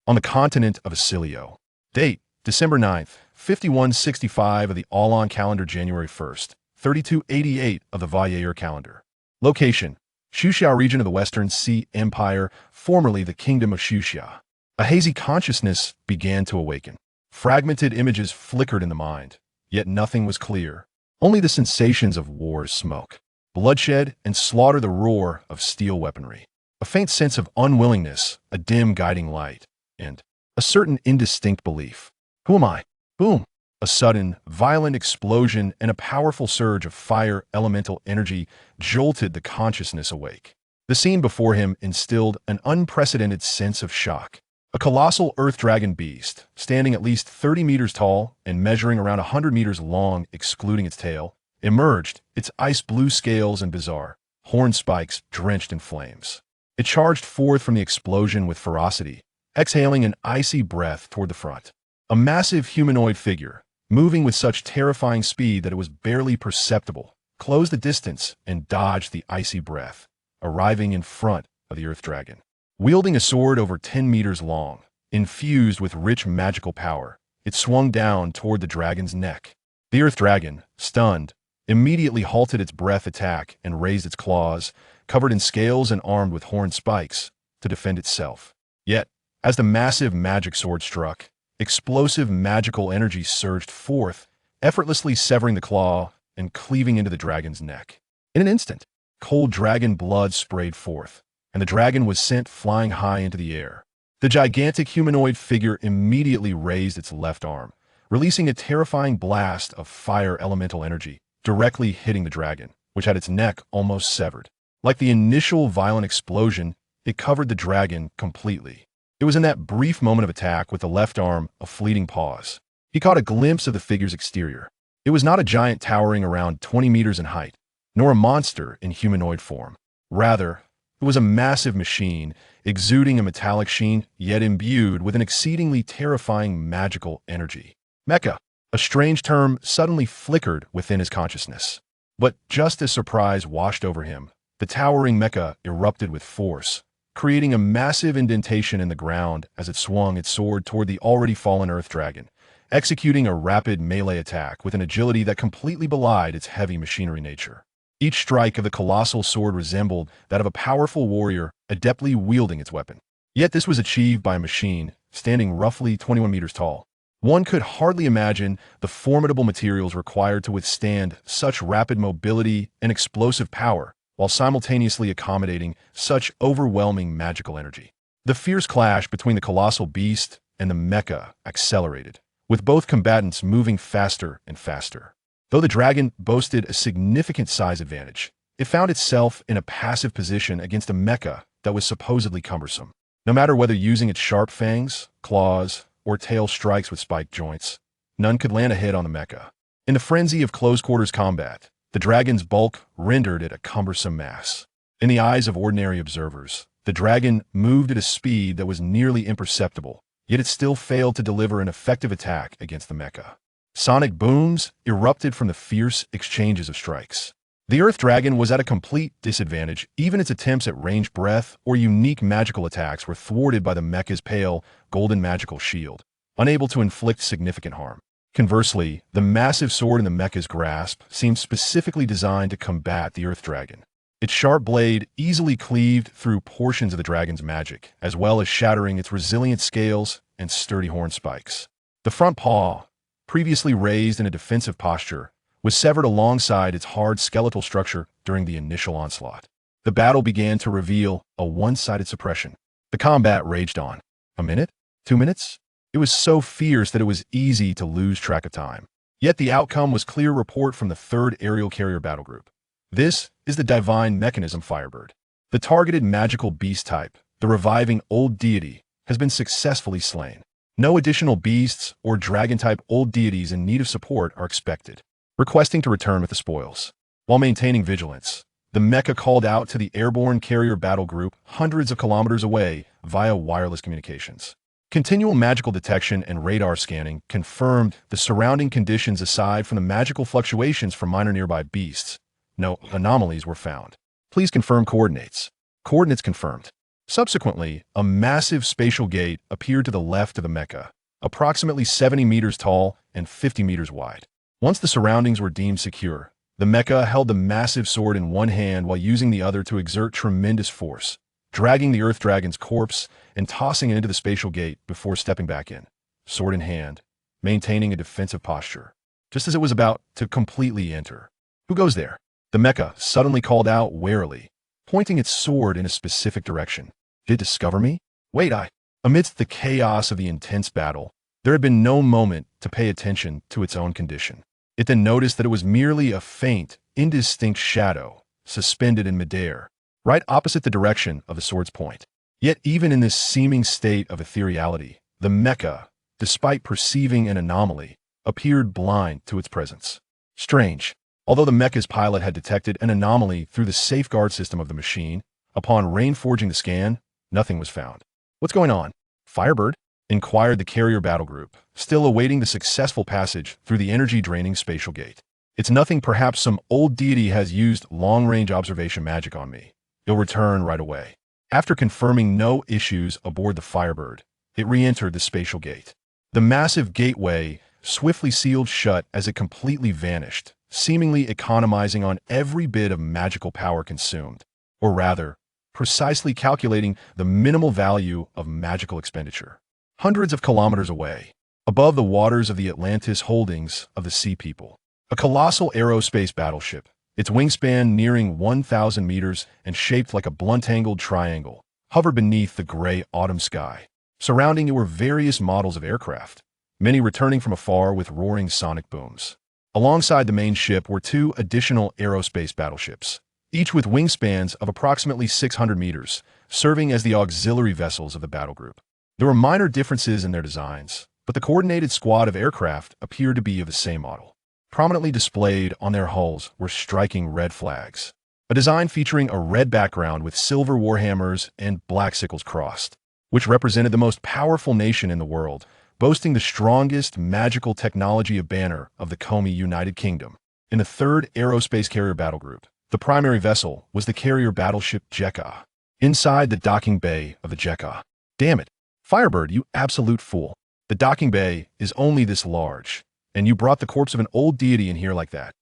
on the continent of Asilio. Date, December 9th, 5165 of the Aulon calendar, January 1st, 3288 of the Vallaire calendar. Location, Xuxia region of the Western Sea Empire, formerly the Kingdom of Xuxia. A hazy consciousness began to awaken. Fragmented images flickered in the mind, yet nothing was clear. Only the sensations of war's smoke, bloodshed, and slaughter, the roar of steel weaponry. A faint sense of unwillingness, a dim guiding light, and a certain indistinct belief. Who am I? Boom! A sudden, violent explosion and a powerful surge of fire elemental energy jolted the consciousness awake. The scene before him instilled an unprecedented sense of shock. A colossal earth dragon beast, standing at least 30 meters tall and measuring around 100 meters long excluding its tail, emerged, its ice-blue scales and bizarre, horn spikes drenched in flames. It charged forth from the explosion with ferocity, exhaling an icy breath toward the front. A massive humanoid figure, moving with such terrifying speed that it was barely perceptible, closed the distance and dodged the icy breath, arriving in front of the earth dragon. Wielding a sword over 10 meters long, infused with rich magical power, it swung down toward the dragon's neck. The earth dragon, stunned, immediately halted its breath attack and raised its claws, covered in scales and armed with horn spikes, to defend itself. Yet, as the massive magic sword struck, explosive magical energy surged forth, effortlessly severing the claw and cleaving into the dragon's neck. In an instant, cold dragon blood sprayed forth, and the dragon was sent flying high into the air. The gigantic humanoid figure immediately raised its left arm, releasing a terrifying blast of fire elemental energy, directly hitting the dragon, which had its neck almost severed. Like the initial violent explosion, it covered the dragon completely. It was in that brief moment of attack with the left arm a fleeting pause. He caught a glimpse of the figure's exterior. It was not a giant towering around 20 meters in height, nor a monster in humanoid form. Rather, it was a massive machine, exuding a metallic sheen, yet imbued with an exceedingly terrifying magical energy. Mecha, a strange term, suddenly flickered within his consciousness. But just as surprise washed over him, the towering mecha erupted with force, creating a massive indentation in the ground as it swung its sword toward the already fallen earth dragon, executing a rapid melee attack with an agility that completely belied its heavy machinery nature. Each strike of the colossal sword resembled that of a powerful warrior adeptly wielding its weapon. Yet this was achieved by a machine standing roughly 21 meters tall. One could hardly imagine the formidable materials required to withstand such rapid mobility and explosive power, while simultaneously accommodating such overwhelming magical energy. The fierce clash between the colossal beast and the mecha accelerated, with both combatants moving faster and faster. Though the dragon boasted a significant size advantage, it found itself in a passive position against a mecha that was supposedly cumbersome. No matter whether using its sharp fangs, claws, or tail strikes with spiked joints, none could land a hit on the mecha. In the frenzy of close-quarters combat, the dragon's bulk rendered it a cumbersome mass. In the eyes of ordinary observers, the dragon moved at a speed that was nearly imperceptible, yet it still failed to deliver an effective attack against the mecha. Sonic booms erupted from the fierce exchanges of strikes. The earth dragon was at a complete disadvantage. Even its attempts at ranged breath or unique magical attacks were thwarted by the mecha's pale, golden magical shield, unable to inflict significant harm. Conversely, the massive sword in the mecha's grasp seemed specifically designed to combat the earth dragon. Its sharp blade easily cleaved through portions of the dragon's magic, as well as shattering its resilient scales and sturdy horn spikes. The front paw, previously raised in a defensive posture, was severed alongside its hard skeletal structure during the initial onslaught. The battle began to reveal a one-sided suppression. The combat raged on. A minute? 2 minutes? It was so fierce that it was easy to lose track of time. Yet the outcome was clear report from the 3rd Aerial Carrier Battle Group. This is the divine mechanism Firebird. The targeted magical beast type, the reviving old deity, has been successfully slain. No additional beasts or dragon-type old deities in need of support are expected, requesting to return with the spoils. While maintaining vigilance, the mecha called out to the airborne carrier battle group hundreds of kilometers away via wireless communications. Continual magical detection and radar scanning confirmed the surrounding conditions. Aside from the magical fluctuations from minor nearby beasts, no anomalies were found. Please confirm coordinates. Coordinates confirmed. Subsequently, a massive spatial gate appeared to the left of the mecha, approximately 70 meters tall and 50 meters wide. Once the surroundings were deemed secure, the mecha held the massive sword in one hand while using the other to exert tremendous force, dragging the Earth Dragon's corpse and tossing it into the spatial gate before stepping back in, sword in hand, maintaining a defensive posture, just as it was about to completely enter. "Who goes there?" The mecha suddenly called out warily, pointing its sword in a specific direction. "Did it discover me? Wait, Amidst the chaos of the intense battle, there had been no moment to pay attention to its own condition. It then noticed that it was merely a faint, indistinct shadow, suspended in midair, right opposite the direction of the sword's point. Yet even in this seeming state of ethereality, the mecha, despite perceiving an anomaly, appeared blind to its presence. Strange. Although the mecha's pilot had detected an anomaly through the safeguard system of the machine, upon rainforging the scan, nothing was found. "What's going on, Firebird?" inquired the carrier battle group, still awaiting the successful passage through the energy-draining spatial gate. "It's nothing. Perhaps some old deity has used long-range observation magic on me. You'll return right away." After confirming no issues aboard the Firebird, it re-entered the spatial gate. The massive gateway swiftly sealed shut as it completely vanished, seemingly economizing on every bit of magical power consumed, or rather, precisely calculating the minimal value of magical expenditure. Hundreds of kilometers away, above the waters of the Atlantis holdings of the Sea People, a colossal aerospace battleship, its wingspan nearing 1,000 meters and shaped like a blunt-angled triangle, hovered beneath the gray autumn sky. Surrounding it were various models of aircraft, many returning from afar with roaring sonic booms. Alongside the main ship were two additional aerospace battleships, each with wingspans of approximately 600 meters, serving as the auxiliary vessels of the battle group. There were minor differences in their designs, but the coordinated squad of aircraft appeared to be of the same model. Prominently displayed on their hulls were striking red flags, a design featuring a red background with silver warhammers and black sickles crossed, which represented the most powerful nation in the world, boasting the strongest magical technology of banner of the Komi United Kingdom. In the third aerospace carrier battle group, the primary vessel was the carrier battleship Jekka. Inside the docking bay of the Jekka. "Damn it, Firebird, you absolute fool. The docking bay is only this large, and you brought the corpse of an old deity in here like that."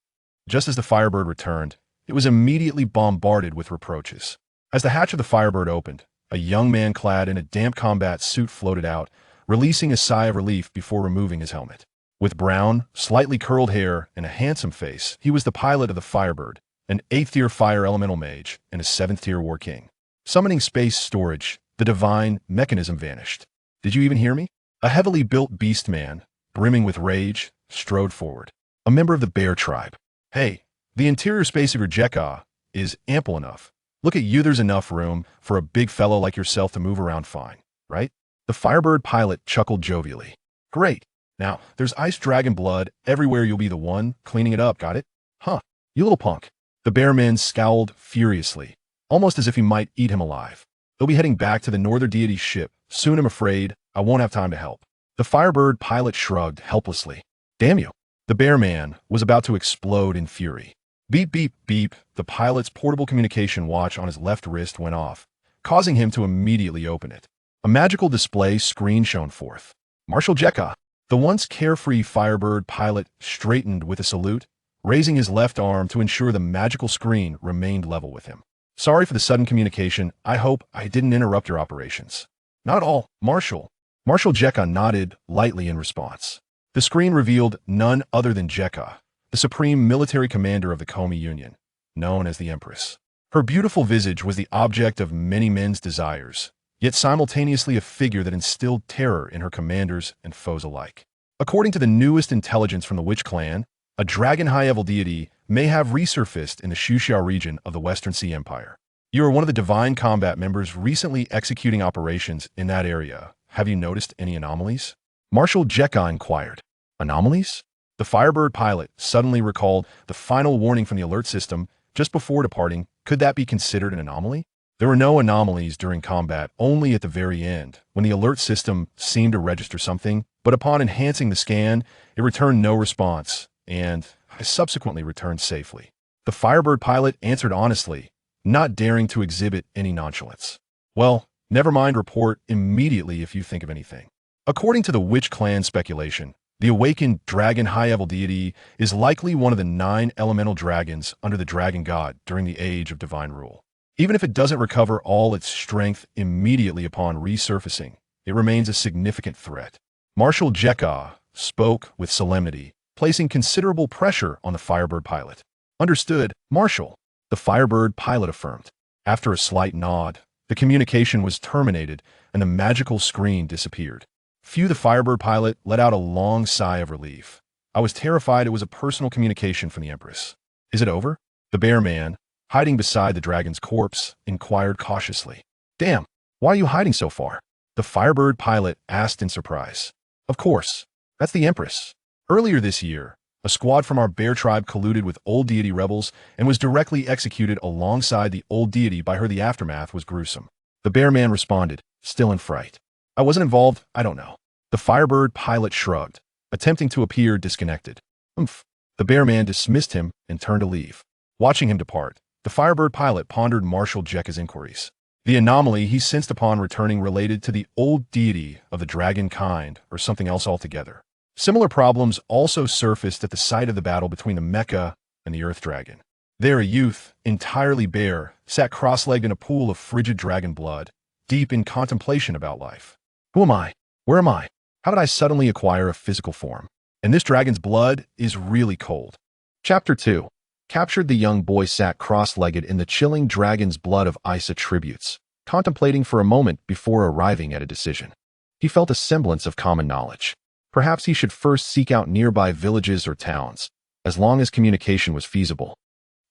Just as the Firebird returned, it was immediately bombarded with reproaches. As the hatch of the Firebird opened, a young man clad in a damp combat suit floated out, releasing a sigh of relief before removing his helmet. With brown, slightly curled hair and a handsome face, he was the pilot of the Firebird, an 8th-tier fire elemental mage and a 7th-tier war king. Summoning space storage, the divine mechanism vanished. "Did you even hear me?" A heavily built beast man, brimming with rage, strode forward. A member of the bear tribe. "Hey, the interior space of your Jekka is ample enough. Look at you, there's enough room for a big fellow like yourself to move around fine, right?" The Firebird pilot chuckled jovially. "Great. Now, there's ice dragon blood everywhere. You'll be the one cleaning it up, got it? Huh, you little punk." The bearman scowled furiously, almost as if he might eat him alive. "They'll be heading back to the Northern Deity's ship. Soon, I'm afraid. I won't have time to help." The Firebird pilot shrugged helplessly. "Damn you." The bearman was about to explode in fury. Beep, beep, beep. The pilot's portable communication watch on his left wrist went off, causing him to immediately open it. A magical display screen shone forth. Marshal Jekka. The once carefree Firebird pilot straightened with a salute, raising his left arm to ensure the magical screen remained level with him. "Sorry for the sudden communication. I hope I didn't interrupt your operations." "Not at all, Marshal." Marshal Jekka nodded lightly in response. The screen revealed none other than Jekka, the supreme military commander of the Komi Union, known as the Empress. Her beautiful visage was the object of many men's desires, yet simultaneously a figure that instilled terror in her commanders and foes alike. According to the newest intelligence from the Witch Clan, a dragon high-level deity may have resurfaced in the Xuxiao region of the Western Sea Empire. You are one of the divine combat members recently executing operations in that area. Have you noticed any anomalies? Marshal Jekka inquired. Anomalies? The Firebird pilot suddenly recalled the final warning from the alert system just before departing. Could that be considered an anomaly? There were no anomalies during combat, only at the very end, when the alert system seemed to register something, but upon enhancing the scan, it returned no response, and I subsequently returned safely. The Firebird pilot answered honestly, not daring to exhibit any nonchalance. "Well, Never mind, report immediately if you think of anything. According to the Witch Clan speculation, the awakened dragon high-level deity is likely one of the 9 elemental dragons under the dragon god during the Age of Divine Rule. Even if it doesn't recover all its strength immediately upon resurfacing, it remains a significant threat. Marshal Jekka spoke with solemnity, placing considerable pressure on the Firebird pilot. Understood, Marshal, the Firebird pilot affirmed. After a slight nod, the communication was terminated and the magical screen disappeared. Phew, the Firebird pilot let out a long sigh of relief. I was terrified it was a personal communication from the Empress. Is it over? The bear man, hiding beside the dragon's corpse, inquired cautiously. Damn, why are you hiding so far? The Firebird pilot asked in surprise. Of course, that's the Empress. Earlier this year, a squad from our bear tribe colluded with old deity rebels and was directly executed alongside the old deity. By her, the aftermath was gruesome. The bear man responded, still in fright. I wasn't involved, I don't know. The Firebird pilot shrugged, attempting to appear disconnected. The bear man dismissed him and turned to leave. Watching him depart, the Firebird pilot pondered Marshal Jekka's inquiries. The anomaly he sensed upon returning related to the old deity of the dragon kind or something else altogether. Similar problems also surfaced at the site of the battle between the Mecha and the Earth Dragon. There, a youth, entirely bare, sat cross-legged in a pool of frigid dragon blood, deep in contemplation about life. Who am I? Where am I? How did I suddenly acquire a physical form? And this dragon's blood is really cold. Chapter 2. Captured. The young boy sat cross-legged in the chilling dragon's blood of ice attributes, contemplating for a moment before arriving at a decision. He felt a semblance of common knowledge. Perhaps he should first seek out nearby villages or towns, as long as communication was feasible.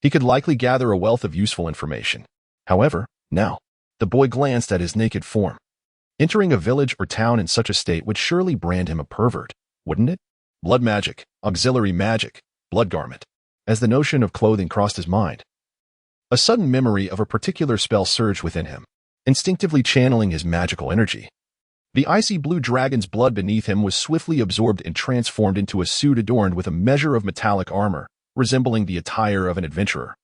He could likely gather a wealth of useful information. However, now, the boy glanced at his naked form. Entering a village or town in such a state would surely brand him a pervert, wouldn't it? Blood magic, auxiliary magic, blood garment. As the notion of clothing crossed his mind, a sudden memory of a particular spell surged within him, instinctively channeling his magical energy. The icy blue dragon's blood beneath him was swiftly absorbed and transformed into a suit adorned with a measure of metallic armor, resembling the attire of an adventurer,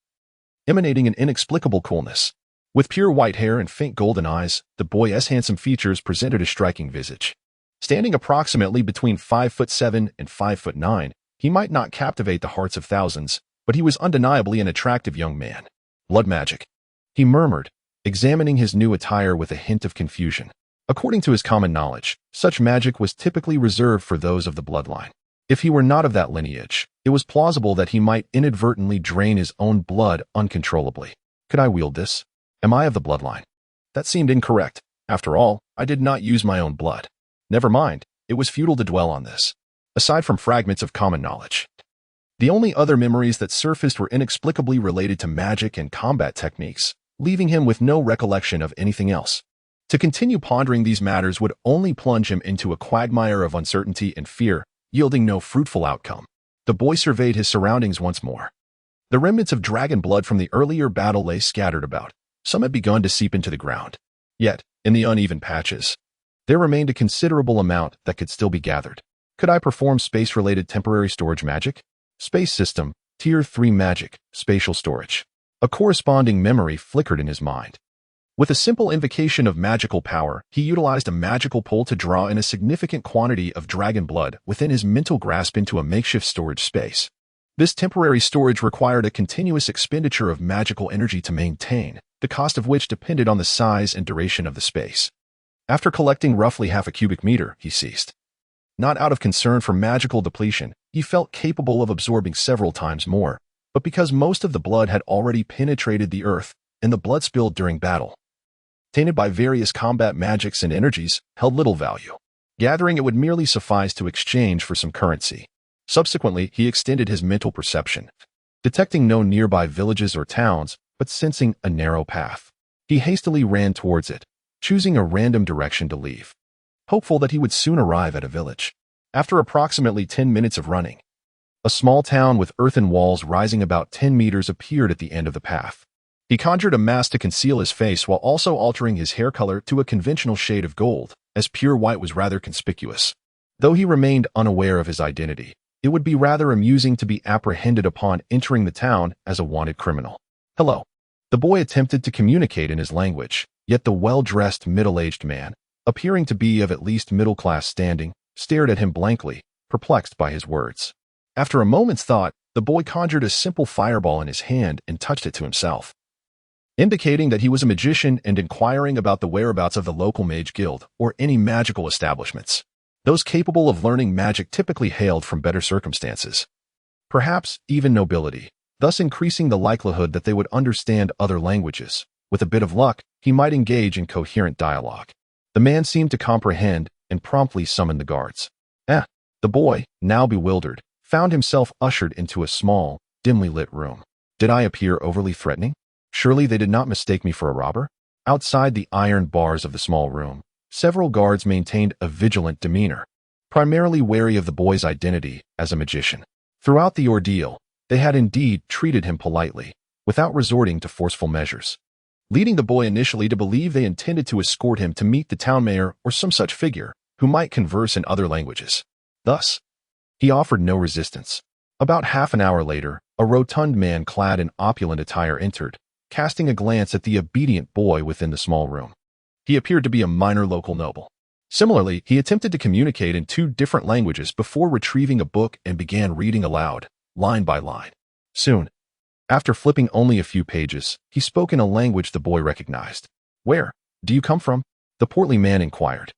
emanating an inexplicable coolness. With pure white hair and faint golden eyes, the boy's handsome features presented a striking visage. Standing approximately between 5'7" and 5'9", he might not captivate the hearts of thousands, but he was undeniably an attractive young man. Blood magic, he murmured, examining his new attire with a hint of confusion. According to his common knowledge, such magic was typically reserved for those of the bloodline. If he were not of that lineage, it was plausible that he might inadvertently drain his own blood uncontrollably. Could I wield this? Am I of the bloodline? That seemed incorrect. After all, I did not use my own blood. Never mind, it was futile to dwell on this. Aside from fragments of common knowledge, the only other memories that surfaced were inexplicably related to magic and combat techniques, leaving him with no recollection of anything else. To continue pondering these matters would only plunge him into a quagmire of uncertainty and fear, yielding no fruitful outcome. The boy surveyed his surroundings once more. The remnants of dragon blood from the earlier battle lay scattered about. Some had begun to seep into the ground. Yet, in the uneven patches, there remained a considerable amount that could still be gathered. Could I perform space-related temporary storage magic? Space system, Tier 3 magic, spatial storage. A corresponding memory flickered in his mind. With a simple invocation of magical power, he utilized a magical pull to draw in a significant quantity of dragon blood within his mental grasp into a makeshift storage space. This temporary storage required a continuous expenditure of magical energy to maintain, the cost of which depended on the size and duration of the space. After collecting roughly half a cubic meter, he ceased. Not out of concern for magical depletion, he felt capable of absorbing several times more, but because most of the blood had already penetrated the earth, and the blood spilled during battle, tainted by various combat magics and energies, held little value. Gathering it would merely suffice to exchange for some currency. Subsequently, he extended his mental perception, detecting no nearby villages or towns, but sensing a narrow path. He hastily ran towards it, choosing a random direction to leave, hopeful that he would soon arrive at a village. After approximately 10 minutes of running, a small town with earthen walls rising about 10 meters appeared at the end of the path. He conjured a mask to conceal his face while also altering his hair color to a conventional shade of gold, as pure white was rather conspicuous. Though he remained unaware of his identity, it would be rather amusing to be apprehended upon entering the town as a wanted criminal. Hello. The boy attempted to communicate in his language, Yet the well-dressed middle-aged man, appearing to be of at least middle-class standing, stared at him blankly, perplexed by his words. After a moment's thought, the boy conjured a simple fireball in his hand and touched it to himself, indicating that he was a magician and inquiring about the whereabouts of the local mage guild or any magical establishments. Those capable of learning magic typically hailed from better circumstances, perhaps even nobility, thus increasing the likelihood that they would understand other languages. With a bit of luck, he might engage in coherent dialogue. The man seemed to comprehend and promptly summoned the guards. The boy, now bewildered, found himself ushered into a small, dimly lit room. Did I appear overly threatening? Surely they did not mistake me for a robber? Outside the iron bars of the small room, several guards maintained a vigilant demeanor, primarily wary of the boy's identity as a magician. Throughout the ordeal, they had indeed treated him politely, without resorting to forceful measures, leading the boy initially to believe they intended to escort him to meet the town mayor or some such figure who might converse in other languages. Thus, he offered no resistance. About half an hour later, a rotund man clad in opulent attire entered, casting a glance at the obedient boy within the small room. He appeared to be a minor local noble. Similarly, he attempted to communicate in 2 different languages before retrieving a book and began reading aloud, line by line. Soon, after flipping only a few pages, he spoke in a language the boy recognized. "Where do you come from?" the portly man inquired.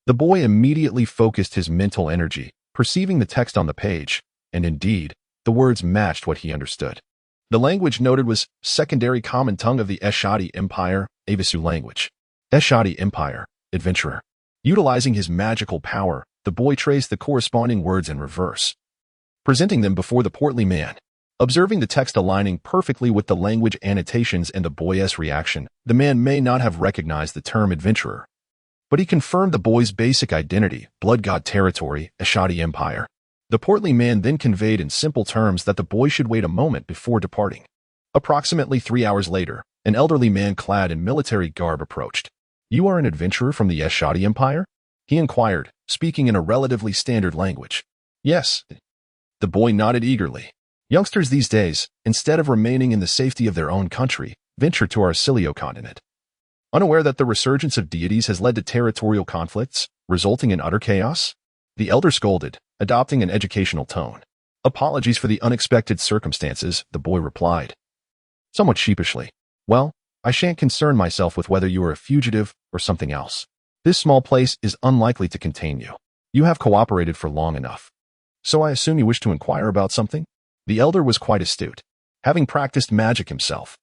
The boy immediately focused his mental energy, perceiving the text on the page, and indeed, the words matched what he understood. The language noted was secondary common tongue of the Eshadi Empire, Avisu language. Eshadi Empire, adventurer. Utilizing his magical power, the boy traced the corresponding words in reverse, presenting them before the portly man. Observing the text aligning perfectly with the language annotations and the boy's reaction, the man may not have recognized the term adventurer, but he confirmed the boy's basic identity, blood god territory, Eshadi Empire. The portly man then conveyed in simple terms that the boy should wait a moment before departing. Approximately 3 hours later, an elderly man clad in military garb approached. "You are an adventurer from the Eshadi Empire?" he inquired, speaking in a relatively standard language. "Yes." The boy nodded eagerly. Youngsters these days, instead of remaining in the safety of their own country, venture to our Cilio continent, unaware that the resurgence of deities has led to territorial conflicts, resulting in utter chaos. The elder scolded, adopting an educational tone. "Apologies for the unexpected circumstances," the boy replied, somewhat sheepishly. "Well, I shan't concern myself with whether you are a fugitive or something else. This small place is unlikely to contain you. You have cooperated for long enough. So I assume you wish to inquire about something?" The elder was quite astute. Having practiced magic himself,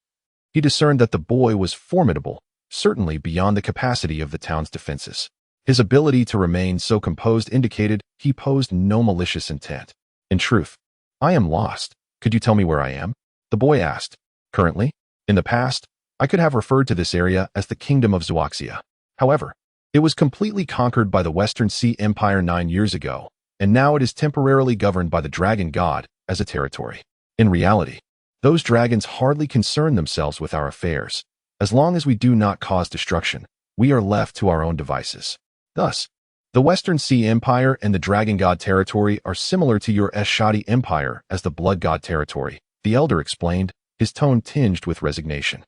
he discerned that the boy was formidable, certainly beyond the capacity of the town's defenses. His ability to remain so composed indicated he posed no malicious intent. "In truth, I am lost. Could you tell me where I am?" the boy asked. "Currently? In the past, I could have referred to this area as the Kingdom of Zooxia. However, it was completely conquered by the Western Sea Empire 9 years ago, and now it is temporarily governed by the Dragon God as a territory. In reality, those dragons hardly concern themselves with our affairs. As long as we do not cause destruction, we are left to our own devices. Thus, the Western Sea Empire and the Dragon God territory are similar to your Eshadi Empire as the Blood God territory," the elder explained, his tone tinged with resignation.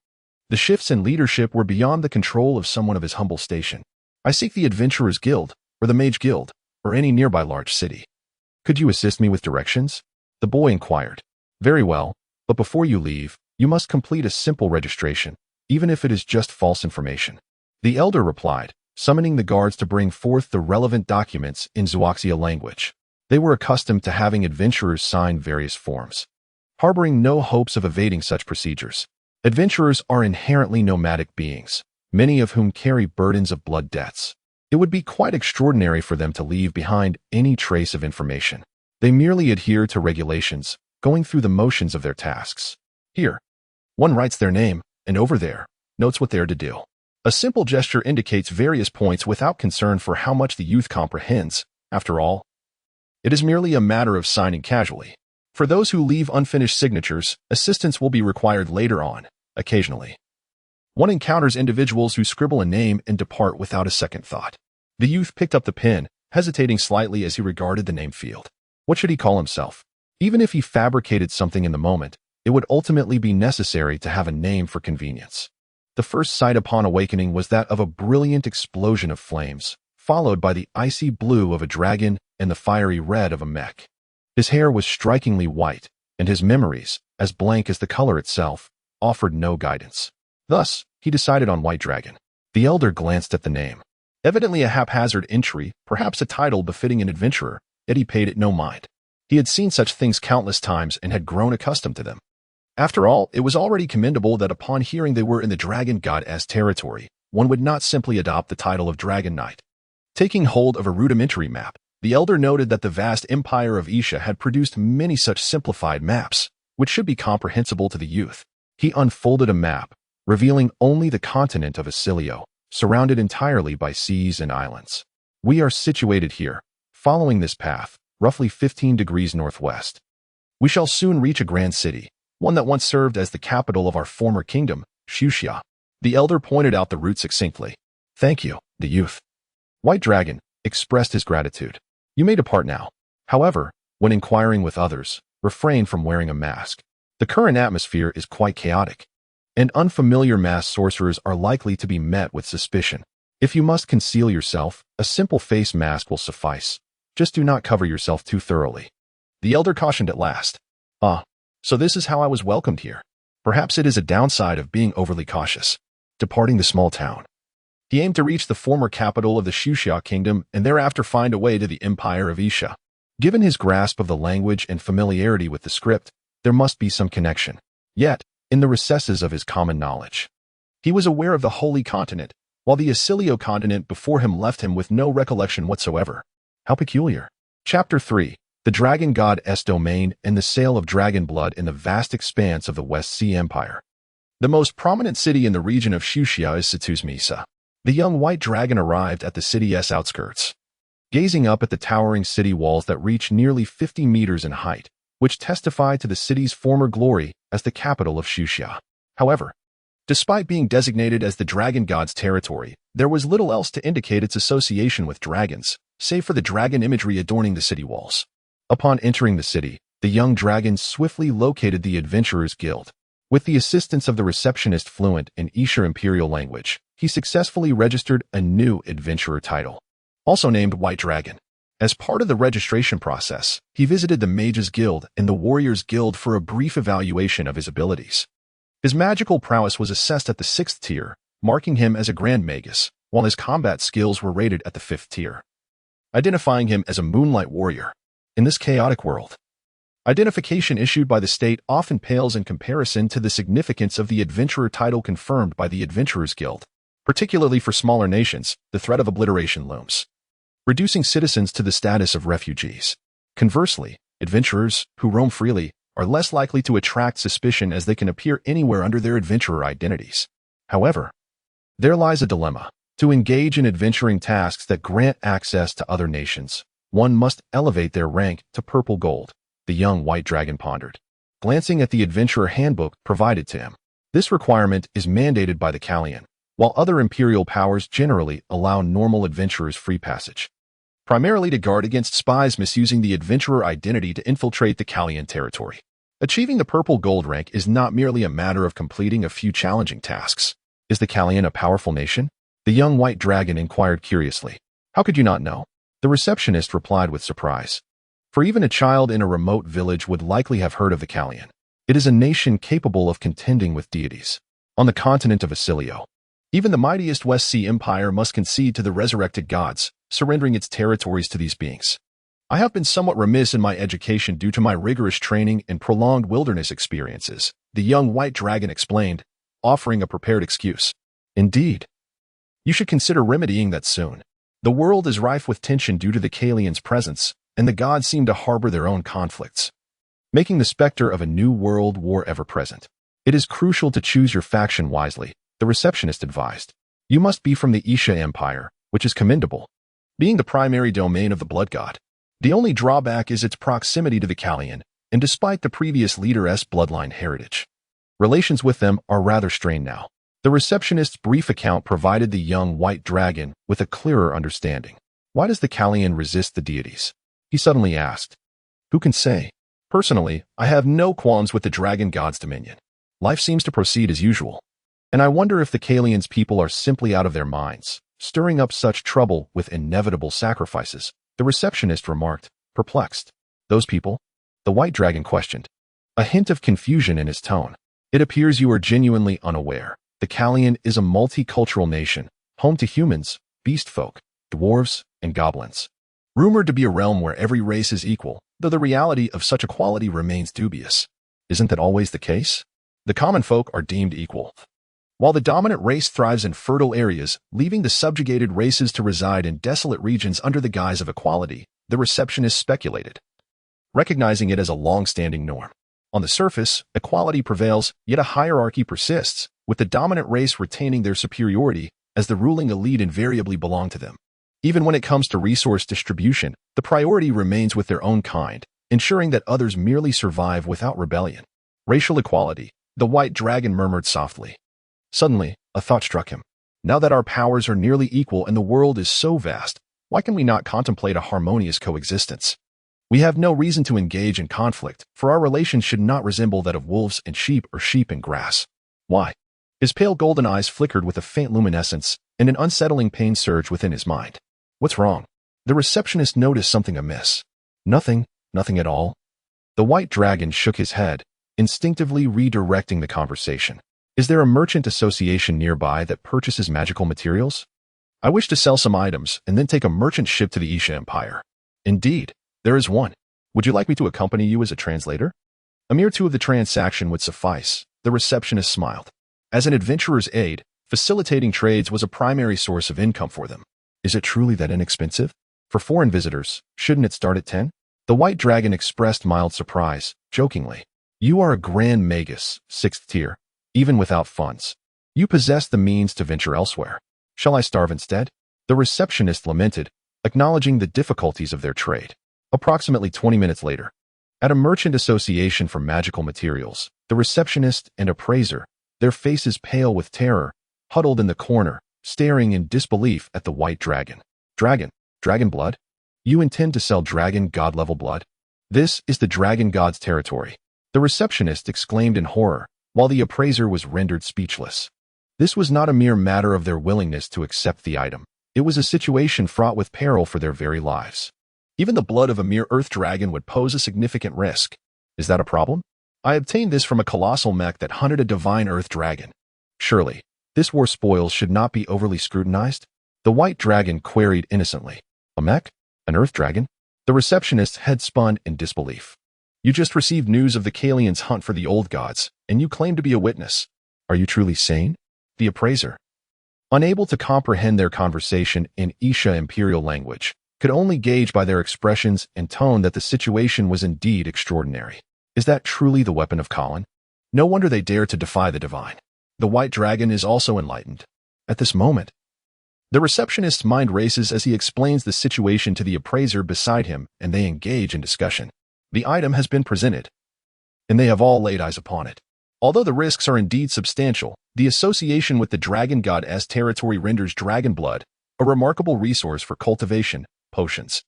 The shifts in leadership were beyond the control of someone of his humble station. "I seek the Adventurers Guild, or the Mage Guild, or any nearby large city. Could you assist me with directions?" the boy inquired. "Very well, but before you leave, you must complete a simple registration, even if it is just false information," the elder replied, summoning the guards to bring forth the relevant documents in Zooxia language. They were accustomed to having adventurers sign various forms, harboring no hopes of evading such procedures. Adventurers are inherently nomadic beings, many of whom carry burdens of blood debts. It would be quite extraordinary for them to leave behind any trace of information. They merely adhere to regulations, going through the motions of their tasks. Here, one writes their name, and over there, notes what they're to do. A simple gesture indicates various points without concern for how much the youth comprehends. After all, it is merely a matter of signing casually. For those who leave unfinished signatures, assistance will be required later on, occasionally. One encounters individuals who scribble a name and depart without a second thought. The youth picked up the pen, hesitating slightly as he regarded the name field. What should he call himself? Even if he fabricated something in the moment, it would ultimately be necessary to have a name for convenience. The first sight upon awakening was that of a brilliant explosion of flames, followed by the icy blue of a dragon and the fiery red of a mech. His hair was strikingly white, and his memories, as blank as the color itself, offered no guidance. Thus, he decided on White Dragon. The elder glanced at the name. Evidently a haphazard entry, perhaps a title befitting an adventurer, yet he paid it no mind. He had seen such things countless times and had grown accustomed to them. After all, it was already commendable that upon hearing they were in the dragon god's territory, one would not simply adopt the title of Dragon Knight. Taking hold of a rudimentary map, the elder noted that the vast Empire of Ashar had produced many such simplified maps, which should be comprehensible to the youth. He unfolded a map, revealing only the continent of Asilio, surrounded entirely by seas and islands. We are situated here, following this path, roughly 15 degrees northwest. We shall soon reach a grand city, one that once served as the capital of our former kingdom, Shushia. The elder pointed out the route succinctly. Thank you, the youth. White Dragon expressed his gratitude. You may depart now. However, when inquiring with others, refrain from wearing a mask. The current atmosphere is quite chaotic, and unfamiliar masked sorcerers are likely to be met with suspicion. If you must conceal yourself, a simple face mask will suffice. Just do not cover yourself too thoroughly. The elder cautioned at last. So this is how I was welcomed here. Perhaps it is a downside of being overly cautious. Departing the small town, he aimed to reach the former capital of the Shushia kingdom and thereafter find a way to the Empire of Ashar. Given his grasp of the language and familiarity with the script, there must be some connection. Yet, in the recesses of his common knowledge, he was aware of the Holy Continent, while the Asilio continent before him left him with no recollection whatsoever. How peculiar. Chapter 3. The Dragon God's Domain and the Sale of Dragon Blood in the Vast Expanse of the West Sea Empire. The most prominent city in the region of Shushia is Mesa. The young white dragon arrived at the city's outskirts. Gazing up at the towering city walls that reach nearly 50 meters in height, which testify to the city's former glory as the capital of Shushia. However, despite being designated as the dragon god's territory, there was little else to indicate its association with dragons, save for the dragon imagery adorning the city walls. Upon entering the city, the young dragon swiftly located the Adventurers Guild. With the assistance of the receptionist fluent in Ashar Imperial language, he successfully registered a new adventurer title, also named White Dragon. As part of the registration process, he visited the Mages Guild and the Warriors Guild for a brief evaluation of his abilities. His magical prowess was assessed at the 6th tier, marking him as a Grand Magus, while his combat skills were rated at the 5th tier, identifying him as a Moonlight Warrior. In this chaotic world, identification issued by the state often pales in comparison to the significance of the adventurer title confirmed by the Adventurers Guild. Particularly for smaller nations, the threat of obliteration looms, reducing citizens to the status of refugees. Conversely, adventurers, who roam freely, are less likely to attract suspicion as they can appear anywhere under their adventurer identities. However, there lies a dilemma. To engage in adventuring tasks that grant access to other nations, one must elevate their rank to purple gold, the young white dragon pondered, glancing at the adventurer handbook provided to him. This requirement is mandated by the Callian, while other imperial powers generally allow normal adventurers free passage, primarily to guard against spies misusing the adventurer identity to infiltrate the Callian territory. Achieving the purple gold rank is not merely a matter of completing a few challenging tasks. Is the Callian a powerful nation? The young white dragon inquired curiously. How could you not know? The receptionist replied with surprise. For even a child in a remote village would likely have heard of the Callian. It is a nation capable of contending with deities. On the continent of Asilio, even the mightiest West Sea Empire must concede to the resurrected gods, surrendering its territories to these beings. I have been somewhat remiss in my education due to my rigorous training and prolonged wilderness experiences, the young white dragon explained, offering a prepared excuse. Indeed. You should consider remedying that soon. The world is rife with tension due to the Callian's presence, and the gods seem to harbor their own conflicts, making the specter of a new world war ever present. It is crucial to choose your faction wisely, the receptionist advised. You must be from the Ashar Empire, which is commendable, being the primary domain of the blood god. The only drawback is its proximity to the Callian, and despite the previous leader's bloodline heritage, relations with them are rather strained now. The receptionist's brief account provided the young white dragon with a clearer understanding. Why does the Callian resist the deities? He suddenly asked. Who can say? Personally, I have no qualms with the dragon god's dominion. Life seems to proceed as usual. And I wonder if the Kalians people are simply out of their minds, stirring up such trouble with inevitable sacrifices, the receptionist remarked, perplexed. Those people? The white dragon questioned, a hint of confusion in his tone. It appears you are genuinely unaware. The Kalian is a multicultural nation, home to humans, beast folk, dwarves, and goblins. Rumored to be a realm where every race is equal, though the reality of such equality remains dubious. Isn't that always the case? The common folk are deemed equal, while the dominant race thrives in fertile areas, leaving the subjugated races to reside in desolate regions under the guise of equality, the receptionist speculated, recognizing it as a long-standing norm. On the surface, equality prevails, yet a hierarchy persists, with the dominant race retaining their superiority as the ruling elite invariably belong to them. Even when it comes to resource distribution, the priority remains with their own kind, ensuring that others merely survive without rebellion. Racial equality, the white dragon murmured softly. Suddenly, a thought struck him. Now that our powers are nearly equal and the world is so vast, why can we not contemplate a harmonious coexistence? We have no reason to engage in conflict, for our relations should not resemble that of wolves and sheep or sheep and grass. Why? His pale golden eyes flickered with a faint luminescence, and an unsettling pain surged within his mind. What's wrong? The receptionist noticed something amiss. Nothing at all. The white dragon shook his head, instinctively redirecting the conversation. Is there a merchant association nearby that purchases magical materials? I wish to sell some items and then take a merchant ship to the Isha Empire. Indeed, there is one. Would you like me to accompany you as a translator? A mere two of the transaction would suffice, the receptionist smiled. As an adventurer's aide, facilitating trades was a primary source of income for them. Is it truly that inexpensive? For foreign visitors, shouldn't it start at 10? The white dragon expressed mild surprise, jokingly. You are a grand magus, 6th tier, even without funds. You possess the means to venture elsewhere. Shall I starve instead? The receptionist lamented, acknowledging the difficulties of their trade. Approximately 20 minutes later, at a merchant association for magical materials, the receptionist and appraiser, their faces pale with terror, huddled in the corner, staring in disbelief at the white dragon. Dragon blood? You intend to sell dragon god-level blood? This is the dragon god's territory. The receptionist exclaimed in horror, while the appraiser was rendered speechless. This was not a mere matter of their willingness to accept the item. It was a situation fraught with peril for their very lives. Even the blood of a mere earth dragon would pose a significant risk. Is that a problem? I obtained this from a colossal mech that hunted a divine earth dragon. Surely, this war spoils should not be overly scrutinized? The white dragon queried innocently. A mech? An earth dragon? The receptionist's head spun in disbelief. You just received news of the Kalians' hunt for the old gods, and you claim to be a witness. Are you truly sane? The appraiser, unable to comprehend their conversation in Isha imperial language, could only gauge by their expressions and tone that the situation was indeed extraordinary. Is that truly the weapon of Colin? No wonder they dare to defy the divine. The white dragon is also enlightened. At this moment, the receptionist's mind races as he explains the situation to the appraiser beside him, and they engage in discussion. The item has been presented, and they have all laid eyes upon it. Although the risks are indeed substantial, the association with the dragon god's territory renders dragon blood a remarkable resource for cultivation, potions,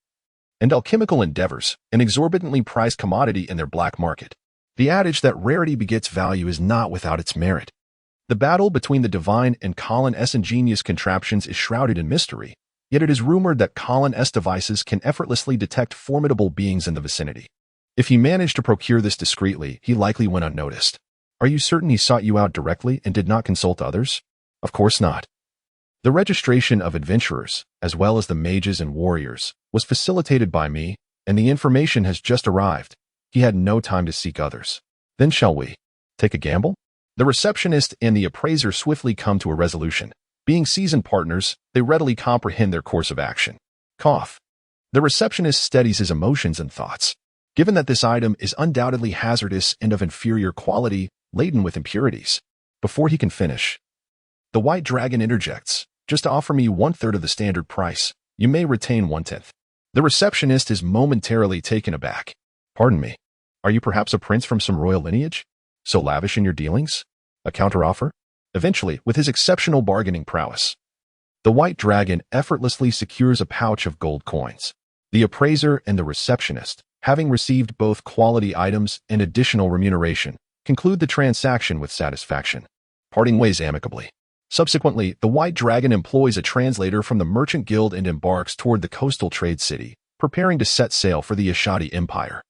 and alchemical endeavors, an exorbitantly priced commodity in their black market. The adage that rarity begets value is not without its merit. The battle between the divine and Colin's ingenious contraptions is shrouded in mystery, yet it is rumored that Colin's devices can effortlessly detect formidable beings in the vicinity. If he managed to procure this discreetly, he likely went unnoticed. Are you certain he sought you out directly and did not consult others? Of course not. The registration of adventurers, as well as the mages and warriors, was facilitated by me, and the information has just arrived. He had no time to seek others. Then shall we take a gamble? The receptionist and the appraiser swiftly come to a resolution. Being seasoned partners, they readily comprehend their course of action. Cough. The receptionist steadies his emotions and thoughts. Given that this item is undoubtedly hazardous and of inferior quality, laden with impurities. Before he can finish, the white dragon interjects. Just to offer me 1/3 of the standard price, you may retain 1/10. The receptionist is momentarily taken aback. Pardon me. Are you perhaps a prince from some royal lineage? So lavish in your dealings? A counteroffer? Eventually, with his exceptional bargaining prowess, the white dragon effortlessly secures a pouch of gold coins. The appraiser and the receptionist, having received both quality items and additional remuneration, conclude the transaction with satisfaction. parting ways amicably. Subsequently, the White Dragon employs a translator from the Merchant Guild and embarks toward the coastal trade city, preparing to set sail for the Ashadi Empire.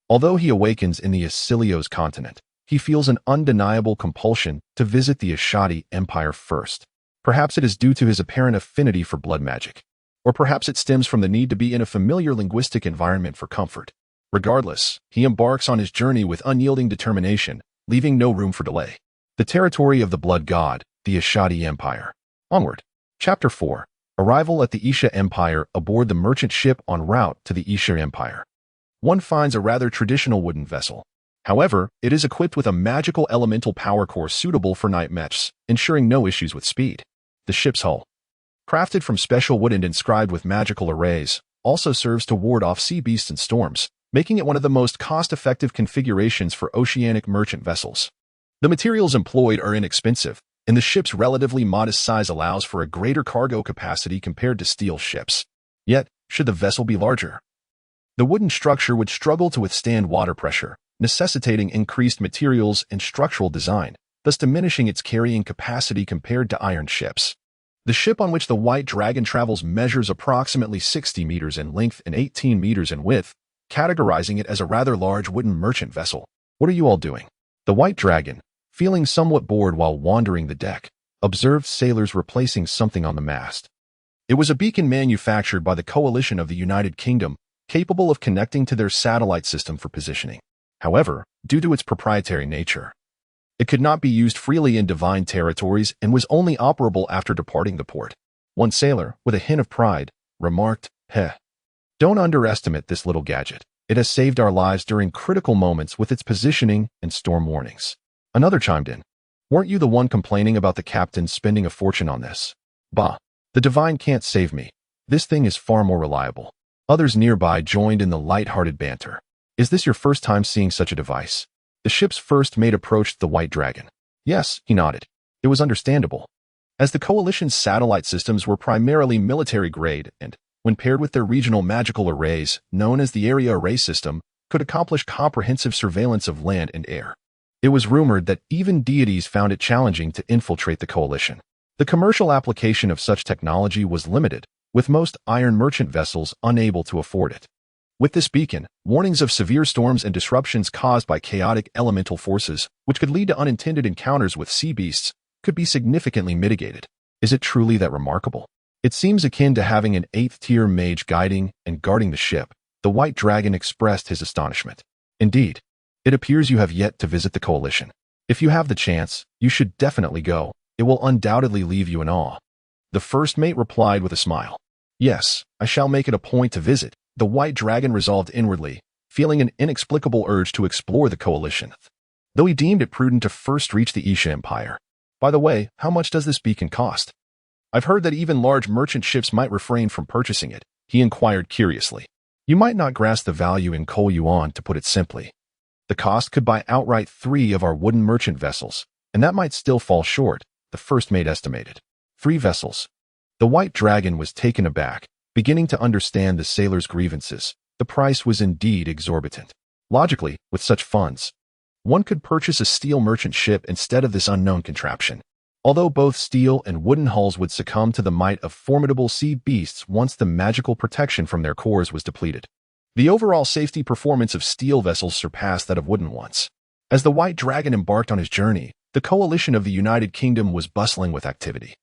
Although he awakens in the Asilio's continent, he feels an undeniable compulsion to visit the Ashadi Empire first. Perhaps it is due to his apparent affinity for blood magic, or perhaps it stems from the need to be in a familiar linguistic environment for comfort. Regardless, he embarks on his journey with unyielding determination, leaving no room for delay. The territory of the Blood God, the Ashadi Empire. Onward. Chapter 4. Arrival at the Isha Empire aboard the merchant ship en route to the Isha Empire. One finds a rather traditional wooden vessel. However, it is equipped with a magical elemental power core suitable for night mechs, ensuring no issues with speed. The ship's hull, crafted from special wood and inscribed with magical arrays, also serves to ward off sea beasts and storms, making it one of the most cost-effective configurations for oceanic merchant vessels. The materials employed are inexpensive, and the ship's relatively modest size allows for a greater cargo capacity compared to steel ships. Yet, should the vessel be larger, the wooden structure would struggle to withstand water pressure, necessitating increased materials and structural design, thus diminishing its carrying capacity compared to iron ships. The ship on which the White Dragon travels measures approximately 60 meters in length and 18 meters in width, categorizing it as a rather large wooden merchant vessel. What are you all doing? The White Dragon, feeling somewhat bored while wandering the deck, observed sailors replacing something on the mast. It was a beacon manufactured by the Coalition of the United Kingdom, capable of connecting to their satellite system for positioning. However, due to its proprietary nature, it could not be used freely in divine territories and was only operable after departing the port. One sailor, with a hint of pride, remarked, "Heh. Don't underestimate this little gadget. It has saved our lives during critical moments with its positioning and storm warnings." Another chimed in, "Weren't you the one complaining about the captain spending a fortune on this?" "Bah. The divine can't save me. This thing is far more reliable." Others nearby joined in the light-hearted banter. "Is this your first time seeing such a device?" The ship's first mate approached the White Dragon. "Yes," he nodded. It was understandable, as the Coalition's satellite systems were primarily military-grade and, when paired with their regional magical arrays, known as the Area Array System, could accomplish comprehensive surveillance of land and air. It was rumored that even deities found it challenging to infiltrate the Coalition. The commercial application of such technology was limited, with most iron merchant vessels unable to afford it. With this beacon, warnings of severe storms and disruptions caused by chaotic elemental forces, which could lead to unintended encounters with sea beasts, could be significantly mitigated. Is it truly that remarkable? It seems akin to having an 8th-tier mage guiding and guarding the ship. The White Dragon expressed his astonishment. "Indeed, it appears you have yet to visit the Coalition. If you have the chance, you should definitely go. It will undoubtedly leave you in awe." The first mate replied with a smile. "Yes, I shall make it a point to visit." The White Dragon resolved inwardly, feeling an inexplicable urge to explore the Coalition, though he deemed it prudent to first reach the Isha Empire. "By the way, how much does this beacon cost? I've heard that even large merchant ships might refrain from purchasing it," he inquired curiously. "You might not grasp the value in coal yuan, to put it simply. The cost could buy outright 3 of our wooden merchant vessels, and that might still fall short," the first mate estimated. 3 vessels. The White Dragon was taken aback, beginning to understand the sailors' grievances. The price was indeed exorbitant. Logically, with such funds, one could purchase a steel merchant ship instead of this unknown contraption. Although both steel and wooden hulls would succumb to the might of formidable sea beasts once the magical protection from their cores was depleted, the overall safety performance of steel vessels surpassed that of wooden ones. As the White Dragon embarked on his journey, the Coalition of the United Kingdom was bustling with activity.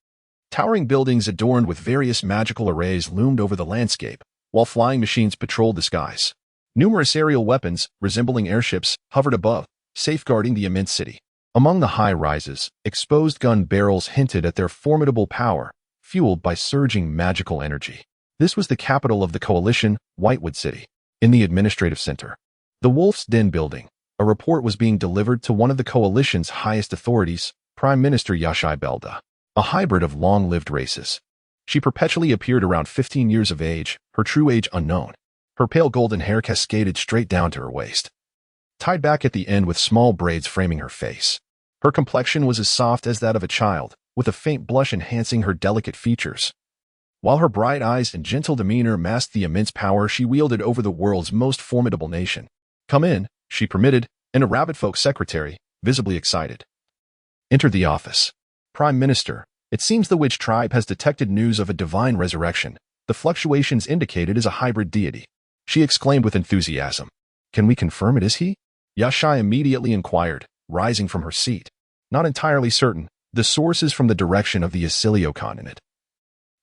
Towering buildings adorned with various magical arrays loomed over the landscape, while flying machines patrolled the skies. Numerous aerial weapons, resembling airships, hovered above, safeguarding the immense city. Among the high rises, exposed gun barrels hinted at their formidable power, fueled by surging magical energy. This was the capital of the Coalition, Whitewood City. In the administrative center, the Wolf's Den building, a report was being delivered to one of the Coalition's highest authorities, Prime Minister Yashai Belda. A hybrid of long-lived races. She perpetually appeared around 15 years of age, her true age unknown. Her pale golden hair cascaded straight down to her waist, tied back at the end with small braids framing her face. Her complexion was as soft as that of a child, with a faint blush enhancing her delicate features, while her bright eyes and gentle demeanor masked the immense power she wielded over the world's most formidable nation. "Come in," she permitted, and a rabbit-folk secretary, visibly excited, entered the office. Prime Minister, it seems the witch tribe has detected news of a divine resurrection. The fluctuations indicated is a hybrid deity. She exclaimed with enthusiasm. Can we confirm it is he? Yashai immediately inquired, rising from her seat. Not entirely certain. The source is from the direction of the Isilio continent,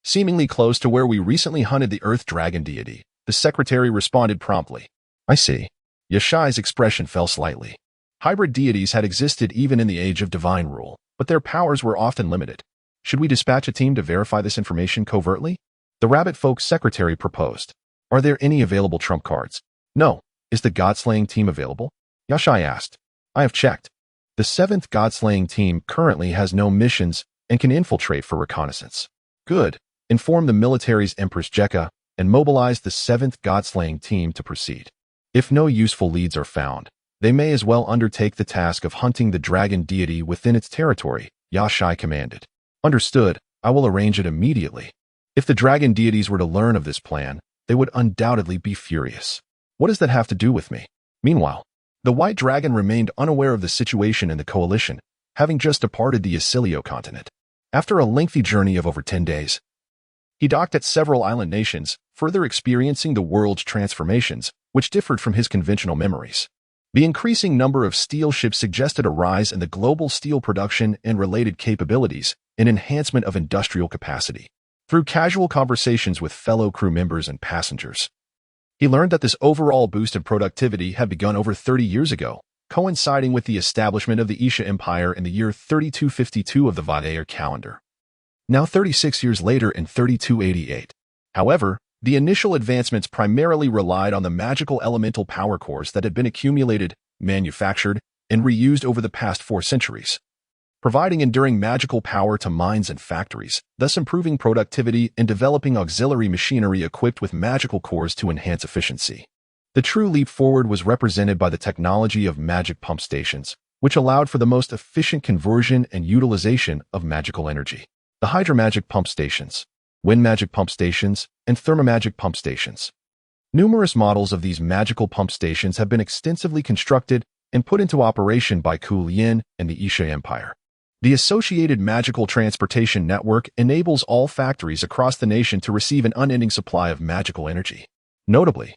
seemingly close to where we recently hunted the Earth Dragon deity. The secretary responded promptly. I see. Yashai's expression fell slightly. Hybrid deities had existed even in the age of divine rule, but their powers were often limited. Should we dispatch a team to verify this information covertly? The rabbit folk's secretary proposed. Are there any available trump cards? No. Is the God-slaying team available? Yashai asked. I have checked. The 7th God-slaying team currently has no missions and can infiltrate for reconnaissance. Good. Inform the military's Empress Jekka and mobilize the 7th God-slaying team to proceed. If no useful leads are found, they may as well undertake the task of hunting the dragon deity within its territory, Yashai commanded. Understood. I will arrange it immediately. If the dragon deities were to learn of this plan, they would undoubtedly be furious. What does that have to do with me? Meanwhile, the white dragon remained unaware of the situation in the coalition, having just departed the Isilio continent. After a lengthy journey of over 10 days, he docked at several island nations, further experiencing the world's transformations, which differed from his conventional memories. The increasing number of steel ships suggested a rise in the global steel production and related capabilities, an enhancement of industrial capacity. Through casual conversations with fellow crew members and passengers, he learned that this overall boost in productivity had begun over 30 years ago, coinciding with the establishment of the Isha Empire in the year 3252 of the Vayair calendar. Now 36 years later in 3288. However, the initial advancements primarily relied on the magical elemental power cores that had been accumulated, manufactured, and reused over the past 4 centuries, providing enduring magical power to mines and factories, thus improving productivity and developing auxiliary machinery equipped with magical cores to enhance efficiency. The true leap forward was represented by the technology of magic pump stations, which allowed for the most efficient conversion and utilization of magical energy. The hydromagic pump stations, wind magic pump stations, and thermomagic pump stations. Numerous models of these magical pump stations have been extensively constructed and put into operation by Kulian and the Isha Empire. The associated magical transportation network enables all factories across the nation to receive an unending supply of magical energy. Notably,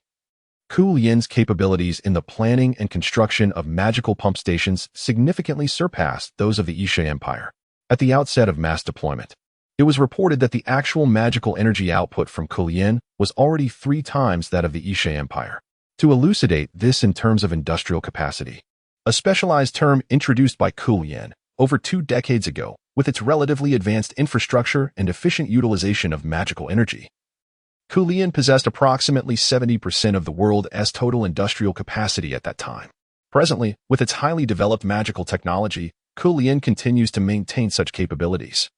Kulian's capabilities in the planning and construction of magical pump stations significantly surpassed those of the Isha Empire. At the outset of mass deployment, it was reported that the actual magical energy output from Kulian was already 3 times that of the Isha Empire. To elucidate this in terms of industrial capacity, a specialized term introduced by Kulian over 2 decades ago, with its relatively advanced infrastructure and efficient utilization of magical energy. Kulian possessed approximately 70% of the world's total industrial capacity at that time. Presently, with its highly developed magical technology, Kulian continues to maintain such capabilities.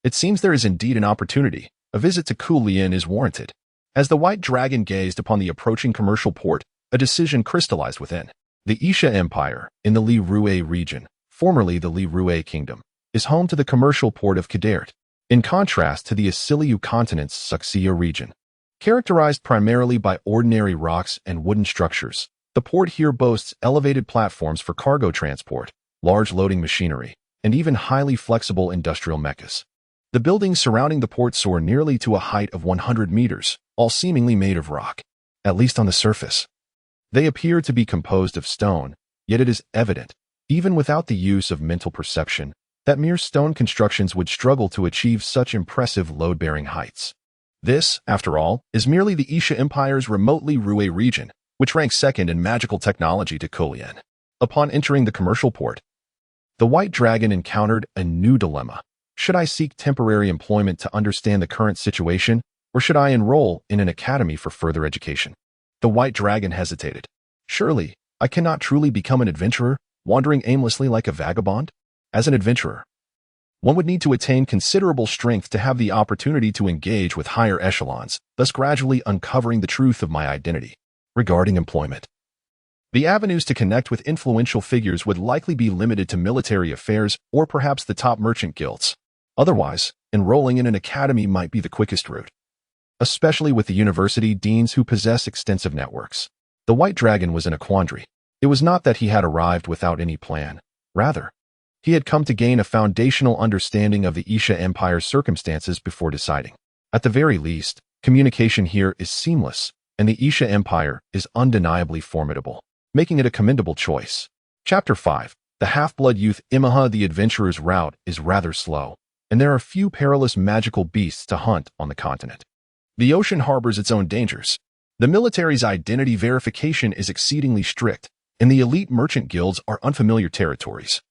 It seems there is indeed an opportunity. A visit to Kulian is warranted. As the white dragon gazed upon the approaching commercial port, a decision crystallized within. The Isha Empire, in the Li Rue region, formerly the Li Rue Kingdom, is home to the commercial port of Kadert, in contrast to the Isiliu continent's Suxia region. Characterized primarily by ordinary rocks and wooden structures, the port here boasts elevated platforms for cargo transport, large loading machinery, and even highly flexible industrial mechas. The buildings surrounding the port soar nearly to a height of 100 meters, all seemingly made of rock, at least on the surface. They appear to be composed of stone, yet it is evident, even without the use of mental perception, that mere stone constructions would struggle to achieve such impressive load-bearing heights. This, after all, is merely the Isha Empire's remotely Rue region, which ranks second in magical technology to Kulian. Upon entering the commercial port, the white dragon encountered a new dilemma. Should I seek temporary employment to understand the current situation, or should I enroll in an academy for further education? The white dragon hesitated. Surely, I cannot truly become an adventurer, wandering aimlessly like a vagabond? As an adventurer, one would need to attain considerable strength to have the opportunity to engage with higher echelons, thus gradually uncovering the truth of my identity. Regarding employment, the avenues to connect with influential figures would likely be limited to military affairs or perhaps the top merchant guilds. Otherwise, enrolling in an academy might be the quickest route, especially with the university deans who possess extensive networks. The white dragon was in a quandary. It was not that he had arrived without any plan. Rather, He had come to gain a foundational understanding of the Isha Empire's circumstances before deciding. At the very least, communication here is seamless, and the Isha Empire is undeniably formidable, making it a commendable choice. Chapter 5. The Half-Blood Youth. Imeha. The adventurer's route is rather slow, and there are few perilous magical beasts to hunt on the continent. The ocean harbors its own dangers. The military's identity verification is exceedingly strict, and the elite merchant guilds are unfamiliar territories,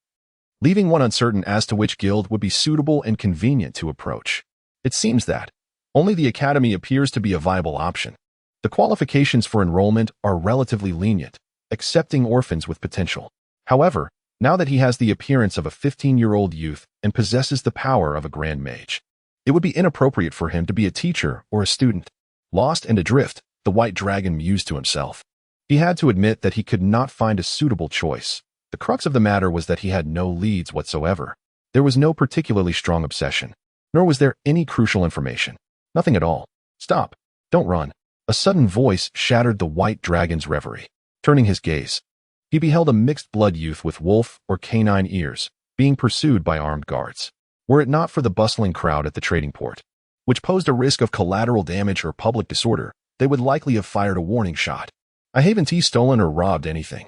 leaving one uncertain as to which guild would be suitable and convenient to approach. It seems that only the academy appears to be a viable option. The qualifications for enrollment are relatively lenient, accepting orphans with potential. However, now that he has the appearance of a 15-year-old youth and possesses the power of a grand mage, it would be inappropriate for him to be a teacher or a student. Lost and adrift, the white dragon mused to himself. He had to admit that he could not find a suitable choice. The crux of the matter was that he had no leads whatsoever. There was no particularly strong obsession, nor was there any crucial information. Nothing at all. Stop. Don't run. A sudden voice shattered the white dragon's reverie. Turning his gaze, he beheld a mixed-blood youth with wolf or canine ears, being pursued by armed guards. Were it not for the bustling crowd at the trading port, which posed a risk of collateral damage or public disorder, they would likely have fired a warning shot. I haven't stolen or robbed anything.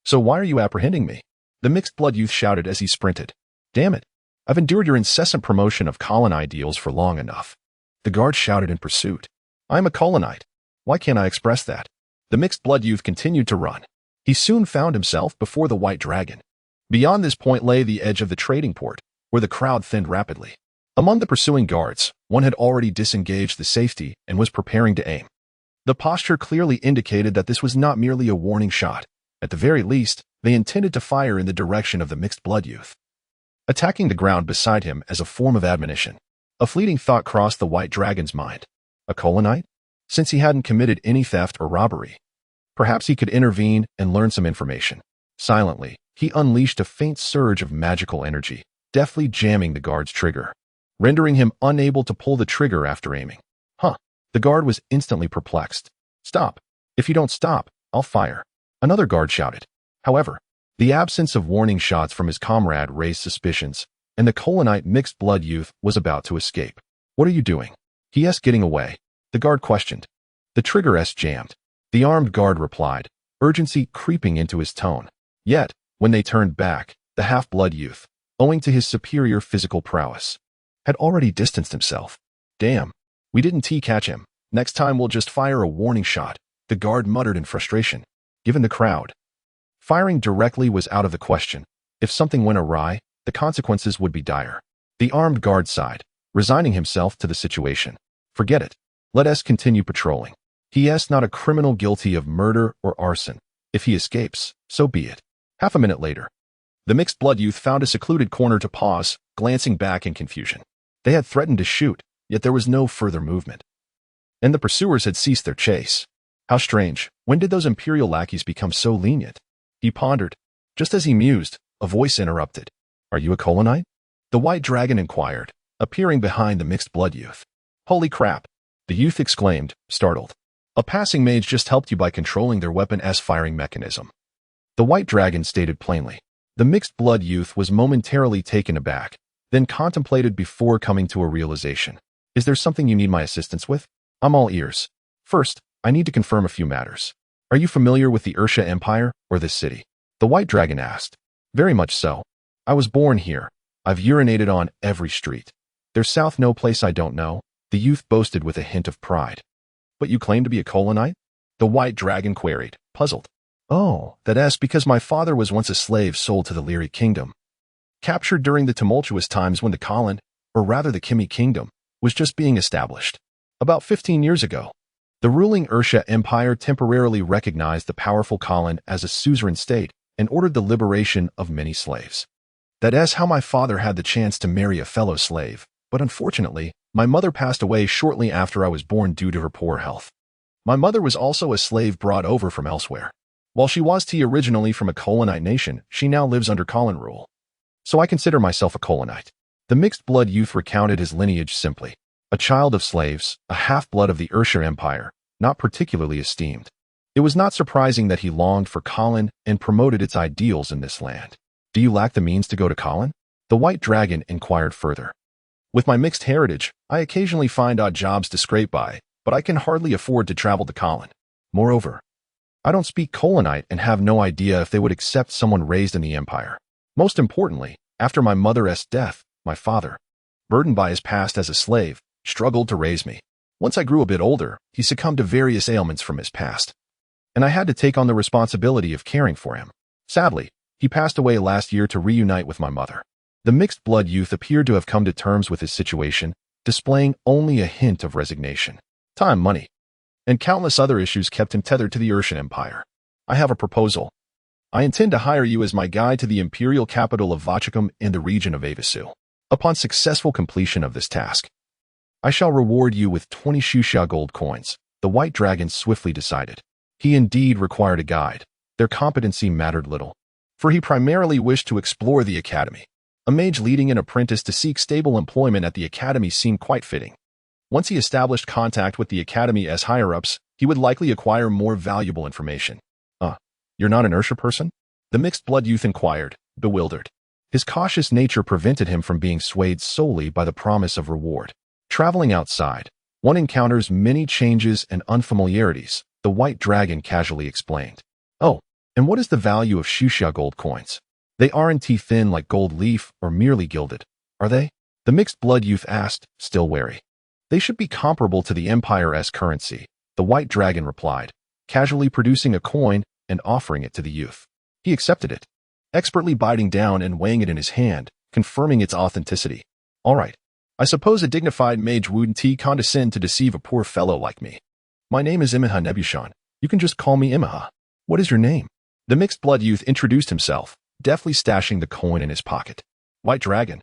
So why are you apprehending me? The mixed-blood youth shouted as he sprinted. Damn it. I've endured your incessant promotion of Colin ideals for long enough. The guard shouted in pursuit. I'm a Colonite. Why can't I express that? The mixed-blood youth continued to run. He soon found himself before the white dragon. Beyond this point lay the edge of the trading port, where the crowd thinned rapidly. Among the pursuing guards, one had already disengaged the safety and was preparing to aim. The posture clearly indicated that this was not merely a warning shot. At the very least, they intended to fire in the direction of the mixed-blood youth, attacking the ground beside him as a form of admonition. A fleeting thought crossed the white dragon's mind. A Colonite? Since he hadn't committed any theft or robbery, perhaps he could intervene and learn some information. Silently, he unleashed a faint surge of magical energy, deftly jamming the guard's trigger, rendering him unable to pull the trigger after aiming. The guard was instantly perplexed. Stop. If you don't stop, I'll fire. Another guard shouted. However, the absence of warning shots from his comrade raised suspicions, and the Colonite mixed-blood youth was about to escape. What are you doing? He asked, getting away. The guard questioned. The trigger S jammed. The armed guard replied, urgency creeping into his tone. Yet, when they turned back, the half-blood youth, owing to his superior physical prowess, had already distanced himself. Damn. We didn't catch him. Next time we'll just fire a warning shot, the guard muttered in frustration. Given the crowd, firing directly was out of the question. If something went awry, the consequences would be dire. The armed guard sighed, resigning himself to the situation. Forget it. Let us continue patrolling. He is not a criminal guilty of murder or arson. If he escapes, so be it. Half a minute later, the mixed-blood youth found a secluded corner to pause, glancing back in confusion. They had threatened to shoot, yet there was no further movement, and the pursuers had ceased their chase. How strange. When did those imperial lackeys become so lenient? He pondered. Just as he mused, a voice interrupted. Are you a Colonite? The white dragon inquired, appearing behind the mixed-blood youth. Holy crap! The youth exclaimed, startled. A passing mage just helped you by controlling their weapon S firing mechanism. The white dragon stated plainly. The mixed-blood youth was momentarily taken aback, then contemplated before coming to a realization. Is there something you need my assistance with? I'm all ears. First, I need to confirm a few matters. Are you familiar with the Isha Empire or this city? The white dragon asked. Very much so. I was born here. I've urinated on every street. There's south no place I don't know, the youth boasted with a hint of pride. But you claim to be a Colonite? The white dragon queried, puzzled. Oh, that's because my father was once a slave sold to the Leary Kingdom, captured during the tumultuous times when the Colin, or rather the Kimi Kingdom, was just being established. About 15 years ago, the ruling Isha Empire temporarily recognized the powerful Colin as a suzerain state and ordered the liberation of many slaves. That is how my father had the chance to marry a fellow slave, but unfortunately, my mother passed away shortly after I was born due to her poor health. My mother was also a slave brought over from elsewhere. While she was originally from a Colonite nation, she now lives under Colin rule. So I consider myself a Colonite. The mixed-blood youth recounted his lineage simply. A child of slaves, a half-blood of the Isha Empire, not particularly esteemed. It was not surprising that he longed for Colin and promoted its ideals in this land. Do you lack the means to go to Colin? The white dragon inquired further. With my mixed heritage, I occasionally find odd jobs to scrape by, but I can hardly afford to travel to Colin. Moreover, I don't speak Colonite and have no idea if they would accept someone raised in the Empire. Most importantly, after my mother's death, my father, burdened by his past as a slave, struggled to raise me. Once I grew a bit older, he succumbed to various ailments from his past, and I had to take on the responsibility of caring for him. Sadly, he passed away last year to reunite with my mother. The mixed-blood youth appeared to have come to terms with his situation, displaying only a hint of resignation. Time, money, and countless other issues kept him tethered to the Urshan Empire. I have a proposal. I intend to hire you as my guide to the imperial capital of Vachicum in the region of Avasu. Upon successful completion of this task, I shall reward you with 20 Xuxia gold coins, the white dragon swiftly decided. He indeed required a guide. Their competency mattered little, for he primarily wished to explore the academy. A mage leading an apprentice to seek stable employment at the academy seemed quite fitting. Once he established contact with the academy as higher-ups, he would likely acquire more valuable information. You're not an Ursha person? The mixed-blood youth inquired, bewildered. His cautious nature prevented him from being swayed solely by the promise of reward. Traveling outside, one encounters many changes and unfamiliarities, the white dragon casually explained. Oh, and what is the value of Xuxia gold coins? They aren't thin like gold leaf or merely gilded, are they? The mixed-blood youth asked, still wary. They should be comparable to the Empire's currency, the white dragon replied, casually producing a coin and offering it to the youth. He accepted it, expertly biting down and weighing it in his hand, confirming its authenticity. All right, I suppose a dignified mage wouldn't condescend to deceive a poor fellow like me. My name is Imeha Nebushan. You can just call me Imeha. What is your name? The mixed-blood youth introduced himself, deftly stashing the coin in his pocket. White dragon.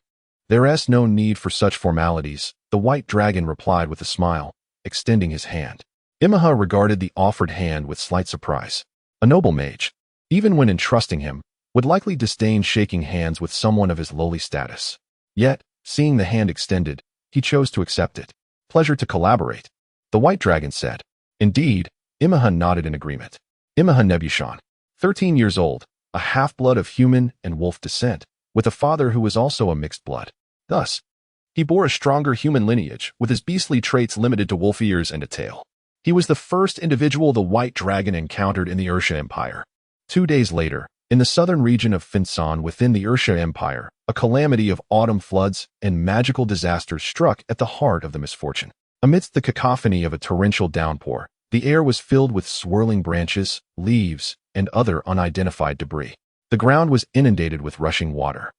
There is no need for such formalities, the white dragon replied with a smile, extending his hand. Imeha regarded the offered hand with slight surprise. A noble mage, even when entrusting him, would likely disdain shaking hands with someone of his lowly status. Yet, seeing the hand extended, he chose to accept it. Pleasure to collaborate, the white dragon said. Indeed, Imeha nodded in agreement. Imeha Nebushan, 13 years old, a half-blood of human and wolf descent, with a father who was also a mixed blood. Thus, he bore a stronger human lineage, with his beastly traits limited to wolf ears and a tail. He was the first individual the white dragon encountered in the Ursha Empire. 2 days later, in the southern region of Finsan within the Ursha Empire, a calamity of autumn floods and magical disasters struck at the heart of the misfortune. Amidst the cacophony of a torrential downpour, the air was filled with swirling branches, leaves, and other unidentified debris. The ground was inundated with rushing water,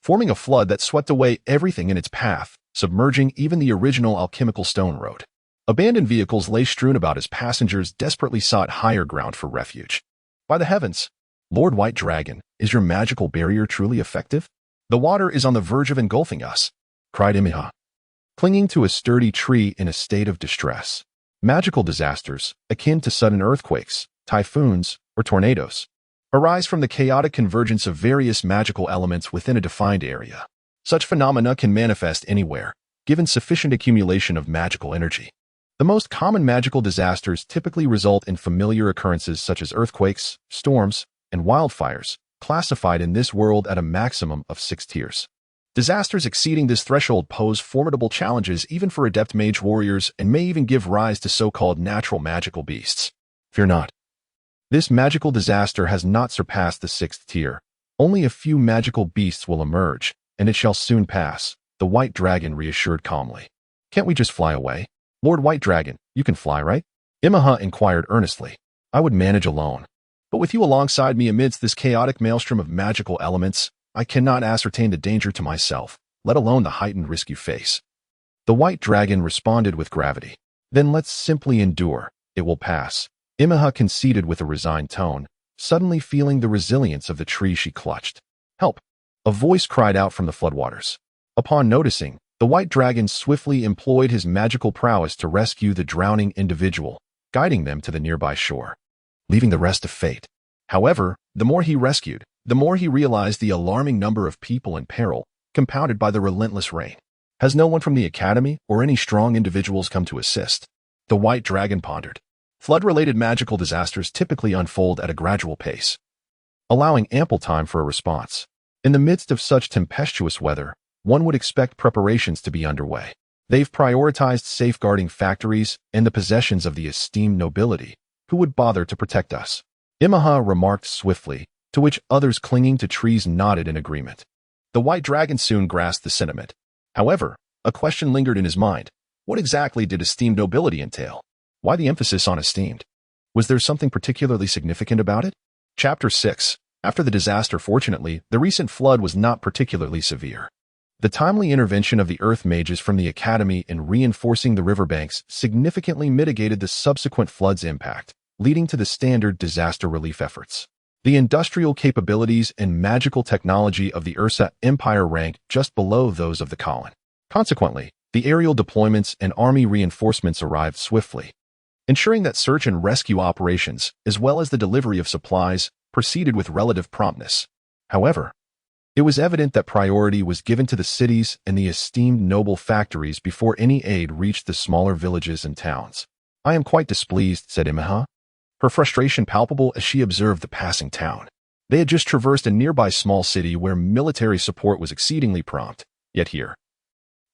forming a flood that swept away everything in its path, submerging even the original alchemical stone road. Abandoned vehicles lay strewn about as passengers desperately sought higher ground for refuge. By the heavens, Lord White Dragon, is your magical barrier truly effective? The water is on the verge of engulfing us, cried Imeha, clinging to a sturdy tree in a state of distress. Magical disasters, akin to sudden earthquakes, typhoons, or tornadoes, arise from the chaotic convergence of various magical elements within a defined area. Such phenomena can manifest anywhere, given sufficient accumulation of magical energy. The most common magical disasters typically result in familiar occurrences such as earthquakes, storms, and wildfires, classified in this world at a maximum of 6 tiers. Disasters exceeding this threshold pose formidable challenges even for adept mage warriors and may even give rise to so-called natural magical beasts. Fear not. This magical disaster has not surpassed the 6th tier. Only a few magical beasts will emerge, and it shall soon pass, the white dragon reassured calmly. Can't we just fly away? Lord White Dragon, you can fly, right? Imeha inquired earnestly. I would manage alone. But with you alongside me amidst this chaotic maelstrom of magical elements, I cannot ascertain the danger to myself, let alone the heightened risk you face. The white dragon responded with gravity. Then let's simply endure. It will pass. Imeha conceded with a resigned tone, suddenly feeling the resilience of the tree she clutched. Help! A voice cried out from the floodwaters. Upon noticing, the white dragon swiftly employed his magical prowess to rescue the drowning individual, guiding them to the nearby shore, leaving the rest to fate. However, the more he rescued, the more he realized the alarming number of people in peril, compounded by the relentless rain. Has no one from the academy or any strong individuals come to assist? The white dragon pondered. Flood-related magical disasters typically unfold at a gradual pace, allowing ample time for a response. In the midst of such tempestuous weather, one would expect preparations to be underway. They've prioritized safeguarding factories and the possessions of the esteemed nobility. Who would bother to protect us? Imeha remarked swiftly, to which others clinging to trees nodded in agreement. The white dragon soon grasped the sentiment. However, a question lingered in his mind. What exactly did esteemed nobility entail? Why the emphasis on esteemed? Was there something particularly significant about it? Chapter 6. After the disaster, fortunately, the recent flood was not particularly severe. The timely intervention of the Earth Mages from the Academy in reinforcing the riverbanks significantly mitigated the subsequent flood's impact, leading to the standard disaster relief efforts. The industrial capabilities and magical technology of the Ursa Empire ranked just below those of the Colin. Consequently, the aerial deployments and army reinforcements arrived swiftly, ensuring that search and rescue operations, as well as the delivery of supplies, proceeded with relative promptness. However, it was evident that priority was given to the cities and the esteemed noble factories before any aid reached the smaller villages and towns. "I am quite displeased," said Imeha, her frustration palpable as she observed the passing town. They had just traversed a nearby small city where military support was exceedingly prompt, yet here,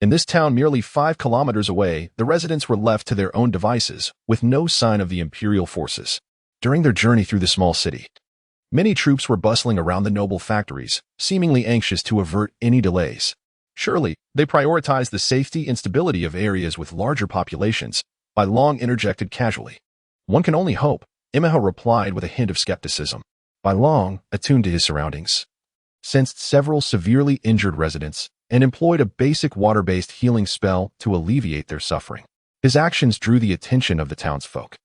in this town merely 5 kilometers away, the residents were left to their own devices, with no sign of the imperial forces. During their journey through the small city, many troops were bustling around the noble factories, seemingly anxious to avert any delays. Surely, they prioritized the safety and stability of areas with larger populations, By Long interjected casually. "One can only hope," Imeha replied with a hint of skepticism. By Long, attuned to his surroundings, sensed several severely injured residents and employed a basic water-based healing spell to alleviate their suffering. His actions drew the attention of the townsfolk.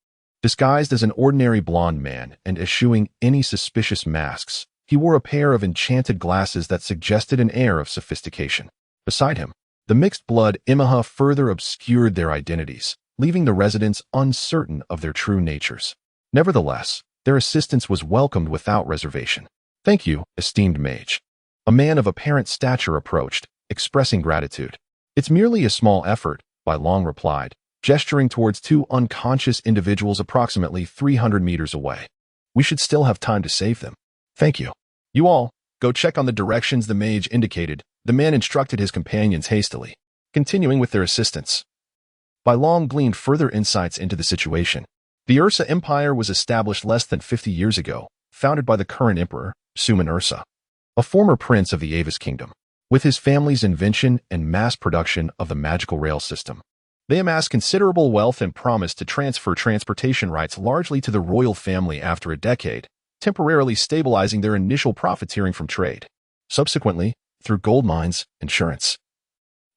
Disguised as an ordinary blond man and eschewing any suspicious masks, he wore a pair of enchanted glasses that suggested an air of sophistication. Beside him, the mixed blood Imeha further obscured their identities, leaving the residents uncertain of their true natures. Nevertheless, their assistance was welcomed without reservation. "Thank you, esteemed mage." A man of apparent stature approached, expressing gratitude. "It's merely a small effort," By Long replied, gesturing towards 2 unconscious individuals approximately 300 meters away. "We should still have time to save them." "Thank you. You all, go check on the directions the mage indicated," the man instructed his companions hastily, continuing with their assistance. By Long gleaned further insights into the situation. The Ursa Empire was established less than 50 years ago, founded by the current emperor, Suman Ursa, a former prince of the Avis kingdom. With his family's invention and mass production of the magical rail system, they amassed considerable wealth and promised to transfer transportation rights largely to the royal family after a decade, temporarily stabilizing their initial profiteering from trade. Subsequently, through gold mines, insurance,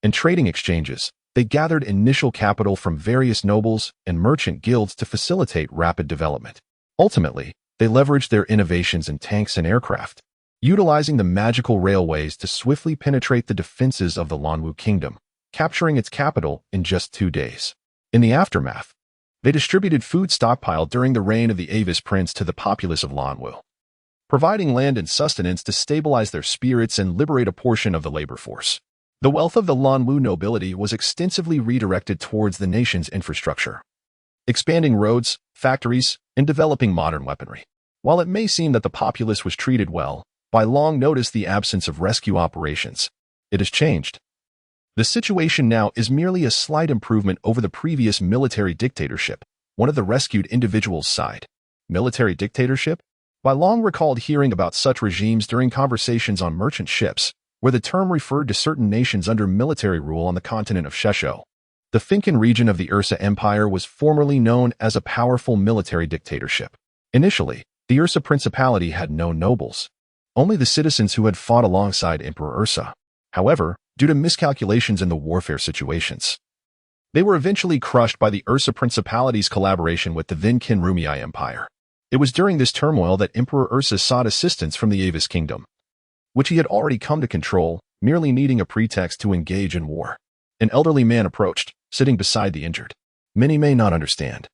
and trading exchanges, they gathered initial capital from various nobles and merchant guilds to facilitate rapid development. Ultimately, they leveraged their innovations in tanks and aircraft, utilizing the magical railways to swiftly penetrate the defenses of the Lanwu kingdom, capturing its capital in just 2 days. In the aftermath, they distributed food stockpiled during the reign of the Avis prince to the populace of Lanwu, providing land and sustenance to stabilize their spirits and liberate a portion of the labor force. The wealth of the Lanwu nobility was extensively redirected towards the nation's infrastructure, expanding roads, factories, and developing modern weaponry. While it may seem that the populace was treated well, By Long noticed the absence of rescue operations. It has changed. The situation now is merely a slight improvement over the previous military dictatorship, one of the rescued individuals sighed. Military dictatorship? By Long recalled hearing about such regimes during conversations on merchant ships, where the term referred to certain nations under military rule on the continent of Shesho. The Finken region of the Ursa Empire was formerly known as a powerful military dictatorship. Initially, the Ursa Principality had no nobles, only the citizens who had fought alongside Emperor Ursa. However, due to miscalculations in the warfare situations, they were eventually crushed by the Ursa Principality's collaboration with the then Kinrumii Empire. It was during this turmoil that Emperor Ursa sought assistance from the Avis kingdom, which he had already come to control, merely needing a pretext to engage in war. An elderly man approached, sitting beside the injured. "Many may not understand,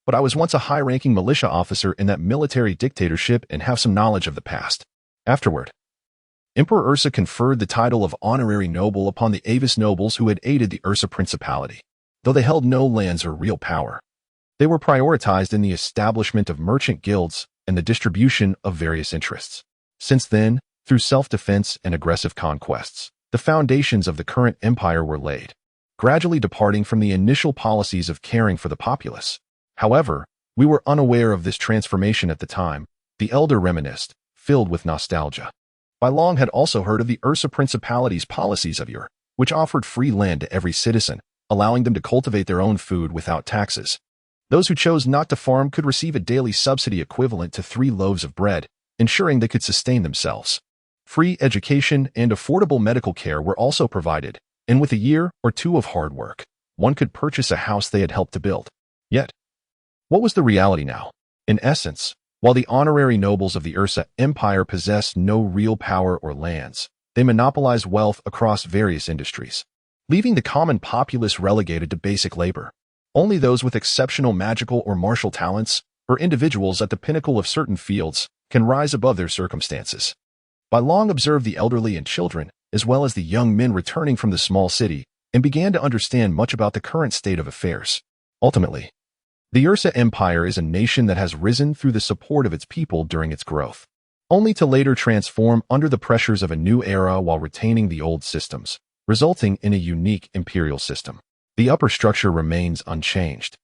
but I was once a high-ranking militia officer in that military dictatorship and have some knowledge of the past." Afterward, Emperor Ursa conferred the title of honorary noble upon the Avis nobles who had aided the Ursa Principality. Though they held no lands or real power, they were prioritized in the establishment of merchant guilds and the distribution of various interests. Since then, Through self-defense and aggressive conquests, the foundations of the current empire were laid, gradually departing from the initial policies of caring for the populace. However, we were unaware of this transformation at the time, the elder reminisced, filled with nostalgia. By long had also heard of the Ursa Principality's policies of yore, which offered free land to every citizen, allowing them to cultivate their own food without taxes. Those who chose not to farm could receive a daily subsidy equivalent to 3 loaves of bread, ensuring they could sustain themselves. Free education and affordable medical care were also provided, and with a year or 2 of hard work, one could purchase a house they had helped to build. Yet, what was the reality now? In essence, while the honorary nobles of the Ursa Empire possessed no real power or lands, they monopolized wealth across various industries, leaving the common populace relegated to basic labor. Only those with exceptional magical or martial talents, or individuals at the pinnacle of certain fields, can rise above their circumstances. By long observed the elderly and children, as well as the young men returning from the small city, and began to understand much about the current state of affairs. Ultimately, the Ursa Empire is a nation that has risen through the support of its people during its growth, only to later transform under the pressures of a new era while retaining the old systems, resulting in a unique imperial system. The upper structure remains unchanged.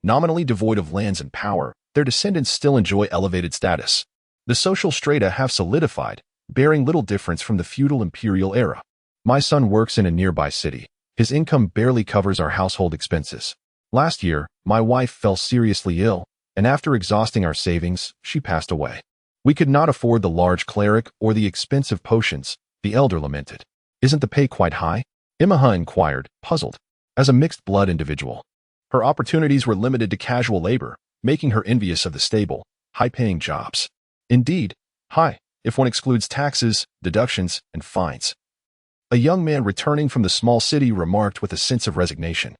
Nominally devoid of lands and power, their descendants still enjoy elevated status. The social strata have solidified, bearing little difference from the feudal imperial era. My son works in a nearby city. His income barely covers our household expenses. Last year, my wife fell seriously ill, and after exhausting our savings, she passed away. We could not afford the large cleric or the expensive potions, the elder lamented. Isn't the pay quite high? Imeha inquired, puzzled. As a mixed-blood individual, her opportunities were limited to casual labor, making her envious of the stable, high-paying jobs. Indeed, high, if one excludes taxes, deductions, and fines. A young man returning from the small city remarked with a sense of resignation.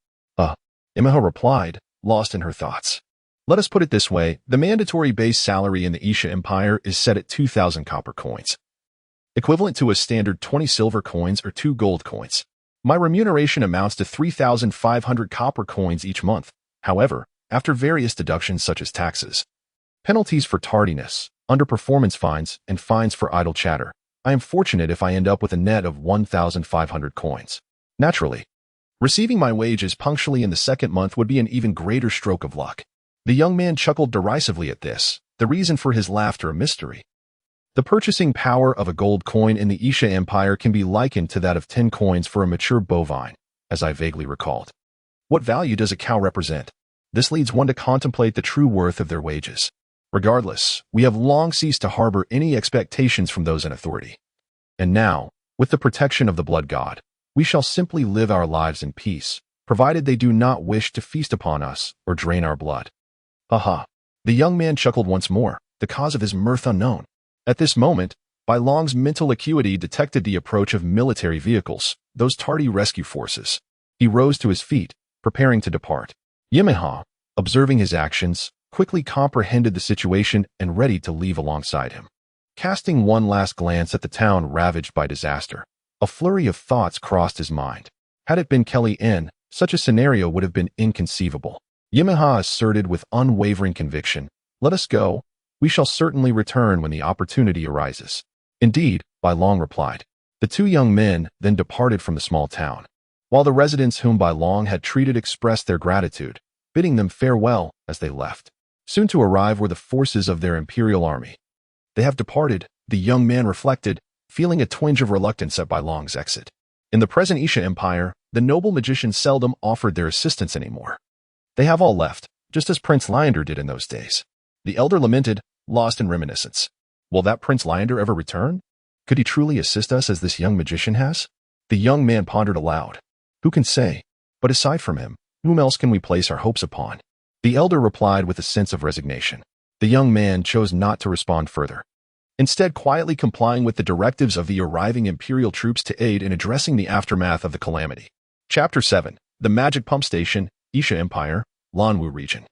Imeha replied, lost in her thoughts. Let us put it this way, the mandatory base salary in the Isha Empire is set at 2,000 copper coins, equivalent to a standard 20 silver coins or 2 gold coins. My remuneration amounts to 3,500 copper coins each month. However, after various deductions such as taxes, penalties for tardiness, underperformance fines, and fines for idle chatter, I am fortunate if I end up with a net of 1,500 coins. Naturally, receiving my wages punctually in the second month would be an even greater stroke of luck. The young man chuckled derisively at this, the reason for his laughter a mystery. The purchasing power of a gold coin in the Isha Empire can be likened to that of 10 coins for a mature bovine, as I vaguely recalled. What value does a cow represent? This leads one to contemplate the true worth of their wages. Regardless, we have long ceased to harbor any expectations from those in authority. And now, with the protection of the blood god, we shall simply live our lives in peace, provided they do not wish to feast upon us or drain our blood. Haha. The young man chuckled once more, the cause of his mirth unknown. At this moment, Bai Long's mental acuity detected the approach of military vehicles, those tardy rescue forces. He rose to his feet, preparing to depart. Imeha, observing his actions, quickly comprehended the situation and ready to leave alongside him. Casting one last glance at the town ravaged by disaster, a flurry of thoughts crossed his mind. Had it been Kelly Inn, such a scenario would have been inconceivable. Imeha asserted with unwavering conviction, "Let us go. We shall certainly return when the opportunity arises." "Indeed," Bai Long replied. The 2 young men then departed from the small town, while the residents whom Bai Long had treated expressed their gratitude, bidding them farewell as they left. Soon to arrive were the forces of their imperial army. They have departed, the young man reflected, feeling a twinge of reluctance at Bai Long's exit. In the present Isha Empire, the noble magicians seldom offered their assistance anymore. They have all left, just as Prince Lyander did in those days. The elder lamented, lost in reminiscence. Will that Prince Lyander ever return? Could he truly assist us as this young magician has? The young man pondered aloud. Who can say? But aside from him, whom else can we place our hopes upon? The elder replied with a sense of resignation. The young man chose not to respond further, instead quietly complying with the directives of the arriving imperial troops to aid in addressing the aftermath of the calamity. Chapter 7. The Magic Pump Station, Isha Empire, Lanwu Region.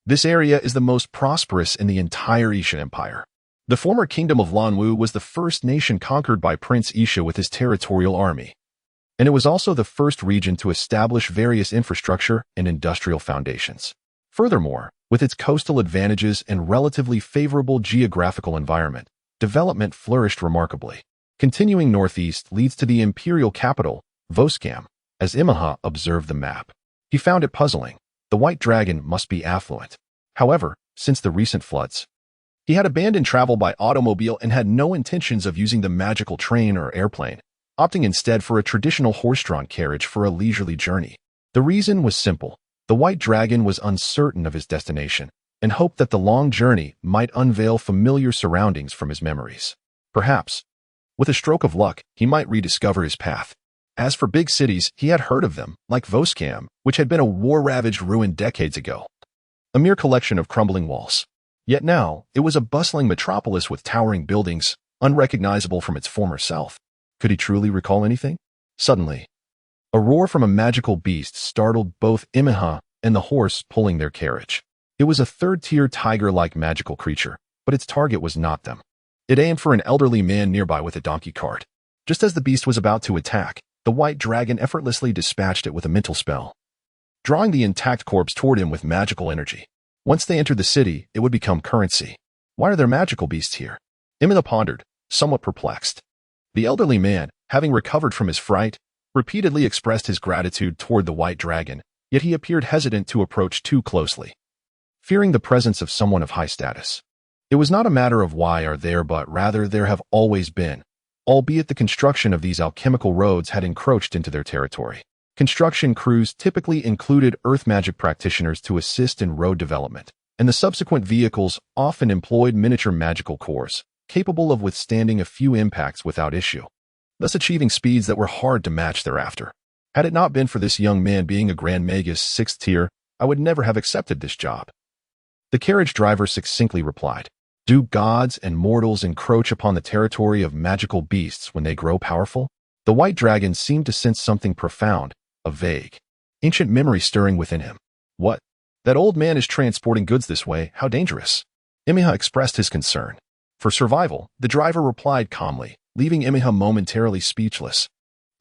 This area is the most prosperous in the entire Isha Empire. The former kingdom of Lanwu was the first nation conquered by Prince Isha with his territorial army, and it was also the first region to establish various infrastructure and industrial foundations. Furthermore, with its coastal advantages and relatively favorable geographical environment, development flourished remarkably. Continuing northeast leads to the imperial capital, Voskam. As Imeha observed the map, he found it puzzling. The white dragon must be affluent. However, since the recent floods, he had abandoned travel by automobile and had no intentions of using the magical train or airplane, opting instead for a traditional horse-drawn carriage for a leisurely journey. The reason was simple. The white dragon was uncertain of his destination and hoped that the long journey might unveil familiar surroundings from his memories. Perhaps, with a stroke of luck, he might rediscover his path. As for big cities, he had heard of them, like Voskam, which had been a war-ravaged ruin decades ago, a mere collection of crumbling walls. Yet now, it was a bustling metropolis with towering buildings, unrecognizable from its former self. Could he truly recall anything? Suddenly, a roar from a magical beast startled both Imeha and the horse pulling their carriage. It was a third-tier tiger-like magical creature, but its target was not them. It aimed for an elderly man nearby with a donkey cart. Just as the beast was about to attack, the white dragon effortlessly dispatched it with a mental spell, drawing the intact corpse toward him with magical energy. Once they entered the city, it would become currency. Why are there magical beasts here? Imeha pondered, somewhat perplexed. The elderly man, having recovered from his fright, repeatedly expressed his gratitude toward the white dragon, yet he appeared hesitant to approach too closely, fearing the presence of someone of high status. It was not a matter of why are there, but rather there have always been, albeit the construction of these alchemical roads had encroached into their territory. Construction crews typically included earth magic practitioners to assist in road development, and the subsequent vehicles often employed miniature magical cores, capable of withstanding a few impacts without issue, thus achieving speeds that were hard to match thereafter. Had it not been for this young man being a Grand Magus 6th tier, I would never have accepted this job. The carriage driver succinctly replied, "Do gods and mortals encroach upon the territory of magical beasts when they grow powerful?" The white dragon seemed to sense something profound, a vague, ancient memory stirring within him. What? That old man is transporting goods this way, how dangerous? Imeha expressed his concern. For survival, the driver replied calmly, leaving Imeha momentarily speechless.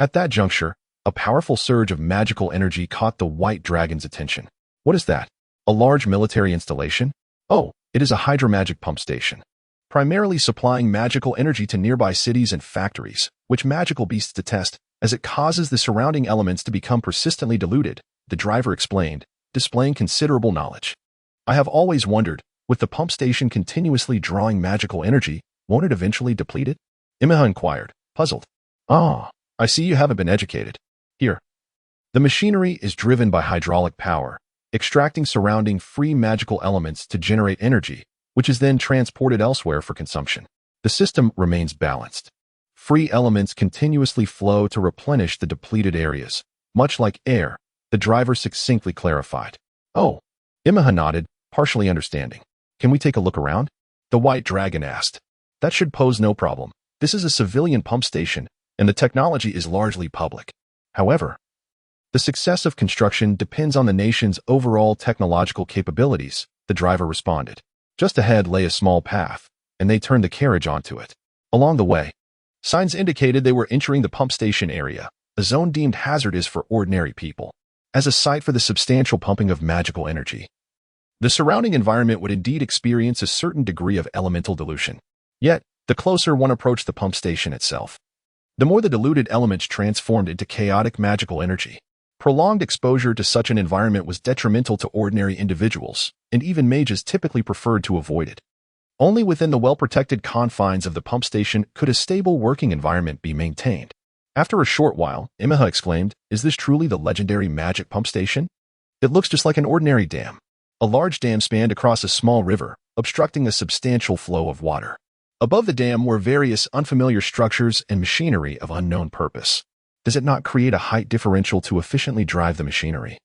At that juncture, a powerful surge of magical energy caught the white dragon's attention. What is that? A large military installation? Oh, it is a hydromagic pump station, primarily supplying magical energy to nearby cities and factories, which magical beasts detest, as it causes the surrounding elements to become persistently diluted, the driver explained, displaying considerable knowledge. I have always wondered, with the pump station continuously drawing magical energy, won't it eventually deplete it? Imeha inquired, puzzled. Ah, I see you haven't been educated. Here. The machinery is driven by hydraulic power, extracting surrounding free magical elements to generate energy, which is then transported elsewhere for consumption. The system remains balanced. Free elements continuously flow to replenish the depleted areas, much like air, the driver succinctly clarified. Oh, Imeha nodded, partially understanding. Can we take a look around? The white dragon asked. That should pose no problem. This is a civilian pump station, and the technology is largely public. However, the success of construction depends on the nation's overall technological capabilities, the driver responded. Just ahead lay a small path, and they turned the carriage onto it. Along the way, signs indicated they were entering the pump station area, a zone deemed hazardous for ordinary people, as a site for the substantial pumping of magical energy. The surrounding environment would indeed experience a certain degree of elemental dilution. Yet, the closer one approached the pump station itself, the more the diluted elements transformed into chaotic magical energy. Prolonged exposure to such an environment was detrimental to ordinary individuals, and even mages typically preferred to avoid it. Only within the well-protected confines of the pump station could a stable working environment be maintained. After a short while, Imeha exclaimed, "Is this truly the legendary magic pump station? It looks just like an ordinary dam." A large dam spanned across a small river, obstructing a substantial flow of water. Above the dam were various unfamiliar structures and machinery of unknown purpose. Does it not create a height differential to efficiently drive the machinery?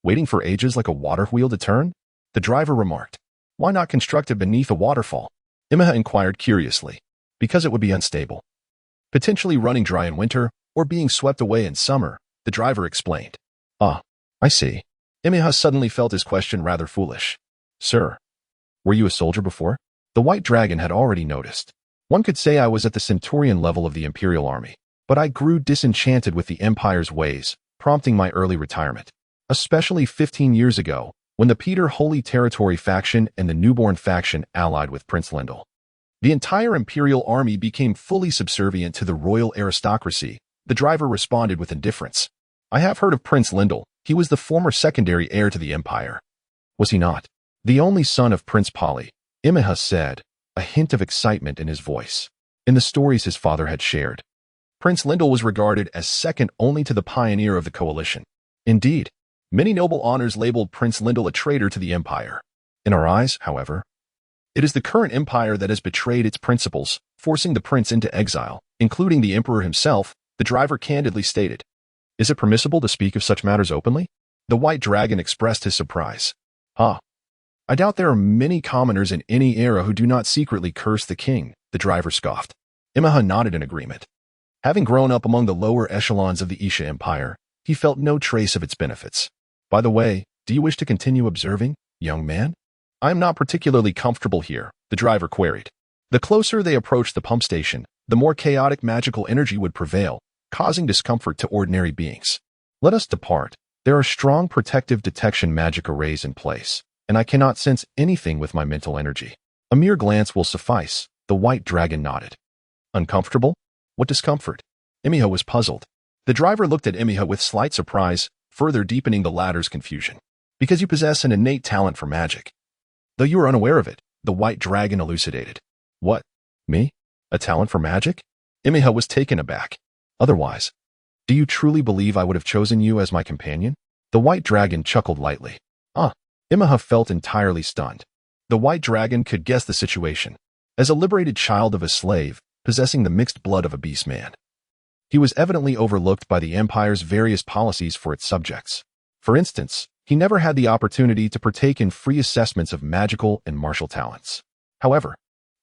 Waiting for ages like a water wheel to turn? The driver remarked. Why not construct it beneath a waterfall? Imeha inquired curiously. Because it would be unstable, potentially running dry in winter or being swept away in summer, the driver explained. Ah, I see. Imeha suddenly felt his question rather foolish. Sir, were you a soldier before? The white dragon had already noticed. One could say I was at the centurion level of the Imperial Army, but I grew disenchanted with the Empire's ways, prompting my early retirement. Especially 15 years ago, when the Peter Holy Territory faction and the Newborn faction allied with Prince Lendl. The entire imperial army became fully subservient to the royal aristocracy. The driver responded with indifference. I have heard of Prince Lindel. He was the former secondary heir to the empire. Was he not? The only son of Prince Polly, Imeha said, a hint of excitement in his voice. In the stories his father had shared, Prince Lindel was regarded as second only to the pioneer of the coalition. Indeed, many noble honors labeled Prince Lindel a traitor to the empire. In our eyes, however, it is the current empire that has betrayed its principles, forcing the prince into exile, including the emperor himself, the driver candidly stated. Is it permissible to speak of such matters openly? The white dragon expressed his surprise. I doubt there are many commoners in any era who do not secretly curse the king, the driver scoffed. Imeha nodded in agreement. Having grown up among the lower echelons of the Isha Empire, he felt no trace of its benefits. By the way, do you wish to continue observing, young man? I am not particularly comfortable here, the driver queried. The closer they approached the pump station, the more chaotic magical energy would prevail, causing discomfort to ordinary beings. Let us depart. There are strong protective detection magic arrays in place, and I cannot sense anything with my mental energy. A mere glance will suffice, the white dragon nodded. Uncomfortable? What discomfort? Imeha was puzzled. The driver looked at Imeha with slight surprise, further deepening the latter's confusion. Because you possess an innate talent for magic. Though you are unaware of it, the white dragon elucidated. What? Me? A talent for magic? Imeha was taken aback. Otherwise, do you truly believe I would have chosen you as my companion? The white dragon chuckled lightly. Imeha felt entirely stunned. The white dragon could guess the situation. As a liberated child of a slave, possessing the mixed blood of a beast man, he was evidently overlooked by the empire's various policies for its subjects. For instance, he never had the opportunity to partake in free assessments of magical and martial talents. However,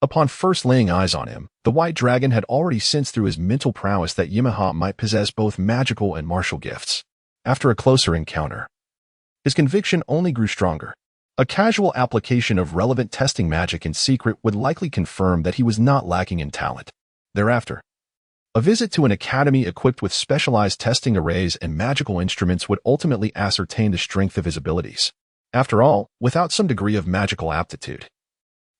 upon first laying eyes on him, the white dragon had already sensed through his mental prowess that Imeha might possess both magical and martial gifts. After a closer encounter, his conviction only grew stronger. A casual application of relevant testing magic in secret would likely confirm that he was not lacking in talent. Thereafter, a visit to an academy equipped with specialized testing arrays and magical instruments would ultimately ascertain the strength of his abilities. After all, without some degree of magical aptitude,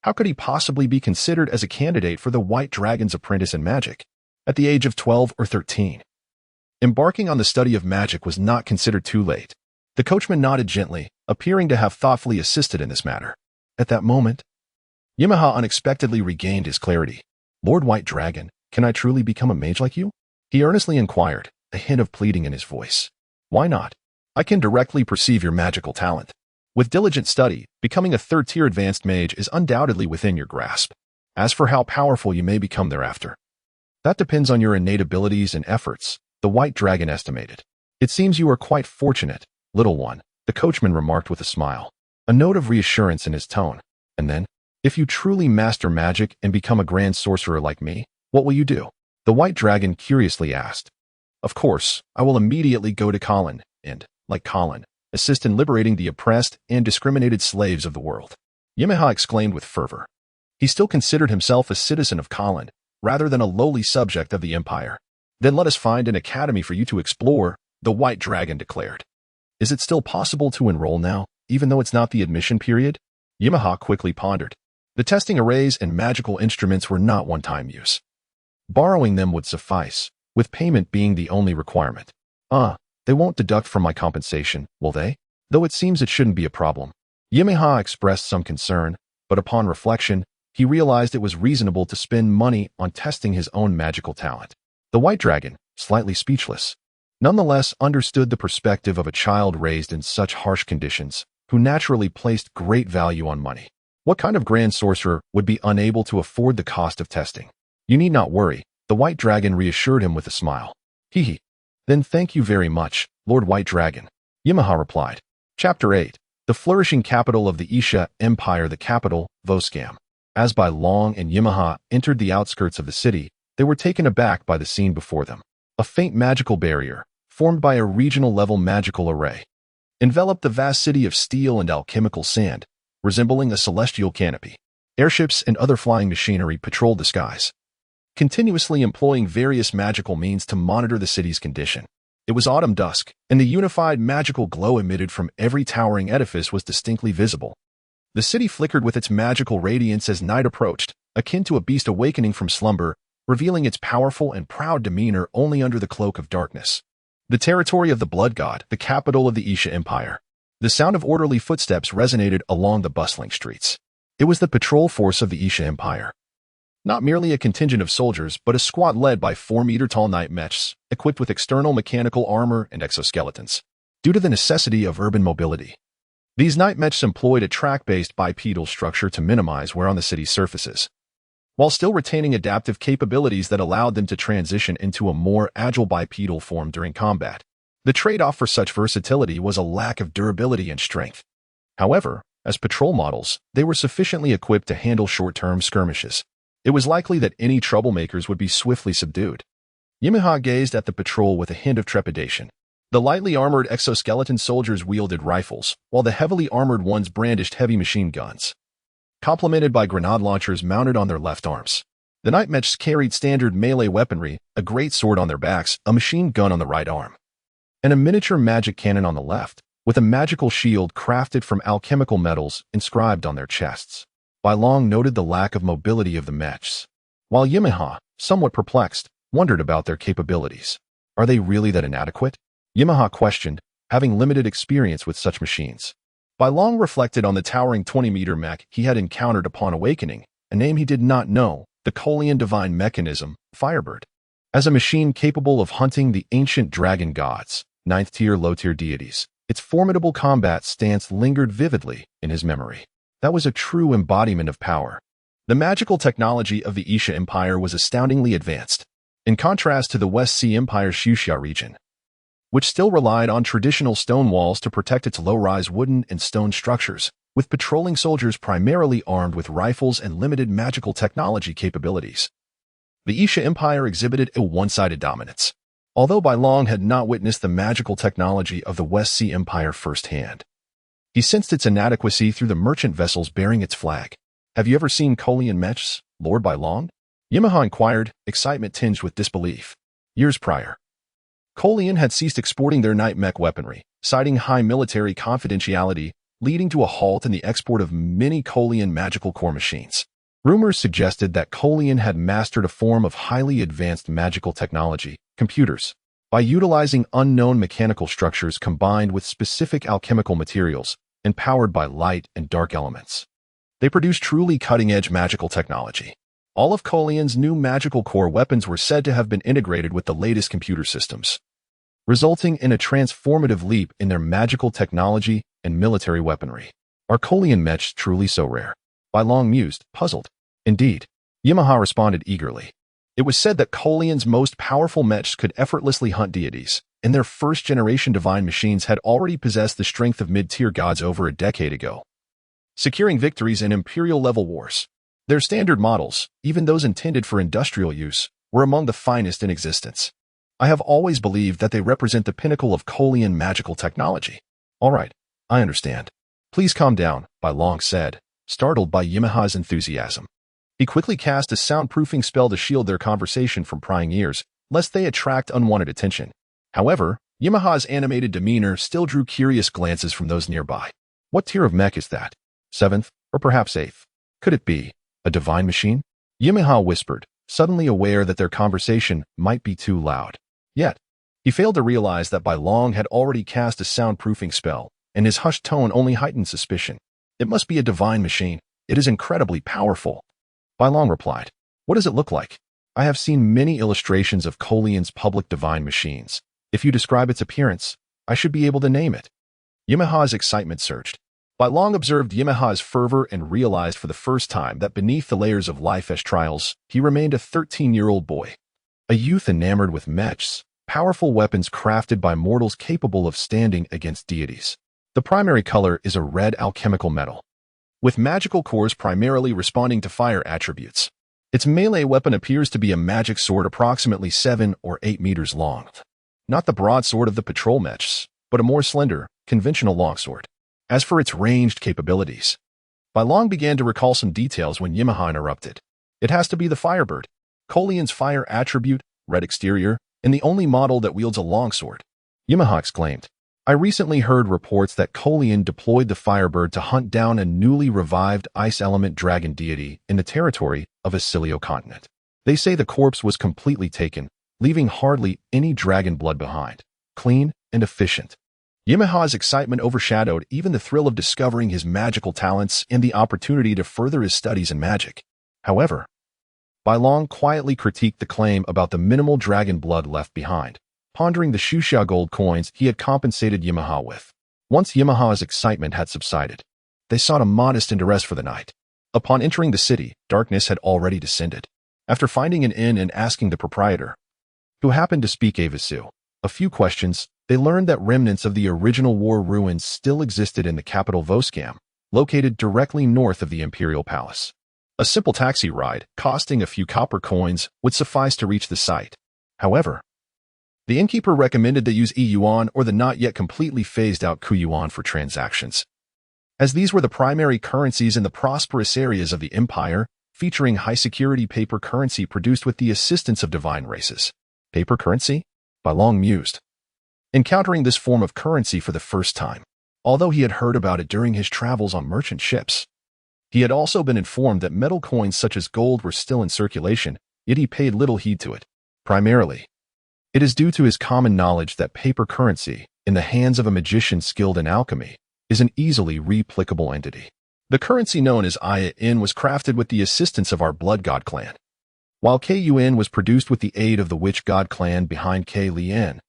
how could he possibly be considered as a candidate for the White Dragon's apprentice in magic at the age of 12 or 13? Embarking on the study of magic was not considered too late. The coachman nodded gently, appearing to have thoughtfully assisted in this matter. At that moment, Imeha unexpectedly regained his clarity. Lord White Dragon, can I truly become a mage like you? He earnestly inquired, a hint of pleading in his voice. Why not? I can directly perceive your magical talent. With diligent study, becoming a third-tier advanced mage is undoubtedly within your grasp. As for how powerful you may become thereafter, that depends on your innate abilities and efforts, the White Dragon estimated. It seems you are quite fortunate, little one, the coachman remarked with a smile, a note of reassurance in his tone. And then, if you truly master magic and become a grand sorcerer like me, what will you do? The White Dragon curiously asked. Of course, I will immediately go to Colin and, like Colin, assist in liberating the oppressed and discriminated slaves of the world. Imeha exclaimed with fervor. He still considered himself a citizen of Colin, rather than a lowly subject of the Empire. Then let us find an academy for you to explore, the White Dragon declared. Is it still possible to enroll now, even though it's not the admission period? Imeha quickly pondered. The testing arrays and magical instruments were not one-time use. Borrowing them would suffice, with payment being the only requirement. They won't deduct from my compensation, will they? Though it seems it shouldn't be a problem. Imeha expressed some concern, but upon reflection, he realized it was reasonable to spend money on testing his own magical talent. The White Dragon, slightly speechless, nonetheless understood the perspective of a child raised in such harsh conditions, who naturally placed great value on money. What kind of grand sorcerer would be unable to afford the cost of testing? You need not worry, the White Dragon reassured him with a smile. Hee. Then thank you very much, Lord White Dragon. Imeha replied. Chapter 8. The flourishing capital of the Isha Empire, the capital, Voskam. As Bai Long and Imeha entered the outskirts of the city, they were taken aback by the scene before them. A faint magical barrier, formed by a regional-level magical array, enveloped the vast city of steel and alchemical sand, resembling a celestial canopy. Airships and other flying machinery patrolled the skies, continuously employing various magical means to monitor the city's condition. It was autumn dusk, and the unified magical glow emitted from every towering edifice was distinctly visible. The city flickered with its magical radiance as night approached, akin to a beast awakening from slumber, revealing its powerful and proud demeanor only under the cloak of darkness. The territory of the Blood God, the capital of the Isha Empire. The sound of orderly footsteps resonated along the bustling streets. It was the patrol force of the Isha Empire. Not merely a contingent of soldiers, but a squad led by 4-meter-tall night mechs, equipped with external mechanical armor and exoskeletons. Due to the necessity of urban mobility, these night mechs employed a track-based bipedal structure to minimize wear on the city's surfaces, while still retaining adaptive capabilities that allowed them to transition into a more agile bipedal form during combat. The trade-off for such versatility was a lack of durability and strength. However, as patrol models, they were sufficiently equipped to handle short-term skirmishes. It was likely that any troublemakers would be swiftly subdued. Imeha gazed at the patrol with a hint of trepidation. The lightly armored exoskeleton soldiers wielded rifles, while the heavily armored ones brandished heavy machine guns, complemented by grenade launchers mounted on their left arms. The night mechs carried standard melee weaponry, a great sword on their backs, a machine gun on the right arm, and a miniature magic cannon on the left, with a magical shield crafted from alchemical metals inscribed on their chests. Bai Long noted the lack of mobility of the mechs, while Imeha, somewhat perplexed, wondered about their capabilities. Are they really that inadequate? Imeha questioned, having limited experience with such machines. Bai Long reflected on the towering 20-meter mech he had encountered upon awakening, a name he did not know, the Kolian divine mechanism, Firebird. As a machine capable of hunting the ancient dragon gods, 9th-tier low-tier deities, its formidable combat stance lingered vividly in his memory. That was a true embodiment of power. The magical technology of the Isha Empire was astoundingly advanced, in contrast to the West Sea Empire's Xuxia region, which still relied on traditional stone walls to protect its low-rise wooden and stone structures, with patrolling soldiers primarily armed with rifles and limited magical technology capabilities. The Isha Empire exhibited a one-sided dominance, although Bai Long had not witnessed the magical technology of the West Sea Empire firsthand. He sensed its inadequacy through the merchant vessels bearing its flag. Have you ever seen Kolian mechs, Lord Bai Long? Imeha inquired, excitement tinged with disbelief. Years prior, Kolian had ceased exporting their night mech weaponry, citing high military confidentiality, leading to a halt in the export of many Kolian magical core machines. Rumors suggested that Kolian had mastered a form of highly advanced magical technology, computers, by utilizing unknown mechanical structures combined with specific alchemical materials and powered by light and dark elements. They produced truly cutting-edge magical technology. All of Kolian's new magical core weapons were said to have been integrated with the latest computer systems, resulting in a transformative leap in their magical technology and military weaponry. Are Kolian mechs truly so rare? Bai Long mused, puzzled. Indeed, Imeha responded eagerly. It was said that Kolian's most powerful mechs could effortlessly hunt deities, and their first-generation divine machines had already possessed the strength of mid-tier gods over a decade ago, securing victories in imperial-level wars. Their standard models, even those intended for industrial use, were among the finest in existence. I have always believed that they represent the pinnacle of Kolian magical technology. All right, I understand. Please calm down, Bai Long said, startled by Imeha's enthusiasm. He quickly cast a soundproofing spell to shield their conversation from prying ears, lest they attract unwanted attention. However, Imeha's animated demeanor still drew curious glances from those nearby. What tier of mech is that? 7th, or perhaps 8th? Could it be a divine machine? Imeha whispered, suddenly aware that their conversation might be too loud. Yet, he failed to realize that Bai Long had already cast a soundproofing spell, and his hushed tone only heightened suspicion. It must be a divine machine. It is incredibly powerful. Bai Long replied, what does it look like? I have seen many illustrations of Kolian's public divine machines. If you describe its appearance, I should be able to name it. Imeha's excitement surged. Bai Long observed Imeha's fervor and realized for the first time that beneath the layers of life-esque trials, he remained a 13-year-old boy. A youth enamored with mechs, powerful weapons crafted by mortals capable of standing against deities. The primary color is a red alchemical metal, with magical cores primarily responding to fire attributes. Its melee weapon appears to be a magic sword approximately 7 or 8 meters long. Not the broadsword of the patrol mechs, but a more slender, conventional longsword. As for its ranged capabilities, Bai Long began to recall some details when Imeha interrupted. It has to be the Firebird, Kolian's fire attribute, red exterior, and the only model that wields a longsword. Imeha exclaimed, I recently heard reports that Kolian deployed the Firebird to hunt down a newly revived ice element dragon deity in the territory of Acilio continent. They say the corpse was completely taken, leaving hardly any dragon blood behind, clean and efficient. Imeha's excitement overshadowed even the thrill of discovering his magical talents and the opportunity to further his studies in magic. However, Bailong quietly critiqued the claim about the minimal dragon blood left behind, pondering the Xuxia gold coins he had compensated Imeha with. Once Imeha's excitement had subsided, they sought a modest interest for the night. Upon entering the city, darkness had already descended. After finding an inn and asking the proprietor, who happened to speak Avisu, a few questions, they learned that remnants of the original war ruins still existed in the capital Voskam, located directly north of the Imperial Palace. A simple taxi ride, costing a few copper coins, would suffice to reach the site. However, the innkeeper recommended they use e-yuan or the not yet completely phased-out ku-yuan for transactions, as these were the primary currencies in the prosperous areas of the empire, featuring high-security paper currency produced with the assistance of divine races. Paper currency? Bailong mused, encountering this form of currency for the first time. Although he had heard about it during his travels on merchant ships, he had also been informed that metal coins such as gold were still in circulation, yet he paid little heed to it. Primarily, it is due to his common knowledge that paper currency, in the hands of a magician skilled in alchemy, is an easily replicable entity. The currency known as Ia-In was crafted with the assistance of our Blood God clan, while Kun was produced with the aid of the Witch God clan behind K-Lien,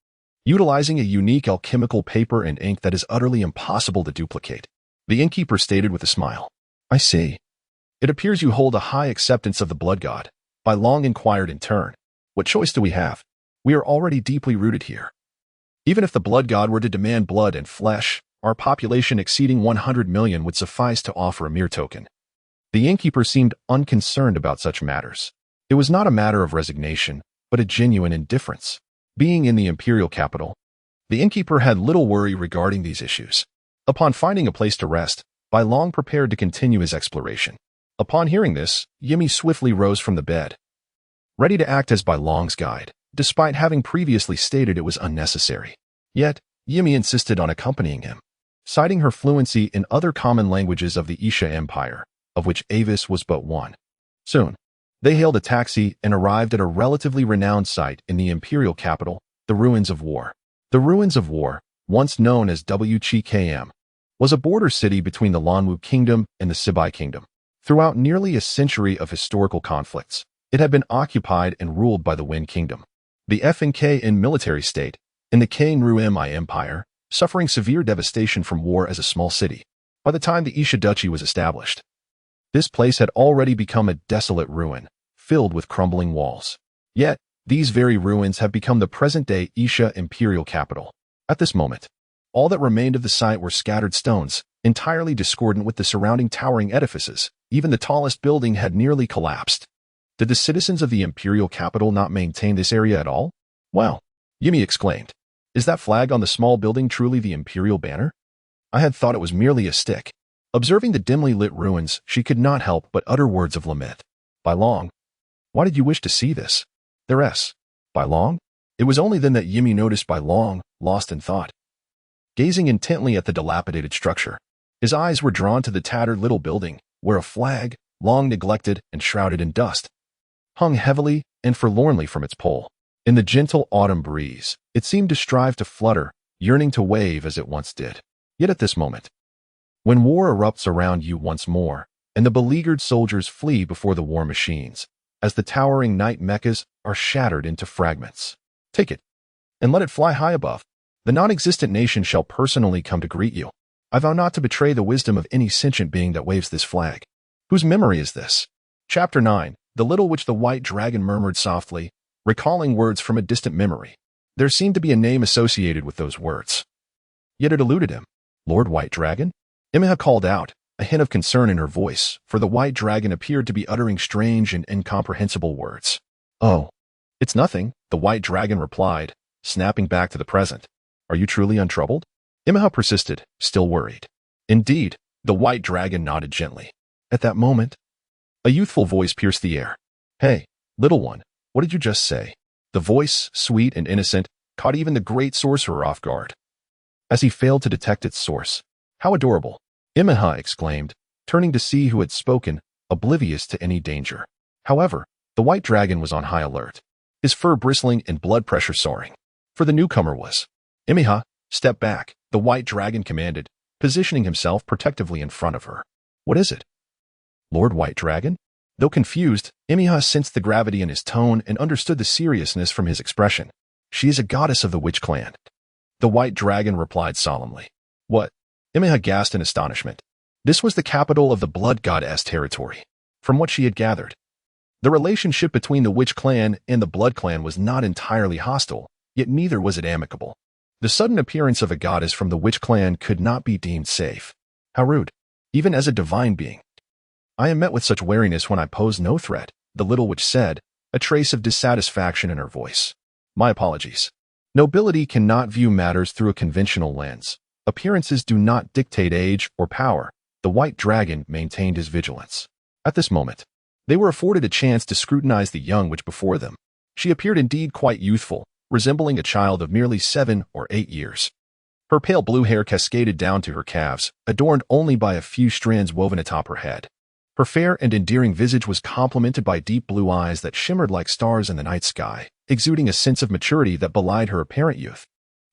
utilizing a unique alchemical paper and ink that is utterly impossible to duplicate. The innkeeper stated with a smile, "I see. It appears you hold a high acceptance of the Blood God." Bailong inquired in turn, "What choice do we have? We are already deeply rooted here. Even if the Blood God were to demand blood and flesh, our population exceeding 100 million would suffice to offer a mere token." The innkeeper seemed unconcerned about such matters. It was not a matter of resignation, but a genuine indifference. Being in the imperial capital, the innkeeper had little worry regarding these issues. Upon finding a place to rest, Bailong prepared to continue his exploration. Upon hearing this, Yimi swiftly rose from the bed, ready to act as Bailong's guide, despite having previously stated it was unnecessary. Yet, Yimi insisted on accompanying him, citing her fluency in other common languages of the Isha Empire, of which Avis was but one. Soon, they hailed a taxi and arrived at a relatively renowned site in the imperial capital, the Ruins of War. The Ruins of War, once known as WCKM, was a border city between the Lanwu Kingdom and the Sibai Kingdom. Throughout nearly a century of historical conflicts, it had been occupied and ruled by the Wen Kingdom. The FNK military state, and the Kain-Ru-Mi Empire, suffering severe devastation from war as a small city. By the time the Isha Duchy was established, this place had already become a desolate ruin, filled with crumbling walls. Yet, these very ruins have become the present-day Isha imperial capital. At this moment, all that remained of the site were scattered stones, entirely discordant with the surrounding towering edifices. Even the tallest building had nearly collapsed. Did the citizens of the imperial capital not maintain this area at all? "Well," Yimi exclaimed, "is that flag on the small building truly the imperial banner? I had thought it was merely a stick." Observing the dimly lit ruins, she could not help but utter words of lament. "Bailong, why did you wish to see this?" "Theres." "Bailong?" It was only then that Yimi noticed Bailong, lost in thought, gazing intently at the dilapidated structure. His eyes were drawn to the tattered little building, where a flag, long neglected and shrouded in dust, hung heavily and forlornly from its pole. In the gentle autumn breeze, it seemed to strive to flutter, yearning to wave as it once did. Yet at this moment, when war erupts around you once more, and the beleaguered soldiers flee before the war machines, as the towering night mechas are shattered into fragments, take it, and let it fly high above. The non-existent nation shall personally come to greet you. I vow not to betray the wisdom of any sentient being that waves this flag. Whose memory is this? Chapter 9, The Little Which the White Dragon murmured softly, recalling words from a distant memory. There seemed to be a name associated with those words. Yet it eluded him. Lord White Dragon? Imeha called out, a hint of concern in her voice, for the White Dragon appeared to be uttering strange and incomprehensible words. "Oh, it's nothing," the White Dragon replied, snapping back to the present. "Are you truly untroubled?" Imeha persisted, still worried. Indeed, the White Dragon nodded gently. At that moment, a youthful voice pierced the air. "Hey, little one, what did you just say?" The voice, sweet and innocent, caught even the great sorcerer off guard. as he failed to detect its source. "How adorable!" Imeha exclaimed, turning to see who had spoken, oblivious to any danger. However, the white dragon was on high alert, his fur bristling and blood pressure soaring. For the newcomer was. "Imeha, step back," the white dragon commanded, positioning himself protectively in front of her. "What is it?" "Lord White Dragon?" Though confused, Imeha sensed the gravity in his tone and understood the seriousness from his expression. "She is a goddess of the witch clan." The white dragon replied solemnly. "What?" Imeha gasped in astonishment. This was the capital of the blood goddess territory. From what she had gathered, the relationship between the witch clan and the blood clan was not entirely hostile, yet neither was it amicable. The sudden appearance of a goddess from the witch clan could not be deemed safe. How rude, even as a divine being. "I am met with such wariness when I pose no threat," the little witch said, a trace of dissatisfaction in her voice. "My apologies. Nobility cannot view matters through a conventional lens. Appearances do not dictate age or power." The white dragon maintained his vigilance. At this moment, they were afforded a chance to scrutinize the young witch before them. She appeared indeed quite youthful, resembling a child of merely 7 or 8 years. Her pale blue hair cascaded down to her calves, adorned only by a few strands woven atop her head. Her fair and endearing visage was complemented by deep blue eyes that shimmered like stars in the night sky, exuding a sense of maturity that belied her apparent youth.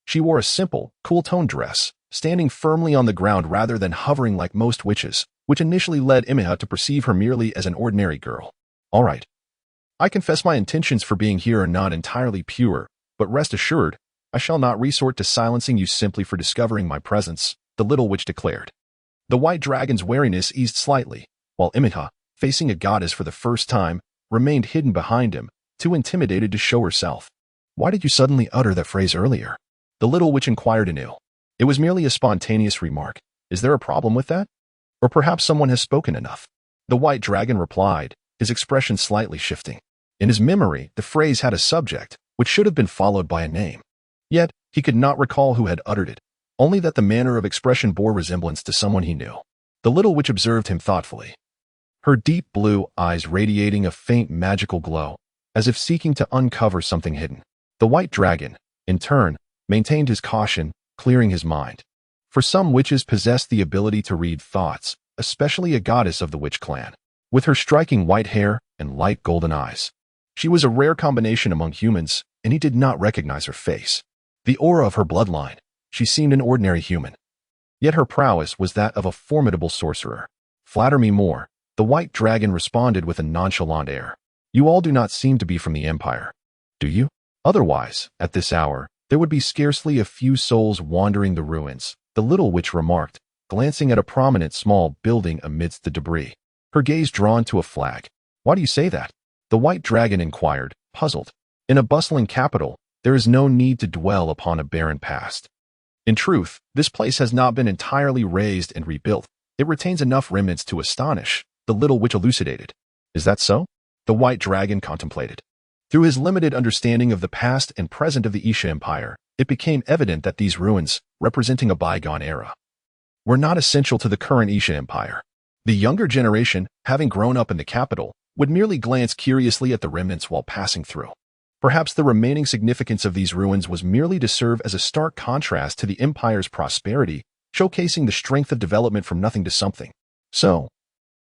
She wore a simple, cool-toned dress, standing firmly on the ground rather than hovering like most witches, which initially led Imeha to perceive her merely as an ordinary girl. "All right. I confess my intentions for being here are not entirely pure, but rest assured, I shall not resort to silencing you simply for discovering my presence," the little witch declared. The white dragon's wariness eased slightly, while Imeha, facing a goddess for the first time, remained hidden behind him, too intimidated to show herself. "Why did you suddenly utter that phrase earlier?" the little witch inquired anew. "It was merely a spontaneous remark. Is there a problem with that? Or perhaps someone has spoken enough?" The white dragon replied, his expression slightly shifting. In his memory, the phrase had a subject, which should have been followed by a name. Yet, he could not recall who had uttered it, only that the manner of expression bore resemblance to someone he knew. The little witch observed him thoughtfully, her deep blue eyes radiating a faint magical glow, as if seeking to uncover something hidden. The white dragon, in turn, maintained his caution, clearing his mind. For some witches possessed the ability to read thoughts, especially a goddess of the witch clan. With her striking white hair and light golden eyes, she was a rare combination among humans, and he did not recognize her face. The aura of her bloodline, she seemed an ordinary human. Yet her prowess was that of a formidable sorcerer. "Flatter me more," the white dragon responded with a nonchalant air. "You all do not seem to be from the Empire, do you? Otherwise, at this hour, there would be scarcely a few souls wandering the ruins," the little witch remarked, glancing at a prominent small building amidst the debris, her gaze drawn to a flag. "Why do you say that?" the white dragon inquired, puzzled. "In a bustling capital, there is no need to dwell upon a barren past. In truth, this place has not been entirely razed and rebuilt. It retains enough remnants to astonish," the little witch elucidated. "Is that so?" the white dragon contemplated. Through his limited understanding of the past and present of the Isha Empire, it became evident that these ruins, representing a bygone era, were not essential to the current Isha Empire. The younger generation, having grown up in the capital, would merely glance curiously at the remnants while passing through. Perhaps the remaining significance of these ruins was merely to serve as a stark contrast to the Empire's prosperity, showcasing the strength of development from nothing to something. "So,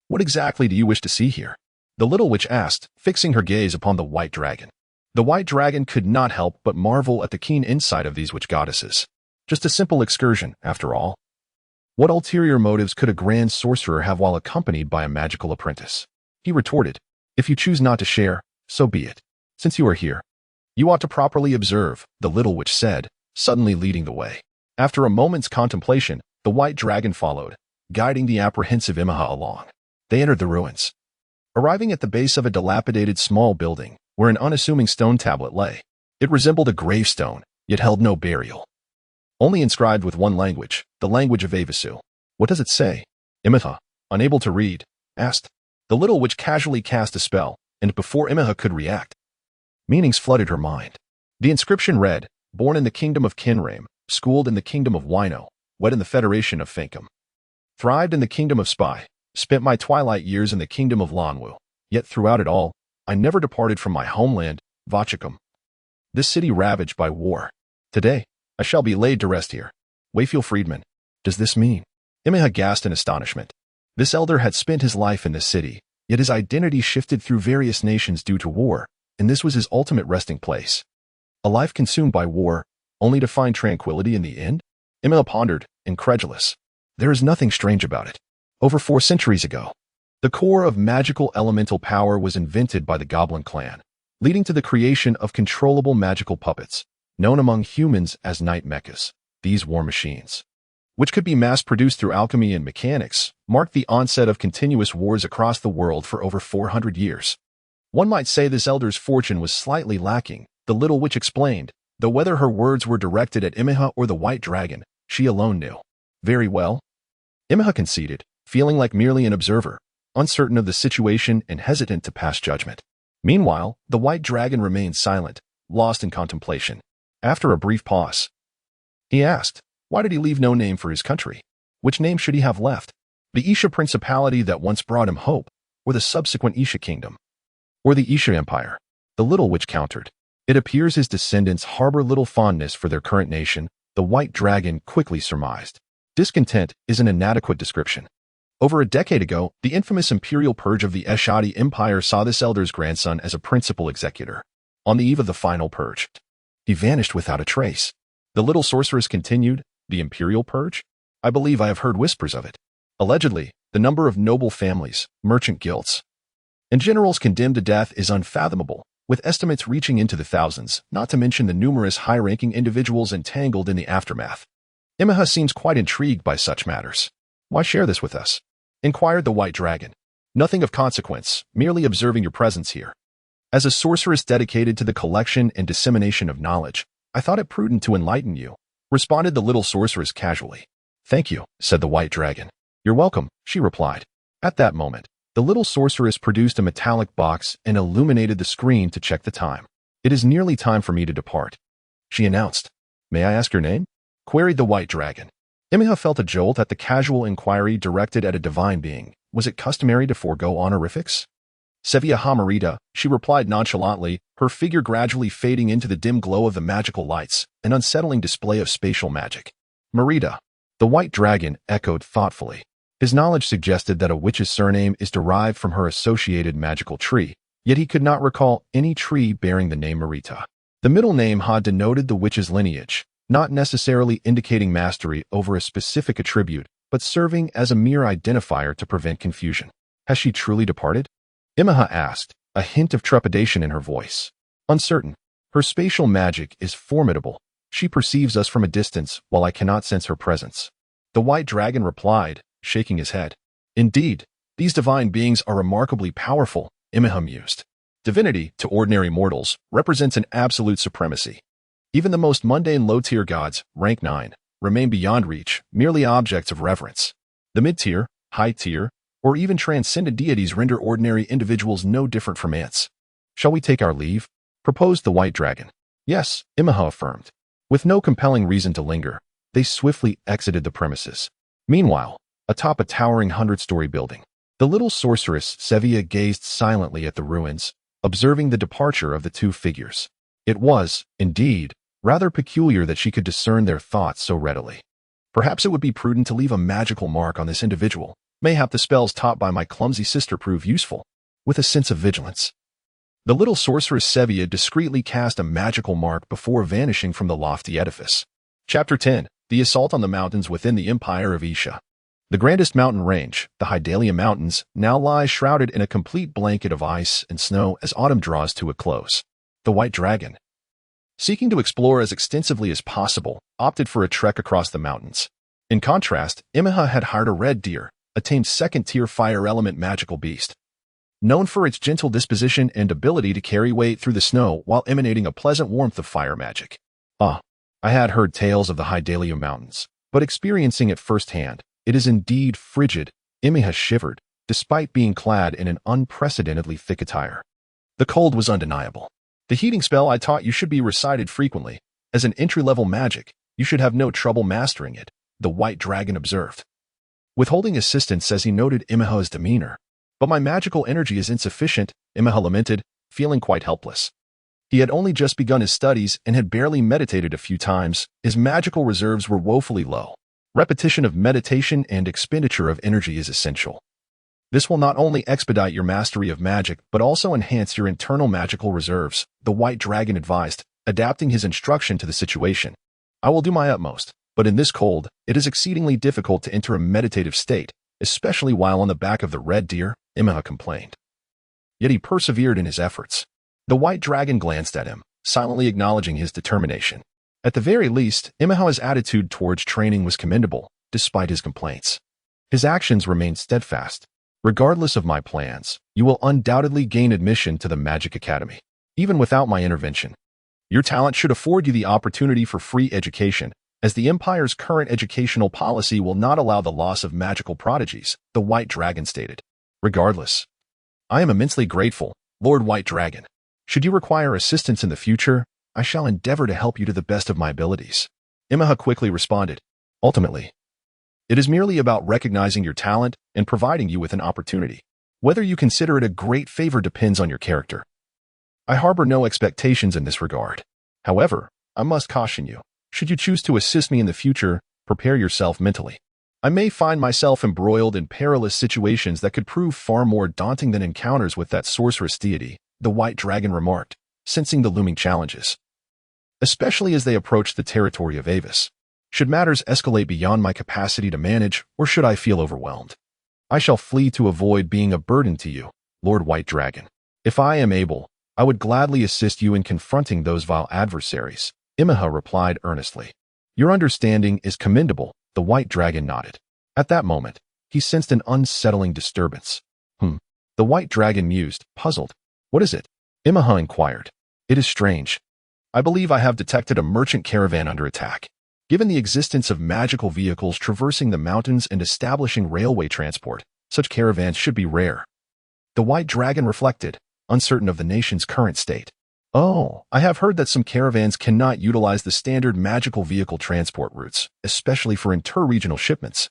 what exactly do you wish to see here?" the little witch asked, fixing her gaze upon the white dragon. The white dragon could not help but marvel at the keen insight of these witch goddesses. Just a simple excursion, after all. What ulterior motives could a grand sorcerer have while accompanied by a magical apprentice? He retorted, "If you choose not to share, so be it. Since you are here, you ought to properly observe," the little witch said, suddenly leading the way. After a moment's contemplation, the white dragon followed, guiding the apprehensive Imeha along. They entered the ruins, arriving at the base of a dilapidated small building, where an unassuming stone tablet lay. It resembled a gravestone, yet held no burial. Only inscribed with one language, the language of Avasu. "What does it say?" Imeha, unable to read, asked. The little witch casually cast a spell, and before Imeha could react, meanings flooded her mind. The inscription read, "Born in the kingdom of Kinrame, schooled in the kingdom of Wino, wed in the federation of Finkum. Thrived in the kingdom of Spy, spent my twilight years in the kingdom of Lanwu, yet throughout it all, I never departed from my homeland, Vachicum. This city ravaged by war. Today, I shall be laid to rest here." Wayfield Friedman. Does this mean? Imeha gasped in astonishment. This elder had spent his life in this city, yet his identity shifted through various nations due to war, and this was his ultimate resting place. A life consumed by war, only to find tranquility in the end? Imeha pondered, incredulous. There is nothing strange about it. Over 4 centuries ago, the core of magical elemental power was invented by the Goblin clan, leading to the creation of controllable magical puppets, known among humans as night mechas. These war machines, which could be mass-produced through alchemy and mechanics, marked the onset of continuous wars across the world for over 400 years. One might say this elder's fortune was slightly lacking, the little witch explained, though whether her words were directed at Imeha or the White Dragon, she alone knew. Very well. Imeha conceded, feeling like merely an observer, uncertain of the situation and hesitant to pass judgment. Meanwhile, the White Dragon remained silent, lost in contemplation. After a brief pause, he asked, why did he leave no name for his country? Which name should he have left? The Isha principality that once brought him hope, or the subsequent Isha kingdom? Or the Isha Empire? The little witch countered. It appears his descendants harbor little fondness for their current nation, the White Dragon quickly surmised. Discontent is an inadequate description. Over a decade ago, the infamous imperial purge of the Eshadi Empire saw this elder's grandson as a principal executor. On the eve of the final purge, he vanished without a trace. The little sorceress continued, the imperial purge? I believe I have heard whispers of it. Allegedly, the number of noble families, merchant guilds, and generals condemned to death is unfathomable, with estimates reaching into the thousands, not to mention the numerous high-ranking individuals entangled in the aftermath. Imeha seems quite intrigued by such matters. Why share this with us? Inquired the White Dragon. Nothing of consequence, merely observing your presence here. As a sorceress dedicated to the collection and dissemination of knowledge, I thought it prudent to enlighten you, responded the little sorceress casually. Thank you, said the White Dragon. You're welcome, she replied. At that moment, the little sorceress produced a metallic box and illuminated the screen to check the time. It is nearly time for me to depart, she announced. May I ask your name? Queried the White Dragon. Imeha felt a jolt at the casual inquiry directed at a divine being. Was it customary to forego honorifics? Sevia Hamarita, she replied nonchalantly, her figure gradually fading into the dim glow of the magical lights, an unsettling display of spatial magic. Marita. The White Dragon echoed thoughtfully. His knowledge suggested that a witch's surname is derived from her associated magical tree, yet he could not recall any tree bearing the name Marita. The middle name Ha denoted the witch's lineage, not necessarily indicating mastery over a specific attribute, but serving as a mere identifier to prevent confusion. Has she truly departed? Imeha asked, a hint of trepidation in her voice. Uncertain. Her spatial magic is formidable. She perceives us from a distance, while I cannot sense her presence. The White Dragon replied, shaking his head. Indeed, these divine beings are remarkably powerful, Imeha mused. Divinity, to ordinary mortals, represents an absolute supremacy. Even the most mundane low-tier gods, rank 9, remain beyond reach, merely objects of reverence. The mid-tier, high-tier, or even transcendent deities render ordinary individuals no different from ants. Shall we take our leave? Proposed the White Dragon. Yes, Imeha affirmed. With no compelling reason to linger, they swiftly exited the premises. Meanwhile, atop a towering 100-story building, the little sorceress Sevia gazed silently at the ruins, observing the departure of the two figures. It was, indeed, rather peculiar that she could discern their thoughts so readily. Perhaps it would be prudent to leave a magical mark on this individual. Mayhap the spells taught by my clumsy sister prove useful. With a sense of vigilance, the little sorceress Sevia discreetly cast a magical mark before vanishing from the lofty edifice. Chapter 10. The Assault on the Mountains within the Empire of Ashar. The grandest mountain range, the Hydalia Mountains, now lies shrouded in a complete blanket of ice and snow as autumn draws to a close. The White Dragon, seeking to explore as extensively as possible, opted for a trek across the mountains. In contrast, Imeha had hired a red deer, a tamed second-tier fire element magical beast, known for its gentle disposition and ability to carry weight through the snow while emanating a pleasant warmth of fire magic. I had heard tales of the Hydalia Mountains, but experiencing it firsthand, it is indeed frigid. Imeha shivered, despite being clad in an unprecedentedly thick attire. The cold was undeniable. The heating spell I taught you should be recited frequently. As an entry-level magic, you should have no trouble mastering it, the White Dragon observed, withholding assistance as he noted Imeha's demeanor. But my magical energy is insufficient, Imeha lamented, feeling quite helpless. He had only just begun his studies and had barely meditated a few times. His magical reserves were woefully low. Repetition of meditation and expenditure of energy is essential. This will not only expedite your mastery of magic, but also enhance your internal magical reserves, the White Dragon advised, adapting his instruction to the situation. I will do my utmost, but in this cold, it is exceedingly difficult to enter a meditative state, especially while on the back of the red deer, Imeha complained. Yet he persevered in his efforts. The White Dragon glanced at him, silently acknowledging his determination. At the very least, Imeha's attitude towards training was commendable, despite his complaints. His actions remained steadfast. Regardless of my plans, you will undoubtedly gain admission to the Magic Academy, even without my intervention. Your talent should afford you the opportunity for free education, as the Empire's current educational policy will not allow the loss of magical prodigies, the White Dragon stated. Regardless, I am immensely grateful, Lord White Dragon. Should you require assistance in the future, I shall endeavor to help you to the best of my abilities. Imeha quickly responded. Ultimately, it is merely about recognizing your talent and providing you with an opportunity. Whether you consider it a great favor depends on your character. I harbor no expectations in this regard. However, I must caution you. Should you choose to assist me in the future, prepare yourself mentally. I may find myself embroiled in perilous situations that could prove far more daunting than encounters with that sorceress deity, the White Dragon remarked, sensing the looming challenges. Especially as they approach the territory of Avis. Should matters escalate beyond my capacity to manage, or should I feel overwhelmed? I shall flee to avoid being a burden to you, Lord White Dragon. If I am able, I would gladly assist you in confronting those vile adversaries, Imeha replied earnestly. Your understanding is commendable, the White Dragon nodded. At that moment, he sensed an unsettling disturbance. The White Dragon mused, puzzled. What is it? Imeha inquired. It is strange. I believe I have detected a merchant caravan under attack. Given the existence of magical vehicles traversing the mountains and establishing railway transport, such caravans should be rare. The White Dragon reflected, uncertain of the nation's current state. Oh, I have heard that some caravans cannot utilize the standard magical vehicle transport routes, especially for interregional shipments.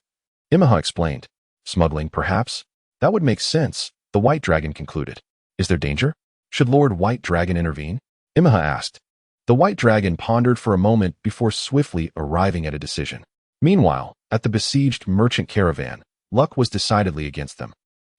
Imeha explained. Smuggling, perhaps? That would make sense, the White Dragon concluded. Is there danger? Should Lord White Dragon intervene? Imeha asked. The White Dragon pondered for a moment before swiftly arriving at a decision. Meanwhile, at the besieged merchant caravan, luck was decidedly against them.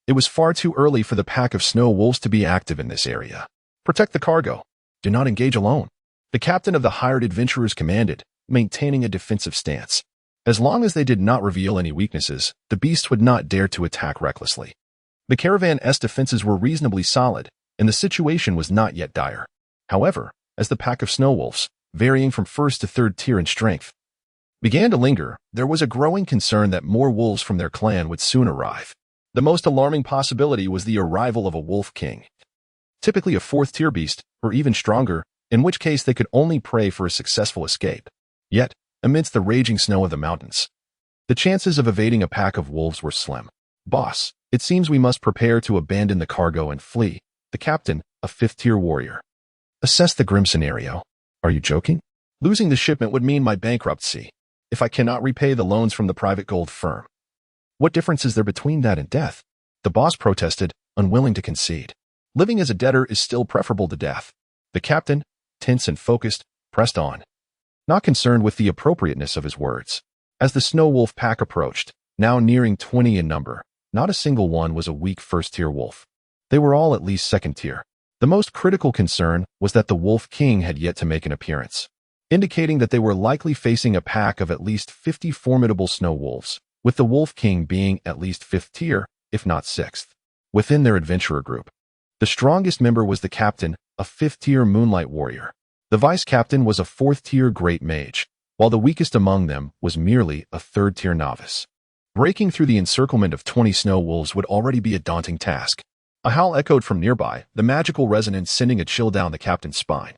It was far too early for the pack of snow wolves to be active in this area. Protect the cargo. Do not engage alone. The captain of the hired adventurers commanded, maintaining a defensive stance. As long as they did not reveal any weaknesses, the beasts would not dare to attack recklessly. The caravan's defenses were reasonably solid, and the situation was not yet dire. However, as the pack of snow wolves, varying from first to third tier in strength, began to linger, there was a growing concern that more wolves from their clan would soon arrive. The most alarming possibility was the arrival of a wolf king, typically a fourth-tier beast, or even stronger, in which case they could only pray for a successful escape. Yet, amidst the raging snow of the mountains, the chances of evading a pack of wolves were slim. Boss, it seems we must prepare to abandon the cargo and flee, the captain, a fifth-tier warrior, assessed the grim scenario. Are you joking? Losing the shipment would mean my bankruptcy, if I cannot repay the loans from the private gold firm. What difference is there between that and death? The boss protested, unwilling to concede. Living as a debtor is still preferable to death. The captain, tense and focused, pressed on, not concerned with the appropriateness of his words. As the snow wolf pack approached, now nearing 20 in number, not a single one was a weak first-tier wolf. They were all at least second-tier. The most critical concern was that the Wolf King had yet to make an appearance, indicating that they were likely facing a pack of at least 50 formidable snow wolves, with the Wolf King being at least fifth tier, if not sixth, within their adventurer group. The strongest member was the captain, a fifth-tier moonlight warrior. The vice-captain was a fourth-tier great mage, while the weakest among them was merely a third-tier novice. Breaking through the encirclement of 20 snow wolves would already be a daunting task. A howl echoed from nearby, the magical resonance sending a chill down the captain's spine.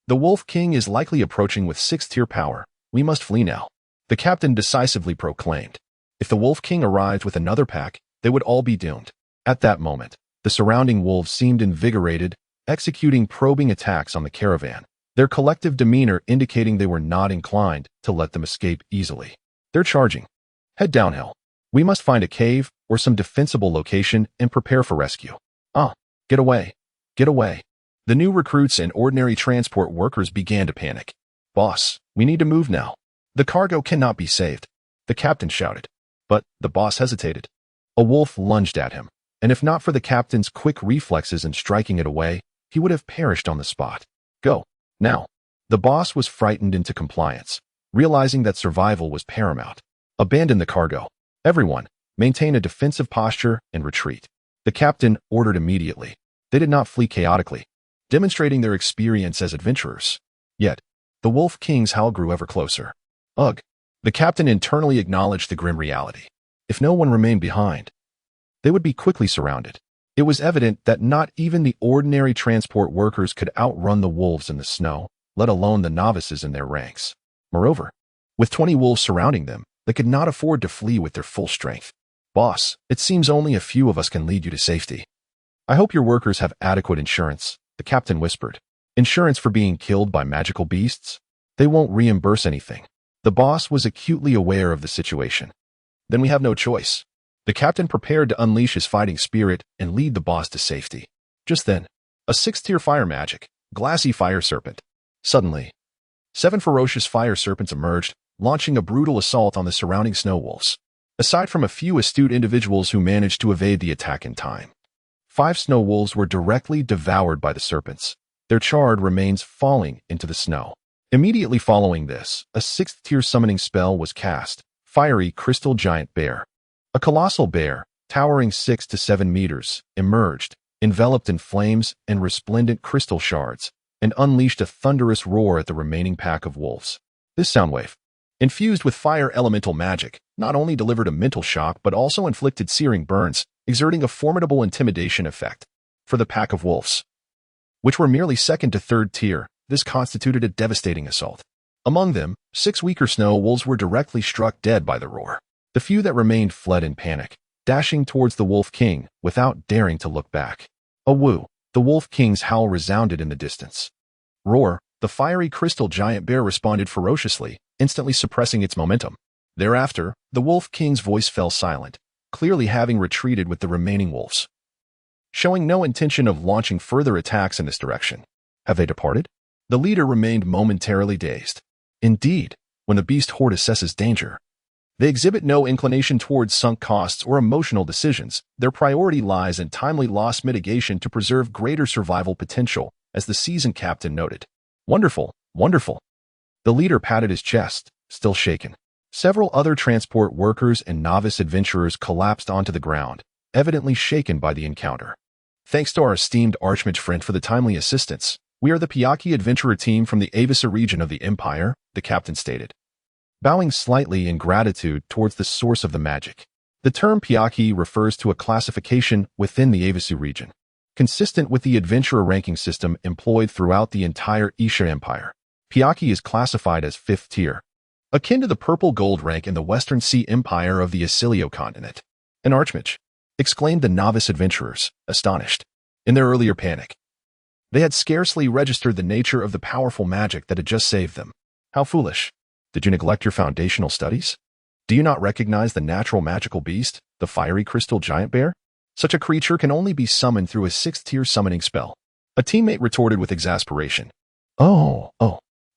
The Wolf King is likely approaching with sixth-tier power. We must flee now, the captain decisively proclaimed. If the Wolf King arrived with another pack, they would all be doomed. At that moment, the surrounding wolves seemed invigorated, executing probing attacks on the caravan, their collective demeanor indicating they were not inclined to let them escape easily. They're charging. Head downhill. We must find a cave or some defensible location and prepare for rescue. Get away. Get away. The new recruits and ordinary transport workers began to panic. "Boss, we need to move now. The cargo cannot be saved," the captain shouted. But the boss hesitated. A wolf lunged at him, and if not for the captain's quick reflexes in striking it away, he would have perished on the spot. "Go, now." The boss was frightened into compliance, realizing that survival was paramount. "Abandon the cargo. Everyone, maintain a defensive posture and retreat." The captain ordered immediately. They did not flee chaotically, demonstrating their experience as adventurers. Yet, the Wolf King's howl grew ever closer. Ugh! The captain internally acknowledged the grim reality. If no one remained behind, they would be quickly surrounded. It was evident that not even the ordinary transport workers could outrun the wolves in the snow, let alone the novices in their ranks. Moreover, with 20 wolves surrounding them, they could not afford to flee with their full strength. "Boss, it seems only a few of us can lead you to safety. I hope your workers have adequate insurance," the captain whispered. "Insurance for being killed by magical beasts? They won't reimburse anything." The boss was acutely aware of the situation. "Then we have no choice." The captain prepared to unleash his fighting spirit and lead the boss to safety. Just then, a 6th-tier fire magic, glassy fire serpent. Suddenly, 7 ferocious fire serpents emerged, launching a brutal assault on the surrounding snow wolves. Aside from a few astute individuals who managed to evade the attack in time, 5 snow wolves were directly devoured by the serpents, their charred remains falling into the snow. Immediately following this, a 6th-tier summoning spell was cast, Fiery Crystal Giant Bear. A colossal bear, towering 6 to 7 meters, emerged, enveloped in flames and resplendent crystal shards, and unleashed a thunderous roar at the remaining pack of wolves. This soundwave, infused with fire elemental magic, not only delivered a mental shock but also inflicted searing burns, exerting a formidable intimidation effect. For the pack of wolves, which were merely 2nd to 3rd tier, this constituted a devastating assault. Among them, 6 weaker snow wolves were directly struck dead by the roar. The few that remained fled in panic, dashing towards the Wolf King without daring to look back. A woo! The Wolf King's howl resounded in the distance. Roar! The fiery crystal giant bear responded ferociously, instantly suppressing its momentum. Thereafter, the Wolf King's voice fell silent, clearly having retreated with the remaining wolves, showing no intention of launching further attacks in this direction. Have they departed? The leader remained momentarily dazed. Indeed, when the beast horde assesses danger, they exhibit no inclination towards sunk costs or emotional decisions. Their priority lies in timely loss mitigation to preserve greater survival potential, as the seasoned captain noted. Wonderful, wonderful. The leader patted his chest, still shaken. Several other transport workers and novice adventurers collapsed onto the ground, evidently shaken by the encounter. "Thanks to our esteemed archmage friend for the timely assistance. We are the Pyaki adventurer team from the Avisa region of the Empire," the captain stated, bowing slightly in gratitude towards the source of the magic. The term Pyaki refers to a classification within the Avisu region, consistent with the adventurer ranking system employed throughout the entire Ashar Empire. Pyaki is classified as 5th tier, akin to the purple gold rank in the Western Sea Empire of the Asilio continent. "An archmage!" exclaimed the novice adventurers, astonished. In their earlier panic, they had scarcely registered the nature of the powerful magic that had just saved them. How foolish! Did you neglect your foundational studies? Do you not recognize the natural magical beast, the fiery crystal giant bear? Such a creature can only be summoned through a 6th-tier summoning spell. A teammate retorted with exasperation. Oh.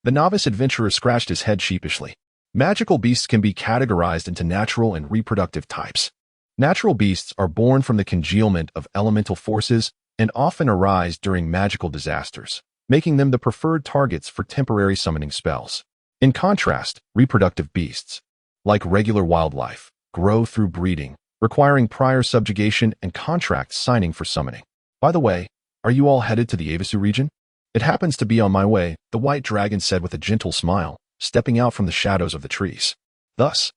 The novice adventurer scratched his head sheepishly. Magical beasts can be categorized into natural and reproductive types. Natural beasts are born from the congealment of elemental forces and often arise during magical disasters, making them the preferred targets for temporary summoning spells. In contrast, reproductive beasts, like regular wildlife, grow through breeding, requiring prior subjugation and contract signing for summoning. By the way, are you all headed to the Avisu region? It happens to be on my way, the white dragon said with a gentle smile, stepping out from the shadows of the trees. Thus,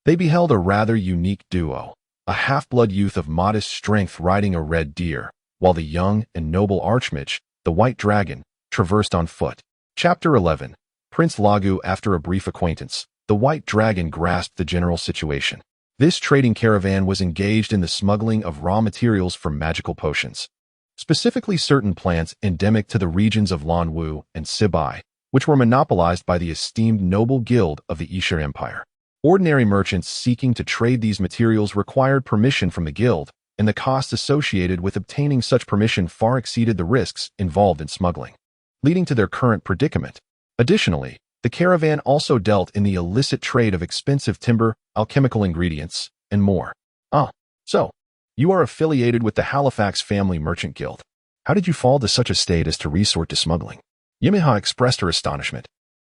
they beheld a rather unique duo, a half-blood youth of modest strength riding a red deer, while the young and noble archmage, the white dragon, traversed on foot. Chapter 11. Prince Lagu. After a brief acquaintance, the white dragon grasped the general situation. This trading caravan was engaged in the smuggling of raw materials for magical potions, specifically certain plants endemic to the regions of Lanwu and Sibai, which were monopolized by the esteemed noble guild of the Ashar Empire. Ordinary merchants seeking to trade these materials required permission from the guild, and the costs associated with obtaining such permission far exceeded the risks involved in smuggling, leading to their current predicament. Additionally, the caravan also dealt in the illicit trade of expensive timber, alchemical ingredients, and more. So, you are affiliated with the Halifax Family Merchant Guild. How did you fall to such a state as to resort to smuggling? Imeha expressed her astonishment.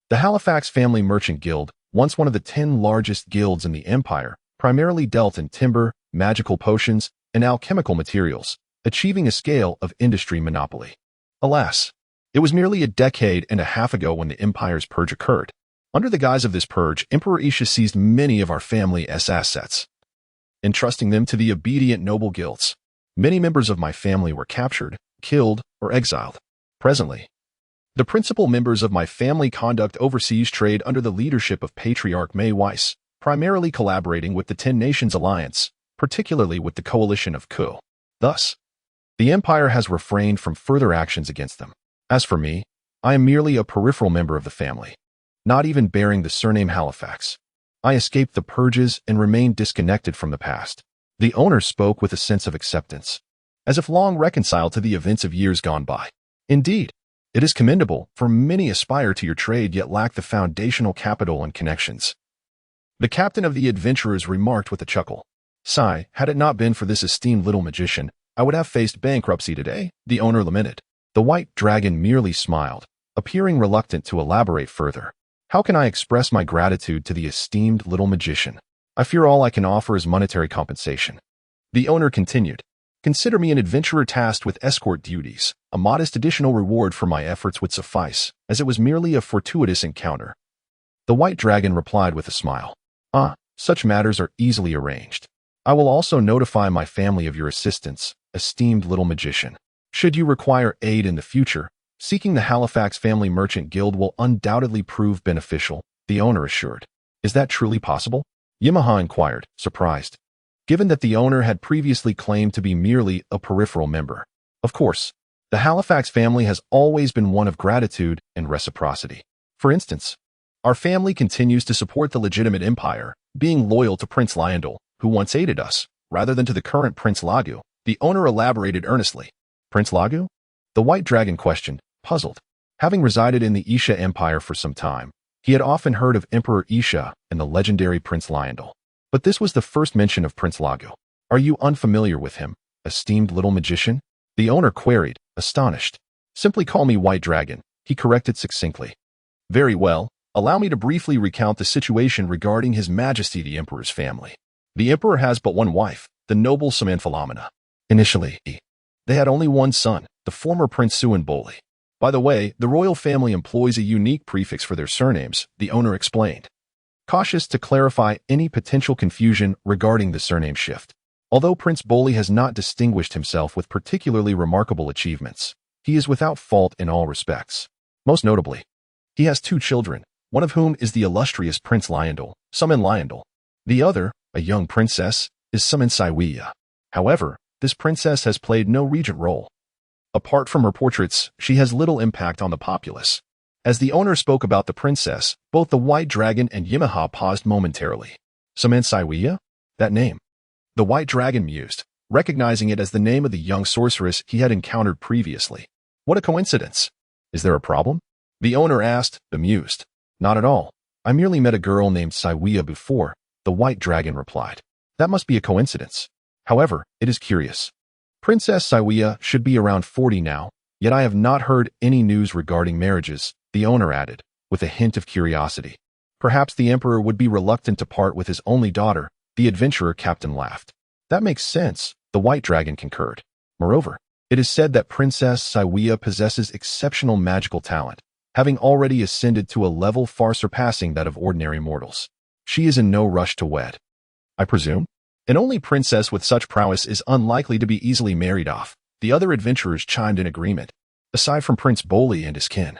The Halifax Family Merchant Guild, once one of the 10 largest guilds in the Empire, primarily dealt in timber, magical potions, and alchemical materials, achieving a scale of industry monopoly. Alas, it was nearly a decade and a half ago when the Empire's purge occurred. Under the guise of this purge, Emperor Isha seized many of our family's assets, entrusting them to the obedient noble guilds. Many members of my family were captured, killed, or exiled. Presently, the principal members of my family conduct overseas trade under the leadership of Patriarch May Weiss, primarily collaborating with the 10 Nations Alliance, particularly with the coalition of Ku. Thus, the Empire has refrained from further actions against them. As for me, I am merely a peripheral member of the family, not even bearing the surname Halifax. I escaped the purges and remained disconnected from the past. The owner spoke with a sense of acceptance, as if long reconciled to the events of years gone by. Indeed, it is commendable, for many aspire to your trade yet lack the foundational capital and connections. The captain of the adventurers remarked with a chuckle. Sigh, had it not been for this esteemed little magician, I would have faced bankruptcy today, the owner lamented. The white dragon merely smiled, appearing reluctant to elaborate further. How can I express my gratitude to the esteemed little magician? I fear all I can offer is monetary compensation. The owner continued. Consider me an adventurer tasked with escort duties. A modest additional reward for my efforts would suffice, as it was merely a fortuitous encounter. The white dragon replied with a smile. Such matters are easily arranged. I will also notify my family of your assistance, esteemed little magician. Should you require aid in the future, seeking the Halifax Family Merchant Guild will undoubtedly prove beneficial, the owner assured. Is that truly possible? Imeha inquired, surprised, given that the owner had previously claimed to be merely a peripheral member. Of course, the Halifax family has always been one of gratitude and reciprocity. For instance, our family continues to support the legitimate empire, being loyal to Prince Lionel, who once aided us, rather than to the current Prince Lagu. The owner elaborated earnestly. Prince Lagu? The white dragon questioned, puzzled. Having resided in the Isha Empire for some time, he had often heard of Emperor Isha and the legendary Prince Lionel. But this was the first mention of Prince Lagu. Are you unfamiliar with him, esteemed little magician? The owner queried, astonished. Simply call me White Dragon, he corrected succinctly. Very well, allow me to briefly recount the situation regarding His Majesty the Emperor's family. The Emperor has but one wife, the noble Samanphalamina. Initially, they had only one son, the former Prince Suanboli. By the way, the royal family employs a unique prefix for their surnames, the owner explained, cautious to clarify any potential confusion regarding the surname shift. Although Prince Boli has not distinguished himself with particularly remarkable achievements, he is without fault in all respects. Most notably, he has 2 children, one of whom is the illustrious Prince Lionel, Suman Lionel. The other, a young princess, is Suman Saiwiya. However, this princess has played no regent role. Apart from her portraits, she has little impact on the populace. As the owner spoke about the princess, both the White Dragon and Imeha paused momentarily. Suman Saiwiya? That name. The White Dragon mused, recognizing it as the name of the young sorceress he had encountered previously. What a coincidence. Is there a problem? The owner asked, bemused. Not at all. I merely met a girl named Saiwiya before, the White Dragon replied. That must be a coincidence. However, it is curious. Princess Saiwiya should be around 40 now, yet I have not heard any news regarding marriages, the owner added, with a hint of curiosity. Perhaps the emperor would be reluctant to part with his only daughter, the adventurer captain laughed. That makes sense, the White Dragon concurred. Moreover, it is said that Princess Saiwiya possesses exceptional magical talent, having already ascended to a level far surpassing that of ordinary mortals. She is in no rush to wed, I presume? An only princess with such prowess is unlikely to be easily married off. The other adventurers chimed in agreement, aside from Prince Boli and his kin.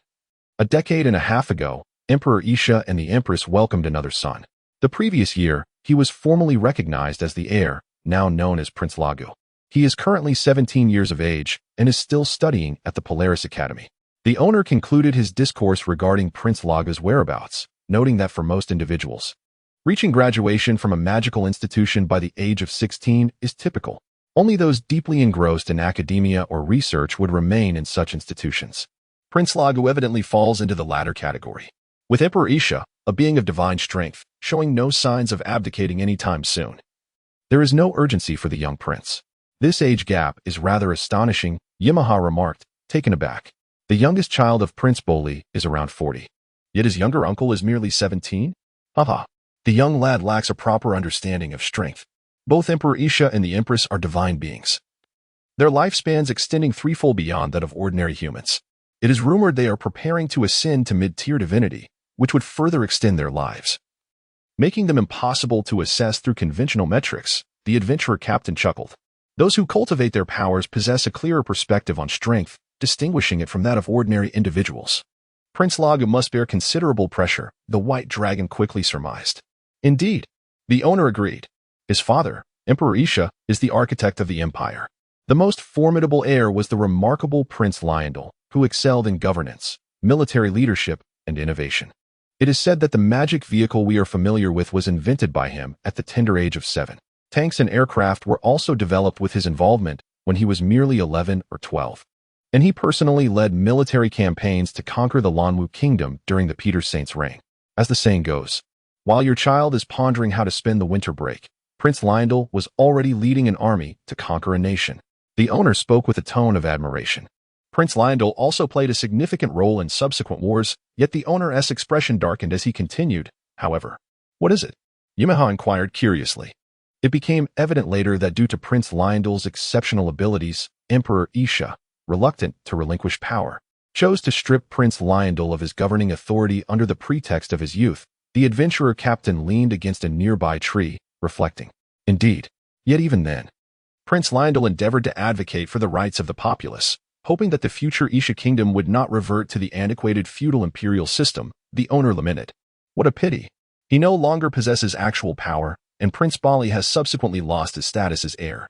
A decade and a half ago, Emperor Isha and the Empress welcomed another son. The previous year, he was formally recognized as the heir, now known as Prince Lagu. He is currently 17 years of age and is still studying at the Polaris Academy. The owner concluded his discourse regarding Prince Lagu's whereabouts, noting that for most individuals, reaching graduation from a magical institution by the age of 16 is typical. Only those deeply engrossed in academia or research would remain in such institutions. Prince Lagu evidently falls into the latter category, with Emperor Isha, a being of divine strength, showing no signs of abdicating anytime soon. There is no urgency for the young prince. This age gap is rather astonishing, Imeha remarked, taken aback. The youngest child of Prince Boli is around 40. Yet his younger uncle is merely 17? Haha. The young lad lacks a proper understanding of strength. Both Emperor Isha and the Empress are divine beings, their lifespans extending threefold beyond that of ordinary humans. It is rumored they are preparing to ascend to mid-tier divinity, which would further extend their lives, making them impossible to assess through conventional metrics. The adventurer captain chuckled. Those who cultivate their powers possess a clearer perspective on strength, distinguishing it from that of ordinary individuals. Prince Lagu must bear considerable pressure, the white dragon quickly surmised. Indeed, the owner agreed. His father, Emperor Isha, is the architect of the empire. The most formidable heir was the remarkable Prince Lionel, who excelled in governance, military leadership, and innovation. It is said that the magic vehicle we are familiar with was invented by him at the tender age of 7. Tanks and aircraft were also developed with his involvement when he was merely 11 or 12. And he personally led military campaigns to conquer the Lanwu kingdom during the Peter Saint's reign. As the saying goes, while your child is pondering how to spend the winter break, Prince Lionel was already leading an army to conquer a nation. The owner spoke with a tone of admiration. Prince Lionel also played a significant role in subsequent wars, yet the owner's expression darkened as he continued. However, what is it? Imeha inquired curiously. It became evident later that due to Prince Lionel's exceptional abilities, Emperor Isha, reluctant to relinquish power, chose to strip Prince Lionel of his governing authority under the pretext of his youth. The adventurer captain leaned against a nearby tree, reflecting. Indeed, yet even then, Prince Lionel endeavored to advocate for the rights of the populace, hoping that the future Isha kingdom would not revert to the antiquated feudal imperial system. The owner lamented. What a pity. He no longer possesses actual power, and Prince Bali has subsequently lost his status as heir,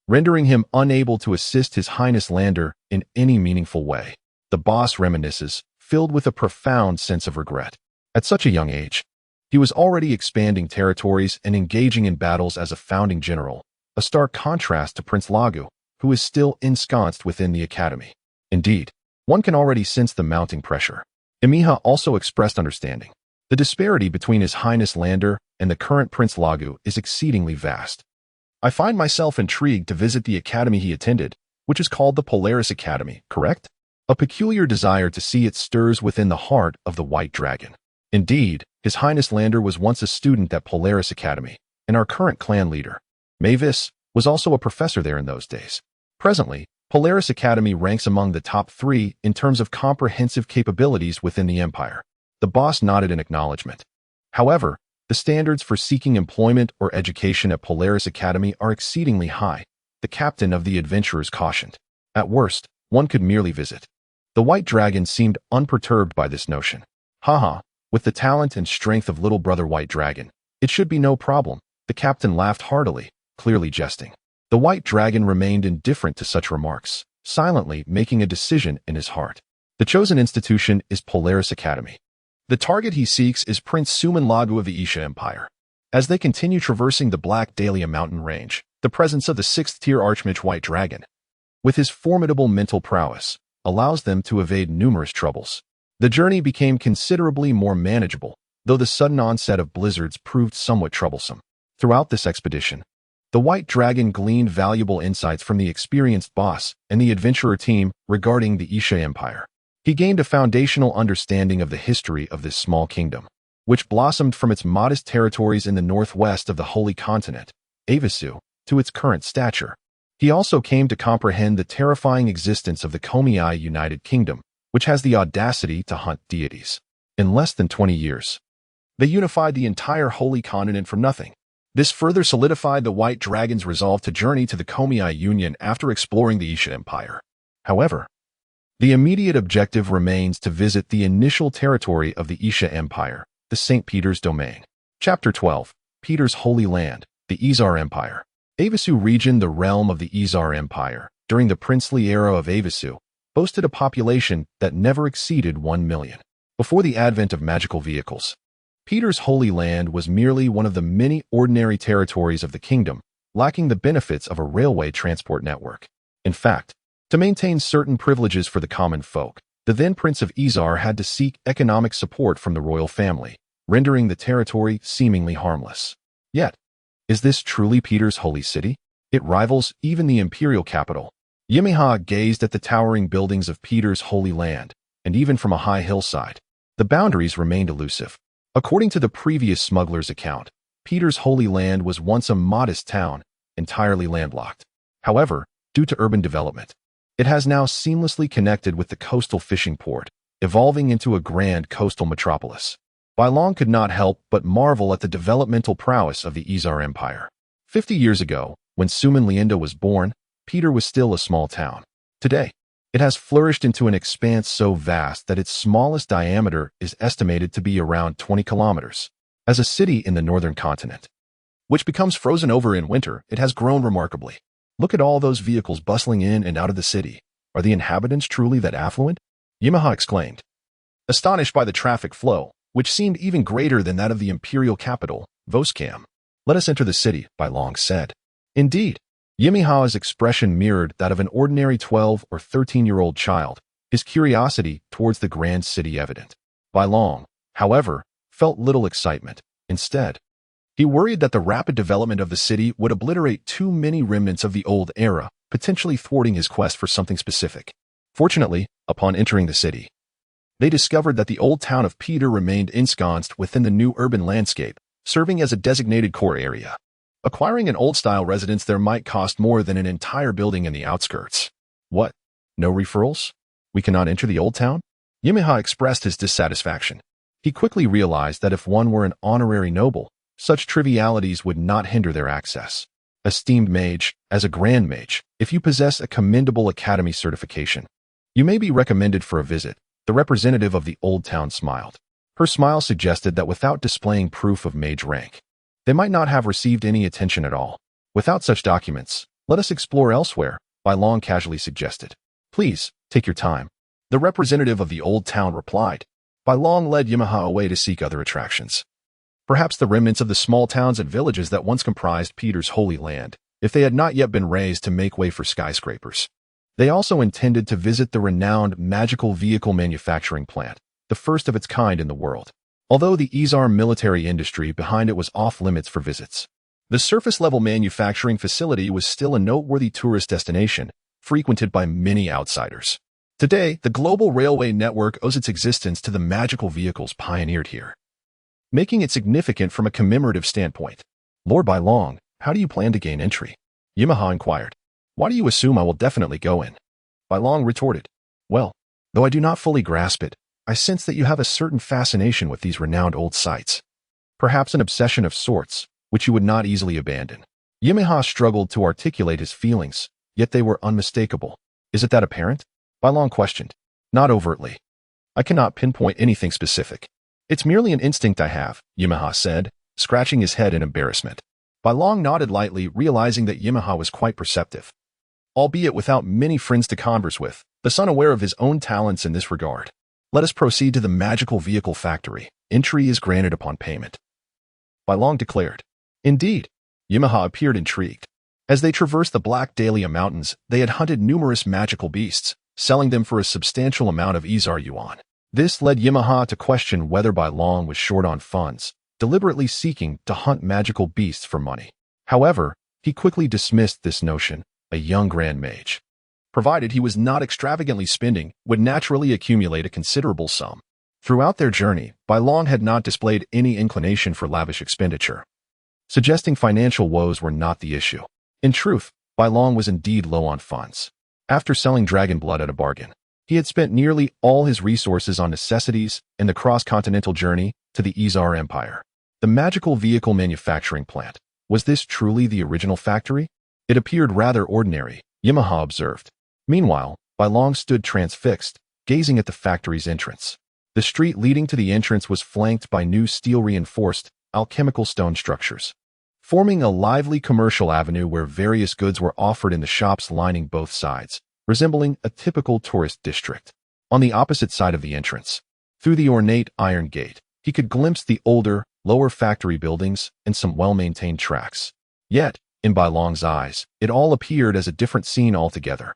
rendering him unable to assist His Highness Lander in any meaningful way. The boss reminisces, filled with a profound sense of regret. At such a young age, he was already expanding territories and engaging in battles as a founding general, a stark contrast to Prince Lagu, who is still ensconced within the academy. Indeed, one can already sense the mounting pressure. Imeha also expressed understanding. The disparity between His Highness Lander and the current Prince Lagu is exceedingly vast. I find myself intrigued to visit the academy he attended, which is called the Polaris Academy, correct? A peculiar desire to see it stirs within the heart of the White Dragon. Indeed, His Highness Lander was once a student at Polaris Academy, and our current clan leader, Mavis, was also a professor there in those days. Presently, Polaris Academy ranks among the top 3 in terms of comprehensive capabilities within the empire. The boss nodded in acknowledgement. However, the standards for seeking employment or education at Polaris Academy are exceedingly high, the captain of the adventurers cautioned. At worst, one could merely visit. The White Dragon seemed unperturbed by this notion. Haha, with the talent and strength of little brother White Dragon, it should be no problem. The captain laughed heartily, clearly jesting. The White Dragon remained indifferent to such remarks, silently making a decision in his heart. The chosen institution is Polaris Academy. The target he seeks is Prince Suman Lagu of the Isha Empire. As they continue traversing the Black Dahlia mountain range, the presence of the 6th-tier Archmage White Dragon, with his formidable mental prowess, allows them to evade numerous troubles. The journey became considerably more manageable, though the sudden onset of blizzards proved somewhat troublesome. Throughout this expedition, the White Dragon gleaned valuable insights from the experienced boss and the adventurer team regarding the Isha Empire. He gained a foundational understanding of the history of this small kingdom, which blossomed from its modest territories in the northwest of the Holy Continent, Avisu, to its current stature. He also came to comprehend the terrifying existence of the Komai United Kingdom, which has the audacity to hunt deities. In less than 20 years, they unified the entire Holy Continent from nothing. This further solidified the White Dragon's resolve to journey to the Komai Union after exploring the Isha Empire. However, the immediate objective remains to visit the initial territory of the Isha Empire, the St. Peter's Domain. Chapter 12, Peter's Holy Land, the Izar Empire. Avisu region, the realm of the Izar Empire, during the princely era of Avisu, boasted a population that never exceeded 1 million. Before the advent of magical vehicles, Peter's Holy Land was merely one of the many ordinary territories of the kingdom, lacking the benefits of a railway transport network. In fact, to maintain certain privileges for the common folk, the then Prince of Izar had to seek economic support from the royal family, rendering the territory seemingly harmless. Yet, is this truly Peter's holy city? It rivals even the imperial capital. Imeha gazed at the towering buildings of Peter's holy land, and even from a high hillside, the boundaries remained elusive. According to the previous smuggler's account, Peter's holy land was once a modest town, entirely landlocked. However, due to urban development, it has now seamlessly connected with the coastal fishing port, evolving into a grand coastal metropolis. Bailong could not help but marvel at the developmental prowess of the Izar Empire. 50 years ago, when Suman Lienda was born, Peter was still a small town. Today, it has flourished into an expanse so vast that its smallest diameter is estimated to be around 20 kilometers. As a city in the northern continent, which becomes frozen over in winter, it has grown remarkably. Look at all those vehicles bustling in and out of the city. Are the inhabitants truly that affluent? Imeha exclaimed, astonished by the traffic flow, which seemed even greater than that of the imperial capital, Voskam. Let us enter the city, Bailong said. Indeed, Imeha's expression mirrored that of an ordinary 12 or 13-year-old child, his curiosity towards the grand city evident. Bailong, however, felt little excitement. Instead, he worried that the rapid development of the city would obliterate too many remnants of the old era, potentially thwarting his quest for something specific. Fortunately, upon entering the city, they discovered that the old town of Peter remained ensconced within the new urban landscape, serving as a designated core area. Acquiring an old-style residence there might cost more than an entire building in the outskirts. What? No referrals? We cannot enter the old town? Imeha expressed his dissatisfaction. He quickly realized that if one were an honorary noble, such trivialities would not hinder their access. Esteemed mage, as a grand mage, if you possess a commendable academy certification, you may be recommended for a visit. The representative of the old town smiled. Her smile suggested that without displaying proof of mage rank, they might not have received any attention at all. Without such documents, let us explore elsewhere, Bailong casually suggested. Please, take your time. The representative of the old town replied. Bailong led Imeha away to seek other attractions. Perhaps the remnants of the small towns and villages that once comprised Peter's holy land, if they had not yet been razed to make way for skyscrapers. They also intended to visit the renowned magical vehicle manufacturing plant, the first of its kind in the world. Although the Izar military industry behind it was off-limits for visits, the surface-level manufacturing facility was still a noteworthy tourist destination, frequented by many outsiders. Today, the global railway network owes its existence to the magical vehicles pioneered here, making it significant from a commemorative standpoint. Lord Bailong, how do you plan to gain entry? Imeha inquired. Why do you assume I will definitely go in? Bailong retorted. Well, though I do not fully grasp it, I sense that you have a certain fascination with these renowned old sites. Perhaps an obsession of sorts, which you would not easily abandon. Imeha struggled to articulate his feelings, yet they were unmistakable. Is it that apparent? Bailong questioned. Not overtly. I cannot pinpoint anything specific. It's merely an instinct I have, Imeha said, scratching his head in embarrassment. Bailong nodded lightly, realizing that Imeha was quite perceptive, albeit without many friends to converse with, thus unaware of his own talents in this regard. Let us proceed to the magical vehicle factory. Entry is granted upon payment. Bailong declared. Indeed. Imeha appeared intrigued. As they traversed the Black Dahlia Mountains, they had hunted numerous magical beasts, selling them for a substantial amount of Izar yuan. This led Imeha to question whether Bailong was short on funds, deliberately seeking to hunt magical beasts for money. However, he quickly dismissed this notion. A young grand mage, provided he was not extravagantly spending, would naturally accumulate a considerable sum. Throughout their journey, Bailong had not displayed any inclination for lavish expenditure, suggesting financial woes were not the issue. In truth, Bailong was indeed low on funds. After selling dragon blood at a bargain, he had spent nearly all his resources on necessities in the cross-continental journey to the Izar Empire. The magical vehicle manufacturing plant. Was this truly the original factory? It appeared rather ordinary, Imeha observed. Meanwhile, Bailong stood transfixed, gazing at the factory's entrance. The street leading to the entrance was flanked by new steel-reinforced, alchemical stone structures, forming a lively commercial avenue where various goods were offered in the shops lining both sides, resembling a typical tourist district. On the opposite side of the entrance, through the ornate iron gate, he could glimpse the older, lower factory buildings and some well-maintained tracks. Yet, In Bai Long's eyes, it all appeared as a different scene altogether.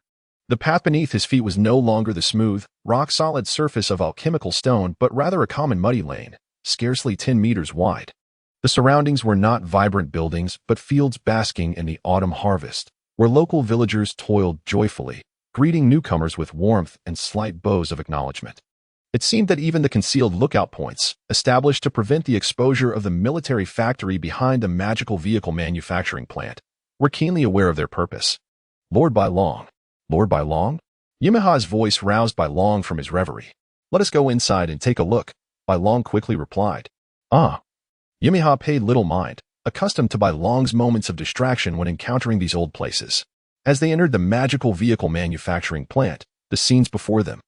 The path beneath his feet was no longer the smooth, rock-solid surface of alchemical stone, but rather a common muddy lane, scarcely 10 meters wide. The surroundings were not vibrant buildings, but fields basking in the autumn harvest, where local villagers toiled joyfully, greeting newcomers with warmth and slight bows of acknowledgement. It seemed that even the concealed lookout points, established to prevent the exposure of the military factory behind the magical vehicle manufacturing plant, were keenly aware of their purpose. Lord Bai Long. Lord Bai Long? Imeha's voice roused Bai Long from his reverie. Let us go inside and take a look, Bai Long quickly replied. Ah. Imeha paid little mind, accustomed to Bai Long's moments of distraction when encountering these old places. As they entered the magical vehicle manufacturing plant, the scenes before them,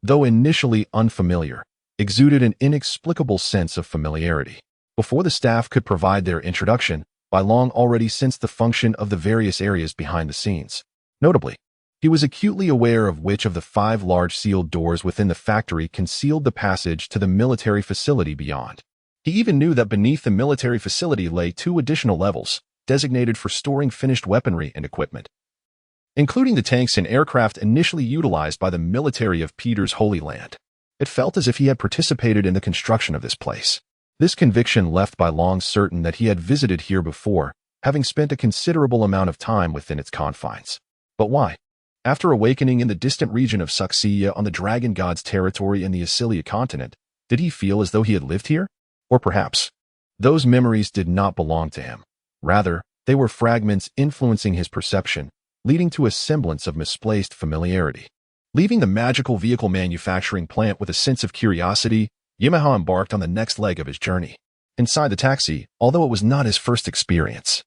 though initially unfamiliar, exuded an inexplicable sense of familiarity. Before the staff could provide their introduction, Bai Long already sensed the function of the various areas behind the scenes. Notably, he was acutely aware of which of the 5 large sealed doors within the factory concealed the passage to the military facility beyond. He even knew that beneath the military facility lay 2 additional levels, designated for storing finished weaponry and equipment, including the tanks and aircraft initially utilized by the military of Peter's Holy Land. It felt as if he had participated in the construction of this place. This conviction left Bai Long certain that he had visited here before, having spent a considerable amount of time within its confines. But why? After awakening in the distant region of Suxia on the Dragon God's territory in the Asilia continent, did he feel as though he had lived here? Or perhaps, those memories did not belong to him. Rather, they were fragments influencing his perception, leading to a semblance of misplaced familiarity. Leaving the magical vehicle manufacturing plant with a sense of curiosity, Imeha embarked on the next leg of his journey. Inside the taxi, although it was not his first experience,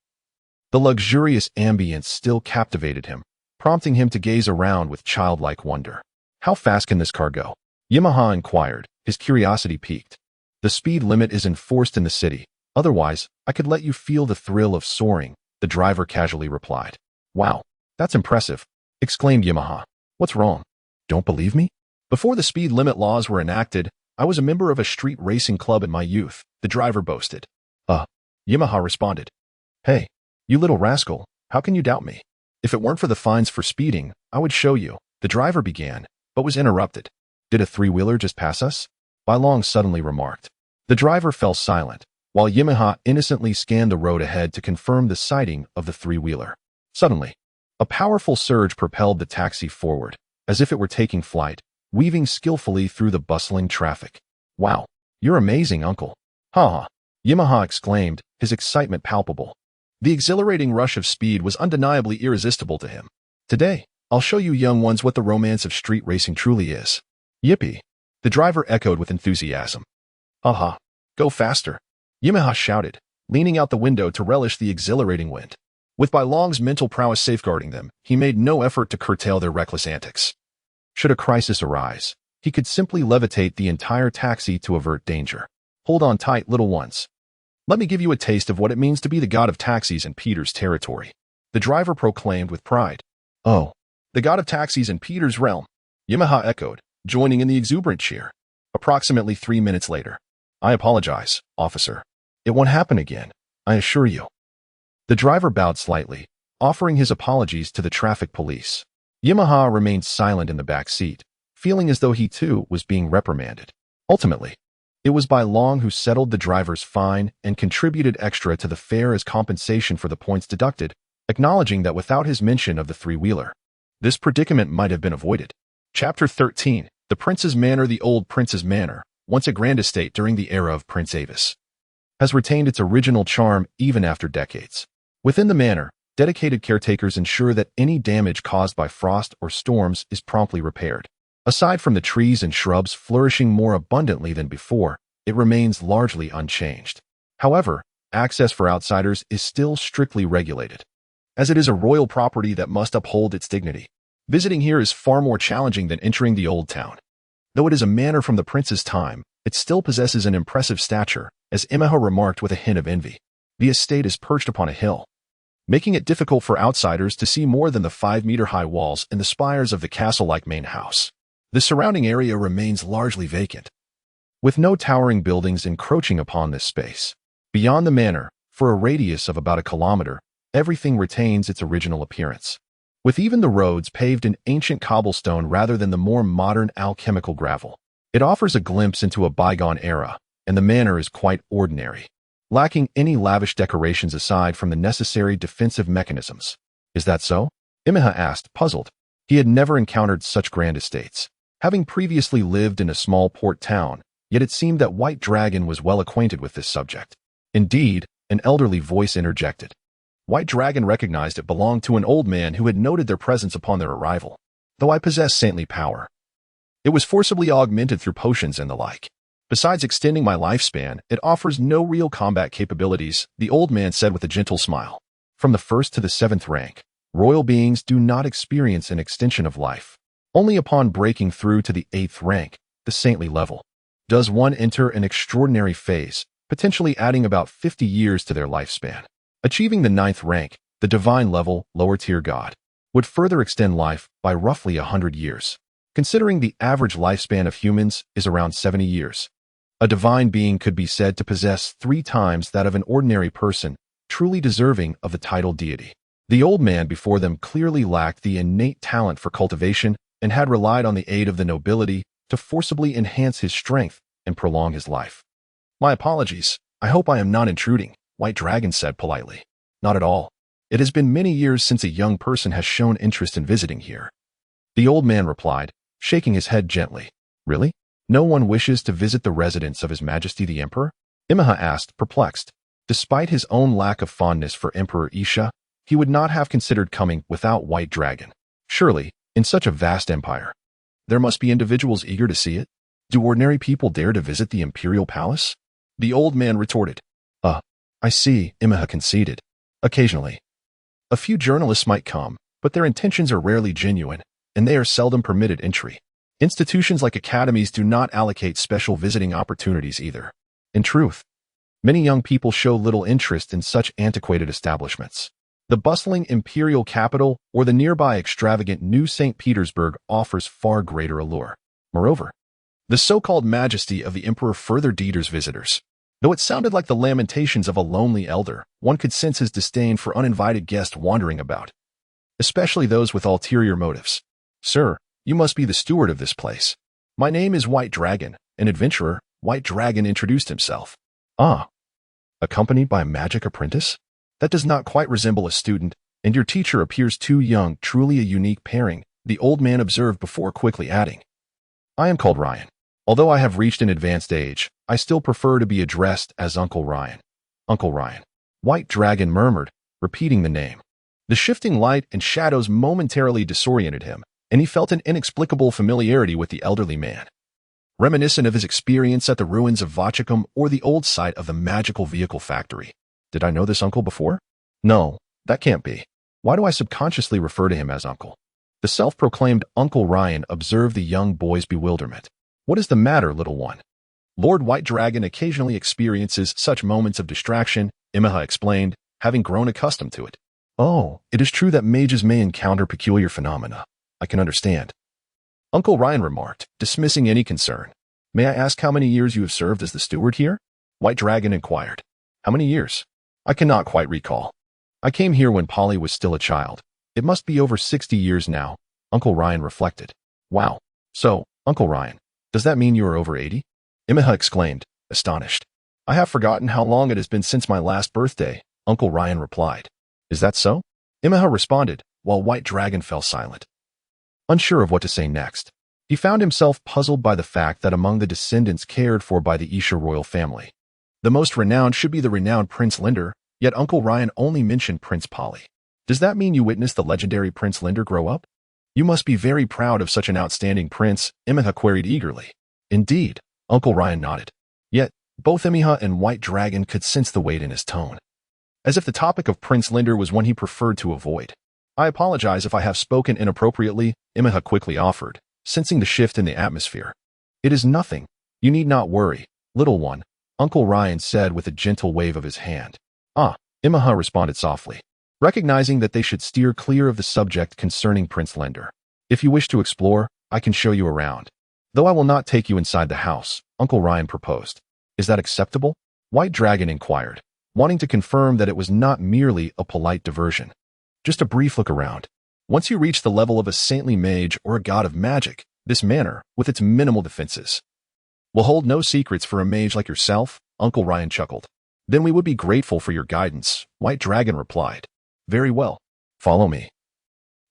the luxurious ambience still captivated him, prompting him to gaze around with childlike wonder. How fast can this car go? Imeha inquired, his curiosity piqued. The speed limit is enforced in the city. Otherwise, I could let you feel the thrill of soaring, the driver casually replied. Wow, that's impressive, exclaimed Imeha. What's wrong? Don't believe me? Before the speed limit laws were enacted, I was a member of a street racing club in my youth, the driver boasted. Imeha responded. Hey, you little rascal, how can you doubt me? If it weren't for the fines for speeding, I would show you, the driver began, but was interrupted. Did a 3-wheeler just pass us? Bai Long suddenly remarked. The driver fell silent, while Imeha innocently scanned the road ahead to confirm the sighting of the 3-wheeler. Suddenly, a powerful surge propelled the taxi forward, as if it were taking flight, weaving skillfully through the bustling traffic. Wow, you're amazing, uncle. Ha! Imeha exclaimed, his excitement palpable. The exhilarating rush of speed was undeniably irresistible to him. Today, I'll show you young ones what the romance of street racing truly is. Yippee! The driver echoed with enthusiasm. Ha! Go faster! Imeha shouted, leaning out the window to relish the exhilarating wind. With Bai Long's mental prowess safeguarding them, he made no effort to curtail their reckless antics. Should a crisis arise, he could simply levitate the entire taxi to avert danger. Hold on tight, little ones. Let me give you a taste of what it means to be the god of taxis in Peter's territory, the driver proclaimed with pride. Oh, the god of taxis in Peter's realm, Imeha echoed, joining in the exuberant cheer. Approximately 3 minutes later. I apologize, officer. It won't happen again, I assure you. The driver bowed slightly, offering his apologies to the traffic police. Imeha remained silent in the back seat, feeling as though he too was being reprimanded. Ultimately, it was Bai Long who settled the driver's fine and contributed extra to the fare as compensation for the points deducted, acknowledging that without his mention of the 3-wheeler, this predicament might have been avoided. Chapter 13, The Prince's Manor. The old Prince's Manor, once a grand estate during the era of Prince Avis, has retained its original charm even after decades. Within the manor, dedicated caretakers ensure that any damage caused by frost or storms is promptly repaired. Aside from the trees and shrubs flourishing more abundantly than before, it remains largely unchanged. However, access for outsiders is still strictly regulated, as it is a royal property that must uphold its dignity. Visiting here is far more challenging than entering the old town. Though it is a manor from the prince's time, it still possesses an impressive stature, as Imeha remarked with a hint of envy. The estate is perched upon a hill, making it difficult for outsiders to see more than the 5-meter-high walls and the spires of the castle-like main house. The surrounding area remains largely vacant, with no towering buildings encroaching upon this space. Beyond the manor, for a radius of about a kilometer, everything retains its original appearance, with even the roads paved in ancient cobblestone rather than the more modern alchemical gravel. It offers a glimpse into a bygone era, and the manor is quite ordinary, lacking any lavish decorations aside from the necessary defensive mechanisms. Is that so? Imeha asked, puzzled. He had never encountered such grand estates, having previously lived in a small port town, yet it seemed that White Dragon was well acquainted with this subject. Indeed, an elderly voice interjected. White Dragon recognized it belonged to an old man who had noted their presence upon their arrival. Though I possess saintly power, it was forcibly augmented through potions and the like. Besides extending my lifespan, it offers no real combat capabilities, the old man said with a gentle smile. From the 1st to the 7th rank, royal beings do not experience an extension of life. Only upon breaking through to the 8th rank, the saintly level, does one enter an extraordinary phase, potentially adding about 50 years to their lifespan. Achieving the 9th rank, the divine level, lower tier god, would further extend life by roughly 100 years. Considering the average lifespan of humans is around 70 years, a divine being could be said to possess 3 times that of an ordinary person, truly deserving of the title deity. The old man before them clearly lacked the innate talent for cultivation and had relied on the aid of the nobility to forcibly enhance his strength and prolong his life. My apologies. I hope I am not intruding, White Dragon said politely. Not at all. It has been many years since a young person has shown interest in visiting here. The old man replied, shaking his head gently. Really? No one wishes to visit the residence of His Majesty the Emperor? Imeha asked, perplexed. Despite his own lack of fondness for Emperor Isha, he would not have considered coming without White Dragon. Surely, in such a vast empire, there must be individuals eager to see it. Do ordinary people dare to visit the imperial palace? The old man retorted. I see, Imeha conceded. Occasionally. A few journalists might come, but their intentions are rarely genuine, and they are seldom permitted entry. Institutions like academies do not allocate special visiting opportunities either. In truth, many young people show little interest in such antiquated establishments. The bustling imperial capital or the nearby extravagant New St. Petersburg offers far greater allure. Moreover, the so-called majesty of the emperor further deters visitors. Though it sounded like the lamentations of a lonely elder, one could sense his disdain for uninvited guests wandering about, especially those with ulterior motives. Sir, you must be the steward of this place. My name is White Dragon, an adventurer. White Dragon introduced himself. Ah, accompanied by a magic apprentice? That does not quite resemble a student, and your teacher appears too young, truly a unique pairing, the old man observed before quickly adding. I am called Ryan. Although I have reached an advanced age, I still prefer to be addressed as Uncle Ryan. Uncle Ryan. White Dragon murmured, repeating the name. The shifting light and shadows momentarily disoriented him, and he felt an inexplicable familiarity with the elderly man, reminiscent of his experience at the ruins of Vachicum or the old site of the magical vehicle factory. Did I know this uncle before? No, that can't be. Why do I subconsciously refer to him as uncle? The self-proclaimed Uncle Ryan observed the young boy's bewilderment. What is the matter, little one? Lord White Dragon occasionally experiences such moments of distraction, Imeha explained, having grown accustomed to it. Oh, it is true that mages may encounter peculiar phenomena. I can understand. Uncle Ryan remarked, dismissing any concern. May I ask how many years you have served as the steward here? White Dragon inquired. How many years? I cannot quite recall. I came here when Polly was still a child. It must be over 60 years now, Uncle Ryan reflected. Wow. So, Uncle Ryan, does that mean you are over 80? Imeha exclaimed, astonished. I have forgotten how long it has been since my last birthday, Uncle Ryan replied. Is that so? Imeha responded, while White Dragon fell silent. Unsure of what to say next, he found himself puzzled by the fact that among the descendants cared for by the Isha royal family, the most renowned should be the renowned Prince Linder, yet Uncle Ryan only mentioned Prince Polly. Does that mean you witnessed the legendary Prince Linder grow up? You must be very proud of such an outstanding prince, Imeha queried eagerly. Indeed, Uncle Ryan nodded. Yet, both Imeha and White Dragon could sense the weight in his tone, as if the topic of Prince Linder was one he preferred to avoid. I apologize if I have spoken inappropriately, Imeha quickly offered, sensing the shift in the atmosphere. It is nothing. You need not worry, little one, Uncle Ryan said with a gentle wave of his hand. Ah, Imeha responded softly, recognizing that they should steer clear of the subject concerning Prince Linder. If you wish to explore, I can show you around. Though I will not take you inside the house, Uncle Ryan proposed. Is that acceptable? White Dragon inquired, wanting to confirm that it was not merely a polite diversion. Just a brief look around. Once you reach the level of a saintly mage or a god of magic, this manor, with its minimal defenses, will hold no secrets for a mage like yourself, Uncle Ryan chuckled. Then we would be grateful for your guidance, White Dragon replied. Very well. Follow me,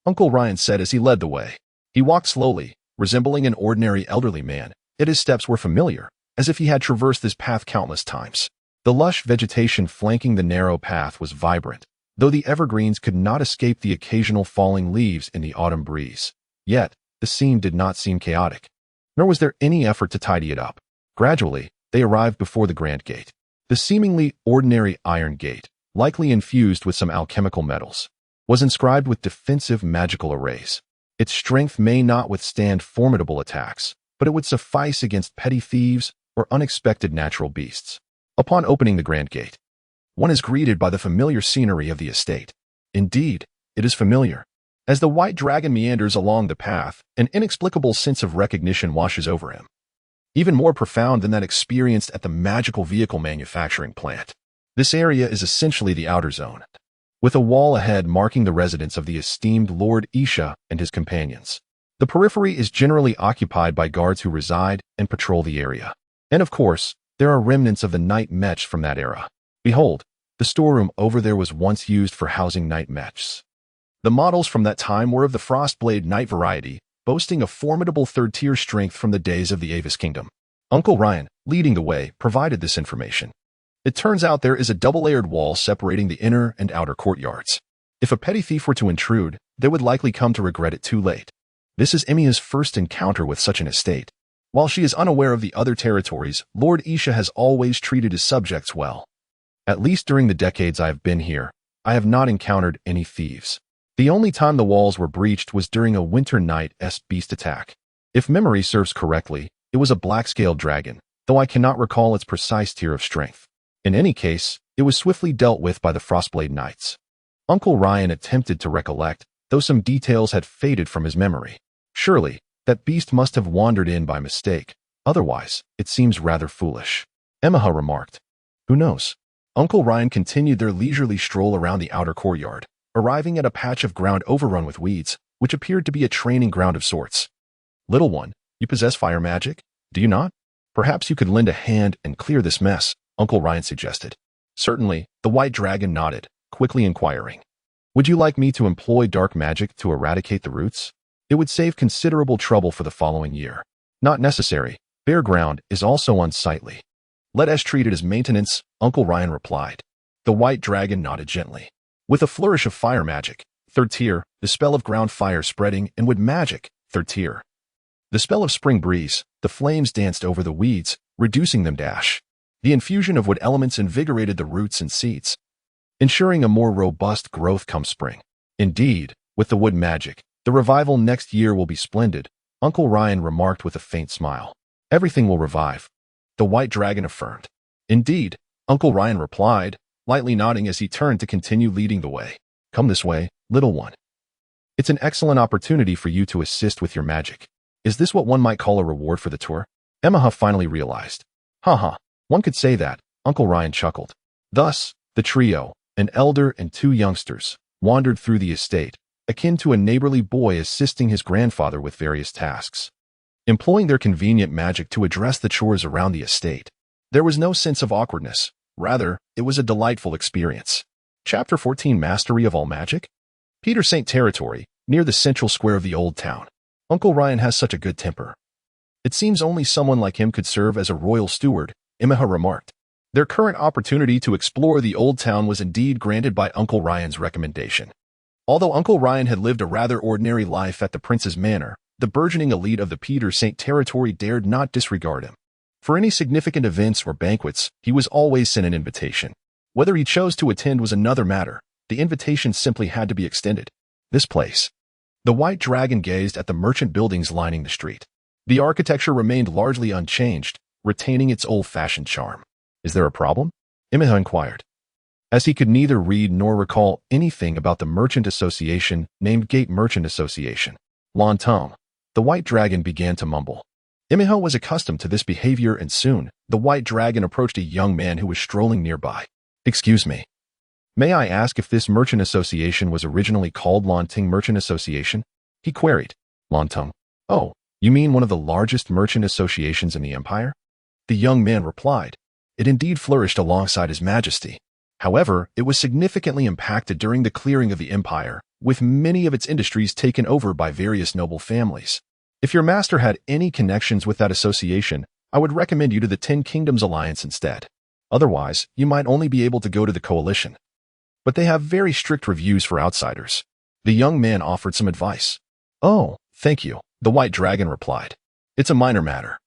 Uncle Ryan said as he led the way. He walked slowly, resembling an ordinary elderly man, yet his steps were familiar, as if he had traversed this path countless times. The lush vegetation flanking the narrow path was vibrant, though the evergreens could not escape the occasional falling leaves in the autumn breeze. Yet, the scene did not seem chaotic, nor was there any effort to tidy it up. Gradually, they arrived before the grand gate. The seemingly ordinary iron gate, likely infused with some alchemical metals, was inscribed with defensive magical arrays. Its strength may not withstand formidable attacks, but it would suffice against petty thieves or unexpected natural beasts. Upon opening the grand gate, one is greeted by the familiar scenery of the estate. Indeed, it is familiar. As the White Dragon meanders along the path, an inexplicable sense of recognition washes over him, even more profound than that experienced at the magical vehicle manufacturing plant. This area is essentially the outer zone, with a wall ahead marking the residence of the esteemed Lord Isha and his companions. The periphery is generally occupied by guards who reside and patrol the area. And of course, there are remnants of the night mechs from that era. Behold, the storeroom over there was once used for housing night mechs. The models from that time were of the Frostblade Knight variety, boasting a formidable third-tier strength from the days of the Avis Kingdom. Uncle Ryan, leading the way, provided this information. It turns out there is a double-layered wall separating the inner and outer courtyards. If a petty thief were to intrude, they would likely come to regret it too late. This is Imeha's first encounter with such an estate. While she is unaware of the other territories, Lord Isha has always treated his subjects well. At least during the decades I have been here, I have not encountered any thieves. The only time the walls were breached was during a winter night-esque beast attack. If memory serves correctly, it was a black-scaled dragon, though I cannot recall its precise tier of strength. In any case, it was swiftly dealt with by the Frostblade Knights. Uncle Ryan attempted to recollect, though some details had faded from his memory. Surely, that beast must have wandered in by mistake. Otherwise, it seems rather foolish. Imeha remarked. Who knows? Uncle Ryan continued their leisurely stroll around the outer courtyard, arriving at a patch of ground overrun with weeds, which appeared to be a training ground of sorts. Little one, you possess fire magic, do you not? Perhaps you could lend a hand and clear this mess, Uncle Ryan suggested. Certainly, the White Dragon nodded, quickly inquiring. Would you like me to employ dark magic to eradicate the roots? It would save considerable trouble for the following year. Not necessary. Bare ground is also unsightly. Let us treat it as maintenance, Uncle Ryan replied. The White Dragon nodded gently. With a flourish of fire magic, third tier, the spell of ground fire spreading, and wood magic, third tier. The spell of spring breeze, the flames danced over the weeds, reducing them dash. The infusion of wood elements invigorated the roots and seeds, ensuring a more robust growth come spring. Indeed, with the wood magic, the revival next year will be splendid, Uncle Ryan remarked with a faint smile. Everything will revive, the White Dragon affirmed. Indeed, Uncle Ryan replied, lightly nodding as he turned to continue leading the way. Come this way, little one. It's an excellent opportunity for you to assist with your magic. Is this what one might call a reward for the tour? Imeha finally realized. Haha, one could say that, Uncle Ryan chuckled. Thus, the trio, an elder and two youngsters, wandered through the estate, akin to a neighborly boy assisting his grandfather with various tasks, employing their convenient magic to address the chores around the estate. There was no sense of awkwardness. Rather, it was a delightful experience. Chapter 14 Mastery of All Magic? Peter Saint Territory, near the central square of the old town. Uncle Ryan has such a good temper. It seems only someone like him could serve as a royal steward, Imeha remarked. Their current opportunity to explore the old town was indeed granted by Uncle Ryan's recommendation. Although Uncle Ryan had lived a rather ordinary life at the Prince's Manor, the burgeoning elite of the Peter Saint Territory dared not disregard him. For any significant events or banquets, he was always sent an invitation. Whether he chose to attend was another matter. The invitation simply had to be extended. This place. The White Dragon gazed at the merchant buildings lining the street. The architecture remained largely unchanged, retaining its old-fashioned charm. Is there a problem? Imeha inquired. As he could neither read nor recall anything about the merchant association named Gate Merchant Association. Longtemps, the White Dragon began to mumble. Imeha was accustomed to this behavior and soon, the White Dragon approached a young man who was strolling nearby. Excuse me. May I ask if this merchant association was originally called Lanting Merchant Association? He queried. Lantung. Oh, you mean one of the largest merchant associations in the empire? The young man replied. It indeed flourished alongside His Majesty. However, it was significantly impacted during the clearing of the empire, with many of its industries taken over by various noble families. If your master had any connections with that association, I would recommend you to the Ten Kingdoms Alliance instead. Otherwise, you might only be able to go to the coalition. But they have very strict reviews for outsiders. The young man offered some advice. Oh, thank you, the White Dragon replied. It's a minor matter.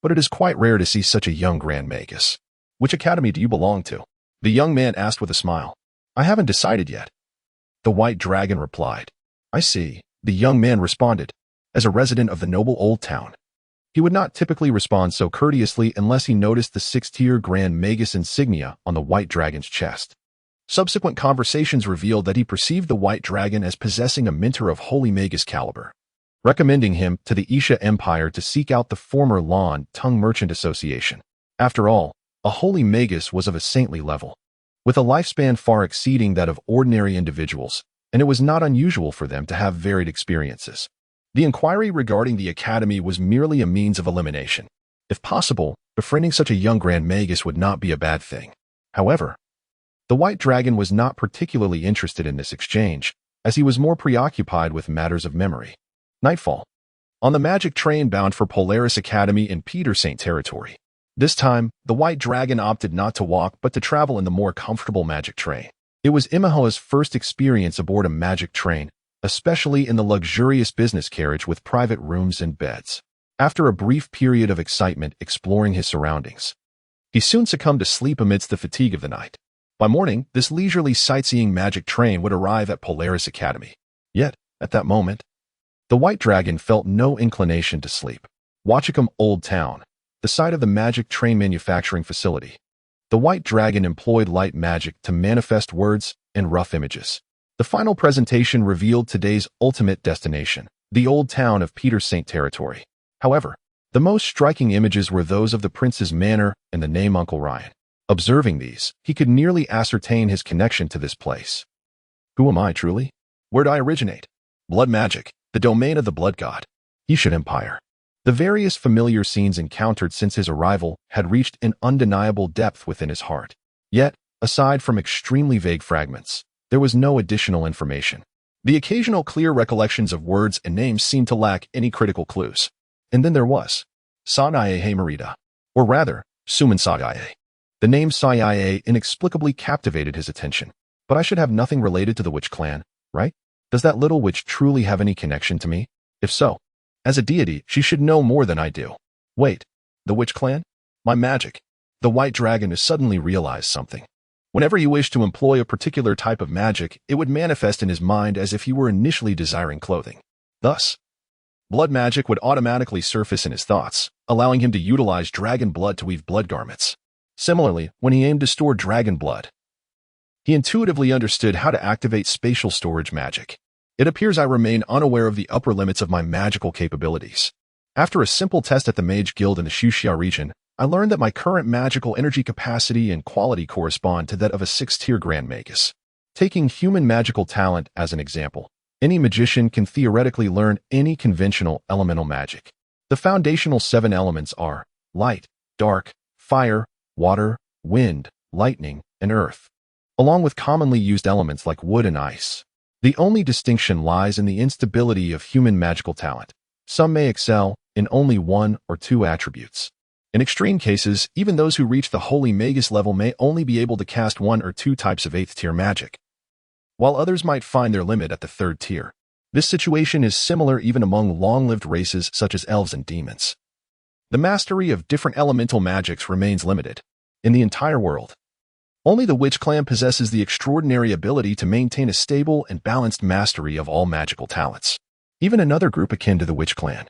But it is quite rare to see such a young Grand Magus. Which academy do you belong to? The young man asked with a smile. I haven't decided yet. The White Dragon replied. I see, the young man responded. As a resident of the noble old town, he would not typically respond so courteously unless he noticed the 6th-tier Grand Magus insignia on the White Dragon's chest. Subsequent conversations revealed that he perceived the White Dragon as possessing a mentor of holy Magus caliber, recommending him to the Isha Empire to seek out the former Tung Merchant Association. After all, a holy Magus was of a saintly level, with a lifespan far exceeding that of ordinary individuals, and it was not unusual for them to have varied experiences. The inquiry regarding the academy was merely a means of elimination. If possible, befriending such a young Grand Magus would not be a bad thing. However, the White Dragon was not particularly interested in this exchange, as he was more preoccupied with matters of memory. Nightfall. On the magic train bound for Polaris Academy in Peter Saint territory. This time, the White Dragon opted not to walk but to travel in the more comfortable magic train. It was Imeha's first experience aboard a magic train, especially in the luxurious business carriage with private rooms and beds. After a brief period of excitement exploring his surroundings, he soon succumbed to sleep amidst the fatigue of the night. By morning, this leisurely sightseeing magic train would arrive at Polaris Academy. Yet, at that moment, the White Dragon felt no inclination to sleep. Watchicombe Old Town, the site of the magic train manufacturing facility. The White Dragon employed light magic to manifest words and rough images. The final presentation revealed today's ultimate destination, the old town of Peter Saint territory. However, the most striking images were those of the prince's manor and the name Uncle Ryan. Observing these, he could nearly ascertain his connection to this place. Who am I truly? Where'd I originate? Blood magic, the domain of the blood god. Isha Empire. The various familiar scenes encountered since his arrival had reached an undeniable depth within his heart. Yet, aside from extremely vague fragments, there was no additional information. The occasional clear recollections of words and names seemed to lack any critical clues. And then there was Sanaye Marita, or rather, Suman Sagaye. The name Sagaye inexplicably captivated his attention. But I should have nothing related to the witch clan, right? Does that little witch truly have any connection to me? If so, as a deity, she should know more than I do. Wait, the witch clan? My magic. The White Dragon has suddenly realized something. Whenever he wished to employ a particular type of magic, it would manifest in his mind as if he were initially desiring clothing. Thus, blood magic would automatically surface in his thoughts, allowing him to utilize dragon blood to weave blood garments. Similarly, when he aimed to store dragon blood, he intuitively understood how to activate spatial storage magic. It appears I remain unaware of the upper limits of my magical capabilities. After a simple test at the Mage Guild in the Xuxia region, I learned that my current magical energy capacity and quality correspond to that of a 6th-tier Grand Magus. Taking human magical talent as an example, any magician can theoretically learn any conventional elemental magic. The foundational 7 elements are light, dark, fire, water, wind, lightning, and earth, along with commonly used elements like wood and ice. The only distinction lies in the instability of human magical talent. Some may excel in only 1 or 2 attributes. In extreme cases, even those who reach the Holy Magus level may only be able to cast 1 or 2 types of 8th-tier magic, while others might find their limit at the 3rd tier. This situation is similar even among long-lived races such as elves and demons. The mastery of different elemental magics remains limited. In the entire world, only the Witch Clan possesses the extraordinary ability to maintain a stable and balanced mastery of all magical talents. Even another group akin to the Witch Clan,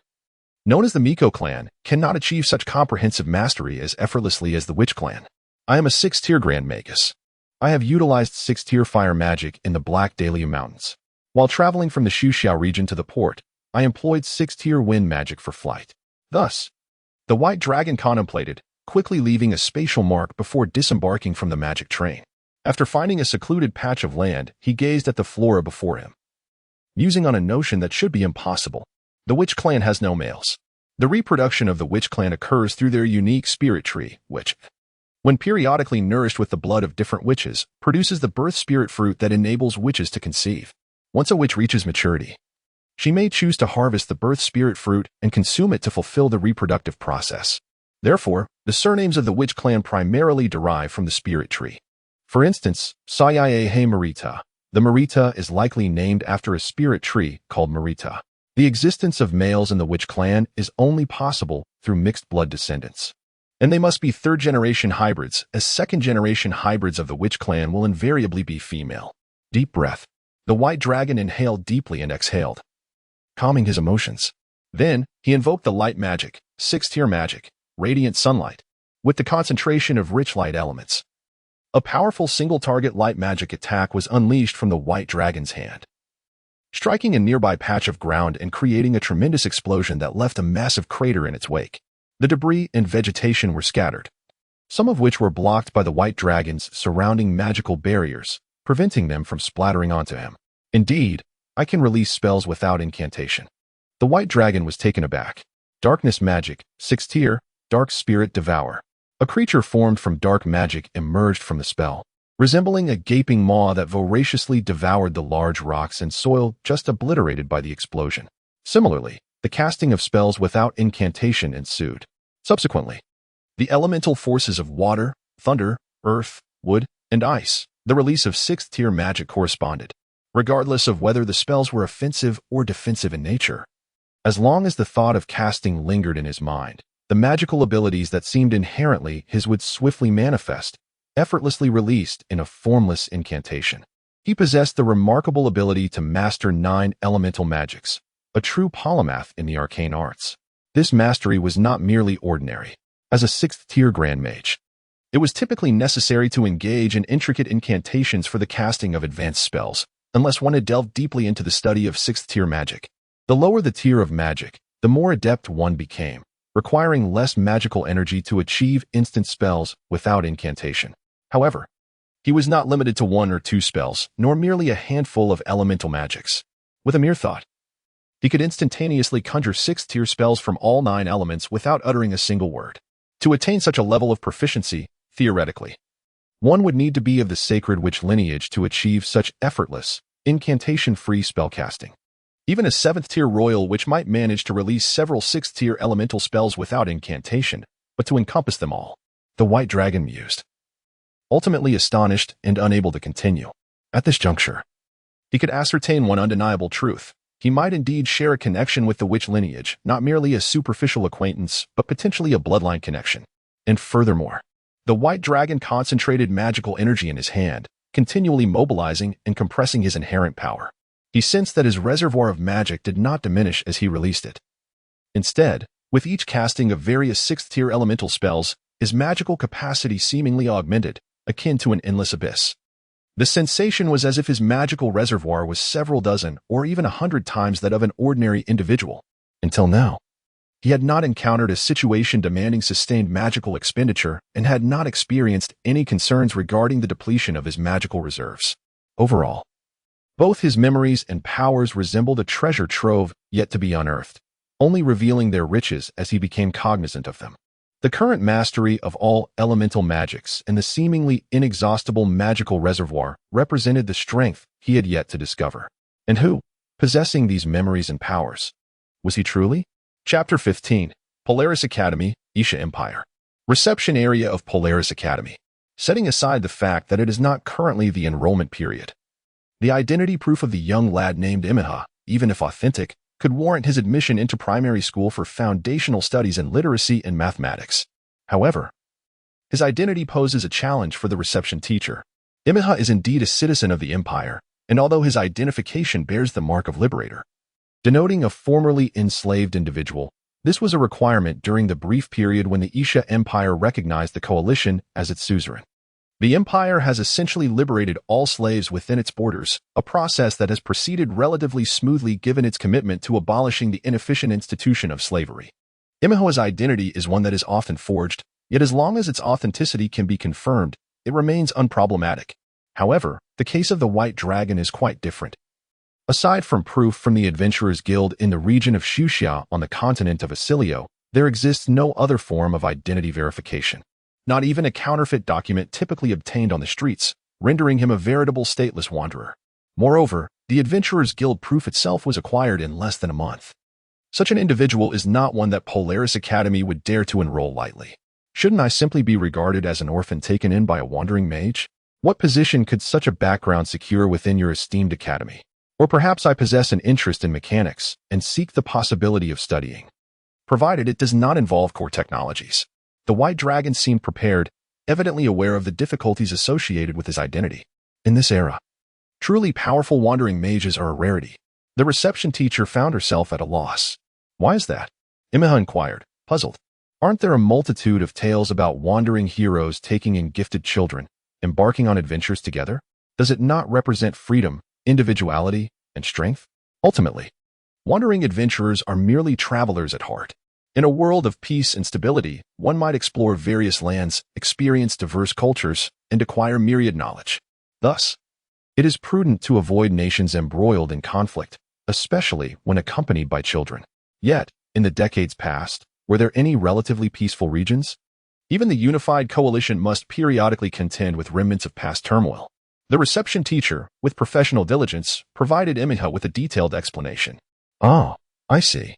known as the Miko clan, cannot achieve such comprehensive mastery as effortlessly as the Witch Clan. I am a 6th-tier Grand Magus. I have utilized 6th-tier fire magic in the Black Dahlia Mountains. While traveling from the Xuxiao region to the port, I employed 6th-tier wind magic for flight. Thus, the White Dragon contemplated, quickly leaving a spatial mark before disembarking from the magic train. After finding a secluded patch of land, he gazed at the flora before him, musing on a notion that should be impossible. The witch clan has no males. The reproduction of the witch clan occurs through their unique spirit tree, which, when periodically nourished with the blood of different witches, produces the birth spirit fruit that enables witches to conceive. Once a witch reaches maturity, she may choose to harvest the birth spirit fruit and consume it to fulfill the reproductive process. Therefore, the surnames of the witch clan primarily derive from the spirit tree. For instance, Sayahe Marita. The Marita is likely named after a spirit tree called Marita. The existence of males in the witch clan is only possible through mixed blood descendants. And they must be third-generation hybrids, as second-generation hybrids of the witch clan will invariably be female. Deep breath. The white dragon inhaled deeply and exhaled, calming his emotions. Then, he invoked the light magic, 6th-tier magic, radiant sunlight, with the concentration of rich light elements. A powerful single-target light magic attack was unleashed from the white dragon's hand, striking a nearby patch of ground and creating a tremendous explosion that left a massive crater in its wake. The debris and vegetation were scattered, some of which were blocked by the white dragon's surrounding magical barriers, preventing them from splattering onto him. Indeed, I can release spells without incantation. The white dragon was taken aback. Darkness magic, 6th tier, dark spirit devour. A creature formed from dark magic emerged from the spell, resembling a gaping maw that voraciously devoured the large rocks and soil just obliterated by the explosion. Similarly, the casting of spells without incantation ensued. Subsequently, the elemental forces of water, thunder, earth, wood, and ice, the release of 6th-tier magic corresponded, regardless of whether the spells were offensive or defensive in nature. As long as the thought of casting lingered in his mind, the magical abilities that seemed inherently his would swiftly manifest, effortlessly released in a formless incantation. He possessed the remarkable ability to master 9 elemental magics, a true polymath in the arcane arts. This mastery was not merely ordinary. As a 6th-tier grand mage, it was typically necessary to engage in intricate incantations for the casting of advanced spells, unless one had delved deeply into the study of 6th-tier magic. The lower the tier of magic, the more adept one became, requiring less magical energy to achieve instant spells without incantation. However, he was not limited to 1 or 2 spells, nor merely a handful of elemental magics. With a mere thought, he could instantaneously conjure 6th-tier spells from all 9 elements without uttering a single word. To attain such a level of proficiency, theoretically, one would need to be of the sacred witch lineage to achieve such effortless, incantation-free spellcasting. Even a 7th-tier royal witch might manage to release several 6th-tier elemental spells without incantation, but to encompass them all, the white dragon mused, ultimately astonished and unable to continue. At this juncture, he could ascertain one undeniable truth. He might indeed share a connection with the witch lineage, not merely a superficial acquaintance, but potentially a bloodline connection. And furthermore, the white dragon concentrated magical energy in his hand, continually mobilizing and compressing his inherent power. He sensed that his reservoir of magic did not diminish as he released it. Instead, with each casting of various 6th-tier elemental spells, his magical capacity seemingly augmented, akin to an endless abyss. The sensation was as if his magical reservoir was several dozen or even 100 times that of an ordinary individual. Until now, he had not encountered a situation demanding sustained magical expenditure and had not experienced any concerns regarding the depletion of his magical reserves. Overall, both his memories and powers resembled a treasure trove yet to be unearthed, only revealing their riches as he became cognizant of them. The current mastery of all elemental magics and the seemingly inexhaustible magical reservoir represented the strength he had yet to discover. And who, possessing these memories and powers, was he truly? Chapter 15, Polaris Academy, Isha Empire. Reception area of Polaris Academy. Setting aside the fact that it is not currently the enrollment period, the identity proof of the young lad named Imeha, even if authentic, could warrant his admission into primary school for foundational studies in literacy and mathematics. However, his identity poses a challenge for the reception teacher. Imeha is indeed a citizen of the Empire, and although his identification bears the mark of liberator, denoting a formerly enslaved individual, this was a requirement during the brief period when the Isha Empire recognized the coalition as its suzerain. The Empire has essentially liberated all slaves within its borders, a process that has proceeded relatively smoothly given its commitment to abolishing the inefficient institution of slavery. Imeha's identity is one that is often forged, yet as long as its authenticity can be confirmed, it remains unproblematic. However, the case of the White Dragon is quite different. Aside from proof from the Adventurers Guild in the region of Xuxia on the continent of Asilio, there exists no other form of identity verification. Not even a counterfeit document typically obtained on the streets, rendering him a veritable stateless wanderer. Moreover, the Adventurers Guild proof itself was acquired in less than a month. Such an individual is not one that Polaris Academy would dare to enroll lightly. Shouldn't I simply be regarded as an orphan taken in by a wandering mage? What position could such a background secure within your esteemed academy? Or perhaps I possess an interest in mechanics and seek the possibility of studying, provided it does not involve core technologies. The White Dragon seemed prepared, evidently aware of the difficulties associated with his identity. In this era, truly powerful wandering mages are a rarity. The reception teacher found herself at a loss. Why is that? Imeha inquired, puzzled. Aren't there a multitude of tales about wandering heroes taking in gifted children, embarking on adventures together? Does it not represent freedom, individuality, and strength? Ultimately, wandering adventurers are merely travelers at heart. In a world of peace and stability, one might explore various lands, experience diverse cultures, and acquire myriad knowledge. Thus, it is prudent to avoid nations embroiled in conflict, especially when accompanied by children. Yet, in the decades past, were there any relatively peaceful regions? Even the unified coalition must periodically contend with remnants of past turmoil. The reception teacher, with professional diligence, provided Imeha with a detailed explanation. Oh, I see.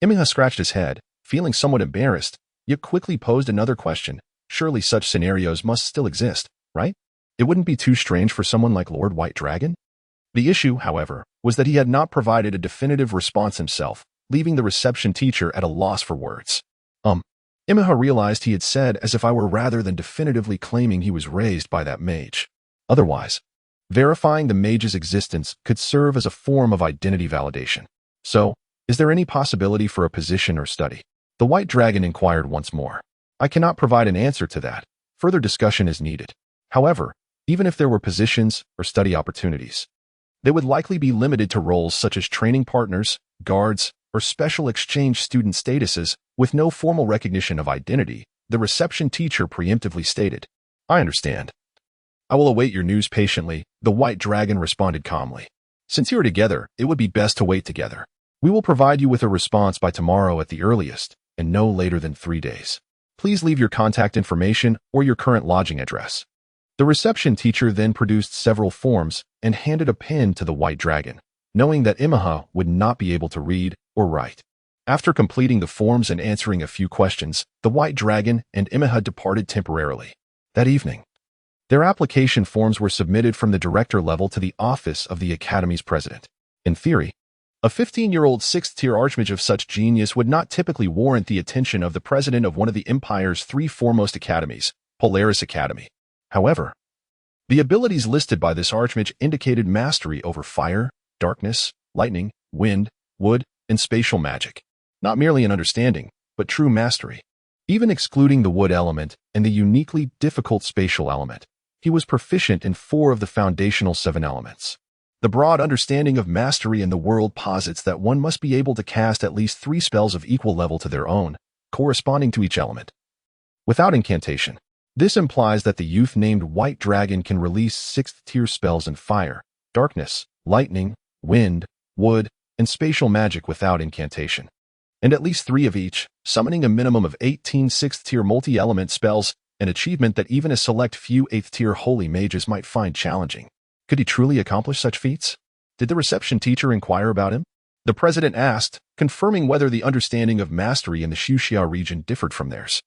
Imeha scratched his head, feeling somewhat embarrassed, yet quickly posed another question. Surely such scenarios must still exist, right? It wouldn't be too strange for someone like Lord White Dragon? The issue, however, was that he had not provided a definitive response himself, leaving the reception teacher at a loss for words. Imeha realized he had said as if I were rather than definitively claiming he was raised by that mage. Otherwise, verifying the mage's existence could serve as a form of identity validation. So, is there any possibility for a position or study? The White Dragon inquired once more. I cannot provide an answer to that. Further discussion is needed. However, even if there were positions or study opportunities, they would likely be limited to roles such as training partners, guards, or special exchange student statuses with no formal recognition of identity, the reception teacher preemptively stated. I understand. I will await your news patiently, the White Dragon responded calmly. Since you are together, it would be best to wait together. We will provide you with a response by tomorrow at the earliest, and no later than 3 days. Please leave your contact information or your current lodging address. The reception teacher then produced several forms and handed a pen to the White Dragon, knowing that Imeha would not be able to read or write. After completing the forms and answering a few questions, the White Dragon and Imeha departed temporarily. That evening, their application forms were submitted from the director level to the office of the Academy's president. In theory, a 15-year-old 6th-tier archmage of such genius would not typically warrant the attention of the president of one of the Empire's 3 foremost academies, Polaris Academy. However, the abilities listed by this archmage indicated mastery over fire, darkness, lightning, wind, wood, and spatial magic. Not merely an understanding, but true mastery. Even excluding the wood element and the uniquely difficult spatial element, he was proficient in 4 of the foundational 7 elements. The broad understanding of mastery in the world posits that one must be able to cast at least 3 spells of equal level to their own, corresponding to each element, without incantation. This implies that the youth named White Dragon can release 6th-tier spells in fire, darkness, lightning, wind, wood, and spatial magic without incantation, and at least 3 of each, summoning a minimum of 18 6th-tier multi-element spells, an achievement that even a select few 8th-tier holy mages might find challenging. Could he truly accomplish such feats? Did the reception teacher inquire about him? The president asked, confirming whether the understanding of mastery in the Xuxia region differed from theirs.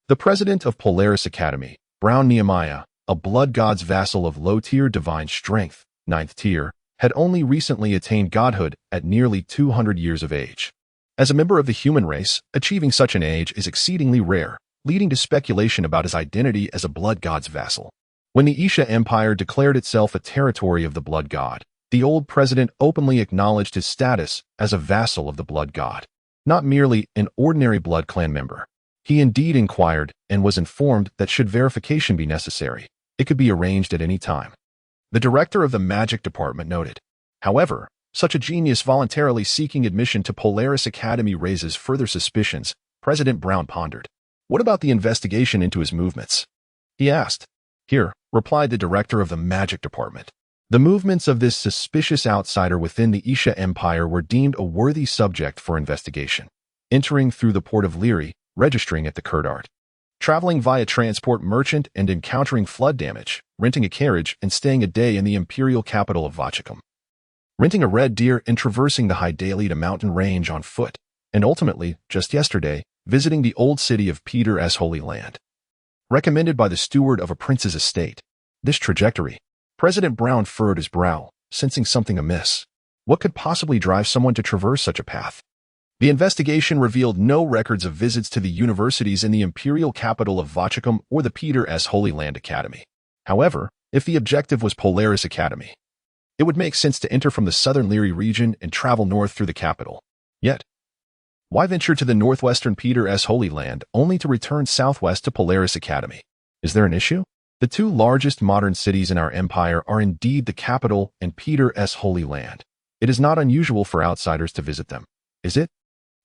The president of Polaris Academy, Brown Nehemiah, a blood god's vassal of low-tier divine strength, 9th tier, had only recently attained godhood at nearly 200 years of age. As a member of the human race, achieving such an age is exceedingly rare, leading to speculation about his identity as a blood god's vassal. When the Isha Empire declared itself a territory of the blood god, the old president openly acknowledged his status as a vassal of the blood god, not merely an ordinary blood clan member. He indeed inquired and was informed that should verification be necessary, it could be arranged at any time. The director of the magic department noted. However, such a genius voluntarily seeking admission to Polaris Academy raises further suspicions, President Brown pondered. What about the investigation into his movements? He asked. Here, replied the director of the magic department. The movements of this suspicious outsider within the Isha Empire were deemed a worthy subject for investigation. Entering through the port of Liri, registering at the Kurdart. Traveling via transport merchant and encountering flood damage, renting a carriage and staying a day in the imperial capital of Vachicum. Renting a red deer and traversing the Hydaelita mountain range on foot, and ultimately, just yesterday, visiting the old city of Peter's Holy Land. Recommended by the steward of a prince's estate. This trajectory. President Brown furrowed his brow, sensing something amiss. What could possibly drive someone to traverse such a path? The investigation revealed no records of visits to the universities in the imperial capital of Vachicum or the Peter's Holy Land Academy. However, if the objective was Polaris Academy, it would make sense to enter from the southern Liri region and travel north through the capital. Yet, why venture to the northwestern Peter's Holy Land only to return southwest to Polaris Academy? Is there an issue? The two largest modern cities in our empire are indeed the capital and Peter's Holy Land. It is not unusual for outsiders to visit them, is it?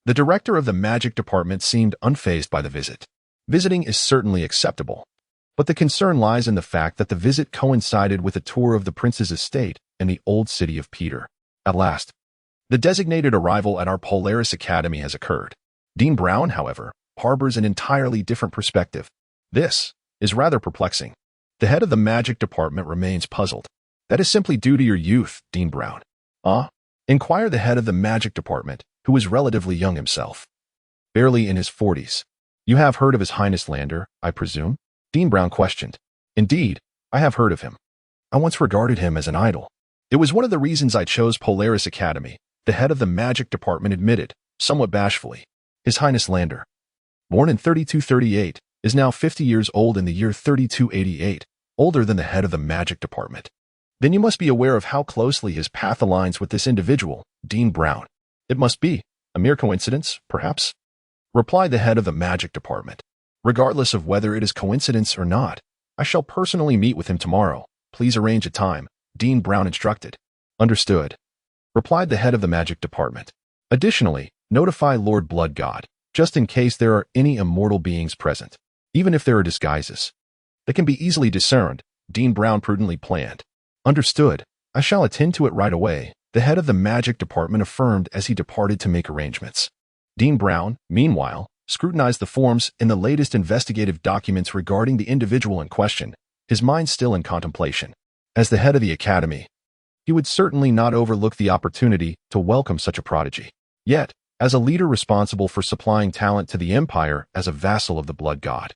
The director of the magic department seemed unfazed by the visit. Visiting is certainly acceptable, but the concern lies in the fact that the visit coincided with a tour of the prince's estate in the old city of Peter. At last, the designated arrival at our Polaris Academy has occurred. Dean Brown, however, harbors an entirely different perspective. This is rather perplexing. The head of the magic department remains puzzled. That is simply due to your youth, Dean Brown. Inquired the head of the magic department, who was relatively young himself. Barely in his 40s. You have heard of His Highness Lander, I presume? Dean Brown questioned. Indeed, I have heard of him. I once regarded him as an idol. It was one of the reasons I chose Polaris Academy, the head of the magic department admitted, somewhat bashfully. His Highness Lander, born in 3238, is now 50 years old in the year 3288, older than the head of the magic department. Then you must be aware of how closely his path aligns with this individual, Dean Brown. It must be a mere coincidence, perhaps? Replied the head of the magic department. Regardless of whether it is coincidence or not, I shall personally meet with him tomorrow. Please arrange a time, Dean Brown instructed. Understood. Replied the head of the magic department. Additionally, notify Lord Blood God, just in case there are any immortal beings present, even if there are disguises. They can be easily discerned, Dean Brown prudently planned. Understood. I shall attend to it right away, the head of the magic department affirmed as he departed to make arrangements. Dean Brown, meanwhile, scrutinized the forms in the latest investigative documents regarding the individual in question, his mind still in contemplation. As the head of the academy, he would certainly not overlook the opportunity to welcome such a prodigy. Yet, as a leader responsible for supplying talent to the empire as a vassal of the blood god,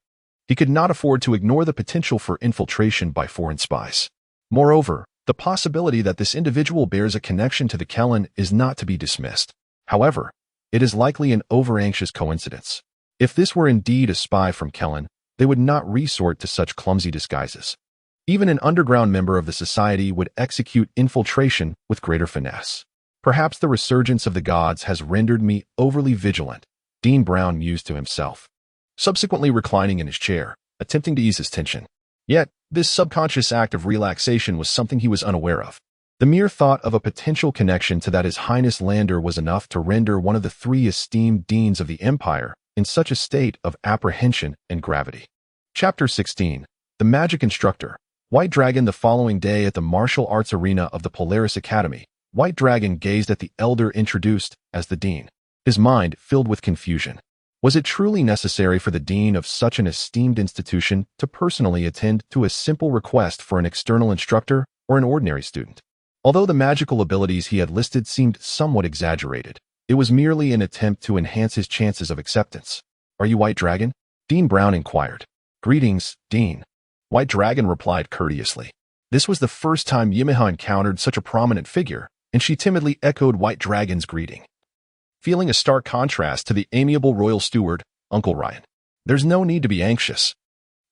he could not afford to ignore the potential for infiltration by foreign spies. Moreover, the possibility that this individual bears a connection to the Kellen is not to be dismissed. However, it is likely an over-anxious coincidence. If this were indeed a spy from Kellen, they would not resort to such clumsy disguises. Even an underground member of the society would execute infiltration with greater finesse. Perhaps the resurgence of the gods has rendered me overly vigilant, Dean Brown mused to himself, subsequently reclining in his chair, attempting to ease his tension. Yet, this subconscious act of relaxation was something he was unaware of. The mere thought of a potential connection to that His Highness Lander was enough to render one of the three esteemed deans of the empire in such a state of apprehension and gravity. Chapter 16. The Magic Instructor. White Dragon. The following day at the martial arts arena of the Polaris Academy, White Dragon gazed at the elder introduced as the dean, his mind filled with confusion. Was it truly necessary for the dean of such an esteemed institution to personally attend to a simple request for an external instructor or an ordinary student? Although the magical abilities he had listed seemed somewhat exaggerated, it was merely an attempt to enhance his chances of acceptance. Are you White Dragon? Dean Brown inquired. Greetings, Dean. White Dragon replied courteously. This was the first time Imeha encountered such a prominent figure, and she timidly echoed White Dragon's greeting, feeling a stark contrast to the amiable royal steward, Uncle Ryan. There's no need to be anxious.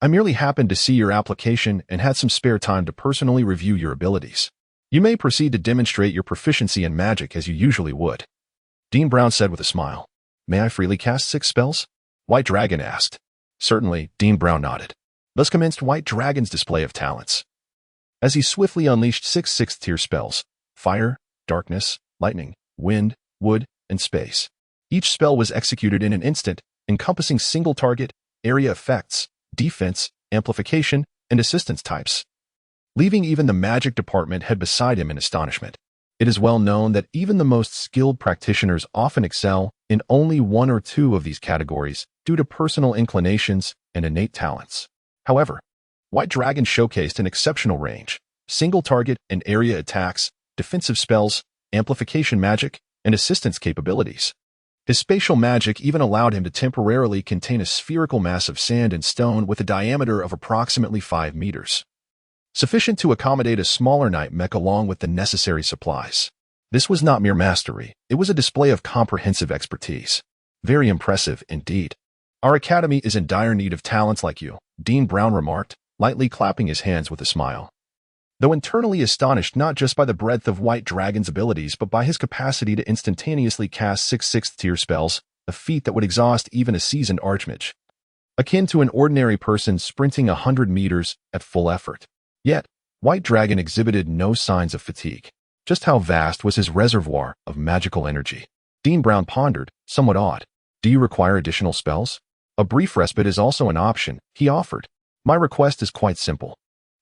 I merely happened to see your application and had some spare time to personally review your abilities. You may proceed to demonstrate your proficiency in magic as you usually would. Dean Brown said with a smile. May I freely cast 6 spells? White Dragon asked. Certainly, Dean Brown nodded. Thus commenced White Dragon's display of talents. As he swiftly unleashed 6 6th-tier spells, fire, darkness, lightning, wind, wood, and space. Each spell was executed in an instant, encompassing single target, area effects, defense, amplification, and assistance types. Leaving even the magic department head beside him in astonishment. It is well known that even the most skilled practitioners often excel in only one or two of these categories due to personal inclinations and innate talents. However, White Dragon showcased an exceptional range: single target and area attacks, defensive spells, amplification magic, and assistance capabilities. His spatial magic even allowed him to temporarily contain a spherical mass of sand and stone with a diameter of approximately 5 meters, sufficient to accommodate a smaller night mech along with the necessary supplies. This was not mere mastery, it was a display of comprehensive expertise. Very impressive indeed. Our academy is in dire need of talents like you, Dean Brown remarked, lightly clapping his hands with a smile. Though internally astonished not just by the breadth of White Dragon's abilities but by his capacity to instantaneously cast 6 6th-tier spells, a feat that would exhaust even a seasoned archmage, akin to an ordinary person sprinting 100 meters at full effort. Yet, White Dragon exhibited no signs of fatigue. Just how vast was his reservoir of magical energy? Dean Brown pondered, somewhat awed. Do you require additional spells? A brief respite is also an option, he offered. My request is quite simple.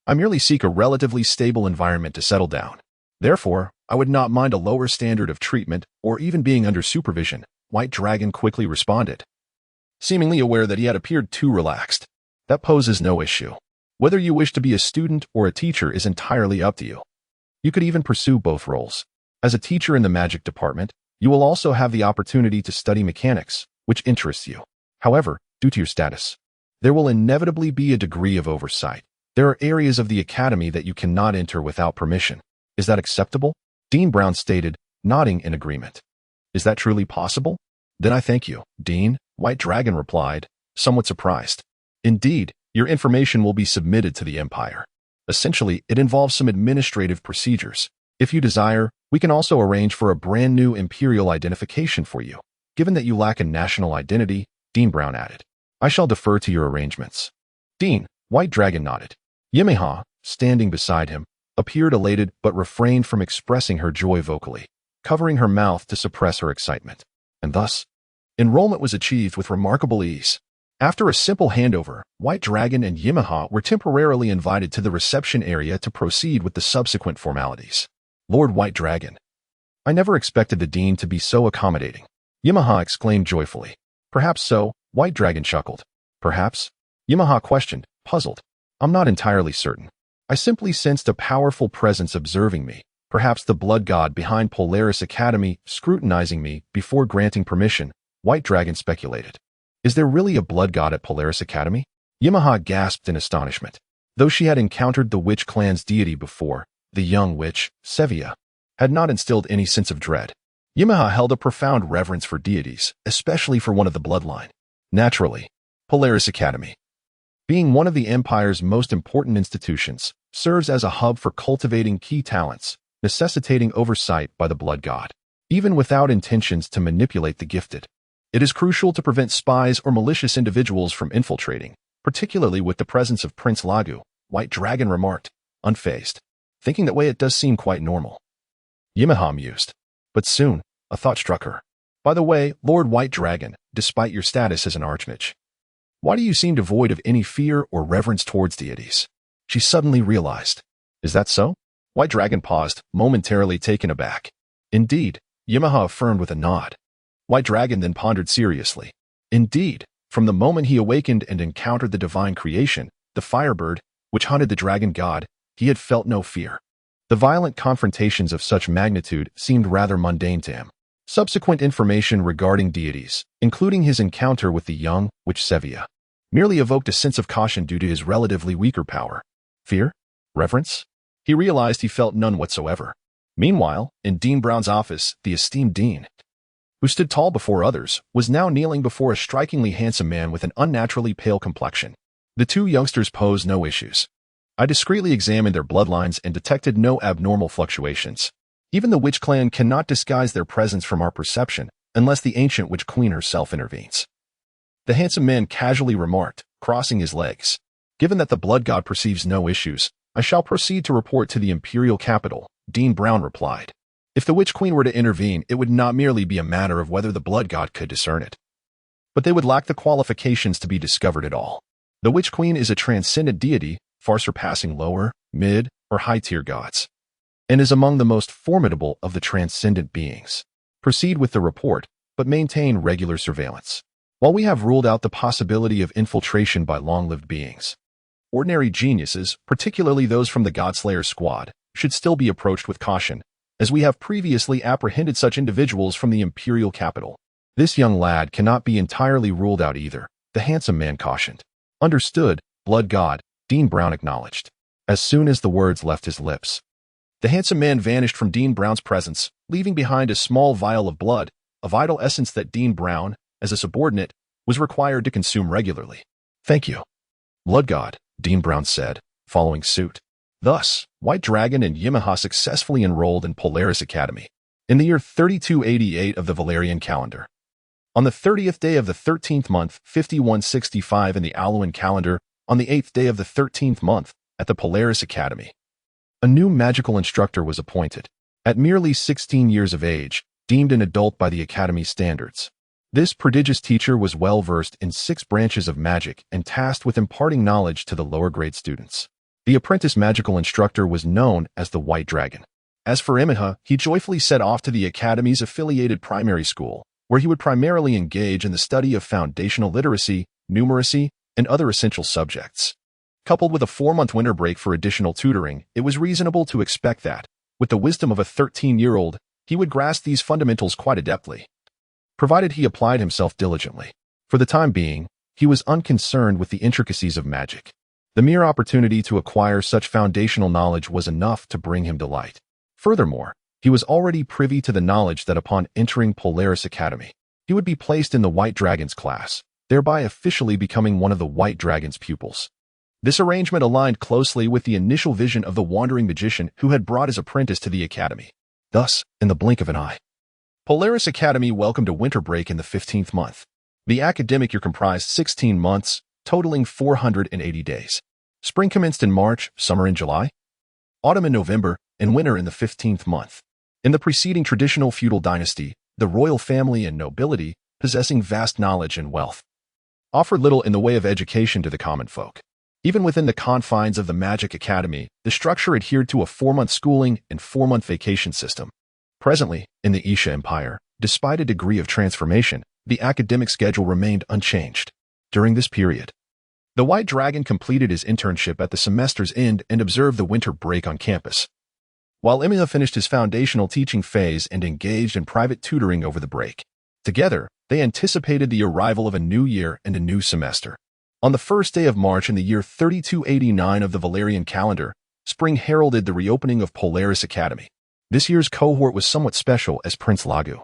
I merely seek a relatively stable environment to settle down. Therefore, I would not mind a lower standard of treatment or even being under supervision, White Dragon quickly responded, seemingly aware that he had appeared too relaxed. That poses no issue. Whether you wish to be a student or a teacher is entirely up to you. You could even pursue both roles. As a teacher in the magic department, you will also have the opportunity to study mechanics, which interests you. However, due to your status, there will inevitably be a degree of oversight. There are areas of the academy that you cannot enter without permission. Is that acceptable? Dean Brown stated, nodding in agreement. Is that truly possible? Then I thank you, Dean, White Dragon replied, somewhat surprised. Indeed, your information will be submitted to the Empire. Essentially, it involves some administrative procedures. If you desire, we can also arrange for a brand new imperial identification for you. Given that you lack a national identity, Dean Brown added, I shall defer to your arrangements. Dean, White Dragon nodded. Imeha, standing beside him, appeared elated but refrained from expressing her joy vocally, covering her mouth to suppress her excitement. And thus, enrollment was achieved with remarkable ease. After a simple handover, White Dragon and Imeha were temporarily invited to the reception area to proceed with the subsequent formalities. Lord White Dragon. I never expected the Dean to be so accommodating. Imeha exclaimed joyfully. Perhaps so, White Dragon chuckled. Perhaps? Imeha questioned, puzzled. I'm not entirely certain. I simply sensed a powerful presence observing me, perhaps the blood god behind Polaris Academy scrutinizing me before granting permission, White Dragon speculated. Is there really a blood god at Polaris Academy? Imeha gasped in astonishment. Though she had encountered the witch clan's deity before, the young witch, Sevilla, had not instilled any sense of dread. Imeha held a profound reverence for deities, especially for one of the bloodline. Naturally, Polaris Academy, being one of the Empire's most important institutions, serves as a hub for cultivating key talents, necessitating oversight by the blood god. Even without intentions to manipulate the gifted, it is crucial to prevent spies or malicious individuals from infiltrating, particularly with the presence of Prince Lagu, White Dragon remarked, unfazed. Thinking that way it does seem quite normal. Imeha mused. But soon, a thought struck her. By the way, Lord White Dragon, despite your status as an archmage, why do you seem devoid of any fear or reverence towards deities? She suddenly realized. Is that so? White Dragon paused, momentarily taken aback. Indeed, Imeha affirmed with a nod. White Dragon then pondered seriously. Indeed, from the moment he awakened and encountered the divine creation, the firebird, which hunted the dragon god, he had felt no fear. The violent confrontations of such magnitude seemed rather mundane to him. Subsequent information regarding deities, including his encounter with the young witch Sevilla, merely evoked a sense of caution due to his relatively weaker power. Fear? Reverence? He realized he felt none whatsoever. Meanwhile, in Dean Brown's office, the esteemed Dean, who stood tall before others, was now kneeling before a strikingly handsome man with an unnaturally pale complexion. The two youngsters posed no issues. I discreetly examined their bloodlines and detected no abnormal fluctuations. Even the witch clan cannot disguise their presence from our perception, unless the ancient witch queen herself intervenes. The handsome man casually remarked, crossing his legs. Given that the blood god perceives no issues, I shall proceed to report to the imperial capital, Dean Brown replied. If the witch queen were to intervene, it would not merely be a matter of whether the blood god could discern it, but they would lack the qualifications to be discovered at all. The witch queen is a transcendent deity, far surpassing lower, mid, or high-tier gods, and is among the most formidable of the transcendent beings. Proceed with the report, but maintain regular surveillance. While we have ruled out the possibility of infiltration by long-lived beings, ordinary geniuses, particularly those from the Godslayer squad, should still be approached with caution, as we have previously apprehended such individuals from the imperial capital. This young lad cannot be entirely ruled out either, the handsome man cautioned. Understood, blood god, Dean Brown acknowledged. As soon as the words left his lips, the handsome man vanished from Dean Brown's presence, leaving behind a small vial of blood, a vital essence that Dean Brown, as a subordinate, was required to consume regularly. Thank you, blood god, Dean Brown said, following suit. Thus, White Dragon and Imeha successfully enrolled in Polaris Academy in the year 3288 of the Valerian calendar. On the 30th day of the 13th month, 5165 in the Alouan calendar, on the 8th day of the 13th month, at the Polaris Academy, a new magical instructor was appointed. At merely 16 years of age, deemed an adult by the Academy's standards, this prodigious teacher was well versed in 6 branches of magic and tasked with imparting knowledge to the lower grade students. The apprentice magical instructor was known as the White Dragon. As for Imeha, he joyfully set off to the Academy's affiliated primary school, where he would primarily engage in the study of foundational literacy, numeracy, and other essential subjects. Coupled with a 4-month winter break for additional tutoring, it was reasonable to expect that, with the wisdom of a 13-year-old, he would grasp these fundamentals quite adeptly, provided he applied himself diligently. For the time being, he was unconcerned with the intricacies of magic. The mere opportunity to acquire such foundational knowledge was enough to bring him delight. Furthermore, he was already privy to the knowledge that upon entering Polaris Academy, he would be placed in the White Dragon's class, thereby officially becoming one of the White Dragon's pupils. This arrangement aligned closely with the initial vision of the wandering magician who had brought his apprentice to the Academy. Thus, in the blink of an eye, Polaris Academy welcomed a winter break in the 15th month. The academic year comprised 16 months, totaling 480 days. Spring commenced in March, summer in July, autumn in November, and winter in the 15th month. In the preceding traditional feudal dynasty, the royal family and nobility, possessing vast knowledge and wealth, offered little in the way of education to the common folk. Even within the confines of the Magic Academy, the structure adhered to a 4-month schooling and 4-month vacation system. Presently, in the Isha Empire, despite a degree of transformation, the academic schedule remained unchanged. During this period, the White Dragon completed his internship at the semester's end and observed the winter break on campus, while Imeha finished his foundational teaching phase and engaged in private tutoring over the break. Together, they anticipated the arrival of a new year and a new semester. On the first day of March in the year 3289 of the Valerian calendar, spring heralded the reopening of Polaris Academy. This year's cohort was somewhat special as Prince Lagu,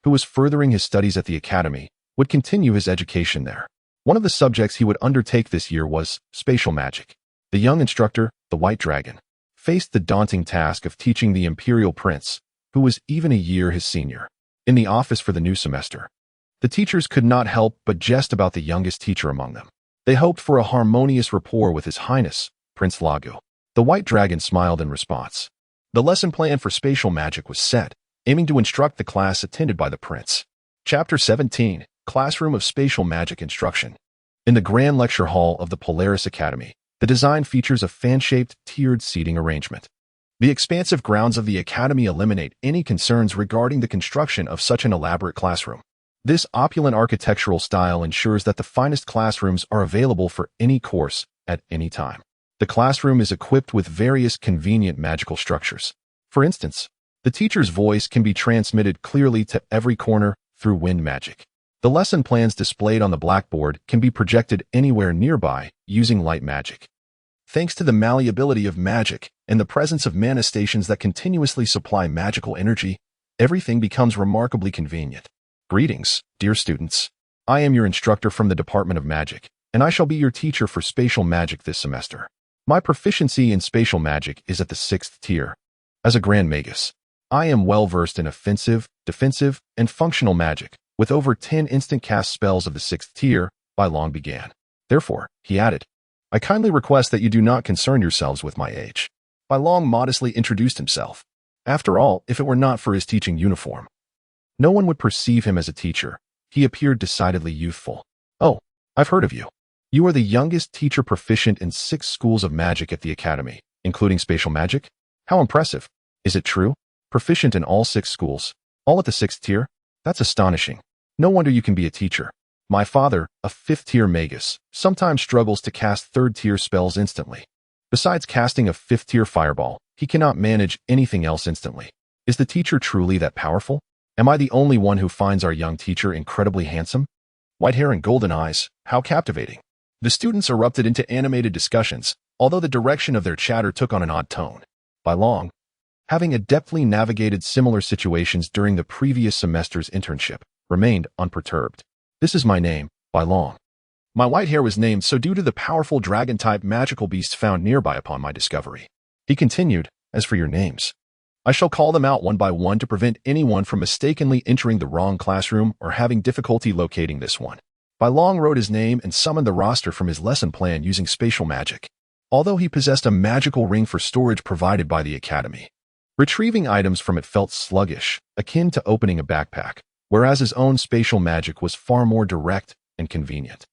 who was furthering his studies at the Academy, would continue his education there. One of the subjects he would undertake this year was spatial magic. The young instructor, the White Dragon, faced the daunting task of teaching the Imperial Prince, who was even a year his senior, in the office for the new semester. The teachers could not help but jest about the youngest teacher among them. They hoped for a harmonious rapport with His Highness, Prince Lagu. The White Dragon smiled in response. The lesson plan for spatial magic was set, aiming to instruct the class attended by the prince. Chapter 17, Classroom of Spatial Magic Instruction. In the Grand Lecture Hall of the Polaris Academy, the design features a fan-shaped, tiered seating arrangement. The expansive grounds of the Academy eliminate any concerns regarding the construction of such an elaborate classroom. This opulent architectural style ensures that the finest classrooms are available for any course at any time. The classroom is equipped with various convenient magical structures. For instance, the teacher's voice can be transmitted clearly to every corner through wind magic. The lesson plans displayed on the blackboard can be projected anywhere nearby using light magic. Thanks to the malleability of magic and the presence of mana stations that continuously supply magical energy, everything becomes remarkably convenient. Greetings, dear students. I am your instructor from the Department of Magic, and I shall be your teacher for spatial magic this semester. My proficiency in spatial magic is at the 6th tier. As a Grand Magus, I am well versed in offensive, defensive, and functional magic, with over 10 instant cast spells of the 6th tier by long began. Therefore, he added, I kindly request that you do not concern yourselves with my age. By Long modestly introduced himself. After all, if it were not for his teaching uniform, no one would perceive him as a teacher. He appeared decidedly youthful. Oh, I've heard of you. You are the youngest teacher proficient in 6 schools of magic at the Academy, including spatial magic? How impressive. Is it true? Proficient in all 6 schools? All at the 6th tier? That's astonishing. No wonder you can be a teacher. My father, a 5th-tier magus, sometimes struggles to cast 3rd-tier spells instantly. Besides casting a 5th-tier fireball, he cannot manage anything else instantly. Is the teacher truly that powerful? Am I the only one who finds our young teacher incredibly handsome? White hair and golden eyes, how captivating. The students erupted into animated discussions, although the direction of their chatter took on an odd tone. By long, having adeptly navigated similar situations during the previous semester's internship, remained unperturbed. This is my name, By Long. My white hair was named so due to the powerful dragon-type magical beasts found nearby upon my discovery. He continued, as for your names, I shall call them out one by one to prevent anyone from mistakenly entering the wrong classroom or having difficulty locating this one. By Long wrote his name and summoned the roster from his lesson plan using spatial magic, although he possessed a magical ring for storage provided by the Academy. Retrieving items from it felt sluggish, akin to opening a backpack, whereas his own spatial magic was far more direct and convenient.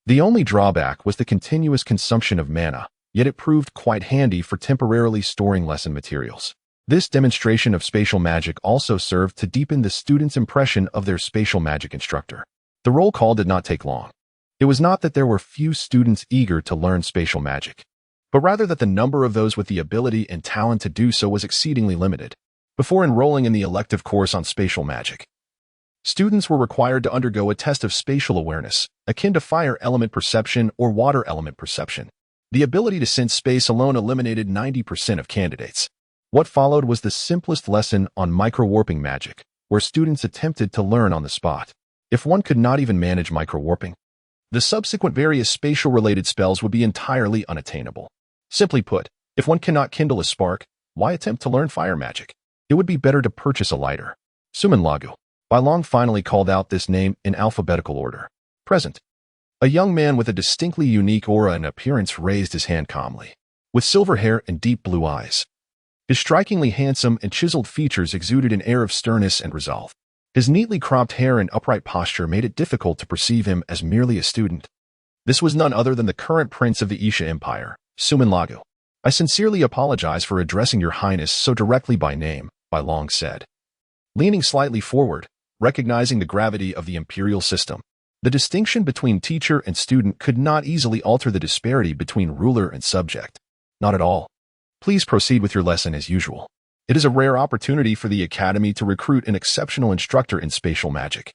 The only drawback was the continuous consumption of mana, yet it proved quite handy for temporarily storing lesson materials. This demonstration of spatial magic also served to deepen the students' impression of their spatial magic instructor. The roll call did not take long. It was not that there were few students eager to learn spatial magic, but rather that the number of those with the ability and talent to do so was exceedingly limited. Before enrolling in the elective course on spatial magic, students were required to undergo a test of spatial awareness, akin to fire element perception or water element perception. The ability to sense space alone eliminated 90% of candidates. What followed was the simplest lesson on microwarping magic, where students attempted to learn on the spot. If one could not even manage microwarping, the subsequent various spatial-related spells would be entirely unattainable. Simply put, if one cannot kindle a spark, why attempt to learn fire magic? It would be better to purchase a lighter. Sumanlagu. By Long finally called out this name in alphabetical order. Present. A young man with a distinctly unique aura and appearance raised his hand calmly. With silver hair and deep blue eyes, his strikingly handsome and chiseled features exuded an air of sternness and resolve. His neatly cropped hair and upright posture made it difficult to perceive him as merely a student. This was none other than the current prince of the Isha Empire, Sumanlagu. I sincerely apologize for addressing your highness so directly by name, By Long said. Leaning slightly forward, recognizing the gravity of the imperial system, the distinction between teacher and student could not easily alter the disparity between ruler and subject. Not at all. Please proceed with your lesson as usual. It is a rare opportunity for the Academy to recruit an exceptional instructor in spatial magic.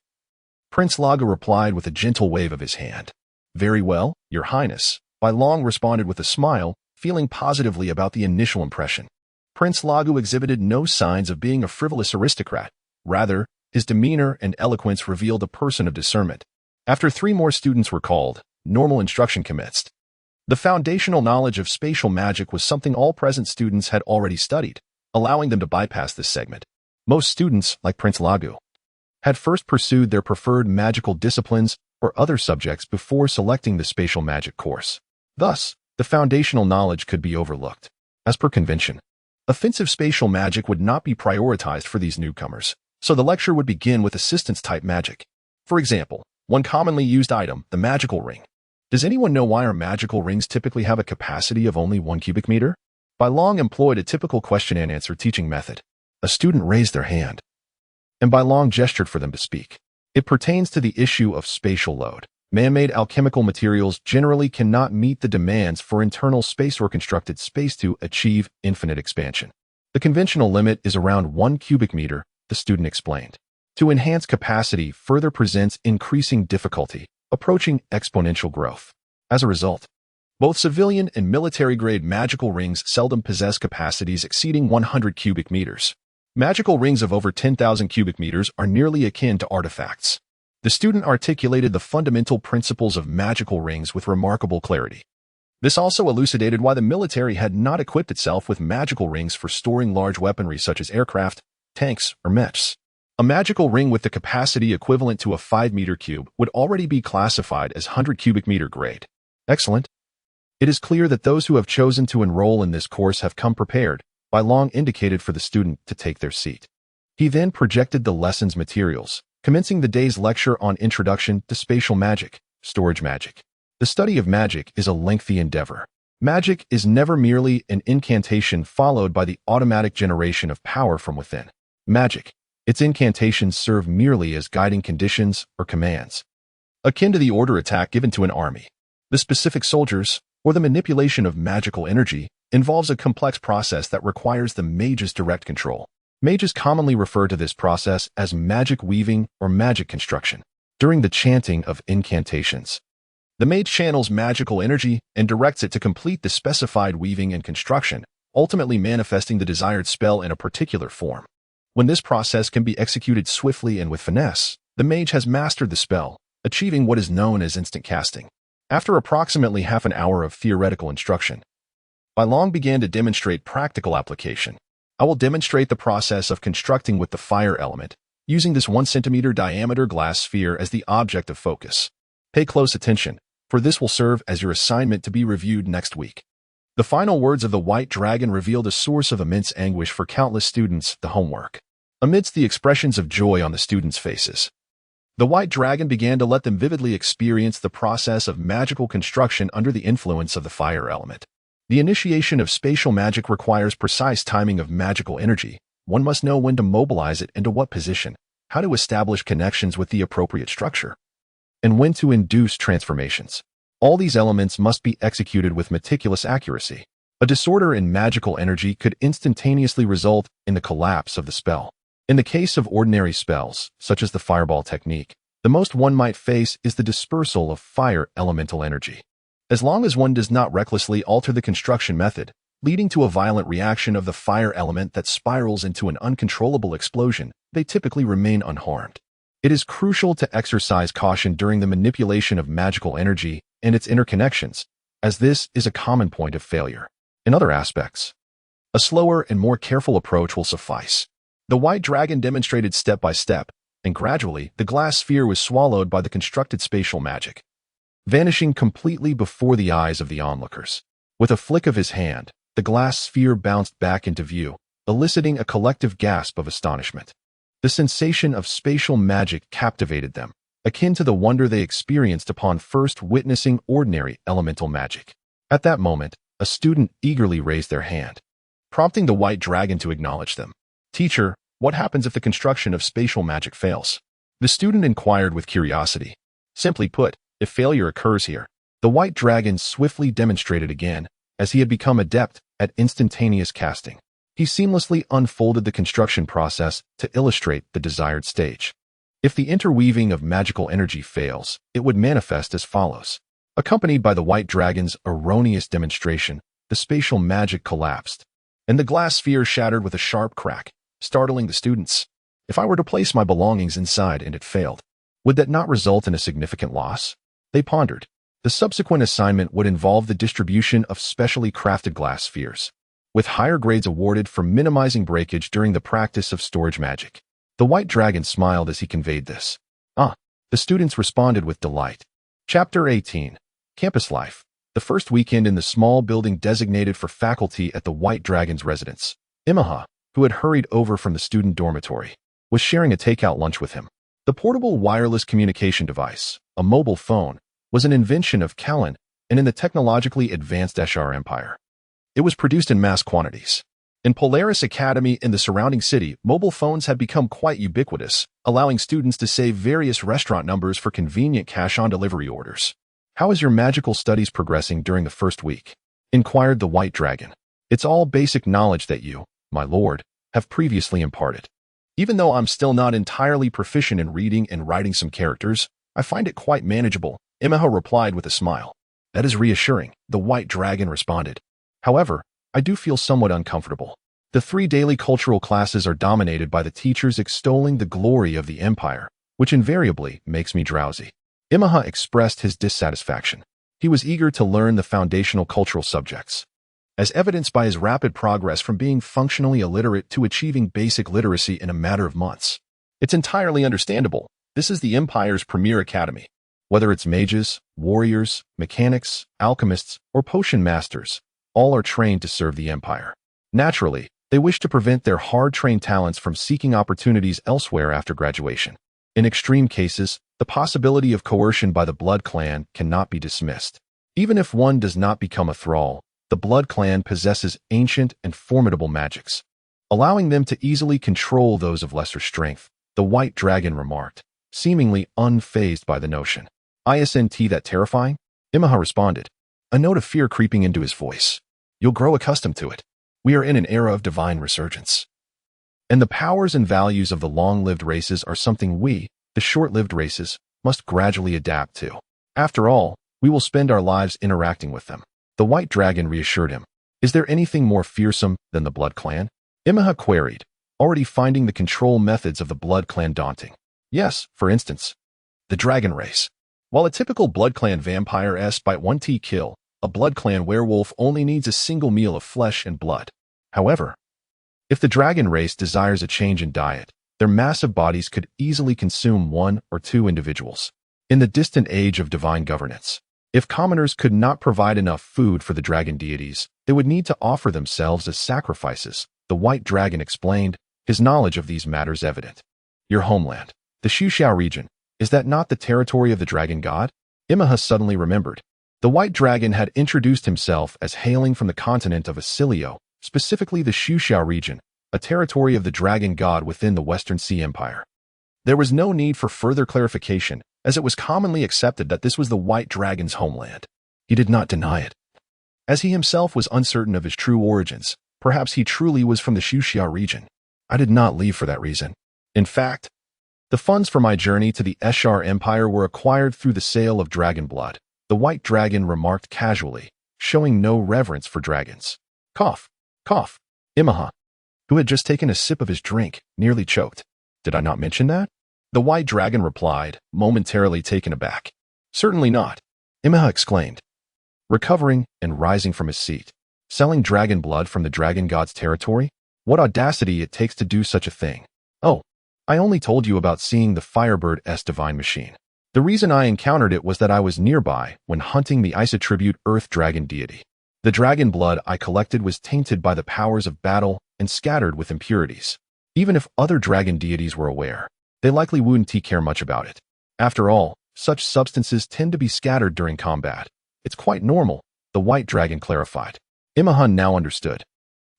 Prince Laga replied with a gentle wave of his hand. Very well, your highness, By Long responded with a smile, feeling positively about the initial impression. Prince Lagu exhibited no signs of being a frivolous aristocrat. Rather, his demeanor and eloquence revealed a person of discernment. After 3 more students were called, normal instruction commenced. The foundational knowledge of spatial magic was something all present students had already studied, allowing them to bypass this segment. Most students, like Prince Lagu, had first pursued their preferred magical disciplines or other subjects before selecting the spatial magic course. Thus, the foundational knowledge could be overlooked. As per convention, offensive spatial magic would not be prioritized for these newcomers, so the lecture would begin with assistance-type magic. For example, one commonly used item, the magical ring. Does anyone know why our magical rings typically have a capacity of only 1 cubic meter? By Long employed a typical question-and-answer teaching method. A student raised their hand, and By Long gestured for them to speak. It pertains to the issue of spatial load. Man-made alchemical materials generally cannot meet the demands for internal space or constructed space to achieve infinite expansion. The conventional limit is around 1 cubic meter, the student explained. To enhance capacity further presents increasing difficulty, approaching exponential growth. As a result, both civilian and military-grade magical rings seldom possess capacities exceeding 100 cubic meters. Magical rings of over 10,000 cubic meters are nearly akin to artifacts. The student articulated the fundamental principles of magical rings with remarkable clarity. This also elucidated why the military had not equipped itself with magical rings for storing large weaponry such as aircraft, tanks, or mechs. A magical ring with the capacity equivalent to a 5-meter cube would already be classified as 100 cubic meter grade. Excellent. It is clear that those who have chosen to enroll in this course have come prepared. By Long indicated for the student to take their seat. He then projected the lesson's materials, commencing the day's lecture on Introduction to Spatial Magic, Storage Magic. The study of magic is a lengthy endeavor. Magic is never merely an incantation followed by the automatic generation of power from within. Magic, its incantations serve merely as guiding conditions or commands, akin to the order attack given to an army. The specific soldiers, or the manipulation of magical energy, involves a complex process that requires the mage's direct control. Mages commonly refer to this process as magic weaving or magic construction. During the chanting of incantations, the mage channels magical energy and directs it to complete the specified weaving and construction, ultimately manifesting the desired spell in a particular form. When this process can be executed swiftly and with finesse, the mage has mastered the spell, achieving what is known as instant casting. After approximately half an hour of theoretical instruction, I long began to demonstrate practical application. I will demonstrate the process of constructing with the fire element, using this 1 centimeter diameter glass sphere as the object of focus. Pay close attention, for this will serve as your assignment to be reviewed next week. The final words of the white dragon revealed a source of immense anguish for countless students, the homework. Amidst the expressions of joy on the students' faces, the white dragon began to let them vividly experience the process of magical construction under the influence of the fire element. The initiation of spatial magic requires precise timing of magical energy. One must know when to mobilize it and to what position, how to establish connections with the appropriate structure, and when to induce transformations. All these elements must be executed with meticulous accuracy. A disorder in magical energy could instantaneously result in the collapse of the spell. In the case of ordinary spells, such as the fireball technique, the most one might face is the dispersal of fire elemental energy. As long as one does not recklessly alter the construction method, leading to a violent reaction of the fire element that spirals into an uncontrollable explosion, they typically remain unharmed. It is crucial to exercise caution during the manipulation of magical energy and its interconnections, as this is a common point of failure. In other aspects, a slower and more careful approach will suffice. The white dragon demonstrated step by step, and gradually the glass sphere was swallowed by the constructed spatial magic, vanishing completely before the eyes of the onlookers. With a flick of his hand, the glass sphere bounced back into view, eliciting a collective gasp of astonishment. The sensation of spatial magic captivated them, akin to the wonder they experienced upon first witnessing ordinary elemental magic. At that moment, a student eagerly raised their hand, prompting the white dragon to acknowledge them. "Teacher, what happens if the construction of spatial magic fails?" The student inquired with curiosity. "Simply put, if failure occurs here," the white dragon swiftly demonstrated again, as he had become adept at instantaneous casting. He seamlessly unfolded the construction process to illustrate the desired stage. If the interweaving of magical energy fails, it would manifest as follows. Accompanied by the white dragon's erroneous demonstration, the spatial magic collapsed, and the glass sphere shattered with a sharp crack, startling the students. If I were to place my belongings inside and it failed, would that not result in a significant loss? They pondered. The subsequent assignment would involve the distribution of specially crafted glass spheres, with higher grades awarded for minimizing breakage during the practice of storage magic. The white dragon smiled as he conveyed this. The students responded with delight. Chapter 18. Campus Life. The first weekend in the small building designated for faculty at the white dragon's residence, Imeha, who had hurried over from the student dormitory, was sharing a takeout lunch with him. The portable wireless communication device, a mobile phone, was an invention of Callan and in the technologically advanced Ashar Empire. It was produced in mass quantities. In Polaris Academy and the surrounding city, mobile phones had become quite ubiquitous, allowing students to save various restaurant numbers for convenient cash-on-delivery orders. "How is your magical studies progressing during the first week?" inquired the white dragon. "It's all basic knowledge that you, my lord, have previously imparted. Even though I'm still not entirely proficient in reading and writing some characters, I find it quite manageable," Imeha replied with a smile. "That is reassuring," the white dragon responded. "However, I do feel somewhat uncomfortable. The 3 daily cultural classes are dominated by the teachers extolling the glory of the empire, which invariably makes me drowsy." Imeha expressed his dissatisfaction. He was eager to learn the foundational cultural subjects, as evidenced by his rapid progress from being functionally illiterate to achieving basic literacy in a matter of months. It's entirely understandable. This is the Empire's premier academy. Whether it's mages, warriors, mechanics, alchemists, or potion masters, all are trained to serve the Empire. Naturally, they wish to prevent their hard-trained talents from seeking opportunities elsewhere after graduation. In extreme cases, The possibility of coercion by the Blood Clan cannot be dismissed. Even if one does not become a thrall, the Blood Clan possesses ancient and formidable magics, allowing them to easily control those of lesser strength, the White Dragon remarked, seemingly unfazed by the notion. Isn't that terrifying? Imeha responded, a note of fear creeping into his voice. You'll grow accustomed to it. We are in an era of divine resurgence. And the powers and values of the long-lived races are something we, the short-lived races, must gradually adapt to. After all, we will spend our lives interacting with them. The White Dragon reassured him. Is there anything more fearsome than the Blood Clan? Imeha queried, already finding the control methods of the Blood Clan daunting. Yes, for instance, the Dragon Race. While a typical Blood Clan vampire bite one kill, a Blood Clan werewolf only needs a single meal of flesh and blood. However, if the Dragon Race desires a change in diet, their massive bodies could easily consume 1 or 2 individuals. In the distant age of divine governance, if commoners could not provide enough food for the dragon deities, they would need to offer themselves as sacrifices, the White Dragon explained, his knowledge of these matters evident. Your homeland, the Xuxiao region, is that not the territory of the dragon god? Imeha suddenly remembered. The White Dragon had introduced himself as hailing from the continent of Asilio, specifically the Xuxiao region, a territory of the dragon god within the Western Sea Empire. There was no need for further clarification, as it was commonly accepted that this was the White Dragon's homeland. He did not deny it. As he himself was uncertain of his true origins, perhaps he truly was from the Xuxiao region. I did not leave for that reason. In fact, the funds for my journey to the Ashar Empire were acquired through the sale of dragon blood, the White Dragon remarked casually, showing no reverence for dragons. Cough, cough. Imeha, who had just taken a sip of his drink, nearly choked. Did I not mention that? The White Dragon replied, momentarily taken aback. Certainly not, Imeha exclaimed, recovering and rising from his seat. Selling dragon blood from the dragon god's territory? What audacity it takes to do such a thing. Oh, I only told you about seeing the Firebird's divine machine. The reason I encountered it was that I was nearby when hunting the isotribute Earth Dragon deity. The dragon blood I collected was tainted by the powers of battle and scattered with impurities. Even if other dragon deities were aware, they likely wouldn't care much about it. After all, such substances tend to be scattered during combat. It's quite normal, the White Dragon clarified. Imeha now understood.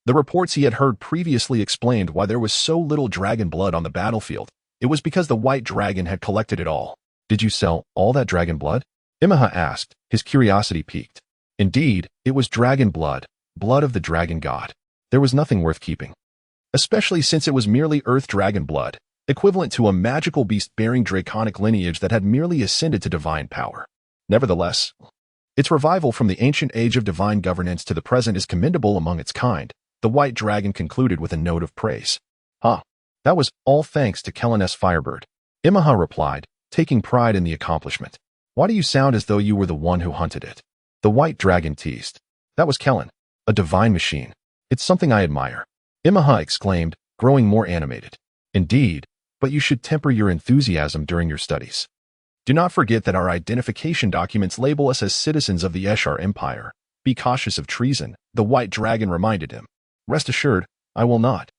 The reports he had heard previously explained why there was so little dragon blood on the battlefield. It was because the White Dragon had collected it all. Did you sell all that dragon blood? Imeha asked, his curiosity piqued. Indeed, it was dragon blood, blood of the dragon god. There was nothing worth keeping, especially since it was merely earth dragon blood, equivalent to a magical beast bearing draconic lineage that had merely ascended to divine power. Nevertheless, its revival from the ancient age of divine governance to the present is commendable among its kind, the White Dragon concluded with a note of praise. That was all thanks to Kellen's Firebird. Imeha replied, taking pride in the accomplishment. Why do you sound as though you were the one who hunted it? The White Dragon teased. That was Kellen, a divine machine. It's something I admire. Imeha exclaimed, growing more animated. Indeed, but you should temper your enthusiasm during your studies. Do not forget that our identification documents label us as citizens of the Ashar Empire. Be cautious of treason, the White Dragon reminded him. Rest assured, I will not,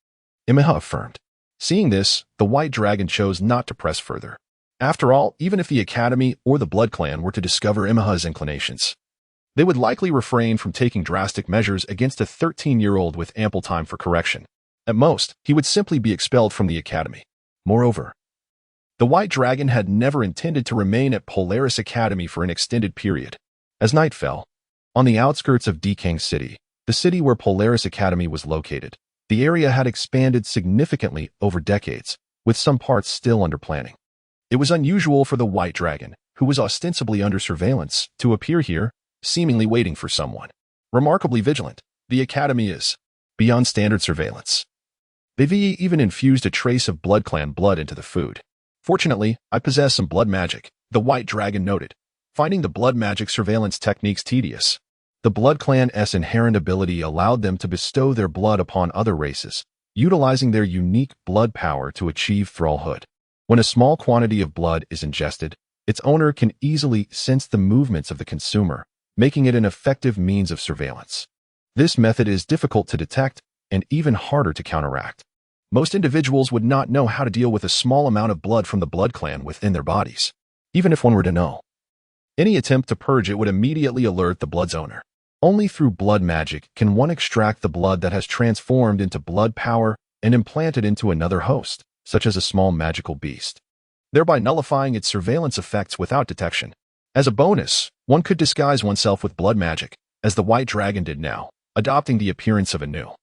Imeha affirmed. Seeing this, the White Dragon chose not to press further. After all, even if the Academy or the Blood Clan were to discover Imeha's inclinations, they would likely refrain from taking drastic measures against a 13-year-old with ample time for correction. At most, he would simply be expelled from the Academy. Moreover, the White Dragon had never intended to remain at Polaris Academy for an extended period. As night fell, on the outskirts of Dekang City, the city where Polaris Academy was located, the area had expanded significantly over decades, with some parts still under planning. It was unusual for the White Dragon, who was ostensibly under surveillance, to appear here, seemingly waiting for someone. Remarkably vigilant, the Academy is beyond standard surveillance. They've even infused a trace of Blood Clan blood into the food. Fortunately, I possess some blood magic, the White Dragon noted, finding the blood magic surveillance techniques tedious. The Blood Clan's inherent ability allowed them to bestow their blood upon other races, utilizing their unique blood power to achieve thrallhood. When a small quantity of blood is ingested, its owner can easily sense the movements of the consumer, making it an effective means of surveillance. This method is difficult to detect and even harder to counteract. Most individuals would not know how to deal with a small amount of blood from the Blood Clan within their bodies. even if one were to know. Any attempt to purge it would immediately alert the blood's owner. Only through blood magic can one extract the blood that has transformed into blood power and implant it into another host, such as a small magical beast, thereby nullifying its surveillance effects without detection. As a bonus, one could disguise oneself with blood magic, as the white dragon did now, adopting the appearance of a new,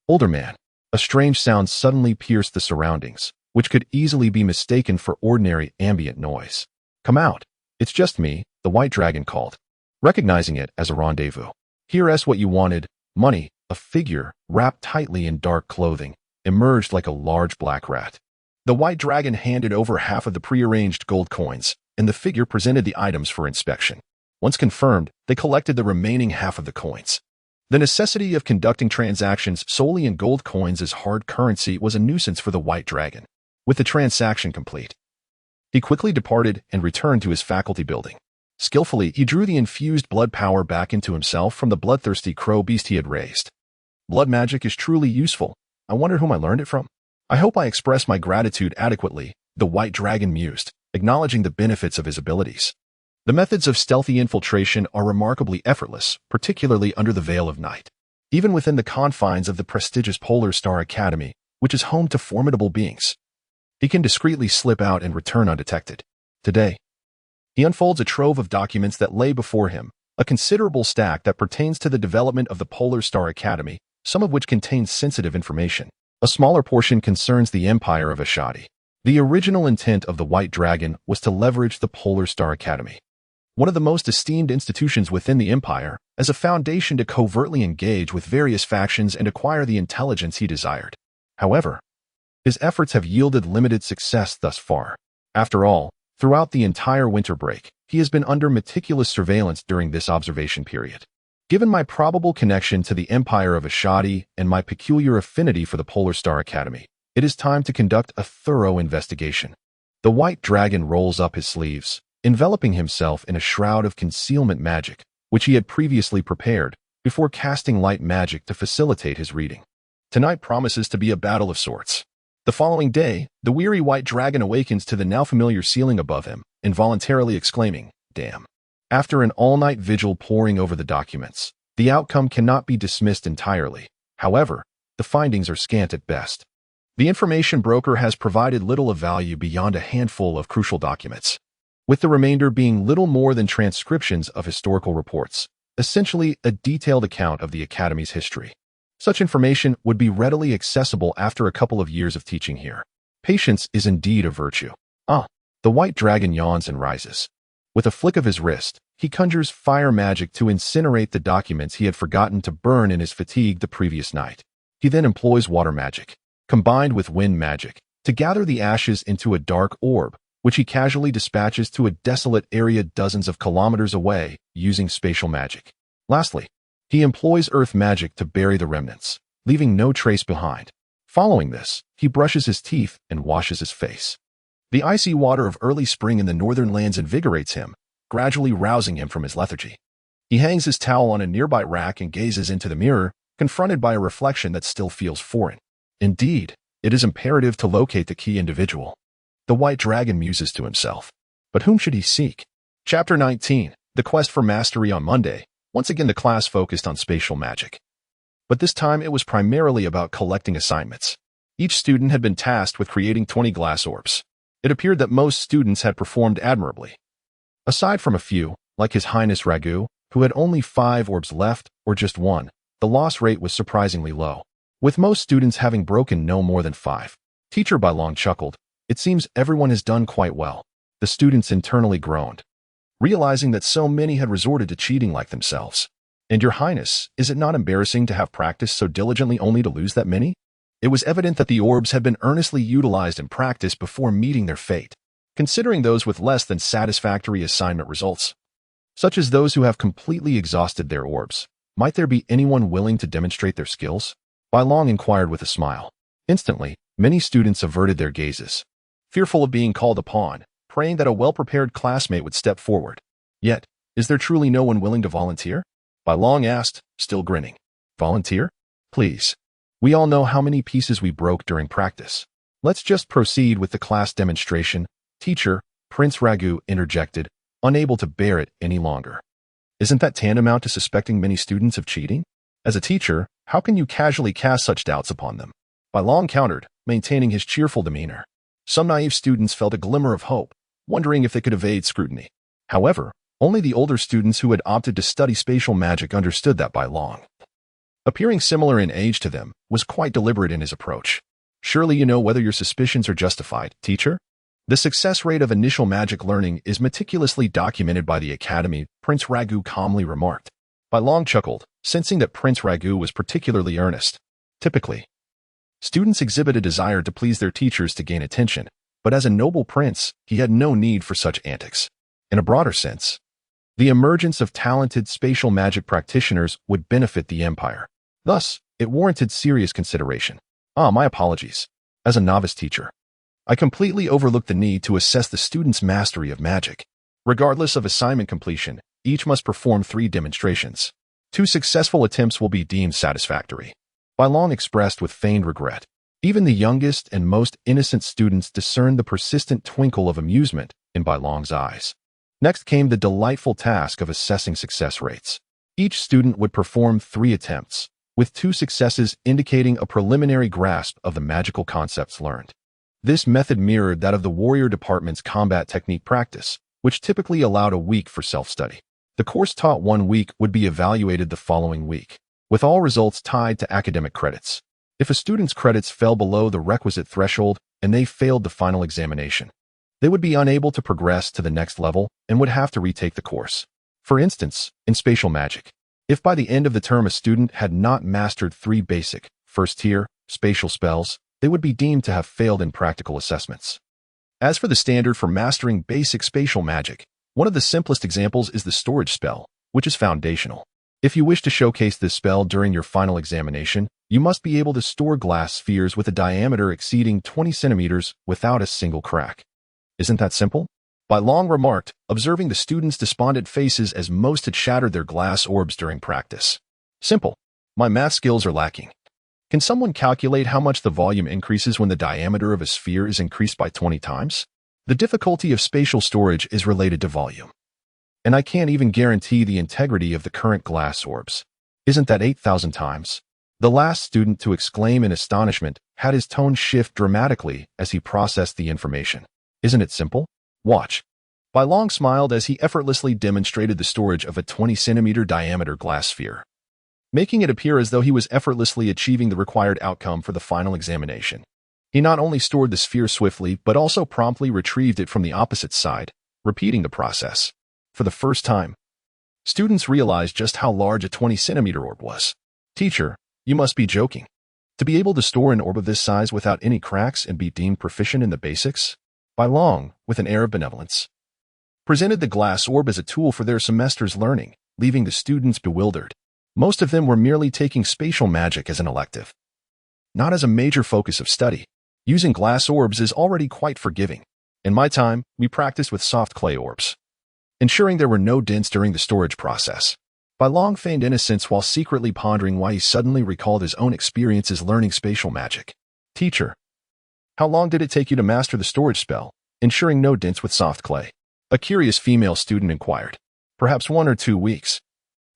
older man. A strange sound suddenly pierced the surroundings, which could easily be mistaken for ordinary ambient noise. "Come out. It's just me," the white dragon called, recognizing it as a rendezvous. "Here's what you wanted, money." A figure, wrapped tightly in dark clothing, emerged like a large black rat. The white dragon handed over half of the prearranged gold coins, and the figure presented the items for inspection. Once confirmed, they collected the remaining half of the coins. The necessity of conducting transactions solely in gold coins as hard currency was a nuisance for the white dragon. With the transaction complete, he quickly departed and returned to his faculty building. Skillfully, he drew the infused blood power back into himself from the bloodthirsty crow beast he had raised. "Blood magic is truly useful. I wonder whom I learned it from. I hope I express my gratitude adequately," the white dragon mused, acknowledging the benefits of his abilities. The methods of stealthy infiltration are remarkably effortless, particularly under the veil of night. Even within the confines of the prestigious Polaris Academy, which is home to formidable beings, he can discreetly slip out and return undetected. Today, he unfolds a trove of documents that lay before him, a considerable stack that pertains to the development of the Polaris Academy, some of which contains sensitive information. A smaller portion concerns the Empire of Ashar. The original intent of the White Dragon was to leverage the Polaris Academy, one of the most esteemed institutions within the Empire, as a foundation to covertly engage with various factions and acquire the intelligence he desired. However, his efforts have yielded limited success thus far. After all, throughout the entire winter break, he has been under meticulous surveillance during this observation period. Given my probable connection to the Empire of Ashar and my peculiar affinity for the Polaris Academy, it is time to conduct a thorough investigation. The White Dragon rolls up his sleeves, enveloping himself in a shroud of concealment magic, which he had previously prepared, before casting light magic to facilitate his reading. Tonight promises to be a battle of sorts. The following day, the weary White Dragon awakens to the now familiar ceiling above him, involuntarily exclaiming, "Damn." After an all-night vigil poring over the documents, the outcome cannot be dismissed entirely. However, the findings are scant at best. The information broker has provided little of value beyond a handful of crucial documents, with the remainder being little more than transcriptions of historical reports, essentially a detailed account of the Academy's history. Such information would be readily accessible after a couple of years of teaching here. Patience is indeed a virtue. The White Dragon yawns and rises. With a flick of his wrist, he conjures fire magic to incinerate the documents he had forgotten to burn in his fatigue the previous night. He then employs water magic, combined with wind magic, to gather the ashes into a dark orb, which he casually dispatches to a desolate area dozens of kilometers away using spatial magic. Lastly, he employs earth magic to bury the remnants, leaving no trace behind. Following this, he brushes his teeth and washes his face. The icy water of early spring in the northern lands invigorates him, gradually rousing him from his lethargy. He hangs his towel on a nearby rack and gazes into the mirror, confronted by a reflection that still feels foreign. Indeed, it is imperative to locate the key individual. The White Dragon muses to himself. But whom should he seek? Chapter 19, The Quest for Mastery. On Monday, once again the class focused on spatial magic. But this time it was primarily about collecting assignments. Each student had been tasked with creating 20 glass orbs. It appeared that most students had performed admirably. Aside from a few, like His Highness Ragu, who had only 5 orbs left, or just 1, the loss rate was surprisingly low, with most students having broken no more than 5. Teacher Bailong chuckled. "It seems everyone has done quite well." The students internally groaned, realizing that so many had resorted to cheating like themselves. "And Your Highness, is it not embarrassing to have practiced so diligently only to lose that many?" It was evident that the orbs had been earnestly utilized in practice before meeting their fate, considering those with less than satisfactory assignment results, such as those who have completely exhausted their orbs. Might there be anyone willing to demonstrate their skills? Bailong inquired with a smile. Instantly, many students averted their gazes, fearful of being called upon, praying that a well-prepared classmate would step forward. Yet, is there truly no one willing to volunteer? Bailong asked, still grinning. Volunteer? Please. We all know how many pieces we broke during practice. Let's just proceed with the class demonstration. Teacher, Prince Ragu interjected, unable to bear it any longer. Isn't that tantamount to suspecting many students of cheating? As a teacher, how can you casually cast such doubts upon them? Bai Long countered, maintaining his cheerful demeanor. Some naive students felt a glimmer of hope, wondering if they could evade scrutiny. However, only the older students who had opted to study spatial magic understood that Bai Long, appearing similar in age to them, was quite deliberate in his approach. Surely you know whether your suspicions are justified, teacher? The success rate of initial magic learning is meticulously documented by the Academy, Prince Ragu calmly remarked. Bai Long chuckled, sensing that Prince Ragu was particularly earnest. Typically, students exhibit a desire to please their teachers to gain attention, but as a noble prince, he had no need for such antics. In a broader sense, the emergence of talented spatial magic practitioners would benefit the Empire. Thus, it warranted serious consideration. My apologies. As a novice teacher, I completely overlooked the need to assess the student's mastery of magic. Regardless of assignment completion, each must perform 3 demonstrations. 2 successful attempts will be deemed satisfactory. Bai Long expressed with feigned regret. Even the youngest and most innocent students discerned the persistent twinkle of amusement in Bai Long's eyes. Next came the delightful task of assessing success rates. Each student would perform 3 attempts, with 2 successes indicating a preliminary grasp of the magical concepts learned. This method mirrored that of the warrior department's combat technique practice, which typically allowed a week for self-study. The course taught 1 week would be evaluated the following week, with all results tied to academic credits. If a student's credits fell below the requisite threshold and they failed the final examination, they would be unable to progress to the next level and would have to retake the course. For instance, in spatial magic, if by the end of the term a student had not mastered 3 basic, first-tier, spatial spells, they would be deemed to have failed in practical assessments. As for the standard for mastering basic spatial magic, one of the simplest examples is the storage spell, which is foundational. If you wish to showcase this spell during your final examination, you must be able to store glass spheres with a diameter exceeding 20 centimeters without a single crack. Isn't that simple? Bai Long remarked, observing the students' despondent faces as most had shattered their glass orbs during practice. Simple. My math skills are lacking. Can someone calculate how much the volume increases when the diameter of a sphere is increased by 20 times? The difficulty of spatial storage is related to volume. And I can't even guarantee the integrity of the current glass orbs. Isn't that 8,000 times? The last student to exclaim in astonishment had his tone shift dramatically as he processed the information. Isn't it simple? Watch. Bai Long smiled as he effortlessly demonstrated the storage of a 20-centimeter diameter glass sphere, making it appear as though he was effortlessly achieving the required outcome for the final examination. He not only stored the sphere swiftly, but also promptly retrieved it from the opposite side, repeating the process. For the first time, students realized just how large a 20-centimeter orb was. Teacher, you must be joking. To be able to store an orb of this size without any cracks and be deemed proficient in the basics? Bai Long, with an air of benevolence, presented the glass orb as a tool for their semester's learning, leaving the students bewildered. Most of them were merely taking spatial magic as an elective, not as a major focus of study. Using glass orbs is already quite forgiving. In my time, we practiced with soft clay orbs, ensuring there were no dents during the storage process. Bai Long feigned innocence while secretly pondering why he suddenly recalled his own experiences learning spatial magic. Teacher, how long did it take you to master the storage spell, ensuring no dents with soft clay? A curious female student inquired. Perhaps 1 or 2 weeks.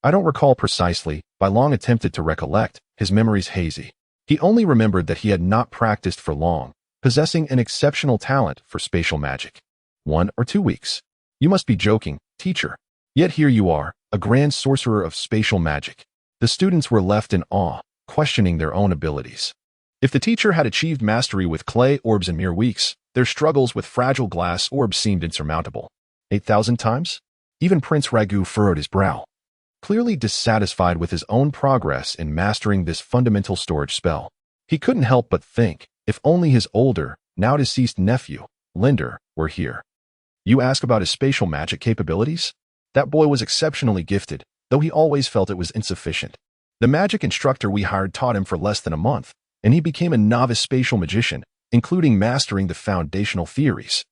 I don't recall precisely. Bai Long attempted to recollect, his memories hazy. He only remembered that he had not practiced for long, possessing an exceptional talent for spatial magic. 1 or 2 weeks. You must be joking, teacher. Yet here you are, a grand sorcerer of spatial magic. The students were left in awe, questioning their own abilities. If the teacher had achieved mastery with clay orbs in mere weeks, their struggles with fragile glass orbs seemed insurmountable. 8,000 times? Even Prince Ragu furrowed his brow, clearly dissatisfied with his own progress in mastering this fundamental storage spell. He couldn't help but think, if only his older, now deceased nephew, Linder, were here. You ask about his spatial magic capabilities? That boy was exceptionally gifted, though he always felt it was insufficient. The magic instructor we hired taught him for less than a month, and he became a novice spatial magician, including mastering the foundational theories.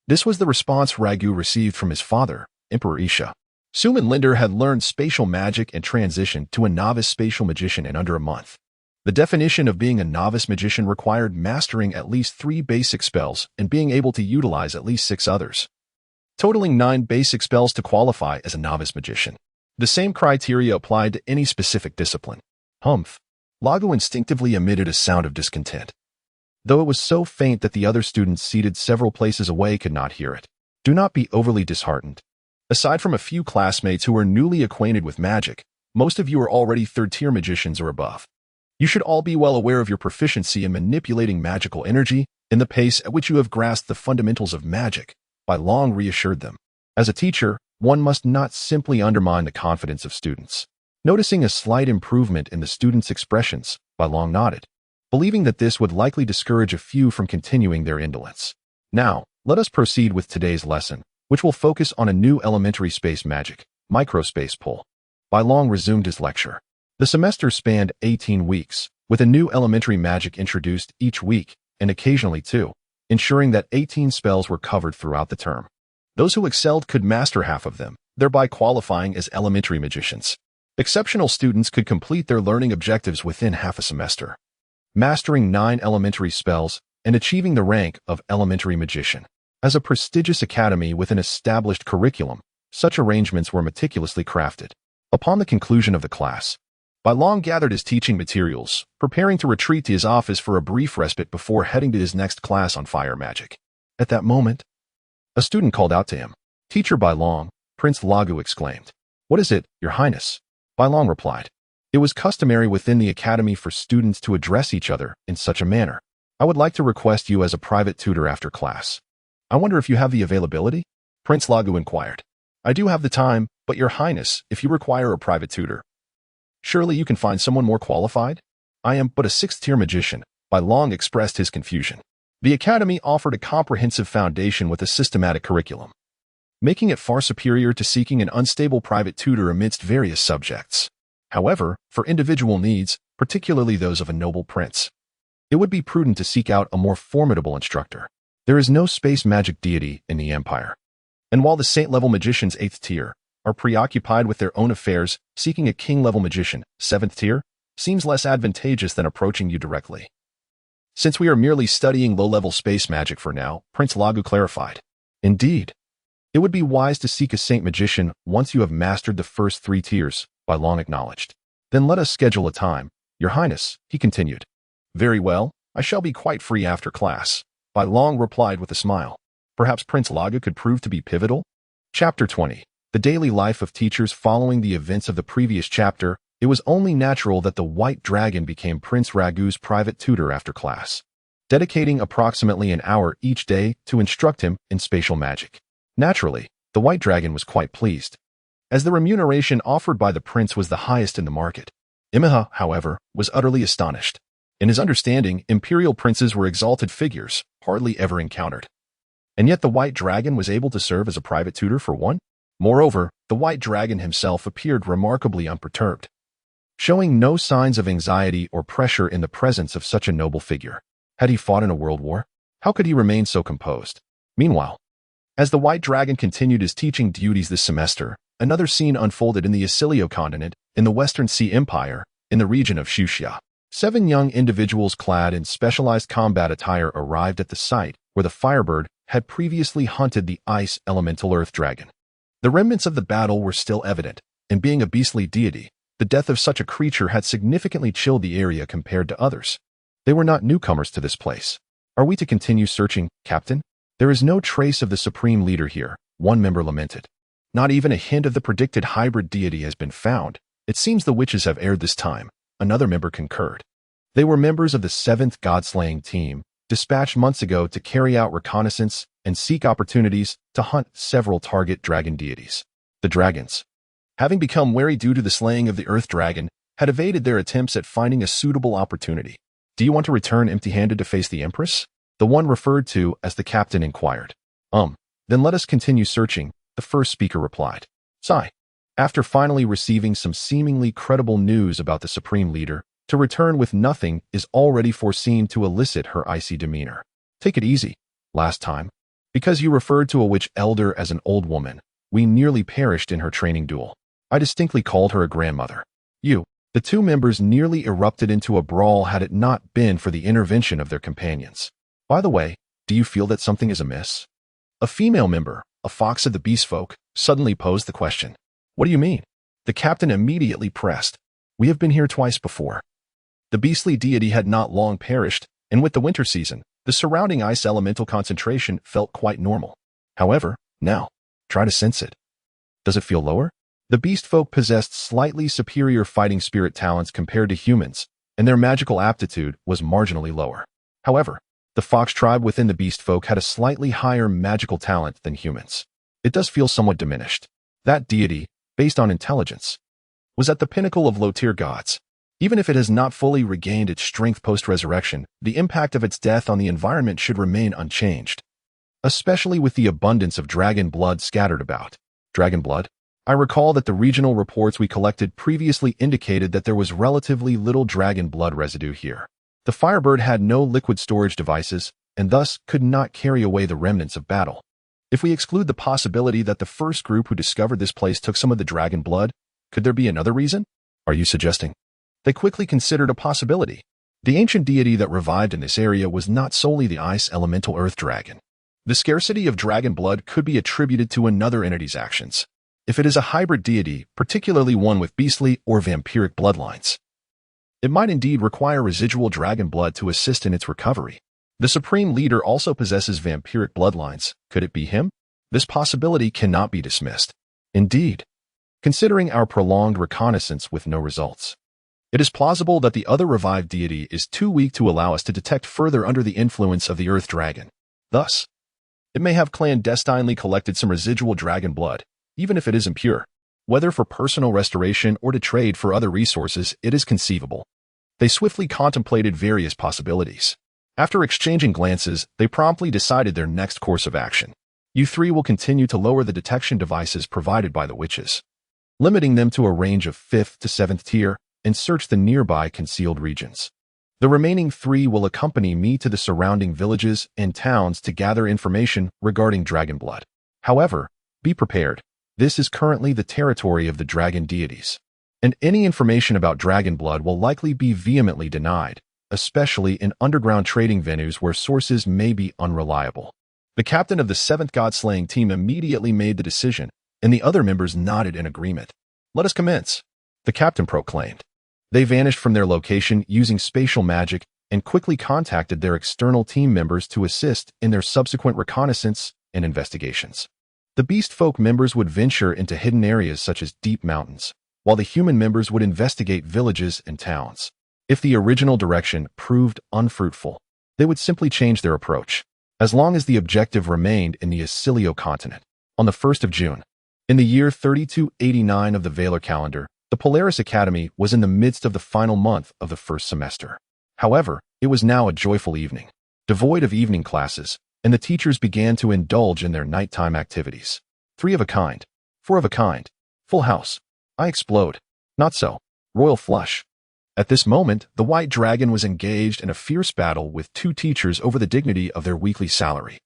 This was the response Ragu received from his father, Emperor Isha. Suman Linder had learned spatial magic and transitioned to a novice spatial magician in under a month. The definition of being a novice magician required mastering at least 3 basic spells and being able to utilize at least 6 others. totaling 9 basic spells to qualify as a novice magician. The same criteria applied to any specific discipline. Humph. Lago instinctively emitted a sound of discontent, though it was so faint that the other students seated several places away could not hear it. Do not be overly disheartened. Aside from a few classmates who are newly acquainted with magic, most of you are already third-tier magicians or above. You should all be well aware of your proficiency in manipulating magical energy and the pace at which you have grasped the fundamentals of magic. Bai Long reassured them. As a teacher, one must not simply undermine the confidence of students. Noticing a slight improvement in the students' expressions, Bai Long nodded, believing that this would likely discourage a few from continuing their indolence. Now, let us proceed with today's lesson, which will focus on a new elementary space magic, microspace pull. Bai Long resumed his lecture. The semester spanned 18 weeks, with a new elementary magic introduced each week, and occasionally two, ensuring that 18 spells were covered throughout the term. Those who excelled could master half of them, thereby qualifying as elementary magicians. Exceptional students could complete their learning objectives within half a semester, mastering 9 elementary spells and achieving the rank of elementary magician. As a prestigious academy with an established curriculum, such arrangements were meticulously crafted. Upon the conclusion of the class, Bai Long gathered his teaching materials, preparing to retreat to his office for a brief respite before heading to his next class on fire magic. At that moment, a student called out to him. "Teacher Bai Long," Prince Lagu exclaimed. "What is it, Your Highness?" Bai Long replied. "It was customary within the academy for students to address each other in such a manner. I would like to request you as a private tutor after class. I wonder if you have the availability?" Prince Lagu inquired. "I do have the time, but Your Highness, if you require a private tutor, surely you can find someone more qualified? I am but a 6th-tier magician." Bai Long expressed his confusion. The academy offered a comprehensive foundation with a systematic curriculum, making it far superior to seeking an unstable private tutor amidst various subjects. However, for individual needs, particularly those of a noble prince, it would be prudent to seek out a more formidable instructor. There is no space magic deity in the Empire, and while the saint-level magicians 8th tier are preoccupied with their own affairs, seeking a king-level magician 7th tier seems less advantageous than approaching you directly. Since we are merely studying low-level space magic for now, Prince Lagu clarified. Indeed, it would be wise to seek a saint magician once you have mastered the first 3 tiers, Bai Long acknowledged. Then let us schedule a time, Your Highness, he continued. Very well, I shall be quite free after class, Bai Long replied with a smile. Perhaps Prince Lagu could prove to be pivotal? Chapter 20. The daily life of teachers. Following the events of the previous chapter, it was only natural that the White Dragon became Prince Ragu's private tutor after class, dedicating approximately an hour each day to instruct him in spatial magic. Naturally, the White Dragon was quite pleased, as the remuneration offered by the prince was the highest in the market. Imeha, however, was utterly astonished. In his understanding, imperial princes were exalted figures, hardly ever encountered. And yet the White Dragon was able to serve as a private tutor for one? Moreover, the White Dragon himself appeared remarkably unperturbed, showing no signs of anxiety or pressure in the presence of such a noble figure. Had he fought in a world war? How could he remain so composed? Meanwhile, as the White Dragon continued his teaching duties this semester, another scene unfolded in the Asilio continent, in the Western Sea Empire, in the region of Shuxia. 7 young individuals clad in specialized combat attire arrived at the site where the Firebird had previously hunted the ice elemental Earth Dragon. The remnants of the battle were still evident, and being a beastly deity, the death of such a creature had significantly chilled the area compared to others. They were not newcomers to this place. Are we to continue searching, Captain? There is no trace of the supreme leader here, one member lamented. Not even a hint of the predicted hybrid deity has been found. It seems the witches have erred this time, another member concurred. They were members of the 7th God-slaying team, dispatched months ago to carry out reconnaissance and seek opportunities to hunt several target dragon deities. The dragons, having become wary due to the slaying of the Earth Dragon, had evaded their attempts at finding a suitable opportunity. Do you want to return empty-handed to face the Empress? The one referred to as the captain inquired. Then let us continue searching, the first speaker replied. Sigh. After finally receiving some seemingly credible news about the supreme leader, to return with nothing is already foreseen to elicit her icy demeanor. Take it easy. Last time, because you referred to a witch elder as an old woman, we nearly perished in her training duel. I distinctly called her a grandmother. The 2 members nearly erupted into a brawl had it not been for the intervention of their companions. By the way, do you feel that something is amiss? A female member, a fox of the beast folk, suddenly posed the question. What do you mean? The captain immediately pressed. We have been here twice before. The beastly deity had not long perished, and with the winter season, the surrounding ice elemental concentration felt quite normal. However, now, try to sense it. Does it feel lower? The beast folk possessed slightly superior fighting spirit talents compared to humans, and their magical aptitude was marginally lower. However, the fox tribe within the beast folk had a slightly higher magical talent than humans. It does feel somewhat diminished. That deity, based on intelligence, was at the pinnacle of low-tier gods. Even if it has not fully regained its strength post-resurrection, the impact of its death on the environment should remain unchanged, especially with the abundance of dragon blood scattered about. Dragon blood? I recall that the regional reports we collected previously indicated that there was relatively little dragon blood residue here. The Firebird had no liquid storage devices, and thus could not carry away the remnants of battle. If we exclude the possibility that the first group who discovered this place took some of the dragon blood, could there be another reason? Are you suggesting? They quickly considered a possibility. The ancient deity that revived in this area was not solely the ice elemental earth dragon. The scarcity of dragon blood could be attributed to another entity's actions. If it is a hybrid deity, particularly one with beastly or vampiric bloodlines, it might indeed require residual dragon blood to assist in its recovery. The supreme leader also possesses vampiric bloodlines. Could it be him? This possibility cannot be dismissed. Indeed, considering our prolonged reconnaissance with no results, it is plausible that the other revived deity is too weak to allow us to detect further under the influence of the earth dragon. Thus, it may have clandestinely collected some residual dragon blood, even if it is impure. Whether for personal restoration or to trade for other resources, it is conceivable. They swiftly contemplated various possibilities. After exchanging glances, they promptly decided their next course of action. You three will continue to lower the detection devices provided by the witches, limiting them to a range of 5th to 7th tier, and search the nearby concealed regions. The remaining three will accompany me to the surrounding villages and towns to gather information regarding dragon blood. However, be prepared. This is currently the territory of the dragon deities, and any information about dragon blood will likely be vehemently denied, especially in underground trading venues where sources may be unreliable. The captain of the 7th god-slaying team immediately made the decision, and the other members nodded in agreement. Let us commence, the captain proclaimed. They vanished from their location using spatial magic and quickly contacted their external team members to assist in their subsequent reconnaissance and investigations. The beast folk members would venture into hidden areas such as deep mountains, while the human members would investigate villages and towns. If the original direction proved unfruitful, they would simply change their approach, as long as the objective remained in the Asilio continent. On the 1st of June, in the year 3289 of the Valor calendar, the Polaris Academy was in the midst of the final month of the first semester. However, it was now a joyful evening, devoid of evening classes, and the teachers began to indulge in their nighttime activities. 3 of a kind, 4 of a kind, full house. I explode. Not so. Royal flush. At this moment, the White Dragon was engaged in a fierce battle with 2 teachers over the dignity of their weekly salary.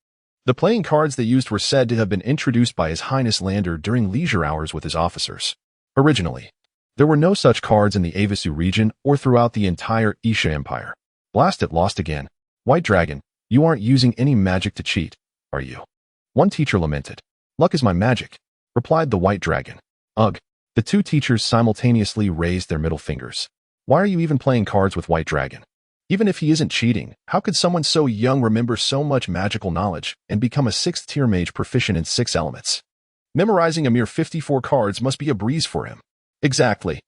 The playing cards they used were said to have been introduced by His Highness Lander during leisure hours with his officers. Originally, there were no such cards in the Avisu region or throughout the entire Isha Empire. Blast it, lost again. White Dragon, you aren't using any magic to cheat, are you? One teacher lamented. Luck is my magic, replied the White Dragon. Ugh. The 2 teachers simultaneously raised their middle fingers. Why are you even playing cards with White Dragon? Even if he isn't cheating, how could someone so young remember so much magical knowledge and become a 6th tier mage proficient in 6 elements? Memorizing a mere 54 cards must be a breeze for him. Exactly.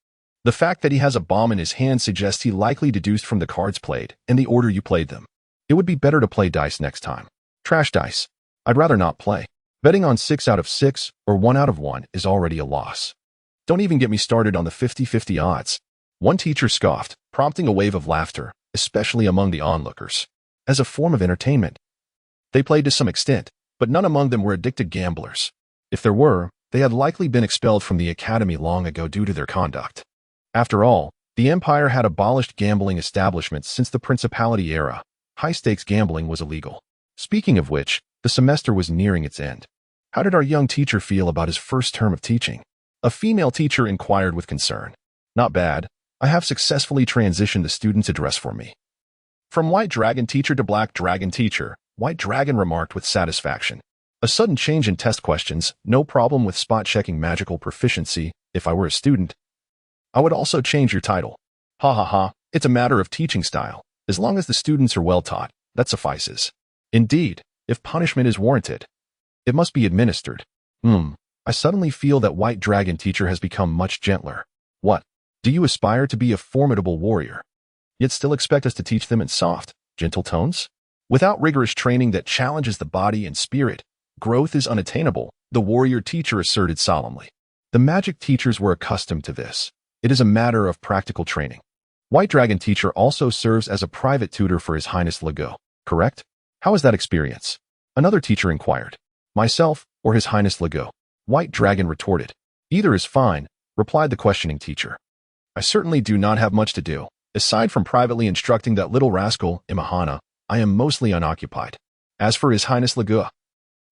The fact that he has a bomb in his hand suggests he likely deduced from the cards played and the order you played them. It would be better to play dice next time. Trash dice. I'd rather not play. Betting on 6 out of 6 or 1 out of 1 is already a loss. Don't even get me started on the 50-50 odds. One teacher scoffed, prompting a wave of laughter, especially among the onlookers. As a form of entertainment, they played to some extent, but none among them were addicted gamblers. If there were, they had likely been expelled from the academy long ago due to their conduct. After all, the Empire had abolished gambling establishments since the Principality era. High-stakes gambling was illegal. Speaking of which, the semester was nearing its end. How did our young teacher feel about his first term of teaching? A female teacher inquired with concern. Not bad. I have successfully transitioned the student's address for me. From White Dragon teacher to Black Dragon teacher, White Dragon remarked with satisfaction. A sudden change in test questions, no problem with spot-checking magical proficiency. If I were a student, I would also change your title. Ha ha ha, it's a matter of teaching style. As long as the students are well taught, that suffices. Indeed, if punishment is warranted, it must be administered. I suddenly feel that White Dragon teacher has become much gentler. What? Do you aspire to be a formidable warrior, yet still expect us to teach them in soft, gentle tones? Without rigorous training that challenges the body and spirit, growth is unattainable, the warrior teacher asserted solemnly. The magic teachers were accustomed to this. It is a matter of practical training. White Dragon teacher also serves as a private tutor for His Highness Lego, correct? How is that experience? Another teacher inquired. Myself or His Highness Lego? White Dragon retorted. Either is fine, replied the questioning teacher. I certainly do not have much to do. Aside from privately instructing that little rascal, Imeha, I am mostly unoccupied. As for His Highness Lego,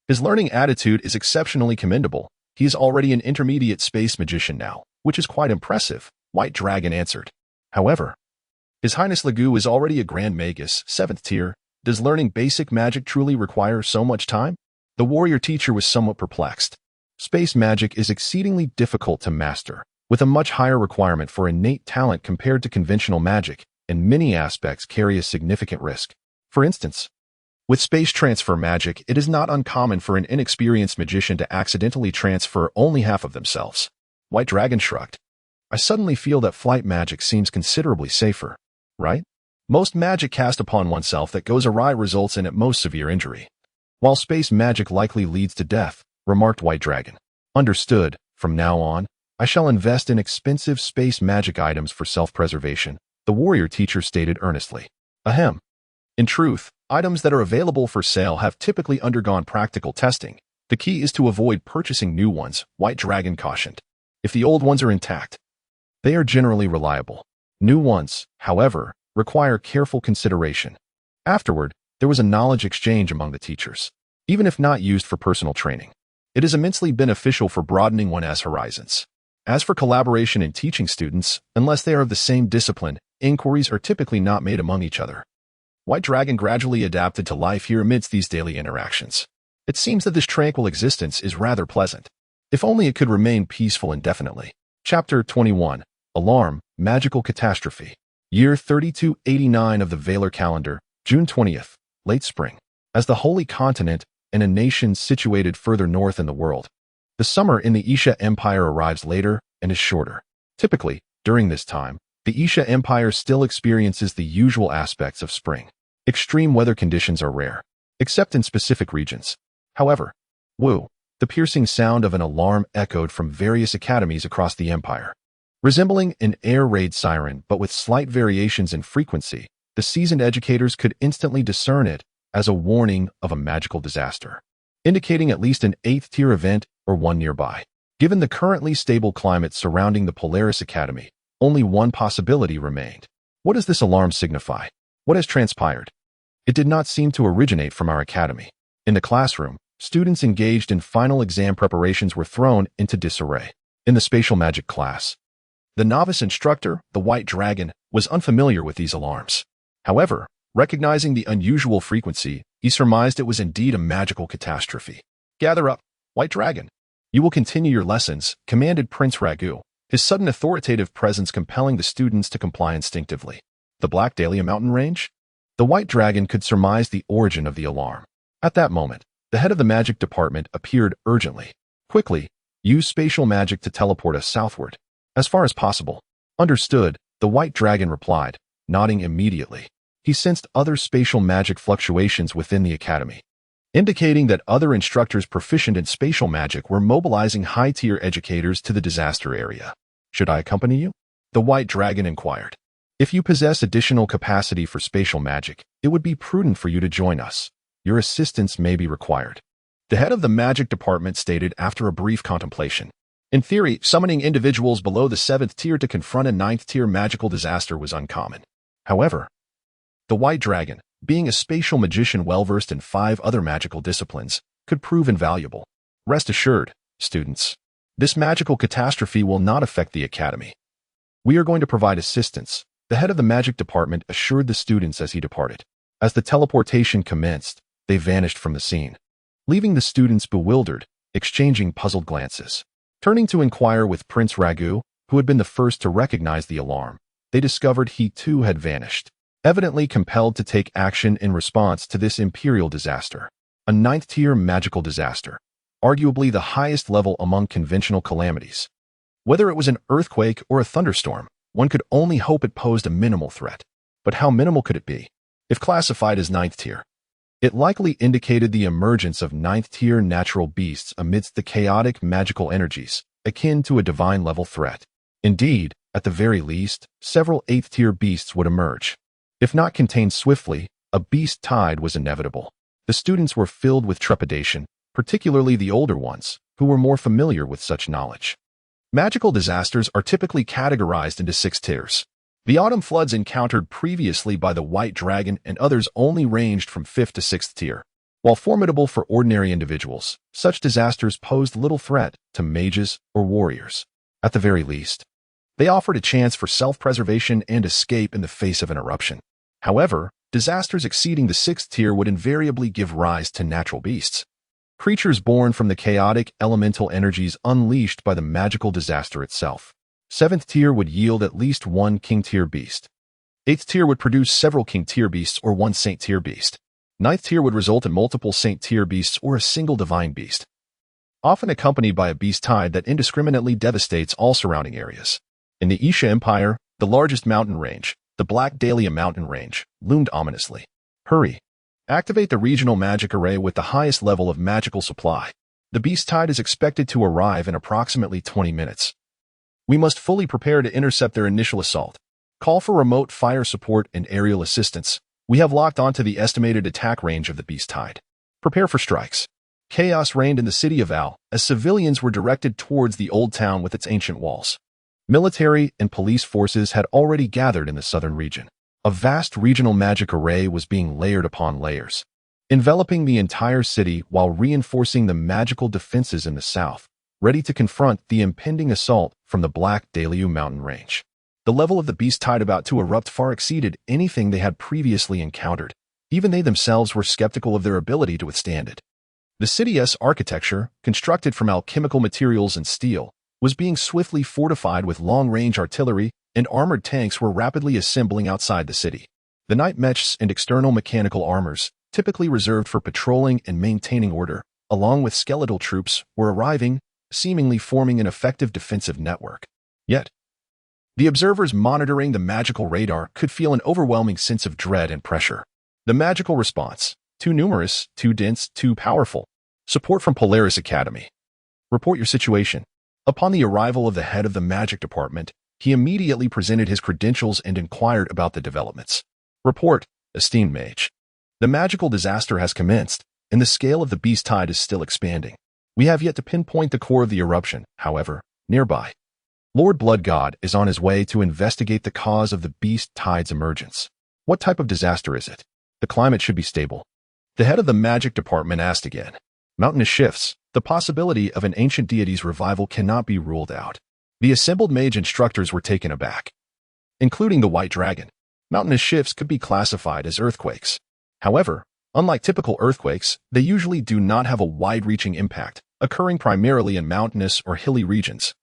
his learning attitude is exceptionally commendable. He is already an intermediate space magician now, which is quite impressive, White Dragon answered. However, His Highness Legu is already a Grand Magus, 7th tier. Does learning basic magic truly require so much time? The warrior teacher was somewhat perplexed. Space magic is exceedingly difficult to master, with a much higher requirement for innate talent compared to conventional magic, and many aspects carry a significant risk. For instance, with space transfer magic, it is not uncommon for an inexperienced magician to accidentally transfer only half of themselves. White Dragon shrugged. I suddenly feel that flight magic seems considerably safer, right? Most magic cast upon oneself that goes awry results in at most severe injury, while space magic likely leads to death, remarked White Dragon. Understood. From now on, I shall invest in expensive space magic items for self-preservation, the warrior teacher stated earnestly. Ahem. In truth, items that are available for sale have typically undergone practical testing. The key is to avoid purchasing new ones, White Dragon cautioned. If the old ones are intact, they are generally reliable. New ones, however, require careful consideration. Afterward, there was a knowledge exchange among the teachers. Even if not used for personal training, it is immensely beneficial for broadening one's horizons. As for collaboration in teaching students, unless they are of the same discipline, inquiries are typically not made among each other. White Dragon gradually adapted to life here amidst these daily interactions. It seems that this tranquil existence is rather pleasant. If only it could remain peaceful indefinitely. Chapter 21. Alarm, Magical Catastrophe. Year 3289 of the Valar calendar, June 20th, late spring. As the Holy Continent and a nation situated further north in the world, the summer in the Isha Empire arrives later and is shorter. Typically, during this time, the Isha Empire still experiences the usual aspects of spring. Extreme weather conditions are rare, except in specific regions. However, the piercing sound of an alarm echoed from various academies across the empire. Resembling an air raid siren but with slight variations in frequency, the seasoned educators could instantly discern it as a warning of a magical disaster, indicating at least an 8th-tier event or one nearby. Given the currently stable climate surrounding the Polaris Academy, only one possibility remained. What does this alarm signify? What has transpired? It did not seem to originate from our academy. In the classroom, students engaged in final exam preparations were thrown into disarray. In the spatial magic class, the novice instructor, the White Dragon, was unfamiliar with these alarms. However, recognizing the unusual frequency, he surmised it was indeed a magical catastrophe. Gather up, White Dragon. You will continue your lessons, commanded Prince Ragu, his sudden authoritative presence compelling the students to comply instinctively. The Black Dahlia Mountain Range? The White Dragon could surmise the origin of the alarm. At that moment, the head of the magic department appeared urgently. Quickly, use spatial magic to teleport us southward. As far as possible. Understood, the White Dragon replied, nodding immediately. He sensed other spatial magic fluctuations within the academy, indicating that other instructors proficient in spatial magic were mobilizing high-tier educators to the disaster area. Should I accompany you? The White Dragon inquired. If you possess additional capacity for spatial magic, it would be prudent for you to join us. Your assistance may be required. The head of the magic department stated after a brief contemplation. In theory, summoning individuals below the 7th tier to confront a 9th-tier magical disaster was uncommon. However, the White Dragon, being a spatial magician well-versed in 5 other magical disciplines, could prove invaluable. Rest assured, students, this magical catastrophe will not affect the academy. We are going to provide assistance, the head of the magic department assured the students as he departed. As the teleportation commenced, they vanished from the scene. leaving the students bewildered, exchanging puzzled glances. Turning to inquire with Prince Ragu, who had been the first to recognize the alarm, they discovered he too had vanished, evidently compelled to take action in response to this imperial disaster. A ninth-tier magical disaster, arguably the highest level among conventional calamities. Whether it was an earthquake or a thunderstorm, one could only hope it posed a minimal threat. But how minimal could it be? If classified as ninth tier, it likely indicated the emergence of ninth-tier natural beasts amidst the chaotic magical energies, akin to a divine-level threat. Indeed, at the very least, several eighth-tier beasts would emerge. If not contained swiftly, a beast tide was inevitable. The students were filled with trepidation, particularly the older ones, who were more familiar with such knowledge. Magical disasters are typically categorized into 6 tiers. The autumn floods encountered previously by the White Dragon and others only ranged from 5th to 6th tier. While formidable for ordinary individuals, such disasters posed little threat to mages or warriors. At the very least, they offered a chance for self-preservation and escape in the face of an eruption. However, disasters exceeding the 6th tier would invariably give rise to natural beasts. Creatures born from the chaotic elemental energies unleashed by the magical disaster itself. 7th tier would yield at least 1 king-tier beast. 8th tier would produce several king-tier beasts or 1 saint-tier beast. 9th tier would result in multiple saint-tier beasts or a single divine beast, often accompanied by a beast tide that indiscriminately devastates all surrounding areas. In the Isha Empire, the largest mountain range, the Black Dahlia mountain range, loomed ominously. Hurry! Activate the regional magic array with the highest level of magical supply. The beast tide is expected to arrive in approximately 20 minutes. We must fully prepare to intercept their initial assault. Call for remote fire support and aerial assistance. We have locked onto the estimated attack range of the beast tide. Prepare for strikes. Chaos reigned in the city of Al as civilians were directed towards the old town with its ancient walls. Military and police forces had already gathered in the southern region. A vast regional magic array was being layered upon layers, enveloping the entire city while reinforcing the magical defenses in the south, ready to confront the impending assault from the Black Dahlia mountain range. The level of the beast tide about to erupt far exceeded anything they had previously encountered. Even they themselves were skeptical of their ability to withstand it. The city's architecture, constructed from alchemical materials and steel, was being swiftly fortified with long-range artillery, and armored tanks were rapidly assembling outside the city. The night mechs and external mechanical armors, typically reserved for patrolling and maintaining order, along with skeletal troops, were arriving, seemingly forming an effective defensive network. Yet, the observers monitoring the magical radar could feel an overwhelming sense of dread and pressure. The magical response: too numerous, too dense, too powerful. Support from Polaris Academy. Report your situation. Upon the arrival of the head of the magic department, he immediately presented his credentials and inquired about the developments. Report, esteemed mage. The magical disaster has commenced, and the scale of the beast tide is still expanding. We have yet to pinpoint the core of the eruption, however, nearby. Lord Blood God is on his way to investigate the cause of the beast tide's emergence. What type of disaster is it? The climate should be stable. The head of the magic department asked again. Mountainous shifts. The possibility of an ancient deity's revival cannot be ruled out. The assembled mage instructors were taken aback. Including the White Dragon, mountainous shifts could be classified as earthquakes. However, unlike typical earthquakes, they usually do not have a wide-reaching impact, occurring primarily in mountainous or hilly regions,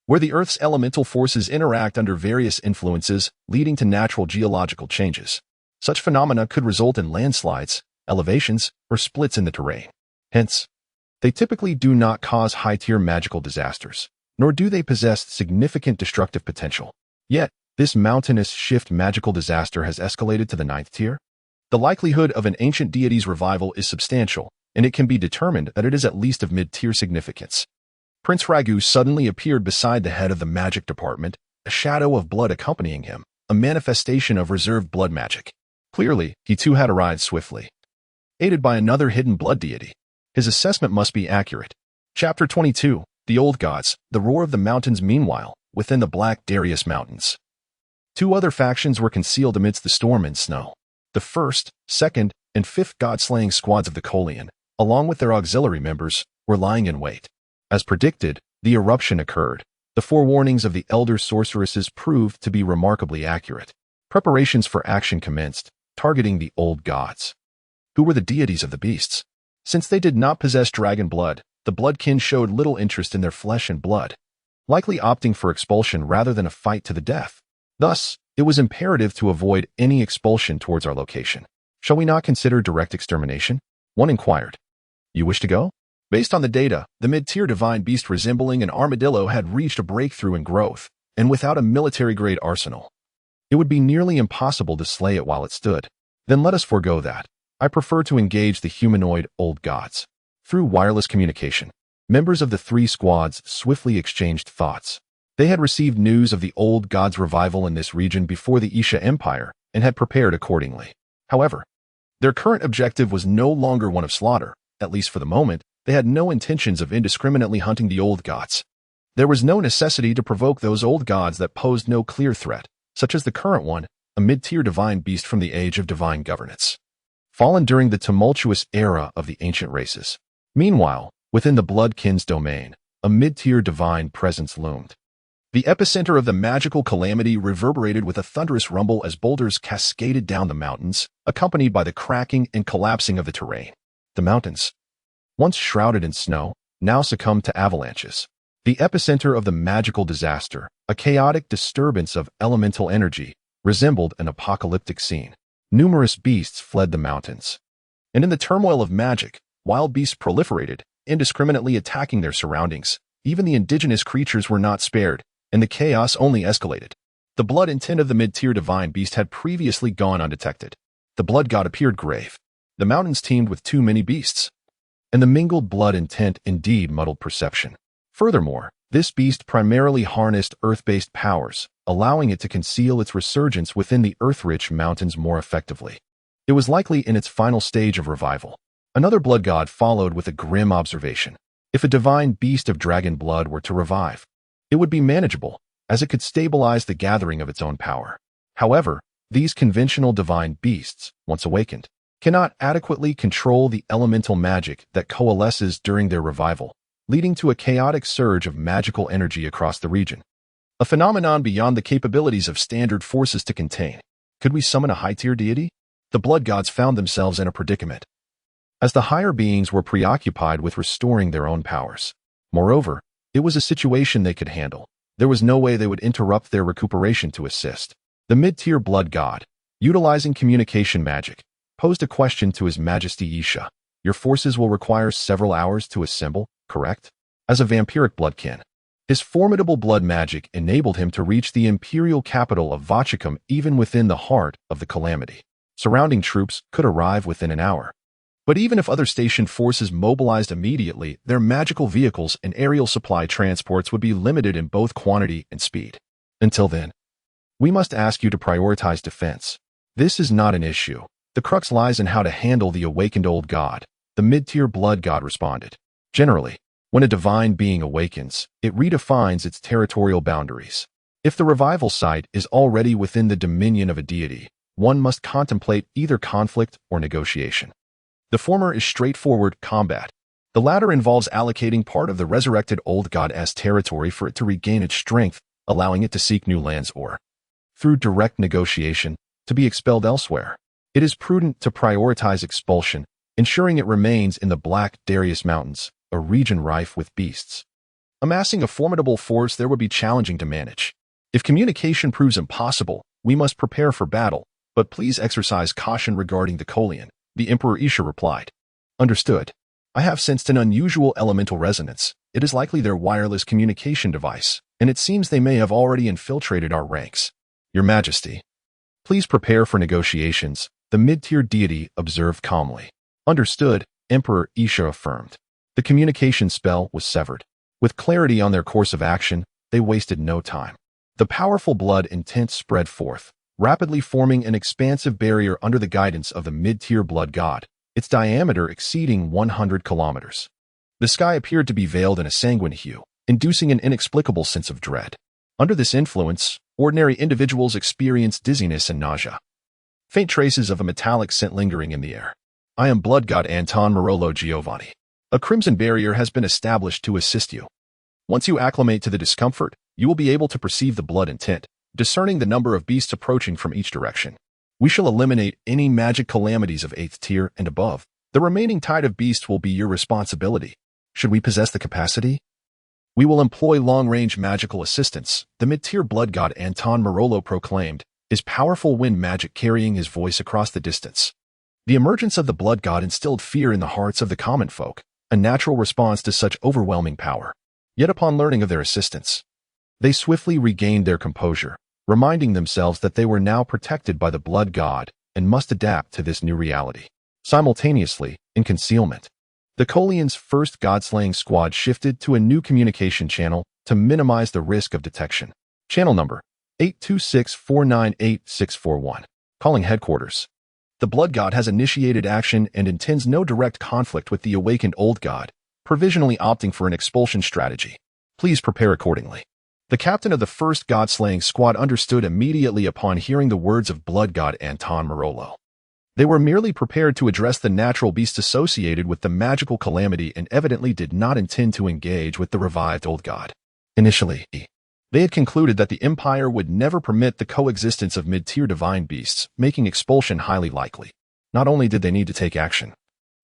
where the Earth's elemental forces interact under various influences, leading to natural geological changes. Such phenomena could result in landslides, elevations, or splits in the terrain. Hence, they typically do not cause high-tier magical disasters, nor do they possess significant destructive potential. Yet, this mountainous shift magical disaster has escalated to the 9th tier. The likelihood of an ancient deity's revival is substantial, and it can be determined that it is at least of mid-tier significance. Prince Ragu suddenly appeared beside the head of the magic department, a shadow of blood accompanying him, a manifestation of reserved blood magic. Clearly, he too had arrived swiftly, aided by another hidden blood deity. His assessment must be accurate. Chapter 22, The Old Gods, The Roar of the Mountains. Meanwhile, within the Black Darius Mountains, 2 other factions were concealed amidst the storm and snow. The 1st, 2nd, and 5th god-slaying squads of the Kolian, along with their auxiliary members, were lying in wait. As predicted, the eruption occurred. The forewarnings of the elder sorceresses proved to be remarkably accurate. Preparations for action commenced, targeting the old gods. Who were the deities of the beasts? Since they did not possess dragon blood, the bloodkin showed little interest in their flesh and blood, likely opting for expulsion rather than a fight to the death. Thus, it was imperative to avoid any expulsion towards our location. Shall we not consider direct extermination? One inquired. You wish to go? Based on the data, the mid-tier divine beast resembling an armadillo had reached a breakthrough in growth, and without a military-grade arsenal, it would be nearly impossible to slay it while it stood. Then let us forego that. I prefer to engage the humanoid old gods. Through wireless communication, members of the three squads swiftly exchanged thoughts. They had received news of the old gods' revival in this region before the Isha Empire and had prepared accordingly. However, their current objective was no longer one of slaughter. At least for the moment, they had no intentions of indiscriminately hunting the old gods. There was no necessity to provoke those old gods that posed no clear threat, such as the current one, a mid-tier divine beast from the age of divine governance, fallen during the tumultuous era of the ancient races. Meanwhile, within the Bloodkin's domain, a mid-tier divine presence loomed. The epicenter of the magical calamity reverberated with a thunderous rumble as boulders cascaded down the mountains, accompanied by the cracking and collapsing of the terrain. The mountains, once shrouded in snow, now succumbed to avalanches. The epicenter of the magical disaster, a chaotic disturbance of elemental energy, resembled an apocalyptic scene. Numerous beasts fled the mountains. And in the turmoil of magic, wild beasts proliferated, indiscriminately attacking their surroundings. Even the indigenous creatures were not spared, and the chaos only escalated. The blood intent of the mid-tier divine beast had previously gone undetected. The blood god appeared grave. The mountains teemed with too many beasts, and the mingled blood intent indeed muddled perception. Furthermore, this beast primarily harnessed earth-based powers, allowing it to conceal its resurgence within the earth-rich mountains more effectively. It was likely in its final stage of revival. Another blood god followed with a grim observation. If a divine beast of dragon blood were to revive, it would be manageable, as it could stabilize the gathering of its own power. However, these conventional divine beasts, once awakened, cannot adequately control the elemental magic that coalesces during their revival, leading to a chaotic surge of magical energy across the region. A phenomenon beyond the capabilities of standard forces to contain. Could we summon a high-tier deity? The blood gods found themselves in a predicament, as the higher beings were preoccupied with restoring their own powers. Moreover, it was a situation they could handle. There was no way they would interrupt their recuperation to assist. The mid-tier blood god, utilizing communication magic, posed a question to His Majesty Isha. Your forces will require several hours to assemble, correct? As a vampiric bloodkin, his formidable blood magic enabled him to reach the imperial capital of Vachicum even within the heart of the calamity. Surrounding troops could arrive within an hour. But even if other station forces mobilized immediately, their magical vehicles and aerial supply transports would be limited in both quantity and speed. Until then, we must ask you to prioritize defense. This is not an issue. The crux lies in how to handle the awakened old god. The mid-tier blood god responded. Generally, when a divine being awakens, it redefines its territorial boundaries. If the revival site is already within the dominion of a deity, one must contemplate either conflict or negotiation. The former is straightforward combat. The latter involves allocating part of the resurrected old god's territory for it to regain its strength, allowing it to seek new lands or, through direct negotiation, to be expelled elsewhere. It is prudent to prioritize expulsion, ensuring it remains in the Black Darius Mountains, a region rife with beasts. Amassing a formidable force there would be challenging to manage. If communication proves impossible, we must prepare for battle, but please exercise caution regarding the Kolian. The Emperor Isha replied. Understood. I have sensed an unusual elemental resonance. It is likely their wireless communication device, and it seems they may have already infiltrated our ranks. Your Majesty, please prepare for negotiations, the mid-tier deity observed calmly. Understood, Emperor Isha affirmed. The communication spell was severed. With clarity on their course of action, they wasted no time. The powerful blood intent spread forth, rapidly forming an expansive barrier under the guidance of the mid-tier blood god, its diameter exceeding 100 kilometers. The sky appeared to be veiled in a sanguine hue, inducing an inexplicable sense of dread. Under this influence, ordinary individuals experienced dizziness and nausea. Faint traces of a metallic scent lingering in the air. I am blood god Anton Marolo Giovanni. A crimson barrier has been established to assist you. Once you acclimate to the discomfort, you will be able to perceive the blood intent, discerning the number of beasts approaching from each direction. We shall eliminate any magic calamities of 8th tier and above, The remaining tide of beasts will be your responsibility. Should we possess the capacity? We will employ long-range magical assistance, the mid-tier blood god Anton Marolo proclaimed, his powerful wind magic carrying his voice across the distance. The emergence of the blood god instilled fear in the hearts of the common folk, a natural response to such overwhelming power. Yet upon learning of their assistance, they swiftly regained their composure, reminding themselves that they were now protected by the blood god and must adapt to this new reality. Simultaneously, in concealment, the Colians' first god-slaying squad shifted to a new communication channel to minimize the risk of detection. Channel number 826498641. Calling headquarters. The blood god has initiated action and intends no direct conflict with the awakened old god, provisionally opting for an expulsion strategy. Please prepare accordingly. The captain of the first god-slaying squad understood immediately upon hearing the words of blood god Anton Marolo. They were merely prepared to address the natural beast associated with the magical calamity and evidently did not intend to engage with the revived old god. Initially, they had concluded that the Empire would never permit the coexistence of mid-tier divine beasts, making expulsion highly likely. Not only did they need to take action,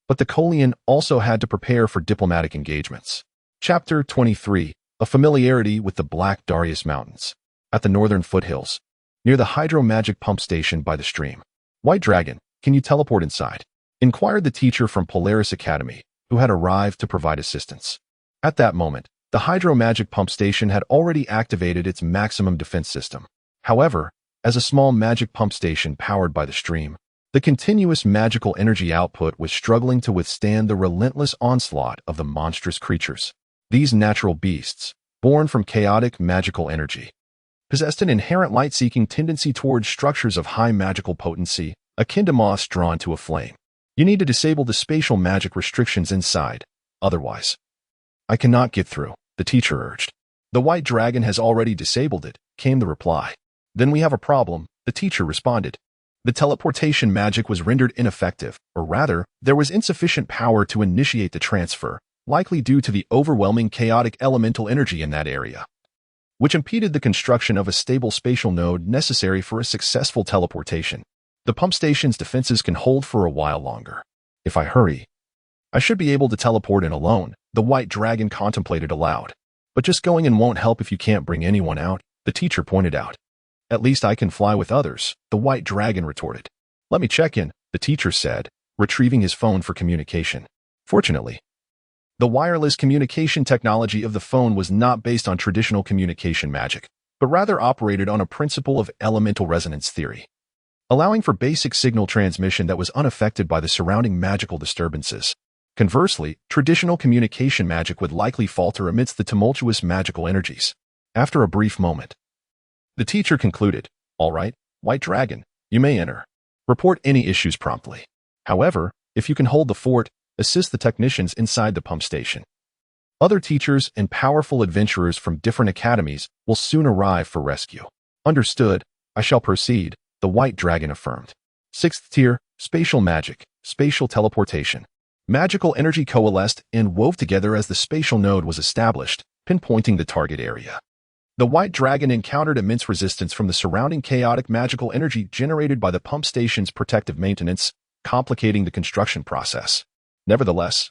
but the Colian also had to prepare for diplomatic engagements. Chapter 23. A familiarity with the Black Darius Mountains. At the northern foothills, near the hydro-magic pump station by the stream. White Dragon, can you teleport inside? Inquired the teacher from Polaris Academy, who had arrived to provide assistance. At that moment, the hydro-magic pump station had already activated its maximum defense system. However, as a small magic pump station powered by the stream, the continuous magical energy output was struggling to withstand the relentless onslaught of the monstrous creatures. These natural beasts, born from chaotic magical energy, possessed an inherent light-seeking tendency towards structures of high magical potency, akin to moss drawn to a flame. You need to disable the spatial magic restrictions inside, otherwise. I cannot get through, the teacher urged. The white dragon has already disabled it, came the reply. Then we have a problem, the teacher responded. The teleportation magic was rendered ineffective, or rather, there was insufficient power to initiate the transfer, likely due to the overwhelming chaotic elemental energy in that area, which impeded the construction of a stable spatial node necessary for a successful teleportation. The pump station's defenses can hold for a while longer. If I hurry, I should be able to teleport in alone, the white dragon contemplated aloud. But just going in won't help if you can't bring anyone out, the teacher pointed out. At least I can fly with others, the white dragon retorted. Let me check in, the teacher said, retrieving his phone for communication. Fortunately, the wireless communication technology of the phone was not based on traditional communication magic, but rather operated on a principle of elemental resonance theory, allowing for basic signal transmission that was unaffected by the surrounding magical disturbances. Conversely, traditional communication magic would likely falter amidst the tumultuous magical energies. After a brief moment, the teacher concluded, "All right, White Dragon, you may enter. Report any issues promptly. However, if you can hold the fort, assist the technicians inside the pump station. Other teachers and powerful adventurers from different academies will soon arrive for rescue." Understood, I shall proceed, the White Dragon affirmed. 6th tier, spatial magic, spatial teleportation. Magical energy coalesced and wove together as the spatial node was established, pinpointing the target area. The White Dragon encountered immense resistance from the surrounding chaotic magical energy generated by the pump station's protective maintenance, complicating the construction process. Nevertheless,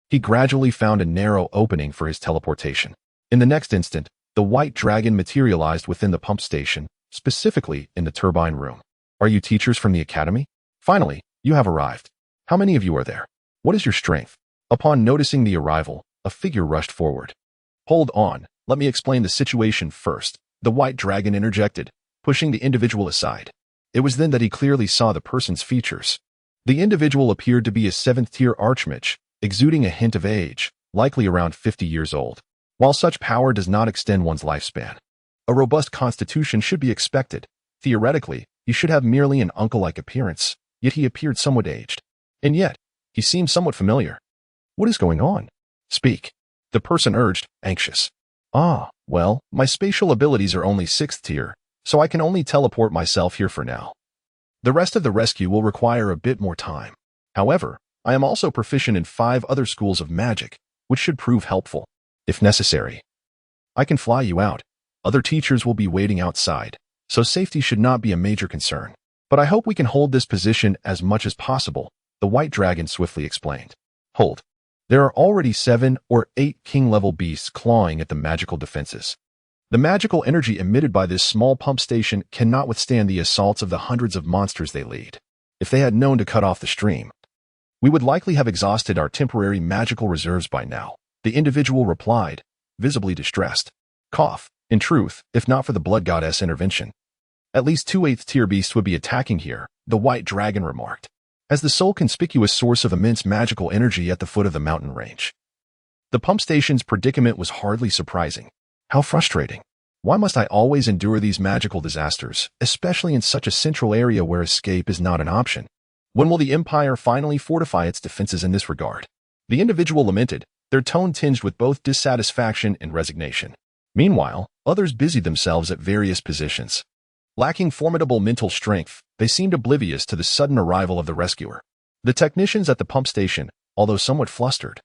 he gradually found a narrow opening for his teleportation. In the next instant, the White Dragon materialized within the pump station, specifically in the turbine room. Are you teachers from the academy? Finally, you have arrived. How many of you are there? What is your strength? Upon noticing the arrival, a figure rushed forward. Hold on, let me explain the situation first, the White Dragon interjected, pushing the individual aside. It was then that he clearly saw the person's features. The individual appeared to be a 7th-tier archmage, exuding a hint of age, likely around 50 years old. While such power does not extend one's lifespan, a robust constitution should be expected. Theoretically, he should have merely an uncle-like appearance, yet he appeared somewhat aged. And yet, he seemed somewhat familiar. What is going on? Speak, the person urged, anxious. Well, my spatial abilities are only 6th tier, so I can only teleport myself here for now. The rest of the rescue will require a bit more time. However, I am also proficient in 5 other schools of magic, which should prove helpful, if necessary. I can fly you out. Other teachers will be waiting outside, so safety should not be a major concern. But I hope we can hold this position as much as possible, the white dragon swiftly explained. Hold. There are already 7 or 8 king-level beasts clawing at the magical defenses. The magical energy emitted by this small pump station cannot withstand the assaults of the hundreds of monsters they lead. If they had known to cut off the stream, we would likely have exhausted our temporary magical reserves by now, the individual replied, visibly distressed. Cough. In truth, if not for the blood goddess intervention, at least 2 8th-tier beasts would be attacking here, the white dragon remarked, as the sole conspicuous source of immense magical energy at the foot of the mountain range. The pump station's predicament was hardly surprising. How frustrating. Why must I always endure these magical disasters, especially in such a central area where escape is not an option? When will the Empire finally fortify its defenses in this regard? The individual lamented, their tone tinged with both dissatisfaction and resignation. Meanwhile, others busied themselves at various positions. Lacking formidable mental strength, they seemed oblivious to the sudden arrival of the rescuer. The technicians at the pump station, although somewhat flustered,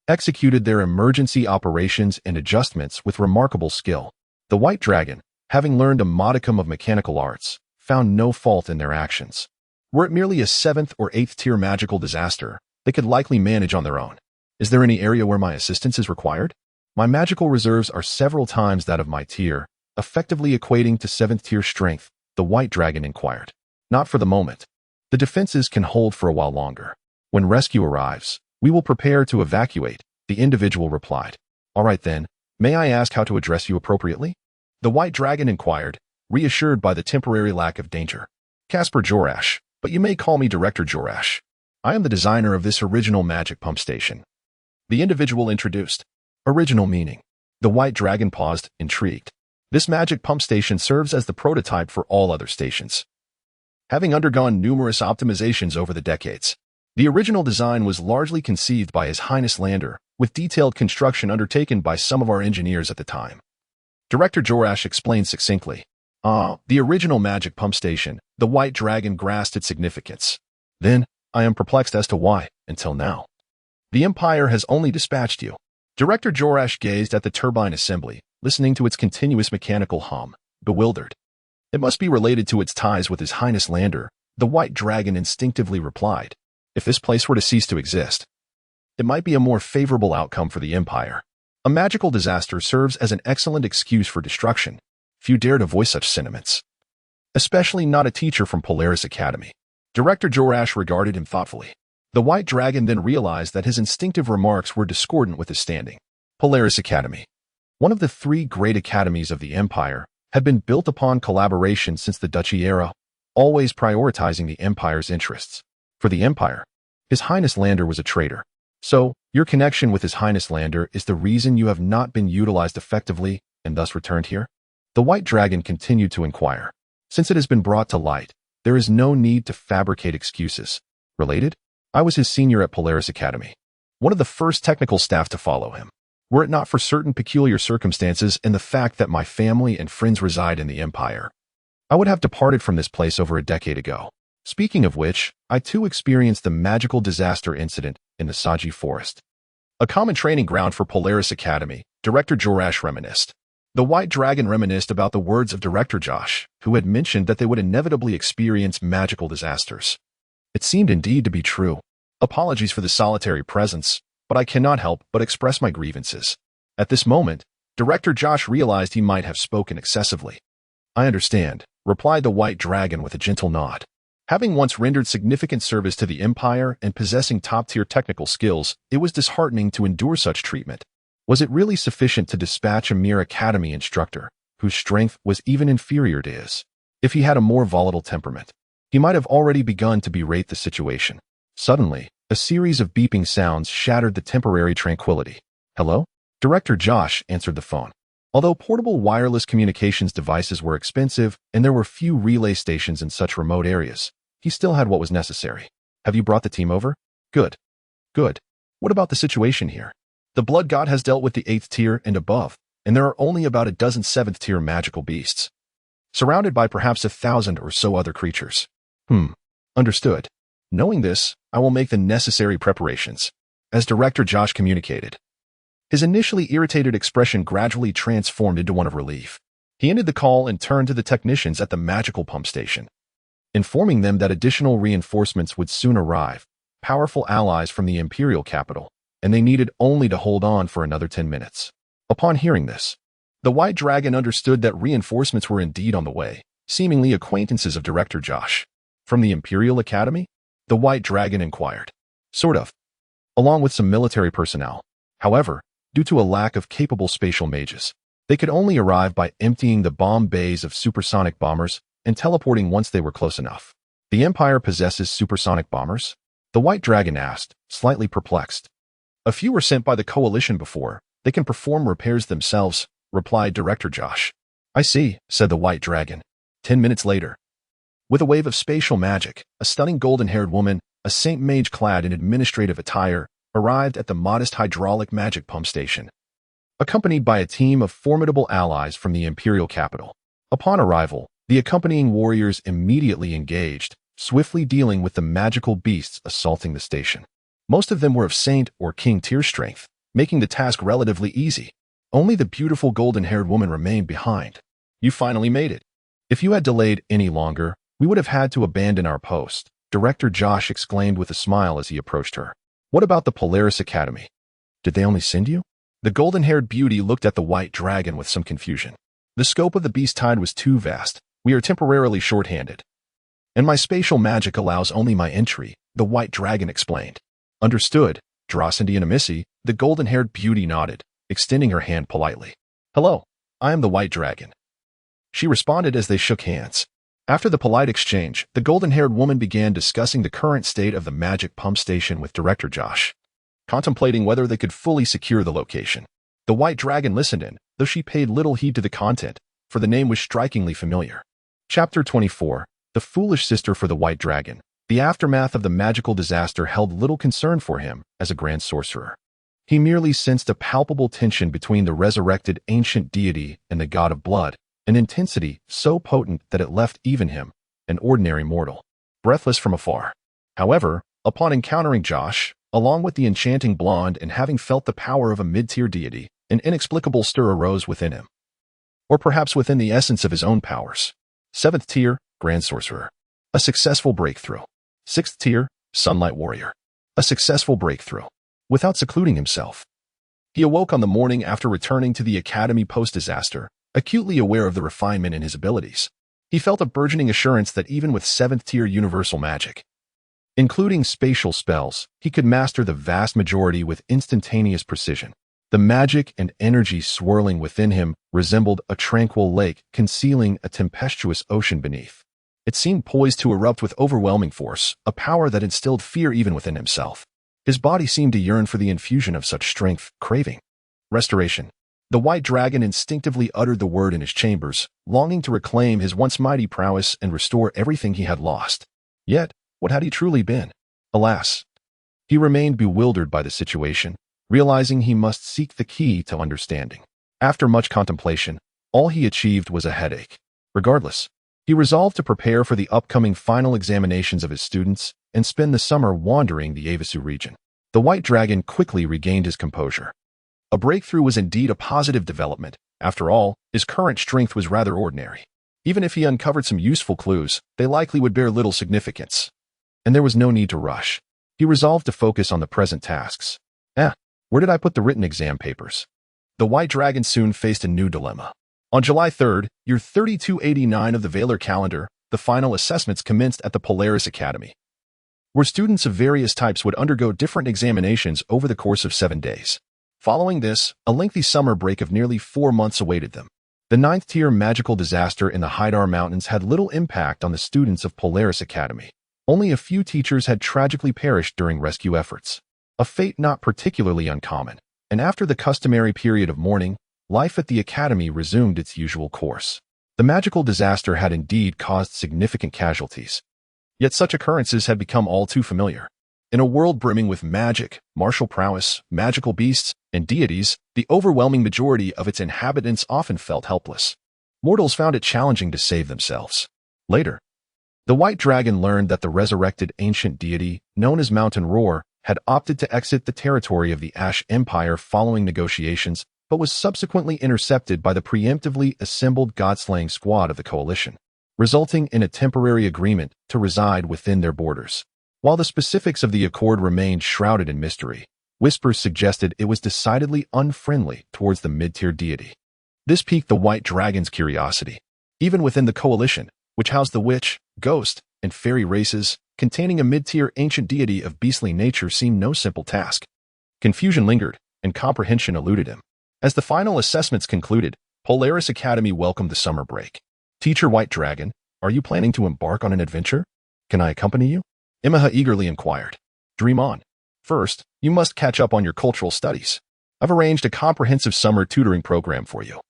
executed their emergency operations and adjustments with remarkable skill. The white dragon, having learned a modicum of mechanical arts, found no fault in their actions. Were it merely a 7th or 8th-tier magical disaster, they could likely manage on their own. Is there any area where my assistance is required? My magical reserves are several times that of my tier, effectively equating to 7th-tier strength, the white dragon inquired. Not for the moment. The defenses can hold for a while longer. When rescue arrives, we will prepare to evacuate, the individual replied. All right then, may I ask how to address you appropriately? The white dragon inquired, reassured by the temporary lack of danger. Casper Jorash, but you may call me Director Jorash. I am the designer of this original magic pump station. The individual introduced. Original meaning. The white dragon paused, intrigued. This magic pump station serves as the prototype for all other stations, having undergone numerous optimizations over the decades. The original design was largely conceived by His Highness Lander, with detailed construction undertaken by some of our engineers at the time. Director Jorash explained succinctly. The original magic pump station, the white dragon grasped its significance. Then, I am perplexed as to why, until now, the Empire has only dispatched you. Director Jorash gazed at the turbine assembly, listening to its continuous mechanical hum, bewildered. It must be related to its ties with His Highness Lander, the white dragon instinctively replied. If this place were to cease to exist, it might be a more favorable outcome for the Empire. A magical disaster serves as an excellent excuse for destruction. Few dare to voice such sentiments, especially not a teacher from Polaris Academy. Director Jorash regarded him thoughtfully. The white dragon then realized that his instinctive remarks were discordant with his standing. Polaris Academy, one of the 3 great academies of the Empire, had been built upon collaboration since the Duchy era, always prioritizing the Empire's interests. For the Empire, His Highness Lander was a traitor. So, your connection with His Highness Lander is the reason you have not been utilized effectively and thus returned here? The white dragon continued to inquire. Since it has been brought to light, there is no need to fabricate excuses. Related? I was his senior at Polaris Academy, one of the first technical staff to follow him. Were it not for certain peculiar circumstances and the fact that my family and friends reside in the Empire, I would have departed from this place over a decade ago. Speaking of which, I too experienced the magical disaster incident in the Saji Forest, a common training ground for Polaris Academy. Director Jorash reminisced. The white dragon reminisced about the words of Director Josh, who had mentioned that they would inevitably experience magical disasters. It seemed indeed to be true. Apologies for the solitary presence, but I cannot help but express my grievances. At this moment, Director Josh realized he might have spoken excessively. I understand, replied the white dragon with a gentle nod. Having once rendered significant service to the Empire and possessing top-tier technical skills, it was disheartening to endure such treatment. Was it really sufficient to dispatch a mere academy instructor, whose strength was even inferior to his? If he had a more volatile temperament, he might have already begun to berate the situation. Suddenly, a series of beeping sounds shattered the temporary tranquility. Hello? Director Josh answered the phone. Although portable wireless communications devices were expensive and there were few relay stations in such remote areas, he still had what was necessary. Have you brought the team over? Good. Good. What about the situation here? The blood god has dealt with the 8th tier and above, and there are only about a dozen 7th tier magical beasts, surrounded by perhaps 1,000 or so other creatures. Understood. Knowing this, I will make the necessary preparations, as Director Josh communicated. His initially irritated expression gradually transformed into one of relief. He ended the call and turned to the technicians at the magical pump station, informing them that additional reinforcements would soon arrive, powerful allies from the imperial capital, and they needed only to hold on for another 10 minutes. Upon hearing this, the White Dragon understood that reinforcements were indeed on the way, seemingly acquaintances of Director Josh. From the Imperial Academy? The White Dragon inquired. Sort of. Along with some military personnel. However, due to a lack of capable spatial mages, they could only arrive by emptying the bomb bays of supersonic bombers and teleporting once they were close enough. The Empire possesses supersonic bombers? The White Dragon asked, slightly perplexed. A few were sent by the Coalition before. They can perform repairs themselves, replied Director Josh. I see, said the White Dragon. 10 minutes later. With a wave of spatial magic, a stunning golden-haired woman, a saint mage clad in administrative attire, arrived at the modest hydraulic magic pump station, accompanied by a team of formidable allies from the imperial capital. Upon arrival, the accompanying warriors immediately engaged, swiftly dealing with the magical beasts assaulting the station. Most of them were of saint or king tier strength, making the task relatively easy. Only the beautiful golden-haired woman remained behind. You finally made it. If you had delayed any longer, we would have had to abandon our post, Director Josh exclaimed with a smile as he approached her. What about the Polaris Academy? Did they only send you? The golden-haired beauty looked at the White Dragon with some confusion. The scope of the beast tide was too vast. We are temporarily short-handed. And my spatial magic allows only my entry, the White Dragon explained. Understood, Drosindi and Amissi, the golden-haired beauty nodded, extending her hand politely. Hello, I am the White Dragon. She responded as they shook hands. After the polite exchange, the golden-haired woman began discussing the current state of the magic pump station with Director Josh, contemplating whether they could fully secure the location. The White Dragon listened in, though she paid little heed to the content, for the name was strikingly familiar. Chapter 24, The Foolish Sister for the White Dragon. The aftermath of the magical disaster held little concern for him as a grand sorcerer. He merely sensed a palpable tension between the resurrected ancient deity and the god of blood, an intensity so potent that it left even him, an ordinary mortal, breathless from afar. However, upon encountering Josh, along with the enchanting blonde and having felt the power of a mid-tier deity, an inexplicable stir arose within him. Or perhaps within the essence of his own powers. 7th tier, Grand Sorcerer. A successful breakthrough. 6th tier, Sunlight Warrior. A successful breakthrough. Without secluding himself. He awoke on the morning after returning to the academy post-disaster, acutely aware of the refinement in his abilities. He felt a burgeoning assurance that even with 7th tier universal magic, including spatial spells, he could master the vast majority with instantaneous precision. The magic and energy swirling within him resembled a tranquil lake concealing a tempestuous ocean beneath. It seemed poised to erupt with overwhelming force, a power that instilled fear even within himself. His body seemed to yearn for the infusion of such strength, craving restoration. The White Dragon instinctively uttered the word in his chambers, longing to reclaim his once mighty prowess and restore everything he had lost. Yet, what had he truly been? Alas! He remained bewildered by the situation, realizing he must seek the key to understanding. After much contemplation, all he achieved was a headache. Regardless, he resolved to prepare for the upcoming final examinations of his students and spend the summer wandering the Avasu region. The White Dragon quickly regained his composure. A breakthrough was indeed a positive development. After all, his current strength was rather ordinary. Even if he uncovered some useful clues, they likely would bear little significance. And there was no need to rush. He resolved to focus on the present tasks. Where did I put the written exam papers? The White Dragon soon faced a new dilemma. On July 3rd, year 3289 of the Valor calendar, the final assessments commenced at the Polaris Academy, where students of various types would undergo different examinations over the course of 7 days. Following this, a lengthy summer break of nearly 4 months awaited them. The 9th tier magical disaster in the Haidar Mountains had little impact on the students of Polaris Academy. Only a few teachers had tragically perished during rescue efforts. A fate not particularly uncommon, and after the customary period of mourning, life at the academy resumed its usual course. The magical disaster had indeed caused significant casualties. Yet such occurrences had become all too familiar. In a world brimming with magic, martial prowess, magical beasts, and deities, the overwhelming majority of its inhabitants often felt helpless. Mortals found it challenging to save themselves. Later, the White Dragon learned that the resurrected ancient deity, known as Mountain Roar, had opted to exit the territory of the Ash Empire following negotiations, but was subsequently intercepted by the preemptively assembled god-slaying squad of the Coalition, resulting in a temporary agreement to reside within their borders. While the specifics of the accord remained shrouded in mystery, whispers suggested it was decidedly unfriendly towards the mid-tier deity. This piqued the White Dragon's curiosity. Even within the coalition, which housed the witch, ghost, and fairy races, containing a mid-tier ancient deity of beastly nature seemed no simple task. Confusion lingered, and comprehension eluded him. As the final assessments concluded, Polaris Academy welcomed the summer break. Teacher White Dragon, are you planning to embark on an adventure? Can I accompany you? Imeha eagerly inquired. Dream on. First, you must catch up on your cultural studies. I've arranged a comprehensive summer tutoring program for you.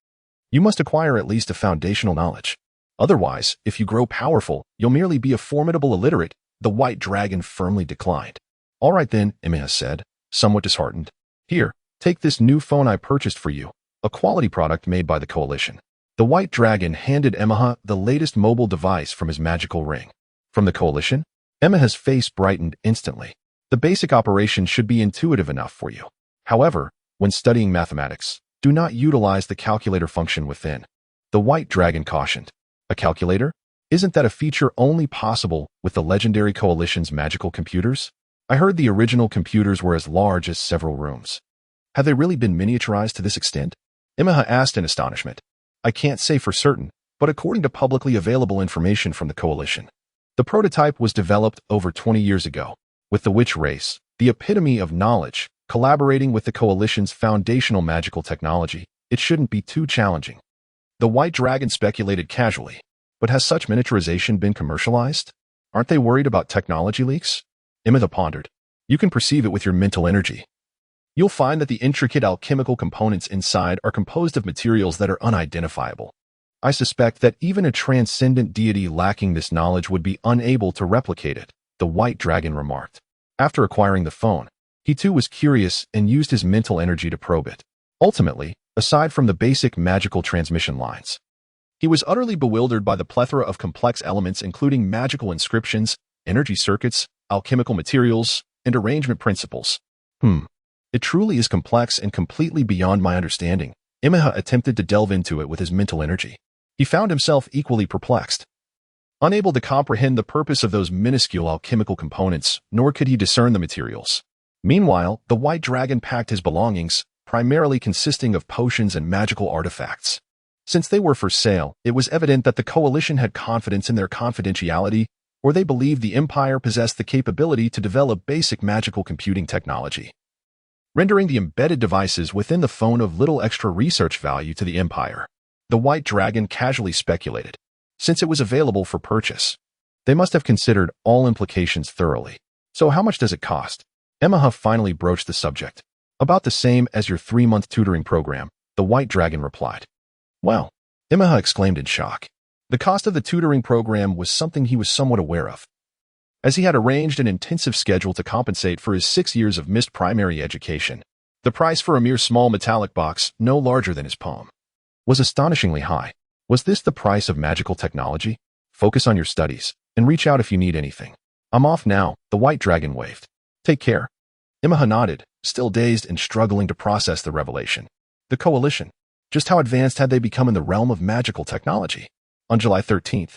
You must acquire at least a foundational knowledge. Otherwise, if you grow powerful, you'll merely be a formidable illiterate, the White Dragon firmly declined. All right then, Imeha said, somewhat disheartened. Here, take this new phone I purchased for you, a quality product made by the coalition. The White Dragon handed Imeha the latest mobile device from his magical ring. From the coalition? Imeha's face brightened instantly. The basic operation should be intuitive enough for you. However, when studying mathematics, do not utilize the calculator function within. The White Dragon cautioned. A calculator? Isn't that a feature only possible with the legendary coalition's magical computers? I heard the original computers were as large as several rooms. Have they really been miniaturized to this extent? Imeha asked in astonishment. I can't say for certain, but according to publicly available information from the coalition, the prototype was developed over 20 years ago, with the witch race, the epitome of knowledge, collaborating with the coalition's foundational magical technology. It shouldn't be too challenging. The White Dragon speculated casually, but has such miniaturization been commercialized? Aren't they worried about technology leaks? Imeha pondered. You can perceive it with your mental energy. You'll find that the intricate alchemical components inside are composed of materials that are unidentifiable. I suspect that even a transcendent deity lacking this knowledge would be unable to replicate it, the White Dragon remarked. After acquiring the phone, he too was curious and used his mental energy to probe it. Ultimately, aside from the basic magical transmission lines, he was utterly bewildered by the plethora of complex elements including magical inscriptions, energy circuits, alchemical materials, and arrangement principles. It truly is complex and completely beyond my understanding. Imeha attempted to delve into it with his mental energy. He found himself equally perplexed. Unable to comprehend the purpose of those minuscule alchemical components, nor could he discern the materials. Meanwhile, the White Dragon packed his belongings, primarily consisting of potions and magical artifacts. Since they were for sale, it was evident that the coalition had confidence in their confidentiality, or they believed the Empire possessed the capability to develop basic magical computing technology, rendering the embedded devices within the phone of little extra research value to the Empire. The White Dragon casually speculated. Since it was available for purchase, they must have considered all implications thoroughly. So how much does it cost? Imeha finally broached the subject. About the same as your 3-month tutoring program, the White Dragon replied. Well, Imeha exclaimed in shock. The cost of the tutoring program was something he was somewhat aware of, as he had arranged an intensive schedule to compensate for his 6 years of missed primary education. The price for a mere small metallic box, no larger than his palm, was astonishingly high. Was this the price of magical technology? Focus on your studies, and reach out if you need anything. I'm off now, the White Dragon waved. Take care. Imeha nodded, still dazed and struggling to process the revelation. The coalition. Just how advanced had they become in the realm of magical technology? On July 13th,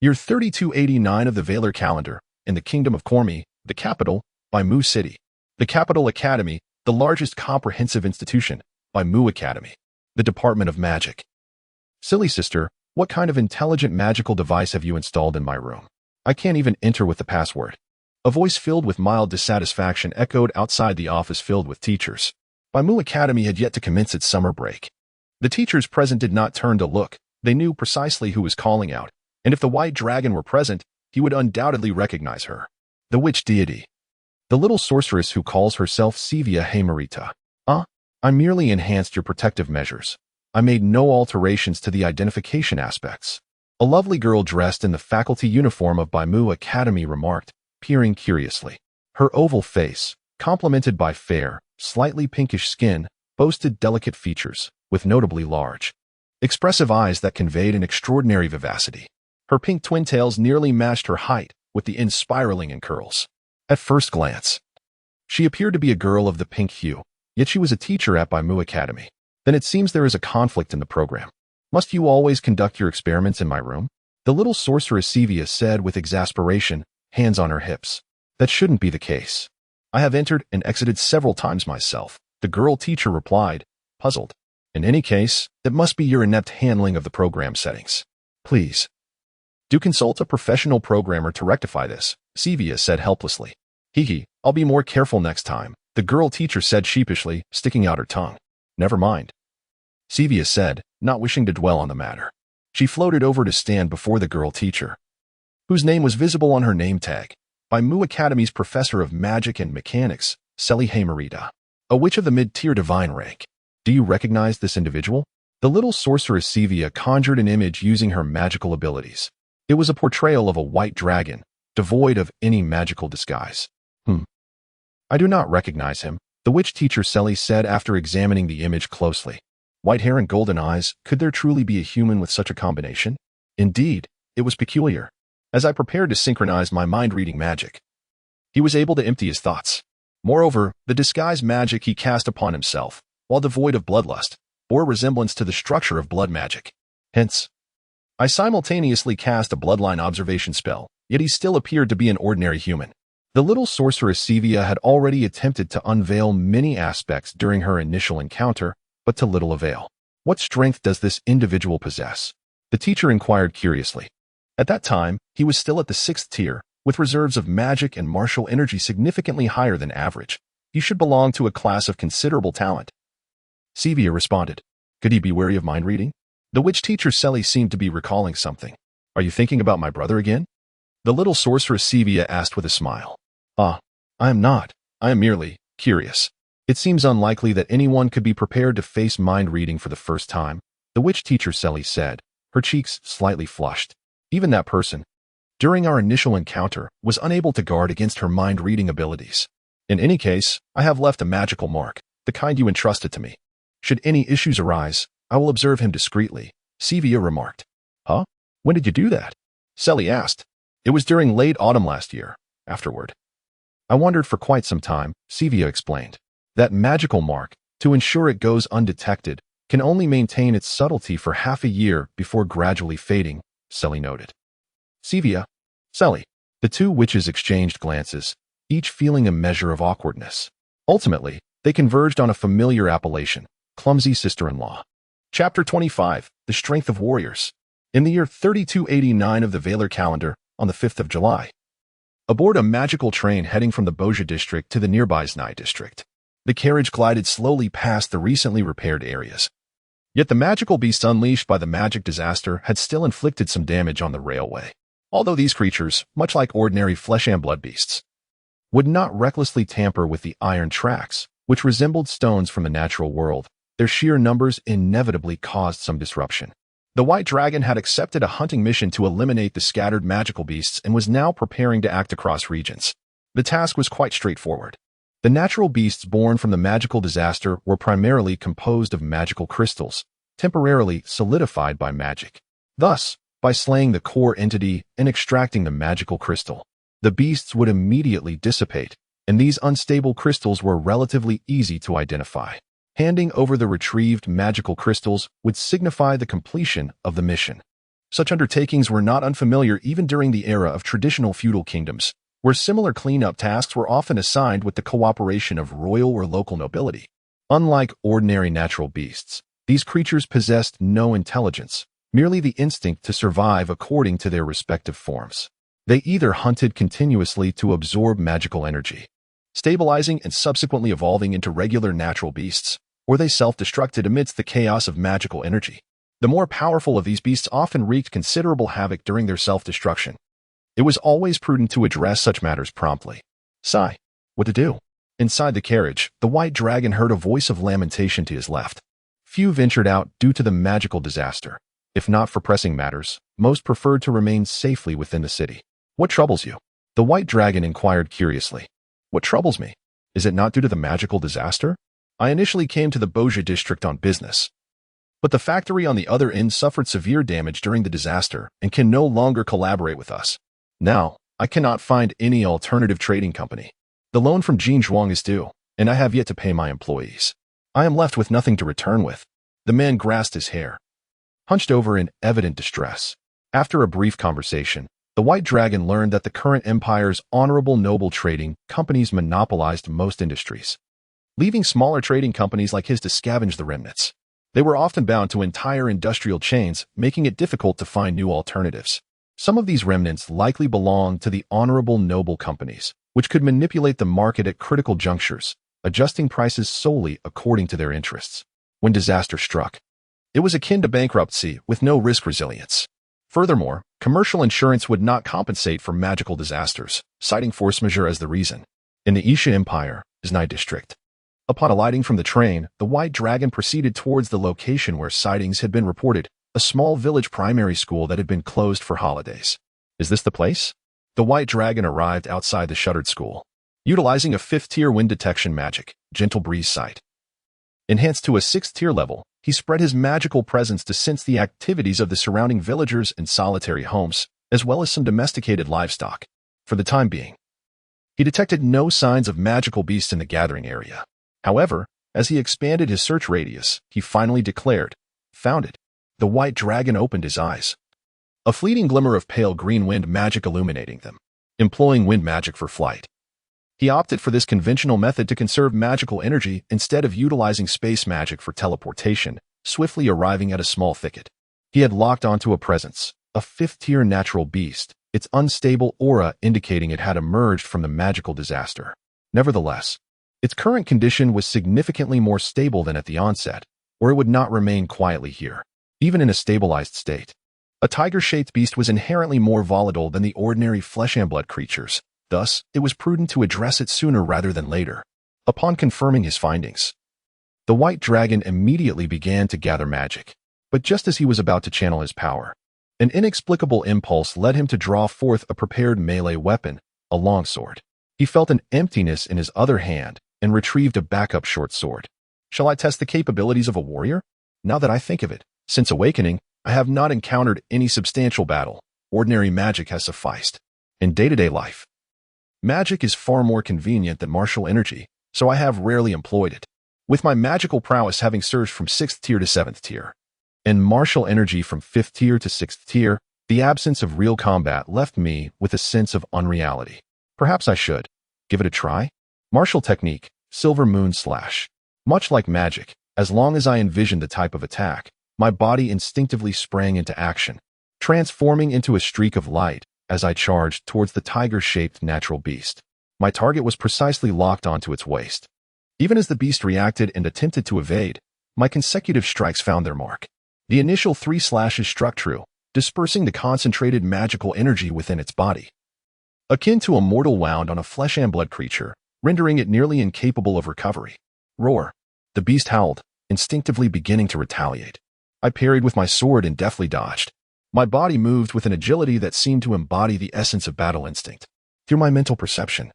year 3289 of the Valar calendar, in the Kingdom of Cormi, the capital, by Mu City. The Capital Academy, the largest comprehensive institution, by Mu Academy. The Department of Magic. Silly sister, what kind of intelligent magical device have you installed in my room? I can't even enter with the password. A voice filled with mild dissatisfaction echoed outside the office filled with teachers. By Mu Academy had yet to commence its summer break. The teachers present did not turn to look. They knew precisely who was calling out, and if the White Dragon were present, he would undoubtedly recognize her. The witch deity. The little sorceress who calls herself Sevia Haymarita. I merely enhanced your protective measures. I made no alterations to the identification aspects. A lovely girl dressed in the faculty uniform of Mu Academy remarked, peering curiously. Her oval face, complemented by fair, slightly pinkish skin, boasted delicate features, with notably large, expressive eyes that conveyed an extraordinary vivacity. Her pink twin tails nearly matched her height, with the ends spiraling in curls. At first glance, she appeared to be a girl of the pink hue, yet she was a teacher at Mu Academy. Then it seems there is a conflict in the program. Must you always conduct your experiments in my room? The little sorceress Sevia said with exasperation, hands on her hips. That shouldn't be the case. I have entered and exited several times myself, the girl teacher replied, puzzled. In any case, that must be your inept handling of the program settings. Please, do consult a professional programmer to rectify this, Sevia said helplessly. I'll be more careful next time, the girl teacher said sheepishly, sticking out her tongue. Never mind, Sevia said, not wishing to dwell on the matter. She floated over to stand before the girl teacher, whose name was visible on her name tag, by Mu Academy's professor of magic and mechanics, Seli Haymarita, a witch of the mid-tier divine rank. Do you recognize this individual? The little sorceress Sevia conjured an image using her magical abilities. It was a portrayal of a white dragon, devoid of any magical disguise. I do not recognize him, the witch teacher Seli said after examining the image closely. White hair and golden eyes, could there truly be a human with such a combination? Indeed, it was peculiar. As I prepared to synchronize my mind-reading magic, he was able to empty his thoughts. Moreover, the disguise magic he cast upon himself, while devoid of bloodlust, bore resemblance to the structure of blood magic. Hence, I simultaneously cast a bloodline observation spell, yet he still appeared to be an ordinary human. The little sorceress Sevia had already attempted to unveil many aspects during her initial encounter, but to little avail. What strength does this individual possess? The teacher inquired curiously. At that time, he was still at the 6th tier, with reserves of magic and martial energy significantly higher than average. He should belong to a class of considerable talent. Sevia responded. Could he be wary of mind reading? The witch teacher Seli seemed to be recalling something. Are you thinking about my brother again? The little sorceress Sevia asked with a smile. I am not. I am merely curious. It seems unlikely that anyone could be prepared to face mind reading for the first time, the witch teacher Seli said, her cheeks slightly flushed. Even that person, during our initial encounter, was unable to guard against her mind reading abilities. In any case, I have left a magical mark, the kind you entrusted to me. Should any issues arise, I will observe him discreetly, Sevia remarked. When did you do that? Seli asked. It was during late autumn last year. Afterward, I wandered for quite some time, Sevia explained. That magical mark, to ensure it goes undetected, can only maintain its subtlety for half a year before gradually fading, Seli noted. Sevia, Seli. The two witches exchanged glances, each feeling a measure of awkwardness. Ultimately, they converged on a familiar appellation, clumsy sister-in-law. Chapter 25, The Strength of Warriors. In the year 3289 of the Valar calendar, on the 5th of July, aboard a magical train heading from the Boja district to the nearby Znai district, the carriage glided slowly past the recently repaired areas. Yet the magical beasts unleashed by the magic disaster had still inflicted some damage on the railway. Although these creatures, much like ordinary flesh and blood beasts, would not recklessly tamper with the iron tracks, which resembled stones from the natural world, their sheer numbers inevitably caused some disruption. The White Dragon had accepted a hunting mission to eliminate the scattered magical beasts and was now preparing to act across regions. The task was quite straightforward. The natural beasts born from the magical disaster were primarily composed of magical crystals, temporarily solidified by magic. Thus, by slaying the core entity and extracting the magical crystal, the beasts would immediately dissipate, and these unstable crystals were relatively easy to identify. Handing over the retrieved magical crystals would signify the completion of the mission. Such undertakings were not unfamiliar even during the era of traditional feudal kingdoms, where similar cleanup tasks were often assigned with the cooperation of royal or local nobility. Unlike ordinary natural beasts, these creatures possessed no intelligence, merely the instinct to survive according to their respective forms. They either hunted continuously to absorb magical energy, stabilizing and subsequently evolving into regular natural beasts, or they self-destructed amidst the chaos of magical energy. The more powerful of these beasts often wreaked considerable havoc during their self-destruction. It was always prudent to address such matters promptly. Sigh. What to do? Inside the carriage, the White Dragon heard a voice of lamentation to his left. Few ventured out due to the magical disaster. If not for pressing matters, most preferred to remain safely within the city. What troubles you? The White Dragon inquired curiously. What troubles me? Is it not due to the magical disaster? I initially came to the Boja district on business, but the factory on the other end suffered severe damage during the disaster and can no longer collaborate with us. Now, I cannot find any alternative trading company. The loan from Jin Zhuang is due, and I have yet to pay my employees. I am left with nothing to return with. The man grasped his hair, hunched over in evident distress. After a brief conversation, The White Dragon learned that the current empire's honorable noble trading companies monopolized most industries, leaving smaller trading companies like his to scavenge the remnants. They were often bound to entire industrial chains, making it difficult to find new alternatives. Some of these remnants likely belonged to the honorable noble companies, which could manipulate the market at critical junctures, adjusting prices solely according to their interests. When disaster struck, it was akin to bankruptcy with no risk resilience. Furthermore, commercial insurance would not compensate for magical disasters, citing force majeure as the reason. In the Isha Empire, Znai district. Upon alighting from the train, the White Dragon proceeded towards the location where sightings had been reported, a small village primary school that had been closed for holidays. Is this the place? The White Dragon arrived outside the shuttered school, utilizing a 5th-tier wind detection magic, gentle breeze sight. Enhanced to a 6th-tier level, he spread his magical presence to sense the activities of the surrounding villagers and solitary homes, as well as some domesticated livestock. For the time being, he detected no signs of magical beasts in the gathering area. However, as he expanded his search radius, he finally declared, "Found it." The White Dragon opened his eyes, a fleeting glimmer of pale green wind magic illuminating them. Employing wind magic for flight, he opted for this conventional method to conserve magical energy instead of utilizing space magic for teleportation, swiftly arriving at a small thicket. He had locked onto a presence, a 5th-tier natural beast, its unstable aura indicating it had emerged from the magical disaster. Nevertheless, its current condition was significantly more stable than at the onset, or it would not remain quietly here, even in a stabilized state. A tiger-shaped beast was inherently more volatile than the ordinary flesh and blood creatures. Thus, it was prudent to address it sooner rather than later. Upon confirming his findings, the White Dragon immediately began to gather magic. But just as he was about to channel his power, an inexplicable impulse led him to draw forth a prepared melee weapon, a longsword. He felt an emptiness in his other hand and retrieved a backup short sword. Shall I test the capabilities of a warrior? Now that I think of it, since awakening, I have not encountered any substantial battle. Ordinary magic has sufficed. In day-to-day life, magic is far more convenient than martial energy, so I have rarely employed it. With my magical prowess having surged from 6th tier to 7th tier, and martial energy from 5th tier to 6th tier, the absence of real combat left me with a sense of unreality. Perhaps I should give it a try? Martial technique, Silver Moon Slash. Much like magic, as long as I envisioned the type of attack, my body instinctively sprang into action, transforming into a streak of light as I charged towards the tiger-shaped natural beast. My target was precisely locked onto its waist. Even as the beast reacted and attempted to evade, my consecutive strikes found their mark. The initial 3 slashes struck true, dispersing the concentrated magical energy within its body, akin to a mortal wound on a flesh and blood creature, rendering it nearly incapable of recovery. Roar! The beast howled, instinctively beginning to retaliate. I parried with my sword and deftly dodged. My body moved with an agility that seemed to embody the essence of battle instinct. Through my mental perception,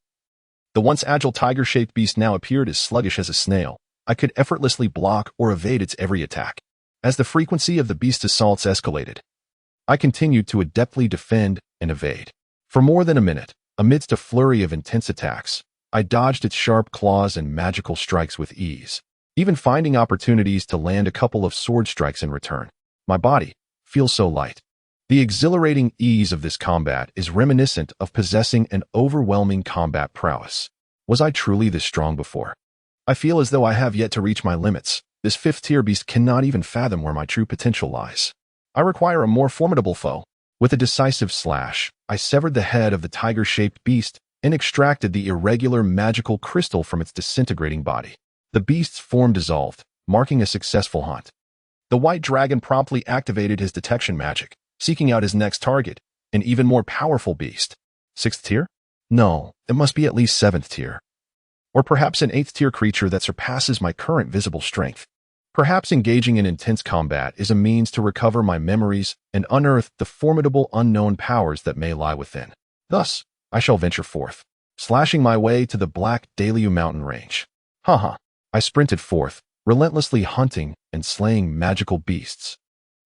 the once agile tiger-shaped beast now appeared as sluggish as a snail. I could effortlessly block or evade its every attack. As the frequency of the beast's assaults escalated, I continued to adeptly defend and evade. For more than a minute, amidst a flurry of intense attacks, I dodged its sharp claws and magical strikes with ease, even finding opportunities to land a couple of sword strikes in return. My body feels so light. The exhilarating ease of this combat is reminiscent of possessing an overwhelming combat prowess. Was I truly this strong before? I feel as though I have yet to reach my limits. This 5th-tier beast cannot even fathom where my true potential lies. I require a more formidable foe. With a decisive slash, I severed the head of the tiger-shaped beast and extracted the irregular magical crystal from its disintegrating body. The beast's form dissolved, marking a successful hunt. The White Dragon promptly activated his detection magic, seeking out his next target, an even more powerful beast. 6th tier? No, it must be at least 7th tier. Or perhaps an 8th tier creature that surpasses my current visible strength. Perhaps engaging in intense combat is a means to recover my memories and unearth the formidable unknown powers that may lie within. Thus, I shall venture forth, slashing my way to the black Daliu mountain range. Haha. I sprinted forth, relentlessly hunting and slaying magical beasts.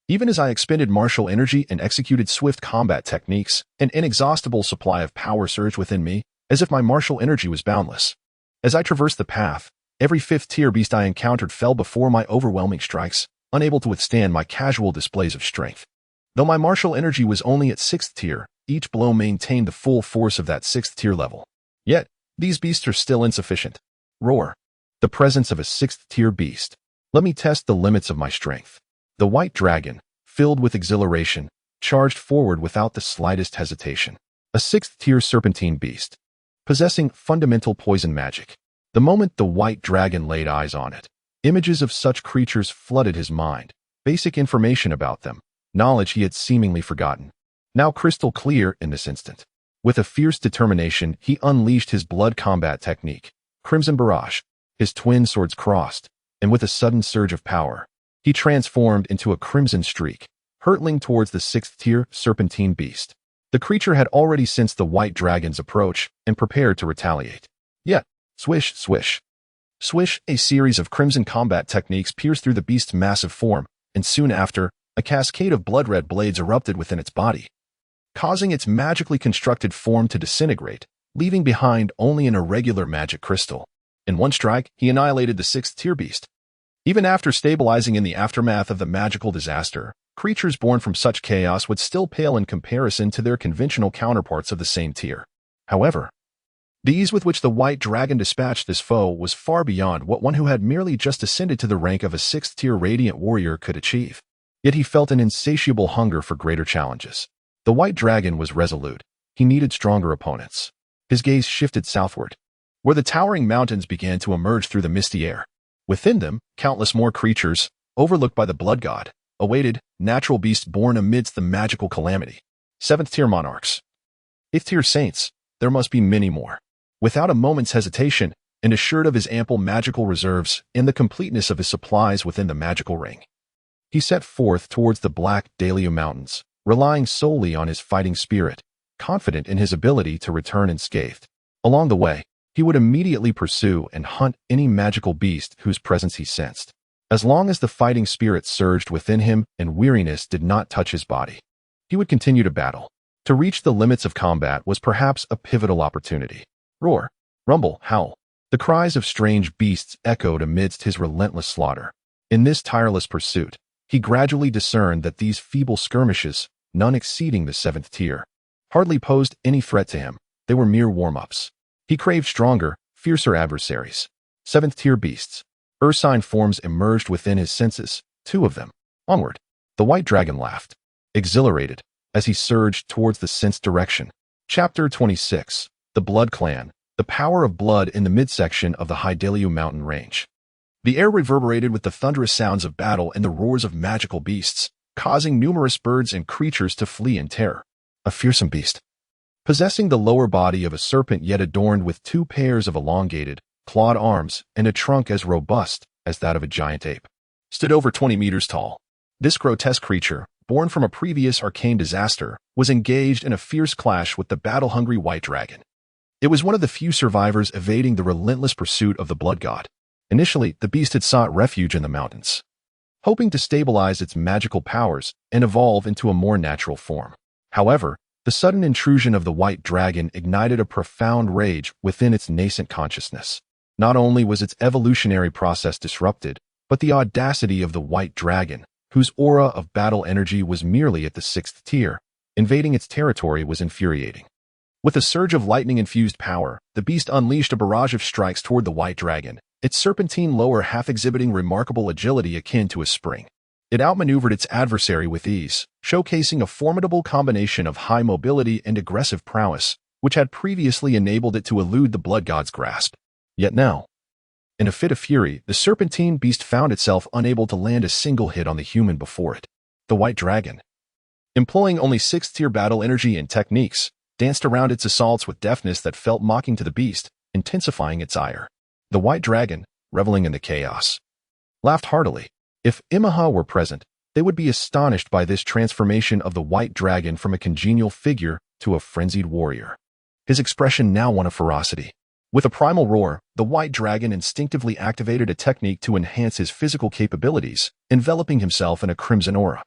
Even as I expended martial energy and executed swift combat techniques, an inexhaustible supply of power surged within me, as if my martial energy was boundless. As I traversed the path, every 5th-tier beast I encountered fell before my overwhelming strikes, unable to withstand my casual displays of strength. Though my martial energy was only at 6th tier, each blow maintained the full force of that 6th tier level. Yet, these beasts are still insufficient. Roar. The presence of a 6th tier beast. Let me test the limits of my strength. The white dragon, filled with exhilaration, charged forward without the slightest hesitation. A 6th tier serpentine beast, possessing fundamental poison magic. The moment the white dragon laid eyes on it, images of such creatures flooded his mind, basic information about them, knowledge he had seemingly forgotten, now crystal clear in this instant. With a fierce determination, he unleashed his blood combat technique, Crimson Barrage. His twin swords crossed, and with a sudden surge of power, he transformed into a crimson streak, hurtling towards the 6th tier serpentine beast. The creature had already sensed the white dragon's approach and prepared to retaliate. Yet, swish, swish. Swish, a series of crimson combat techniques pierced through the beast's massive form, and soon after, a cascade of blood-red blades erupted within its body, causing its magically constructed form to disintegrate, leaving behind only an irregular magic crystal. In one strike, he annihilated the 6th tier beast. Even after stabilizing in the aftermath of the magical disaster, creatures born from such chaos would still pale in comparison to their conventional counterparts of the same tier. However, the ease with which the white dragon dispatched this foe was far beyond what one who had merely just ascended to the rank of a 6th tier radiant warrior could achieve. Yet he felt an insatiable hunger for greater challenges. The white dragon was resolute. He needed stronger opponents. His gaze shifted southward, where the towering mountains began to emerge through the misty air. Within them, countless more creatures, overlooked by the blood god, awaited, natural beasts born amidst the magical calamity. 7th tier monarchs. 8th tier saints, there must be many more. Without a moment's hesitation, and assured of his ample magical reserves and the completeness of his supplies within the magical ring, he set forth towards the black Daliu Mountains, relying solely on his fighting spirit, confident in his ability to return unscathed. Along the way, he would immediately pursue and hunt any magical beast whose presence he sensed. As long as the fighting spirit surged within him and weariness did not touch his body, he would continue to battle. To reach the limits of combat was perhaps a pivotal opportunity. Roar, rumble, howl. The cries of strange beasts echoed amidst his relentless slaughter. In this tireless pursuit, he gradually discerned that these feeble skirmishes, none exceeding the 7th tier, hardly posed any threat to him. They were mere warm-ups. He craved stronger, fiercer adversaries. 7th tier beasts. Ursine forms emerged within his senses, 2 of them. Onward. The white dragon laughed, exhilarated, as he surged towards the sensed direction. Chapter 26. The Blood Clan. The power of blood in the midsection of the Daliu mountain range. The air reverberated with the thunderous sounds of battle and the roars of magical beasts, causing numerous birds and creatures to flee in terror. A fearsome beast, possessing the lower body of a serpent yet adorned with 2 pairs of elongated, clawed arms and a trunk as robust as that of a giant ape, stood over 20 meters tall. This grotesque creature, born from a previous arcane disaster, was engaged in a fierce clash with the battle-hungry white dragon. It was one of the few survivors evading the relentless pursuit of the blood god. Initially, the beast had sought refuge in the mountains, hoping to stabilize its magical powers and evolve into a more natural form. However, the sudden intrusion of the white dragon ignited a profound rage within its nascent consciousness. Not only was its evolutionary process disrupted, but the audacity of the white dragon, whose aura of battle energy was merely at the 6th tier, invading its territory was infuriating. With a surge of lightning-infused power, the beast unleashed a barrage of strikes toward the white dragon, its serpentine lower half exhibiting remarkable agility akin to a spring. It outmaneuvered its adversary with ease, showcasing a formidable combination of high mobility and aggressive prowess, which had previously enabled it to elude the blood god's grasp. Yet now, in a fit of fury, the serpentine beast found itself unable to land a single hit on the human before it. The white dragon, employing only 6th tier battle energy and techniques, danced around its assaults with deftness that felt mocking to the beast, intensifying its ire. The white dragon, reveling in the chaos, laughed heartily. If Imeha were present, they would be astonished by this transformation of the white dragon from a congenial figure to a frenzied warrior. His expression now one of ferocity. With a primal roar, the white dragon instinctively activated a technique to enhance his physical capabilities, enveloping himself in a crimson aura.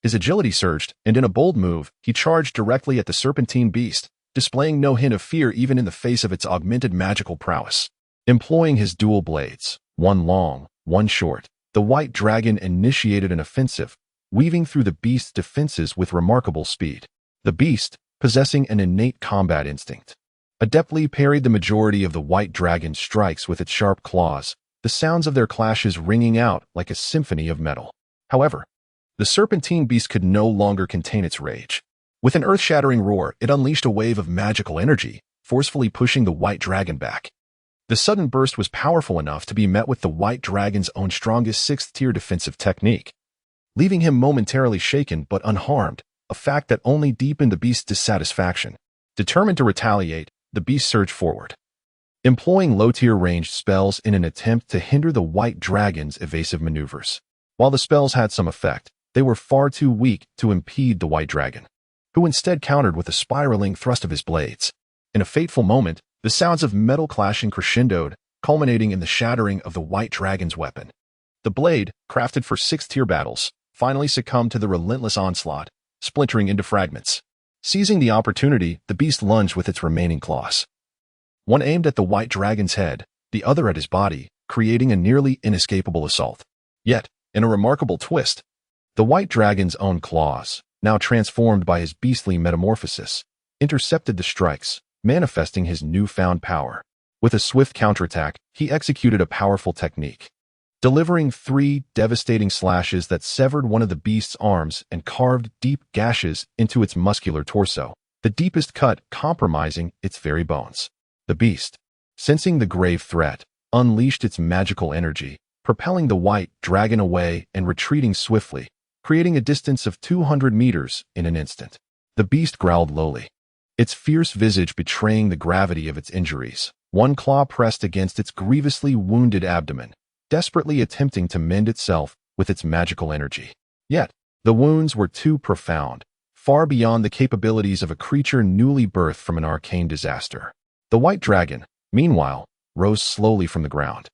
His agility surged, and in a bold move, he charged directly at the serpentine beast, displaying no hint of fear even in the face of its augmented magical prowess. Employing his dual blades, one long, one short, the white dragon initiated an offensive, weaving through the beast's defenses with remarkable speed. The beast, possessing an innate combat instinct. Adeptly parried the majority of the white dragon's strikes with its sharp claws, the sounds of their clashes ringing out like a symphony of metal. However, the serpentine beast could no longer contain its rage. With an earth-shattering roar, it unleashed a wave of magical energy, forcefully pushing the white dragon back. The sudden burst was powerful enough to be met with the white dragon's own strongest sixth-tier defensive technique, leaving him momentarily shaken but unharmed, a fact that only deepened the beast's dissatisfaction. Determined to retaliate, the beast surged forward, employing low-tier ranged spells in an attempt to hinder the white dragon's evasive maneuvers. While the spells had some effect, they were far too weak to impede the white dragon, who instead countered with a spiraling thrust of his blades. In a fateful moment, the sounds of metal clashing crescendoed, culminating in the shattering of the white dragon's weapon. The blade, crafted for sixth-tier battles, finally succumbed to the relentless onslaught, splintering into fragments. Seizing the opportunity, the beast lunged with its remaining claws. One aimed at the white dragon's head, the other at his body, creating a nearly inescapable assault. Yet, in a remarkable twist, the white dragon's own claws, now transformed by his beastly metamorphosis, intercepted the strikes, manifesting his newfound power. With a swift counterattack, he executed a powerful technique, delivering 3 devastating slashes that severed one of the beast's arms and carved deep gashes into its muscular torso, the deepest cut compromising its very bones. The beast, sensing the grave threat, unleashed its magical energy, propelling the white dragon away and retreating swiftly, creating a distance of 200 meters in an instant. The beast growled lowly, its fierce visage betraying the gravity of its injuries. One claw pressed against its grievously wounded abdomen, desperately attempting to mend itself with its magical energy. Yet, the wounds were too profound, far beyond the capabilities of a creature newly birthed from an arcane disaster. The white dragon, meanwhile, rose slowly from the ground,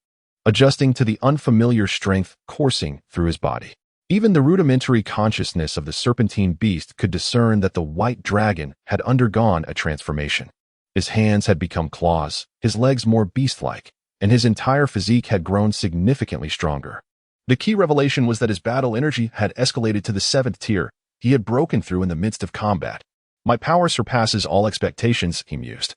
adjusting to the unfamiliar strength coursing through his body. Even the rudimentary consciousness of the serpentine beast could discern that the white dragon had undergone a transformation. His hands had become claws, his legs more beast-like, and his entire physique had grown significantly stronger. The key revelation was that his battle energy had escalated to the 7th tier. He had broken through in the midst of combat. My power surpasses all expectations, he mused,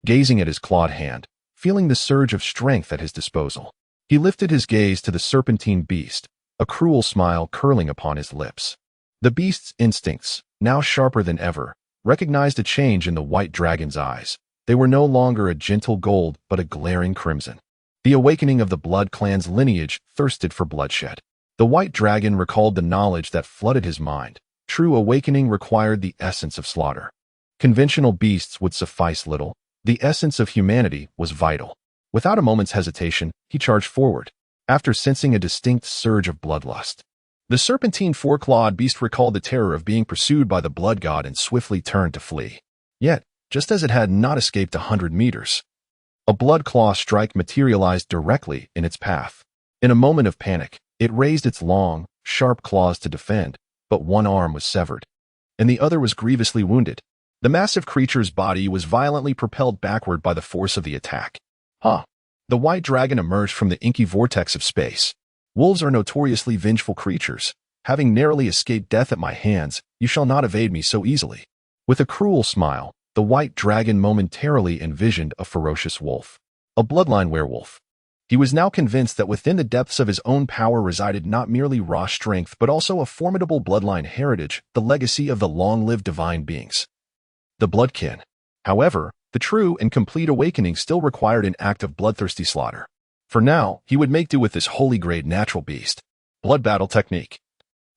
gazing at his clawed hand, feeling the surge of strength at his disposal. He lifted his gaze to the serpentine beast, a cruel smile curling upon his lips. The beast's instincts, now sharper than ever, recognized a change in the white dragon's eyes. They were no longer a gentle gold but a glaring crimson. The awakening of the Blood Clan's lineage thirsted for bloodshed. The white dragon recalled the knowledge that flooded his mind. True awakening required the essence of slaughter. Conventional beasts would suffice little. The essence of humanity was vital. Without a moment's hesitation, he charged forward, after sensing a distinct surge of bloodlust. The serpentine four-clawed beast recalled the terror of being pursued by the blood god and swiftly turned to flee. Yet, just as it had not escaped 100 meters, a blood claw strike materialized directly in its path. In a moment of panic, it raised its long, sharp claws to defend, but one arm was severed, and the other was grievously wounded. The massive creature's body was violently propelled backward by the force of the attack. The white dragon emerged from the inky vortex of space. Wolves are notoriously vengeful creatures. Having narrowly escaped death at my hands, you shall not evade me so easily. With a cruel smile, the white dragon momentarily envisioned a ferocious wolf, a bloodline werewolf. He was now convinced that within the depths of his own power resided not merely raw strength but also a formidable bloodline heritage, the legacy of the long-lived divine beings, the Bloodkin. However, the true and complete awakening still required an act of bloodthirsty slaughter. For now, he would make do with this holy-grade natural beast. Blood battle technique.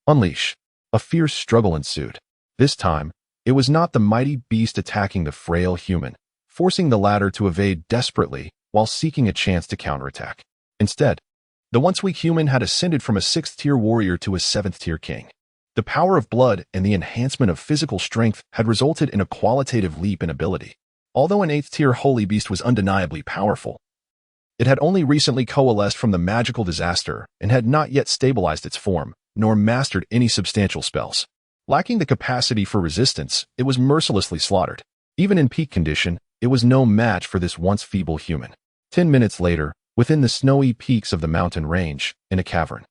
Unleash. A fierce struggle ensued. This time, it was not the mighty beast attacking the frail human, forcing the latter to evade desperately while seeking a chance to counterattack. Instead, the once weak human had ascended from a 6th-tier warrior to a 7th-tier king. The power of blood and the enhancement of physical strength had resulted in a qualitative leap in ability. Although an 8th-tier holy beast was undeniably powerful, it had only recently coalesced from the magical disaster and had not yet stabilized its form, nor mastered any substantial spells. Lacking the capacity for resistance, it was mercilessly slaughtered. Even in peak condition, it was no match for this once feeble human. 10 minutes later, within the snowy peaks of the mountain range, in a cavern,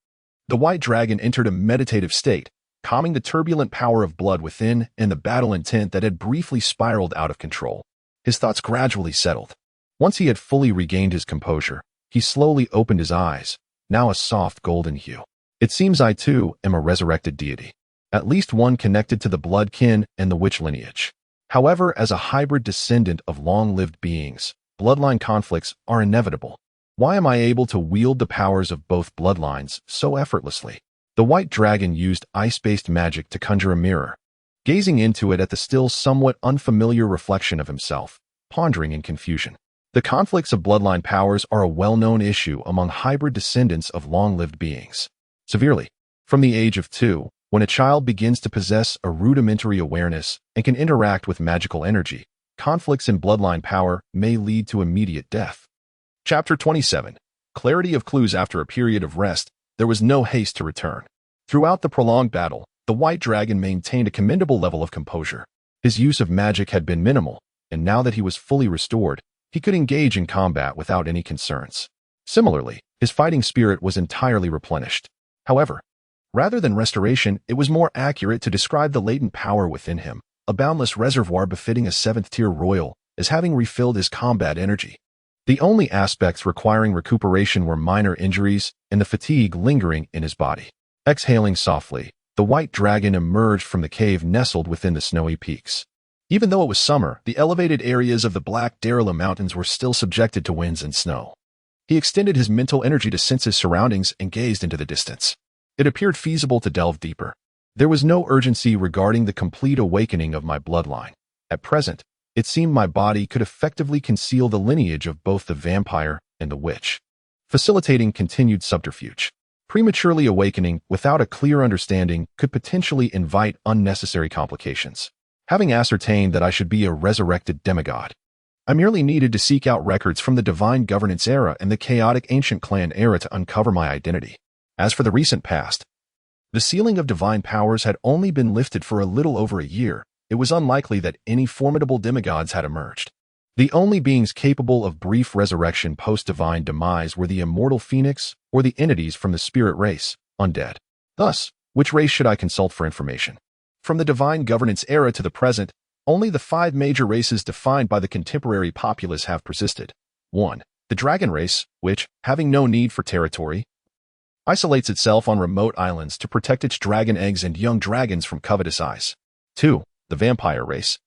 the white dragon entered a meditative state, calming the turbulent power of blood within and the battle intent that had briefly spiraled out of control. His thoughts gradually settled. Once he had fully regained his composure, he slowly opened his eyes, now a soft golden hue. It seems I too am a resurrected deity, at least one connected to the blood kin and the witch lineage. However, as a hybrid descendant of long-lived beings, bloodline conflicts are inevitable. Why am I able to wield the powers of both bloodlines so effortlessly? The white dragon used ice-based magic to conjure a mirror, gazing into it at the still somewhat unfamiliar reflection of himself, pondering in confusion. The conflicts of bloodline powers are a well-known issue among hybrid descendants of long-lived beings. Severely, from the age of 2, when a child begins to possess a rudimentary awareness and can interact with magical energy, conflicts in bloodline power may lead to immediate death. Chapter 27. Clarity of clues. After a period of rest, there was no haste to return. Throughout the prolonged battle, the white dragon maintained a commendable level of composure. His use of magic had been minimal, and now that he was fully restored, he could engage in combat without any concerns. Similarly, his fighting spirit was entirely replenished. However, rather than restoration, it was more accurate to describe the latent power within him, a boundless reservoir befitting a 7th-tier royal, as having refilled his combat energy. The only aspects requiring recuperation were minor injuries and the fatigue lingering in his body. Exhaling softly, the white dragon emerged from the cave nestled within the snowy peaks. Even though it was summer, the elevated areas of the Black Darila Mountains were still subjected to winds and snow. He extended his mental energy to sense his surroundings and gazed into the distance. It appeared feasible to delve deeper. There was no urgency regarding the complete awakening of my bloodline. At present, it seemed my body could effectively conceal the lineage of both the vampire and the witch, facilitating continued subterfuge. Prematurely awakening without a clear understanding could potentially invite unnecessary complications. Having ascertained that I should be a resurrected demigod, I merely needed to seek out records from the divine governance era and the chaotic ancient clan era to uncover my identity. As for the recent past, the ceiling of divine powers had only been lifted for a little over a year. It was unlikely that any formidable demigods had emerged. The only beings capable of brief resurrection post-divine demise were the immortal phoenix or the entities from the spirit race, undead. Thus, which race should I consult for information? From the divine governance era to the present, only the 5 major races defined by the contemporary populace have persisted. 1. The dragon race, which, having no need for territory, isolates itself on remote islands to protect its dragon eggs and young dragons from covetous eyes. 2. The vampire race,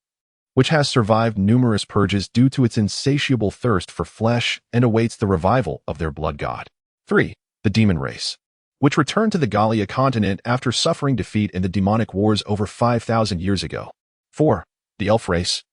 which has survived numerous purges due to its insatiable thirst for flesh and awaits the revival of their blood god. 3. The demon race, which returned to the Gallia continent after suffering defeat in the demonic wars over 5,000 years ago. 4. The elf race,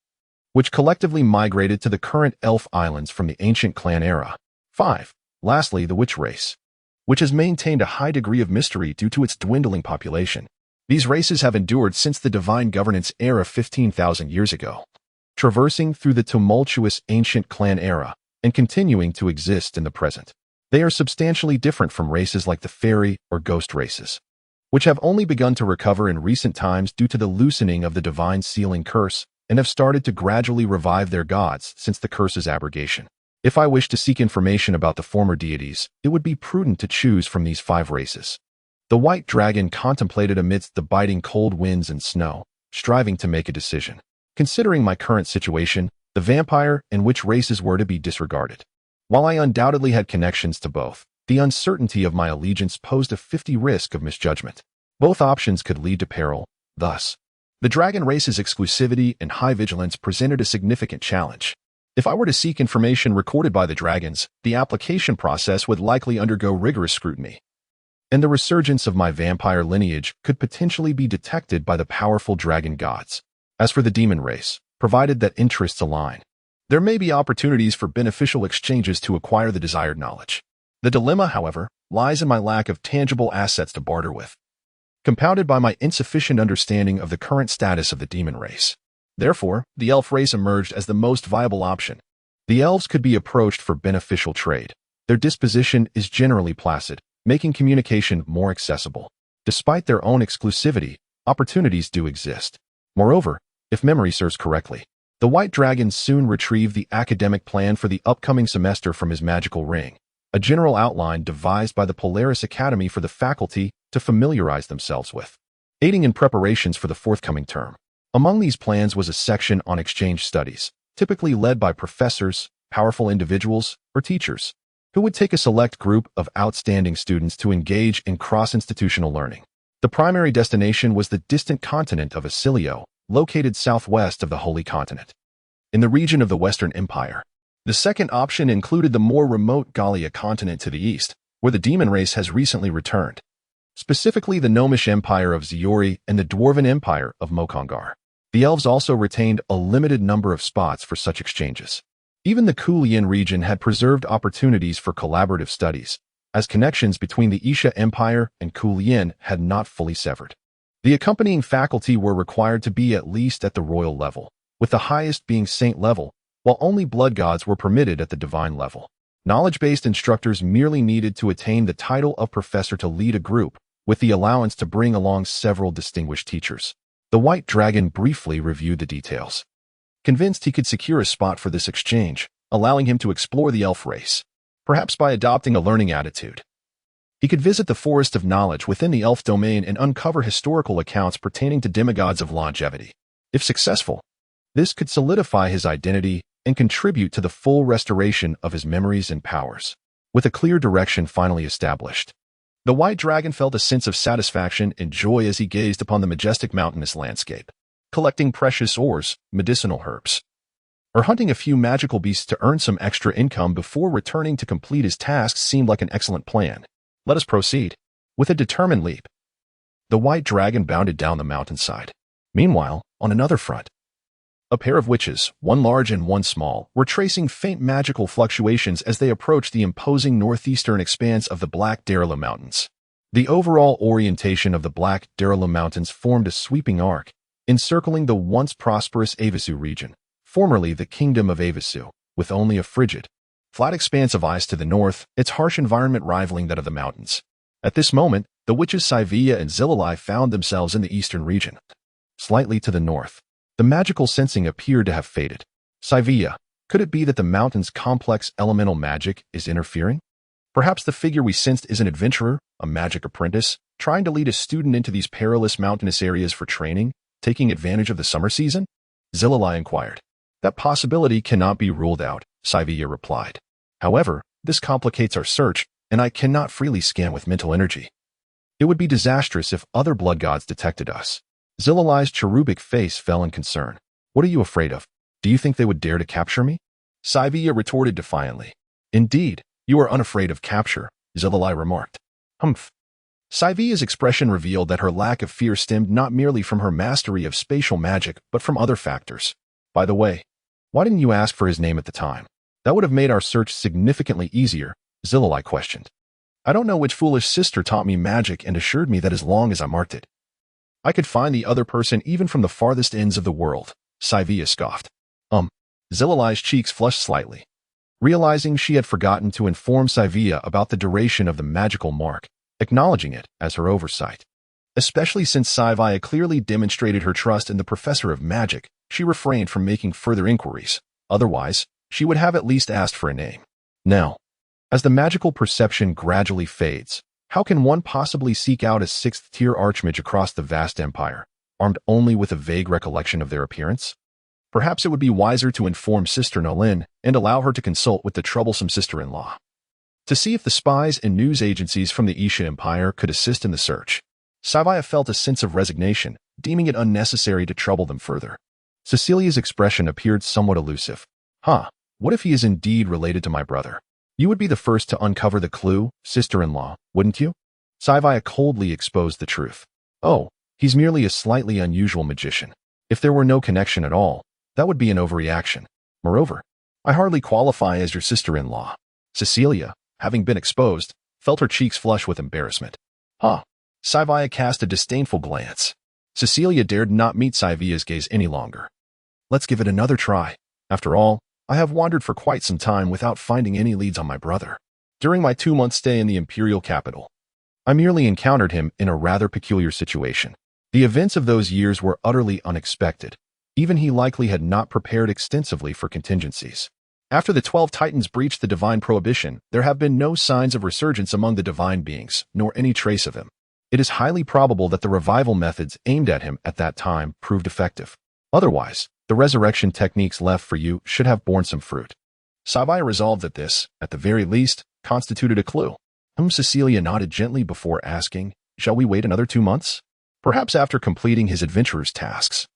which collectively migrated to the current elf islands from the ancient clan era. 5. Lastly, the witch race, which has maintained a high degree of mystery due to its dwindling population. These races have endured since the divine governance era 15,000 years ago, traversing through the tumultuous ancient clan era and continuing to exist in the present. They are substantially different from races like the fairy or ghost races, which have only begun to recover in recent times due to the loosening of the divine sealing curse and have started to gradually revive their gods since the curse's abrogation. If I wish to seek information about the former deities, it would be prudent to choose from these 5 races. The white dragon contemplated amidst the biting cold winds and snow, striving to make a decision. Considering my current situation, the vampire and witch races were to be disregarded. While I undoubtedly had connections to both, the uncertainty of my allegiance posed a 50 risk of misjudgment. Both options could lead to peril. Thus, the dragon race's exclusivity and high vigilance presented a significant challenge. If I were to seek information recorded by the dragons, the application process would likely undergo rigorous scrutiny, and the resurgence of my vampire lineage could potentially be detected by the powerful dragon gods. As for the demon race, provided that interests align, there may be opportunities for beneficial exchanges to acquire the desired knowledge. The dilemma, however, lies in my lack of tangible assets to barter with, compounded by my insufficient understanding of the current status of the demon race. Therefore, the elf race emerged as the most viable option. The elves could be approached for beneficial trade. Their disposition is generally placid, making communication more accessible. Despite their own exclusivity, opportunities do exist. Moreover, if memory serves correctly, the white dragon soon retrieved the academic plan for the upcoming semester from his magical ring, a general outline devised by the Polaris Academy for the faculty to familiarize themselves with. aiding in preparations for the forthcoming term. Among these plans was a section on exchange studies, typically led by professors, powerful individuals, or teachers, who would take a select group of outstanding students to engage in cross-institutional learning. The primary destination was the distant continent of Asilio, located southwest of the Holy Continent, in the region of the Western Empire. The second option included the more remote Gallia continent to the east, where the demon race has recently returned, specifically the gnomish empire of Ziori and the dwarven empire of Mokongar. The elves also retained a limited number of spots for such exchanges. Even the Kulian region had preserved opportunities for collaborative studies, as connections between the Isha Empire and Kulian had not fully severed. The accompanying faculty were required to be at least at the royal level, with the highest being saint level, while only blood gods were permitted at the divine level. Knowledge-based instructors merely needed to attain the title of professor to lead a group, with the allowance to bring along several distinguished teachers. The White Dragon briefly reviewed the details, convinced he could secure a spot for this exchange, allowing him to explore the elf race, perhaps by adopting a learning attitude. He could visit the Forest of Knowledge within the elf domain and uncover historical accounts pertaining to demigods of longevity. If successful, this could solidify his identity and contribute to the full restoration of his memories and powers. With a clear direction finally established, the White Dragon felt a sense of satisfaction and joy as he gazed upon the majestic mountainous landscape, collecting precious ores, medicinal herbs, or hunting a few magical beasts to earn some extra income before returning to complete his tasks seemed like an excellent plan. Let us proceed. With a determined leap, the White Dragon bounded down the mountainside. Meanwhile, on another front, a pair of witches, one large and one small, were tracing faint magical fluctuations as they approached the imposing northeastern expanse of the Black Darila Mountains. The overall orientation of the Black Darila Mountains formed a sweeping arc, encircling the once prosperous Avisu region, formerly the Kingdom of Avisu, with only a frigid, flat expanse of ice to the north, its harsh environment rivaling that of the mountains. At this moment, the witches Saivia and Zillalai found themselves in the eastern region. Slightly to the north, the magical sensing appeared to have faded. Saivia, could it be that the mountain's complex elemental magic is interfering? Perhaps the figure we sensed is an adventurer, a magic apprentice, trying to lead a student into these perilous mountainous areas for training, taking advantage of the summer season? Zillalai inquired. That possibility cannot be ruled out, Saivia replied. However, this complicates our search, and I cannot freely scan with mental energy. It would be disastrous if other blood gods detected us. Zillalai's cherubic face fell in concern. What are you afraid of? Do you think they would dare to capture me? Saivia retorted defiantly. Indeed, you are unafraid of capture, Zillalai remarked. Humph. Saivia's expression revealed that her lack of fear stemmed not merely from her mastery of spatial magic, but from other factors. By the way, why didn't you ask for his name at the time? That would have made our search significantly easier, Zillalai questioned. I don't know which foolish sister taught me magic and assured me that as long as I marked it, I could find the other person even from the farthest ends of the world, Saivia scoffed. Zillalai's cheeks flushed slightly, realizing she had forgotten to inform Saivia about the duration of the magical mark, acknowledging it as her oversight. Especially since Saivia clearly demonstrated her trust in the professor of magic, she refrained from making further inquiries. Otherwise, she would have at least asked for a name. Now, as the magical perception gradually fades, how can one possibly seek out a sixth-tier archmage across the vast empire, armed only with a vague recollection of their appearance? Perhaps it would be wiser to inform Sister Nolin and allow her to consult with the troublesome sister-in-law, to see if the spies and news agencies from the Isha Empire could assist in the search. Saivia felt a sense of resignation, deeming it unnecessary to trouble them further. Cecilia's expression appeared somewhat elusive. What if he is indeed related to my brother? You would be the first to uncover the clue, sister-in-law, wouldn't you? Saivia coldly exposed the truth. Oh, he's merely a slightly unusual magician. If there were no connection at all, that would be an overreaction. Moreover, I hardly qualify as your sister-in-law. Cecilia, having been exposed, felt her cheeks flush with embarrassment. Saivia cast a disdainful glance. Cecilia dared not meet Saivia's gaze any longer. Let's give it another try. After all, I have wandered for quite some time without finding any leads on my brother. During my 2-month stay in the imperial capital, I merely encountered him in a rather peculiar situation. The events of those years were utterly unexpected. Even he likely had not prepared extensively for contingencies. After the 12 Titans breached the divine prohibition, there have been no signs of resurgence among the divine beings, nor any trace of him. it is highly probable that the revival methods aimed at him at that time proved effective. Otherwise, the resurrection techniques left for you should have borne some fruit. Savia resolved that this, at the very least, constituted a clue. Cecilia nodded gently before asking, "Shall we wait another 2 months? Perhaps after completing his adventurer's tasks,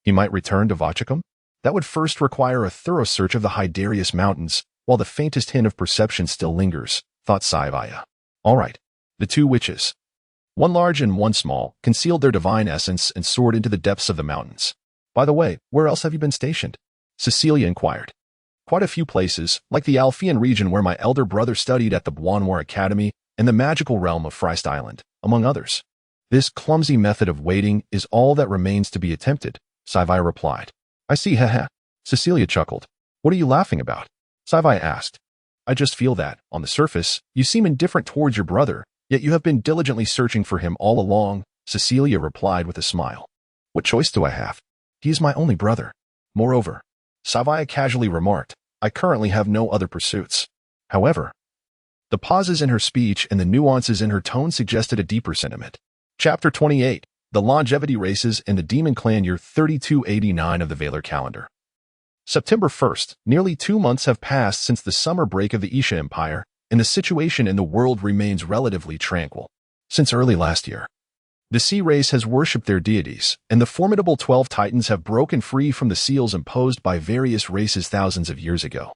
he might return to Vachicum? That would first require a thorough search of the Hydarius Mountains, while the faintest hint of perception still lingers," thought Savia. All right. The two witches, one large and one small, concealed their divine essence and soared into the depths of the mountains. "By the way, where else have you been stationed?" Cecilia inquired. "Quite a few places, like the Alphean region where my elder brother studied at the Polaris Academy and the magical realm of Frist Island, among others." "This clumsy method of waiting is all that remains to be attempted," Savia replied. "I see, haha." Cecilia chuckled. "What are you laughing about?" Savia asked. "I just feel that, on the surface, you seem indifferent towards your brother, yet you have been diligently searching for him all along," Cecilia replied with a smile. "What choice do I have? He is my only brother. Moreover," Savia casually remarked, "I currently have no other pursuits." However, the pauses in her speech and the nuances in her tone suggested a deeper sentiment. Chapter 28, The Longevity Races and the Demon Clan, year 3289 of the Valar calendar. September 1st, nearly 2 months have passed since the summer break of the Isha Empire, and the situation in the world remains relatively tranquil. Since early last year, the sea race has worshipped their deities, and the formidable 12 titans have broken free from the seals imposed by various races thousands of years ago.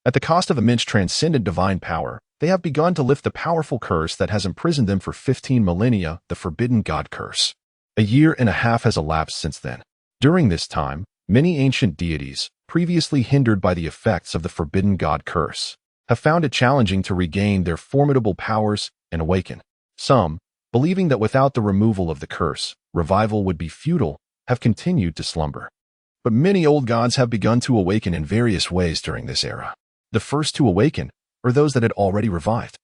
At the cost of immense transcendent divine power, they have begun to lift the powerful curse that has imprisoned them for 15 millennia, the Forbidden God Curse. A year and a half has elapsed since then. During this time, many ancient deities, previously hindered by the effects of the Forbidden God Curse, have found it challenging to regain their formidable powers and awaken. Some, believing that without the removal of the curse, revival would be futile, have continued to slumber. But many old gods have begun to awaken in various ways during this era. The first to awaken, or those that had already revived,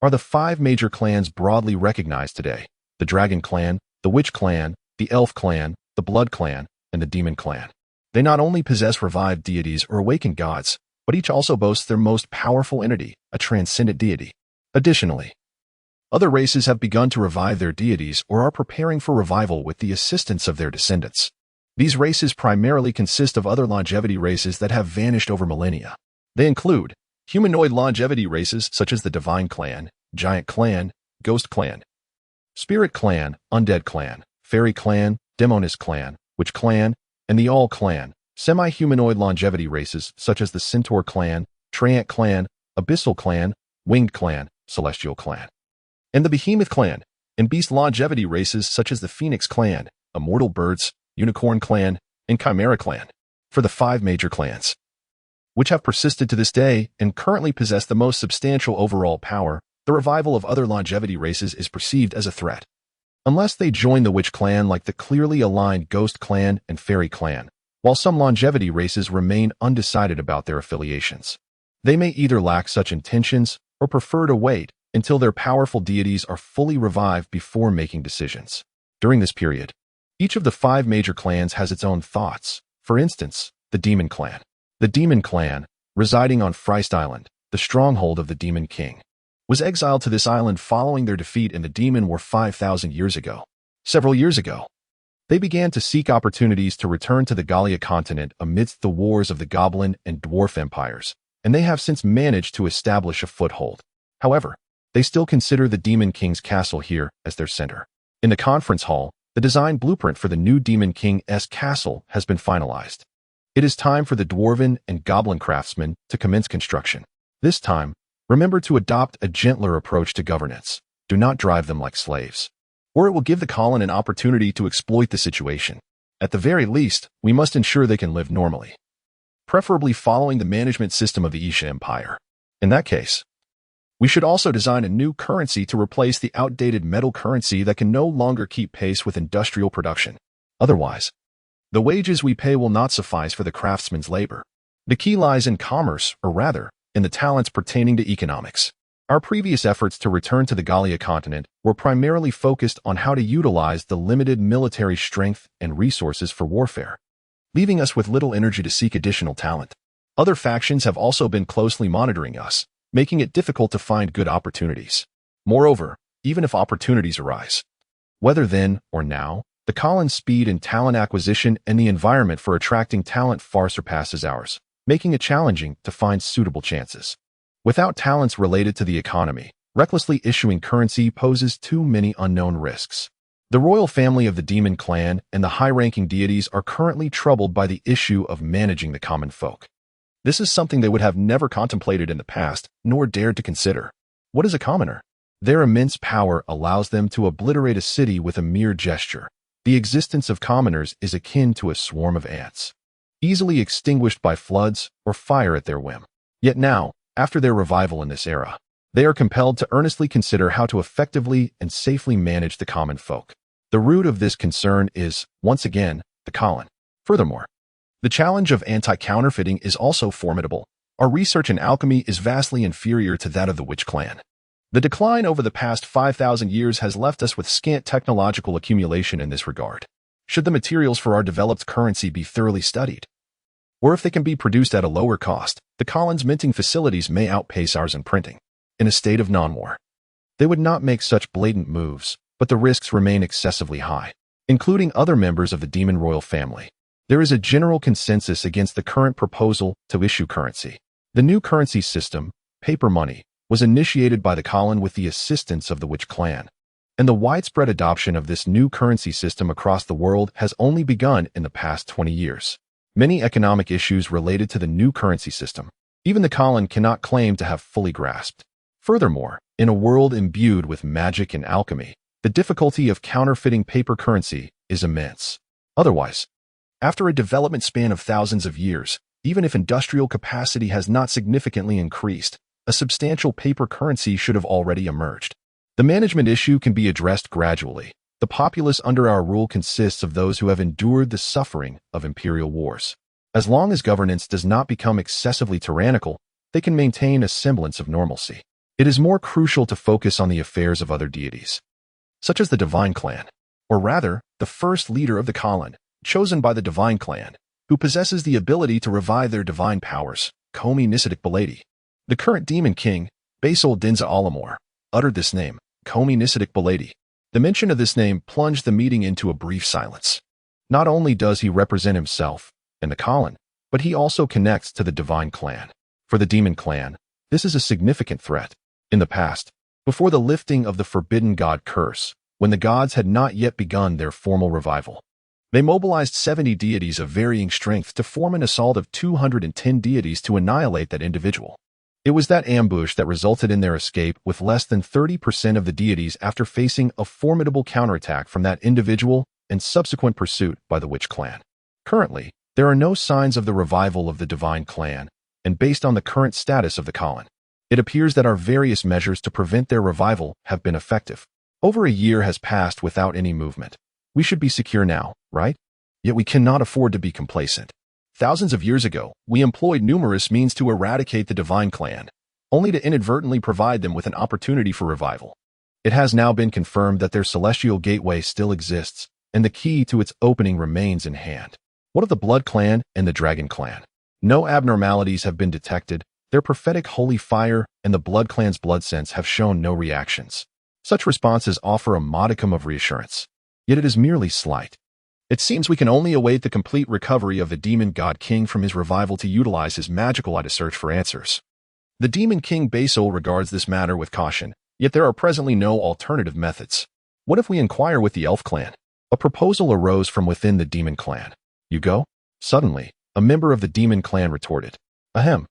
are the 5 major clans broadly recognized today: the Dragon Clan, the Witch Clan, the Elf Clan, the Blood Clan, and the Demon Clan. They not only possess revived deities or awakened gods, but each also boasts their most powerful entity, a transcendent deity. Additionally, other races have begun to revive their deities or are preparing for revival with the assistance of their descendants. These races primarily consist of other longevity races that have vanished over millennia. They include humanoid longevity races such as the Divine Clan, Giant Clan, Ghost Clan, Spirit Clan, Undead Clan, Fairy Clan, Demoness Clan, Witch Clan, and the All Clan. Semi-humanoid longevity races such as the Centaur Clan, Treant Clan, Abyssal Clan, Winged Clan, Celestial Clan, and the Behemoth Clan, and beast longevity races such as the Phoenix Clan, Immortal Birds, Unicorn Clan, and Chimera Clan. For the 5 major clans, which have persisted to this day and currently possess the most substantial overall power, the revival of other longevity races is perceived as a threat. Unless they join the Witch Clan like the clearly aligned Ghost Clan and Fairy Clan, while some longevity races remain undecided about their affiliations. They may either lack such intentions or prefer to wait until their powerful deities are fully revived before making decisions. During this period, each of the 5 major clans has its own thoughts. For instance, the Demon Clan. The Demon Clan, residing on Frist Island, the stronghold of the Demon King, was exiled to this island following their defeat in the Demon War 5,000 years ago. Several years ago, they began to seek opportunities to return to the Gallia continent amidst the wars of the Goblin and Dwarf empires, and they have since managed to establish a foothold. However, they still consider the Demon King's castle here as their center. In the conference hall, the design blueprint for the new Demon King's castle has been finalized. It is time for the Dwarven and Goblin craftsmen to commence construction. This time, remember to adopt a gentler approach to governance. Do not drive them like slaves, or it will give the Colin an opportunity to exploit the situation. At the very least, we must ensure they can live normally, preferably following the management system of the Isha Empire. In that case, we should also design a new currency to replace the outdated metal currency that can no longer keep pace with industrial production. Otherwise, the wages we pay will not suffice for the craftsman's labor. The key lies in commerce, or rather, in the talents pertaining to economics. Our previous efforts to return to the Gallia continent were primarily focused on how to utilize the limited military strength and resources for warfare, leaving us with little energy to seek additional talent. Other factions have also been closely monitoring us, making it difficult to find good opportunities. Moreover, even if opportunities arise. Whether then or now, the Colon's speed in talent acquisition and the environment for attracting talent far surpasses ours, making it challenging to find suitable chances. Without talents related to the economy, recklessly issuing currency poses too many unknown risks. The royal family of the demon clan and the high-ranking deities are currently troubled by the issue of managing the common folk. This is something they would have never contemplated in the past, nor dared to consider. What is a commoner? Their immense power allows them to obliterate a city with a mere gesture. The existence of commoners is akin to a swarm of ants, easily extinguished by floods or fire at their whim. Yet now, after their revival in this era, they are compelled to earnestly consider how to effectively and safely manage the common folk. The root of this concern is, once again, the Colin. Furthermore, the challenge of anti-counterfeiting is also formidable. Our research in alchemy is vastly inferior to that of the witch clan. The decline over the past 5,000 years has left us with scant technological accumulation in this regard. Should the materials for our developed currency be thoroughly studied, or if they can be produced at a lower cost, the Colin's minting facilities may outpace ours in printing. In a state of non-war, they would not make such blatant moves, but the risks remain excessively high. Including other members of the demon royal family, there is a general consensus against the current proposal to issue currency. The new currency system, paper money, was initiated by the Colin with the assistance of the witch clan, and the widespread adoption of this new currency system across the world has only begun in the past 20 years. Many economic issues related to the new currency system, even the Colin cannot claim to have fully grasped. Furthermore, in a world imbued with magic and alchemy, the difficulty of counterfeiting paper currency is immense. Otherwise, after a development span of thousands of years, even if industrial capacity has not significantly increased, a substantial paper currency should have already emerged. The management issue can be addressed gradually. The populace under our rule consists of those who have endured the suffering of imperial wars. As long as governance does not become excessively tyrannical, they can maintain a semblance of normalcy. It is more crucial to focus on the affairs of other deities, such as the Divine Clan, or rather, the first leader of the Colin, chosen by the Divine Clan, who possesses the ability to revive their divine powers, Enigmatic. The current demon king, Basil Dinza Alamor, uttered this name, Enigmatic. The mention of this name plunged the meeting into a brief silence. Not only does he represent himself and the Colin, but he also connects to the Divine Clan. For the Demon Clan, this is a significant threat. In the past, before the lifting of the Forbidden God curse, when the gods had not yet begun their formal revival, they mobilized 70 deities of varying strength to form an assault of 210 deities to annihilate that individual. It was that ambush that resulted in their escape with less than 30% of the deities after facing a formidable counterattack from that individual and subsequent pursuit by the Witch Clan. Currently, there are no signs of the revival of the Divine Clan, and based on the current status of the Colin, it appears that our various measures to prevent their revival have been effective. Over a year has passed without any movement. We should be secure now, right? Yet we cannot afford to be complacent. Thousands of years ago, we employed numerous means to eradicate the Divine Clan, only to inadvertently provide them with an opportunity for revival. It has now been confirmed that their celestial gateway still exists, and the key to its opening remains in hand. What of the Blood Clan and the Dragon Clan? No abnormalities have been detected. Their prophetic holy fire and the Blood Clan's blood sense have shown no reactions. Such responses offer a modicum of reassurance, yet it is merely slight. It seems we can only await the complete recovery of the Demon God King from his revival to utilize his magical eye to search for answers. The Demon King Basil regards this matter with caution, yet there are presently no alternative methods. What if we inquire with the Elf Clan? A proposal arose from within the Demon Clan. You go? Suddenly, a member of the Demon Clan retorted. Ahem.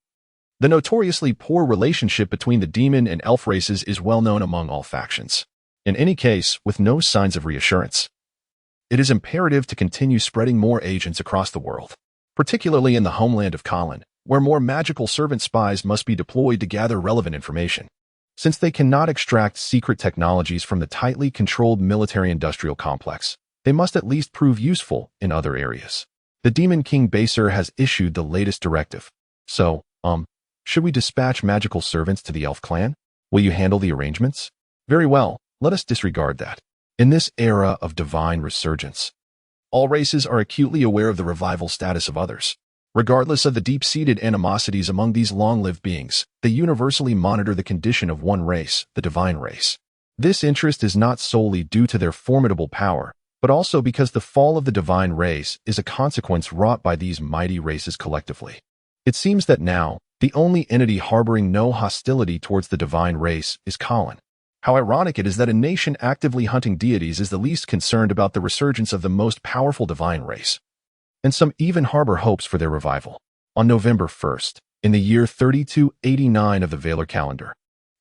The notoriously poor relationship between the demon and elf races is well known among all factions. In any case, with no signs of reassurance, it is imperative to continue spreading more agents across the world, particularly in the homeland of Colin, where more magical servant spies must be deployed to gather relevant information. Since they cannot extract secret technologies from the tightly controlled military-industrial complex, they must at least prove useful in other areas. The Demon King Baser has issued the latest directive. So, should we dispatch magical servants to the Elf Clan? Will you handle the arrangements? Very well, let us disregard that. In this era of divine resurgence, all races are acutely aware of the revival status of others. Regardless of the deep-seated animosities among these long-lived beings, they universally monitor the condition of one race, the divine race. This interest is not solely due to their formidable power, but also because the fall of the divine race is a consequence wrought by these mighty races collectively. It seems that now, the only entity harboring no hostility towards the divine race is Colin. How ironic it is that a nation actively hunting deities is the least concerned about the resurgence of the most powerful divine race. And some even harbor hopes for their revival. On November 1st, in the year 3289 of the Valar calendar,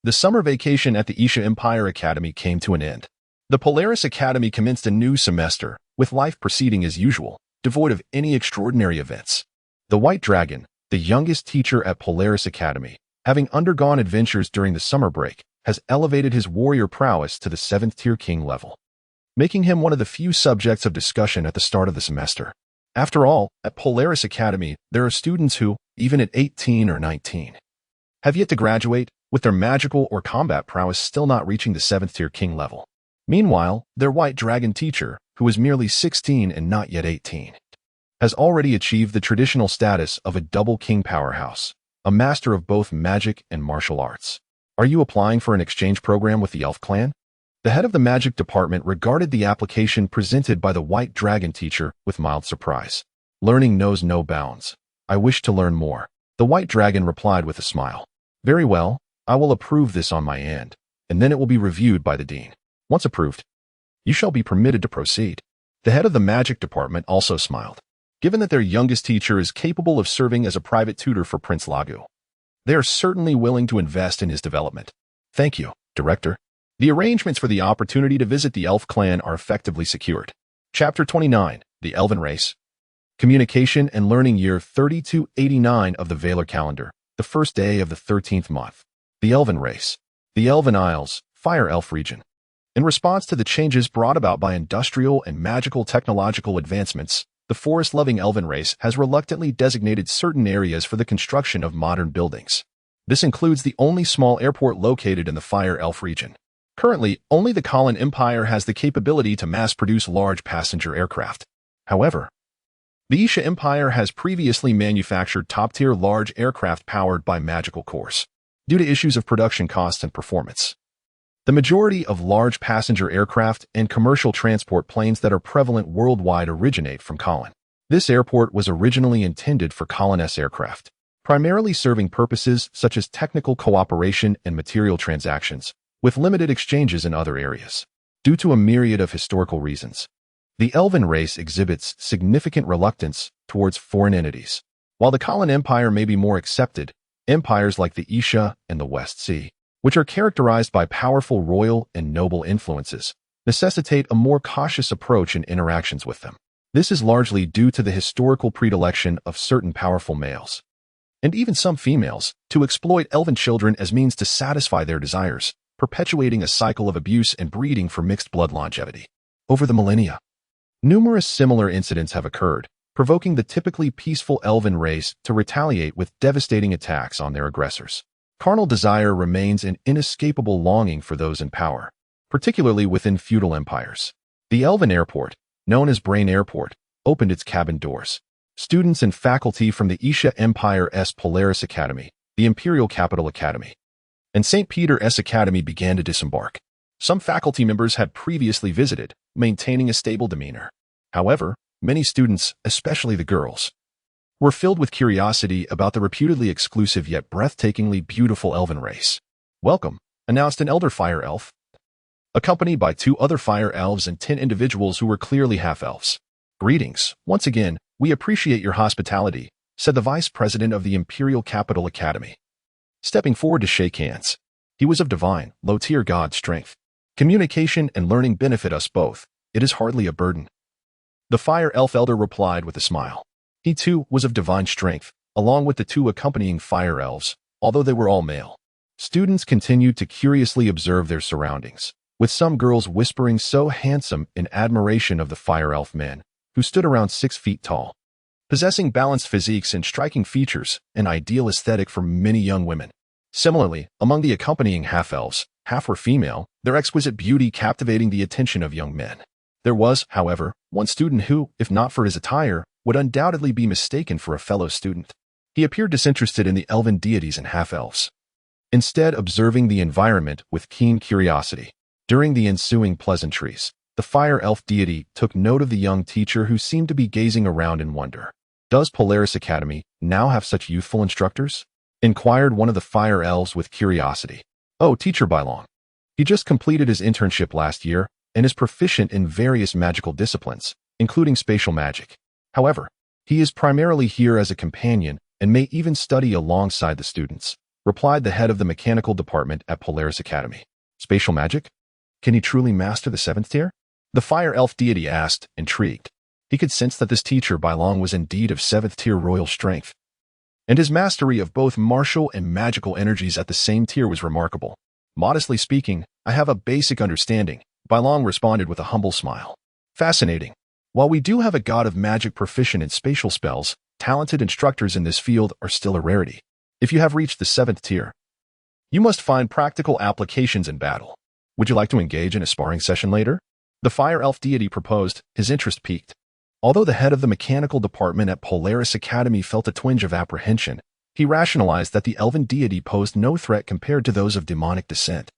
the summer vacation at the Isha Empire Academy came to an end. The Polaris Academy commenced a new semester, with life proceeding as usual, devoid of any extraordinary events. The White Dragon, the youngest teacher at Polaris Academy, having undergone adventures during the summer break, has elevated his warrior prowess to the 7th-tier king level, making him one of the few subjects of discussion at the start of the semester. After all, at Polaris Academy, there are students who, even at 18 or 19, have yet to graduate, with their magical or combat prowess still not reaching the 7th-tier king level. Meanwhile, their White Dragon teacher, who is merely 16 and not yet 18, has already achieved the traditional status of a double king powerhouse, a master of both magic and martial arts. Are you applying for an exchange program with the Elf clan? The head of the magic department regarded the application presented by the White Dragon teacher with mild surprise. Learning knows no bounds. I wish to learn more. The White Dragon replied with a smile. Very well, I will approve this on my end, and then it will be reviewed by the dean. Once approved, you shall be permitted to proceed. The head of the magic department also smiled. Given that their youngest teacher is capable of serving as a private tutor for Prince Lagu, they are certainly willing to invest in his development. Thank you, Director. The arrangements for the opportunity to visit the Elf clan are effectively secured. Chapter 29, The Elven Race. Communication and Learning Year 3289 of the Valar calendar, the first day of the 13th month. The Elven Race. The Elven Isles, Fire Elf region. In response to the changes brought about by industrial and magical technological advancements, the forest-loving elven race has reluctantly designated certain areas for the construction of modern buildings. This includes the only small airport located in the Fire Elf region. Currently, only the Colin Empire has the capability to mass-produce large passenger aircraft. However, the Isha Empire has previously manufactured top-tier large aircraft powered by magical cores. Due to issues of production cost and performance, the majority of large passenger aircraft and commercial transport planes that are prevalent worldwide originate from Colin. This airport was originally intended for Colin-S aircraft, primarily serving purposes such as technical cooperation and material transactions, with limited exchanges in other areas. Due to a myriad of historical reasons, the Elven race exhibits significant reluctance towards foreign entities. While the Colin Empire may be more accepted, empires like the Isha and the West Sea, which are characterized by powerful royal and noble influences, necessitate a more cautious approach in interactions with them. This is largely due to the historical predilection of certain powerful males, and even some females, to exploit elven children as means to satisfy their desires, perpetuating a cycle of abuse and breeding for mixed blood longevity. Over the millennia, numerous similar incidents have occurred, provoking the typically peaceful elven race to retaliate with devastating attacks on their aggressors. Carnal desire remains an inescapable longing for those in power, particularly within feudal empires. The Elven Airport, known as Brain Airport, opened its cabin doors. Students and faculty from the Isha Empire's Polaris Academy, the Imperial Capital Academy, and St. Peter's Academy began to disembark. Some faculty members had previously visited, maintaining a stable demeanor. However, many students, especially the girls, were filled with curiosity about the reputedly exclusive yet breathtakingly beautiful elven race. Welcome, announced an elder fire elf, accompanied by 2 other fire elves and 10 individuals who were clearly half-elves. Greetings, once again, we appreciate your hospitality, said the vice president of the Imperial Capital Academy, stepping forward to shake hands. He was of divine, low-tier god strength. Communication and learning benefit us both. It is hardly a burden. The fire elf elder replied with a smile. He too was of divine strength, along with the 2 accompanying fire elves, although they were all male. Students continued to curiously observe their surroundings, with some girls whispering so handsome in admiration of the fire elf men, who stood around 6 feet tall, possessing balanced physiques and striking features, an ideal aesthetic for many young women. Similarly, among the accompanying half-elves, half were female, their exquisite beauty captivating the attention of young men. There was, however, one student who, if not for his attire, would undoubtedly be mistaken for a fellow student. He appeared disinterested in the elven deities and half-elves, instead observing the environment with keen curiosity. During the ensuing pleasantries, the Fire Elf deity took note of the young teacher who seemed to be gazing around in wonder. Does Polaris Academy now have such youthful instructors? Inquired one of the Fire Elves with curiosity. Oh, Teacher Bylong. He just completed his internship last year and is proficient in various magical disciplines, including spatial magic. However, he is primarily here as a companion and may even study alongside the students, replied the head of the mechanical department at Polaris Academy. Spatial magic? Can he truly master the 7th tier? The Fire Elf deity asked, intrigued. He could sense that this teacher Bylong was indeed of 7th tier royal strength, and his mastery of both martial and magical energies at the same tier was remarkable. Modestly speaking, I have a basic understanding, Bylong responded with a humble smile. Fascinating. While we do have a god of magic proficient in spatial spells, talented instructors in this field are still a rarity. If you have reached the 7th tier, you must find practical applications in battle. Would you like to engage in a sparring session later? The Fire Elf deity proposed, his interest piqued. Although the head of the mechanical department at Polaris Academy felt a twinge of apprehension, he rationalized that the elven deity posed no threat compared to those of demonic descent.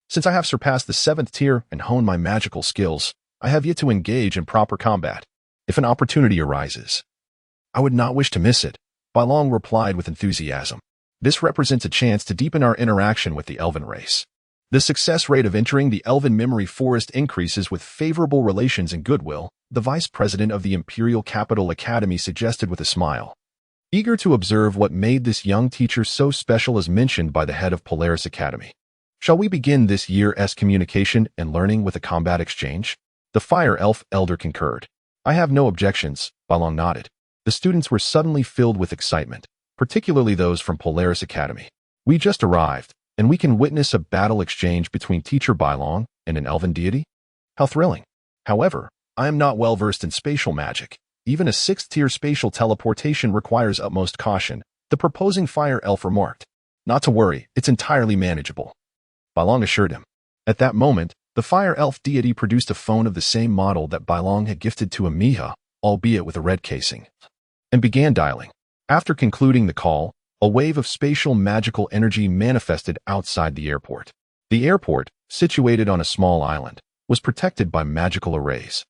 Since I have surpassed the 7th tier and honed my magical skills, I have yet to engage in proper combat. If an opportunity arises, I would not wish to miss it, Bylong replied with enthusiasm. This represents a chance to deepen our interaction with the elven race. The success rate of entering the elven memory forest increases with favorable relations and goodwill, the vice president of the Imperial Capital Academy suggested with a smile. Eager to observe what made this young teacher so special as mentioned by the head of Polaris Academy. Shall we begin this year's communication and learning with a combat exchange? The Fire Elf elder concurred. I have no objections, Bylong nodded. The students were suddenly filled with excitement, particularly those from Polaris Academy. We just arrived, and we can witness a battle exchange between Teacher Bylong and an elven deity? How thrilling. However, I am not well versed in spatial magic. Even a 6th tier spatial teleportation requires utmost caution, the proposing Fire Elf remarked. Not to worry, it's entirely manageable, Bylong assured him. At that moment, the Fire Elf deity produced a phone of the same model that Bylong had gifted to Imeha, albeit with a red casing, and began dialing. After concluding the call, a wave of spatial magical energy manifested outside the airport. The airport, situated on a small island, was protected by magical arrays,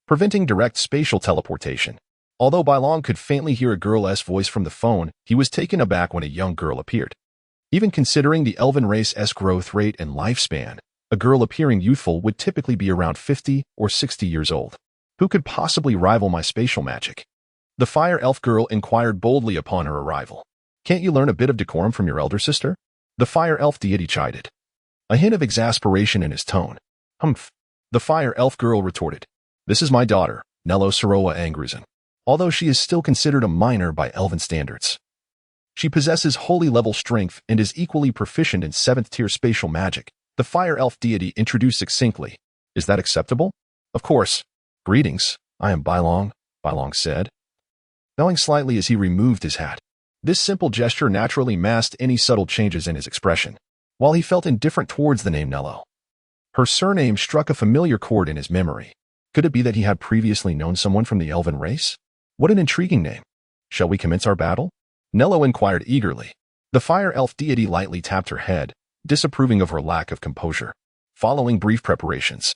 preventing direct spatial teleportation. Although Bylong could faintly hear a girl's voice from the phone, he was taken aback when a young girl appeared. Even considering the elven race's growth rate and lifespan, a girl appearing youthful would typically be around 50 or 60 years old. Who could possibly rival my spatial magic? The Fire Elf girl inquired boldly upon her arrival. Can't you learn a bit of decorum from your elder sister? The Fire Elf deity chided, a hint of exasperation in his tone. Humph. The Fire Elf girl retorted. This is my daughter, Nello Soroa Angruzen. Although she is still considered a minor by elven standards, she possesses holy level strength and is equally proficient in 7th tier spatial magic. The Fire Elf deity introduced succinctly. Is that acceptable? Of course. Greetings, I am Bylong, Bylong said, bowing slightly as he removed his hat. This simple gesture naturally masked any subtle changes in his expression. While he felt indifferent towards the name Nello, her surname struck a familiar chord in his memory. Could it be that he had previously known someone from the elven race? What an intriguing name. Shall we commence our battle? Nello inquired eagerly. The Fire Elf deity lightly tapped her head, disapproving of her lack of composure. Following brief preparations,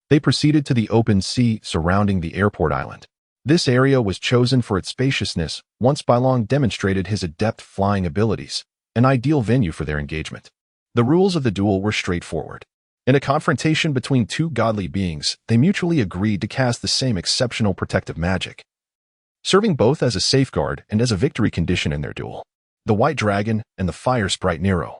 they proceeded to the open sea surrounding the airport island. This area was chosen for its spaciousness once Bylong demonstrated his adept flying abilities, an ideal venue for their engagement. The rules of the duel were straightforward. In a confrontation between two godly beings, they mutually agreed to cast the same exceptional protective magic, serving both as a safeguard and as a victory condition in their duel. The White Dragon and the Fire Sprite Nero,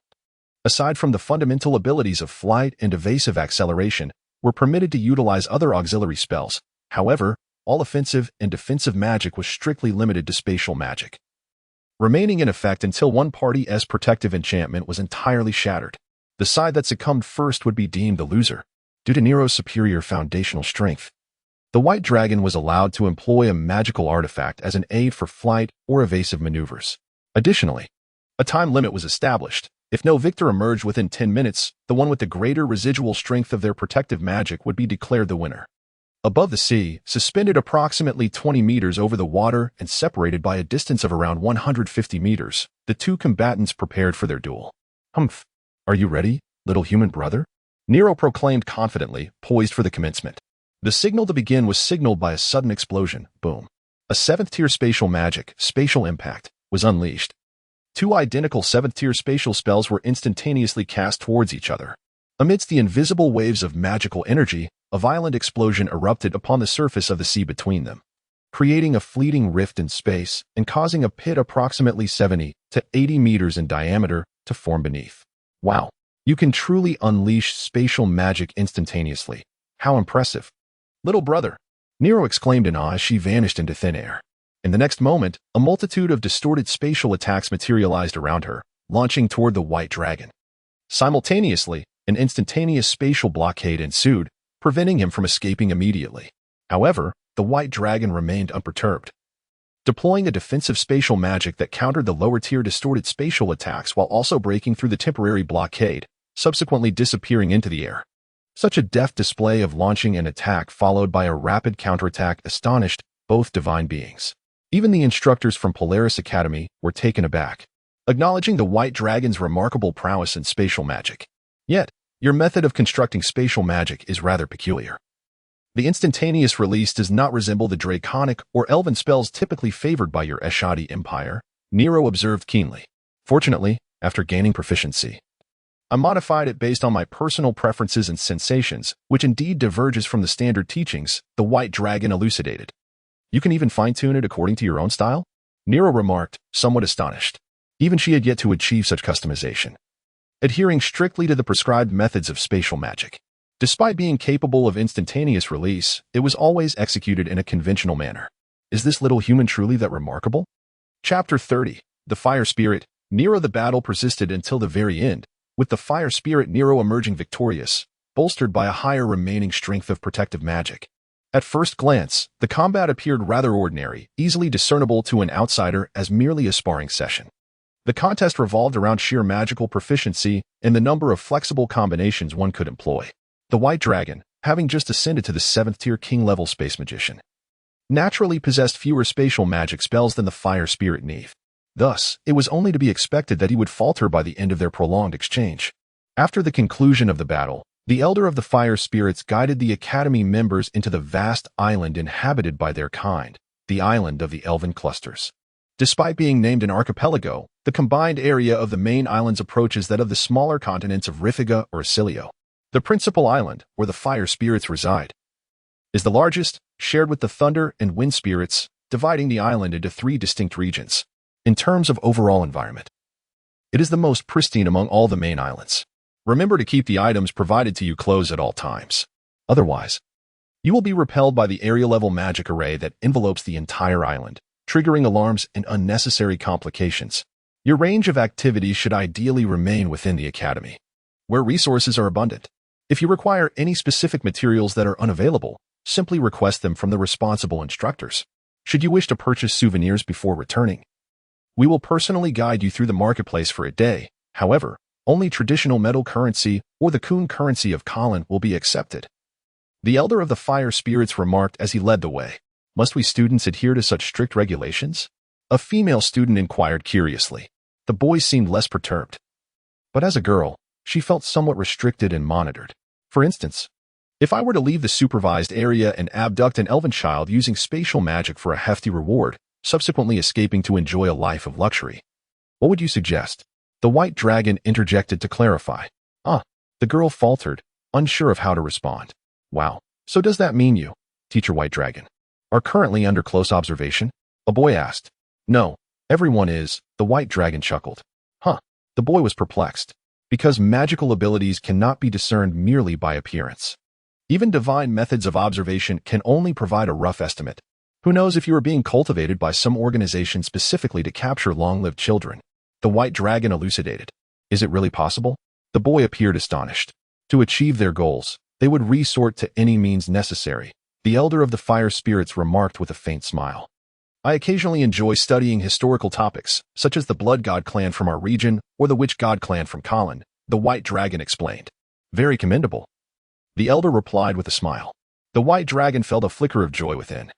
aside from the fundamental abilities of flight and evasive acceleration, were permitted to utilize other auxiliary spells. However, all offensive and defensive magic was strictly limited to spatial magic, remaining in effect until one party's protective enchantment was entirely shattered. The side that succumbed first would be deemed the loser, due to Nero's superior foundational strength. The White Dragon was allowed to employ a magical artifact as an aid for flight or evasive maneuvers. Additionally, a time limit was established. If no victor emerged within 10 minutes, the one with the greater residual strength of their protective magic would be declared the winner. Above the sea, suspended approximately 20 meters over the water and separated by a distance of around 150 meters, the two combatants prepared for their duel. Humph. Are you ready, little human brother? Nero proclaimed confidently, poised for the commencement. The signal to begin was signaled by a sudden explosion. Boom. A 7th-tier spatial magic, spatial impact, was unleashed. 2 identical 7th-tier spatial spells were instantaneously cast towards each other. Amidst the invisible waves of magical energy, a violent explosion erupted upon the surface of the sea between them, creating a fleeting rift in space and causing a pit approximately 70 to 80 meters in diameter to form beneath. Wow, you can truly unleash spatial magic instantaneously. How impressive. Little brother, Nero exclaimed in awe as she vanished into thin air. In the next moment, a multitude of distorted spatial attacks materialized around her, launching toward the white dragon. Simultaneously, an instantaneous spatial blockade ensued, preventing him from escaping immediately. However, the white dragon remained unperturbed, deploying a defensive spatial magic that countered the lower-tier distorted spatial attacks while also breaking through the temporary blockade, subsequently disappearing into the air. Such a deft display of launching an attack followed by a rapid counterattack astonished both divine beings. Even the instructors from Polaris Academy were taken aback, acknowledging the white dragon's remarkable prowess in spatial magic. Yet, your method of constructing spatial magic is rather peculiar. The instantaneous release does not resemble the draconic or elven spells typically favored by your Ashadi empire, Nero observed keenly. Fortunately, after gaining proficiency, I modified it based on my personal preferences and sensations, which indeed diverges from the standard teachings, the white dragon elucidated. You can even fine-tune it according to your own style? Nero remarked, somewhat astonished. Even she had yet to achieve such customization, adhering strictly to the prescribed methods of spatial magic. Despite being capable of instantaneous release, it was always executed in a conventional manner. Is this little human truly that remarkable? Chapter 30. The Fire Spirit. Nero. The battle persisted until the very end, with the Fire Spirit Nero emerging victorious, bolstered by a higher remaining strength of protective magic. At first glance, the combat appeared rather ordinary, easily discernible to an outsider as merely a sparring session. The contest revolved around sheer magical proficiency and the number of flexible combinations one could employ. The White Dragon, having just ascended to the 7th-tier king-level space magician, naturally possessed fewer spatial magic spells than the Fire Spirit Neve. Thus, it was only to be expected that he would falter by the end of their prolonged exchange. After the conclusion of the battle, the Elder of the Fire Spirits guided the Academy members into the vast island inhabited by their kind, the Island of the Elven Clusters. Despite being named an archipelago, the combined area of the main islands approaches that of the smaller continents of Riffiga or Acilio. The principal island, where the Fire Spirits reside, is the largest, shared with the Thunder and Wind Spirits, dividing the island into 3 distinct regions. In terms of overall environment, it is the most pristine among all the main islands. Remember to keep the items provided to you closed at all times. Otherwise, you will be repelled by the area-level magic array that envelopes the entire island, triggering alarms and unnecessary complications. Your range of activities should ideally remain within the Academy, where resources are abundant. If you require any specific materials that are unavailable, simply request them from the responsible instructors. Should you wish to purchase souvenirs before returning, we will personally guide you through the marketplace for a day. However, only traditional metal currency or the Kun currency of Colin will be accepted. The Elder of the Fire Spirits remarked as he led the way. Must we students adhere to such strict regulations? A female student inquired curiously. The boy seemed less perturbed. But as a girl, she felt somewhat restricted and monitored. For instance, if I were to leave the supervised area and abduct an elven child using spatial magic for a hefty reward, subsequently escaping to enjoy a life of luxury, what would you suggest? The White Dragon interjected to clarify. The girl faltered, unsure of how to respond. Wow, so does that mean you, Teacher White Dragon, are currently under close observation? A boy asked. No, everyone is, the White Dragon chuckled. The boy was perplexed, because magical abilities cannot be discerned merely by appearance. Even divine methods of observation can only provide a rough estimate. Who knows if you are being cultivated by some organization specifically to capture long-lived children? The White Dragon elucidated. Is it really possible? The boy appeared astonished. To achieve their goals, they would resort to any means necessary, the Elder of the Fire Spirits remarked with a faint smile. I occasionally enjoy studying historical topics, such as the Blood God clan from our region or the Witch God clan from Colin, the White Dragon explained. Very commendable. The Elder replied with a smile. The White Dragon felt a flicker of joy within,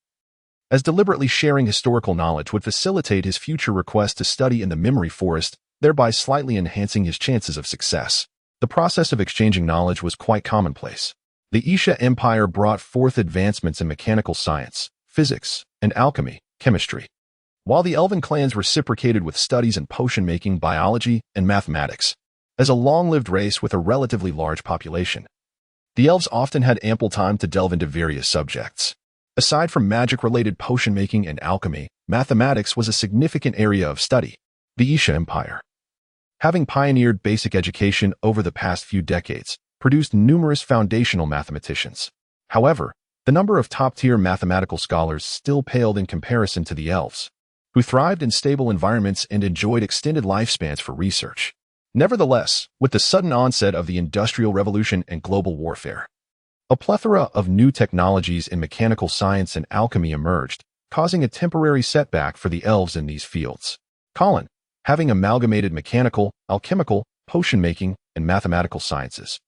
as deliberately sharing historical knowledge would facilitate his future request to study in the Memory Forest, thereby slightly enhancing his chances of success. The process of exchanging knowledge was quite commonplace. The Isha Empire brought forth advancements in mechanical science, physics, and alchemy, chemistry, while the Elven clans reciprocated with studies in potion-making, biology, and mathematics. As a long-lived race with a relatively large population, the Elves often had ample time to delve into various subjects. Aside from magic-related potion-making and alchemy, mathematics was a significant area of study. The Isha Empire, having pioneered basic education over the past few decades, produced numerous foundational mathematicians. However, the number of top-tier mathematical scholars still paled in comparison to the Elves, who thrived in stable environments and enjoyed extended lifespans for research. Nevertheless, with the sudden onset of the Industrial Revolution and global warfare, a plethora of new technologies in mechanical science and alchemy emerged, causing a temporary setback for the Elves in these fields. Colin, having amalgamated mechanical, alchemical, potion-making, and mathematical sciences,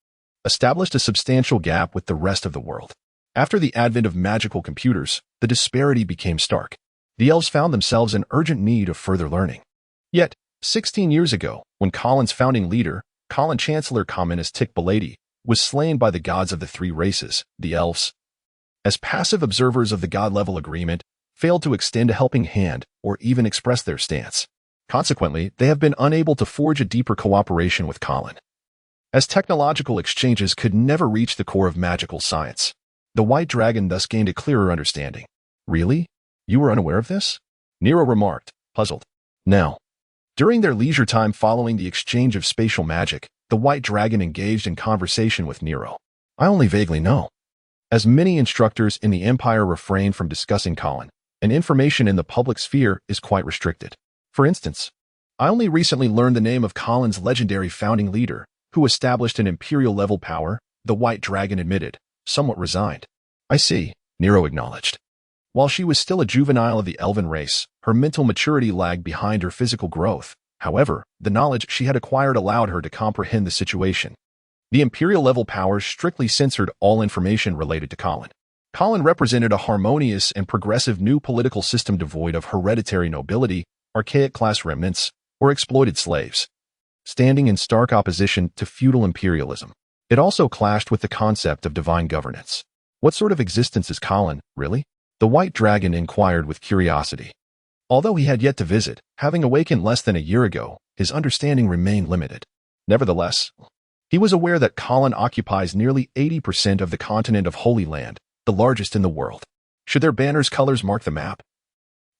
established a substantial gap with the rest of the world. After the advent of magical computers, the disparity became stark. The Elves found themselves in urgent need of further learning. Yet, 16 years ago, when Colin's founding leader, Colin Chancellor Communist Tic Baladi, was slain by the gods of the three races, the Elves, as passive observers of the god-level agreement, failed to extend a helping hand or even express their stance. Consequently, they have been unable to forge a deeper cooperation with Colin, as technological exchanges could never reach the core of magical science. The White Dragon thus gained a clearer understanding. Really? You were unaware of this? Nero remarked, puzzled. Now, during their leisure time following the exchange of spatial magic, the White Dragon engaged in conversation with Nero. I only vaguely know, as many instructors in the Empire refrain from discussing Colin, and information in the public sphere is quite restricted. For instance, I only recently learned the name of Colin's legendary founding leader, who established an imperial-level power, the White Dragon admitted, somewhat resigned. I see, Nero acknowledged. While she was still a juvenile of the Elven race, her mental maturity lagged behind her physical growth. However, the knowledge she had acquired allowed her to comprehend the situation. The imperial-level powers strictly censored all information related to Colin. Colin represented a harmonious and progressive new political system devoid of hereditary nobility, archaic class remnants, or exploited slaves, standing in stark opposition to feudal imperialism. It also clashed with the concept of divine governance. What sort of existence is Colin, really? The White Dragon inquired with curiosity. Although he had yet to visit, having awakened less than a year ago, his understanding remained limited. Nevertheless, he was aware that Colin occupies nearly 80% of the continent of Holy Land, the largest in the world. Should their banner's colors mark the map,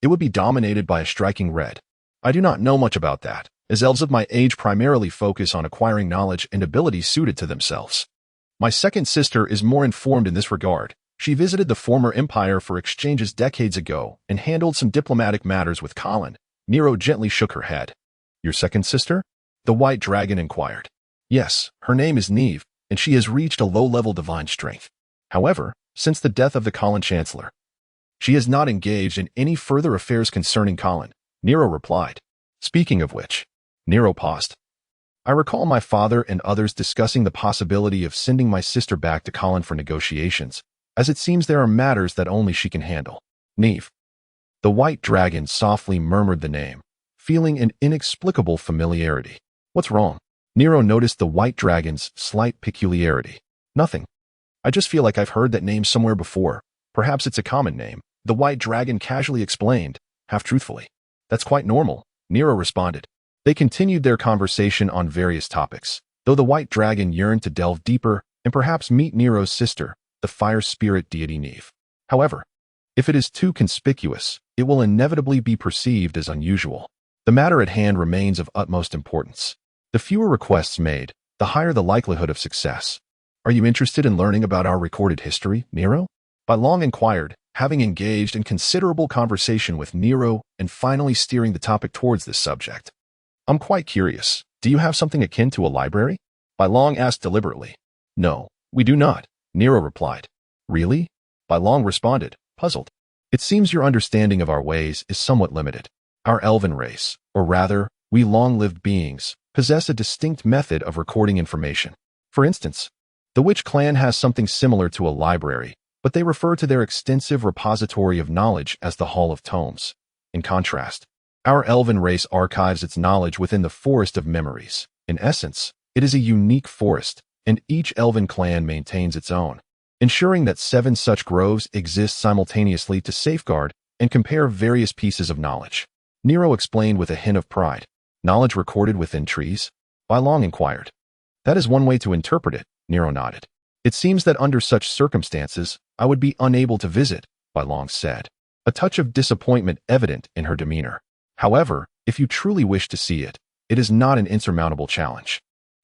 it would be dominated by a striking red. I do not know much about that, as elves of my age primarily focus on acquiring knowledge and abilities suited to themselves. My second sister is more informed in this regard. She visited the former empire for exchanges decades ago and handled some diplomatic matters with Colin. Nero gently shook her head. Your second sister? The White Dragon inquired. Yes, her name is Neve, and she has reached a low-level divine strength. However, since the death of the Colin Chancellor, she has not engaged in any further affairs concerning Colin, Nero replied. Speaking of which, Nero paused. I recall my father and others discussing the possibility of sending my sister back to Colin for negotiations, as it seems there are matters that only she can handle. Neve. The White Dragon softly murmured the name, feeling an inexplicable familiarity. What's wrong? Nero noticed the White Dragon's slight peculiarity. Nothing. I just feel like I've heard that name somewhere before. Perhaps it's a common name, the White Dragon casually explained, half-truthfully. That's quite normal, Nero responded. They continued their conversation on various topics, though the White Dragon yearned to delve deeper and perhaps meet Nero's sister, the fire spirit deity Neve. However, if it is too conspicuous, it will inevitably be perceived as unusual. The matter at hand remains of utmost importance. The fewer requests made, the higher the likelihood of success. Are you interested in learning about our recorded history, Nero? Long inquired, having engaged in considerable conversation with Nero and finally steering the topic towards this subject. I'm quite curious. Do you have something akin to a library? Long asked deliberately. No, we do not, Nero replied. Really? Long responded, puzzled. It seems your understanding of our ways is somewhat limited. Our elven race, or rather, we long-lived beings, possess a distinct method of recording information. For instance, the Witch clan has something similar to a library, but they refer to their extensive repository of knowledge as the Hall of Tomes. In contrast, our elven race archives its knowledge within the forest of memories. In essence, It is a unique forest, and each elven clan maintains its own, ensuring that 7 such groves exist simultaneously to safeguard and compare various pieces of knowledge. Nero explained with a hint of pride. Knowledge recorded within trees? Bai Long inquired. That is one way to interpret it, Nero nodded. It seems that under such circumstances, I would be unable to visit, Bai Long said, a touch of disappointment evident in her demeanor. However, if you truly wish to see it, it is not an insurmountable challenge.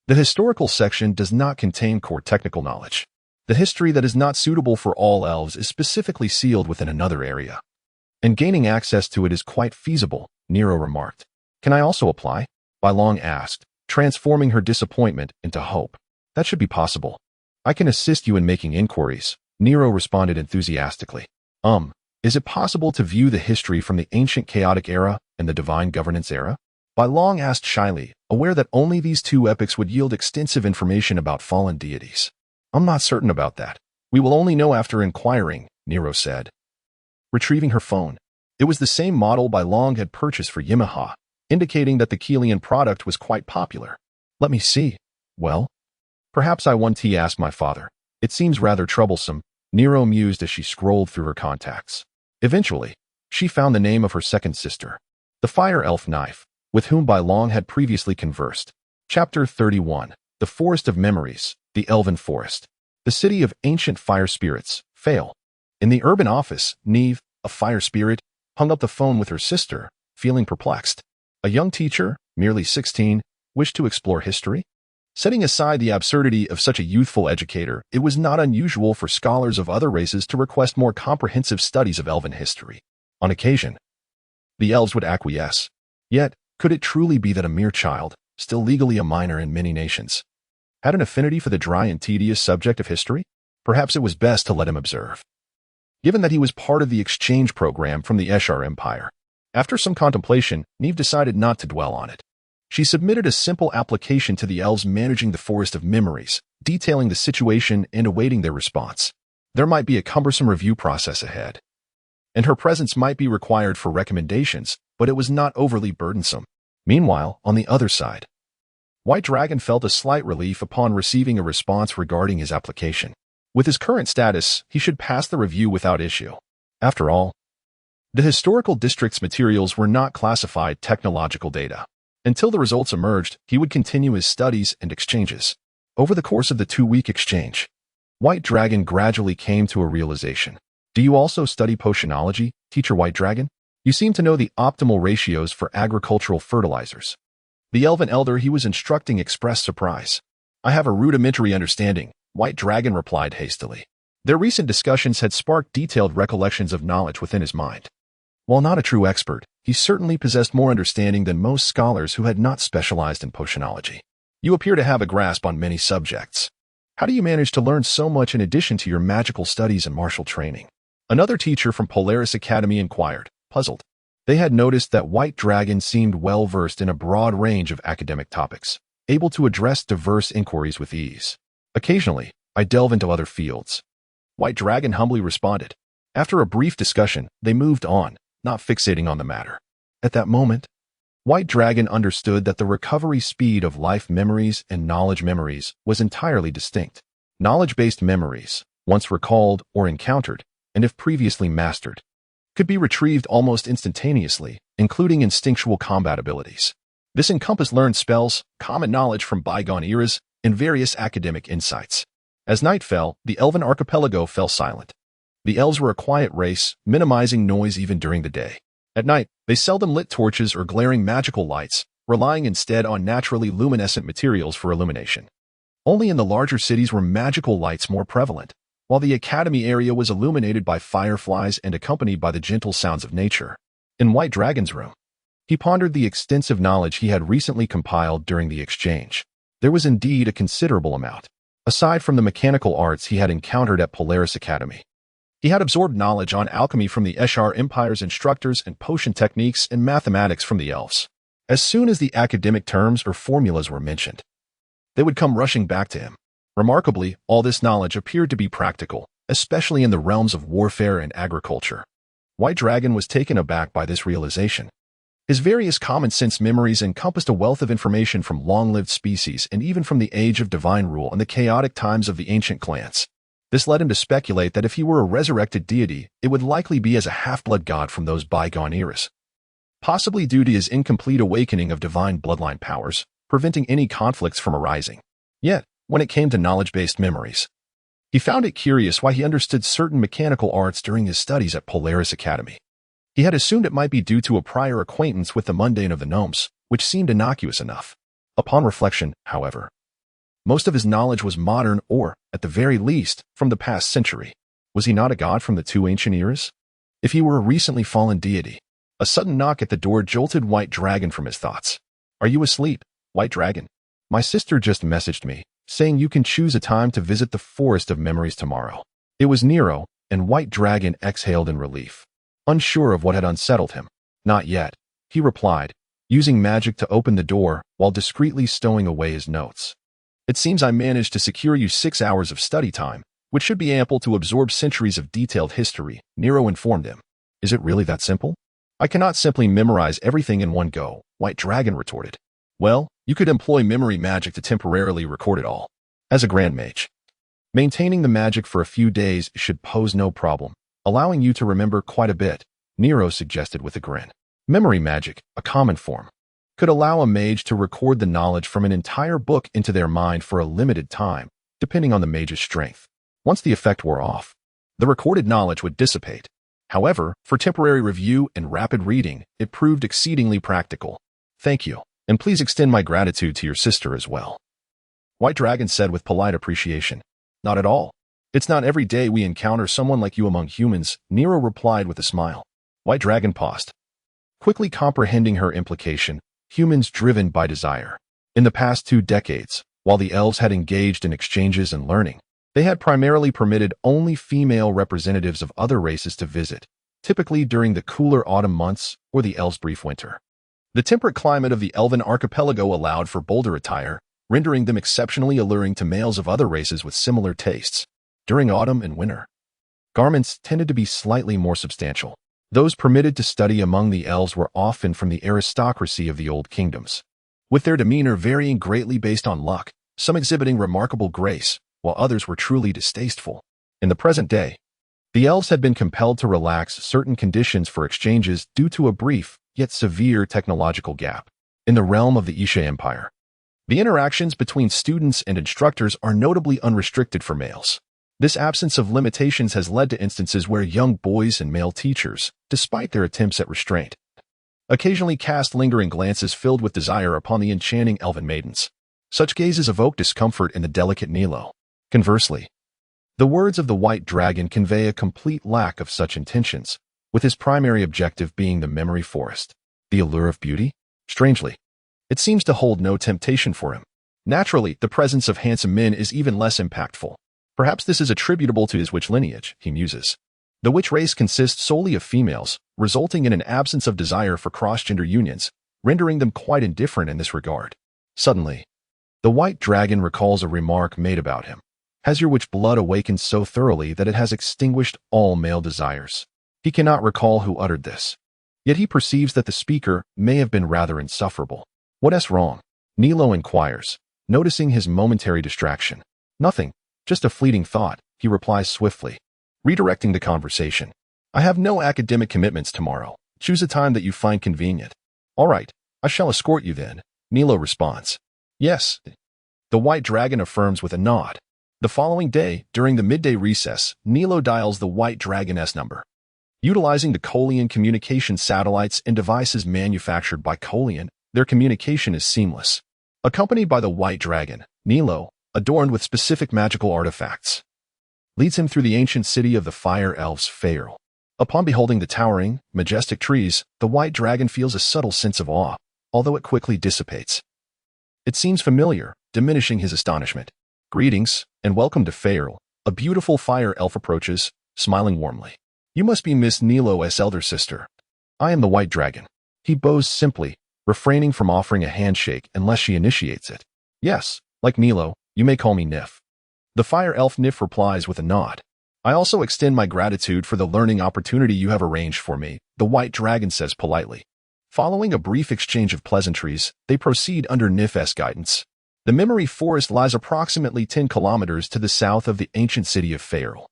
The historical section does not contain core technical knowledge. The history that is not suitable for all elves is specifically sealed within another area, and gaining access to it is quite feasible, Nero remarked. Can I also apply? Bai Long asked, transforming her disappointment into hope. That should be possible. I can assist you in making inquiries, Nero responded enthusiastically. Is it possible to view the history from the ancient chaotic era and the divine governance era? Bai Long asked shyly, aware that only these 2 epochs would yield extensive information about fallen deities. I'm not certain about that. We will only know after inquiring, Nero said. Retrieving her phone. It was the same model Bai Long had purchased for Imeha, indicating that the Kelian product was quite popular. Let me see. Well? Perhaps I want to ask my father. It seems rather troublesome, Nero mused as she scrolled through her contacts. Eventually, she found the name of her second sister, the Fire Elf Knife, with whom Bai Long had previously conversed. Chapter 31. The Forest of Memories, the Elven Forest. The city of ancient fire spirits, Fail. In the urban office, Neve, a fire spirit, hung up the phone with her sister, feeling perplexed. A young teacher, merely 16, wished to explore history? Setting aside the absurdity of such a youthful educator, it was not unusual for scholars of other races to request more comprehensive studies of elven history. On occasion, the elves would acquiesce. Yet, could it truly be that a mere child, still legally a minor in many nations, had an affinity for the dry and tedious subject of history? Perhaps it was best to let him observe. Given that he was part of the exchange program from the Ashar Empire, after some contemplation, Neve decided not to dwell on it. She submitted a simple application to the elves managing the Forest of Memories, detailing the situation and awaiting their response. There might be a cumbersome review process ahead, and her presence might be required for recommendations, but it was not overly burdensome. Meanwhile, on the other side, White Dragon felt a slight relief upon receiving a response regarding his application. With his current status, he should pass the review without issue. After all, the historical district's materials were not classified technological data. Until the results emerged, he would continue his studies and exchanges. Over the course of the 2-week exchange, White Dragon gradually came to a realization. Do you also study potionology, Teacher White Dragon? You seem to know the optimal ratios for agricultural fertilizers. The elven elder he was instructing expressed surprise. I have a rudimentary understanding, White Dragon replied hastily. Their recent discussions had sparked detailed recollections of knowledge within his mind. While not a true expert, he certainly possessed more understanding than most scholars who had not specialized in potionology. You appear to have a grasp on many subjects. How do you manage to learn so much in addition to your magical studies and martial training? Another teacher from Polaris Academy inquired, puzzled. They had noticed that White Dragon seemed well-versed in a broad range of academic topics, able to address diverse inquiries with ease. Occasionally, I delve into other fields. White Dragon humbly responded. After a brief discussion, they moved on, not fixating on the matter. At that moment, White Dragon understood that the recovery speed of life memories and knowledge memories was entirely distinct. Knowledge-based memories, once recalled or encountered, and if previously mastered, could be retrieved almost instantaneously, including instinctual combat abilities. This encompassed learned spells, common knowledge from bygone eras, and various academic insights. As night fell, the elven archipelago fell silent. The elves were a quiet race, minimizing noise even during the day. At night, they seldom lit torches or glaring magical lights, relying instead on naturally luminescent materials for illumination. Only in the larger cities were magical lights more prevalent, while the academy area was illuminated by fireflies and accompanied by the gentle sounds of nature. In White Dragon's room, he pondered the extensive knowledge he had recently compiled during the exchange. There was indeed a considerable amount, aside from the mechanical arts he had encountered at Polaris Academy. He had absorbed knowledge on alchemy from the Ashar Empire's instructors and potion techniques and mathematics from the elves. As soon as the academic terms or formulas were mentioned, they would come rushing back to him. Remarkably, all this knowledge appeared to be practical, especially in the realms of warfare and agriculture. White Dragon was taken aback by this realization. His various common-sense memories encompassed a wealth of information from long-lived species and even from the age of divine rule and the chaotic times of the ancient clans. This led him to speculate that if he were a resurrected deity, it would likely be as a half-blood god from those bygone eras. Possibly due to his incomplete awakening of divine bloodline powers, preventing any conflicts from arising. Yet, when it came to knowledge-based memories, he found it curious why he understood certain mechanical arts during his studies at Polaris Academy. He had assumed it might be due to a prior acquaintance with the mundane of the gnomes, which seemed innocuous enough. Upon reflection, however, most of his knowledge was modern or, at the very least, from the past century. Was he not a god from the two ancient eras? If he were a recently fallen deity, a sudden knock at the door jolted White Dragon from his thoughts. "Are you asleep, White Dragon? My sister just messaged me, saying you can choose a time to visit the Forest of Memories tomorrow." It was Nero, and White Dragon exhaled in relief, unsure of what had unsettled him. "Not yet," he replied, using magic to open the door while discreetly stowing away his notes. "It seems I managed to secure you 6 hours of study time, which should be ample to absorb centuries of detailed history," Nero informed him. "Is it really that simple?" "I cannot simply memorize everything in one go," White Dragon retorted. "Well, you could employ memory magic to temporarily record it all. As a Grand Mage, maintaining the magic for a few days should pose no problem, allowing you to remember quite a bit," Nero suggested with a grin. Memory magic, a common form, could allow a mage to record the knowledge from an entire book into their mind for a limited time, depending on the mage's strength. Once the effect wore off, the recorded knowledge would dissipate. However, for temporary review and rapid reading, it proved exceedingly practical. "Thank you, and please extend my gratitude to your sister as well," White Dragon said with polite appreciation. "Not at all. It's not every day we encounter someone like you among humans," Nero replied with a smile. White Dragon paused, quickly comprehending her implication. Humans driven by desire. In the past 2 decades, while the elves had engaged in exchanges and learning, they had primarily permitted only female representatives of other races to visit, typically during the cooler autumn months or the elves' brief winter. The temperate climate of the elven archipelago allowed for bolder attire, rendering them exceptionally alluring to males of other races with similar tastes. During autumn and winter, garments tended to be slightly more substantial. Those permitted to study among the elves were often from the aristocracy of the old kingdoms, with their demeanor varying greatly based on luck, some exhibiting remarkable grace, while others were truly distasteful. In the present day, the elves had been compelled to relax certain conditions for exchanges due to a brief, yet severe technological gap. In the realm of the Isha Empire, the interactions between students and instructors are notably unrestricted for males. This absence of limitations has led to instances where young boys and male teachers, despite their attempts at restraint, occasionally cast lingering glances filled with desire upon the enchanting elven maidens. Such gazes evoke discomfort in the delicate Nilo. Conversely, the words of the White Dragon convey a complete lack of such intentions, with his primary objective being the memory forest. The allure of beauty? Strangely, it seems to hold no temptation for him. Naturally, the presence of handsome men is even less impactful. Perhaps this is attributable to his witch lineage, he muses. The witch race consists solely of females, resulting in an absence of desire for cross-gender unions, rendering them quite indifferent in this regard. Suddenly, the White Dragon recalls a remark made about him. "Has your witch blood awakened so thoroughly that it has extinguished all male desires?" He cannot recall who uttered this, yet he perceives that the speaker may have been rather insufferable. "What's wrong?" Nilo inquires, noticing his momentary distraction. "Nothing. Just a fleeting thought," he replies swiftly, redirecting the conversation. "I have no academic commitments tomorrow. Choose a time that you find convenient." "All right, I shall escort you then," Nilo responds. "Yes," the White Dragon affirms with a nod. The following day, during the midday recess, Nilo dials the White Dragon's number. Utilizing the Colian communication satellites and devices manufactured by Colian, their communication is seamless. Accompanied by the White Dragon, Nilo, adorned with specific magical artifacts, leads him through the ancient city of the Fire Elves, Fire. Upon beholding the towering, majestic trees, the White Dragon feels a subtle sense of awe, although it quickly dissipates. It seems familiar, diminishing his astonishment. "Greetings, and welcome to Fire," a beautiful fire elf approaches, smiling warmly. "You must be Miss Nilo's elder sister." "I am the White Dragon." He bows simply, refraining from offering a handshake unless she initiates it. "Yes, like Nilo, you may call me Nif." The fire elf Nif replies with a nod. "I also extend my gratitude for the learning opportunity you have arranged for me," the White Dragon says politely. Following a brief exchange of pleasantries, they proceed under Nif's guidance. The memory forest lies approximately 10 kilometers to the south of the ancient city of Fire Elves,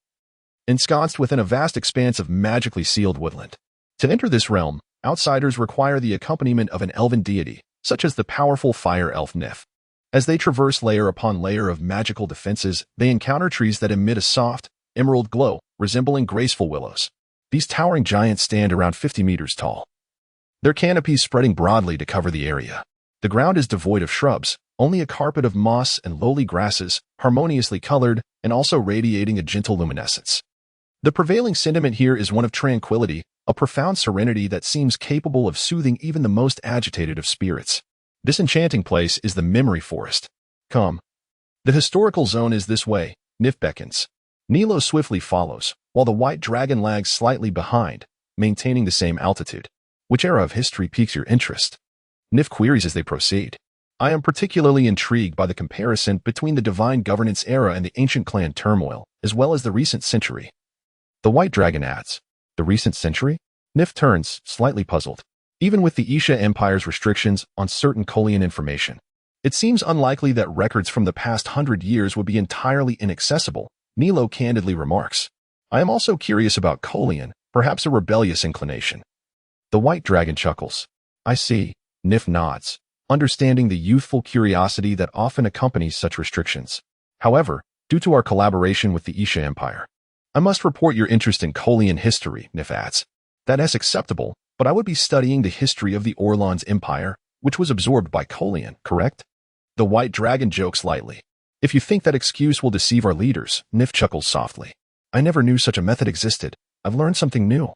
ensconced within a vast expanse of magically sealed woodland. To enter this realm, outsiders require the accompaniment of an elven deity, such as the powerful Fire Elf Nif. As they traverse layer upon layer of magical defenses, they encounter trees that emit a soft, emerald glow, resembling graceful willows. These towering giants stand around 50 meters tall, their canopies spreading broadly to cover the area. The ground is devoid of shrubs, only a carpet of moss and lowly grasses, harmoniously colored and also radiating a gentle luminescence. The prevailing sentiment here is one of tranquility, a profound serenity that seems capable of soothing even the most agitated of spirits. This enchanting place is the memory forest. Come. The historical zone is this way, Nif beckons. Nilo swiftly follows, while the white dragon lags slightly behind, maintaining the same altitude. Which era of history piques your interest? Nif queries as they proceed. I am particularly intrigued by the comparison between the divine governance era and the ancient clan turmoil, as well as the recent century. The white dragon adds, the recent century? Nif turns, slightly puzzled. Even with the Isha Empire's restrictions on certain Kolian information, it seems unlikely that records from the past 100 years would be entirely inaccessible, Nilo candidly remarks. I am also curious about Kolian, perhaps a rebellious inclination. The white dragon chuckles. I see, Nif nods, understanding the youthful curiosity that often accompanies such restrictions. However, due to our collaboration with the Isha Empire, I must report your interest in Kolian history, Nif adds. That is acceptable, but I would be studying the history of the Orlan's empire, which was absorbed by Kolian, correct? The white dragon jokes lightly. If you think that excuse will deceive our leaders, Nif chuckles softly. I never knew such a method existed. I've learned something new.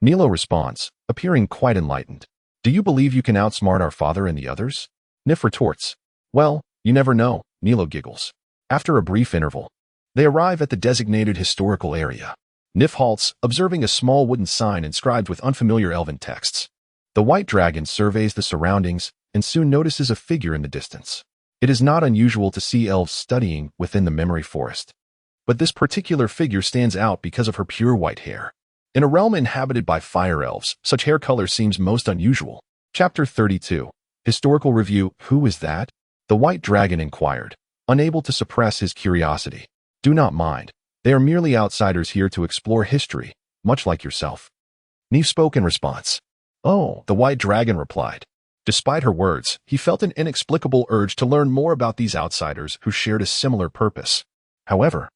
Nilo responds, appearing quite enlightened. Do you believe you can outsmart our father and the others? Nif retorts. Well, you never know, Nilo giggles. After a brief interval, they arrive at the designated historical area. Nif halts, observing a small wooden sign inscribed with unfamiliar elven texts. The white dragon surveys the surroundings and soon notices a figure in the distance. It is not unusual to see elves studying within the memory forest, but this particular figure stands out because of her pure white hair. In a realm inhabited by fire elves, such hair color seems most unusual. Chapter 32. Historical Review. Who is that? The white dragon inquired, unable to suppress his curiosity. Do not mind. They are merely outsiders here to explore history, much like yourself. Nif spoke in response. Oh, the white dragon replied. Despite her words, he felt an inexplicable urge to learn more about these outsiders who shared a similar purpose. However,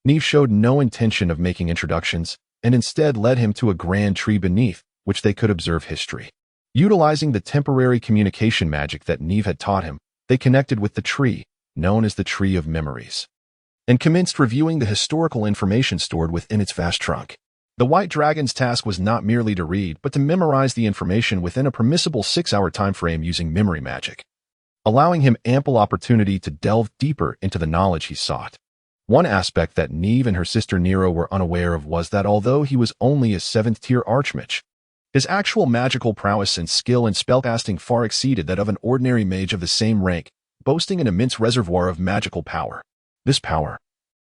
Nif showed no intention of making introductions, and instead led him to a grand tree beneath which they could observe history. Utilizing the temporary communication magic that Nif had taught him, they connected with the tree, known as the Tree of Memories, and commenced reviewing the historical information stored within its vast trunk. The white dragon's task was not merely to read, but to memorize the information within a permissible 6-hour time frame using memory magic, allowing him ample opportunity to delve deeper into the knowledge he sought. One aspect that Nif and her sister Nero were unaware of was that although he was only a 7th-tier archmage, his actual magical prowess and skill in spellcasting far exceeded that of an ordinary mage of the same rank, boasting an immense reservoir of magical power. This power,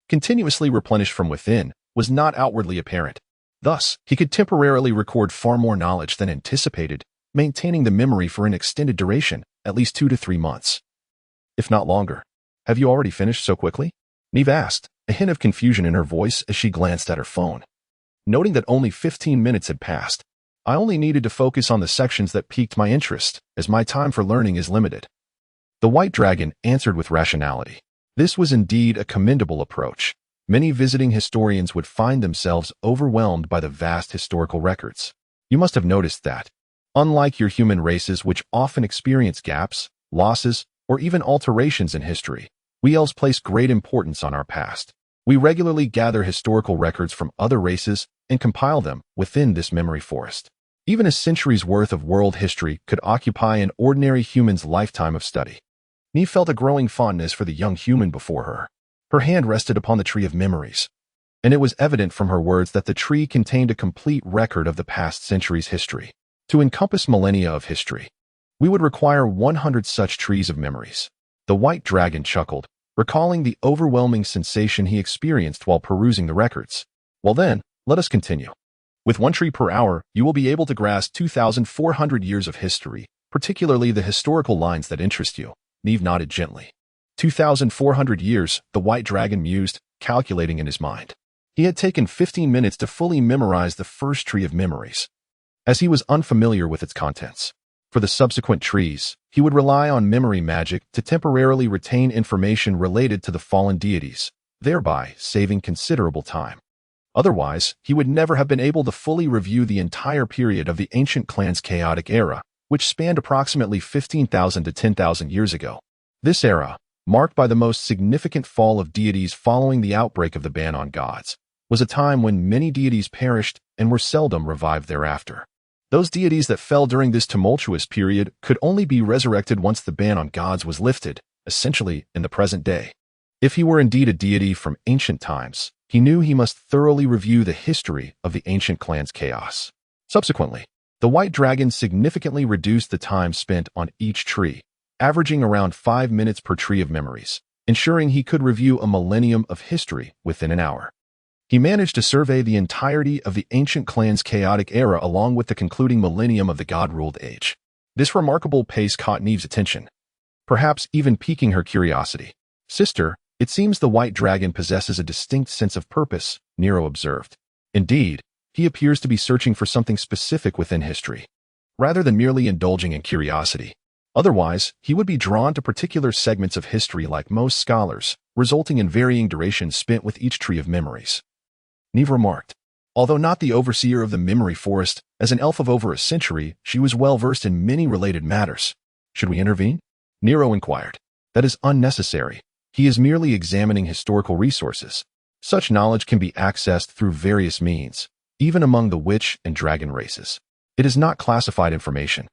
continuously replenished from within, was not outwardly apparent. Thus, he could temporarily record far more knowledge than anticipated, maintaining the memory for an extended duration, at least 2 to 3 months, if not longer. Have you already finished so quickly? Nif asked, a hint of confusion in her voice as she glanced at her phone. Noting that only 15 minutes had passed, I only needed to focus on the sections that piqued my interest, as my time for learning is limited. The white dragon answered with rationality. This was indeed a commendable approach. Many visiting historians would find themselves overwhelmed by the vast historical records. You must have noticed that, unlike your human races which often experience gaps, losses, or even alterations in history, we elves place great importance on our past. We regularly gather historical records from other races and compile them within this memory forest. Even a century's worth of world history could occupy an ordinary human's lifetime of study. Nif felt a growing fondness for the young human before her. Her hand rested upon the Tree of Memories, and it was evident from her words that the tree contained a complete record of the past century's history. To encompass millennia of history, we would require 100 such trees of memories. The white dragon chuckled, recalling the overwhelming sensation he experienced while perusing the records. Well then, let us continue. With 1 tree per hour, you will be able to grasp 2,400 years of history, particularly the historical lines that interest you. Neve nodded gently. 2,400 years, the white dragon mused, calculating in his mind. He had taken 15 minutes to fully memorize the first tree of memories, as he was unfamiliar with its contents. For the subsequent trees, he would rely on memory magic to temporarily retain information related to the fallen deities, thereby saving considerable time. Otherwise, he would never have been able to fully review the entire period of the ancient clan's chaotic era, which spanned approximately 15,000 to 10,000 years ago. This era, marked by the most significant fall of deities following the outbreak of the ban on gods, was a time when many deities perished and were seldom revived thereafter. Those deities that fell during this tumultuous period could only be resurrected once the ban on gods was lifted, essentially in the present day. If he were indeed a deity from ancient times, he knew he must thoroughly review the history of the ancient clan's chaos. Subsequently, the white dragon significantly reduced the time spent on each tree, averaging around 5 minutes per tree of memories, ensuring he could review a millennium of history within an hour. He managed to survey the entirety of the ancient clan's chaotic era along with the concluding millennium of the god-ruled age. This remarkable pace caught Neve's attention, perhaps even piquing her curiosity. "Sister, it seems the white dragon possesses a distinct sense of purpose," Nero observed. "Indeed, he appears to be searching for something specific within history, rather than merely indulging in curiosity. Otherwise, he would be drawn to particular segments of history like most scholars, resulting in varying durations spent with each tree of memories." Neve remarked. Although not the overseer of the memory forest, as an elf of over a century, she was well versed in many related matters. "Should we intervene?" Nero inquired. "That is unnecessary. He is merely examining historical resources. Such knowledge can be accessed through various means, even among the witch and dragon races. It is not classified information."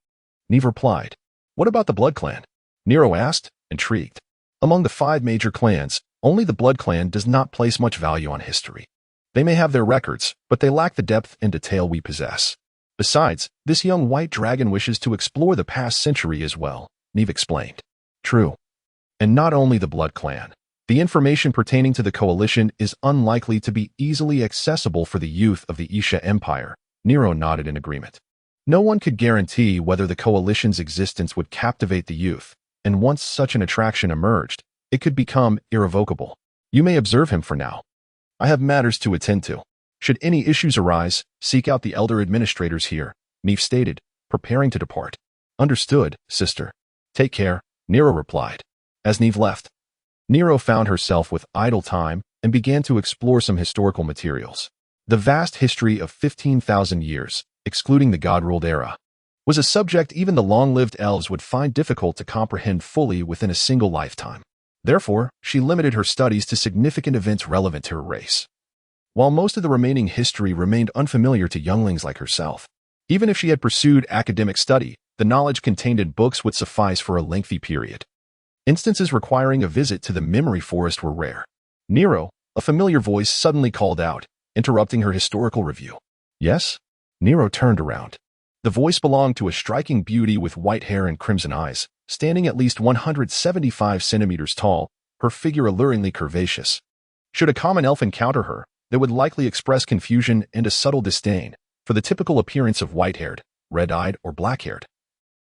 Neve replied. "What about the Blood Clan?" Nero asked, intrigued. "Among the 5 major clans, only the Blood Clan does not place much value on history. They may have their records, but they lack the depth and detail we possess. Besides, this young white dragon wishes to explore the past century as well," Neve explained. "True. And not only the Blood Clan. The information pertaining to the coalition is unlikely to be easily accessible for the youth of the Isha Empire." Nero nodded in agreement. No one could guarantee whether the coalition's existence would captivate the youth, and once such an attraction emerged, it could become irrevocable. "You may observe him for now. I have matters to attend to. Should any issues arise, seek out the elder administrators here," Neve stated, preparing to depart. "Understood, sister. Take care," Nero replied. As Neve left, Nero found herself with idle time and began to explore some historical materials. The vast history of 15,000 years, excluding the god-ruled era, was a subject even the long-lived elves would find difficult to comprehend fully within a single lifetime. Therefore, she limited her studies to significant events relevant to her race. While most of the remaining history remained unfamiliar to younglings like herself, even if she had pursued academic study, the knowledge contained in books would suffice for a lengthy period. Instances requiring a visit to the memory forest were rare. "Nero," a familiar voice suddenly called out, interrupting her historical review. "Yes?" Nero turned around. The voice belonged to a striking beauty with white hair and crimson eyes, standing at least 175 centimeters tall, her figure alluringly curvaceous. Should a common elf encounter her, they would likely express confusion and a subtle disdain for the typical appearance of white-haired, red-eyed, or black-haired.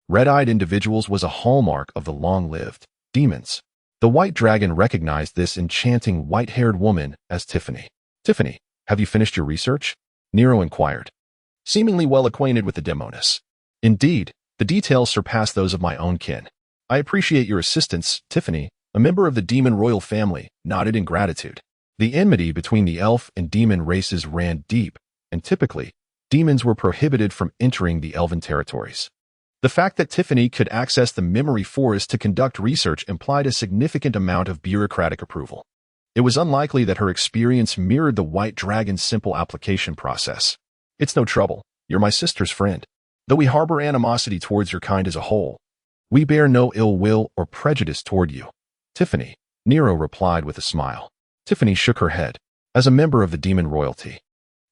Red-eyed individuals was a hallmark of the long-lived demons. The white dragon recognized this enchanting white-haired woman as Tiffany. "Tiffany, have you finished your research?" Nero inquired, seemingly well acquainted with the demoness. "Indeed, the details surpass those of my own kin. I appreciate your assistance." Tiffany, a member of the demon royal family, nodded in gratitude. The enmity between the elf and demon races ran deep, and typically, demons were prohibited from entering the elven territories. The fact that Tiffany could access the memory forest to conduct research implied a significant amount of bureaucratic approval. It was unlikely that her experience mirrored the white dragon's simple application process. "It's no trouble. You're my sister's friend. Though we harbor animosity towards your kind as a whole, we bear no ill will or prejudice toward you." "Tiffany," Nero replied with a smile. Tiffany shook her head. "As a member of the demon royalty,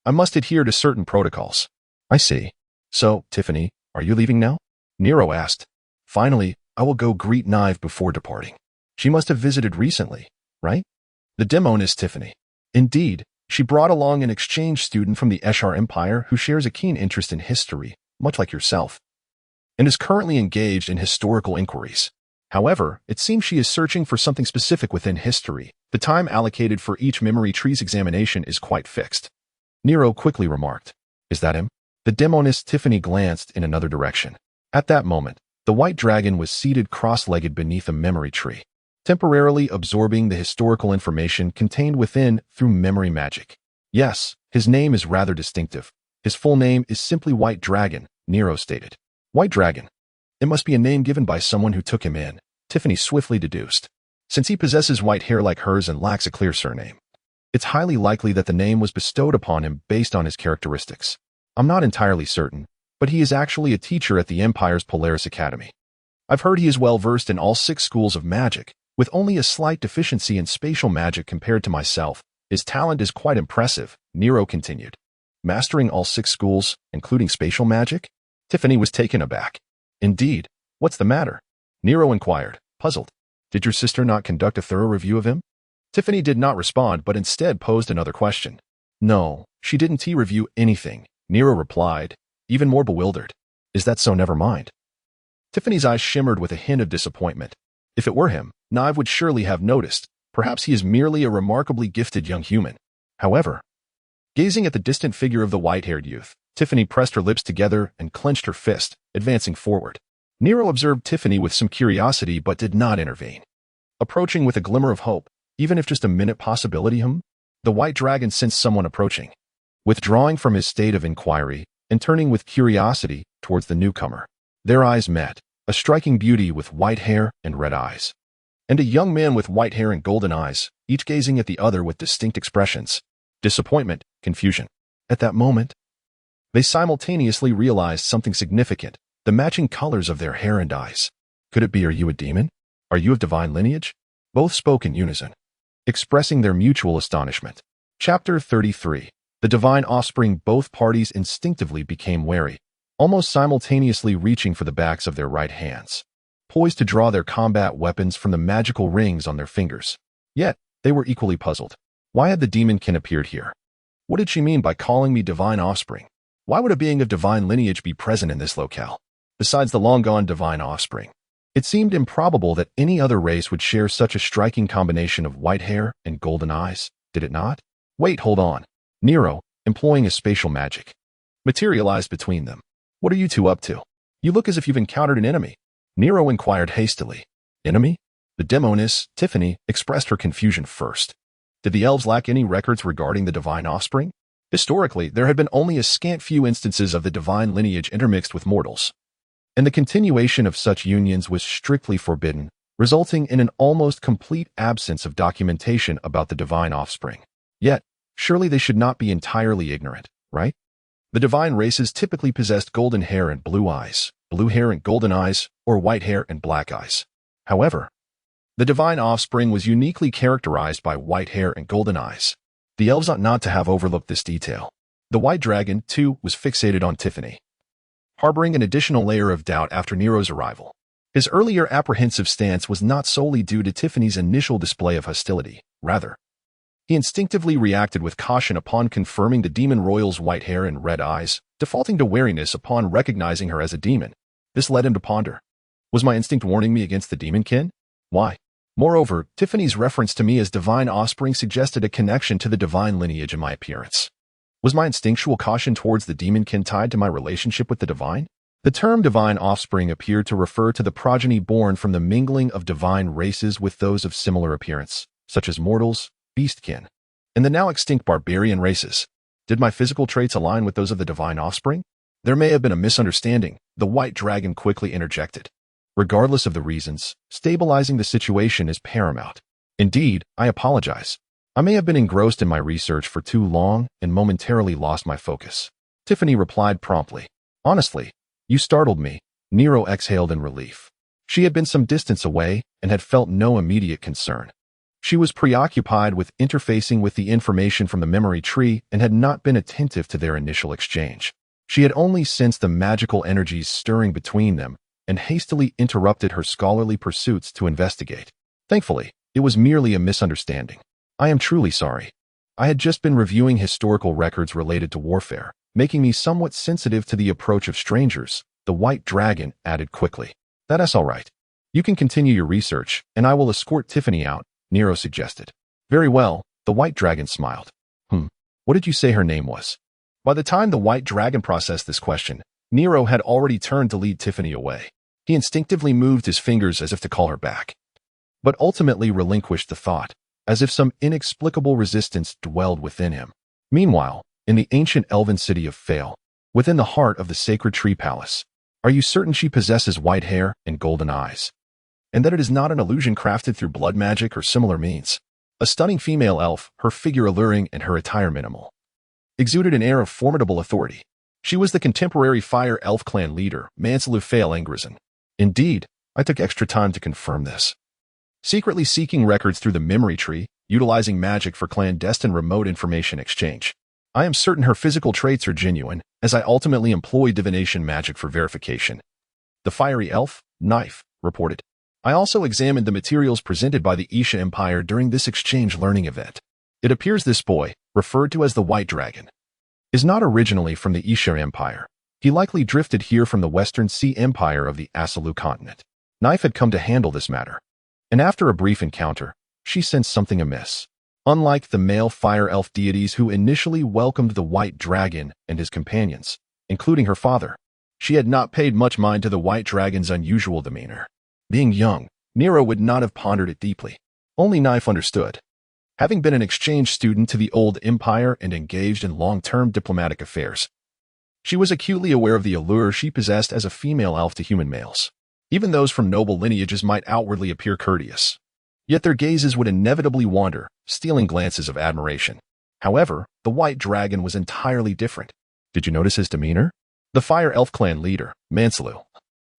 I must adhere to certain protocols." "I see. So, Tiffany, are you leaving now?" Nero asked. "Finally, I will go greet Nive before departing. She must have visited recently, right?" The demoness Tiffany. "Indeed, She brought along an exchange student from the Ashar Empire who shares a keen interest in history, much like yourself, and is currently engaged in historical inquiries. However, it seems she is searching for something specific within history. The time allocated for each memory tree's examination is quite fixed. Nero quickly remarked, "Is that him?" The demoness Tiffany glanced in another direction. At that moment, the white dragon was seated cross-legged beneath a memory tree, temporarily absorbing the historical information contained within through memory magic. Yes, his name is rather distinctive. His full name is simply White Dragon, Nero stated. White Dragon. It must be a name given by someone who took him in, Tiffany swiftly deduced. Since he possesses white hair like hers and lacks a clear surname, it's highly likely that the name was bestowed upon him based on his characteristics. I'm not entirely certain, but he is actually a teacher at the Empire's Polaris Academy. I've heard he is well versed in all 6 schools of magic, with only a slight deficiency in spatial magic compared to myself. His talent is quite impressive, Nero continued. Mastering all 6 schools, including spatial magic? Tiffany was taken aback. Indeed, what's the matter? Nero inquired, puzzled. Did your sister not conduct a thorough review of him? Tiffany did not respond, but instead posed another question. No, she didn't review anything, Nero replied, even more bewildered. Is that so? Never mind. Tiffany's eyes shimmered with a hint of disappointment. If it were him, Nive would surely have noticed. Perhaps he is merely a remarkably gifted young human. However, gazing at the distant figure of the white-haired youth, Tiffany pressed her lips together and clenched her fist, advancing forward. Nero observed Tiffany with some curiosity but did not intervene. Approaching with a glimmer of hope, even if just a minute possibility, the white dragon sensed someone approaching. Withdrawing from his state of inquiry and turning with curiosity towards the newcomer, their eyes met, a striking beauty with white hair and red eyes, and a young man with white hair and golden eyes, each gazing at the other with distinct expressions: disappointment, confusion. At that moment, they simultaneously realized something significant: the matching colors of their hair and eyes. Could it be? Are you a demon? Are you of divine lineage? Both spoke in unison, expressing their mutual astonishment. Chapter 33. The divine offspring. Both parties instinctively became wary, almost simultaneously reaching for the backs of their right hands, poised to draw their combat weapons from the magical rings on their fingers. Yet, they were equally puzzled. Why had the demonkin appeared here? What did she mean by calling me divine offspring? Why would a being of divine lineage be present in this locale? Besides the long-gone divine offspring, it seemed improbable that any other race would share such a striking combination of white hair and golden eyes, did it not? Wait, hold on. Nero, employing a spatial magic, materialized between them. What are you two up to? You look as if you've encountered an enemy. Nero inquired hastily. Enemy? The demoness, Tiffany, expressed her confusion first. Did the elves lack any records regarding the divine offspring? Historically, there had been only a scant few instances of the divine lineage intermixed with mortals, and the continuation of such unions was strictly forbidden, resulting in an almost complete absence of documentation about the divine offspring. Yet, surely they should not be entirely ignorant, right? The divine races typically possessed golden hair and blue eyes, blue hair and golden eyes, or white hair and black eyes. However, the divine offspring was uniquely characterized by white hair and golden eyes. The elves ought not to have overlooked this detail. The white dragon, too, was fixated on Tiffany, harboring an additional layer of doubt after Nero's arrival. His earlier apprehensive stance was not solely due to Tiffany's initial display of hostility. Rather, he instinctively reacted with caution upon confirming the demon royal's white hair and red eyes, defaulting to wariness upon recognizing her as a demon. This led him to ponder. Was my instinct warning me against the demonkin? Why? Moreover, Tiffany's reference to me as divine offspring suggested a connection to the divine lineage in my appearance. Was my instinctual caution towards the demonkin tied to my relationship with the divine? The term divine offspring appeared to refer to the progeny born from the mingling of divine races with those of similar appearance, such as mortals, beastkin, and the now extinct barbarian races. Did my physical traits align with those of the divine offspring? There may have been a misunderstanding, the white dragon quickly interjected. Regardless of the reasons, stabilizing the situation is paramount. Indeed, I apologize. I may have been engrossed in my research for too long and momentarily lost my focus. Tiffany replied promptly. Honestly, you startled me. Nero exhaled in relief. She had been some distance away and had felt no immediate concern. She was preoccupied with interfacing with the information from the memory tree and had not been attentive to their initial exchange. She had only sensed the magical energies stirring between them and hastily interrupted her scholarly pursuits to investigate. Thankfully, it was merely a misunderstanding. I am truly sorry. I had just been reviewing historical records related to warfare, making me somewhat sensitive to the approach of strangers, the White Dragon added quickly. That's all right. You can continue your research, and I will escort Tiffany out, Nero suggested. Very well, the White Dragon smiled. What did you say her name was? By the time the White Dragon processed this question, Nero had already turned to lead Tiffany away. He instinctively moved his fingers as if to call her back, but ultimately relinquished the thought, as if some inexplicable resistance dwelled within him. Meanwhile, in the ancient elven city of Fale, within the heart of the sacred tree palace, are you certain she possesses white hair and golden eyes? And that it is not an illusion crafted through blood magic or similar means? A stunning female elf, her figure alluring and her attire minimal, exuded an air of formidable authority. She was the contemporary Fire Elf clan leader, Manselu Fale Engrisen. Indeed, I took extra time to confirm this. Secretly seeking records through the memory tree, utilizing magic for clandestine remote information exchange. I am certain her physical traits are genuine, as I ultimately employ divination magic for verification. The fiery elf, Knife, reported. I also examined the materials presented by the Isha Empire during this exchange learning event. It appears this boy, referred to as the White Dragon, is not originally from the Isha Empire. He likely drifted here from the Western Sea Empire of the Asalu continent. Knife had come to handle this matter, and after a brief encounter, she sensed something amiss. Unlike the male fire elf deities who initially welcomed the White Dragon and his companions, including her father, she had not paid much mind to the White Dragon's unusual demeanor. Being young, Nero would not have pondered it deeply. Only Knife understood. Having been an exchange student to the old empire and engaged in long-term diplomatic affairs, she was acutely aware of the allure she possessed as a female elf to human males. Even those from noble lineages might outwardly appear courteous, yet their gazes would inevitably wander, stealing glances of admiration. However, the White Dragon was entirely different. Did you notice his demeanor? The Fire Elf clan leader, Manselu,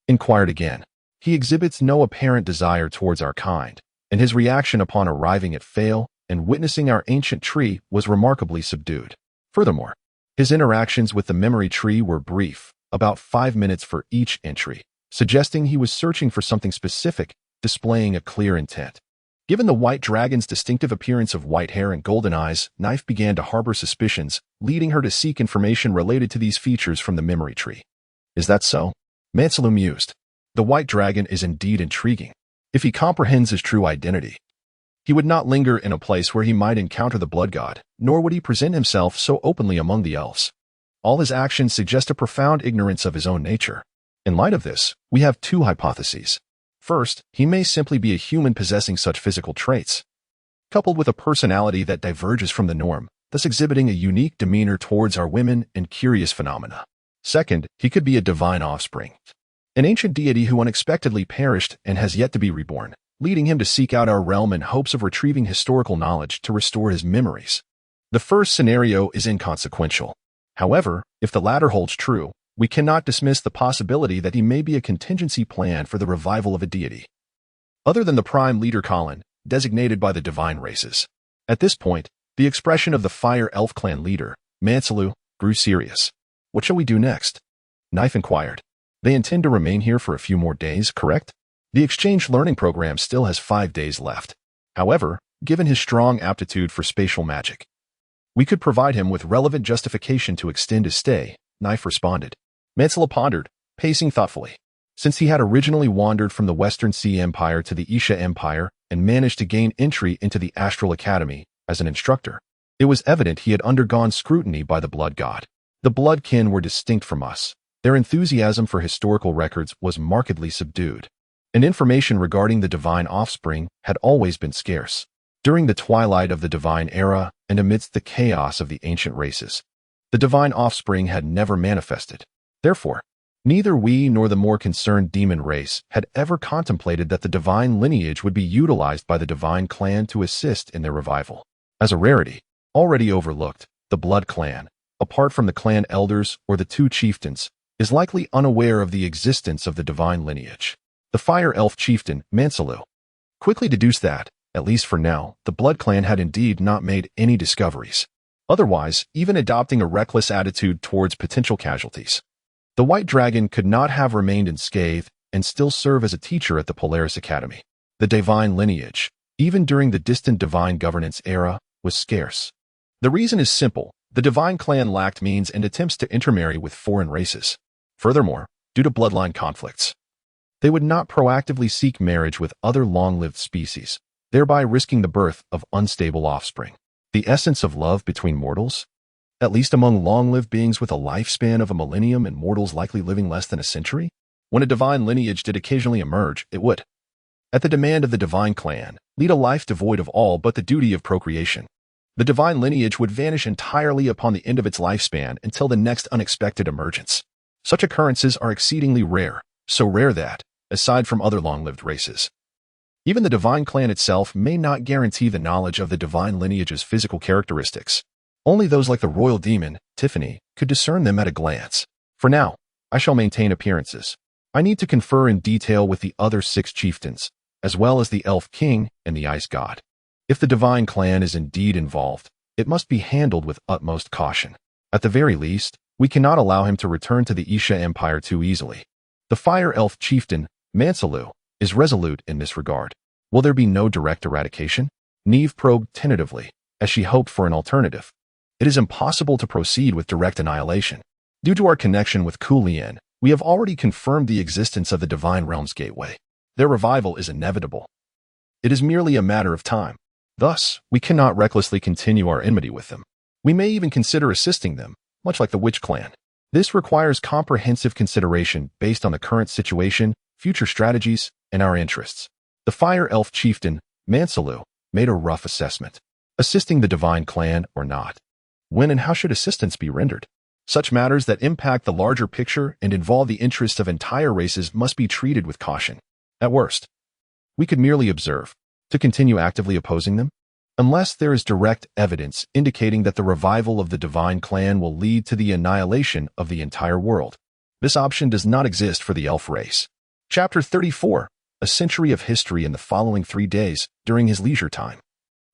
inquired again. He exhibits no apparent desire towards our kind, and his reaction upon arriving at Fale and witnessing our ancient tree was remarkably subdued. Furthermore, his interactions with the memory tree were brief, about 5 minutes for each entry, suggesting he was searching for something specific, displaying a clear intent. Given the White Dragon's distinctive appearance of white hair and golden eyes, Knife began to harbor suspicions, leading her to seek information related to these features from the memory tree. Is that so? Manselu mused. The White Dragon is indeed intriguing. If he comprehends his true identity, he would not linger in a place where he might encounter the blood god, nor would he present himself so openly among the elves. All his actions suggest a profound ignorance of his own nature. In light of this, we have two hypotheses. First, he may simply be a human possessing such physical traits, coupled with a personality that diverges from the norm, thus exhibiting a unique demeanor towards our women and curious phenomena. Second, he could be a divine offspring, an ancient deity who unexpectedly perished and has yet to be reborn, leading him to seek out our realm in hopes of retrieving historical knowledge to restore his memories. The first scenario is inconsequential. However, if the latter holds true, we cannot dismiss the possibility that he may be a contingency plan for the revival of a deity, other than the prime leader Colin, designated by the divine races. At this point, the expression of the Fire Elf clan leader, Manselu, grew serious. What shall we do next? Knife inquired. They intend to remain here for a few more days, correct? The exchange learning program still has 5 days left. However, given his strong aptitude for spatial magic, we could provide him with relevant justification to extend his stay, Knife responded. Manselu pondered, pacing thoughtfully. Since he had originally wandered from the Western Sea Empire to the Isha Empire and managed to gain entry into the Astral Academy as an instructor, it was evident he had undergone scrutiny by the blood god. The bloodkin were distinct from us. Their enthusiasm for historical records was markedly subdued, and information regarding the divine offspring had always been scarce. During the twilight of the divine era and amidst the chaos of the ancient races, the divine offspring had never manifested. Therefore, neither we nor the more concerned demon race had ever contemplated that the divine lineage would be utilized by the divine clan to assist in their revival. As a rarity, already overlooked, the blood clan, apart from the clan elders or the two chieftains, is likely unaware of the existence of the divine lineage. The Fire Elf chieftain, Manselu, quickly deduced that, at least for now, the blood clan had indeed not made any discoveries. Otherwise, even adopting a reckless attitude towards potential casualties, the White Dragon could not have remained unscathed and still serve as a teacher at the Polaris Academy. The divine lineage, even during the distant divine governance era, was scarce. The reason is simple. The divine clan lacked means and attempts to intermarry with foreign races. Furthermore, due to bloodline conflicts, they would not proactively seek marriage with other long-lived species, thereby risking the birth of unstable offspring. The essence of love between mortals? At least among long-lived beings with a lifespan of a millennium and mortals likely living less than a century? When a divine lineage did occasionally emerge, it would, at the demand of the divine clan, lead a life devoid of all but the duty of procreation. The divine lineage would vanish entirely upon the end of its lifespan until the next unexpected emergence. Such occurrences are exceedingly rare, so rare that, aside from other long-lived races, even the divine clan itself may not guarantee the knowledge of the divine lineage's physical characteristics. Only those like the royal demon, Tiffany, could discern them at a glance. For now, I shall maintain appearances. I need to confer in detail with the other 6 chieftains, as well as the elf king and the ice god. If the divine clan is indeed involved, it must be handled with utmost caution. At the very least, we cannot allow him to return to the Isha Empire too easily. The fire elf chieftain, Mansalu, is resolute in this regard. Will there be no direct eradication? Neve probed tentatively, as she hoped for an alternative. It is impossible to proceed with direct annihilation. Due to our connection with Kulien, we have already confirmed the existence of the Divine Realm's gateway. Their revival is inevitable. It is merely a matter of time. Thus, we cannot recklessly continue our enmity with them. We may even consider assisting them, much like the Witch Clan. This requires comprehensive consideration based on the current situation, future strategies, and our interests. The Fire Elf chieftain, Mansalu, made a rough assessment. Assisting the Divine Clan or not? When and how should assistance be rendered? Such matters that impact the larger picture and involve the interests of entire races must be treated with caution. At worst, we could merely observe. To continue actively opposing them? Unless there is direct evidence indicating that the revival of the Divine Clan will lead to the annihilation of the entire world. This option does not exist for the elf race. Chapter 34. A century of history in the following 3 days during his leisure time.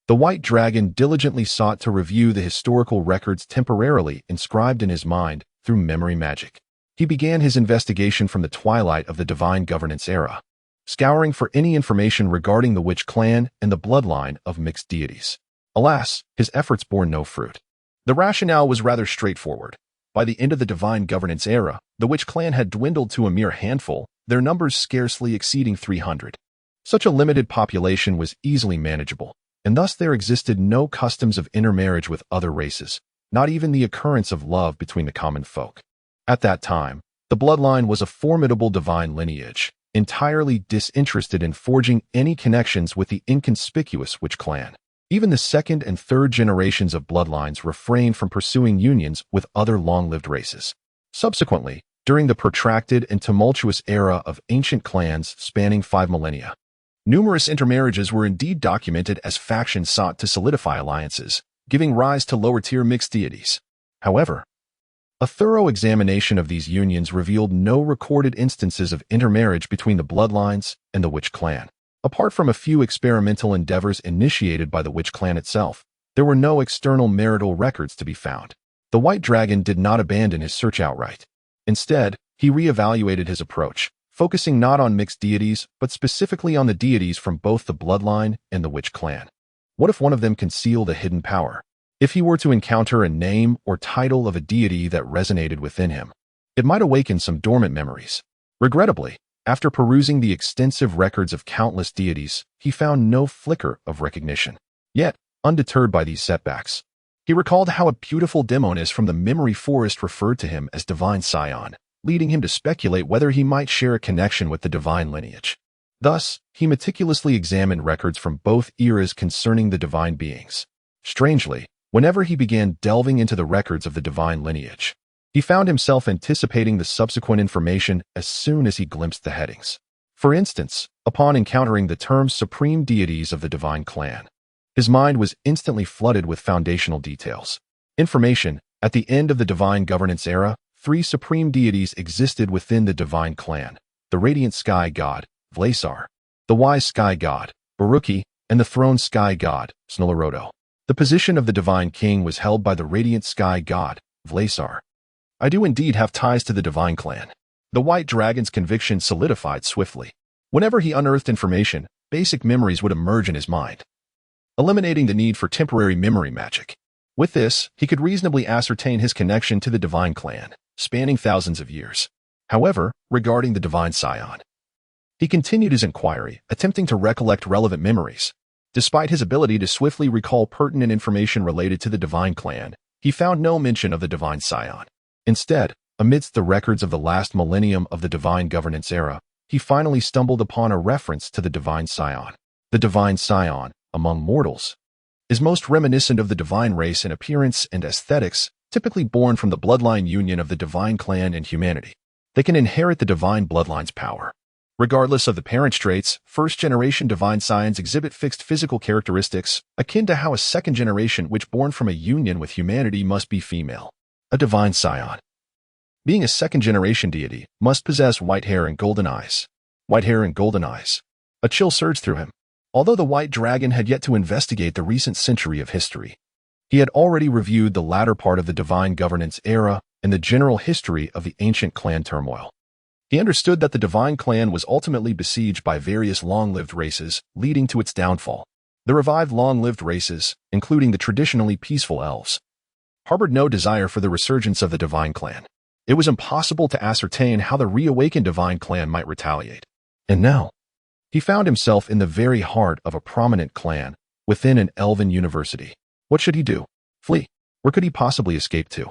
The White Dragon diligently sought to review the historical records temporarily inscribed in his mind through memory magic. He began his investigation from the twilight of the Divine Governance era, scouring for any information regarding the Witch Clan and the bloodline of mixed deities. Alas, his efforts bore no fruit. The rationale was rather straightforward. By the end of the Divine Governance era, the Witch Clan had dwindled to a mere handful, their numbers scarcely exceeding 300. Such a limited population was easily manageable, and thus there existed no customs of intermarriage with other races, not even the occurrence of love between the common folk. At that time, the bloodline was a formidable divine lineage, entirely disinterested in forging any connections with the inconspicuous Witch Clan. Even the second and third generations of bloodlines refrained from pursuing unions with other long-lived races. Subsequently, during the protracted and tumultuous era of ancient clans spanning 5 millennia, numerous intermarriages were indeed documented as factions sought to solidify alliances, giving rise to lower-tier mixed deities. However, a thorough examination of these unions revealed no recorded instances of intermarriage between the bloodlines and the Witch Clan. Apart from a few experimental endeavors initiated by the Witch Clan itself, there were no external marital records to be found. The White Dragon did not abandon his search outright. Instead, he reevaluated his approach, focusing not on mixed deities, but specifically on the deities from both the bloodline and the Witch Clan. What if one of them concealed a hidden power? If he were to encounter a name or title of a deity that resonated within him, it might awaken some dormant memories. Regrettably, after perusing the extensive records of countless deities, he found no flicker of recognition. Yet, undeterred by these setbacks, he recalled how a beautiful demoness from the memory forest referred to him as Divine Scion, leading him to speculate whether he might share a connection with the divine lineage. Thus, he meticulously examined records from both eras concerning the divine beings. Strangely, whenever he began delving into the records of the divine lineage, he found himself anticipating the subsequent information as soon as he glimpsed the headings. For instance, upon encountering the terms supreme deities of the Divine Clan, his mind was instantly flooded with foundational details. Information, at the end of the Divine Governance era, 3 supreme deities existed within the Divine Clan: the Radiant Sky God, Vlasar, the Wise Sky God, Baruki, and the Throne Sky God, Snularodo. The position of the Divine King was held by the Radiant Sky God, Vlasar. I do indeed have ties to the Divine Clan. The White Dragon's conviction solidified swiftly. Whenever he unearthed information, basic memories would emerge in his mind, eliminating the need for temporary memory magic. With this, he could reasonably ascertain his connection to the divine clan, spanning thousands of years. However, regarding the divine scion, he continued his inquiry, attempting to recollect relevant memories. Despite his ability to swiftly recall pertinent information related to the divine clan, he found no mention of the divine scion. Instead, amidst the records of the last millennium of the divine governance era, he finally stumbled upon a reference to the divine scion. The divine scion, among mortals, is most reminiscent of the divine race in appearance and aesthetics, typically born from the bloodline union of the divine clan and humanity. They can inherit the divine bloodline's power. Regardless of the parent traits, first-generation divine scions exhibit fixed physical characteristics, akin to how a second-generation which born from a union with humanity must be female. A divine scion, being a second-generation deity, must possess white hair and golden eyes. White hair and golden eyes. A chill surged through him. Although the white dragon had yet to investigate the recent century of history, he had already reviewed the latter part of the divine governance era and the general history of the ancient clan turmoil. He understood that the divine clan was ultimately besieged by various long-lived races, leading to its downfall. The revived long-lived races, including the traditionally peaceful elves, harbored no desire for the resurgence of the divine clan. It was impossible to ascertain how the reawakened divine clan might retaliate. And now, he found himself in the very heart of a prominent clan within an elven university. What should he do? Flee? Where could he possibly escape to?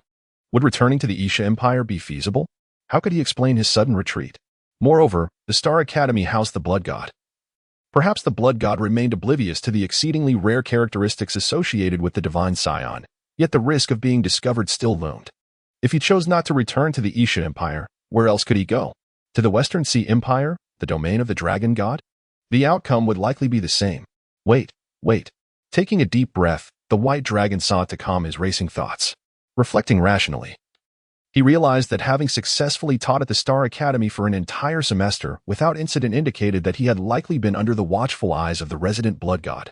Would returning to the Isha Empire be feasible? How could he explain his sudden retreat? Moreover, the Star Academy housed the Blood God. Perhaps the Blood God remained oblivious to the exceedingly rare characteristics associated with the divine scion, yet the risk of being discovered still loomed. If he chose not to return to the Isha Empire, where else could he go? To the Western Sea Empire, the domain of the Dragon God? The outcome would likely be the same. Wait. Taking a deep breath, the white dragon sought to calm his racing thoughts. Reflecting rationally, he realized that having successfully taught at the Star Academy for an entire semester without incident indicated that he had likely been under the watchful eyes of the resident Blood God,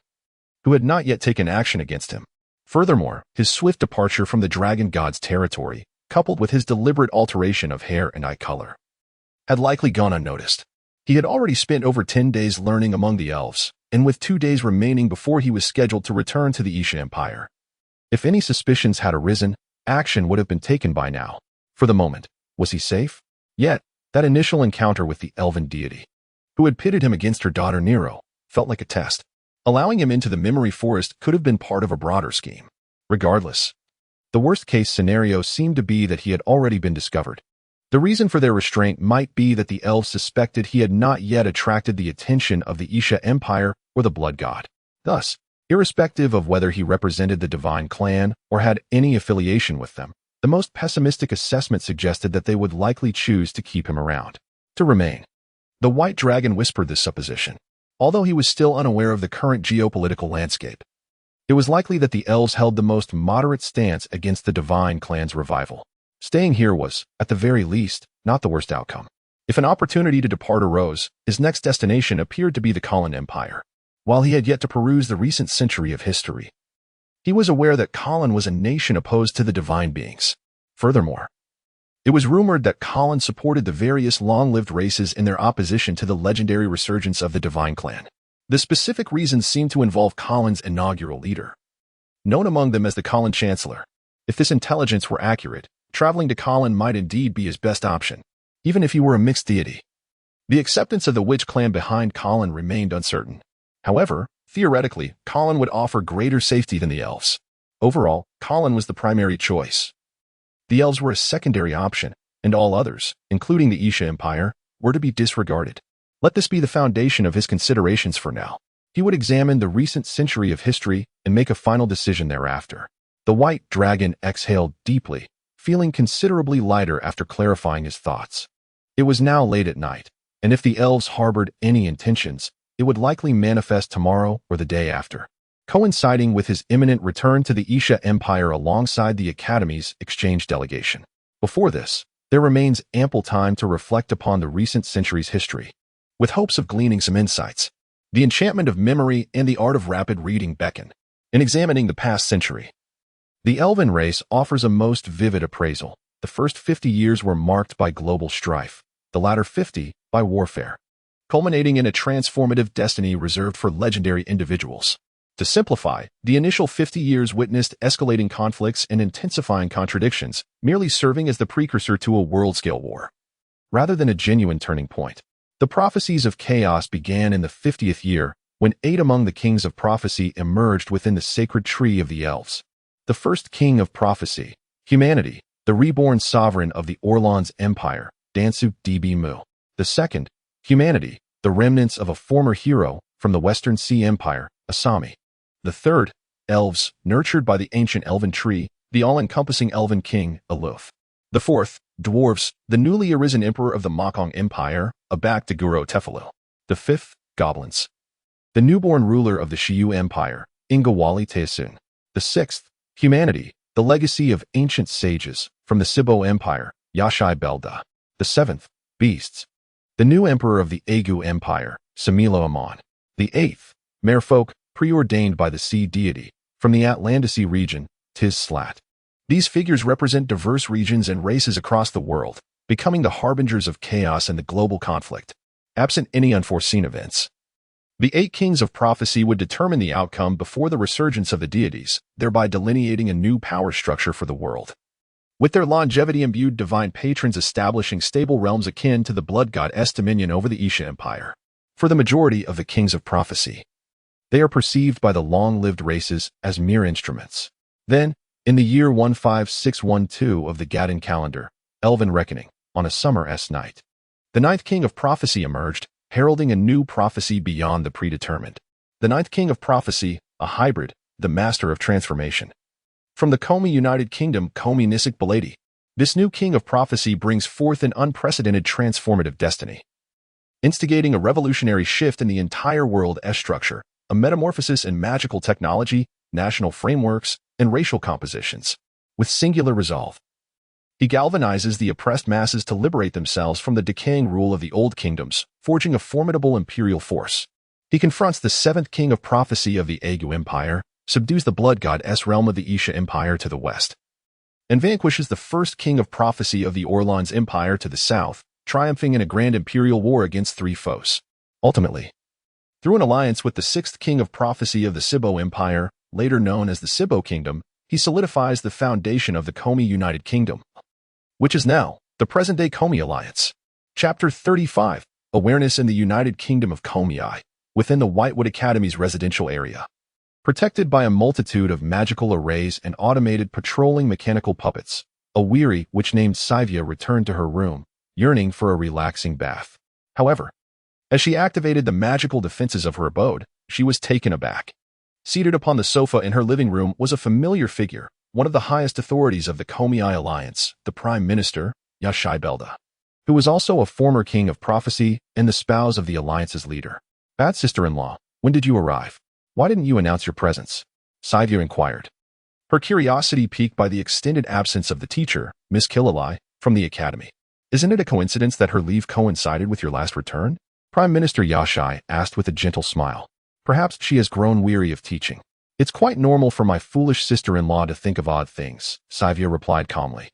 who had not yet taken action against him. Furthermore, his swift departure from the Dragon God's territory, coupled with his deliberate alteration of hair and eye color, had likely gone unnoticed. He had already spent over 10 days learning among the elves, and with 2 days remaining before he was scheduled to return to the Isha Empire. If any suspicions had arisen, action would have been taken by now. For the moment, was he safe? Yet, that initial encounter with the elven deity, who had pitted him against her daughter Nero, felt like a test. Allowing him into the memory forest could have been part of a broader scheme. Regardless, the worst-case scenario seemed to be that he had already been discovered. The reason for their restraint might be that the elves suspected he had not yet attracted the attention of the Isha Empire or the Blood God. Thus, irrespective of whether he represented the divine clan or had any affiliation with them, the most pessimistic assessment suggested that they would likely choose to keep him around. To remain. The white dragon whispered this supposition. Although he was still unaware of the current geopolitical landscape, it was likely that the elves held the most moderate stance against the divine clan's revival. Staying here was, at the very least, not the worst outcome. If an opportunity to depart arose, his next destination appeared to be the Khalan Empire. While he had yet to peruse the recent century of history, he was aware that Khalan was a nation opposed to the divine beings. Furthermore, it was rumored that Khalan supported the various long-lived races in their opposition to the legendary resurgence of the divine clan. The specific reasons seemed to involve Khalan's inaugural leader, known among them as the Khalan Chancellor. If this intelligence were accurate, traveling to Khalan might indeed be his best option, even if he were a mixed deity. The acceptance of the witch clan behind Khalan remained uncertain. However, theoretically, Khalan would offer greater safety than the elves. Overall, Khalan was the primary choice. The elves were a secondary option, and all others, including the Isha Empire, were to be disregarded. Let this be the foundation of his considerations for now. He would examine the recent century of history and make a final decision thereafter. The white dragon exhaled deeply, feeling considerably lighter after clarifying his thoughts. It was now late at night, and if the elves harbored any intentions, it would likely manifest tomorrow or the day after, coinciding with his imminent return to the Isha Empire alongside the Academy's exchange delegation. Before this, there remains ample time to reflect upon the recent century's history, with hopes of gleaning some insights. The enchantment of memory and the art of rapid reading beckon. In examining the past century, the elven race offers a most vivid appraisal. The first 50 years were marked by global strife, the latter 50 by warfare, culminating in a transformative destiny reserved for legendary individuals. To simplify, the initial 50 years witnessed escalating conflicts and intensifying contradictions, merely serving as the precursor to a world-scale war, rather than a genuine turning point. The prophecies of chaos began in the 50th year, when 8 among the kings of prophecy emerged within the sacred tree of the elves. The first king of prophecy, humanity, the reborn sovereign of the Orlon's empire, Dansu db Mu. The second, humanity, the remnants of a former hero from the Western Sea Empire, Asami. The third, elves, nurtured by the ancient elven tree, the all-encompassing elven king, Aluth. The fourth, dwarves, the newly arisen emperor of the Mokong Empire, Abak Daguro Tefalil. The fifth, goblins, the newborn ruler of the Shiyu Empire, Ingawali Teasun. The sixth, humanity, the legacy of ancient sages from the Sibo Empire, Yashai Belda. The seventh, beasts, the new emperor of the Agu Empire, Samilo Amon. The eighth, merfolk, preordained by the sea deity from the Atlantisy region, Tiz Slat. These figures represent diverse regions and races across the world, becoming the harbingers of chaos and the global conflict, absent any unforeseen events. The 8 kings of prophecy would determine the outcome before the resurgence of the deities, thereby delineating a new power structure for the world. With their longevity-imbued divine patrons establishing stable realms akin to the blood god's dominion over the Isha Empire. For the majority of the kings of prophecy, they are perceived by the long-lived races as mere instruments. Then, in the year 15612 of the Gadan calendar, Elven Reckoning, on a summer-s night, the 9th king of prophecy emerged, heralding a new prophecy beyond the predetermined. The 9th king of prophecy, a hybrid, the master of transformation. From the Komi United Kingdom, Komi Nisik Baladi, this new king of prophecy brings forth an unprecedented transformative destiny, instigating a revolutionary shift in the entire world's structure, a metamorphosis in magical technology, national frameworks, and racial compositions. With singular resolve, he galvanizes the oppressed masses to liberate themselves from the decaying rule of the old kingdoms, forging a formidable imperial force. He confronts the 7th king of prophecy of the Agu Empire, subdues the blood god's realm of the Isha Empire to the west, and vanquishes the 1st king of prophecy of the Orlon's Empire to the south, triumphing in a grand imperial war against 3 foes. Ultimately, through an alliance with the 6th king of prophecy of the Sibo Empire, later known as the Sibo Kingdom, he solidifies the foundation of the Komi United Kingdom, which is now the present-day Komi Alliance. Chapter 35, Awareness in the United Kingdom of Komi, within the Whitewood Academy's residential area. Protected by a multitude of magical arrays and automated patrolling mechanical puppets, a weary witch named Sivia returned to her room, yearning for a relaxing bath. However, as she activated the magical defenses of her abode, she was taken aback. Seated upon the sofa in her living room was a familiar figure, one of the highest authorities of the Komi Alliance, the Prime Minister, Yashai Belda, who was also a former king of prophecy and the spouse of the Alliance's leader. Bad sister-in-law, when did you arrive? Why didn't you announce your presence? Sivia inquired, her curiosity piqued by the extended absence of the teacher, Miss Killalai, from the academy. Isn't it a coincidence that her leave coincided with your last return? Prime Minister Yashai asked with a gentle smile. Perhaps she has grown weary of teaching. It's quite normal for my foolish sister-in-law to think of odd things, Sivia replied calmly,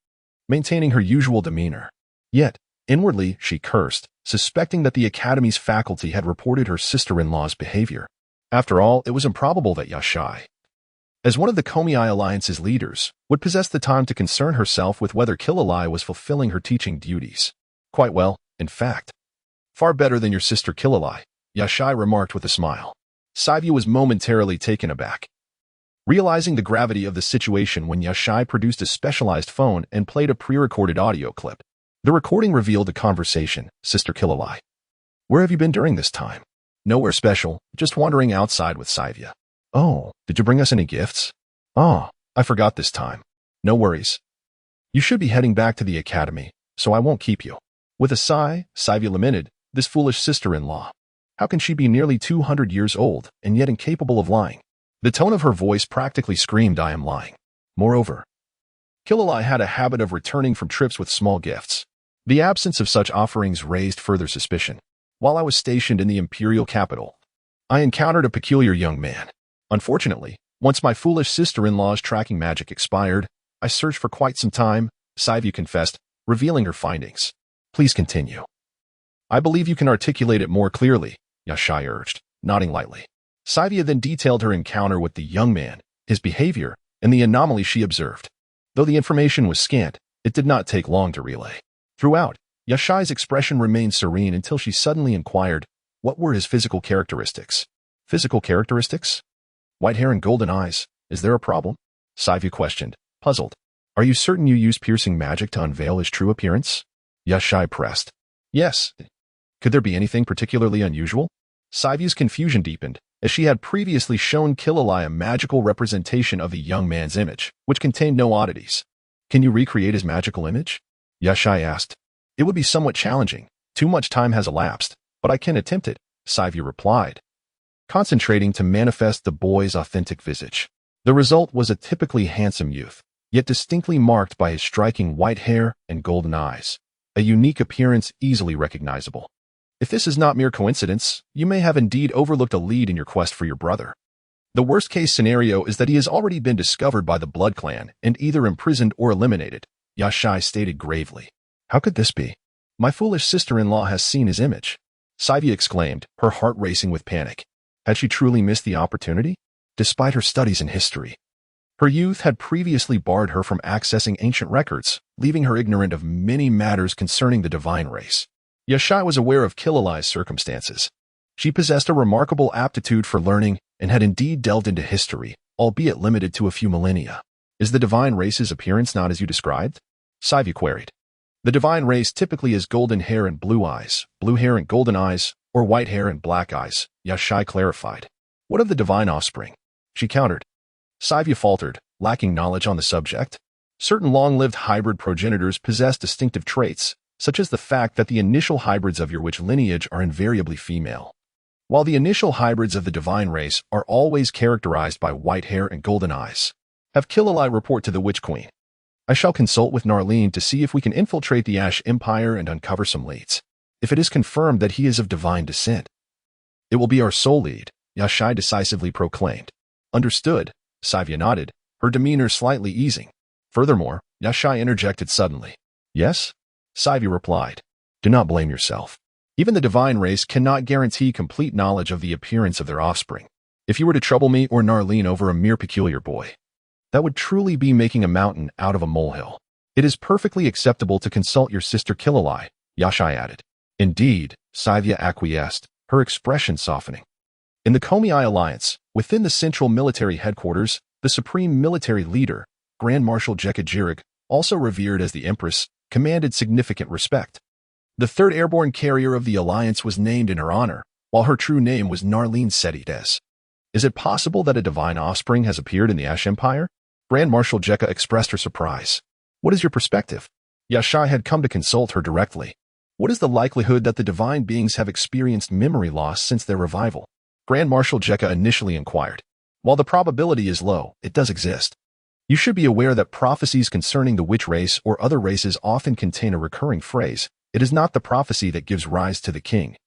maintaining her usual demeanor. Yet, inwardly, she cursed, suspecting that the academy's faculty had reported her sister-in-law's behavior. After all, it was improbable that Yashai, as one of the Komi Alliance's leaders, would possess the time to concern herself with whether Killalai was fulfilling her teaching duties. Quite well, in fact. Far better than your sister Killalai, Yashai remarked with a smile. Sivia was momentarily taken aback, realizing the gravity of the situation when Yashai produced a specialized phone and played a pre-recorded audio clip. The recording revealed a conversation, Sister Killalai. Where have you been during this time? Nowhere special, just wandering outside with Sivia. Oh, did you bring us any gifts? Oh, I forgot this time. No worries. You should be heading back to the academy, so I won't keep you. With a sigh, Sivia lamented, this foolish sister-in-law. How can she be nearly 200 years old and yet incapable of lying? The tone of her voice practically screamed, I am lying. Moreover, Killalai had a habit of returning from trips with small gifts. The absence of such offerings raised further suspicion. While I was stationed in the imperial capital, I encountered a peculiar young man. Unfortunately, once my foolish sister-in-law's tracking magic expired, I searched for quite some time, Sivia confessed, revealing her findings. Please continue. I believe you can articulate it more clearly, Yashai urged, nodding lightly. Saivia then detailed her encounter with the young man, his behavior, and the anomaly she observed. Though the information was scant, it did not take long to relay. Throughout, Yashai's expression remained serene until she suddenly inquired, what were his physical characteristics? Physical characteristics? White hair and golden eyes. Is there a problem? Saivia questioned, puzzled. Are you certain you used piercing magic to unveil his true appearance? Yashai pressed. Yes. Could there be anything particularly unusual? Saivia's confusion deepened, as she had previously shown Killalai a magical representation of the young man's image, which contained no oddities. Can you recreate his magical image? Yashai asked. It would be somewhat challenging. Too much time has elapsed, but I can attempt it, Saivia replied, concentrating to manifest the boy's authentic visage. The result was a typically handsome youth, yet distinctly marked by his striking white hair and golden eyes, a unique appearance easily recognizable. If this is not mere coincidence, you may have indeed overlooked a lead in your quest for your brother. The worst-case scenario is that he has already been discovered by the Blood Clan and either imprisoned or eliminated, Yashai stated gravely. How could this be? My foolish sister-in-law has seen his image, Saivia exclaimed, her heart racing with panic. Had she truly missed the opportunity? Despite her studies in history, her youth had previously barred her from accessing ancient records, leaving her ignorant of many matters concerning the divine race. Yashai was aware of Killalai's circumstances. She possessed a remarkable aptitude for learning and had indeed delved into history, albeit limited to a few millennia. Is the divine race's appearance not as you described? Saivia queried. The divine race typically is golden hair and blue eyes, blue hair and golden eyes, or white hair and black eyes, Yashai clarified. What of the divine offspring? She countered. Saivia faltered, lacking knowledge on the subject. Certain long-lived hybrid progenitors possess distinctive traits, such as the fact that the initial hybrids of your witch lineage are invariably female, while the initial hybrids of the divine race are always characterized by white hair and golden eyes. Have Killalai report to the Witch Queen. I shall consult with Narleen to see if we can infiltrate the Ash Empire and uncover some leads. If it is confirmed that he is of divine descent, it will be our sole lead, Yashai decisively proclaimed. Understood, Saivia nodded, her demeanor slightly easing. Furthermore, Yashai interjected suddenly. Yes? Saivia replied. Do not blame yourself. Even the divine race cannot guarantee complete knowledge of the appearance of their offspring. If you were to trouble me or Narleen over a mere peculiar boy, that would truly be making a mountain out of a molehill. It is perfectly acceptable to consult your sister Killalai, Yashai added. Indeed, Saivia acquiesced, her expression softening. In the Komiai Alliance, within the central military headquarters, the supreme military leader, Grand Marshal Jekka Jirig, also revered as the Empress, commanded significant respect. The 3rd Airborne Carrier of the Alliance was named in her honor, while her true name was Narleen Setides. Is it possible that a divine offspring has appeared in the Ash Empire? Grand Marshal Jekka expressed her surprise. What is your perspective? Yashai had come to consult her directly. What is the likelihood that the divine beings have experienced memory loss since their revival? Grand Marshal Jekka initially inquired. While the probability is low, it does exist. You should be aware that prophecies concerning the witch race or other races often contain a recurring phrase. It is not the prophecy that gives rise to the king,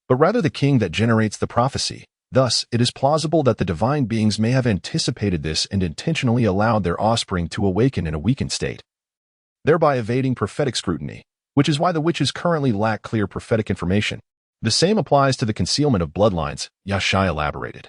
but rather the king that generates the prophecy. Thus, it is plausible that the divine beings may have anticipated this and intentionally allowed their offspring to awaken in a weakened state, thereby evading prophetic scrutiny, which is why the witches currently lack clear prophetic information. The same applies to the concealment of bloodlines, Yashai elaborated.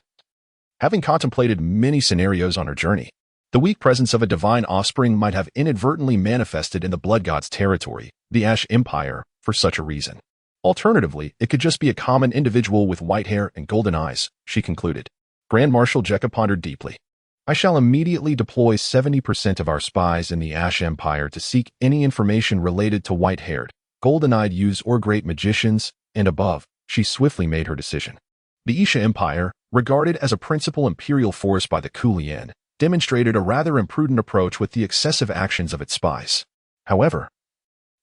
Having contemplated many scenarios on her journey, the weak presence of a divine offspring might have inadvertently manifested in the blood god's territory, the Ash Empire, for such a reason. Alternatively, it could just be a common individual with white hair and golden eyes, she concluded. Grand Marshal Jekka pondered deeply. I shall immediately deploy 70% of our spies in the Ash Empire to seek any information related to white-haired, golden-eyed youths or great magicians, and above, she swiftly made her decision. The Isha Empire, regarded as a principal imperial force by the Kulian, demonstrated a rather imprudent approach with the excessive actions of its spies. However,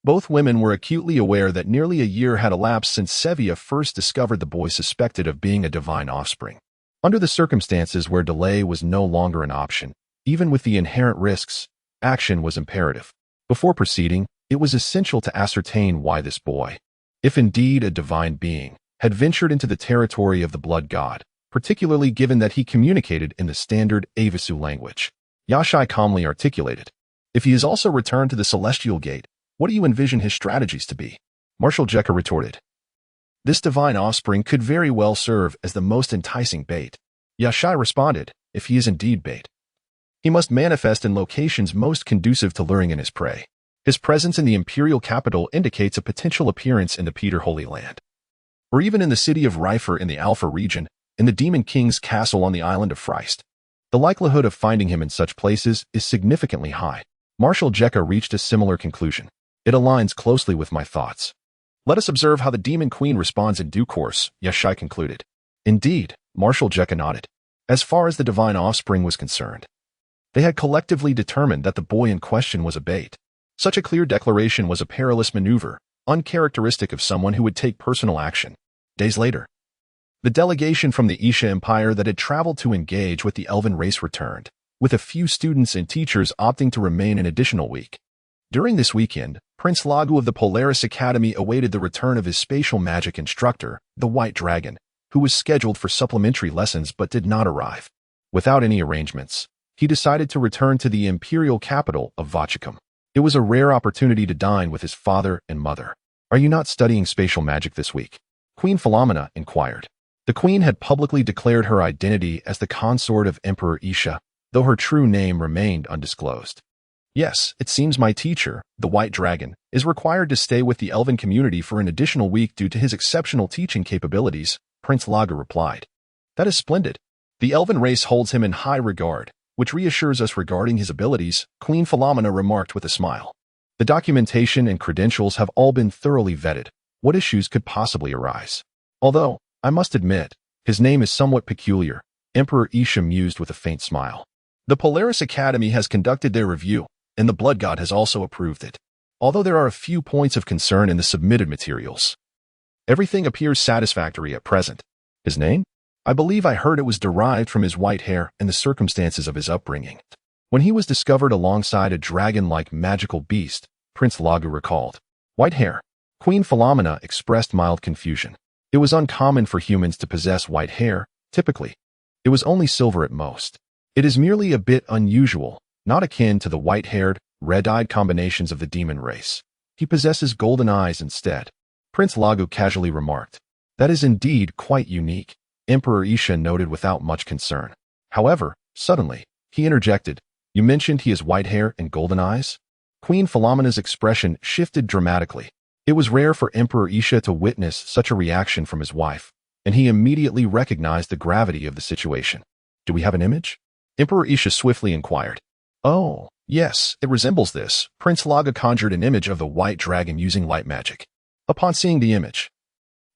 both women were acutely aware that nearly a year had elapsed since Sevia first discovered the boy suspected of being a divine offspring. Under the circumstances where delay was no longer an option, even with the inherent risks, action was imperative. Before proceeding, it was essential to ascertain why this boy, if indeed a divine being, had ventured into the territory of the blood god, particularly given that he communicated in the standard Avisu language. Yashai calmly articulated. If he has also returned to the celestial gate, what do you envision his strategies to be? Marshal Jekka retorted. This divine offspring could very well serve as the most enticing bait. Yashai responded, if he is indeed bait, he must manifest in locations most conducive to luring in his prey. His presence in the imperial capital indicates a potential appearance in the Peter Holy Land, or even in the city of Rifer in the Alpha region, in the Demon King's castle on the island of Freist. The likelihood of finding him in such places is significantly high. Marshal Jekka reached a similar conclusion. It aligns closely with my thoughts. Let us observe how the Demon Queen responds in due course, Yashai concluded. Indeed, Marshal Jekka nodded. As far as the divine offspring was concerned, they had collectively determined that the boy in question was a bait. Such a clear declaration was a perilous maneuver, uncharacteristic of someone who would take personal action. Days later, the delegation from the Isha Empire that had traveled to engage with the elven race returned, with a few students and teachers opting to remain an additional week. During this weekend, Prince Lagu of the Polaris Academy awaited the return of his spatial magic instructor, the White Dragon, who was scheduled for supplementary lessons but did not arrive. Without any arrangements, he decided to return to the imperial capital of Vachicum. It was a rare opportunity to dine with his father and mother. Are you not studying spatial magic this week? Queen Philomena inquired. The queen had publicly declared her identity as the consort of Emperor Isha, though her true name remained undisclosed. Yes, it seems my teacher, the White Dragon, is required to stay with the elven community for an additional week due to his exceptional teaching capabilities, Prince Lagu replied. That is splendid. The elven race holds him in high regard, which reassures us regarding his abilities, Queen Philomena remarked with a smile. The documentation and credentials have all been thoroughly vetted. What issues could possibly arise? Although, I must admit, his name is somewhat peculiar, Emperor Isha mused with a faint smile. The Polaris Academy has conducted their review, and the Blood God has also approved it. Although there are a few points of concern in the submitted materials, everything appears satisfactory at present. His name? I believe I heard it was derived from his white hair and the circumstances of his upbringing. When he was discovered alongside a dragon-like magical beast, Prince Lagu recalled. White hair. Queen Philomena expressed mild confusion. It was uncommon for humans to possess white hair, typically. It was only silver at most. It is merely a bit unusual, not akin to the white-haired, red-eyed combinations of the demon race. He possesses golden eyes instead. Prince Lagu casually remarked. That is indeed quite unique, Emperor Isha noted without much concern. However, suddenly, he interjected, you mentioned he has white hair and golden eyes? Queen Philomena's expression shifted dramatically. It was rare for Emperor Isha to witness such a reaction from his wife, and he immediately recognized the gravity of the situation. Do we have an image? Emperor Isha swiftly inquired. Oh, yes, it resembles this. Prince Lagu conjured an image of the white dragon using light magic. Upon seeing the image,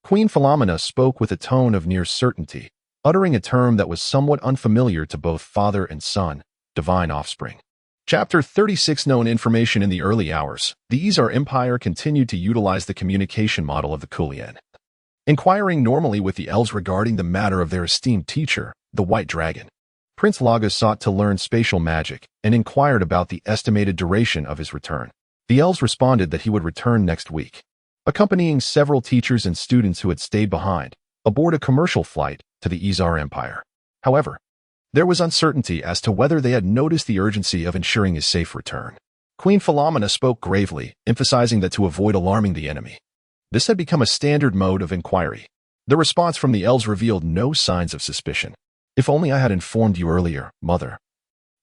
Queen Philomena spoke with a tone of near certainty, uttering a term that was somewhat unfamiliar to both father and son, divine offspring. Chapter 36. Known information. In the early hours, the Izar Empire continued to utilize the communication model of the Kulian, inquiring normally with the elves regarding the matter of their esteemed teacher, the White Dragon. Prince Lagu sought to learn spatial magic and inquired about the estimated duration of his return. The elves responded that he would return next week, accompanying several teachers and students who had stayed behind, aboard a commercial flight to the Izar Empire. However, there was uncertainty as to whether they had noticed the urgency of ensuring his safe return. Queen Philomena spoke gravely, emphasizing that to avoid alarming the enemy, this had become a standard mode of inquiry. The response from the elves revealed no signs of suspicion. If only I had informed you earlier, mother.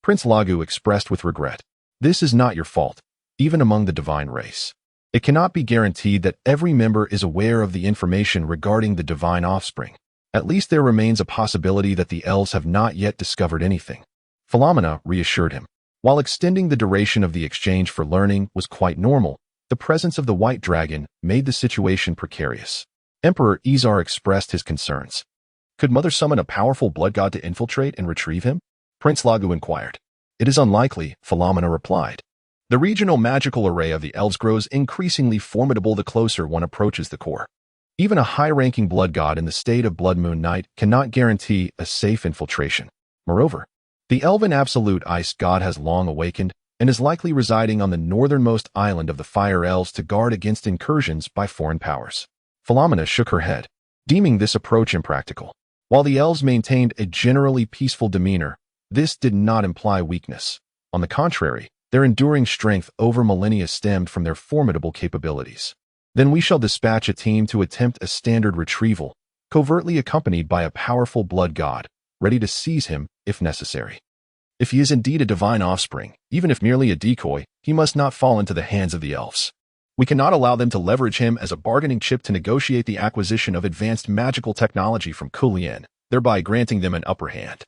Prince Lagu expressed with regret. This is not your fault, even among the divine race. It cannot be guaranteed that every member is aware of the information regarding the divine offspring. At least there remains a possibility that the elves have not yet discovered anything. Philomena reassured him. While extending the duration of the exchange for learning was quite normal, the presence of the white dragon made the situation precarious. Emperor Izar expressed his concerns. Could Mother summon a powerful blood god to infiltrate and retrieve him? Prince Lagu inquired. It is unlikely, Philomena replied. The regional magical array of the elves grows increasingly formidable the closer one approaches the core. Even a high-ranking blood god in the state of Blood Moon Night cannot guarantee a safe infiltration. Moreover, the elven absolute ice god has long awakened and is likely residing on the northernmost island of the Fire Elves to guard against incursions by foreign powers. Philomena shook her head, deeming this approach impractical. While the elves maintained a generally peaceful demeanor, this did not imply weakness. On the contrary, their enduring strength over millennia stemmed from their formidable capabilities. Then we shall dispatch a team to attempt a standard retrieval, covertly accompanied by a powerful blood god, ready to seize him if necessary. If he is indeed a divine offspring, even if merely a decoy, he must not fall into the hands of the elves. We cannot allow them to leverage him as a bargaining chip to negotiate the acquisition of advanced magical technology from Kulien, thereby granting them an upper hand.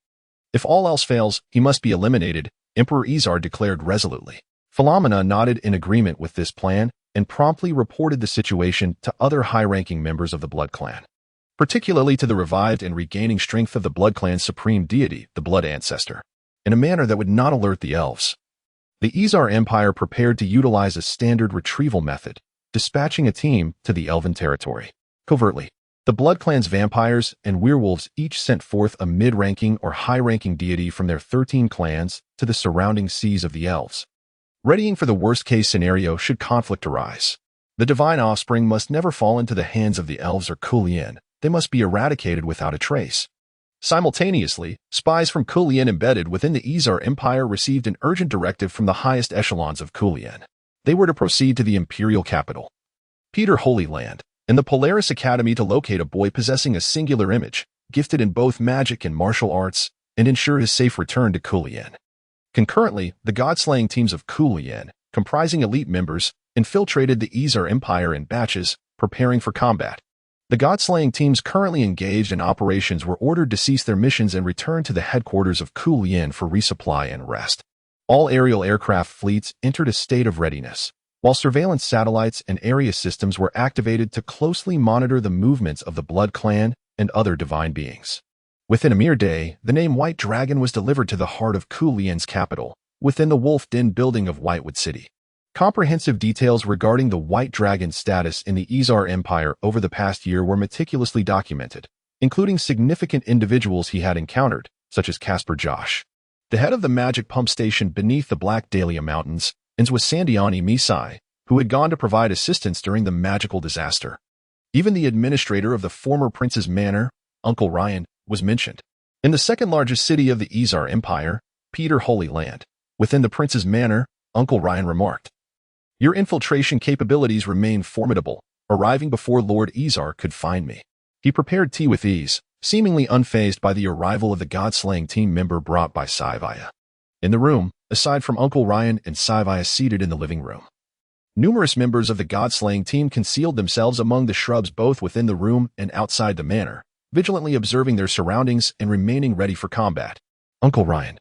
If all else fails, he must be eliminated, Emperor Izar declared resolutely. Philomena nodded in agreement with this plan and promptly reported the situation to other high-ranking members of the Blood Clan, particularly to the revived and regaining strength of the Blood Clan's supreme deity, the Blood Ancestor, in a manner that would not alert the elves. The Izar Empire prepared to utilize a standard retrieval method, dispatching a team to the elven territory. Covertly, the Blood Clan's vampires and werewolves each sent forth a mid-ranking or high-ranking deity from their 13 clans to the surrounding seas of the elves, readying for the worst-case scenario should conflict arise. The divine offspring must never fall into the hands of the elves or Kulien. They must be eradicated without a trace. Simultaneously, spies from Kulien embedded within the Izar Empire received an urgent directive from the highest echelons of Kulien. They were to proceed to the imperial capital, Peter Holy Land, and the Polaris Academy to locate a boy possessing a singular image, gifted in both magic and martial arts, and ensure his safe return to Kulien. Concurrently, the god-slaying teams of Kulien, comprising elite members, infiltrated the Izar Empire in batches, preparing for combat. The god-slaying teams currently engaged in operations were ordered to cease their missions and return to the headquarters of Kulien for resupply and rest. All aerial aircraft fleets entered a state of readiness, while surveillance satellites and area systems were activated to closely monitor the movements of the Blood Clan and other divine beings. Within a mere day, the name White Dragon was delivered to the heart of Kulien's capital, within the Wolf Den building of Whitewood City. Comprehensive details regarding the White Dragon's status in the Izar Empire over the past year were meticulously documented, including significant individuals he had encountered, such as Casper Josh, the head of the magic pump station beneath the Black Dahlia Mountains, and Swasandiani Misai, who had gone to provide assistance during the magical disaster. Even the administrator of the former prince's manor, Uncle Ryan, was mentioned. In the second-largest city of the Izar Empire, Peter Holy Land, within the prince's manor, Uncle Ryan remarked, "Your infiltration capabilities remain formidable, arriving before Lord Izar could find me." He prepared tea with ease, seemingly unfazed by the arrival of the god-slaying team member brought by Saivaya. In the room, aside from Uncle Ryan and Saivaya seated in the living room, numerous members of the god-slaying team concealed themselves among the shrubs both within the room and outside the manor, vigilantly observing their surroundings and remaining ready for combat. "Uncle Ryan,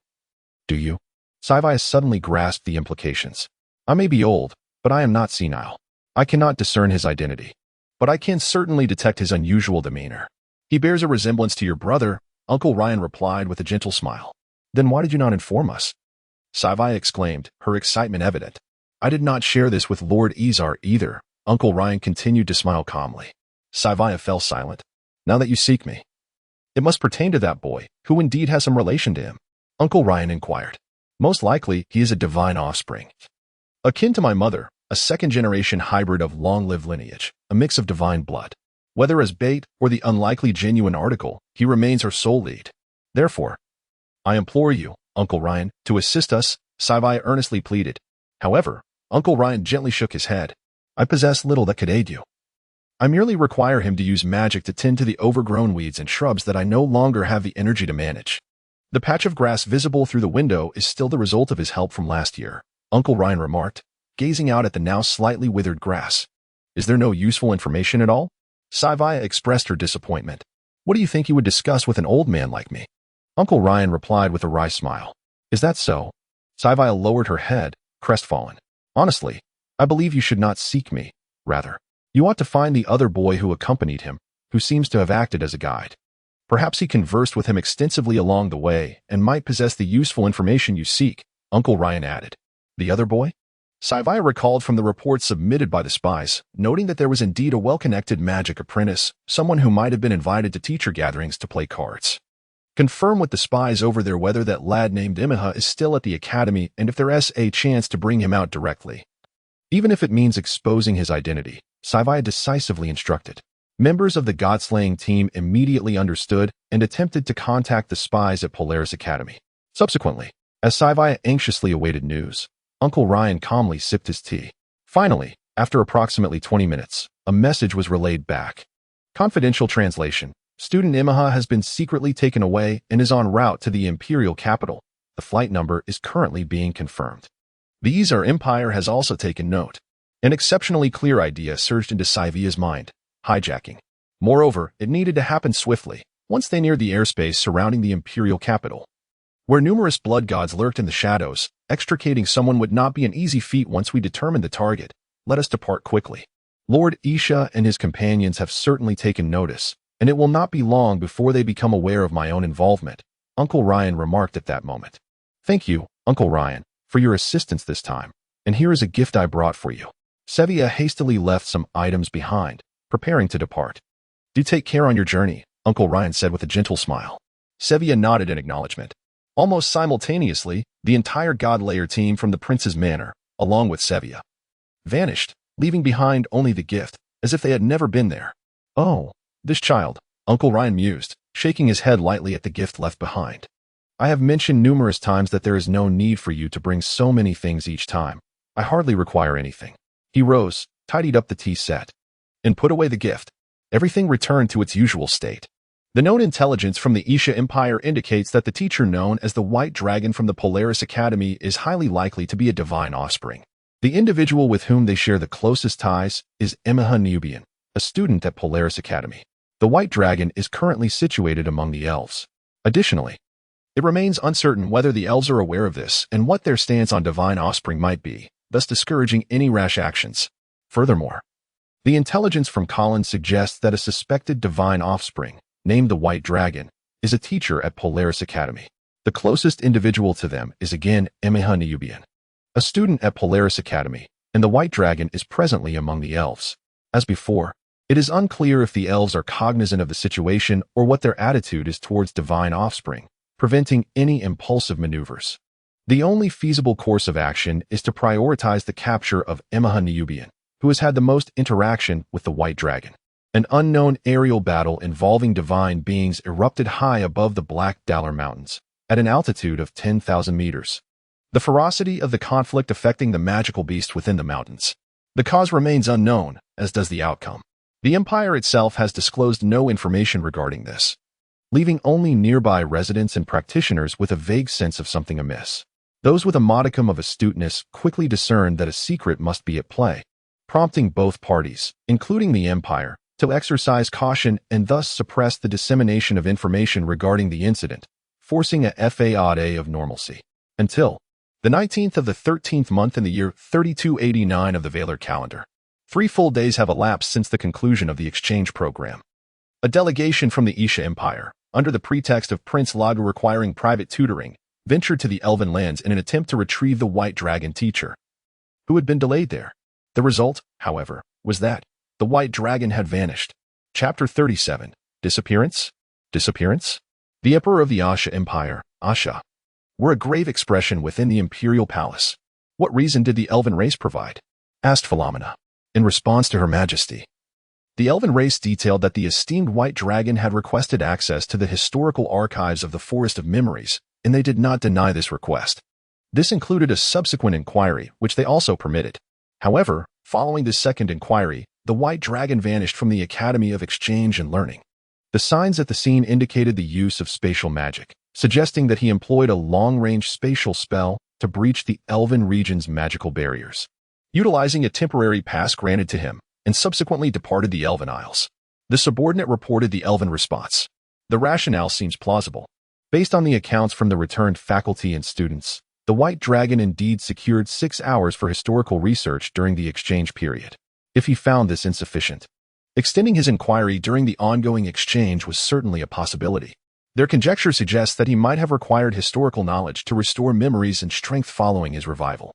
do you?" Saivaya suddenly grasped the implications. "I may be old, but I am not senile. I cannot discern his identity, but I can certainly detect his unusual demeanor." "He bears a resemblance to your brother," Uncle Ryan replied with a gentle smile. "Then why did you not inform us?" Saivaya exclaimed, her excitement evident. "I did not share this with Lord Izar either," Uncle Ryan continued to smile calmly. Saivaya fell silent. "Now that you seek me, it must pertain to that boy, who indeed has some relation to him," Uncle Ryan inquired. "Most likely, he is a divine offspring, akin to my mother, a second-generation hybrid of long-lived lineage, a mix of divine blood. Whether as bait or the unlikely genuine article, he remains her sole lead. Therefore, I implore you, Uncle Ryan, to assist us," Saivaya earnestly pleaded. However, Uncle Ryan gently shook his head. "I possess little that could aid you. I merely require him to use magic to tend to the overgrown weeds and shrubs that I no longer have the energy to manage. The patch of grass visible through the window is still the result of his help from last year," Uncle Ryan remarked, gazing out at the now slightly withered grass. "Is there no useful information at all?" Saivaya expressed her disappointment. "What do you think you would discuss with an old man like me?" Uncle Ryan replied with a wry smile. "Is that so?" Saivaya lowered her head, crestfallen. "Honestly, I believe you should not seek me. Rather, you ought to find the other boy who accompanied him, who seems to have acted as a guide. Perhaps he conversed with him extensively along the way and might possess the useful information you seek," Uncle Ryan added. "The other boy?" Saivaya recalled from the reports submitted by the spies, noting that there was indeed a well-connected magic apprentice, someone who might have been invited to teacher gatherings to play cards. "Confirm with the spies over there whether that lad named Imeha is still at the academy and if there is a chance to bring him out directly, even if it means exposing his identity," Saivaya decisively instructed. Members of the god-slaying team immediately understood and attempted to contact the spies at Polaris Academy. Subsequently, as Saivaya anxiously awaited news, Uncle Ryan calmly sipped his tea. Finally, after approximately 20 minutes, a message was relayed back. Confidential translation. Student Imeha has been secretly taken away and is en route to the imperial capital. The flight number is currently being confirmed. These our Empire has also taken note. An exceptionally clear idea surged into Saivia's mind: hijacking. Moreover, it needed to happen swiftly, once they neared the airspace surrounding the imperial capital. Where numerous blood gods lurked in the shadows, extricating someone would not be an easy feat once we determined the target. Let us depart quickly. Lord Isha and his companions have certainly taken notice, and it will not be long before they become aware of my own involvement, Uncle Ryan remarked at that moment. Thank you, Uncle Ryan, for your assistance this time, and here is a gift I brought for you. Sevia hastily left some items behind, preparing to depart. Do take care on your journey, Uncle Ryan said with a gentle smile. Sevia nodded in acknowledgement. Almost simultaneously, the entire God-Layer team from the Prince's Manor, along with Sevia, vanished, leaving behind only the gift, as if they had never been there. Oh, this child, Uncle Ryan mused, shaking his head lightly at the gift left behind. I have mentioned numerous times that there is no need for you to bring so many things each time. I hardly require anything. He rose, tidied up the tea set, and put away the gift. Everything returned to its usual state. The known intelligence from the Isha Empire indicates that the teacher known as the White Dragon from the Polaris Academy is highly likely to be a divine offspring. The individual with whom they share the closest ties is Imeha Nubian, a student at Polaris Academy. The White Dragon is currently situated among the elves. Additionally, it remains uncertain whether the elves are aware of this and what their stance on divine offspring might be, thus discouraging any rash actions. Furthermore, the intelligence from Collins suggests that a suspected divine offspring, named the White Dragon, is a teacher at Polaris Academy. The closest individual to them is again Imeha Nubian, a student at Polaris Academy, and the White Dragon is presently among the elves. As before, it is unclear if the elves are cognizant of the situation or what their attitude is towards divine offspring, preventing any impulsive maneuvers. The only feasible course of action is to prioritize the capture of Imeha Nubian, who has had the most interaction with the White Dragon. An unknown aerial battle involving divine beings erupted high above the Black Dalar Mountains, at an altitude of 10,000 meters. The ferocity of the conflict affecting the magical beast within the mountains. The cause remains unknown, as does the outcome. The Empire itself has disclosed no information regarding this, leaving only nearby residents and practitioners with a vague sense of something amiss. Those with a modicum of astuteness quickly discerned that a secret must be at play, prompting both parties, including the Empire, to exercise caution and thus suppress the dissemination of information regarding the incident, forcing a fade of normalcy. Until the 19th of the 13th month in the year 3289 of the Valar calendar. 3 full days have elapsed since the conclusion of the exchange program. A delegation from the Isha Empire, under the pretext of Prince Lagu requiring private tutoring, ventured to the Elven lands in an attempt to retrieve the White Dragon teacher, who had been delayed there. The result, however, was that the White Dragon had vanished. Chapter 37. Disappearance? Disappearance? The Emperor of the Asha Empire, Asha, were a grave expression within the imperial palace. What reason did the Elven race provide? Asked Philomena, in response to Her Majesty. The Elven race detailed that the esteemed White Dragon had requested access to the historical archives of the Forest of Memories, and they did not deny this request. This included a subsequent inquiry, which they also permitted. However, following this second inquiry, the White Dragon vanished from the Academy of Exchange and Learning. The signs at the scene indicated the use of spatial magic, suggesting that he employed a long-range spatial spell to breach the Elven region's magical barriers, utilizing a temporary pass granted to him, and subsequently departed the Elven Isles. The subordinate reported the Elven response. The rationale seems plausible. Based on the accounts from the returned faculty and students, the White Dragon indeed secured 6 hours for historical research during the exchange period. If he found this insufficient, extending his inquiry during the ongoing exchange was certainly a possibility. Their conjecture suggests that he might have required historical knowledge to restore memories and strength following his revival.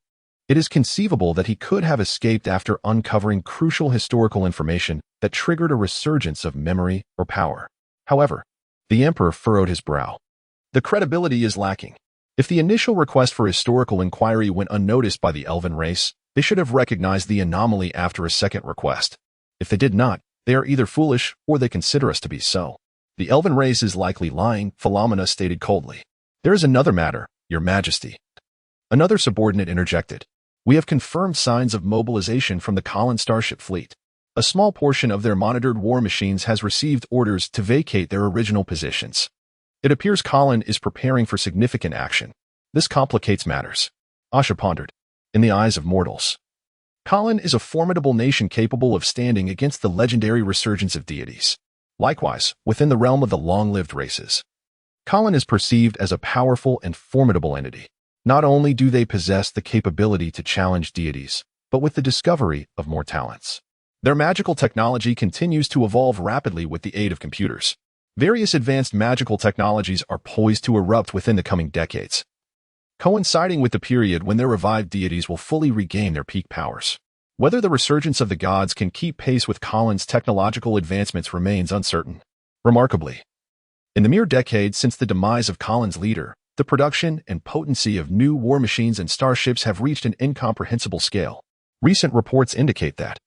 It is conceivable that he could have escaped after uncovering crucial historical information that triggered a resurgence of memory or power. However, the Emperor furrowed his brow. The credibility is lacking. If the initial request for historical inquiry went unnoticed by the Elven race, they should have recognized the anomaly after a second request. If they did not, they are either foolish or they consider us to be so. The Elven race is likely lying, Philomena stated coldly. There is another matter, Your Majesty. Another subordinate interjected. We have confirmed signs of mobilization from the Colin starship fleet. A small portion of their monitored war machines has received orders to vacate their original positions. It appears Colin is preparing for significant action. This complicates matters. Asha pondered. In the eyes of mortals, Colin is a formidable nation capable of standing against the legendary resurgence of deities. Likewise, within the realm of the long-lived races, Colin is perceived as a powerful and formidable entity. Not only do they possess the capability to challenge deities, but with the discovery of more talents. Their magical technology continues to evolve rapidly with the aid of computers. Various advanced magical technologies are poised to erupt within the coming decades, coinciding with the period when their revived deities will fully regain their peak powers. Whether the resurgence of the gods can keep pace with Colin's technological advancements remains uncertain. Remarkably, in the mere decades since the demise of Colin's leader, the production and potency of new war machines and starships have reached an incomprehensible scale. Recent reports indicate that,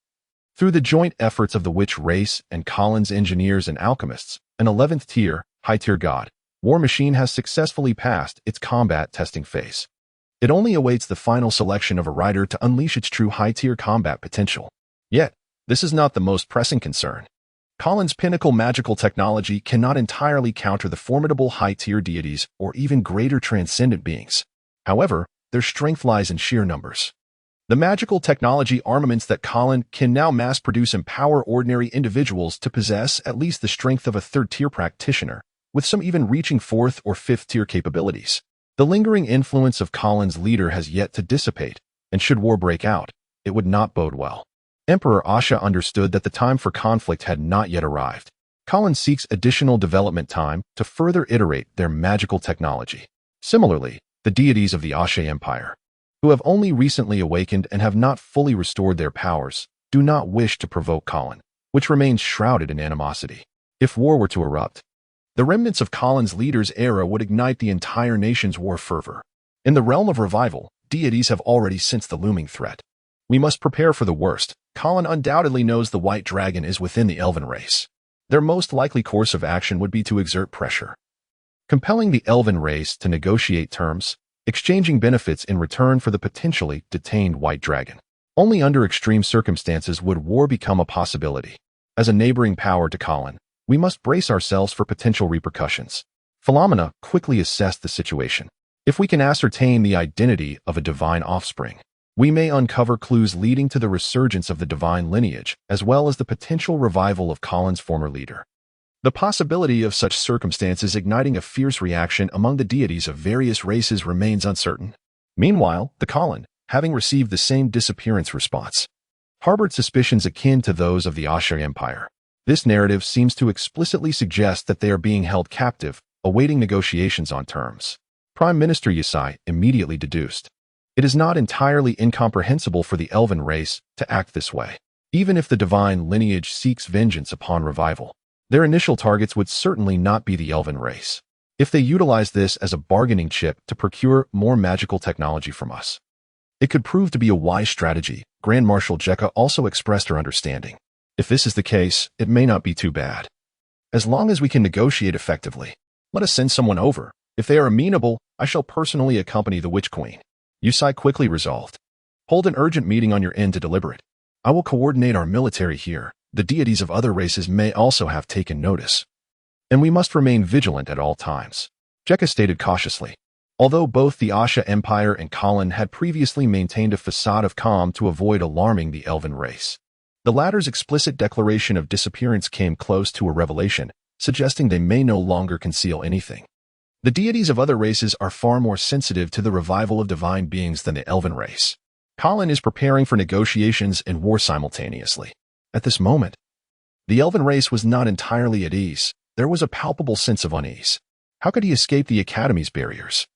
through the joint efforts of the witch race and Colin's engineers and alchemists, an 11th tier, high-tier god, war machine has successfully passed its combat testing phase. It only awaits the final selection of a rider to unleash its true high-tier combat potential. Yet, this is not the most pressing concern. Colin's pinnacle magical technology cannot entirely counter the formidable high-tier deities or even greater transcendent beings. However, their strength lies in sheer numbers. The magical technology armaments that Colin can now mass-produce empower ordinary individuals to possess at least the strength of a third-tier practitioner, with some even reaching fourth or fifth-tier capabilities. The lingering influence of Colin's leader has yet to dissipate, and should war break out, it would not bode well. Emperor Asha understood that the time for conflict had not yet arrived. Colin seeks additional development time to further iterate their magical technology. Similarly, the deities of the Asha Empire, who have only recently awakened and have not fully restored their powers, do not wish to provoke Colin, which remains shrouded in animosity. If war were to erupt, the remnants of Colin's leader's era would ignite the entire nation's war fervor. In the realm of revival, deities have already sensed the looming threat. We must prepare for the worst. Colin undoubtedly knows the white dragon is within the elven race. Their most likely course of action would be to exert pressure, compelling the elven race to negotiate terms, exchanging benefits in return for the potentially detained white dragon. Only under extreme circumstances would war become a possibility. As a neighboring power to Colin, we must brace ourselves for potential repercussions. Philomena quickly assessed the situation. If we can ascertain the identity of a divine offspring, we may uncover clues leading to the resurgence of the divine lineage, as well as the potential revival of Colin's former leader. The possibility of such circumstances igniting a fierce reaction among the deities of various races remains uncertain. Meanwhile, the Colin, having received the same disappearance response, harbored suspicions akin to those of the Ashar Empire. This narrative seems to explicitly suggest that they are being held captive, awaiting negotiations on terms. Prime Minister Yasai immediately deduced, it is not entirely incomprehensible for the elven race to act this way. Even if the divine lineage seeks vengeance upon revival, their initial targets would certainly not be the elven race. If they utilize this as a bargaining chip to procure more magical technology from us, it could prove to be a wise strategy. Grand Marshal Jekka also expressed her understanding. If this is the case, it may not be too bad. As long as we can negotiate effectively, let us send someone over. If they are amenable, I shall personally accompany the Witch Queen. Yusai quickly resolved. Hold an urgent meeting on your end to deliberate. I will coordinate our military here. The deities of other races may also have taken notice, and we must remain vigilant at all times. Jekka stated cautiously. Although both the Asha Empire and Colin had previously maintained a facade of calm to avoid alarming the elven race, the latter's explicit declaration of disappearance came close to a revelation, suggesting they may no longer conceal anything. The deities of other races are far more sensitive to the revival of divine beings than the elven race. Colin is preparing for negotiations and war simultaneously. At this moment, the elven race was not entirely at ease. There was a palpable sense of unease. How could he escape the Academy's barriers?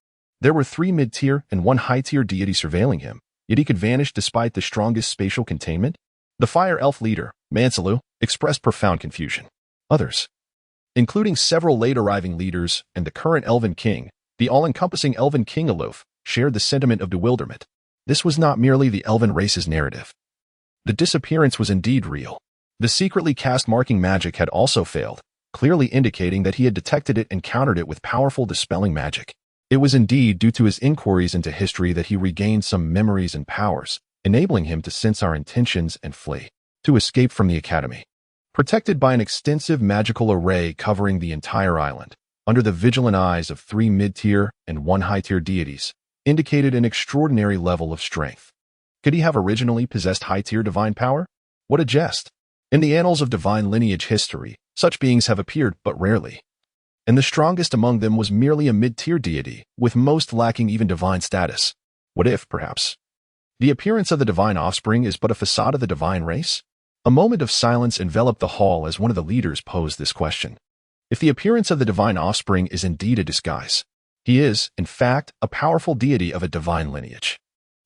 There were 3 mid-tier and 1 high-tier deity surveilling him, yet he could vanish despite the strongest spatial containment? The Fire Elf leader, Mansalu, expressed profound confusion. Others, including several late-arriving leaders and the current Elven King, the all-encompassing Elven King aloof, shared the sentiment of bewilderment. This was not merely the elven race's narrative. The disappearance was indeed real. The secretly cast marking magic had also failed, clearly indicating that he had detected it and countered it with powerful dispelling magic. It was indeed due to his inquiries into history that he regained some memories and powers, enabling him to sense our intentions and flee. to escape from the Academy. Protected by an extensive magical array covering the entire island, under the vigilant eyes of 3 mid-tier and 1 high-tier deities, indicated an extraordinary level of strength. Could he have originally possessed high-tier divine power? What a jest! In the annals of divine lineage history, such beings have appeared but rarely. And the strongest among them was merely a mid-tier deity, with most lacking even divine status. What if, perhaps, the appearance of the divine offspring is but a facade of the divine race? A moment of silence enveloped the hall as one of the leaders posed this question. If the appearance of the divine offspring is indeed a disguise, he is, in fact, a powerful deity of a divine lineage,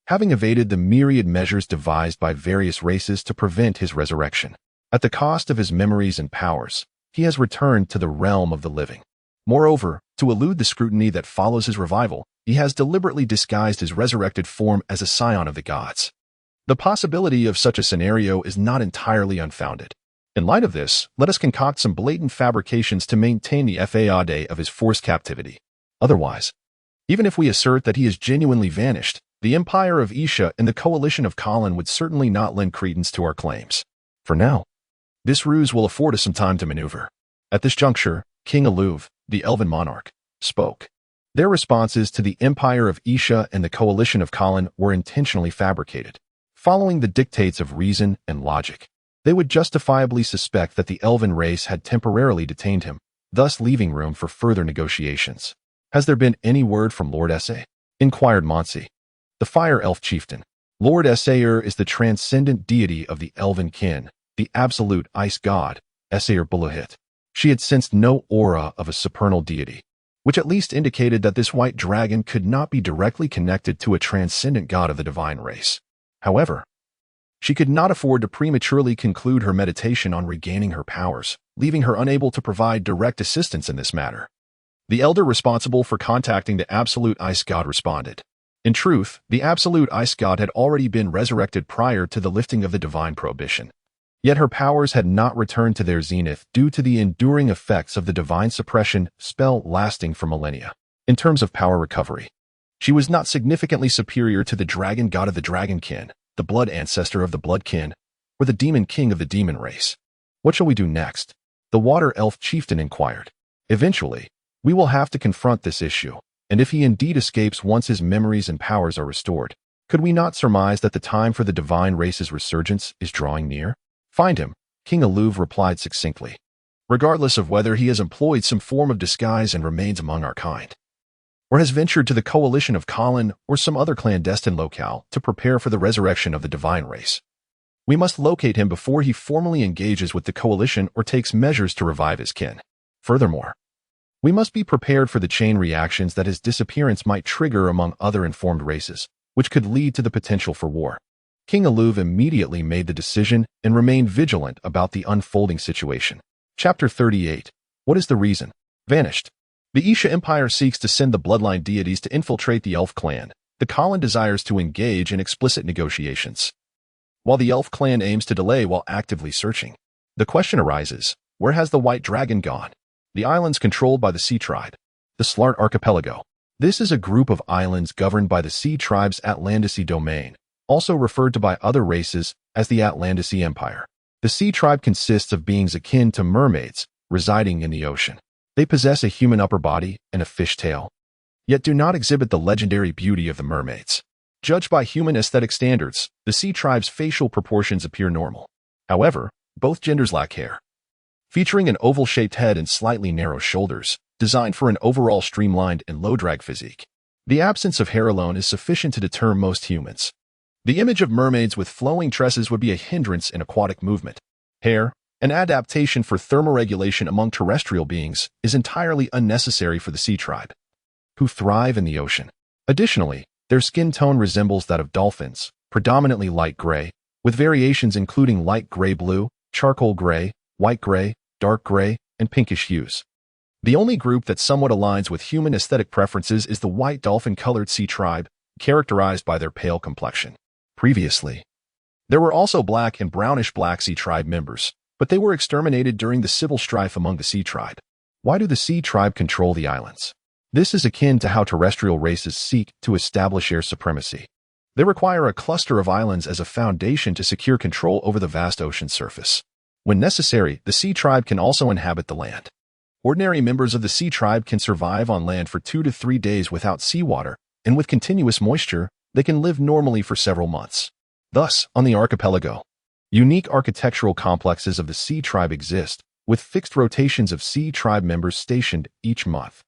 having evaded the myriad measures devised by various races to prevent his resurrection. At the cost of his memories and powers, he has returned to the realm of the living. Moreover, to elude the scrutiny that follows his revival, he has deliberately disguised his resurrected form as a scion of the gods. The possibility of such a scenario is not entirely unfounded. In light of this, let us concoct some blatant fabrications to maintain the faade of his forced captivity. Otherwise, even if we assert that he is genuinely vanished, the Empire of Ashar and the coalition of Colin would certainly not lend credence to our claims. For now, this ruse will afford us some time to maneuver. At this juncture, King Aluv, the elven monarch, spoke. Their responses to the Empire of Ashar and the coalition of Colin were intentionally fabricated, following the dictates of reason and logic. They would justifiably suspect that the elven race had temporarily detained him, thus leaving room for further negotiations. Has there been any word from Lord Essay? Inquired Monsi, the Fire Elf chieftain. Lord Essayer is the transcendent deity of the elven kin, the absolute ice god, Essayer Buluhit. She had sensed no aura of a supernal deity, which at least indicated that this white dragon could not be directly connected to a transcendent god of the divine race. However, she could not afford to prematurely conclude her meditation on regaining her powers, leaving her unable to provide direct assistance in this matter. The elder responsible for contacting the absolute ice god responded. In truth, the absolute ice god had already been resurrected prior to the lifting of the divine prohibition. Yet her powers had not returned to their zenith due to the enduring effects of the divine suppression spell lasting for millennia. In terms of power recovery, she was not significantly superior to the dragon god of the dragonkin, the blood ancestor of the bloodkin, or the demon king of the demon race. What shall we do next? The water elf chieftain inquired. Eventually, we will have to confront this issue, and if he indeed escapes once his memories and powers are restored, could we not surmise that the time for the divine race's resurgence is drawing near? Find him, King Aluv replied succinctly, regardless of whether he has employed some form of disguise and remains among our kind, or has ventured to the coalition of Colin or some other clandestine locale to prepare for the resurrection of the divine race. We must locate him before he formally engages with the coalition or takes measures to revive his kin. Furthermore, we must be prepared for the chain reactions that his disappearance might trigger among other informed races, which could lead to the potential for war. King Aluv immediately made the decision and remained vigilant about the unfolding situation. Chapter 38. What is the reason? Vanished. The Ashar Empire seeks to send the bloodline deities to infiltrate the Elf clan. The Colin desires to engage in explicit negotiations, while the Elf clan aims to delay while actively searching. The question arises, where has the White Dragon gone? The islands controlled by the Sea Tribe. The Slart Archipelago. This is a group of islands governed by the Sea Tribe's Atlantis domain, also referred to by other races as the Atlantis Empire. The Sea Tribe consists of beings akin to mermaids, residing in the ocean. They possess a human upper body and a fish tail, yet do not exhibit the legendary beauty of the mermaids. Judged by human aesthetic standards, the Sea Tribe's facial proportions appear normal. However, both genders lack hair, featuring an oval-shaped head and slightly narrow shoulders, designed for an overall streamlined and low-drag physique. The absence of hair alone is sufficient to deter most humans. The image of mermaids with flowing tresses would be a hindrance in aquatic movement. Hair, an adaptation for thermoregulation among terrestrial beings, is entirely unnecessary for the Sea Tribe, who thrive in the ocean. Additionally, their skin tone resembles that of dolphins, predominantly light gray, with variations including light gray-blue, charcoal gray, white gray, dark gray, and pinkish hues. The only group that somewhat aligns with human aesthetic preferences is the white dolphin-colored Sea Tribe, characterized by their pale complexion. Previously, there were also black and brownish-black Sea Tribe members, but they were exterminated during the civil strife among the Sea Tribe. Why do the Sea Tribe control the islands? This is akin to how terrestrial races seek to establish air supremacy. They require a cluster of islands as a foundation to secure control over the vast ocean surface. When necessary, the sea tribe can also inhabit the land. Ordinary members of the sea tribe can survive on land for 2 to 3 days without seawater, and with continuous moisture, they can live normally for several months. Thus, on the archipelago, unique architectural complexes of the sea tribe exist, with fixed rotations of sea tribe members stationed each month.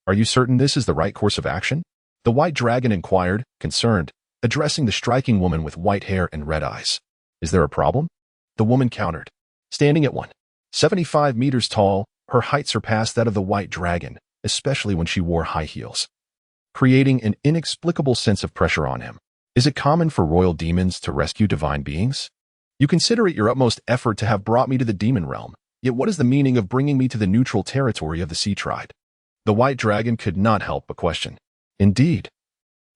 Are you certain this is the right course of action? The white dragon inquired, concerned, addressing the striking woman with white hair and red eyes. Is there a problem? The woman countered. Standing at 1.75 meters tall, her height surpassed that of the white dragon, especially when she wore high heels, creating an inexplicable sense of pressure on him. Is it common for royal demons to rescue divine beings? You consider it your utmost effort to have brought me to the demon realm, yet what is the meaning of bringing me to the neutral territory of the sea tribe? The white dragon could not help but question. Indeed,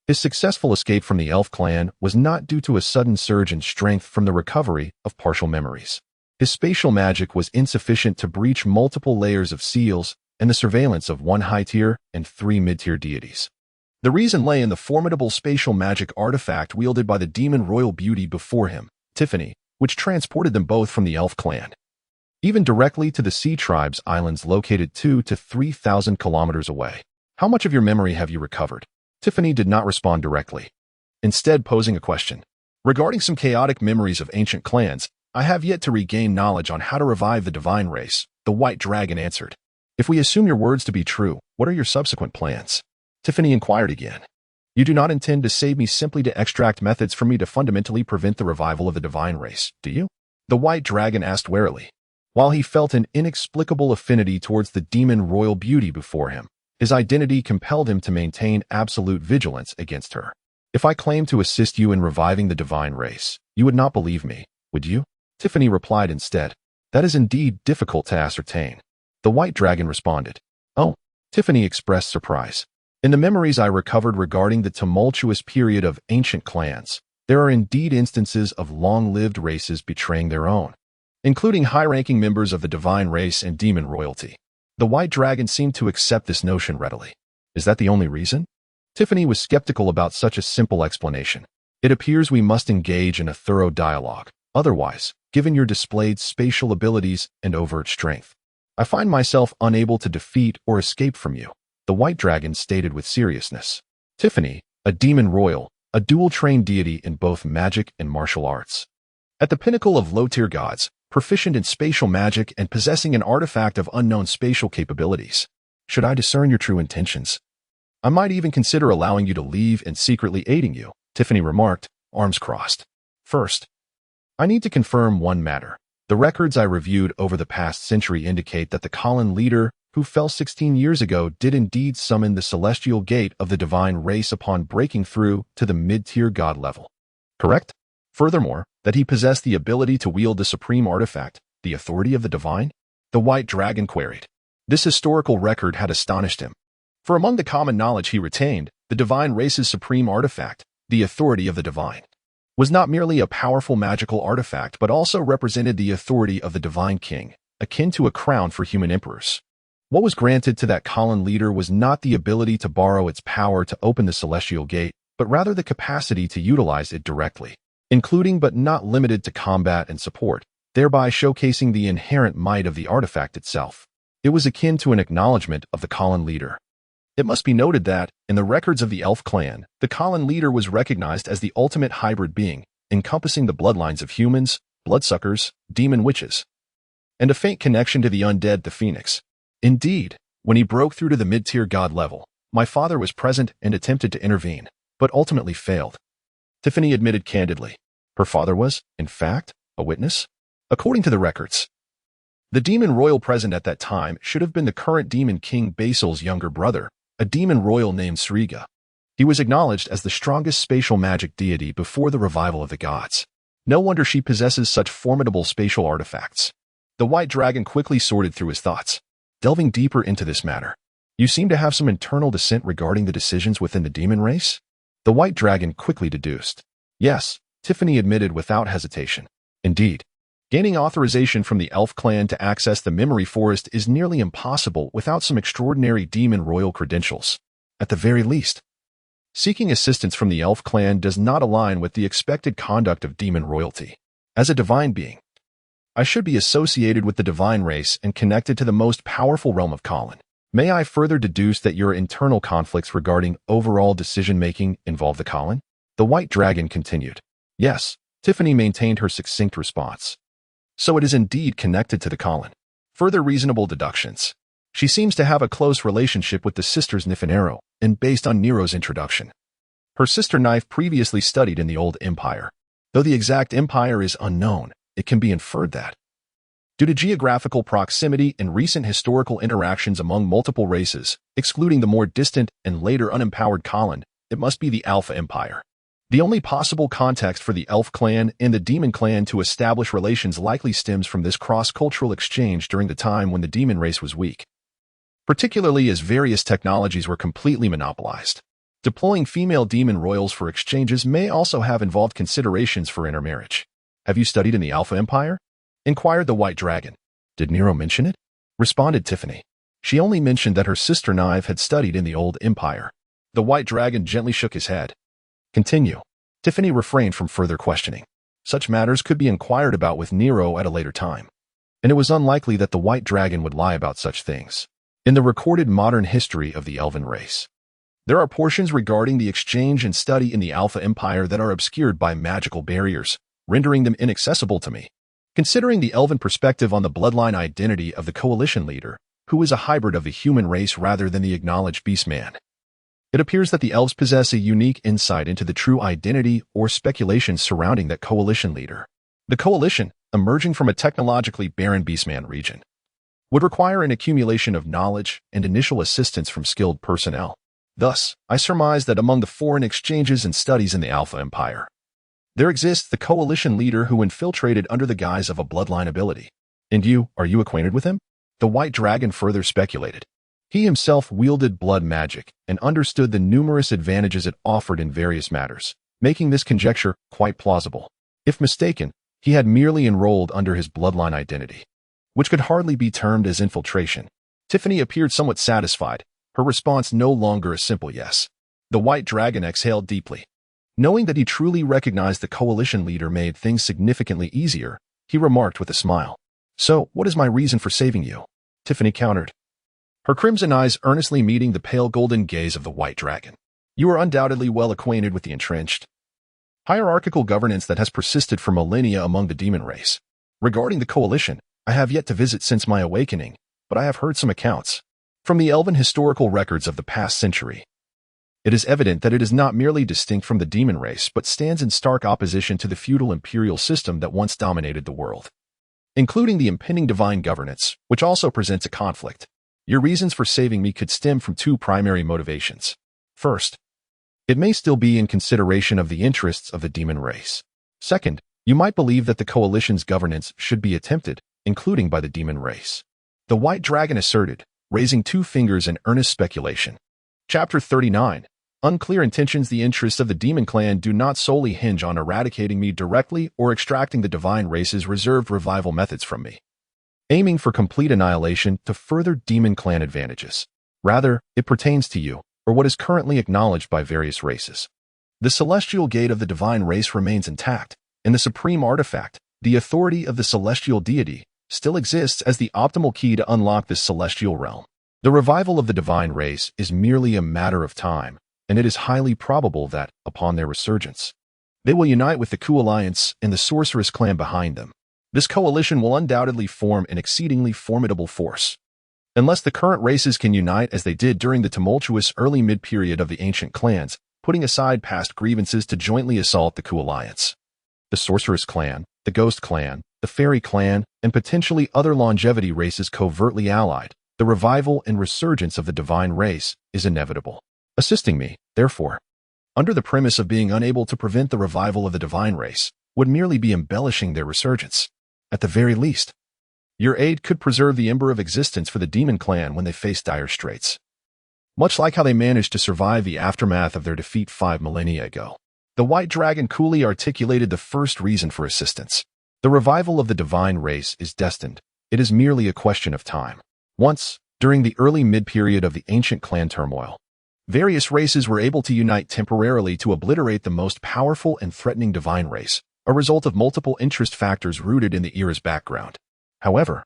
his successful escape from the elf clan was not due to a sudden surge in strength from the recovery of partial memories. His spatial magic was insufficient to breach multiple layers of seals and the surveillance of 1 high-tier and 3 mid-tier deities. The reason lay in the formidable spatial magic artifact wielded by the demon royal beauty before him, Tiffany, which transported them both from the elf clan, even directly to the sea tribe's islands located 2,000 to 3,000 kilometers away. How much of your memory have you recovered? Tiffany did not respond directly, instead posing a question. Regarding some chaotic memories of ancient clans, I have yet to regain knowledge on how to revive the divine race, the white dragon answered. If we assume your words to be true, what are your subsequent plans? Tiffany inquired again. You do not intend to save me simply to extract methods for me to fundamentally prevent the revival of the divine race, do you? The white dragon asked warily. While he felt an inexplicable affinity towards the demon royal beauty before him, his identity compelled him to maintain absolute vigilance against her. If I claimed to assist you in reviving the divine race, you would not believe me, would you? Tiffany replied instead. That is indeed difficult to ascertain. The white dragon responded. Oh, Tiffany expressed surprise. In the memories I recovered regarding the tumultuous period of ancient clans, there are indeed instances of long-lived races betraying their own, including high-ranking members of the divine race and demon royalty. The white dragon seemed to accept this notion readily. Is that the only reason? Tiffany was skeptical about such a simple explanation. It appears we must engage in a thorough dialogue. Otherwise, given your displayed spatial abilities and overt strength, I find myself unable to defeat or escape from you, the white dragon stated with seriousness. Tiffany, a demon royal, a dual-trained deity in both magic and martial arts. At the pinnacle of low-tier gods, proficient in spatial magic and possessing an artifact of unknown spatial capabilities. Should I discern your true intentions, I might even consider allowing you to leave and secretly aiding you, Tiffany remarked, arms crossed. First, I need to confirm one matter. The records I reviewed over the past century indicate that the Colin leader, who fell 16 years ago, did indeed summon the celestial gate of the divine race upon breaking through to the mid-tier god level. Correct? Furthermore, that he possessed the ability to wield the supreme artifact, the authority of the divine? The white dragon queried. This historical record had astonished him. For among the common knowledge he retained, the divine race's supreme artifact, the authority of the divine, was not merely a powerful magical artifact but also represented the authority of the divine king, akin to a crown for human emperors. What was granted to that Colin leader was not the ability to borrow its power to open the celestial gate, but rather the capacity to utilize it directly, including but not limited to combat and support, thereby showcasing the inherent might of the artifact itself. It was akin to an acknowledgement of the Colin leader. It must be noted that, in the records of the elf clan, the Colin leader was recognized as the ultimate hybrid being, encompassing the bloodlines of humans, bloodsuckers, demon witches, and a faint connection to the undead, the phoenix. Indeed, when he broke through to the mid-tier god level, my father was present and attempted to intervene, but ultimately failed. Tiffany admitted candidly. Her father was, in fact, a witness? According to the records, the demon royal present at that time should have been the current demon king Basil's younger brother, a demon royal named Sriga. He was acknowledged as the strongest spatial magic deity before the revival of the gods. No wonder she possesses such formidable spatial artifacts. The white dragon quickly sorted through his thoughts. Delving deeper into this matter, you seem to have some internal dissent regarding the decisions within the demon race? The white dragon quickly deduced. Yes, Tiffany admitted without hesitation. Indeed, gaining authorization from the elf clan to access the memory forest is nearly impossible without some extraordinary demon royal credentials. At the very least, Seeking assistance from the elf clan does not align with the expected conduct of demon royalty. As a divine being, I should be associated with the divine race and connected to the most powerful realm of Colin. May I further deduce that your internal conflicts regarding overall decision-making involve the Colin? The white dragon continued. Yes, Tiffany maintained her succinct response. So it is indeed connected to the Colin. Further reasonable deductions. She seems to have a close relationship with the sisters Nifanero, and based on Nero's introduction. Her sister Knife previously studied in the Old Empire. Though the exact empire is unknown, it can be inferred that, due to geographical proximity and recent historical interactions among multiple races, excluding the more distant and later unempowered Colin, it must be the Alpha Empire. The only possible context for the Elf clan and the Demon clan to establish relations likely stems from this cross-cultural exchange during the time when the demon race was weak, particularly as various technologies were completely monopolized. Deploying female demon royals for exchanges may also have involved considerations for intermarriage. Have you studied in the Alpha Empire? Inquired the white dragon. Did Nero mention it? Responded Tiffany. She only mentioned that her sister Knife had studied in the Old Empire. The white dragon gently shook his head. Continue. Tiffany refrained from further questioning. Such matters could be inquired about with Nero at a later time, and it was unlikely that the white dragon would lie about such things. In the recorded modern history of the elven race, there are portions regarding the exchange and study in the Alpha Empire that are obscured by magical barriers, rendering them inaccessible to me. Considering the elven perspective on the bloodline identity of the coalition leader, who is a hybrid of the human race rather than the acknowledged beastman, it appears that the elves possess a unique insight into the true identity or speculations surrounding that coalition leader. The coalition, emerging from a technologically barren beastman region, would require an accumulation of knowledge and initial assistance from skilled personnel. Thus, I surmise that among the foreign exchanges and studies in the Alpha Empire, there exists the coalition leader who infiltrated under the guise of a bloodline ability. And are you acquainted with him? The white dragon further speculated. He himself wielded blood magic and understood the numerous advantages it offered in various matters, making this conjecture quite plausible. If mistaken, he had merely enrolled under his bloodline identity, which could hardly be termed as infiltration. Tiffany appeared somewhat satisfied, her response no longer a simple yes. The white dragon exhaled deeply. Knowing that he truly recognized the coalition leader made things significantly easier, he remarked with a smile. So, what is my reason for saving you? Tiffany countered, her crimson eyes earnestly meeting the pale golden gaze of the white dragon. You are undoubtedly well acquainted with the entrenched hierarchical governance that has persisted for millennia among the demon race. Regarding the coalition, I have yet to visit since my awakening, but I have heard some accounts from the elven historical records of the past century. It is evident that it is not merely distinct from the demon race but stands in stark opposition to the feudal imperial system that once dominated the world, including the impending divine governance, which also presents a conflict. Your reasons for saving me could stem from two primary motivations. First, it may still be in consideration of the interests of the demon race. Second, you might believe that the coalition's governance should be attempted, including by the demon race. The white dragon asserted, raising two fingers in earnest speculation. Chapter 39. Unclear intentions. The interests of the demon clan do not solely hinge on eradicating me directly or extracting the divine race's reserved revival methods from me, aiming for complete annihilation to further demon clan advantages. Rather, it pertains to you, or what is currently acknowledged by various races. The celestial gate of the divine race remains intact, and the supreme artifact, the authority of the celestial deity, still exists as the optimal key to unlock this celestial realm. The revival of the divine race is merely a matter of time, and it is highly probable that, upon their resurgence, they will unite with the Ku Alliance and the sorceress clan behind them. This coalition will undoubtedly form an exceedingly formidable force. Unless the current races can unite as they did during the tumultuous early mid-period of the ancient clans, putting aside past grievances to jointly assault the Ku Alliance. The sorceress clan, the ghost clan, the fairy clan, and potentially other longevity races covertly allied, the revival and resurgence of the divine race is inevitable. Assisting me, therefore, under the premise of being unable to prevent the revival of the divine race, would merely be embellishing their resurgence. At the very least, your aid could preserve the ember of existence for the demon clan when they face dire straits, much like how they managed to survive the aftermath of their defeat 5 millennia ago. The white dragon coolly articulated the first reason for assistance. The revival of the divine race is destined. It is merely a question of time. Once, during the early mid-period of the ancient clan turmoil, Various races were able to unite temporarily to obliterate the most powerful and threatening divine race, a result of multiple interest factors rooted in the era's background. However,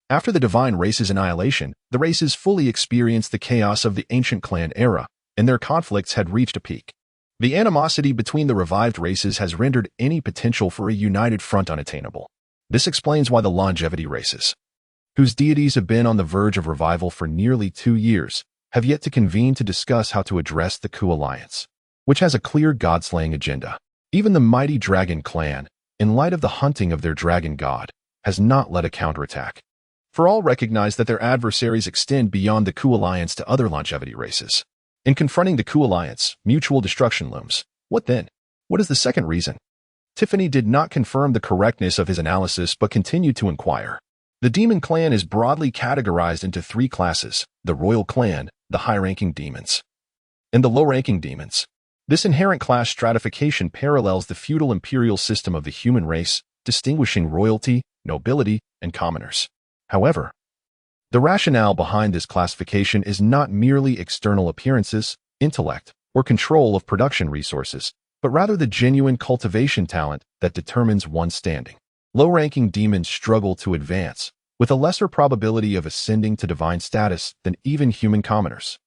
after the divine race's annihilation, the races fully experienced the chaos of the ancient clan era, and their conflicts had reached a peak. The animosity between the revived races has rendered any potential for a united front unattainable. This explains why the longevity races, whose deities have been on the verge of revival for nearly 2 years, have yet to convene to discuss how to address the Ku Alliance, which has a clear god-slaying agenda. Even the mighty dragon clan, in light of the hunting of their dragon god, has not led a counterattack. For all recognize that their adversaries extend beyond the Ku Alliance to other longevity races. In confronting the Ku Alliance, mutual destruction looms. What then? What is the second reason? Tiffany did not confirm the correctness of his analysis but continued to inquire. The demon clan is broadly categorized into 3 classes: the royal clan, the high-ranking demons, and the low-ranking demons. This inherent class stratification parallels the feudal imperial system of the human race, distinguishing royalty, nobility, and commoners. However, the rationale behind this classification is not merely external appearances, intellect, or control of production resources, but rather the genuine cultivation talent that determines one's standing. Low-ranking demons struggle to advance, with a lesser probability of ascending to divine status than even human commoners.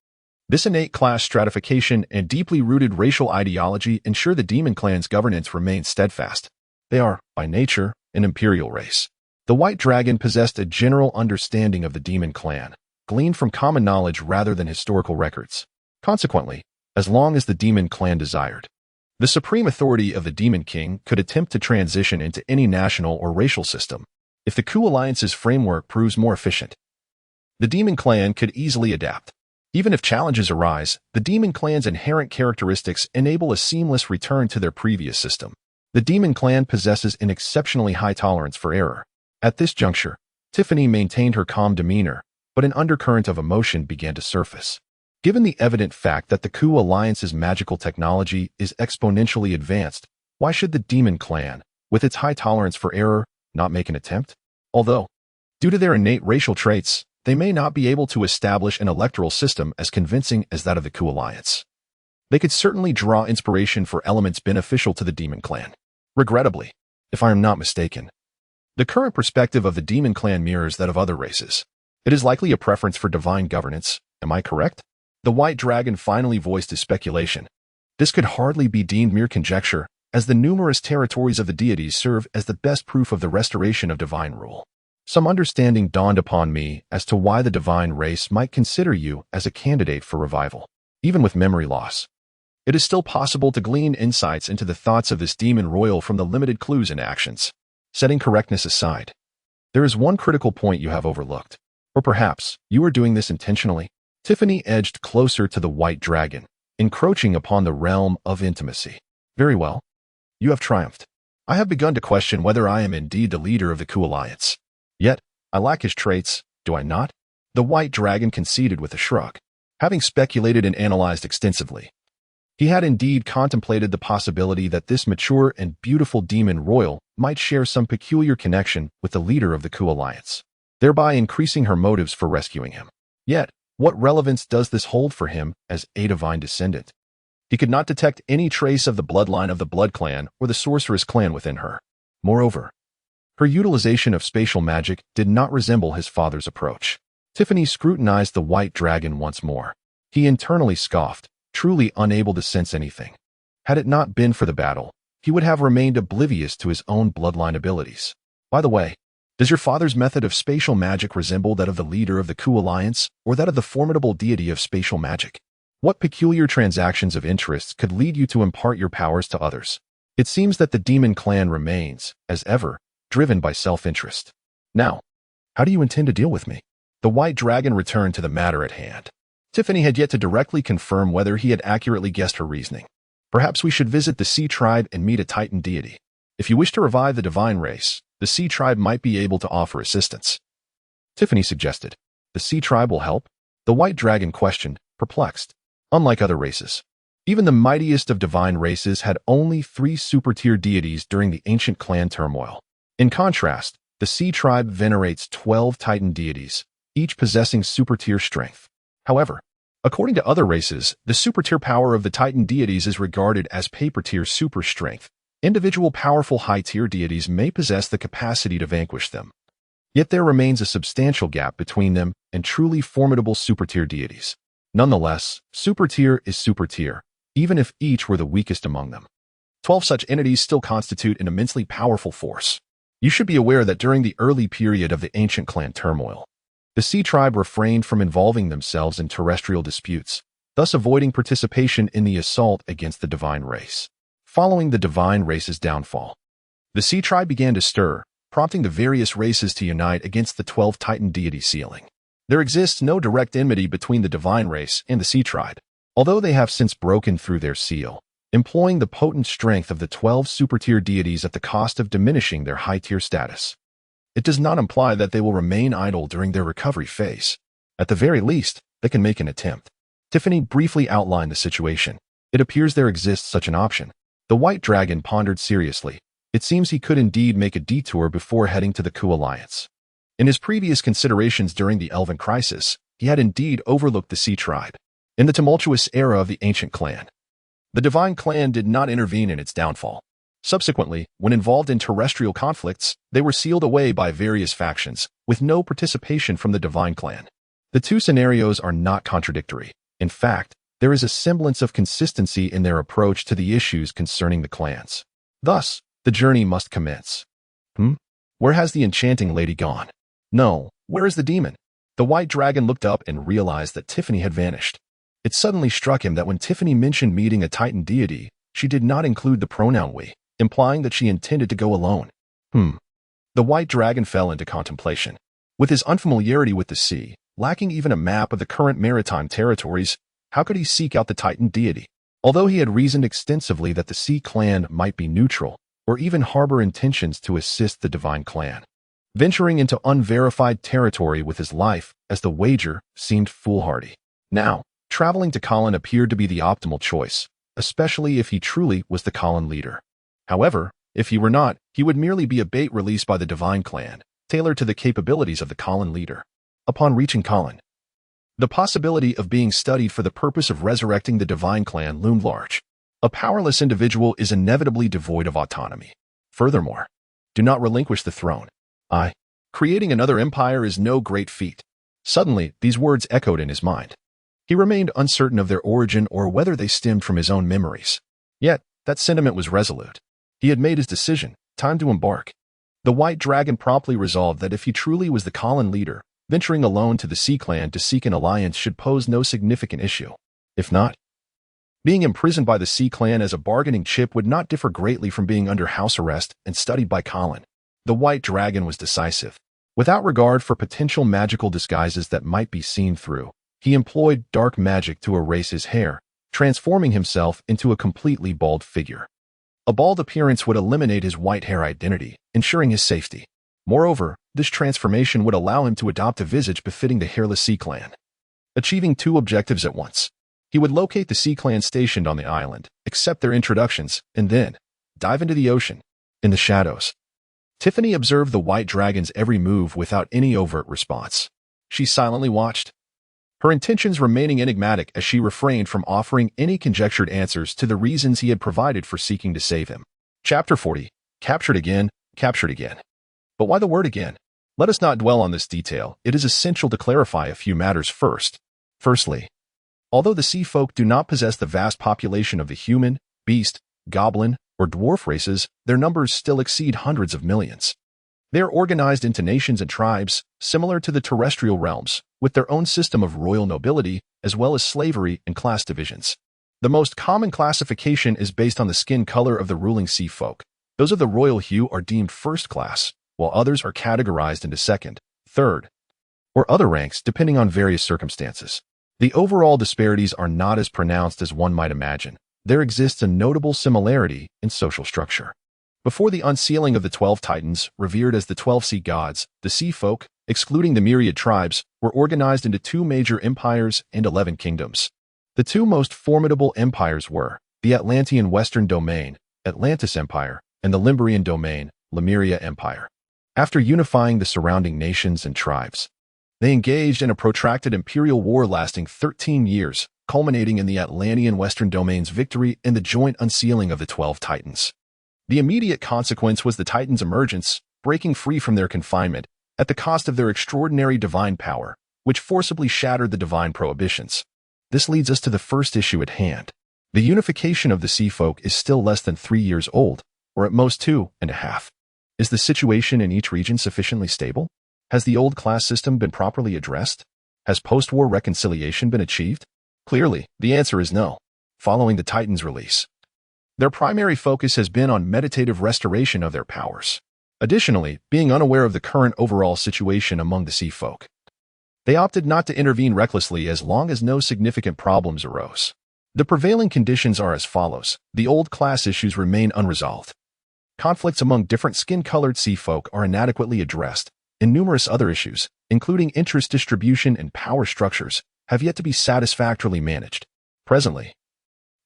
This innate class stratification and deeply rooted racial ideology ensure the demon clan's governance remains steadfast. They are, by nature, an imperial race. The White Dragon possessed a general understanding of the demon clan, gleaned from common knowledge rather than historical records. Consequently, as long as the demon clan desired, the supreme authority of the Demon King could attempt to transition into any national or racial system. If the Ku Alliance's framework proves more efficient, the demon clan could easily adapt. Even if challenges arise, the demon clan's inherent characteristics enable a seamless return to their previous system. The demon clan possesses an exceptionally high tolerance for error. At this juncture, Tiffany maintained her calm demeanor, but an undercurrent of emotion began to surface. Given the evident fact that the Ku Alliance's magical technology is exponentially advanced, why should the demon clan, with its high tolerance for error, not make an attempt? Although, due to their innate racial traits, they may not be able to establish an electoral system as convincing as that of the Ku Alliance. They could certainly draw inspiration for elements beneficial to the demon clan. Regrettably, if I am not mistaken, the current perspective of the demon clan mirrors that of other races. It is likely a preference for divine governance. Am I correct? The White Dragon finally voiced his speculation. This could hardly be deemed mere conjecture, as the numerous territories of the deities serve as the best proof of the restoration of divine rule. Some understanding dawned upon me as to why the divine race might consider you as a candidate for revival. Even with memory loss, it is still possible to glean insights into the thoughts of this demon royal from the limited clues and actions. Setting correctness aside, there is one critical point you have overlooked. Or perhaps you are doing this intentionally. Tiffany edged closer to the White Dragon, encroaching upon the realm of intimacy. Very well. You have triumphed. I have begun to question whether I am indeed the leader of the Ku Alliance. Yet, I lack his traits, do I not? The White Dragon conceded with a shrug. Having speculated and analyzed extensively, he had indeed contemplated the possibility that this mature and beautiful demon royal might share some peculiar connection with the leader of the Ku Alliance, thereby increasing her motives for rescuing him. Yet, what relevance does this hold for him as a divine descendant? He could not detect any trace of the bloodline of the Blood Clan or the Sorceress Clan within her. Moreover, her utilization of spatial magic did not resemble his father's approach. Tiffany scrutinized the White Dragon once more. He internally scoffed, truly unable to sense anything. Had it not been for the battle, he would have remained oblivious to his own bloodline abilities. By the way, does your father's method of spatial magic resemble that of the leader of the Ku Alliance, or that of the formidable deity of spatial magic? What peculiar transactions of interest could lead you to impart your powers to others? It seems that the demon clan remains, as ever, driven by self-interest. Now, how do you intend to deal with me? The White Dragon returned to the matter at hand. Tiffany had yet to directly confirm whether he had accurately guessed her reasoning. Perhaps we should visit the Sea Tribe and meet a Titan deity. If you wish to revive the divine race, the Sea Tribe might be able to offer assistance. Tiffany suggested. The Sea Tribe will help? The White Dragon questioned, perplexed. Unlike other races, even the mightiest of divine races had only 3 super-tier deities during the ancient clan turmoil. In contrast, the Sea Tribe venerates 12 Titan deities, each possessing super-tier strength. However, According to other races, the super-tier power of the Titan deities is regarded as paper-tier super strength. Individual powerful high-tier deities may possess the capacity to vanquish them. Yet there remains a substantial gap between them and truly formidable super-tier deities. Nonetheless, super-tier is super-tier, even if each were the weakest among them. 12 such entities still constitute an immensely powerful force. You should be aware that during the early period of the ancient clan turmoil, the Sea Tribe refrained from involving themselves in terrestrial disputes, thus avoiding participation in the assault against the divine race. Following the divine race's downfall, the Sea Tribe began to stir, prompting the various races to unite against the 12 Titan deity ceiling. There exists no direct enmity between the divine race and the Sea Tribe, although they have since broken through their seal, employing the potent strength of the 12 super-tier deities at the cost of diminishing their high-tier status. It does not imply that they will remain idle during their recovery phase. At the very least, they can make an attempt. Tiffany briefly outlined the situation. It appears there exists such an option. The White Dragon pondered seriously. It seems he could indeed make a detour before heading to the Ku Alliance. In his previous considerations during the Elven Crisis, he had indeed overlooked the Sea Tribe. In the tumultuous era of the ancient clan, the Divine Clan did not intervene in its downfall. Subsequently, when involved in terrestrial conflicts, they were sealed away by various factions, with no participation from the Divine Clan. The two scenarios are not contradictory. In fact, there is a semblance of consistency in their approach to the issues concerning the clans. Thus, the journey must commence. Where has the enchanting lady gone? No, where is the demon? The White Dragon looked up and realized that Tiffany had vanished. It suddenly struck him that when Tiffany mentioned meeting a Titan deity, she did not include the pronoun we, implying that she intended to go alone. The White Dragon fell into contemplation. With his unfamiliarity with the sea, lacking even a map of the current maritime territories, how could he seek out the Titan deity? Although he had reasoned extensively that the Sea Clan might be neutral, or even harbor intentions to assist the Divine Clan, venturing into unverified territory with his life as the wager seemed foolhardy. Now, traveling to Colin appeared to be the optimal choice, especially if he truly was the Colin leader. However, if he were not, he would merely be a bait released by the Divine Clan, tailored to the capabilities of the Colin leader. Upon reaching Colin, the possibility of being studied for the purpose of resurrecting the Divine Clan loomed large. A powerless individual is inevitably devoid of autonomy. Furthermore, do not relinquish the throne. Creating another empire is no great feat. Suddenly, these words echoed in his mind. He remained uncertain of their origin or whether they stemmed from his own memories. Yet, that sentiment was resolute. He had made his decision, time to embark. The White Dragon promptly resolved that if he truly was the Colin leader, venturing alone to the Sea Clan to seek an alliance should pose no significant issue. If not, being imprisoned by the Sea Clan as a bargaining chip would not differ greatly from being under house arrest and studied by Colin. The White Dragon was decisive. Without regard for potential magical disguises that might be seen through, he employed dark magic to erase his hair, transforming himself into a completely bald figure. A bald appearance would eliminate his white hair identity, ensuring his safety. Moreover, this transformation would allow him to adopt a visage befitting the hairless Sea Clan, achieving two objectives at once. He would locate the Sea Clan stationed on the island, accept their introductions, and then dive into the ocean. In the shadows, Tiffany observed the White Dragon's every move without any overt response. She silently watched, her intentions remaining enigmatic as she refrained from offering any conjectured answers to the reasons he had provided for seeking to save him. Chapter 40. Captured again, captured again. But why the word again? Let us not dwell on this detail. It is essential to clarify a few matters first. Firstly, although the sea folk do not possess the vast population of the human, beast, goblin, or dwarf races, their numbers still exceed hundreds of millions. They are organized into nations and tribes, similar to the terrestrial realms, with their own system of royal nobility, as well as slavery and class divisions. The most common classification is based on the skin color of the ruling sea folk. Those of the royal hue are deemed first class, while others are categorized into second, third, or other ranks depending on various circumstances. The overall disparities are not as pronounced as one might imagine. There exists a notable similarity in social structure. Before the unsealing of the 12 Titans, revered as the 12 sea gods, the sea folk, excluding the myriad tribes, were organized into 2 major empires and 11 kingdoms. The 2 most formidable empires were the Atlantean Western Domain, Atlantis Empire, and the Limbrian Domain, Lemuria Empire. After unifying the surrounding nations and tribes, They engaged in a protracted imperial war lasting 13 years, culminating in the Atlantean Western Domain's victory and the joint unsealing of the 12 Titans. The immediate consequence was the Titans' emergence, breaking free from their confinement, at the cost of their extraordinary divine power, which forcibly shattered the divine prohibitions. This leads us to the first issue at hand. The unification of the Sea Folk is still less than 3 years old, or at most 2.5. Is the situation in each region sufficiently stable? Has the old class system been properly addressed? Has post-war reconciliation been achieved? Clearly, the answer is no. Following the Titans' release, their primary focus has been on meditative restoration of their powers. Additionally, being unaware of the current overall situation among the Sea Folk, they opted not to intervene recklessly as long as no significant problems arose. The prevailing conditions are as follows. The old class issues remain unresolved. Conflicts among different skin-colored Sea Folk are inadequately addressed, and numerous other issues, including interest distribution and power structures, have yet to be satisfactorily managed. Presently,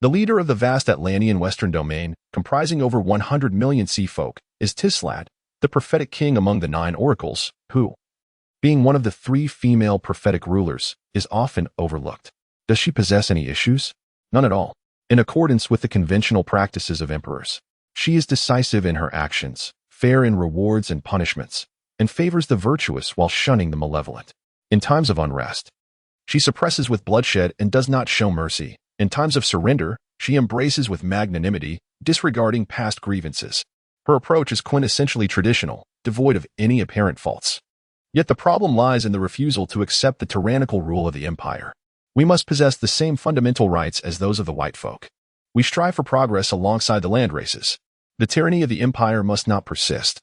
the leader of the vast Atlantean Western Domain, comprising over 100 million Sea Folk, is Tislat, the prophetic king among the 9 oracles, who, being one of the 3 female prophetic rulers, is often overlooked. Does she possess any issues? None at all. In accordance with the conventional practices of emperors, she is decisive in her actions, fair in rewards and punishments, and favors the virtuous while shunning the malevolent. In times of unrest, she suppresses with bloodshed and does not show mercy. In times of surrender, she embraces with magnanimity, disregarding past grievances. Her approach is quintessentially traditional, devoid of any apparent faults. Yet the problem lies in the refusal to accept the tyrannical rule of the empire. We must possess the same fundamental rights as those of the white folk. We strive for progress alongside the land races. The tyranny of the empire must not persist.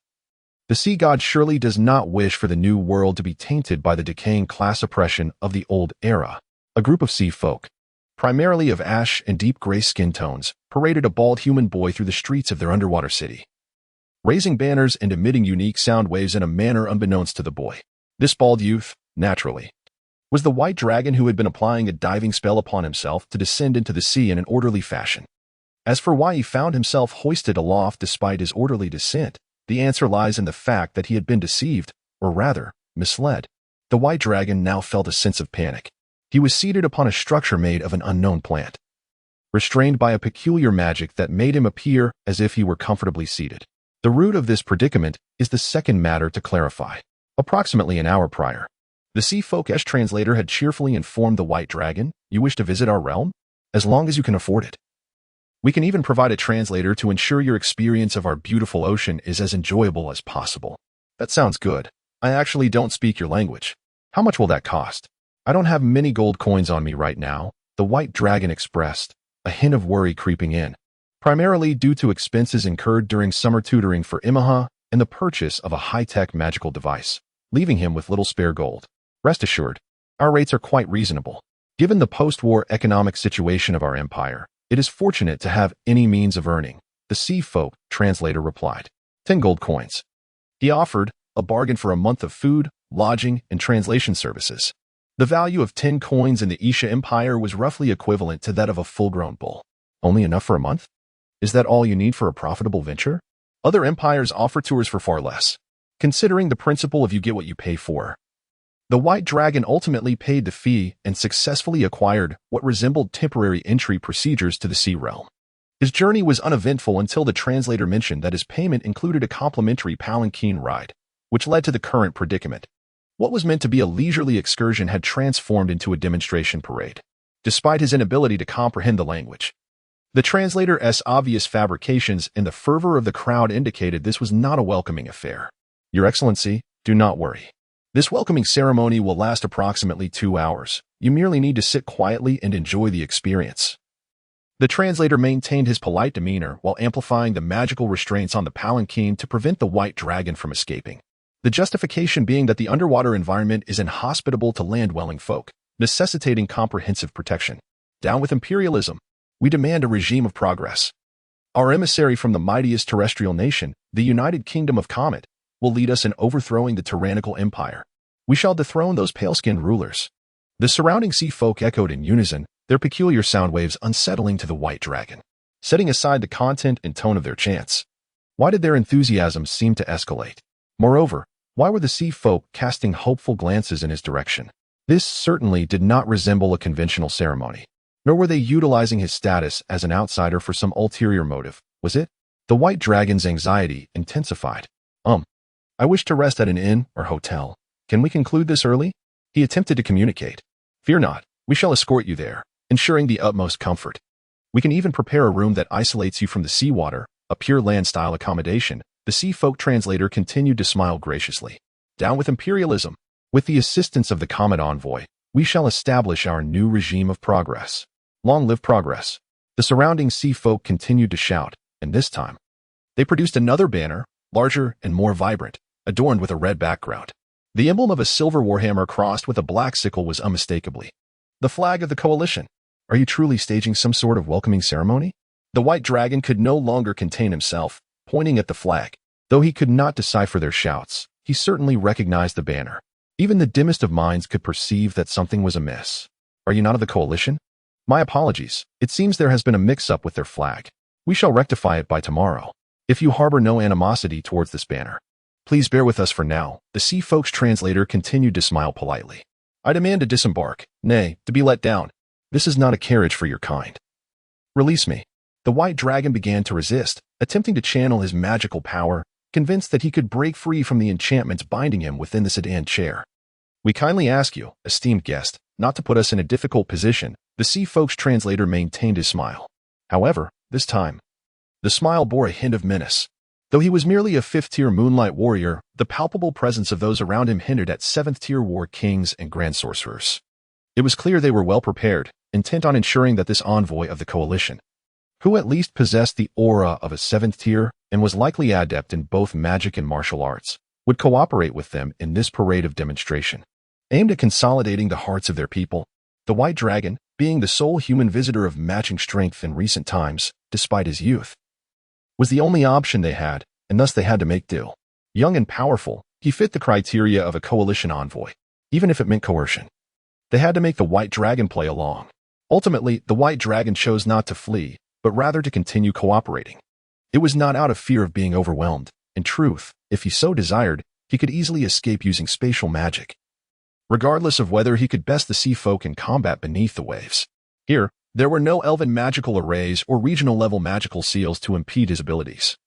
The sea god surely does not wish for the new world to be tainted by the decaying class oppression of the old era. A group of Sea Folk, primarily of ash and deep gray skin tones, paraded a bald human boy through the streets of their underwater city, raising banners and emitting unique sound waves in a manner unbeknownst to the boy. This bald youth, naturally, was the white dragon who had been applying a diving spell upon himself to descend into the sea in an orderly fashion. As for why he found himself hoisted aloft despite his orderly descent, the answer lies in the fact that he had been deceived, or rather, misled. The white dragon now felt a sense of panic. He was seated upon a structure made of an unknown plant, restrained by a peculiar magic that made him appear as if he were comfortably seated. The root of this predicament is the second matter to clarify. Approximately an hour prior, the Sea Folk-esh translator had cheerfully informed the white dragon, "You wish to visit our realm? As long as you can afford it. We can even provide a translator to ensure your experience of our beautiful ocean is as enjoyable as possible." That sounds good. I actually don't speak your language. How much will that cost? I don't have many gold coins on me right now, the white dragon expressed, a hint of worry creeping in, primarily due to expenses incurred during summer tutoring for Imeha and the purchase of a high-tech magical device, leaving him with little spare gold. Rest assured, our rates are quite reasonable. Given the post-war economic situation of our empire, it is fortunate to have any means of earning, the Sea Folk translator replied. 10 gold coins. He offered a bargain for a month of food, lodging, and translation services. The value of 10 coins in the Isha Empire was roughly equivalent to that of a full-grown bull. Only enough for a month? Is that all you need for a profitable venture? Other empires offer tours for far less. Considering the principle of you get what you pay for, the white dragon ultimately paid the fee and successfully acquired what resembled temporary entry procedures to the sea realm. His journey was uneventful until the translator mentioned that his payment included a complimentary palanquin ride, which led to the current predicament. What was meant to be a leisurely excursion had transformed into a demonstration parade. Despite his inability to comprehend the language, the translator's obvious fabrications and the fervor of the crowd indicated this was not a welcoming affair. Your Excellency, do not worry. This welcoming ceremony will last approximately 2 hours. You merely need to sit quietly and enjoy the experience. The translator maintained his polite demeanor while amplifying the magical restraints on the palanquin to prevent the white dragon from escaping. The justification being that the underwater environment is inhospitable to land-dwelling folk, necessitating comprehensive protection. Down with imperialism. We demand a regime of progress. Our emissary from the mightiest terrestrial nation, the United Kingdom of Comet, will lead us in overthrowing the tyrannical empire. We shall dethrone those pale-skinned rulers. The surrounding sea folk echoed in unison, their peculiar sound waves unsettling to the white dragon. Setting aside the content and tone of their chants, why did their enthusiasm seem to escalate? Moreover, Why were the sea folk casting hopeful glances in his direction? This certainly did not resemble a conventional ceremony. Nor were they utilizing his status as an outsider for some ulterior motive, was it? The white dragon's anxiety intensified. I wish to rest at an inn or hotel. Can we conclude this early? He attempted to communicate. Fear not, we shall escort you there, ensuring the utmost comfort. We can even prepare a room that isolates you from the seawater, a pure land-style accommodation. The sea folk translator continued to smile graciously. Down with imperialism. With the assistance of the comet envoy, we shall establish our new regime of progress. Long live progress. The surrounding sea folk continued to shout, and this time, they produced another banner, larger and more vibrant, adorned with a red background. The emblem of a silver warhammer crossed with a black sickle was unmistakably the flag of the coalition. Are you truly staging some sort of welcoming ceremony? The white dragon could no longer contain himself, pointing at the flag. Though he could not decipher their shouts, he certainly recognized the banner. Even the dimmest of minds could perceive that something was amiss. Are you not of the coalition? My apologies. It seems there has been a mix-up with their flag. We shall rectify it by tomorrow. If you harbor no animosity towards this banner, please bear with us for now. The sea folk's translator continued to smile politely. I demand to disembark, nay, to be let down. This is not a carriage for your kind. Release me. The white dragon began to resist, attempting to channel his magical power, convinced that he could break free from the enchantments binding him within the sedan chair. We kindly ask you, esteemed guest, not to put us in a difficult position. The sea folk's translator maintained his smile. However, this time, the smile bore a hint of menace. Though he was merely a 5th-tier moonlight warrior, the palpable presence of those around him hinted at 7th-tier war kings and grand sorcerers. It was clear they were well prepared, intent on ensuring that this envoy of the coalition, who at least possessed the aura of a 7th tier and was likely adept in both magic and martial arts, would cooperate with them in this parade of demonstration. Aimed at consolidating the hearts of their people, the white dragon, being the sole human visitor of matching strength in recent times, despite his youth, was the only option they had, and thus they had to make do. Young and powerful, he fit the criteria of a coalition envoy, even if it meant coercion. They had to make the white dragon play along. Ultimately, the white dragon chose not to flee, but rather to continue cooperating. It was not out of fear of being overwhelmed. In truth, if he so desired, he could easily escape using spatial magic, regardless of whether he could best the sea folk in combat beneath the waves. Here, there were no elven magical arrays or regional-level magical seals to impede his abilities,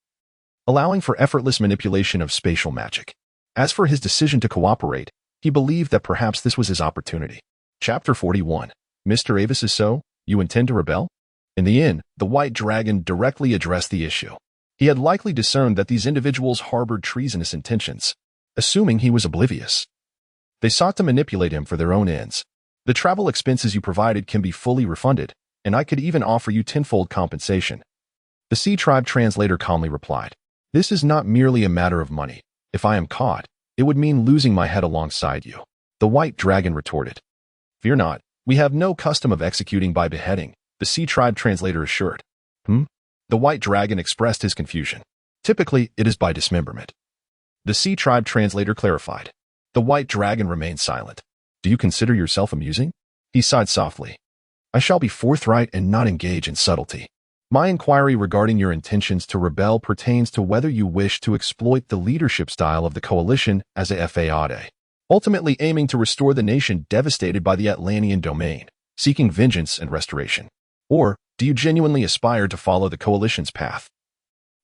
allowing for effortless manipulation of spatial magic. As for his decision to cooperate, he believed that perhaps this was his opportunity. Chapter 41. Mr. Avis is so, you intend to rebel? In the inn, the white dragon directly addressed the issue. He had likely discerned that these individuals harbored treasonous intentions, assuming he was oblivious. They sought to manipulate him for their own ends. The travel expenses you provided can be fully refunded, and I could even offer you tenfold compensation. The Sea Tribe translator calmly replied, This is not merely a matter of money. If I am caught, it would mean losing my head alongside you. The white dragon retorted, Fear not, we have no custom of executing by beheading, the Sea Tribe translator assured. The white dragon expressed his confusion. Typically, it is by dismemberment. The Sea Tribe translator clarified. The white dragon remained silent. Do you consider yourself amusing? He sighed softly. I shall be forthright and not engage in subtlety. My inquiry regarding your intentions to rebel pertains to whether you wish to exploit the leadership style of the coalition as a fade, ultimately aiming to restore the nation devastated by the Atlantean domain, seeking vengeance and restoration. Or do you genuinely aspire to follow the coalition's path,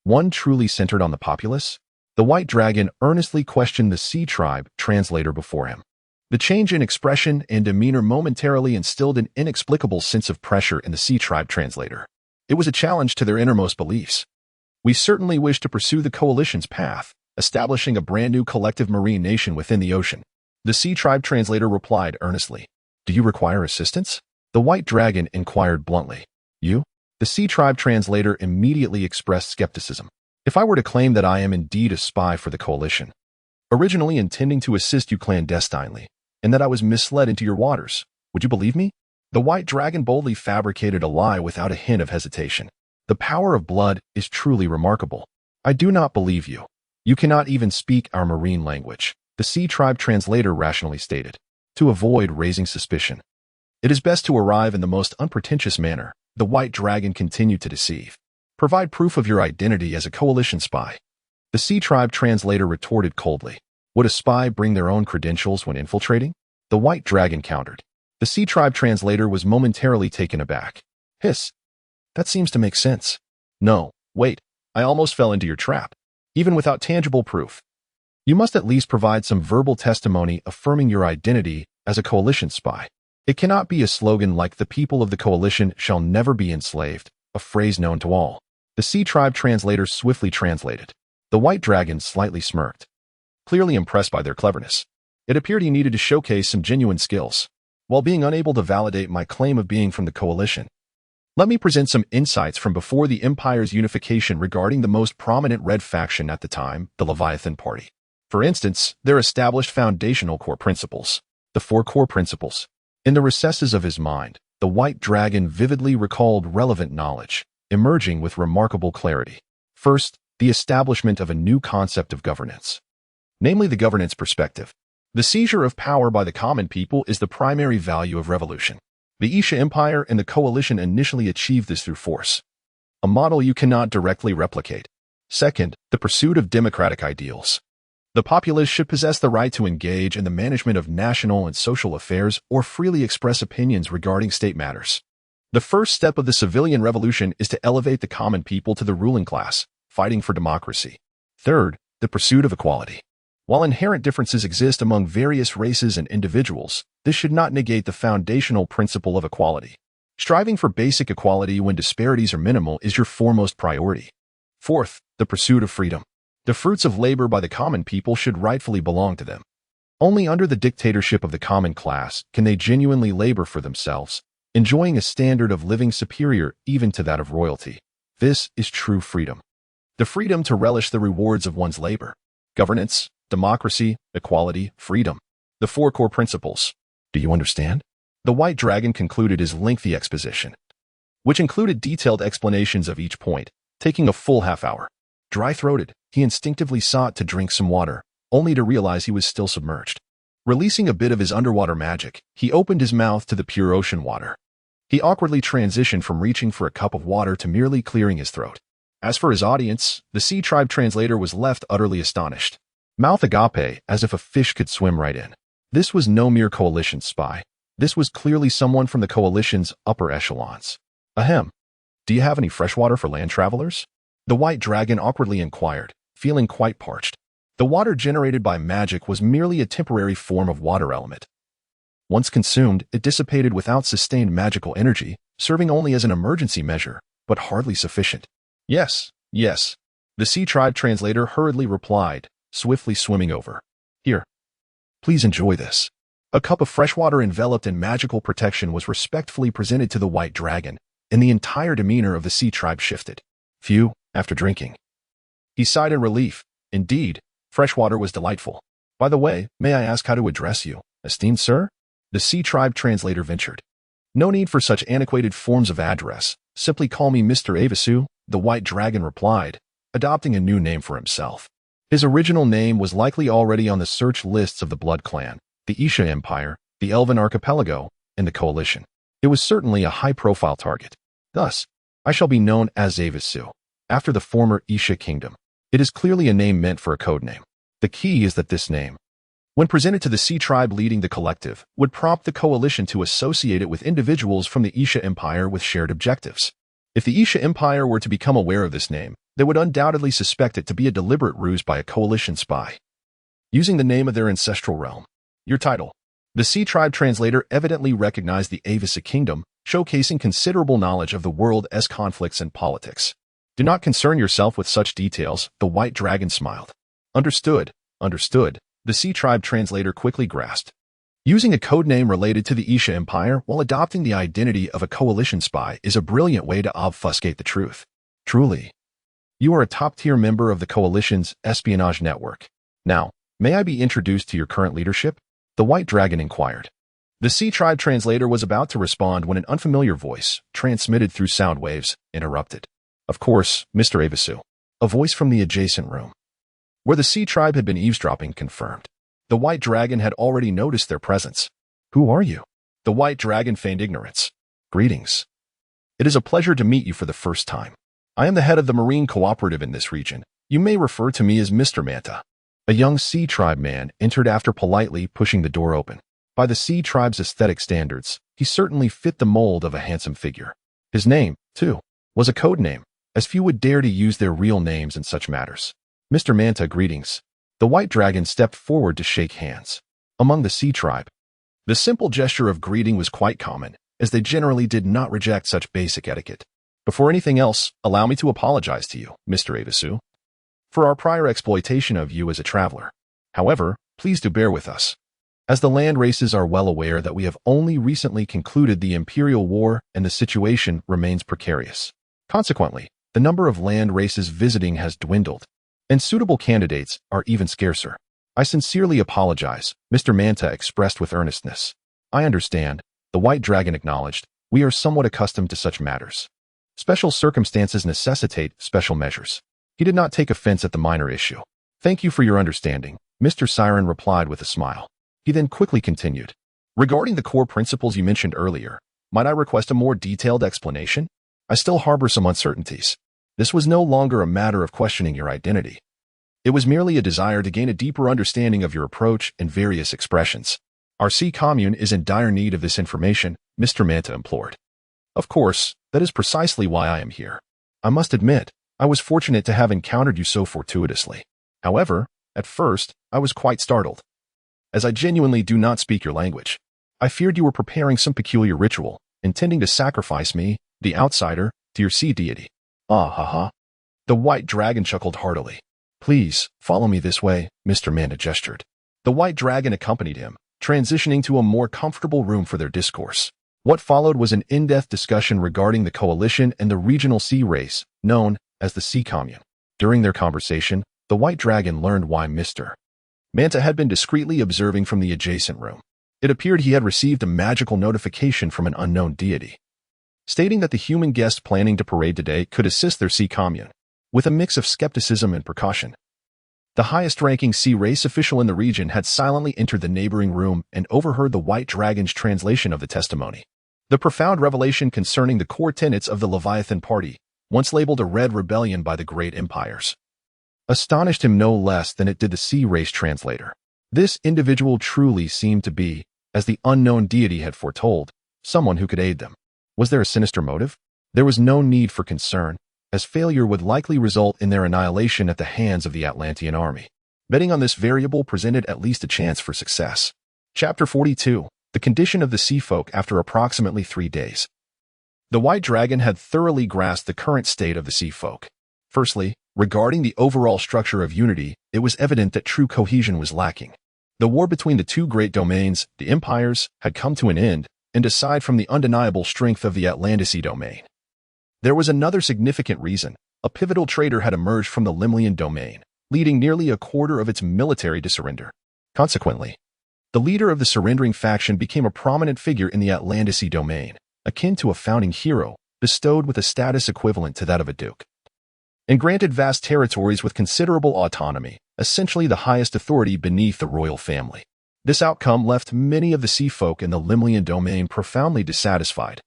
one truly centered on the populace? The white dragon earnestly questioned the Sea Tribe translator before him. The change in expression and demeanor momentarily instilled an inexplicable sense of pressure in the Sea Tribe translator. It was a challenge to their innermost beliefs. We certainly wish to pursue the coalition's path, establishing a brand new collective marine nation within the ocean. The Sea Tribe translator replied earnestly. Do you require assistance? The white dragon inquired bluntly. You? The Sea Tribe translator immediately expressed skepticism. If I were to claim that I am indeed a spy for the coalition, originally intending to assist you clandestinely, and that I was misled into your waters, would you believe me? The white dragon boldly fabricated a lie without a hint of hesitation. The power of blood is truly remarkable. I do not believe you. You cannot even speak our marine language, the Sea Tribe translator rationally stated. To avoid raising suspicion, it is best to arrive in the most unpretentious manner. The white dragon continued to deceive. Provide proof of your identity as a coalition spy. The Sea Tribe translator retorted coldly. Would a spy bring their own credentials when infiltrating? The White Dragon countered. The Sea Tribe translator was momentarily taken aback. Hiss. That seems to make sense. No, wait, I almost fell into your trap. Even without tangible proof. You must at least provide some verbal testimony affirming your identity as a coalition spy. It cannot be a slogan like "the people of the coalition shall never be enslaved," a phrase known to all. The Sea Tribe translator swiftly translated. The White Dragon slightly smirked, clearly impressed by their cleverness. It appeared he needed to showcase some genuine skills, while being unable to validate my claim of being from the coalition. Let me present some insights from before the Empire's unification regarding the most prominent red faction at the time, the Leviathan Party. For instance, their established foundational core principles. The 4 core principles. In the recesses of his mind, the White Dragon vividly recalled relevant knowledge, emerging with remarkable clarity. First, the establishment of a new concept of governance, namely the governance perspective. The seizure of power by the common people is the primary value of revolution. The Isha Empire and the coalition initially achieved this through force, a model you cannot directly replicate. Second, the pursuit of democratic ideals. The populace should possess the right to engage in the management of national and social affairs or freely express opinions regarding state matters. The first step of the civilian revolution is to elevate the common people to the ruling class, fighting for democracy. Third, the pursuit of equality. While inherent differences exist among various races and individuals, this should not negate the foundational principle of equality. Striving for basic equality when disparities are minimal is your foremost priority. Fourth, the pursuit of freedom. The fruits of labor by the common people should rightfully belong to them. Only under the dictatorship of the common class can they genuinely labor for themselves, enjoying a standard of living superior even to that of royalty. This is true freedom. The freedom to relish the rewards of one's labor. Governance, democracy, equality, freedom. The 4 core principles. Do you understand? The White Dragon concluded his lengthy exposition, which included detailed explanations of each point, taking a full half-hour. Dry-throated, he instinctively sought to drink some water, only to realize he was still submerged. Releasing a bit of his underwater magic, he opened his mouth to the pure ocean water. He awkwardly transitioned from reaching for a cup of water to merely clearing his throat. As for his audience, the Sea Tribe translator was left utterly astonished. Mouth agape, as if a fish could swim right in. This was no mere coalition spy. This was clearly someone from the coalition's upper echelons. Ahem. Do you have any fresh water for land travelers? The White Dragon awkwardly inquired, feeling quite parched. The water generated by magic was merely a temporary form of water element. Once consumed, it dissipated without sustained magical energy, serving only as an emergency measure, but hardly sufficient. Yes, yes. The Sea Tribe translator hurriedly replied, swiftly swimming over. Here. Please enjoy this. A cup of fresh water enveloped in magical protection was respectfully presented to the White Dragon, and the entire demeanor of the Sea Tribe shifted. Phew, after drinking. He sighed in relief. Indeed, fresh water was delightful. By the way, may I ask how to address you, esteemed sir? The Sea Tribe translator ventured. No need for such antiquated forms of address. Simply call me Mr. Avasu, the White Dragon replied, adopting a new name for himself. His original name was likely already on the search lists of the Blood Clan, the Isha Empire, the Elven Archipelago, and the Coalition. It was certainly a high-profile target. Thus, I shall be known as Avasu, after the former Isha Kingdom. It is clearly a name meant for a code name. The key is that this name, when presented to the Sea Tribe leading the collective, would prompt the coalition to associate it with individuals from the Isha Empire with shared objectives. If the Isha Empire were to become aware of this name, they would undoubtedly suspect it to be a deliberate ruse by a coalition spy, using the name of their ancestral realm. Your title. The Sea Tribe translator evidently recognized the Avisa Kingdom, showcasing considerable knowledge of the world's conflicts and politics. Do not concern yourself with such details, the White Dragon smiled. Understood, understood, the Sea Tribe translator quickly grasped. Using a codename related to the Isha Empire while adopting the identity of a coalition spy is a brilliant way to obfuscate the truth. Truly. You are a top-tier member of the coalition's espionage network. Now, may I be introduced to your current leadership? The White Dragon inquired. The Sea Tribe translator was about to respond when an unfamiliar voice, transmitted through sound waves, interrupted. Of course, Mr. Avasu. A voice from the adjacent room, where the Sea Tribe had been eavesdropping, confirmed. The White Dragon had already noticed their presence. Who are you? The White Dragon feigned ignorance. Greetings. It is a pleasure to meet you for the first time. I am the head of the Marine Cooperative in this region. You may refer to me as Mr. Manta. A young Sea Tribe man entered after politely pushing the door open. By the Sea Tribe's aesthetic standards, he certainly fit the mold of a handsome figure. His name, too, was a code name, as few would dare to use their real names in such matters. Mr. Manta, greetings. The White Dragon stepped forward to shake hands. Among the Sea Tribe, the simple gesture of greeting was quite common, as they generally did not reject such basic etiquette. Before anything else, allow me to apologize to you, Mr. Avasu, for our prior exploitation of you as a traveler. However, please do bear with us, as the land races are well aware that we have only recently concluded the Imperial War and the situation remains precarious. Consequently, the number of land races visiting has dwindled, and suitable candidates are even scarcer. I sincerely apologize, Mr. Manta expressed with earnestness. I understand, the White Dragon acknowledged. We are somewhat accustomed to such matters. Special circumstances necessitate special measures. He did not take offense at the minor issue. Thank you for your understanding, Mr. Siren replied with a smile. He then quickly continued. Regarding the core principles you mentioned earlier, might I request a more detailed explanation? I still harbor some uncertainties. This was no longer a matter of questioning your identity. It was merely a desire to gain a deeper understanding of your approach and various expressions. Our Sea Commune is in dire need of this information, Mr. Manta implored. Of course, that is precisely why I am here. I must admit, I was fortunate to have encountered you so fortuitously. However, at first, I was quite startled, as I genuinely do not speak your language. I feared you were preparing some peculiar ritual, intending to sacrifice me, the outsider, to your sea deity. Ah ha ha. The White Dragon chuckled heartily. Please, follow me this way, Mr. Manta gestured. The White Dragon accompanied him, transitioning to a more comfortable room for their discourse. What followed was an in-depth discussion regarding the coalition and the regional sea race, known as the Sea Commune. During their conversation, the White Dragon learned why Mr. Manta had been discreetly observing from the adjacent room. It appeared he had received a magical notification from an unknown deity, stating that the human guests planning to parade today could assist their Sea Commune, with a mix of skepticism and precaution. The highest-ranking sea race official in the region had silently entered the neighboring room and overheard the White Dragon's translation of the testimony. The profound revelation concerning the core tenets of the Leviathan Party, once labeled a red rebellion by the great empires, astonished him no less than it did the sea race translator. This individual truly seemed to be, as the unknown deity had foretold, someone who could aid them. Was there a sinister motive? There was no need for concern, as failure would likely result in their annihilation at the hands of the Atlantean army. Betting on this variable presented at least a chance for success. Chapter 42. The condition of the sea folk after approximately 3 days. The White Dragon had thoroughly grasped the current state of the sea folk. Firstly, regarding the overall structure of unity, it was evident that true cohesion was lacking. The war between the two great domains, the empires, had come to an end, and aside from the undeniable strength of the Atlantis domain, there was another significant reason. A pivotal traitor had emerged from the Limlian domain, leading nearly a quarter of its military to surrender. Consequently, the leader of the surrendering faction became a prominent figure in the Atlantis domain, akin to a founding hero, bestowed with a status equivalent to that of a duke, and granted vast territories with considerable autonomy, essentially the highest authority beneath the royal family. This outcome left many of the sea folk in the Limlian domain profoundly dissatisfied,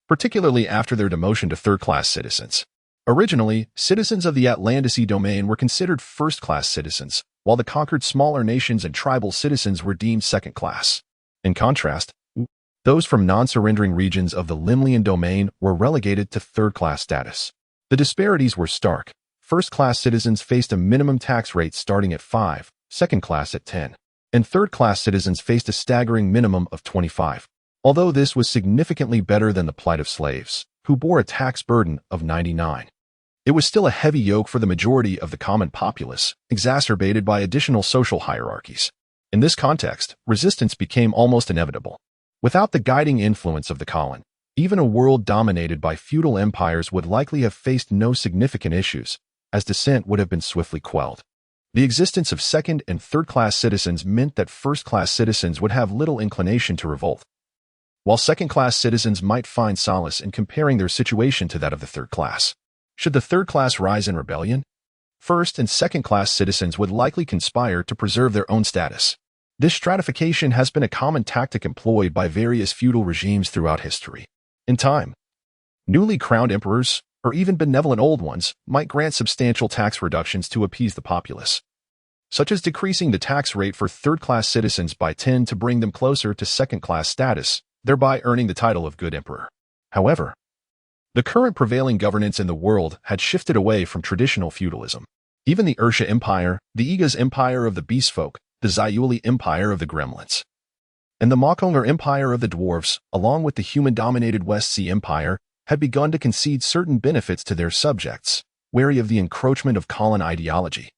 particularly after their demotion to third-class citizens. Originally, citizens of the Atlantis domain were considered first-class citizens, while the conquered smaller nations and tribal citizens were deemed second-class. In contrast, those from non-surrendering regions of the Limlian domain were relegated to third-class status. The disparities were stark. First-class citizens faced a minimum tax rate starting at 5, second-class at 10, and third-class citizens faced a staggering minimum of 25. Although this was significantly better than the plight of slaves, who bore a tax burden of 99. It was still a heavy yoke for the majority of the common populace, exacerbated by additional social hierarchies. In this context, resistance became almost inevitable. Without the guiding influence of the Colin, even a world dominated by feudal empires would likely have faced no significant issues, as dissent would have been swiftly quelled. The existence of second- and third-class citizens meant that first-class citizens would have little inclination to revolt, while second-class citizens might find solace in comparing their situation to that of the third class. Should the third class rise in rebellion, first- and second-class citizens would likely conspire to preserve their own status. This stratification has been a common tactic employed by various feudal regimes throughout history. In time, newly crowned emperors, or even benevolent old ones, might grant substantial tax reductions to appease the populace. such as decreasing the tax rate for third-class citizens by 10 to bring them closer to second-class status, thereby earning the title of Good Emperor. However, the current prevailing governance in the world had shifted away from traditional feudalism. Even the Ursha Empire, the Iga's Empire of the Beastfolk, the Zyuli Empire of the Gremlins, and the Mokongr Empire of the Dwarves, along with the human-dominated West Sea Empire, had begun to concede certain benefits to their subjects, wary of the encroachment of Khalan ideology.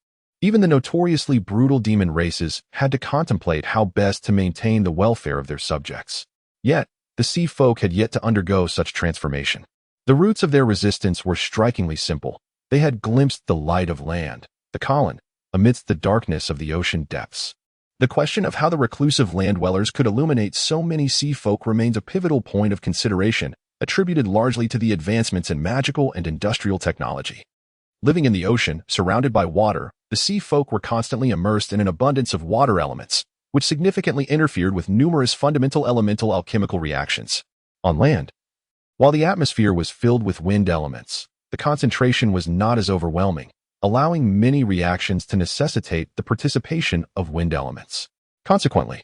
Even the notoriously brutal demon races had to contemplate how best to maintain the welfare of their subjects. Yet, the sea folk had yet to undergo such transformation. The roots of their resistance were strikingly simple. They had glimpsed the light of land, the Khalan, amidst the darkness of the ocean depths. The question of how the reclusive land dwellers could illuminate so many sea folk remains a pivotal point of consideration, attributed largely to the advancements in magical and industrial technology. Living in the ocean, surrounded by water, the sea folk were constantly immersed in an abundance of water elements, which significantly interfered with numerous fundamental elemental alchemical reactions. On land, while the atmosphere was filled with wind elements, the concentration was not as overwhelming, allowing many reactions to necessitate the participation of wind elements. Consequently,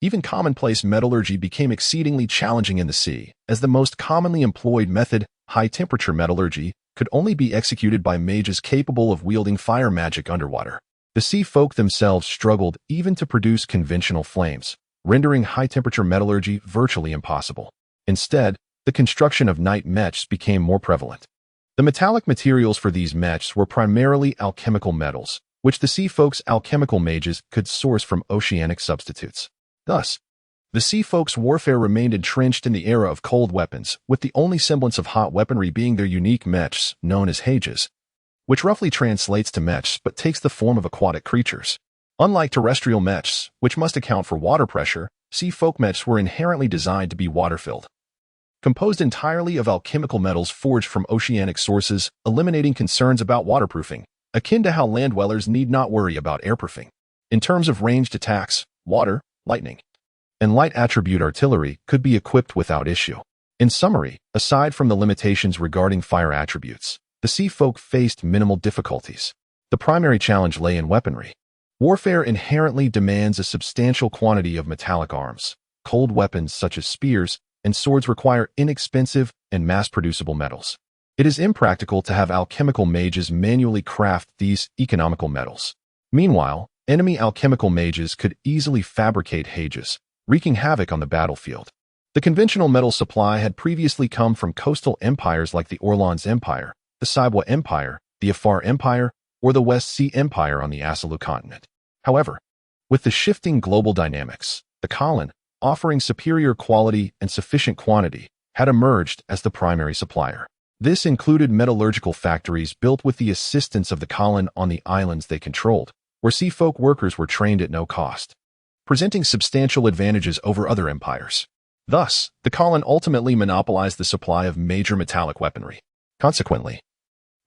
even commonplace metallurgy became exceedingly challenging in the sea, as the most commonly employed method, high-temperature metallurgy, could only be executed by mages capable of wielding fire magic underwater. The sea folk themselves struggled even to produce conventional flames, rendering high-temperature metallurgy virtually impossible. Instead, the construction of night mechs became more prevalent. The metallic materials for these mechs were primarily alchemical metals, which the sea folk's alchemical mages could source from oceanic substitutes. Thus, the sea folk's warfare remained entrenched in the era of cold weapons, with the only semblance of hot weaponry being their unique mechs, known as hages, which roughly translates to mechs but takes the form of aquatic creatures. Unlike terrestrial mechs, which must account for water pressure, sea folk mechs were inherently designed to be water-filled. Composed entirely of alchemical metals forged from oceanic sources, eliminating concerns about waterproofing, akin to how land dwellers need not worry about airproofing. In terms of ranged attacks, water, lightning, and light attribute artillery could be equipped without issue. In summary, aside from the limitations regarding fire attributes, the sea folk faced minimal difficulties. The primary challenge lay in weaponry. Warfare inherently demands a substantial quantity of metallic arms. Cold weapons such as spears and swords require inexpensive and mass-producible metals. It is impractical to have alchemical mages manually craft these economical metals. Meanwhile, enemy alchemical mages could easily fabricate hages, wreaking havoc on the battlefield. The conventional metal supply had previously come from coastal empires like the Orlon's Empire, the Sibwa Empire, the Afar Empire, or the West Sea Empire on the Asalu continent. However, with the shifting global dynamics, the Khalan, offering superior quality and sufficient quantity, had emerged as the primary supplier. This included metallurgical factories built with the assistance of the Khalan on the islands they controlled, where sea folk workers were trained at no cost, presenting substantial advantages over other empires. Thus, the Khalan ultimately monopolized the supply of major metallic weaponry. Consequently,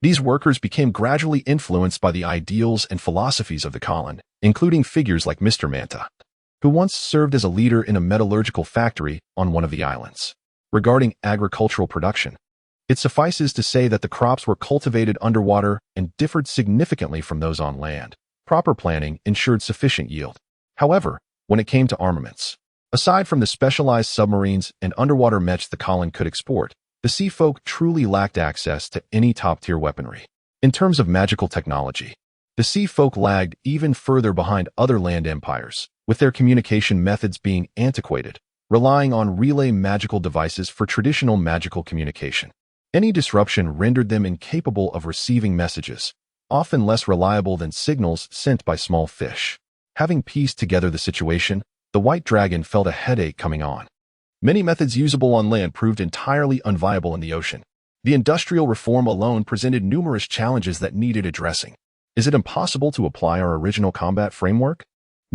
these workers became gradually influenced by the ideals and philosophies of the Khalan, including figures like Mr. Manta, who once served as a leader in a metallurgical factory on one of the islands. Regarding agricultural production, it suffices to say that the crops were cultivated underwater and differed significantly from those on land. Proper planning ensured sufficient yield. However, when it came to armaments, aside from the specialized submarines and underwater mechs the Khalan could export, the sea folk truly lacked access to any top-tier weaponry. In terms of magical technology, the sea folk lagged even further behind other land empires, with their communication methods being antiquated, relying on relay magical devices for traditional magical communication. Any disruption rendered them incapable of receiving messages, often less reliable than signals sent by small fish. Having pieced together the situation, the White Dragon felt a headache coming on. Many methods usable on land proved entirely unviable in the ocean. The industrial reform alone presented numerous challenges that needed addressing. Is it impossible to apply our original combat framework?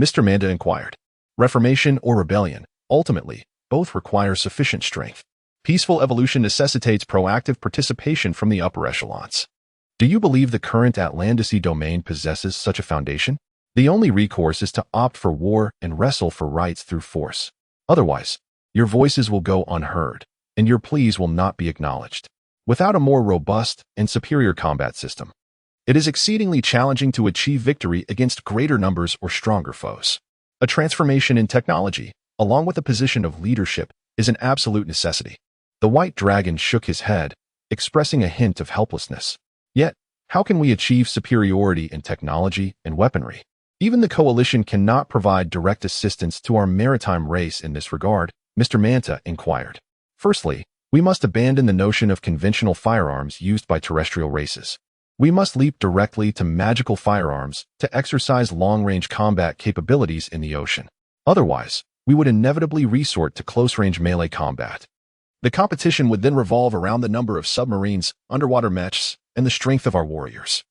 Mr. Manda inquired. Reformation or rebellion, ultimately, both require sufficient strength. Peaceful evolution necessitates proactive participation from the upper echelons. Do you believe the current Atlantis domain possesses such a foundation? The only recourse is to opt for war and wrestle for rights through force. Otherwise, your voices will go unheard, and your pleas will not be acknowledged. Without a more robust and superior combat system, It is exceedingly challenging to achieve victory against greater numbers or stronger foes. A transformation in technology, along with a position of leadership, is an absolute necessity. The white dragon shook his head, expressing a hint of helplessness. Yet, how can we achieve superiority in technology and weaponry? Even the coalition cannot provide direct assistance to our maritime race in this regard, Mr. Manta inquired. Firstly, we must abandon the notion of conventional firearms used by terrestrial races. We must leap directly to magical firearms to exercise long-range combat capabilities in the ocean. Otherwise, we would inevitably resort to close-range melee combat. The competition would then revolve around the number of submarines, underwater mechs, and the strength of our warriors.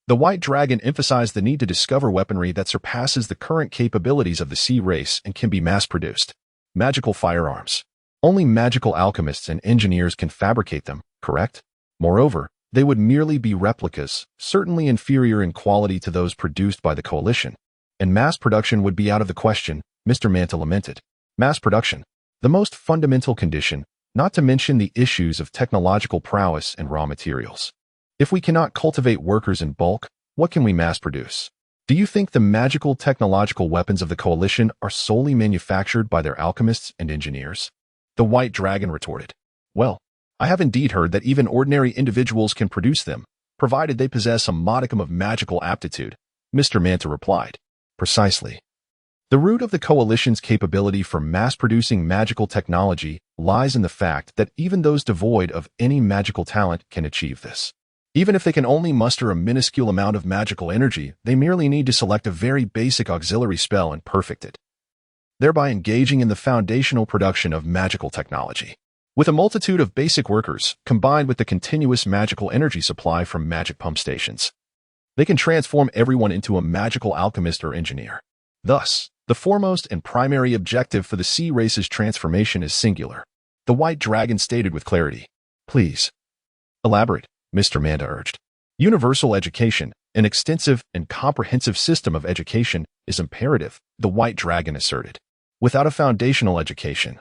The White Dragon emphasized the need to discover weaponry that surpasses the current capabilities of the sea race and can be mass-produced. Magical firearms. Only magical alchemists and engineers can fabricate them, correct? Moreover, they would merely be replicas, certainly inferior in quality to those produced by the coalition. And mass production would be out of the question, Mr. Manta lamented. Mass production. The most fundamental condition, not to mention the issues of technological prowess and raw materials. If we cannot cultivate workers in bulk, what can we mass produce? Do you think the magical technological weapons of the coalition are solely manufactured by their alchemists and engineers? The White Dragon retorted. Well, I have indeed heard that even ordinary individuals can produce them, provided they possess a modicum of magical aptitude, Mr. Manta replied. Precisely. The root of the coalition's capability for mass-producing magical technology lies in the fact that even those devoid of any magical talent can achieve this. Even if they can only muster a minuscule amount of magical energy, they merely need to select a very basic auxiliary spell and perfect it, thereby engaging in the foundational production of magical technology. With a multitude of basic workers, combined with the continuous magical energy supply from magic pump stations, they can transform everyone into a magical alchemist or engineer. Thus, the foremost and primary objective for the sea race's transformation is singular. The White Dragon stated with clarity. Please elaborate, Mr. Manta urged. Universal education, an extensive and comprehensive system of education, is imperative, the White Dragon asserted. Without a foundational education,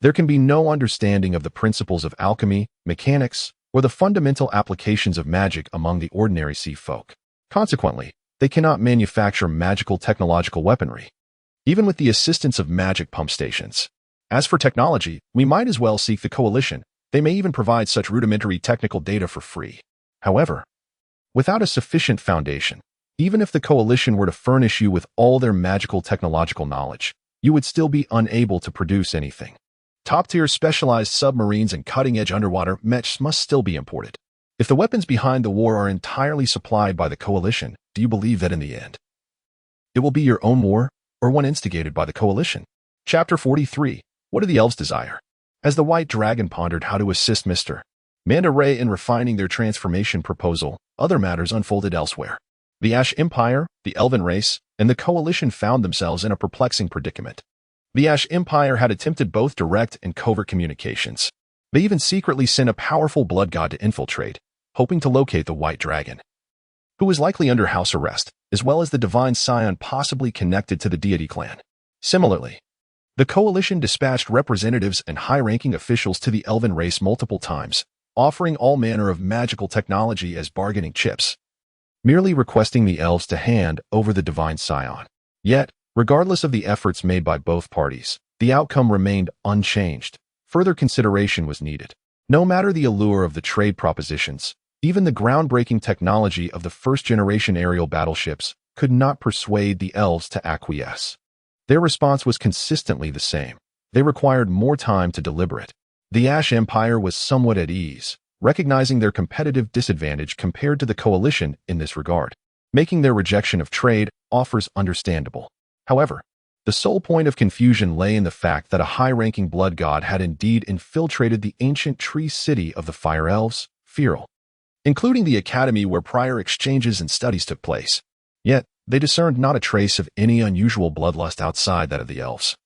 there can be no understanding of the principles of alchemy, mechanics, or the fundamental applications of magic among the ordinary sea folk. Consequently, they cannot manufacture magical technological weaponry, even with the assistance of magic pump stations. As for technology, we might as well seek the coalition. They may even provide such rudimentary technical data for free. However, without a sufficient foundation, even if the coalition were to furnish you with all their magical technological knowledge, you would still be unable to produce anything. Top-tier specialized submarines and cutting-edge underwater mechs must still be imported. If the weapons behind the war are entirely supplied by the coalition, do you believe that in the end, it will be your own war, or one instigated by the coalition? Chapter 43. What do the elves desire? As the White Dragon pondered how to assist Mr. Manta Ray in refining their transformation proposal, other matters unfolded elsewhere. The Ash Empire, the Elven race, and the coalition found themselves in a perplexing predicament. The Ash Empire had attempted both direct and covert communications. They even secretly sent a powerful blood god to infiltrate, hoping to locate the White Dragon, who was likely under house arrest, as well as the divine scion possibly connected to the deity clan. Similarly, the coalition dispatched representatives and high-ranking officials to the Elven race multiple times, offering all manner of magical technology as bargaining chips, merely requesting the elves to hand over the divine scion. Yet, regardless of the efforts made by both parties, the outcome remained unchanged. Further consideration was needed. No matter the allure of the trade propositions, even the groundbreaking technology of the first-generation aerial battleships could not persuade the elves to acquiesce. Their response was consistently the same. They required more time to deliberate. The Ash Empire was somewhat at ease, recognizing their competitive disadvantage compared to the coalition in this regard, making their rejection of trade offers understandable. However, the sole point of confusion lay in the fact that a high-ranking blood god had indeed infiltrated the ancient tree city of the Fire Elves, Fire, including the academy where prior exchanges and studies took place. Yet, they discerned not a trace of any unusual bloodlust outside that of the elves,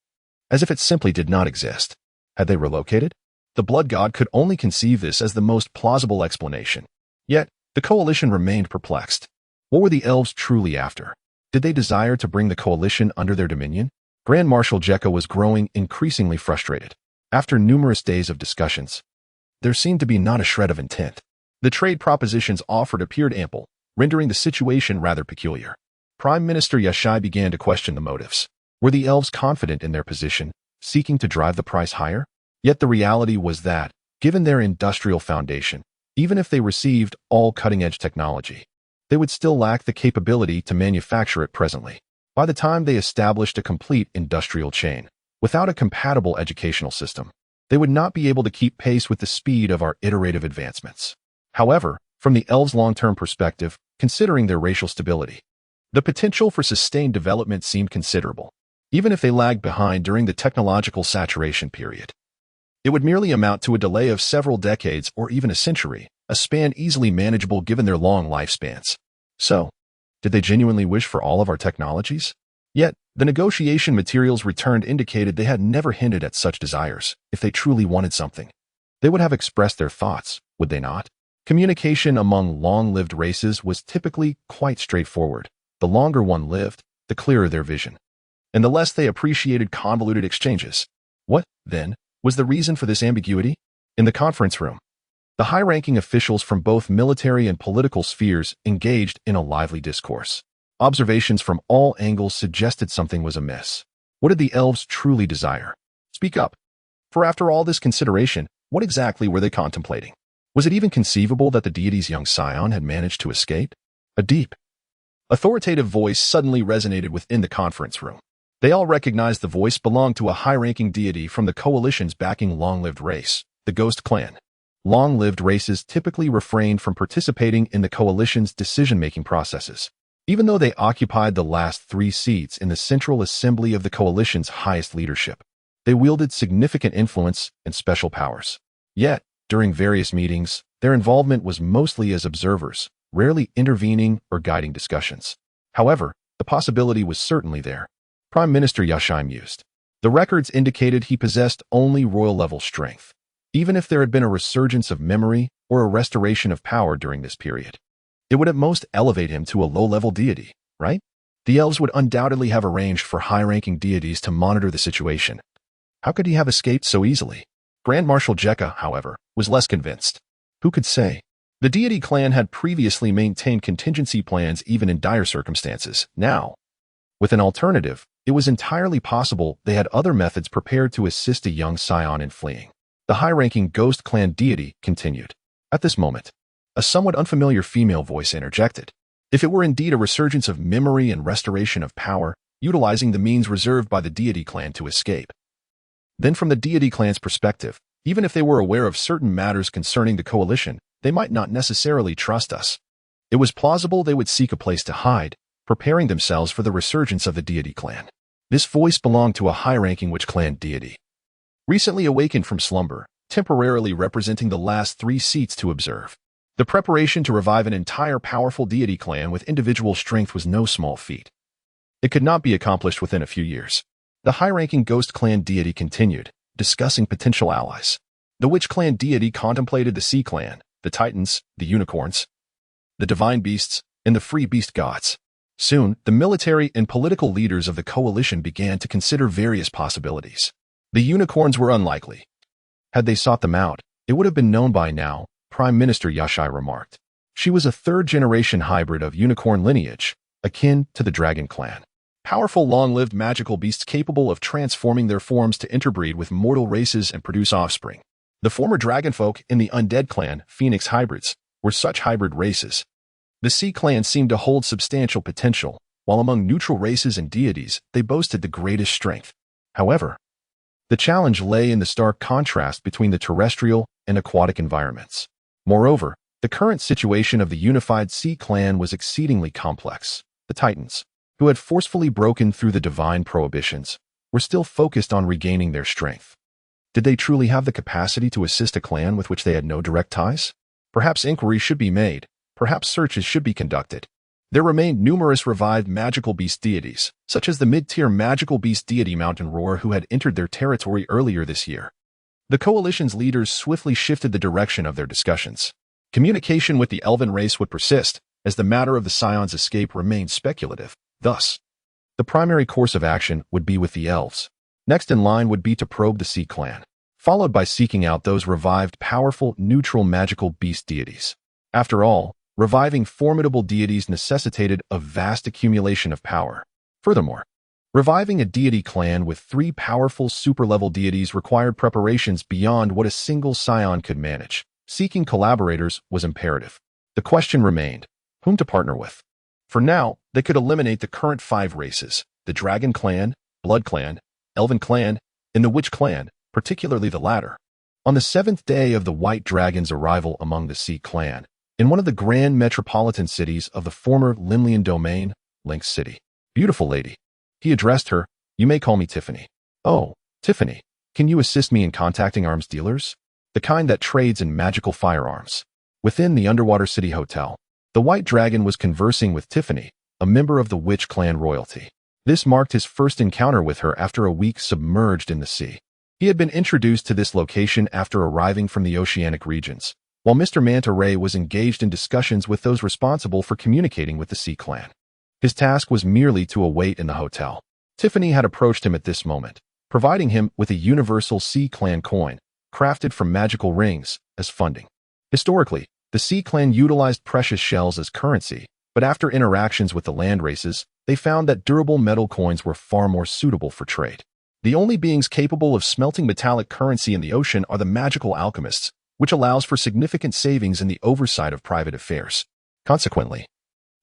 as if it simply did not exist. Had they relocated? The blood god could only conceive this as the most plausible explanation. Yet, the coalition remained perplexed. What were the elves truly after? Did they desire to bring the coalition under their dominion? Grand Marshal Jekka was growing increasingly frustrated. After numerous days of discussions, there seemed to be not a shred of intent. The trade propositions offered appeared ample, rendering the situation rather peculiar. Prime Minister Yashai began to question the motives. Were the elves confident in their position, seeking to drive the price higher? Yet the reality was that, given their industrial foundation, even if they received all cutting-edge technology, they would still lack the capability to manufacture it presently. By the time they established a complete industrial chain, without a compatible educational system, they would not be able to keep pace with the speed of our iterative advancements. However, from the elves' long-term perspective, considering their racial stability, the potential for sustained development seemed considerable, even if they lagged behind during the technological saturation period. It would merely amount to a delay of several decades or even a century, a span easily manageable given their long lifespans. So, did they genuinely wish for all of our technologies? Yet, the negotiation materials returned indicated they had never hinted at such desires. If they truly wanted something, they would have expressed their thoughts, would they not? Communication among long-lived races was typically quite straightforward. The longer one lived, the clearer their vision, and the less they appreciated convoluted exchanges. What, then, was the reason for this ambiguity? In the conference room, the high-ranking officials from both military and political spheres engaged in a lively discourse. Observations from all angles suggested something was amiss. What did the elves truly desire? Speak up. For after all this consideration, what exactly were they contemplating? Was it even conceivable that the deity's young scion had managed to escape? A deep, authoritative voice suddenly resonated within the conference room. They all recognized the voice belonged to a high-ranking deity from the coalition's backing long-lived race, the Ghost Clan. Long-lived races typically refrained from participating in the coalition's decision-making processes, even though they occupied the last 3 seats in the Central Assembly of the coalition's highest leadership. They wielded significant influence and special powers. Yet, during various meetings, their involvement was mostly as observers, rarely intervening or guiding discussions. However, the possibility was certainly there. Prime Minister Yashai mused. The records indicated he possessed only royal-level strength, even if there had been a resurgence of memory or a restoration of power during this period. It would at most elevate him to a low-level deity, right? The elves would undoubtedly have arranged for high-ranking deities to monitor the situation. How could he have escaped so easily? Grand Marshal Jekka, however, was less convinced. Who could say? The deity clan had previously maintained contingency plans even in dire circumstances. Now, with an alternative, it was entirely possible they had other methods prepared to assist a young scion in fleeing. The high-ranking Ghost Clan deity continued. At this moment, a somewhat unfamiliar female voice interjected. If it were indeed a resurgence of memory and restoration of power, utilizing the means reserved by the deity clan to escape, then from the deity clan's perspective, even if they were aware of certain matters concerning the coalition, they might not necessarily trust us. It was plausible they would seek a place to hide, preparing themselves for the resurgence of the deity clan. This voice belonged to a high-ranking witch clan deity, recently awakened from slumber, temporarily representing the last 3 seats to observe. The preparation to revive an entire powerful deity clan with individual strength was no small feat. It could not be accomplished within a few years. The high-ranking Ghost Clan deity continued, discussing potential allies. The Witch Clan deity contemplated the Sea Clan, the Titans, the Unicorns, the Divine Beasts, and the Free Beast Gods. Soon, the military and political leaders of the coalition began to consider various possibilities. The Unicorns were unlikely. Had they sought them out, it would have been known by now, Prime Minister Yashai remarked. She was a 3rd-generation hybrid of unicorn lineage, akin to the Dragon Clan. Powerful, long-lived magical beasts capable of transforming their forms to interbreed with mortal races and produce offspring. The former dragonfolk in the Undead Clan, Phoenix hybrids, were such hybrid races. The Sea Clan seemed to hold substantial potential, while among neutral races and deities, they boasted the greatest strength. However, the challenge lay in the stark contrast between the terrestrial and aquatic environments. Moreover, the current situation of the unified Sea Clan was exceedingly complex. The Titans, who had forcefully broken through the divine prohibitions, were still focused on regaining their strength. Did they truly have the capacity to assist a clan with which they had no direct ties? Perhaps inquiries should be made, perhaps searches should be conducted. There remained numerous revived magical beast deities, such as the mid-tier magical beast deity Mountain Roar who had entered their territory earlier this year. The coalition's leaders swiftly shifted the direction of their discussions. Communication with the elven race would persist, as the matter of the Scion's escape remained speculative. Thus, the primary course of action would be with the elves. Next in line would be to probe the Sea Clan, followed by seeking out those revived powerful neutral magical beast deities. After all, Reviving formidable deities necessitated a vast accumulation of power. Furthermore, reviving a deity clan with 3 powerful super-level deities required preparations beyond what a single scion could manage. Seeking collaborators was imperative. The question remained, whom to partner with? For now, they could eliminate the current 5 races, the Dragon Clan, Blood Clan, Elven Clan, and the Witch Clan, particularly the latter. On the 7th day of the White Dragon's arrival among the Sea Clan, in one of the grand metropolitan cities of the former Limlian domain, Lynx City. Beautiful lady. He addressed her, you may call me Tiffany. Oh, Tiffany, can you assist me in contacting arms dealers? The kind that trades in magical firearms. Within the Underwater City Hotel, the White Dragon was conversing with Tiffany, a member of the Witch Clan royalty. This marked his first encounter with her after a week submerged in the sea. He had been introduced to this location after arriving from the oceanic regions, while Mr. Manta Ray was engaged in discussions with those responsible for communicating with the Sea Clan. His task was merely to await in the hotel. Tiffany had approached him at this moment, providing him with a universal Sea Clan coin, crafted from magical rings, as funding. Historically, the Sea Clan utilized precious shells as currency, but after interactions with the land races, they found that durable metal coins were far more suitable for trade. The only beings capable of smelting metallic currency in the ocean are the magical alchemists, which allows for significant savings in the oversight of private affairs. Consequently,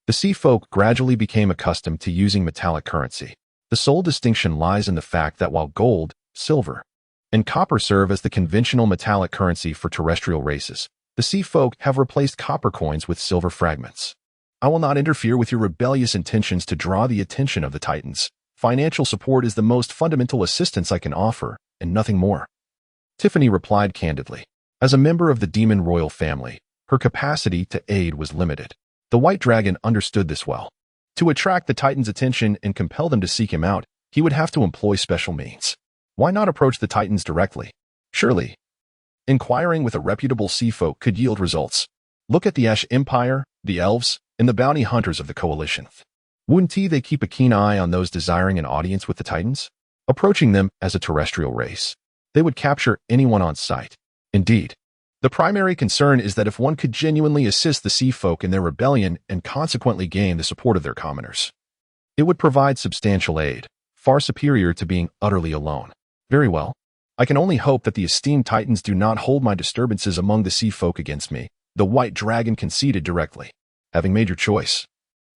the sea folk gradually became accustomed to using metallic currency. The sole distinction lies in the fact that while gold, silver, and copper serve as the conventional metallic currency for terrestrial races, the sea folk have replaced copper coins with silver fragments. I will not interfere with your rebellious intentions to draw the attention of the Titans. Financial support is the most fundamental assistance I can offer, and nothing more. Tiffany replied candidly. As a member of the Demon Royal family, her capacity to aid was limited. The White Dragon understood this well. To attract the Titans' attention and compel them to seek him out, he would have to employ special means. Why not approach the Titans directly? Surely, inquiring with a reputable sea folk could yield results. Look at the Ash Empire, the Elves, and the bounty hunters of the Coalition. Wouldn't they keep a keen eye on those desiring an audience with the Titans? Approaching them as a terrestrial race, they would capture anyone on sight. Indeed, the primary concern is that if one could genuinely assist the sea folk in their rebellion and consequently gain the support of their commoners, it would provide substantial aid, far superior to being utterly alone. Very well. I can only hope that the esteemed Titans do not hold my disturbances among the sea folk against me, the White Dragon conceded directly. Having made your choice,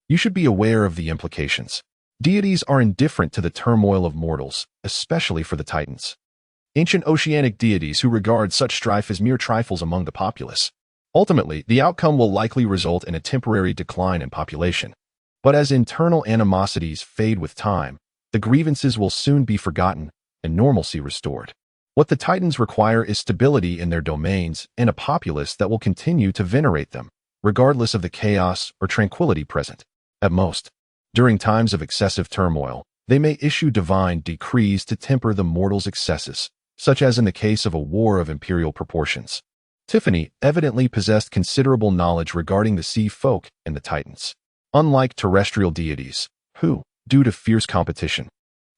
you should be aware of the implications. Deities are indifferent to the turmoil of mortals, especially for the Titans. Ancient oceanic deities who regard such strife as mere trifles among the populace. Ultimately, the outcome will likely result in a temporary decline in population. But as internal animosities fade with time, the grievances will soon be forgotten and normalcy restored. What the Titans require is stability in their domains and a populace that will continue to venerate them, regardless of the chaos or tranquility present. At most, during times of excessive turmoil, they may issue divine decrees to temper the mortals' excesses, such as in the case of a war of imperial proportions. Tiffany evidently possessed considerable knowledge regarding the sea folk and the Titans. Unlike terrestrial deities, who, due to fierce competition,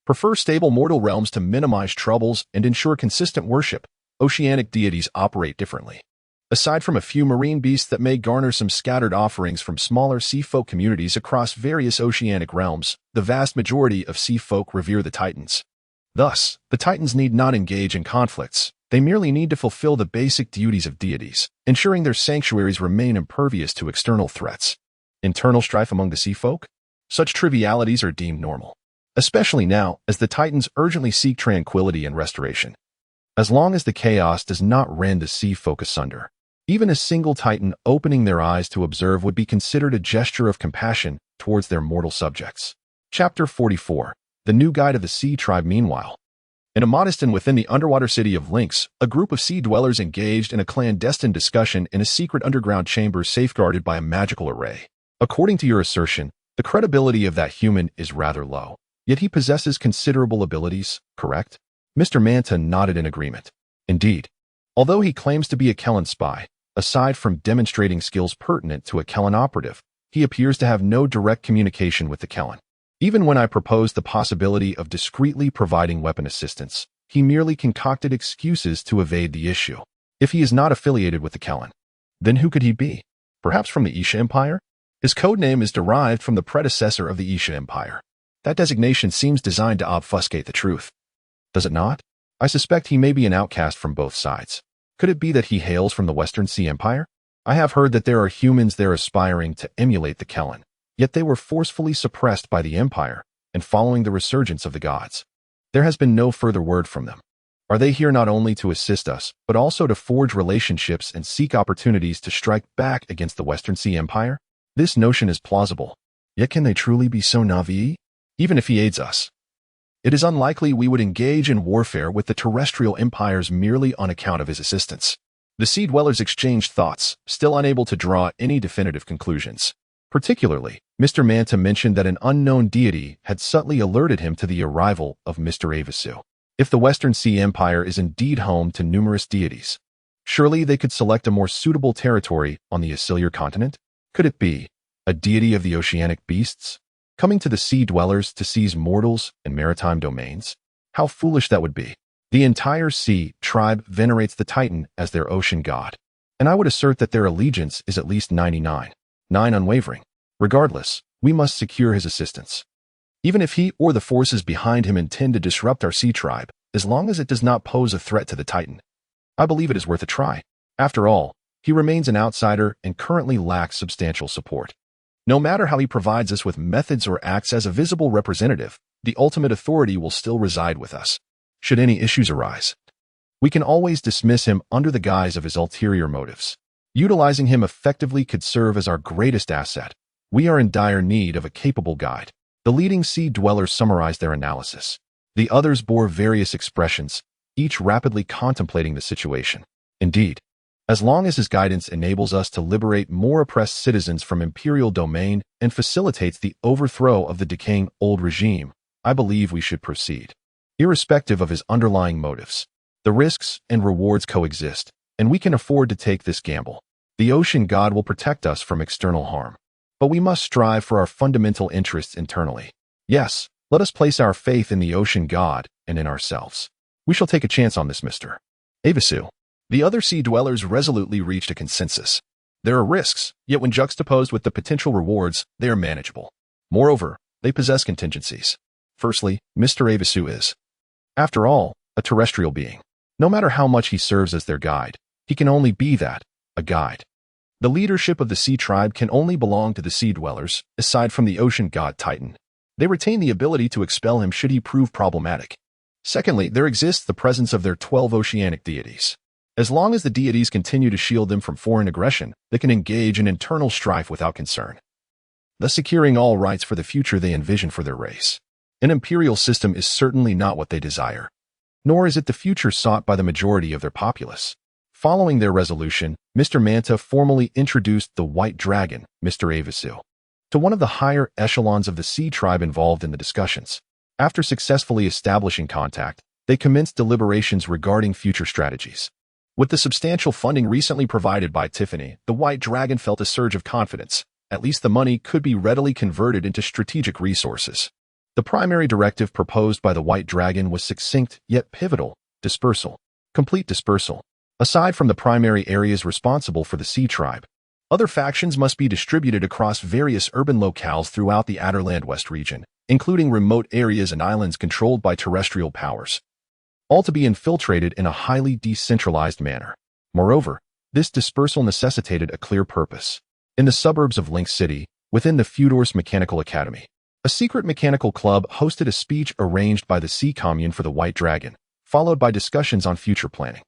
prefer stable mortal realms to minimize troubles and ensure consistent worship, oceanic deities operate differently. Aside from a few marine beasts that may garner some scattered offerings from smaller sea folk communities across various oceanic realms, the vast majority of sea folk revere the Titans. Thus, the Titans need not engage in conflicts. They merely need to fulfill the basic duties of deities, ensuring their sanctuaries remain impervious to external threats. Internal strife among the sea folk? Such trivialities are deemed normal, especially now as the Titans urgently seek tranquility and restoration. As long as the chaos does not rend the sea folk asunder, even a single Titan opening their eyes to observe would be considered a gesture of compassion towards their mortal subjects. Chapter 44. The New Guide of the Sea Tribe. Meanwhile, in Amidst and within the underwater city of Lynx, a group of sea dwellers engaged in a clandestine discussion in a secret underground chamber safeguarded by a magical array. According to your assertion, the credibility of that human is rather low, yet he possesses considerable abilities, correct? Mr. Manta nodded in agreement. Indeed, although he claims to be a Kellan spy, aside from demonstrating skills pertinent to a Kellan operative, he appears to have no direct communication with the Kellan. Even when I proposed the possibility of discreetly providing weapon assistance, he merely concocted excuses to evade the issue. If he is not affiliated with the Kellan, then who could he be? Perhaps from the Isha Empire? His codename is derived from the predecessor of the Isha Empire. That designation seems designed to obfuscate the truth. Does it not? I suspect he may be an outcast from both sides. Could it be that he hails from the Western Sea Empire? I have heard that there are humans there aspiring to emulate the Kellen, yet they were forcefully suppressed by the Empire and following the resurgence of the gods. There has been no further word from them. Are they here not only to assist us, but also to forge relationships and seek opportunities to strike back against the Western Sea Empire? This notion is plausible. Yet can they truly be so naive? Even if he aids us, it is unlikely we would engage in warfare with the terrestrial empires merely on account of his assistance. The Sea Dwellers exchanged thoughts, still unable to draw any definitive conclusions. Particularly, Mr. Manta mentioned that an unknown deity had subtly alerted him to the arrival of Mr. Avasu. If the Western Sea Empire is indeed home to numerous deities, surely they could select a more suitable territory on the Asyliar continent? Could it be a deity of the oceanic beasts, coming to the Sea Dwellers to seize mortals and maritime domains? How foolish that would be. The entire sea tribe venerates the Titan as their ocean god, and I would assert that their allegiance is at least 99 unwavering. Regardless, we must secure his assistance. Even if he or the forces behind him intend to disrupt our sea tribe, as long as it does not pose a threat to the Titan, I believe it is worth a try. After all, he remains an outsider and currently lacks substantial support. No matter how he provides us with methods or acts as a visible representative, the ultimate authority will still reside with us. Should any issues arise, we can always dismiss him under the guise of his ulterior motives. Utilizing him effectively could serve as our greatest asset. We are in dire need of a capable guide. The leading Sea Dwellers summarized their analysis. The others bore various expressions, each rapidly contemplating the situation. Indeed, as long as his guidance enables us to liberate more oppressed citizens from imperial domain and facilitates the overthrow of the decaying old regime, I believe we should proceed. Irrespective of his underlying motives, the risks and rewards coexist, and we can afford to take this gamble. The ocean god will protect us from external harm, but we must strive for our fundamental interests internally. Yes, let us place our faith in the ocean god and in ourselves. We shall take a chance on this, Mr. Avasu. The other Sea Dwellers resolutely reached a consensus. There are risks, yet when juxtaposed with the potential rewards, they are manageable. Moreover, they possess contingencies. Firstly, Mr. Avasu is, after all, a terrestrial being. No matter how much he serves as their guide, he can only be that, a guide. The leadership of the Sea Tribe can only belong to the Sea Dwellers, aside from the ocean god Titan. They retain the ability to expel him should he prove problematic. Secondly, there exists the presence of their 12 oceanic deities. As long as the deities continue to shield them from foreign aggression, they can engage in internal strife without concern, thus securing all rights for the future they envision for their race. An imperial system is certainly not what they desire, nor is it the future sought by the majority of their populace. Following their resolution, Mr. Manta formally introduced the White Dragon, Mr. Avasu, to one of the higher echelons of the Sea Tribe involved in the discussions. After successfully establishing contact, they commenced deliberations regarding future strategies. With the substantial funding recently provided by Tiffany, the White Dragon felt a surge of confidence. At least the money could be readily converted into strategic resources. The primary directive proposed by the White Dragon was succinct yet pivotal: dispersal. Complete dispersal. Aside from the primary areas responsible for the Sea Tribe, other factions must be distributed across various urban locales throughout the Adderland West region, including remote areas and islands controlled by terrestrial powers, all to be infiltrated in a highly decentralized manner. Moreover, this dispersal necessitated a clear purpose. In the suburbs of Link City, within the Polaris Mechanical Academy, a secret mechanical club hosted a speech arranged by the Sea Commune for the White Dragon, followed by discussions on future planning.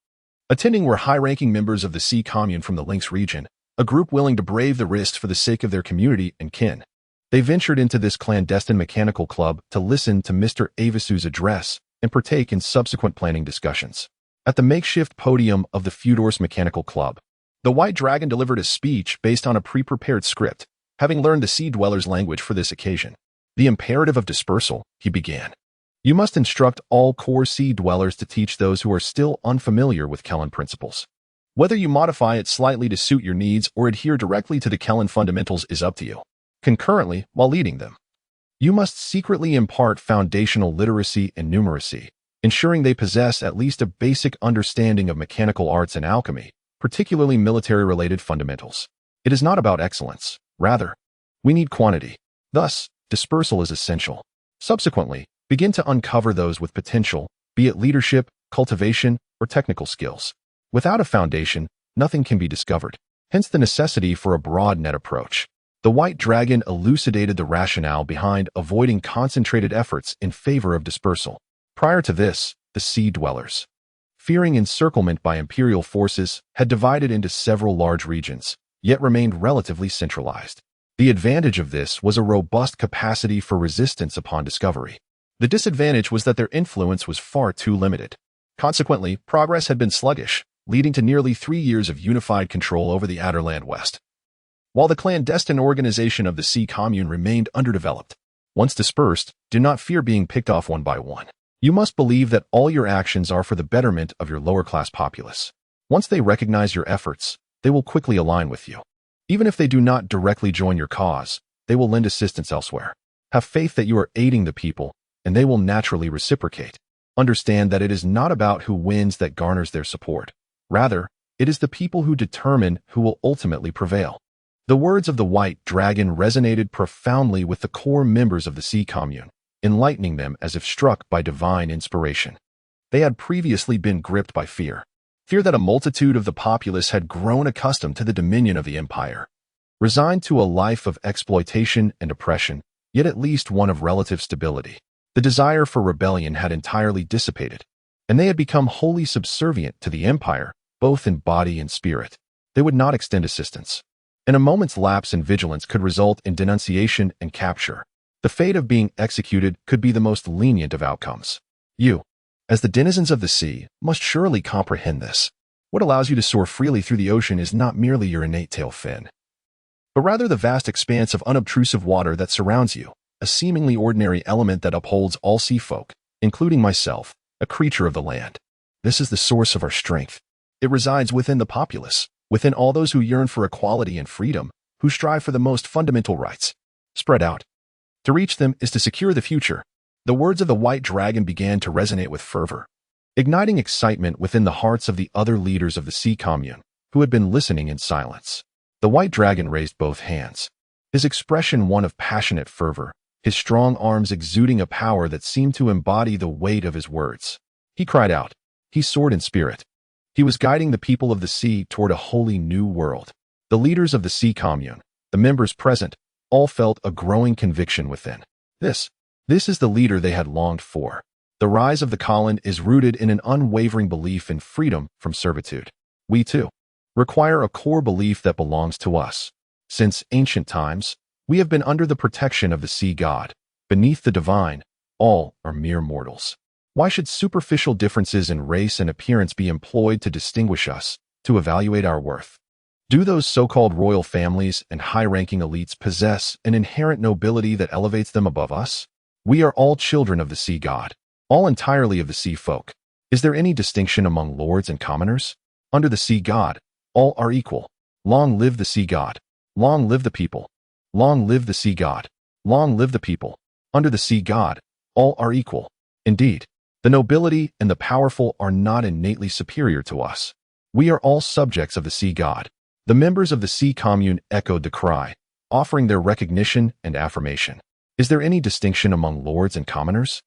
Attending were high-ranking members of the Sea Commune from the Lynx region, a group willing to brave the risks for the sake of their community and kin. They ventured into this clandestine mechanical club to listen to Mr. Avasu's address and partake in subsequent planning discussions. At the makeshift podium of the Polaris Mechanical Club, the White Dragon delivered a speech based on a pre-prepared script, having learned the Sea Dwellers' language for this occasion. The imperative of dispersal, he began. You must instruct all core Sea Dwellers to teach those who are still unfamiliar with Kellen principles. Whether you modify it slightly to suit your needs or adhere directly to the Kellen fundamentals is up to you. Concurrently, while leading them, you must secretly impart foundational literacy and numeracy, ensuring they possess at least a basic understanding of mechanical arts and alchemy, particularly military-related fundamentals. It is not about excellence. Rather, we need quantity. Thus, dispersal is essential. Subsequently, begin to uncover those with potential, be it leadership, cultivation, or technical skills. Without a foundation, nothing can be discovered. Hence the necessity for a broad net approach. The white dragon elucidated the rationale behind avoiding concentrated efforts in favor of dispersal. Prior to this, the sea dwellers, fearing encirclement by imperial forces, had divided into several large regions, yet remained relatively centralized. The advantage of this was a robust capacity for resistance upon discovery. The disadvantage was that their influence was far too limited. Consequently, progress had been sluggish, leading to nearly 3 years of unified control over the Adderland West. While the clandestine organization of the Sea Commune remained underdeveloped, once dispersed, do not fear being picked off one by one. You must believe that all your actions are for the betterment of your lower-class populace. Once they recognize your efforts, they will quickly align with you. Even if they do not directly join your cause, they will lend assistance elsewhere. Have faith that you are aiding the people, and they will naturally reciprocate. Understand that it is not about who wins that garners their support. Rather, it is the people who determine who will ultimately prevail. The words of the white dragon resonated profoundly with the core members of the Sea Commune, enlightening them as if struck by divine inspiration. They had previously been gripped by fear that a multitude of the populace had grown accustomed to the dominion of the empire. Resigned to a life of exploitation and oppression, yet at least one of relative stability. The desire for rebellion had entirely dissipated, and they had become wholly subservient to the empire, both in body and spirit. They would not extend assistance, and a moment's lapse in vigilance could result in denunciation and capture. The fate of being executed could be the most lenient of outcomes. You, as the denizens of the sea, must surely comprehend this. What allows you to soar freely through the ocean is not merely your innate tail fin, but rather the vast expanse of unobtrusive water that surrounds you, a seemingly ordinary element that upholds all sea folk, including myself, a creature of the land. This is the source of our strength. It resides within the populace, within all those who yearn for equality and freedom, who strive for the most fundamental rights. Spread out. To reach them is to secure the future. The words of the white dragon began to resonate with fervor, igniting excitement within the hearts of the other leaders of the Sea Commune, who had been listening in silence. The white dragon raised both hands, his expression one of passionate fervor, his strong arms exuding a power that seemed to embody the weight of his words. He cried out. He soared in spirit. He was guiding the people of the sea toward a wholly new world. The leaders of the Sea Commune, the members present, all felt a growing conviction within. This is the leader they had longed for. The rise of the colony is rooted in an unwavering belief in freedom from servitude. We, too, require a core belief that belongs to us. Since ancient times, we have been under the protection of the sea god. Beneath the divine, all are mere mortals. Why should superficial differences in race and appearance be employed to distinguish us, to evaluate our worth? Do those so-called royal families and high-ranking elites possess an inherent nobility that elevates them above us? We are all children of the sea god, all entirely of the sea folk. Is there any distinction among lords and commoners? Under the sea god, all are equal. Long live the sea god. Long live the people. Long live the sea god. Long live the people. Under the sea god, all are equal. Indeed, the nobility and the powerful are not innately superior to us. We are all subjects of the sea god. The members of the Sea Commune echoed the cry, offering their recognition and affirmation. Is there any distinction among lords and commoners?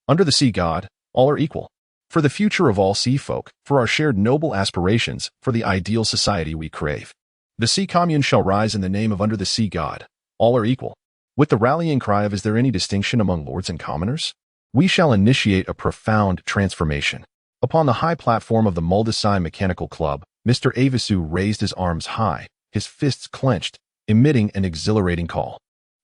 Under the sea god, all are equal. For the future of all sea folk, for our shared noble aspirations, for the ideal society we crave. The Sea Commune shall rise in the name of under the sea god. All are equal. With the rallying cry of is there any distinction among lords and commoners? We shall initiate a profound transformation. Upon the high platform of the Muldasai Mechanical Club, Mr. Avisu raised his arms high, his fists clenched, emitting an exhilarating call.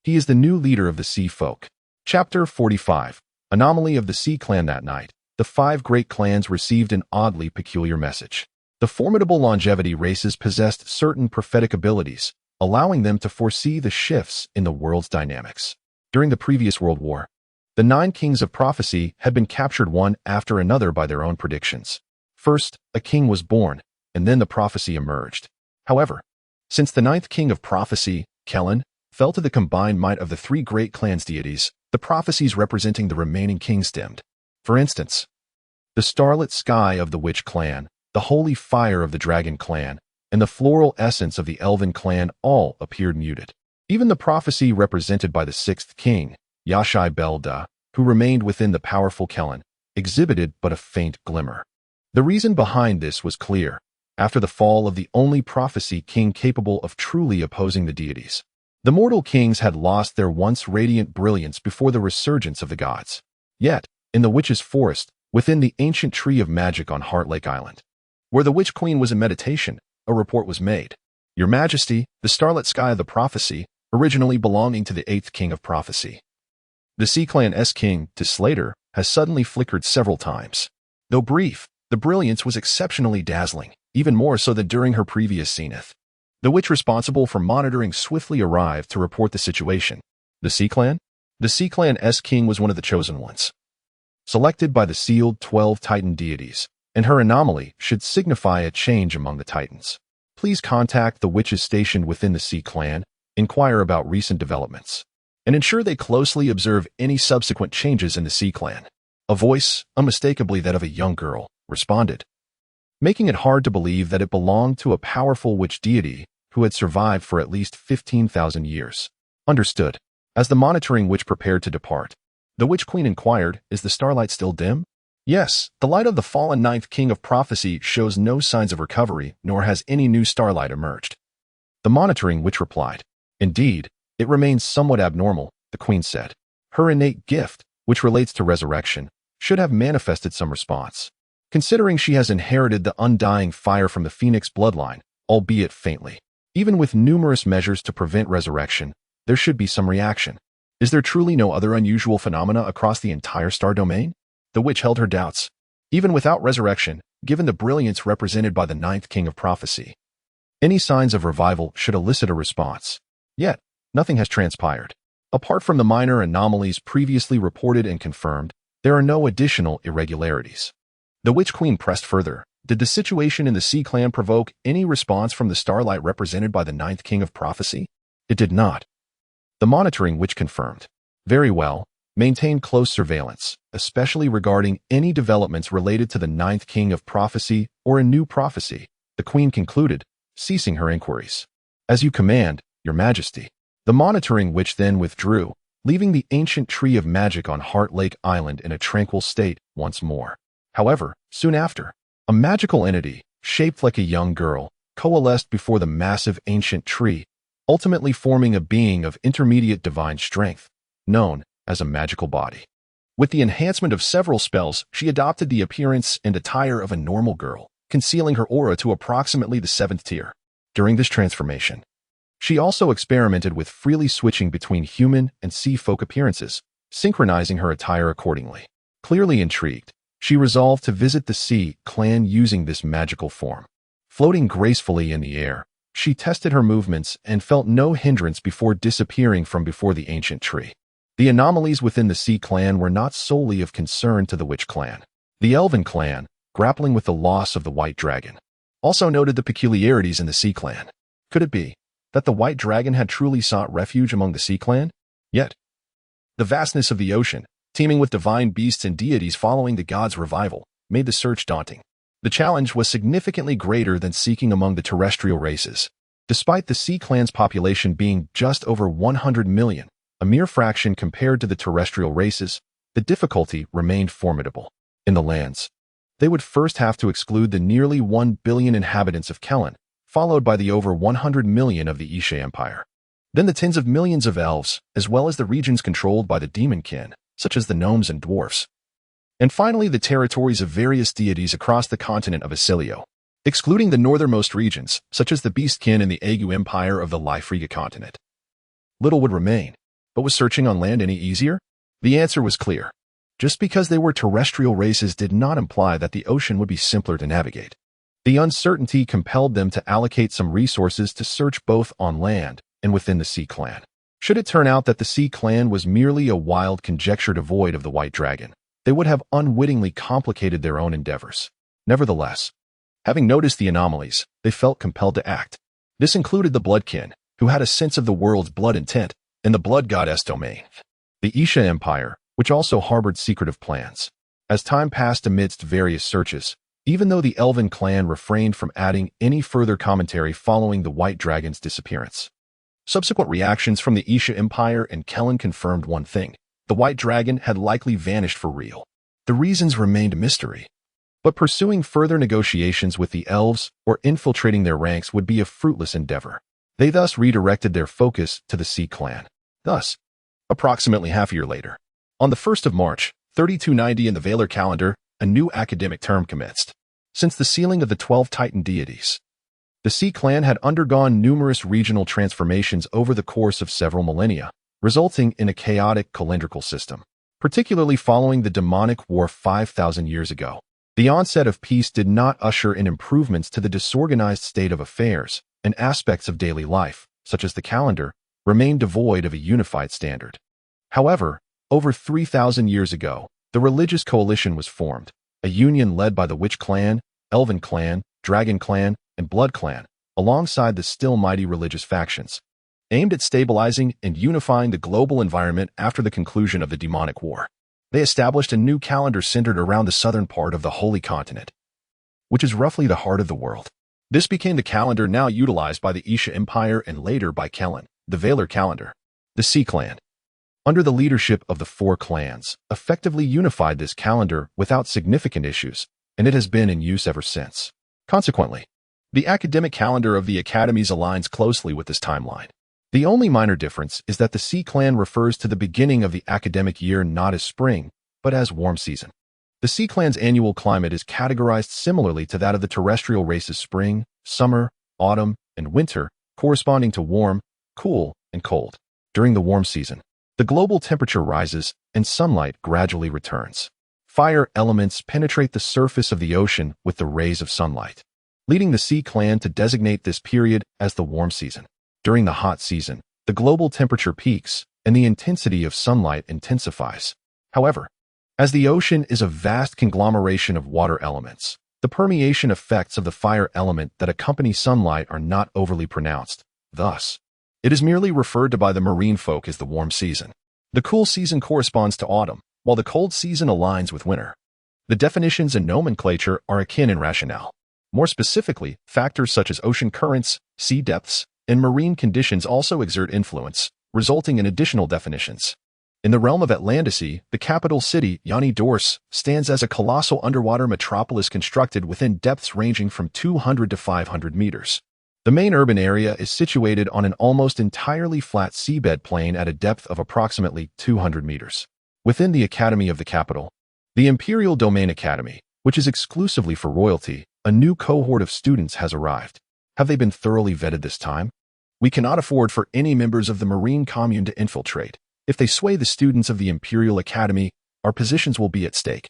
He is the new leader of the sea folk. Chapter 45. Anomaly of the Sea Clan. That night, the 5 great clans received an oddly peculiar message. The formidable longevity races possessed certain prophetic abilities, allowing them to foresee the shifts in the world's dynamics. During the previous World War, the 9 kings of prophecy had been captured one after another by their own predictions. First, a king was born, and then the prophecy emerged. However, since the 9th king of prophecy, Kellen, fell to the combined might of the 3 great clans' deities, the prophecies representing the remaining kings dimmed. For instance, the starlit sky of the witch clan, the holy fire of the dragon clan, and the floral essence of the elven clan all appeared muted. Even the prophecy represented by the sixth king, Yashai Belda, who remained within the powerful Kellen, exhibited but a faint glimmer. The reason behind this was clear. After the fall of the only prophecy king capable of truly opposing the deities, the mortal kings had lost their once radiant brilliance before the resurgence of the gods. Yet, in the witch's forest, within the ancient tree of magic on Heart Lake Island, where the witch queen was in meditation, a report was made. Your Majesty, the starlit sky of the prophecy, originally belonging to the eighth king of prophecy, the Sea Clan's king, Slater, has suddenly flickered several times. Though brief, the brilliance was exceptionally dazzling, even more so than during her previous zenith. The witch responsible for monitoring swiftly arrived to report the situation. The Sea Clan? The Sea Clan's king was one of the chosen ones, selected by the sealed 12 Titan deities, and her anomaly should signify a change among the Titans. Please contact the witches stationed within the Sea Clan, inquire about recent developments, and ensure they closely observe any subsequent changes in the Sea Clan. A voice, unmistakably that of a young girl, responded, making it hard to believe that it belonged to a powerful witch deity who had survived for at least 15,000 years. Understood. As the monitoring witch prepared to depart, the witch queen inquired, "Is the starlight still dim?" "Yes, the light of the fallen ninth king of prophecy shows no signs of recovery, nor has any new starlight emerged." The monitoring witch replied, "Indeed, it remains somewhat abnormal," the queen said. "Her innate gift, which relates to resurrection, should have manifested some response, considering she has inherited the undying fire from the Phoenix bloodline, albeit faintly. Even with numerous measures to prevent resurrection, there should be some reaction. Is there truly no other unusual phenomena across the entire star domain?" The witch held her doubts. Even without resurrection, given the brilliance represented by the ninth king of prophecy, any signs of revival should elicit a response. Yet, nothing has transpired. Apart from the minor anomalies previously reported and confirmed, there are no additional irregularities. The witch queen pressed further. Did the situation in the Sea Clan provoke any response from the starlight represented by the ninth king of prophecy? It did not. The monitoring witch confirmed. Very well. Maintain close surveillance, especially regarding any developments related to the ninth king of prophecy or a new prophecy, the queen concluded, ceasing her inquiries. "As you command, Your Majesty." The monitoring witch then withdrew, leaving the ancient tree of magic on Heart Lake Island in a tranquil state once more. However, soon after, a magical entity, shaped like a young girl, coalesced before the massive ancient tree, ultimately forming a being of intermediate divine strength, known as a magical body. With the enhancement of several spells, she adopted the appearance and attire of a normal girl, concealing her aura to approximately the 7th tier. During this transformation, she also experimented with freely switching between human and sea folk appearances, synchronizing her attire accordingly. Clearly intrigued, she resolved to visit the Sea Clan using this magical form. Floating gracefully in the air, she tested her movements and felt no hindrance before disappearing from before the ancient tree. The anomalies within the Sea Clan were not solely of concern to the Witch Clan. The Elven Clan, grappling with the loss of the White Dragon, also noted the peculiarities in the Sea Clan. Could it be that the White Dragon had truly sought refuge among the Sea Clan? Yet, the vastness of the ocean, teeming with divine beasts and deities following the gods' revival, made the search daunting. The challenge was significantly greater than seeking among the terrestrial races. Despite the Sea Clan's population being just over 100 million, a mere fraction compared to the terrestrial races, the difficulty remained formidable. In the lands, they would first have to exclude the nearly 1 billion inhabitants of Kellen, followed by the over 100 million of the Imeha Empire. Then the tens of millions of elves, as well as the regions controlled by the demonkin, such as the gnomes and dwarfs. And finally the territories of various deities across the continent of Asilio, excluding the northernmost regions, such as the beastkin and the Agu Empire of the Liefriga continent. Little would remain. But was searching on land any easier? The answer was clear. Just because they were terrestrial races did not imply that the ocean would be simpler to navigate. The uncertainty compelled them to allocate some resources to search both on land and within the Sea Clan. Should it turn out that the Sea Clan was merely a wild conjecture devoid of the White Dragon, they would have unwittingly complicated their own endeavors. Nevertheless, having noticed the anomalies, they felt compelled to act. This included the Bloodkin, who had a sense of the world's blood intent, and the Blood Goddess domain, the Imeha Empire, which also harbored secretive plans. As time passed amidst various searches, even though the Elven clan refrained from adding any further commentary following the White Dragon's disappearance. Subsequent reactions from the Isha Empire and Kellen confirmed one thing: the White Dragon had likely vanished for real. The reasons remained a mystery. But pursuing further negotiations with the elves or infiltrating their ranks would be a fruitless endeavor. They thus redirected their focus to the Sea Clan. Thus, approximately half a year later, on the 1st of March, 3290 in the Valar calendar, a new academic term commenced. Since the sealing of the 12 Titan deities, the Sea Clan had undergone numerous regional transformations over the course of several millennia, resulting in a chaotic calendrical system. Particularly following the demonic war 5,000 years ago, the onset of peace did not usher in improvements to the disorganized state of affairs, and aspects of daily life, such as the calendar, remained devoid of a unified standard. However, over 3,000 years ago, the religious coalition was formed, a union led by the Witch Clan, Elven Clan, Dragon Clan, and Blood Clan, alongside the still mighty religious factions, aimed at stabilizing and unifying the global environment after the conclusion of the demonic war. They established a new calendar centered around the southern part of the Holy Continent, which is roughly the heart of the world. This became the calendar now utilized by the Isha Empire and later by Kellen, the Valar calendar. The Sea Clan, under the leadership of the 4 clans, effectively unified this calendar without significant issues, and it has been in use ever since. Consequently, the academic calendar of the academies aligns closely with this timeline. The only minor difference is that the Sea Clan refers to the beginning of the academic year not as spring, but as warm season. The Sea Clan's annual climate is categorized similarly to that of the terrestrial races spring, summer, autumn, and winter, corresponding to warm, cool, and cold. During the warm season, the global temperature rises and sunlight gradually returns. Fire elements penetrate the surface of the ocean with the rays of sunlight, leading the Sea Clan to designate this period as the warm season. During the hot season, the global temperature peaks and the intensity of sunlight intensifies. However, as the ocean is a vast conglomeration of water elements, the permeation effects of the fire element that accompany sunlight are not overly pronounced. Thus, it is merely referred to by the marine folk as the warm season. The cool season corresponds to autumn, while the cold season aligns with winter. The definitions and nomenclature are akin in rationale. More specifically, factors such as ocean currents, sea depths, and marine conditions also exert influence, resulting in additional definitions. In the realm of Atlantis, the capital city, Yoni Dors, stands as a colossal underwater metropolis constructed within depths ranging from 200 to 500 meters. The main urban area is situated on an almost entirely flat seabed plain at a depth of approximately 200 meters. Within the Academy of the capital, the Imperial Domain Academy, which is exclusively for royalty, a new cohort of students has arrived. Have they been thoroughly vetted this time? We cannot afford for any members of the Marine Commune to infiltrate. If they sway the students of the Imperial Academy, our positions will be at stake.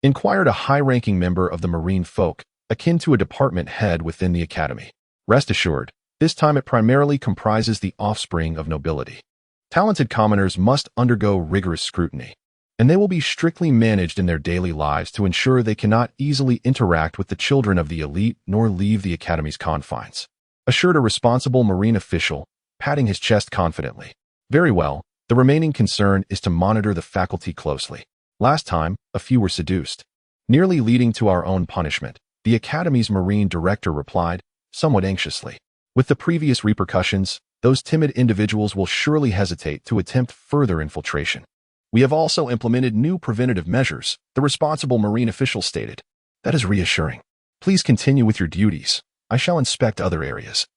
Inquired a high-ranking member of the Marine folk, akin to a department head within the Academy. Rest assured, this time it primarily comprises the offspring of nobility. Talented commoners must undergo rigorous scrutiny, and they will be strictly managed in their daily lives to ensure they cannot easily interact with the children of the elite nor leave the Academy's confines. Assured a responsible Marine official, patting his chest confidently. Very well, the remaining concern is to monitor the faculty closely. Last time, a few were seduced, nearly leading to our own punishment, the Academy's Marine director replied, somewhat anxiously. With the previous repercussions, those timid individuals will surely hesitate to attempt further infiltration. We have also implemented new preventative measures, the responsible Marine official stated. That is reassuring. Please continue with your duties. I shall inspect other areas.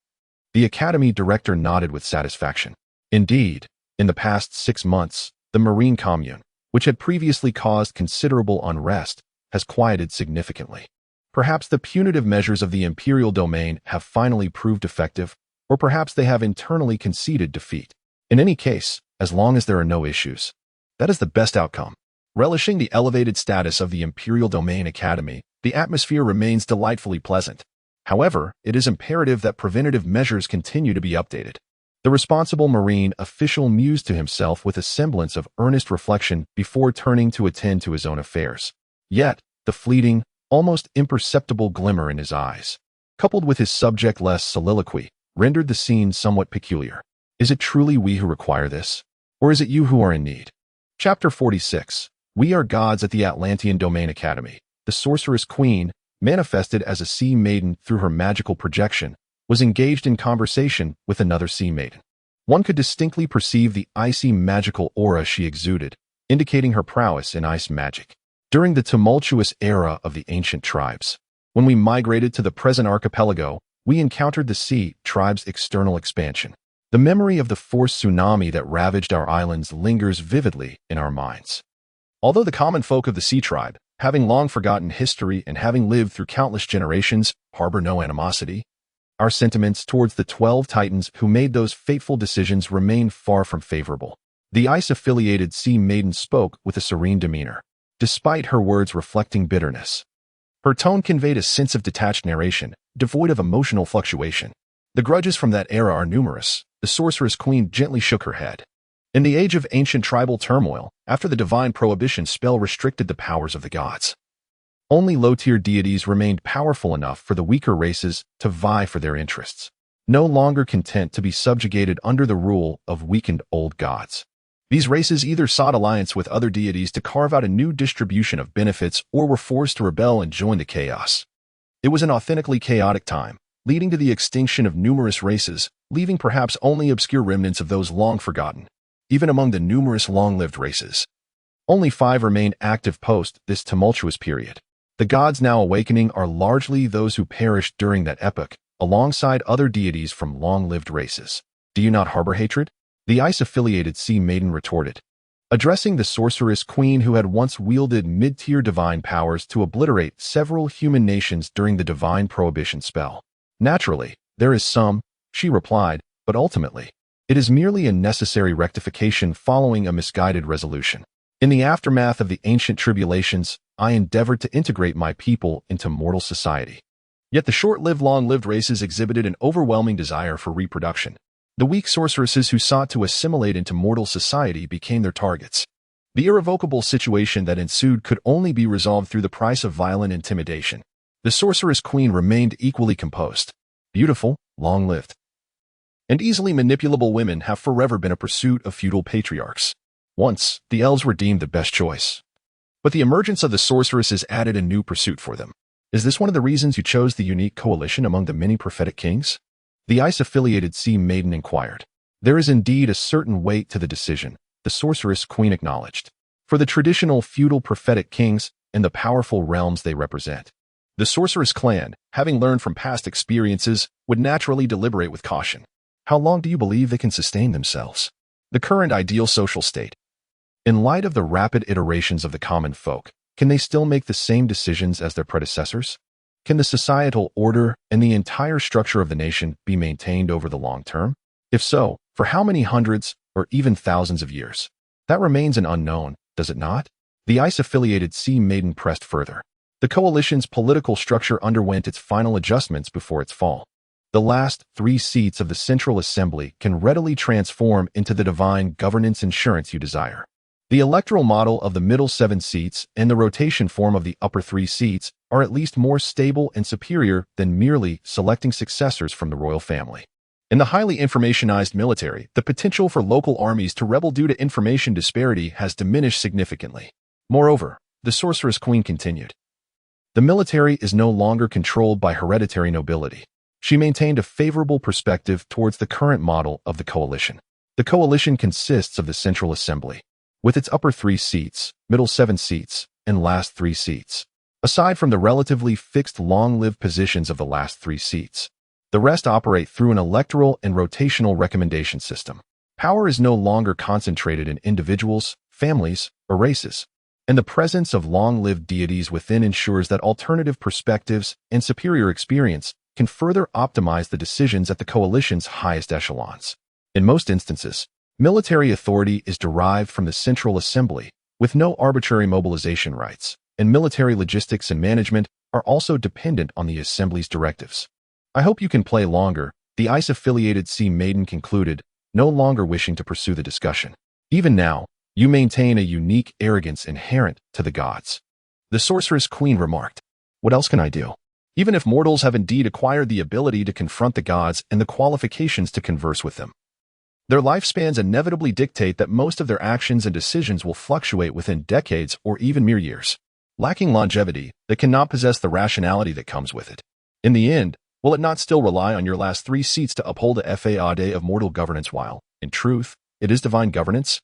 The Academy director nodded with satisfaction. Indeed, in the past 6 months, the Marine Commune, which had previously caused considerable unrest, has quieted significantly. Perhaps the punitive measures of the Imperial Domain have finally proved effective, or perhaps they have internally conceded defeat. In any case, as long as there are no issues, that is the best outcome. Relishing the elevated status of the Imperial Domain Academy, the atmosphere remains delightfully pleasant. However, it is imperative that preventative measures continue to be updated. The responsible Marine official mused to himself with a semblance of earnest reflection before turning to attend to his own affairs. Yet, the fleeting, almost imperceptible glimmer in his eyes, coupled with his subject-less soliloquy, rendered the scene somewhat peculiar. Is it truly we who require this? Or is it you who are in need? Chapter 46. We are gods at the Atlantean Domain Academy. The Sorceress Queen, manifested as a sea maiden through her magical projection, was engaged in conversation with another sea maiden. One could distinctly perceive the icy magical aura she exuded, indicating her prowess in ice magic. During the tumultuous era of the ancient tribes, when we migrated to the present archipelago, we encountered the sea tribe's external expansion. The memory of the forced tsunami that ravaged our islands lingers vividly in our minds. Although the common folk of the sea tribe, having long forgotten history and having lived through countless generations, harbor no animosity, our sentiments towards the 12 titans who made those fateful decisions remain far from favorable. The ice-affiliated sea maiden spoke with a serene demeanor, despite her words reflecting bitterness. Her tone conveyed a sense of detached narration, devoid of emotional fluctuation. The grudges from that era are numerous. The sorceress queen gently shook her head. In the age of ancient tribal turmoil, after the divine prohibition spell restricted the powers of the gods, only low-tier deities remained powerful enough for the weaker races to vie for their interests, no longer content to be subjugated under the rule of weakened old gods. These races either sought alliance with other deities to carve out a new distribution of benefits or were forced to rebel and join the chaos. It was an authentically chaotic time, leading to the extinction of numerous races, leaving perhaps only obscure remnants of those long forgotten. Even among the numerous long-lived races, only 5 remain active post this tumultuous period. The gods now awakening are largely those who perished during that epoch, alongside other deities from long-lived races. Do you not harbor hatred? The ice-affiliated sea maiden retorted, addressing the sorceress queen who had once wielded mid-tier divine powers to obliterate several human nations during the divine prohibition spell. Naturally, there is some, she replied, but ultimately, it is merely a necessary rectification following a misguided resolution. In the aftermath of the ancient tribulations, I endeavored to integrate my people into mortal society. Yet the short-lived, long-lived races exhibited an overwhelming desire for reproduction. The weak sorceresses who sought to assimilate into mortal society became their targets. The irrevocable situation that ensued could only be resolved through the price of violent intimidation. The sorceress queen remained equally composed. Beautiful, long-lived, and easily manipulable women have forever been a pursuit of feudal patriarchs. Once, the elves were deemed the best choice. But the emergence of the sorceresses added a new pursuit for them. Is this one of the reasons you chose the unique coalition among the many prophetic kings? The ice-affiliated sea maiden inquired. There is indeed a certain weight to the decision, the sorceress queen acknowledged. For the traditional feudal prophetic kings and the powerful realms they represent, the sorceress clan, having learned from past experiences, would naturally deliberate with caution. How long do you believe they can sustain themselves? The current ideal social state. In light of the rapid iterations of the common folk, can they still make the same decisions as their predecessors? Can the societal order and the entire structure of the nation be maintained over the long term? If so, for how many hundreds or even thousands of years? That remains an unknown, does it not? The ice-affiliated sea maiden pressed further. The coalition's political structure underwent its final adjustments before its fall. The last 3 seats of the Central Assembly can readily transform into the divine governance insurance you desire. The electoral model of the middle 7 seats and the rotation form of the upper 3 seats are at least more stable and superior than merely selecting successors from the royal family. In the highly informationized military, the potential for local armies to rebel due to information disparity has diminished significantly. Moreover, the sorceress queen continued, the military is no longer controlled by hereditary nobility. She maintained a favorable perspective towards the current model of the coalition. The coalition consists of the Central Assembly, with its upper 3 seats, middle 7 seats, and last 3 seats. Aside from the relatively fixed long-lived positions of the last 3 seats, the rest operate through an electoral and rotational recommendation system. Power is no longer concentrated in individuals, families, or races, and the presence of long-lived deities within ensures that alternative perspectives and superior experience can further optimize the decisions at the coalition's highest echelons. In most instances, military authority is derived from the Central Assembly, with no arbitrary mobilization rights, and military logistics and management are also dependent on the Assembly's directives. I hope you can play longer, the ice-affiliated sea maiden concluded, no longer wishing to pursue the discussion. Even now, you maintain a unique arrogance inherent to the gods. The sorceress queen remarked, what else can I do? Even if mortals have indeed acquired the ability to confront the gods and the qualifications to converse with them, their lifespans inevitably dictate that most of their actions and decisions will fluctuate within decades or even mere years. lacking longevity that cannot possess the rationality that comes with it. In the end, will it not still rely on your last 3 seats to uphold the fade of mortal governance while, in truth, it is divine governance?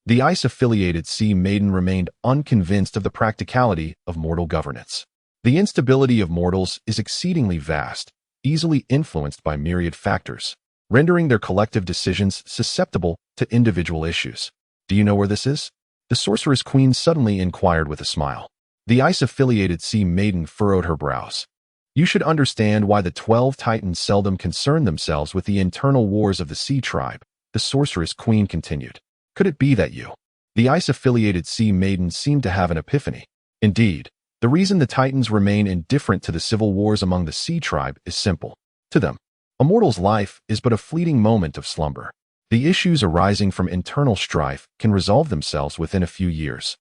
The ice-affiliated sea maiden remained unconvinced of the practicality of mortal governance. The instability of mortals is exceedingly vast, easily influenced by myriad factors, rendering their collective decisions susceptible to individual issues. Do you know where this is? The sorceress queen suddenly inquired with a smile. The ice-affiliated sea maiden furrowed her brows. You should understand why the 12 titans seldom concern themselves with the internal wars of the sea tribe, the sorceress queen continued. Could it be that you? The ice-affiliated sea maiden seemed to have an epiphany. Indeed, the reason the titans remain indifferent to the civil wars among the sea tribe is simple. To them, a mortal's life is but a fleeting moment of slumber. The issues arising from internal strife can resolve themselves within a few years.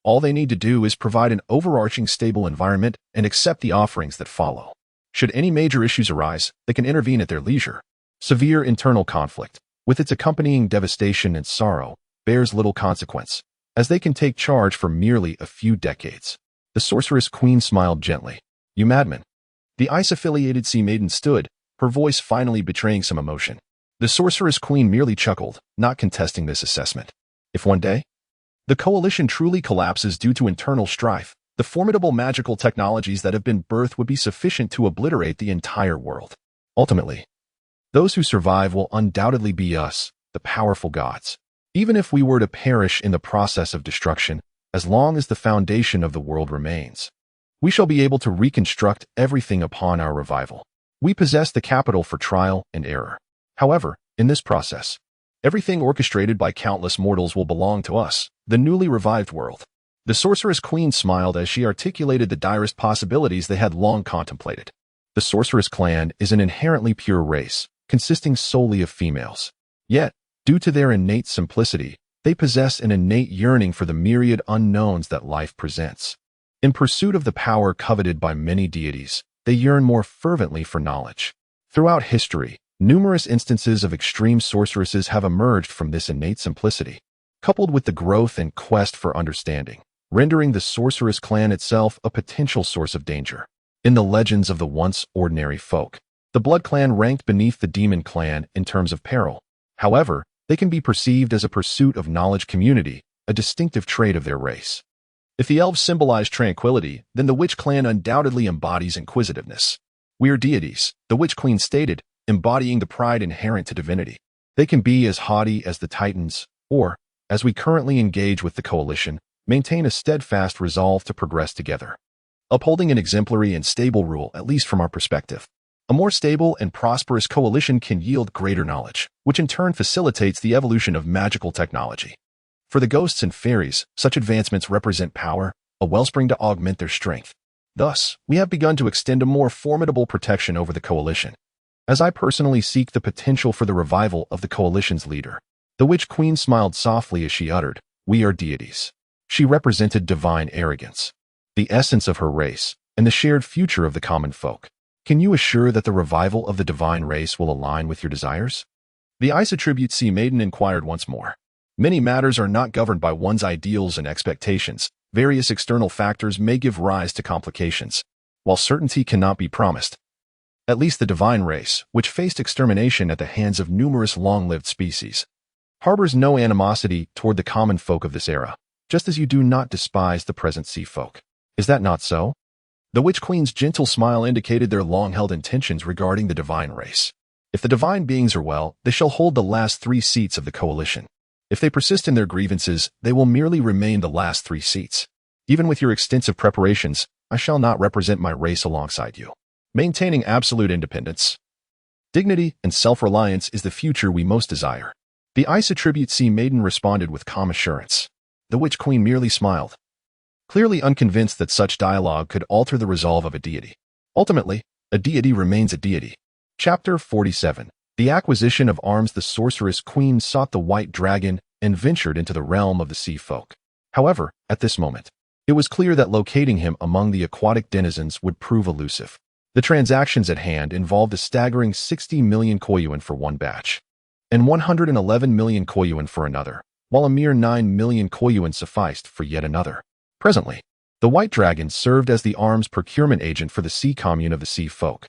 All they need to do is provide an overarching stable environment and accept the offerings that follow. Should any major issues arise, they can intervene at their leisure. Severe internal conflict, with its accompanying devastation and sorrow, bears little consequence, as they can take charge for merely a few decades. The sorceress queen smiled gently. You madman. The ice-affiliated sea maiden stood, her voice finally betraying some emotion. The sorceress queen merely chuckled, not contesting this assessment. If one day, the coalition truly collapses due to internal strife, the formidable magical technologies that have been birthed would be sufficient to obliterate the entire world. Ultimately, those who survive will undoubtedly be us, the powerful gods. Even if we were to perish in the process of destruction, as long as the foundation of the world remains, we shall be able to reconstruct everything upon our revival. We possess the capital for trial and error. However, in this process, everything orchestrated by countless mortals will belong to us, the newly revived world. The sorceress queen smiled as she articulated the direst possibilities they had long contemplated. The sorceress clan is an inherently pure race, consisting solely of females. Yet, due to their innate simplicity, they possess an innate yearning for the myriad unknowns that life presents. In pursuit of the power coveted by many deities, they yearn more fervently for knowledge. Throughout history, numerous instances of extreme sorceresses have emerged from this innate simplicity, coupled with the growth and quest for understanding, rendering the sorceress clan itself a potential source of danger. In the legends of the once ordinary folk, the blood clan ranked beneath the demon clan in terms of peril. However, they can be perceived as a pursuit of knowledge community, a distinctive trait of their race. If the elves symbolize tranquility, then the witch clan undoubtedly embodies inquisitiveness. We are deities, the witch queen stated, embodying the pride inherent to divinity. They can be as haughty as the titans, or, as we currently engage with the coalition, maintain a steadfast resolve to progress together, upholding an exemplary and stable rule, at least from our perspective. A more stable and prosperous coalition can yield greater knowledge, which in turn facilitates the evolution of magical technology. For the ghosts and fairies, such advancements represent power, a wellspring to augment their strength. Thus, we have begun to extend a more formidable protection over the coalition. As I personally seek the potential for the revival of the coalition's leader, the witch queen smiled softly as she uttered, "We are deities." She represented divine arrogance, the essence of her race, and the shared future of the common folk. Can you assure that the revival of the divine race will align with your desires? The ice attribute sea maiden inquired once more. Many matters are not governed by one's ideals and expectations. Various external factors may give rise to complications. While certainty cannot be promised, at least the divine race, which faced extermination at the hands of numerous long-lived species, harbors no animosity toward the common folk of this era, just as you do not despise the present sea folk. Is that not so? The witch queen's gentle smile indicated their long-held intentions regarding the divine race. If the divine beings are well, they shall hold the last 3 seats of the coalition. If they persist in their grievances, they will merely remain the last 3 seats. Even with your extensive preparations, I shall not represent my race alongside you. Maintaining absolute independence, dignity, and self-reliance is the future we most desire. The ice attribute sea maiden responded with calm assurance. The witch queen merely smiled, clearly unconvinced that such dialogue could alter the resolve of a deity. Ultimately, a deity remains a deity. Chapter 47. The acquisition of arms. The sorceress queen sought the white dragon and ventured into the realm of the sea folk. However, at this moment, it was clear that locating him among the aquatic denizens would prove elusive. The transactions at hand involved a staggering 60 million koyuan for one batch, and 111 million koyuan for another, while a mere 9 million koyuan sufficed for yet another. Presently, The White Dragon served as the arms procurement agent for the sea commune of the sea folk,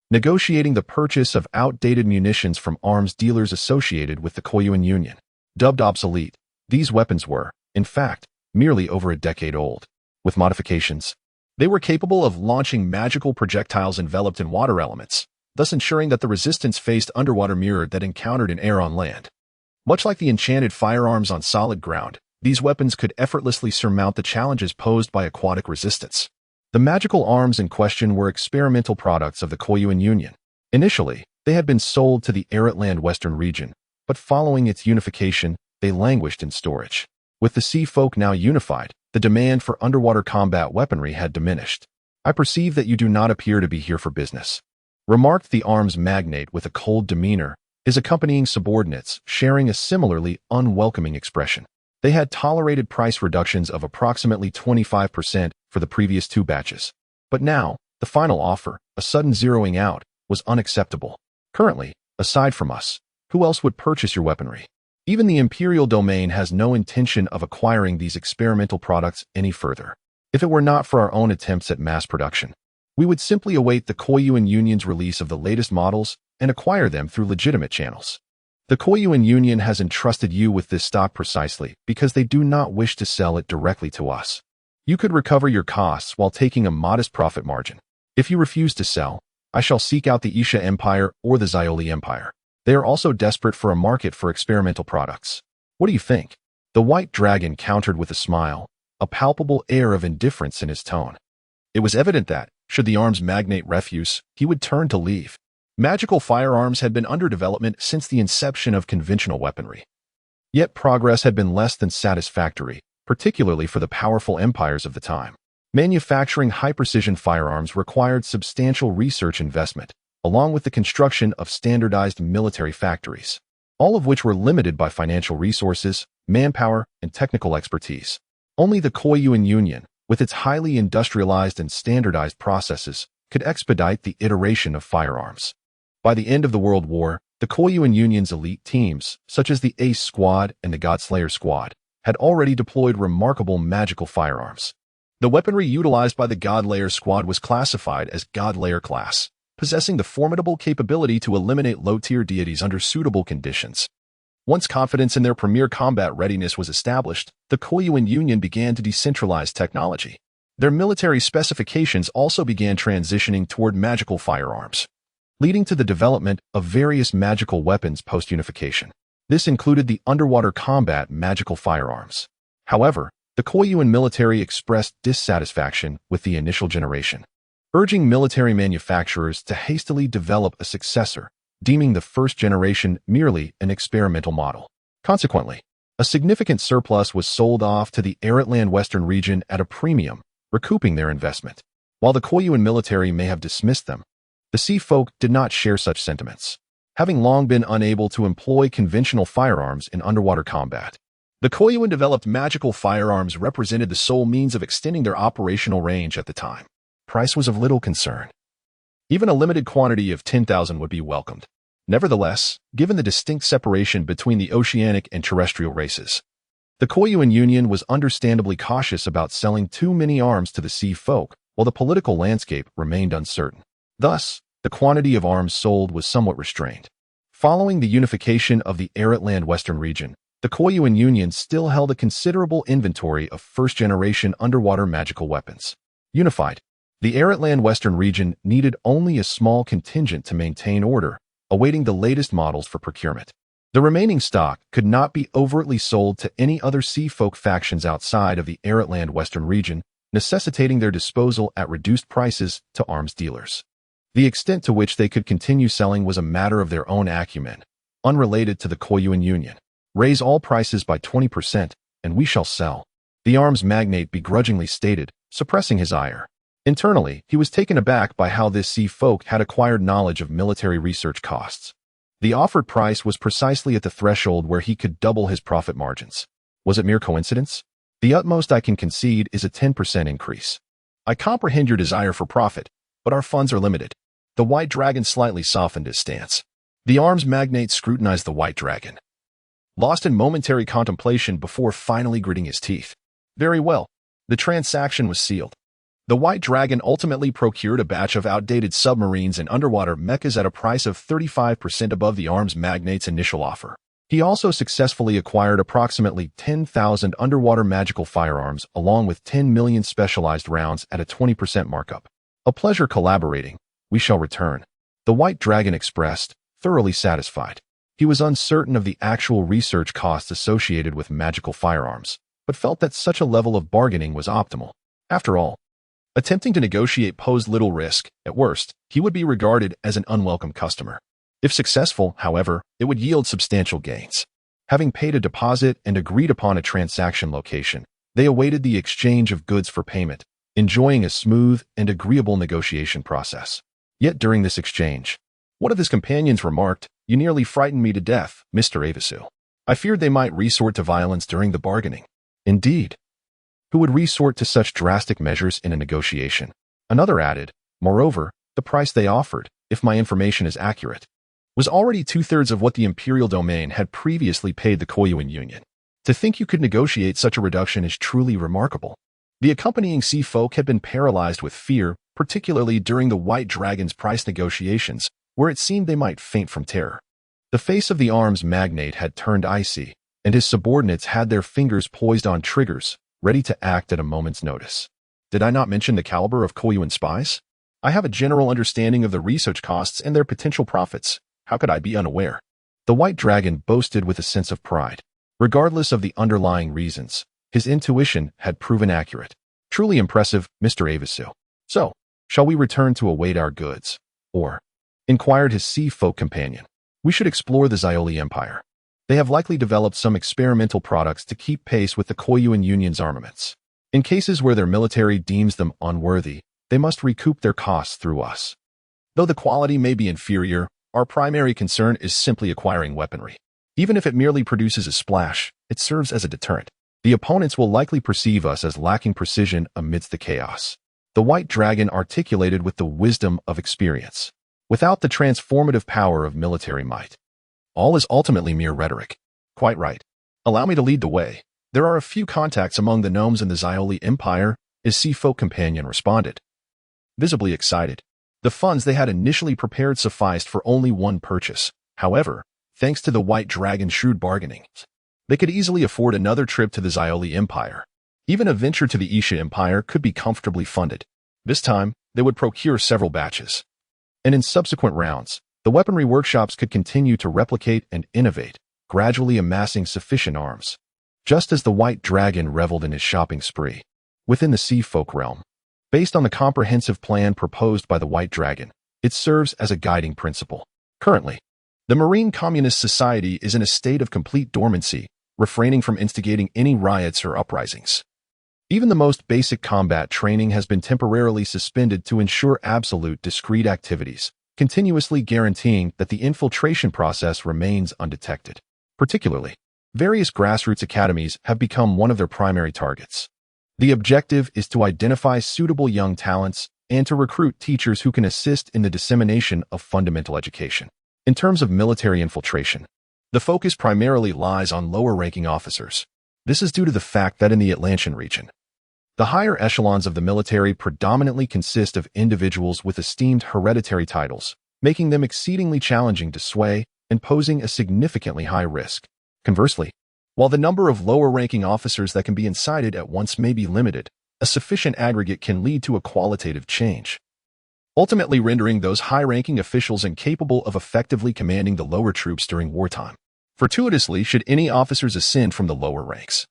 negotiating the purchase of outdated munitions from arms dealers associated with the Koyuan Union. Dubbed obsolete, these weapons were, in fact, merely over a decade old. With modifications, they were capable of launching magical projectiles enveloped in water elements, thus ensuring that the resistance faced underwater mirror that encountered in air on land. Much like the enchanted firearms on solid ground, these weapons could effortlessly surmount the challenges posed by aquatic resistance. The magical arms in question were experimental products of the Koyuan Union. Initially, they had been sold to the arid land western region, but following its unification, they languished in storage. With the sea folk now unified, the demand for underwater combat weaponry had diminished. "I perceive that you do not appear to be here for business," remarked the arms magnate with a cold demeanor, his accompanying subordinates sharing a similarly unwelcoming expression. They had tolerated price reductions of approximately 25% for the previous 2 batches. But now, the final offer, a sudden zeroing out, was unacceptable. Currently, aside from us, who else would purchase your weaponry? Even the Imperial domain has no intention of acquiring these experimental products any further. If it were not for our own attempts at mass production, we would simply await the Koyuan Union's release of the latest models and acquire them through legitimate channels. The Koyuan Union has entrusted you with this stock precisely because they do not wish to sell it directly to us. You could recover your costs while taking a modest profit margin. If you refuse to sell, I shall seek out the Isha Empire or the Xioli Empire. They are also desperate for a market for experimental products. What do you think?" The White Dragon countered with a smile, a palpable air of indifference in his tone. It was evident that, should the arms magnate refuse, he would turn to leave. Magical firearms had been under development since the inception of conventional weaponry. Yet progress had been less than satisfactory, particularly for the powerful empires of the time. Manufacturing high-precision firearms required substantial research investment, along with the construction of standardized military factories, all of which were limited by financial resources, manpower, and technical expertise. Only the Koyuan Union, with its highly industrialized and standardized processes, could expedite the iteration of firearms. By the end of the World War, the Koyuan Union's elite teams, such as the Ace Squad and the Godslayer Squad, had already deployed remarkable magical firearms. The weaponry utilized by the Godlayer Squad was classified as Godlayer class, possessing the formidable capability to eliminate low-tier deities under suitable conditions. Once confidence in their premier combat readiness was established, the Koyuan Union began to decentralize technology. Their military specifications also began transitioning toward magical firearms, leading to the development of various magical weapons post-unification. This included the underwater combat magical firearms. However, the Koyuan military expressed dissatisfaction with the initial generation, urging military manufacturers to hastily develop a successor, deeming the first generation merely an experimental model. Consequently, a significant surplus was sold off to the Aridland Western region at a premium, recouping their investment. While the Koyuan military may have dismissed them, the sea folk did not share such sentiments, having long been unable to employ conventional firearms in underwater combat. The Koyuan developed magical firearms represented the sole means of extending their operational range at the time. Price was of little concern. Even a limited quantity of 10,000 would be welcomed. Nevertheless, given the distinct separation between the oceanic and terrestrial races, the Koyuan Union was understandably cautious about selling too many arms to the sea folk, while the political landscape remained uncertain. Thus, the quantity of arms sold was somewhat restrained. Following the unification of the Aridland Western region, the Koyuan Union still held a considerable inventory of first-generation underwater magical weapons. Unified, the Aridland Western region needed only a small contingent to maintain order, awaiting the latest models for procurement. The remaining stock could not be overtly sold to any other sea folk factions outside of the Aridland Western region, necessitating their disposal at reduced prices to arms dealers. The extent to which they could continue selling was a matter of their own acumen, unrelated to the Koyuan Union. "Raise all prices by 20%, and we shall sell," the arms magnate begrudgingly stated, suppressing his ire. Internally, he was taken aback by how this sea folk had acquired knowledge of military research costs. The offered price was precisely at the threshold where he could double his profit margins. Was it mere coincidence? "The utmost I can concede is a 10% increase. I comprehend your desire for profit, but our funds are limited." The White Dragon slightly softened his stance. The arms magnate scrutinized the White Dragon, lost in momentary contemplation before finally gritting his teeth. "Very well. The transaction was sealed. The White Dragon ultimately procured a batch of outdated submarines and underwater mechas at a price of 35% above the arms magnate's initial offer. He also successfully acquired approximately 10,000 underwater magical firearms along with 10 million specialized rounds at a 20% markup. A pleasure collaborating. We shall return. The White Dragon expressed, thoroughly satisfied. He was uncertain of the actual research costs associated with magical firearms, but felt that such a level of bargaining was optimal. After all, attempting to negotiate posed little risk. At worst, he would be regarded as an unwelcome customer. If successful, however, it would yield substantial gains. Having paid a deposit and agreed upon a transaction location, they awaited the exchange of goods for payment, enjoying a smooth and agreeable negotiation process. Yet during this exchange, one of his companions remarked, "You nearly frightened me to death, Mr. Avasu. I feared they might resort to violence during the bargaining." Indeed. Who would resort to such drastic measures in a negotiation? Another added, "Moreover, the price they offered, if my information is accurate, was already two-thirds of what the imperial domain had previously paid the Koyuan Union. To think you could negotiate such a reduction is truly remarkable." The accompanying sea folk had been paralyzed with fear, particularly during the White Dragon's price negotiations, where it seemed they might faint from terror. The face of the arms magnate had turned icy, and his subordinates had their fingers poised on triggers, ready to act at a moment's notice. Did I not mention the caliber of Koyuan spies? I have a general understanding of the research costs and their potential profits. How could I be unaware? The White Dragon boasted with a sense of pride. Regardless of the underlying reasons, his intuition had proven accurate. Truly impressive, Mr. Avasu. "So, shall we return to await our goods? Or," inquired his sea folk companion, "we should explore the Xioli Empire. They have likely developed some experimental products to keep pace with the Koyuan Union's armaments. In cases where their military deems them unworthy, they must recoup their costs through us. Though the quality may be inferior, our primary concern is simply acquiring weaponry. Even if it merely produces a splash, it serves as a deterrent. The opponents will likely perceive us as lacking precision amidst the chaos." The White Dragon articulated with the wisdom of experience. Without the transformative power of military might, all is ultimately mere rhetoric. "Quite right. Allow me to lead the way. There are a few contacts among the gnomes in the Xioli Empire," his sea folk companion responded. Visibly excited. The funds they had initially prepared sufficed for only one purchase. However, thanks to the White Dragon's shrewd bargaining, they could easily afford another trip to the Xioli Empire. Even a venture to the Isha Empire could be comfortably funded. This time, they would procure several batches. And in subsequent rounds, the weaponry workshops could continue to replicate and innovate, gradually amassing sufficient arms. Just as the White Dragon reveled in his shopping spree, within the sea folk realm, based on the comprehensive plan proposed by the White Dragon, it serves as a guiding principle. Currently, the Marine Communist Society is in a state of complete dormancy, refraining from instigating any riots or uprisings. Even the most basic combat training has been temporarily suspended to ensure absolute discrete activities, continuously guaranteeing that the infiltration process remains undetected. Particularly, various grassroots academies have become one of their primary targets. The objective is to identify suitable young talents and to recruit teachers who can assist in the dissemination of fundamental education. In terms of military infiltration, the focus primarily lies on lower-ranking officers. This is due to the fact that in the Atlantean region, the higher echelons of the military predominantly consist of individuals with esteemed hereditary titles, making them exceedingly challenging to sway and posing a significantly high risk. Conversely, while the number of lower-ranking officers that can be incited at once may be limited, a sufficient aggregate can lead to a qualitative change, ultimately rendering those high-ranking officials incapable of effectively commanding the lower troops during wartime. Fortuitously, should any officers ascend from the lower ranks,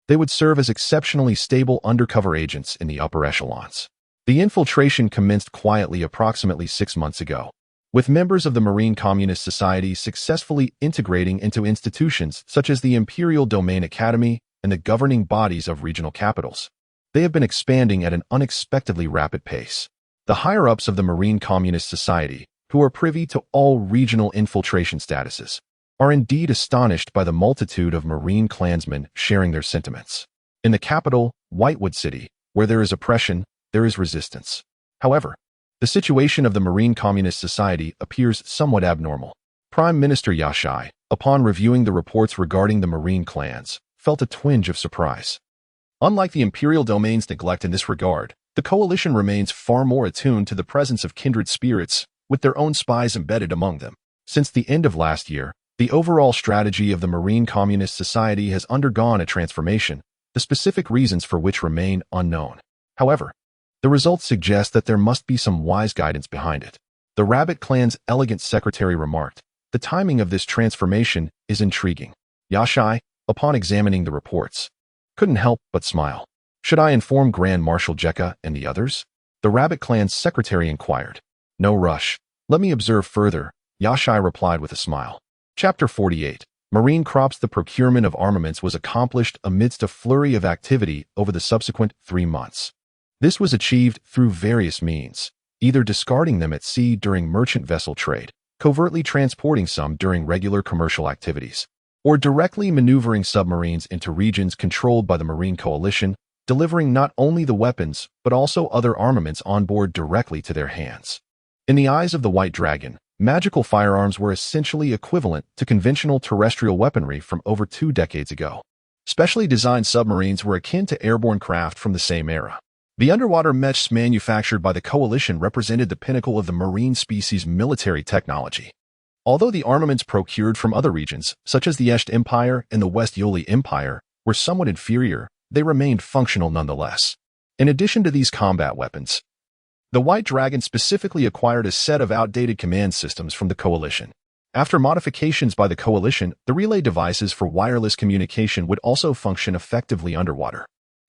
they would serve as exceptionally stable undercover agents in the upper echelons. The infiltration commenced quietly approximately 6 months ago, with members of the Marine Communist Society successfully integrating into institutions such as the Imperial Domain Academy and the governing bodies of regional capitals. They have been expanding at an unexpectedly rapid pace. The higher-ups of the Marine Communist Society, who are privy to all regional infiltration statuses, are indeed astonished by the multitude of Marine clansmen sharing their sentiments. In the capital, Whitewood City, where there is oppression, there is resistance. However, the situation of the Marine Communist Society appears somewhat abnormal. Prime Minister Yashai, upon reviewing the reports regarding the Marine clans, felt a twinge of surprise. Unlike the Imperial domain's neglect in this regard, the coalition remains far more attuned to the presence of kindred spirits, with their own spies embedded among them. Since the end of last year, the overall strategy of the Marine Communist Society has undergone a transformation, the specific reasons for which remain unknown. However, the results suggest that there must be some wise guidance behind it. The Rabbit clan's elegant secretary remarked, "The timing of this transformation is intriguing." Yashai, upon examining the reports, couldn't help but smile. "Should I inform Grand Marshal Jekka and the others?" the Rabbit clan's secretary inquired. "No rush. Let me observe further," Yashai replied with a smile. Chapter 48. Marine crops. The procurement of armaments was accomplished amidst a flurry of activity over the subsequent 3 months. This was achieved through various means, either discarding them at sea during merchant vessel trade, covertly transporting some during regular commercial activities, or directly maneuvering submarines into regions controlled by the Marine Coalition, delivering not only the weapons but also other armaments on board directly to their hands. In the eyes of the White Dragon, magical firearms were essentially equivalent to conventional terrestrial weaponry from over 2 decades ago. Specially designed submarines were akin to airborne craft from the same era. The underwater mechs manufactured by the Coalition represented the pinnacle of the marine species' military technology. Although the armaments procured from other regions, such as the Est Empire and the West Yoli Empire, were somewhat inferior, they remained functional nonetheless. In addition to these combat weapons, the White Dragon specifically acquired a set of outdated command systems from the Coalition. After modifications by the Coalition, the relay devices for wireless communication would also function effectively underwater.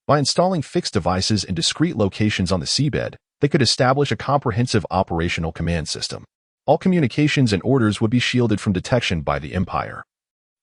By installing fixed devices in discrete locations on the seabed, they could establish a comprehensive operational command system. All communications and orders would be shielded from detection by the Empire,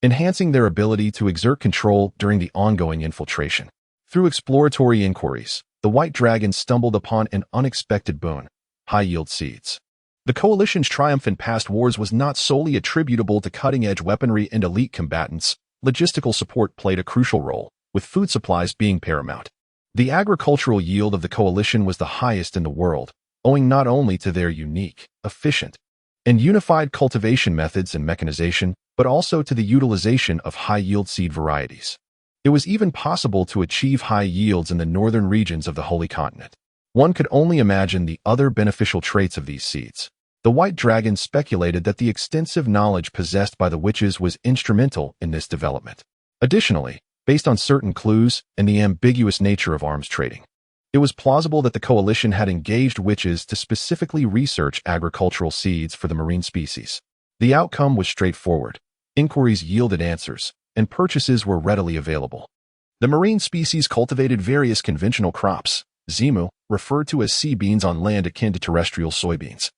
enhancing their ability to exert control during the ongoing infiltration. Through exploratory inquiries, the White Dragon stumbled upon an unexpected boon: high-yield seeds. The Coalition's triumph in past wars was not solely attributable to cutting-edge weaponry and elite combatants. Logistical support played a crucial role, with food supplies being paramount. The agricultural yield of the Coalition was the highest in the world, owing not only to their unique, efficient, and unified cultivation methods and mechanization, but also to the utilization of high-yield seed varieties. It was even possible to achieve high yields in the northern regions of the Holy Continent. One could only imagine the other beneficial traits of these seeds. The White Dragon speculated that the extensive knowledge possessed by the witches was instrumental in this development. Additionally, based on certain clues and the ambiguous nature of arms trading, it was plausible that the Coalition had engaged witches to specifically research agricultural seeds for the marine species. The outcome was straightforward. Inquiries yielded answers, and purchases were readily available. The marine species cultivated various conventional crops, zimu, referred to as sea beans on land akin to terrestrial soybeans.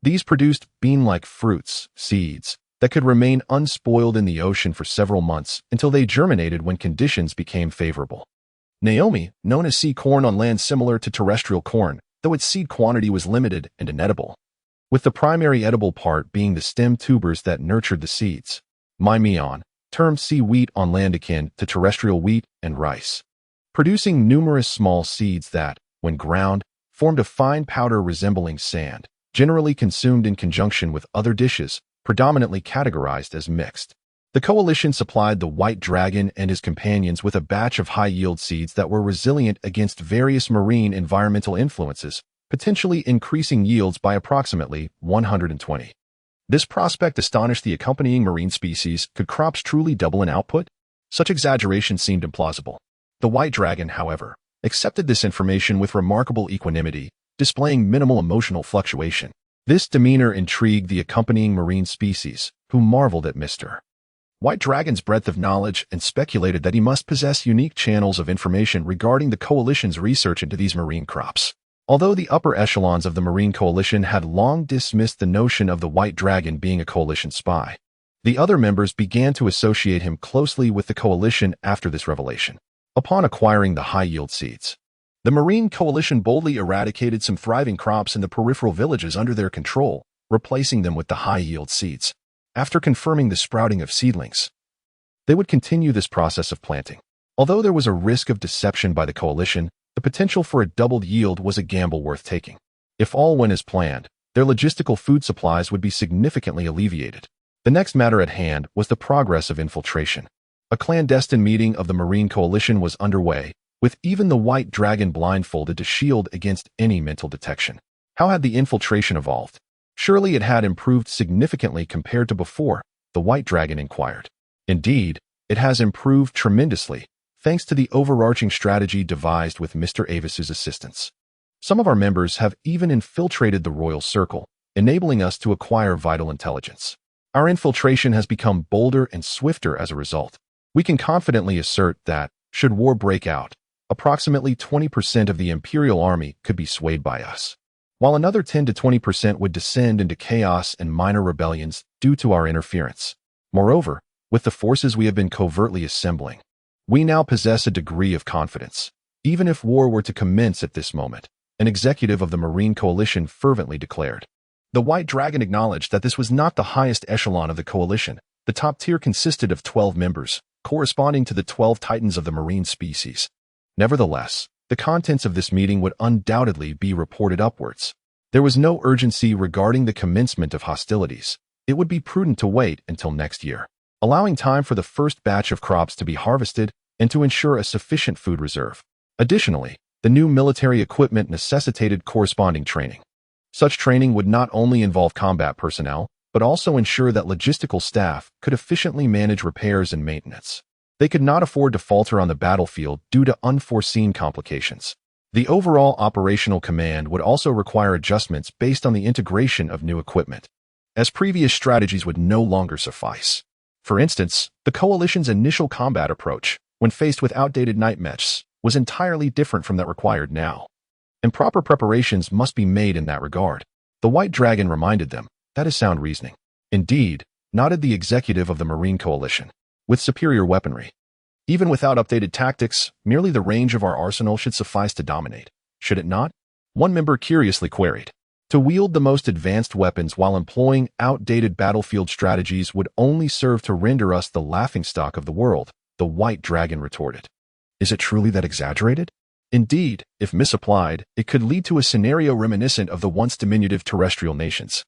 These produced bean-like fruits, seeds, that could remain unspoiled in the ocean for several months until they germinated when conditions became favorable. Naomi, known as sea corn on land similar to terrestrial corn, though its seed quantity was limited and inedible, with the primary edible part being the stem tubers that nurtured the seeds. Mymeon, termed sea wheat on land akin to terrestrial wheat and rice, producing numerous small seeds that, when ground, formed a fine powder resembling sand, generally consumed in conjunction with other dishes, predominantly categorized as mixed. The Coalition supplied the White Dragon and his companions with a batch of high-yield seeds that were resilient against various marine environmental influences, potentially increasing yields by approximately 120. This prospect astonished the accompanying marine species. Could crops truly double in output? Such exaggeration seemed implausible. The White Dragon, however, accepted this information with remarkable equanimity, displaying minimal emotional fluctuation. This demeanor intrigued the accompanying marine species, who marveled at Mr. White Dragon's breadth of knowledge and speculated that he must possess unique channels of information regarding the Coalition's research into these marine crops. Although the upper echelons of the Marine Coalition had long dismissed the notion of the White Dragon being a Coalition spy, the other members began to associate him closely with the Coalition after this revelation. Upon acquiring the high-yield seeds, the Marine Coalition boldly eradicated some thriving crops in the peripheral villages under their control, replacing them with the high-yield seeds. After confirming the sprouting of seedlings, they would continue this process of planting. Although there was a risk of deception by the Coalition, the potential for a doubled yield was a gamble worth taking. If all went as planned, their logistical food supplies would be significantly alleviated. The next matter at hand was the progress of infiltration. A clandestine meeting of the Marine Coalition was underway, with even the white dragon blindfolded to shield against any mental detection. How had the infiltration evolved? Surely it had improved significantly compared to before, the white dragon inquired. Indeed, it has improved tremendously, thanks to the overarching strategy devised with Mr. Avis's assistance. Some of our members have even infiltrated the royal circle, enabling us to acquire vital intelligence. Our infiltration has become bolder and swifter as a result. We can confidently assert that, should war break out, approximately 20% of the Imperial Army could be swayed by us, while another 10 to 20% would descend into chaos and minor rebellions due to our interference. Moreover, with the forces we have been covertly assembling, we now possess a degree of confidence. Even if war were to commence at this moment, an executive of the Marine Coalition fervently declared. The White Dragon acknowledged that this was not the highest echelon of the coalition. The top tier consisted of 12 members, corresponding to the 12 titans of the marine species. Nevertheless, the contents of this meeting would undoubtedly be reported upwards. There was no urgency regarding the commencement of hostilities. It would be prudent to wait until next year, allowing time for the first batch of crops to be harvested and to ensure a sufficient food reserve. Additionally, the new military equipment necessitated corresponding training. Such training would not only involve combat personnel, but also ensure that logistical staff could efficiently manage repairs and maintenance. They could not afford to falter on the battlefield due to unforeseen complications. The overall operational command would also require adjustments based on the integration of new equipment, as previous strategies would no longer suffice. For instance, the coalition's initial combat approach, when faced with outdated night mechs, was entirely different from that required now. Improper preparations must be made in that regard. The White Dragon reminded them. That is sound reasoning. Indeed, nodded the executive of the Marine Coalition. With superior weaponry. Even without updated tactics, merely the range of our arsenal should suffice to dominate. Should it not? One member curiously queried. To wield the most advanced weapons while employing outdated battlefield strategies would only serve to render us the laughingstock of the world, the White Dragon retorted. Is it truly that exaggerated? Indeed, if misapplied, it could lead to a scenario reminiscent of the once diminutive terrestrial nations.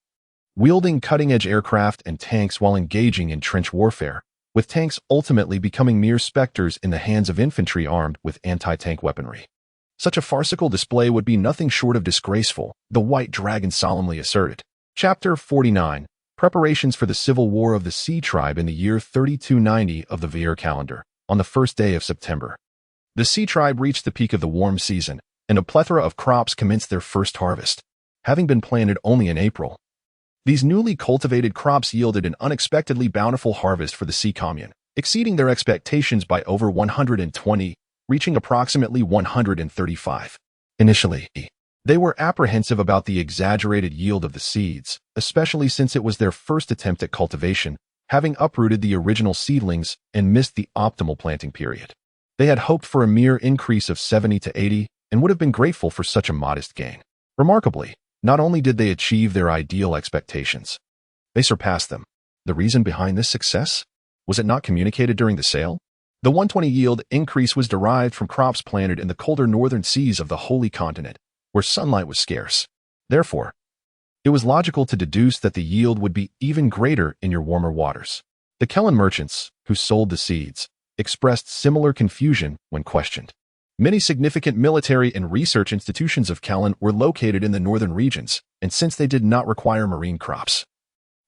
Wielding cutting-edge aircraft and tanks while engaging in trench warfare, with tanks ultimately becoming mere specters in the hands of infantry armed with anti-tank weaponry. Such a farcical display would be nothing short of disgraceful, the White Dragon solemnly asserted. Chapter 49, Preparations for the Civil War of the Sea Tribe in the year 3290 of the Vayer calendar, on the first day of September. The Sea Tribe reached the peak of the warm season, and a plethora of crops commenced their first harvest, having been planted only in April. These newly cultivated crops yielded an unexpectedly bountiful harvest for the Sea Commune, exceeding their expectations by over 120, reaching approximately 135. Initially, they were apprehensive about the exaggerated yield of the seeds, especially since it was their first attempt at cultivation, having uprooted the original seedlings and missed the optimal planting period. They had hoped for a mere increase of 70 to 80 and would have been grateful for such a modest gain. Remarkably, not only did they achieve their ideal expectations, they surpassed them. The reason behind this success? Was it not communicated during the sale? The 120 yield increase was derived from crops planted in the colder northern seas of the Holy Continent, where sunlight was scarce. Therefore, it was logical to deduce that the yield would be even greater in your warmer waters. The Kellen merchants, who sold the seeds, expressed similar confusion when questioned. Many significant military and research institutions of Kellen were located in the northern regions, and since they did not require marine crops,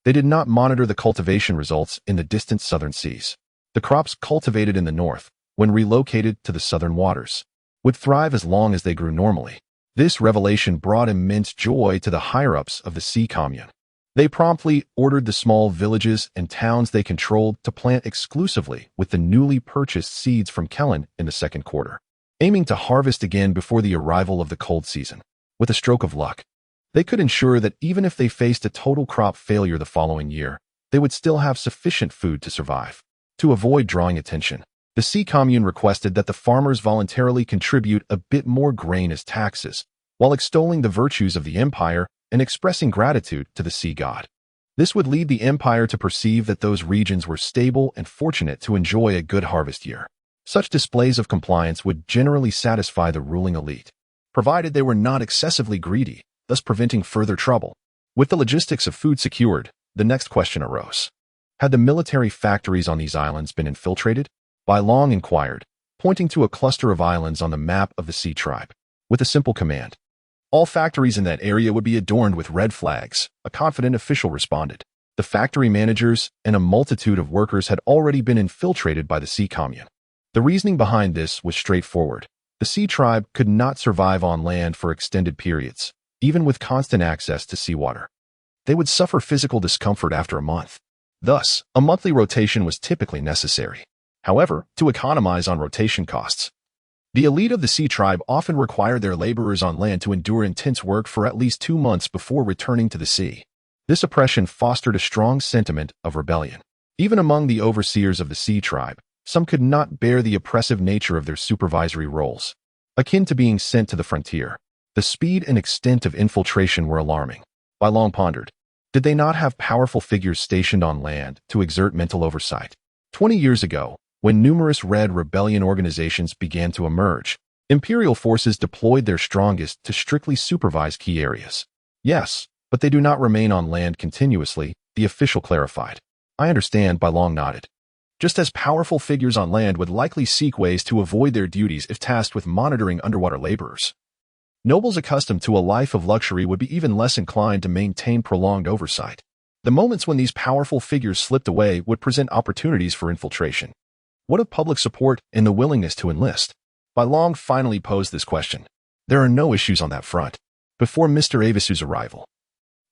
they did not monitor the cultivation results in the distant southern seas. The crops cultivated in the north, when relocated to the southern waters, would thrive as long as they grew normally. This revelation brought immense joy to the higher-ups of the Sea Commune. They promptly ordered the small villages and towns they controlled to plant exclusively with the newly purchased seeds from Kellen in the second quarter, aiming to harvest again before the arrival of the cold season. With a stroke of luck, they could ensure that even if they faced a total crop failure the following year, they would still have sufficient food to survive. To avoid drawing attention, the Sea Commune requested that the farmers voluntarily contribute a bit more grain as taxes, while extolling the virtues of the empire and expressing gratitude to the sea god. This would lead the empire to perceive that those regions were stable and fortunate to enjoy a good harvest year. Such displays of compliance would generally satisfy the ruling elite, provided they were not excessively greedy, thus preventing further trouble. With the logistics of food secured, the next question arose. Had the military factories on these islands been infiltrated? Bai Long inquired, pointing to a cluster of islands on the map of the sea tribe. With a simple command, all factories in that area would be adorned with red flags, a confident official responded. The factory managers and a multitude of workers had already been infiltrated by the sea commune. The reasoning behind this was straightforward. The sea tribe could not survive on land for extended periods, even with constant access to seawater. They would suffer physical discomfort after a month. Thus, a monthly rotation was typically necessary. However, to economize on rotation costs, the elite of the sea tribe often required their laborers on land to endure intense work for at least 2 months before returning to the sea. This oppression fostered a strong sentiment of rebellion. Even among the overseers of the sea tribe, some could not bear the oppressive nature of their supervisory roles. Akin to being sent to the frontier, the speed and extent of infiltration were alarming. Bai Long pondered. Did they not have powerful figures stationed on land to exert mental oversight? 20 years ago, when numerous Red Rebellion organizations began to emerge, Imperial forces deployed their strongest to strictly supervise key areas. Yes, but they do not remain on land continuously, the official clarified. I understand, Bai Long nodded. Just as powerful figures on land would likely seek ways to avoid their duties if tasked with monitoring underwater laborers, nobles accustomed to a life of luxury would be even less inclined to maintain prolonged oversight. The moments when these powerful figures slipped away would present opportunities for infiltration. What of public support and the willingness to enlist? Bai Long finally posed this question. There are no issues on that front. Before Mr. Avisu's arrival,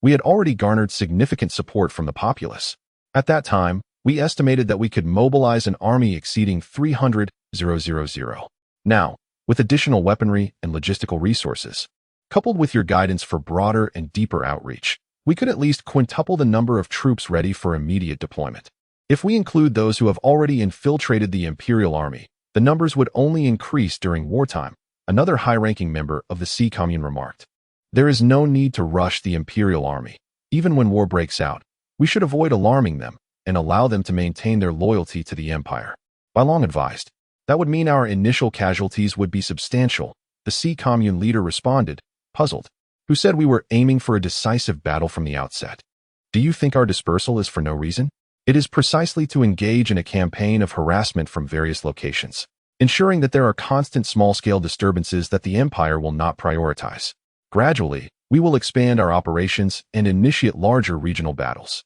we had already garnered significant support from the populace. At that time, we estimated that we could mobilize an army exceeding 300,000. Now, with additional weaponry and logistical resources, coupled with your guidance for broader and deeper outreach, we could at least quintuple the number of troops ready for immediate deployment. If we include those who have already infiltrated the Imperial Army, the numbers would only increase during wartime, another high-ranking member of the Sea Commune remarked. There is no need to rush the Imperial Army. Even when war breaks out, we should avoid alarming them and allow them to maintain their loyalty to the Empire. Bai Long advised. That would mean our initial casualties would be substantial, the Sea Commune leader responded, puzzled, who said we were aiming for a decisive battle from the outset. Do you think our dispersal is for no reason? It is precisely to engage in a campaign of harassment from various locations, ensuring that there are constant small-scale disturbances that the Empire will not prioritize. Gradually, we will expand our operations and initiate larger regional battles.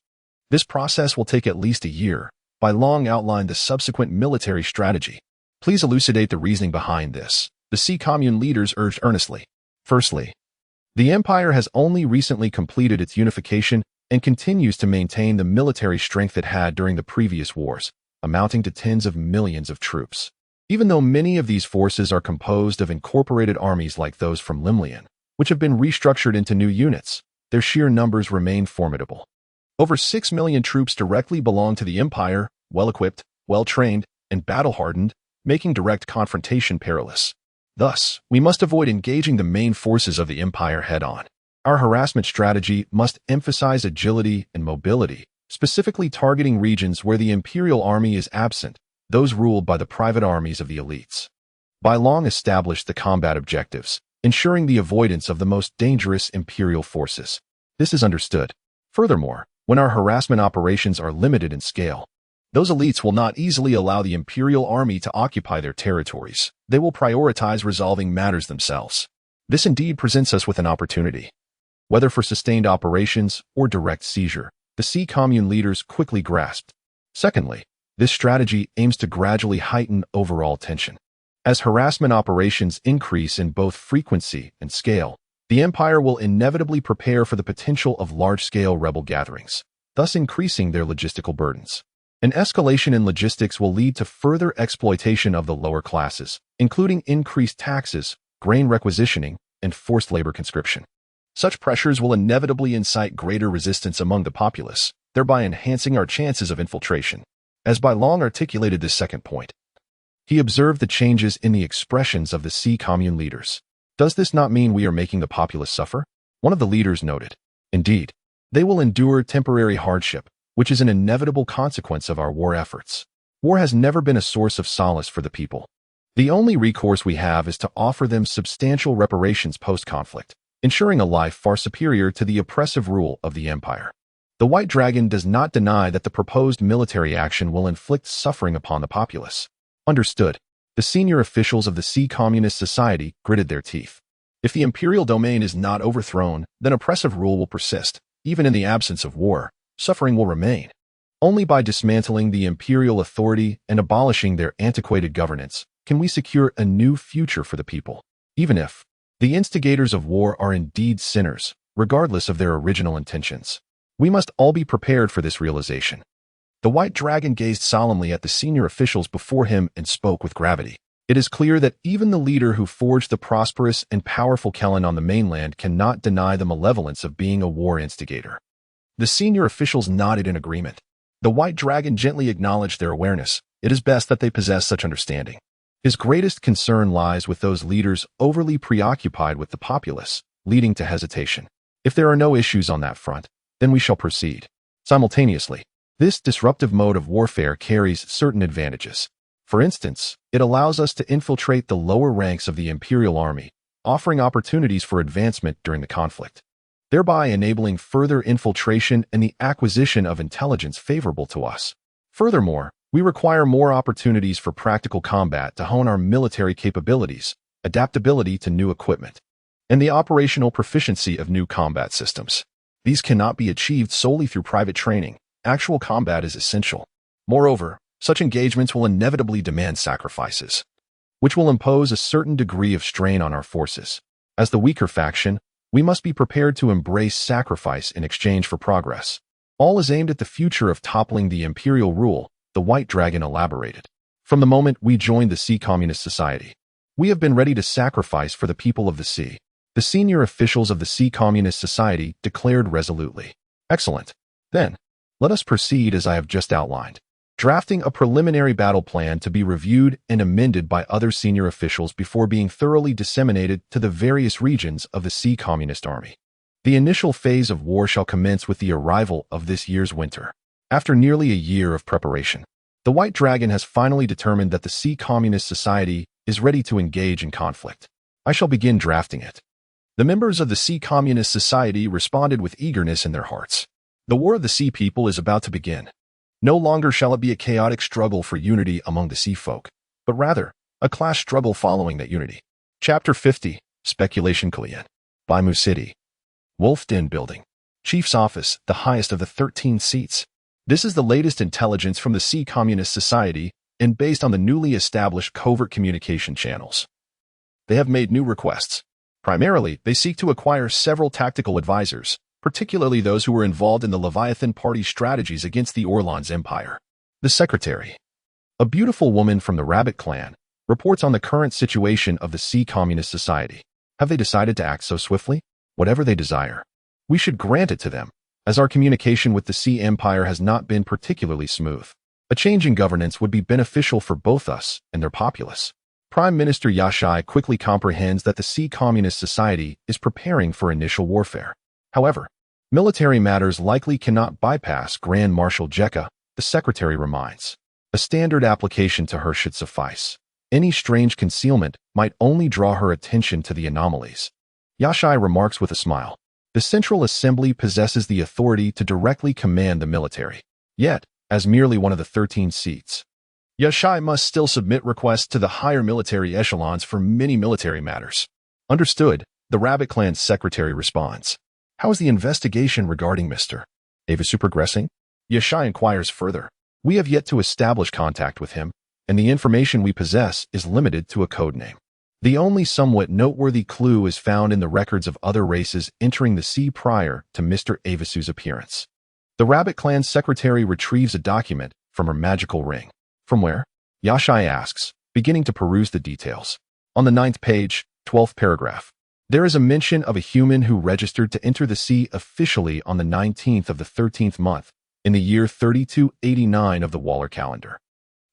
This process will take at least a year. Bai Long outlined the subsequent military strategy. Please elucidate the reasoning behind this, the Sea Commune leaders urged earnestly. Firstly, the Empire has only recently completed its unification and continues to maintain the military strength it had during the previous wars, amounting to tens of millions of troops. Even though many of these forces are composed of incorporated armies like those from Limlian, which have been restructured into new units, their sheer numbers remain formidable. Over 6 million troops directly belong to the Empire, well-equipped, well-trained, and battle-hardened, making direct confrontation perilous. Thus, we must avoid engaging the main forces of the Empire head-on. Our harassment strategy must emphasize agility and mobility, specifically targeting regions where the Imperial Army is absent, those ruled by the private armies of the elites. Bai Long established the combat objectives, ensuring the avoidance of the most dangerous Imperial forces. This is understood. Furthermore, when our harassment operations are limited in scale, those elites will not easily allow the Imperial Army to occupy their territories. They will prioritize resolving matters themselves. This indeed presents us with an opportunity. Whether for sustained operations or direct seizure, the Sea Commune leaders quickly grasped. Secondly, this strategy aims to gradually heighten overall tension. As harassment operations increase in both frequency and scale, the Empire will inevitably prepare for the potential of large-scale rebel gatherings, thus increasing their logistical burdens. An escalation in logistics will lead to further exploitation of the lower classes, including increased taxes, grain requisitioning, and forced labor conscription. Such pressures will inevitably incite greater resistance among the populace, thereby enhancing our chances of infiltration. As Bai Long articulated this second point, he observed the changes in the expressions of the Sea Commune leaders. Does this not mean we are making the populace suffer? One of the leaders noted. Indeed, they will endure temporary hardship, which is an inevitable consequence of our war efforts. War has never been a source of solace for the people. The only recourse we have is to offer them substantial reparations post-conflict, ensuring a life far superior to the oppressive rule of the Empire. The White Dragon does not deny that the proposed military action will inflict suffering upon the populace. Understood. The senior officials of the Sea Communist Society gritted their teeth. If the imperial domain is not overthrown, then oppressive rule will persist. Even in the absence of war, suffering will remain. Only by dismantling the imperial authority and abolishing their antiquated governance can we secure a new future for the people. Even if the instigators of war are indeed sinners, regardless of their original intentions, we must all be prepared for this realization. The white dragon gazed solemnly at the senior officials before him and spoke with gravity. It is clear that even the leader who forged the prosperous and powerful Kellen on the mainland cannot deny the malevolence of being a war instigator. The senior officials nodded in agreement. The white dragon gently acknowledged their awareness. It is best that they possess such understanding. His greatest concern lies with those leaders overly preoccupied with the populace, leading to hesitation. If there are no issues on that front, then we shall proceed. Simultaneously, this disruptive mode of warfare carries certain advantages. For instance, it allows us to infiltrate the lower ranks of the imperial army, offering opportunities for advancement during the conflict, thereby enabling further infiltration and the acquisition of intelligence favorable to us. Furthermore, we require more opportunities for practical combat to hone our military capabilities, adaptability to new equipment, and the operational proficiency of new combat systems. These cannot be achieved solely through private training. Actual combat is essential. Moreover, such engagements will inevitably demand sacrifices, which will impose a certain degree of strain on our forces. As the weaker faction, we must be prepared to embrace sacrifice in exchange for progress. All is aimed at the future of toppling the imperial rule, the white dragon elaborated. From the moment we joined the Sea Communist Society, we have been ready to sacrifice for the people of the sea. The senior officials of the Sea Communist Society declared resolutely. Excellent. Then, let us proceed as I have just outlined, drafting a preliminary battle plan to be reviewed and amended by other senior officials before being thoroughly disseminated to the various regions of the Sea Communist Army. The initial phase of war shall commence with the arrival of this year's winter. After nearly a year of preparation, the White Dragon has finally determined that the Sea Communist Society is ready to engage in conflict. I shall begin drafting it. The members of the Sea Communist Society responded with eagerness in their hearts. The War of the Sea People is about to begin. No longer shall it be a chaotic struggle for unity among the sea folk, but rather a class struggle following that unity. Chapter 50, Speculation Kalian. Baimu City. Wolf Den Building. Chief's Office, the highest of the 13 seats. This is the latest intelligence from the Sea Communist Society and based on the newly established covert communication channels. They have made new requests. Primarily, they seek to acquire several tactical advisors, particularly those who were involved in the Leviathan Party's strategies against the Orlon's empire. The secretary, a beautiful woman from the Rabbit clan, reports on the current situation of the Sea Communist Society. Have they decided to act so swiftly? Whatever they desire, we should grant it to them, as our communication with the Sea Empire has not been particularly smooth. A change in governance would be beneficial for both us and their populace. Prime Minister Yashai quickly comprehends that the Sea Communist Society is preparing for initial warfare. However, military matters likely cannot bypass Grand Marshal Jekka, the secretary reminds. A standard application to her should suffice. Any strange concealment might only draw her attention to the anomalies. Yashai remarks with a smile. The Central Assembly possesses the authority to directly command the military. Yet, as merely one of the 13 seats, Yashai must still submit requests to the higher military echelons for many military matters. Understood, the Rabbit Clan's secretary responds. How is the investigation regarding Mr. Avasu progressing? Yashai inquires further. We have yet to establish contact with him, and the information we possess is limited to a code name. The only somewhat noteworthy clue is found in the records of other races entering the sea prior to Mr. Avasu's appearance. The Rabbit Clan's secretary retrieves a document from her magical ring. From where? Yashai asks, beginning to peruse the details. On the 9th page, 12th paragraph. There is a mention of a human who registered to enter the sea officially on the 19th of the 13th month, in the year 3289 of the Waller calendar.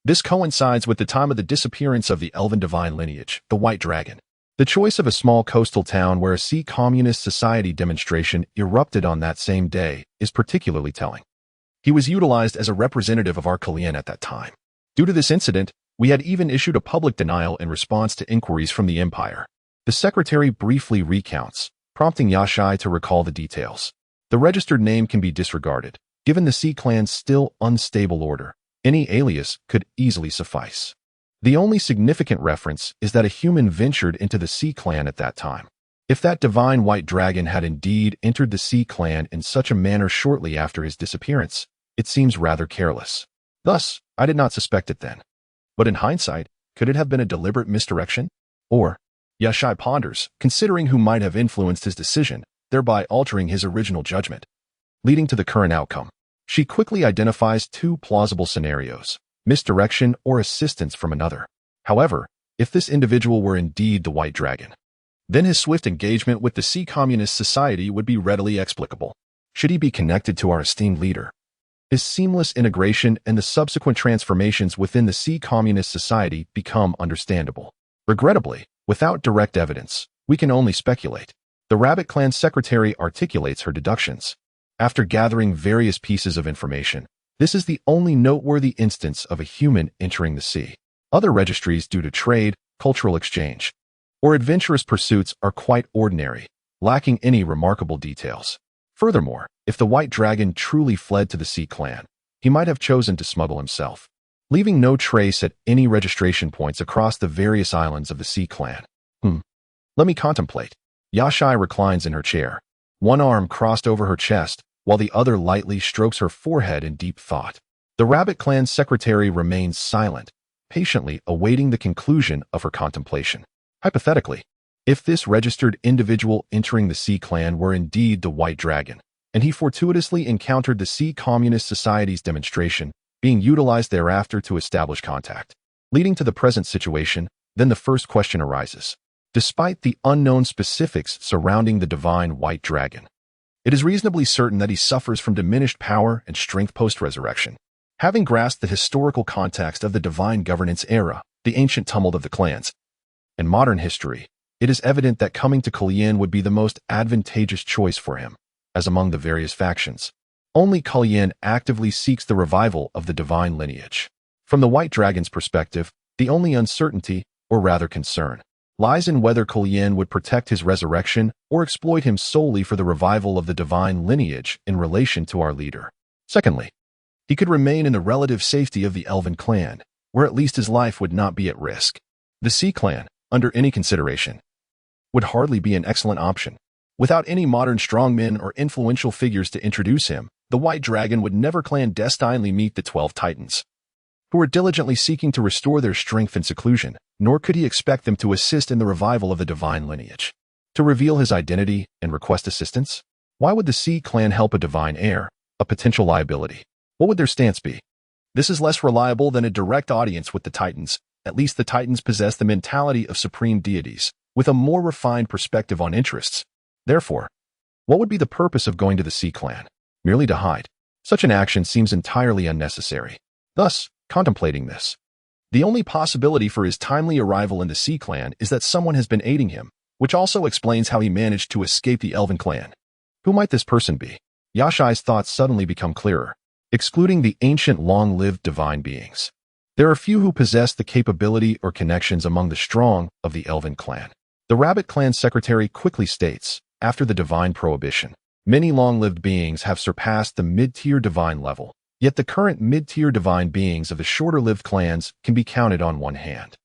This coincides with the time of the disappearance of the elven divine lineage, the White Dragon. The choice of a small coastal town where a Sea Communist Society demonstration erupted on that same day is particularly telling. He was utilized as a representative of our Kalian at that time. Due to this incident, we had even issued a public denial in response to inquiries from the Empire. The secretary briefly recounts, prompting Yashai to recall the details. The registered name can be disregarded. Given the Sea Clan's still unstable order, any alias could easily suffice. The only significant reference is that a human ventured into the Sea Clan at that time. If that divine white dragon had indeed entered the Sea Clan in such a manner shortly after his disappearance, it seems rather careless. Thus, I did not suspect it then. But in hindsight, could it have been a deliberate misdirection? Or, Yashai ponders, considering who might have influenced his decision, thereby altering his original judgment, leading to the current outcome. She quickly identifies two plausible scenarios: misdirection or assistance from another. However, if this individual were indeed the White Dragon, then his swift engagement with the Sea Communist Society would be readily explicable. Should he be connected to our esteemed leader? His seamless integration and the subsequent transformations within the Sea Communist Society become understandable. Regrettably, without direct evidence, we can only speculate. The Rabbit Clan secretary articulates her deductions. After gathering various pieces of information, this is the only noteworthy instance of a human entering the sea. Other registries due to trade, cultural exchange, or adventurous pursuits are quite ordinary, lacking any remarkable details. Furthermore, if the White Dragon truly fled to the Sea Clan, he might have chosen to smuggle himself, leaving no trace at any registration points across the various islands of the Sea Clan. Let me contemplate. Yashai reclines in her chair, one arm crossed over her chest, while the other lightly strokes her forehead in deep thought. The Rabbit Clan secretary remains silent, patiently awaiting the conclusion of her contemplation. Hypothetically, if this registered individual entering the Sea Clan were indeed the White Dragon, and he fortuitously encountered the Sea Communist Society's demonstration, being utilized thereafter to establish contact, leading to the present situation, then the first question arises. Despite the unknown specifics surrounding the divine White Dragon, it is reasonably certain that he suffers from diminished power and strength post-resurrection. Having grasped the historical context of the divine governance era, the ancient tumult of the clans, and modern history, it is evident that coming to Kulien would be the most advantageous choice for him, as among the various factions. Only Kulien actively seeks the revival of the divine lineage. From the White Dragon's perspective, the only uncertainty, or rather concern, lies in whether Kulien would protect his resurrection or exploit him solely for the revival of the divine lineage in relation to our leader. Secondly, he could remain in the relative safety of the Elven clan, where at least his life would not be at risk. The Sea Clan, under any consideration, would hardly be an excellent option. Without any modern strongmen or influential figures to introduce him, the White Dragon would never clandestinely meet the 12 Titans, who were diligently seeking to restore their strength and seclusion, nor could he expect them to assist in the revival of the divine lineage. To reveal his identity and request assistance? Why would the Sea Clan help a divine heir, a potential liability? What would their stance be? This is less reliable than a direct audience with the Titans. At least the Titans possess the mentality of supreme deities, with a more refined perspective on interests. Therefore, what would be the purpose of going to the Sea Clan? Merely to hide. Such an action seems entirely unnecessary. Thus, contemplating this, the only possibility for his timely arrival in the Sea Clan is that someone has been aiding him, which also explains how he managed to escape the Elven clan. Who might this person be? Yashai's thoughts suddenly become clearer. Excluding the ancient long-lived divine beings, there are few who possess the capability or connections among the strong of the Elven clan. The Rabbit Clan secretary quickly states, after the divine prohibition, many long-lived beings have surpassed the mid-tier divine level, yet the current mid-tier divine beings of the shorter-lived clans can be counted on one hand.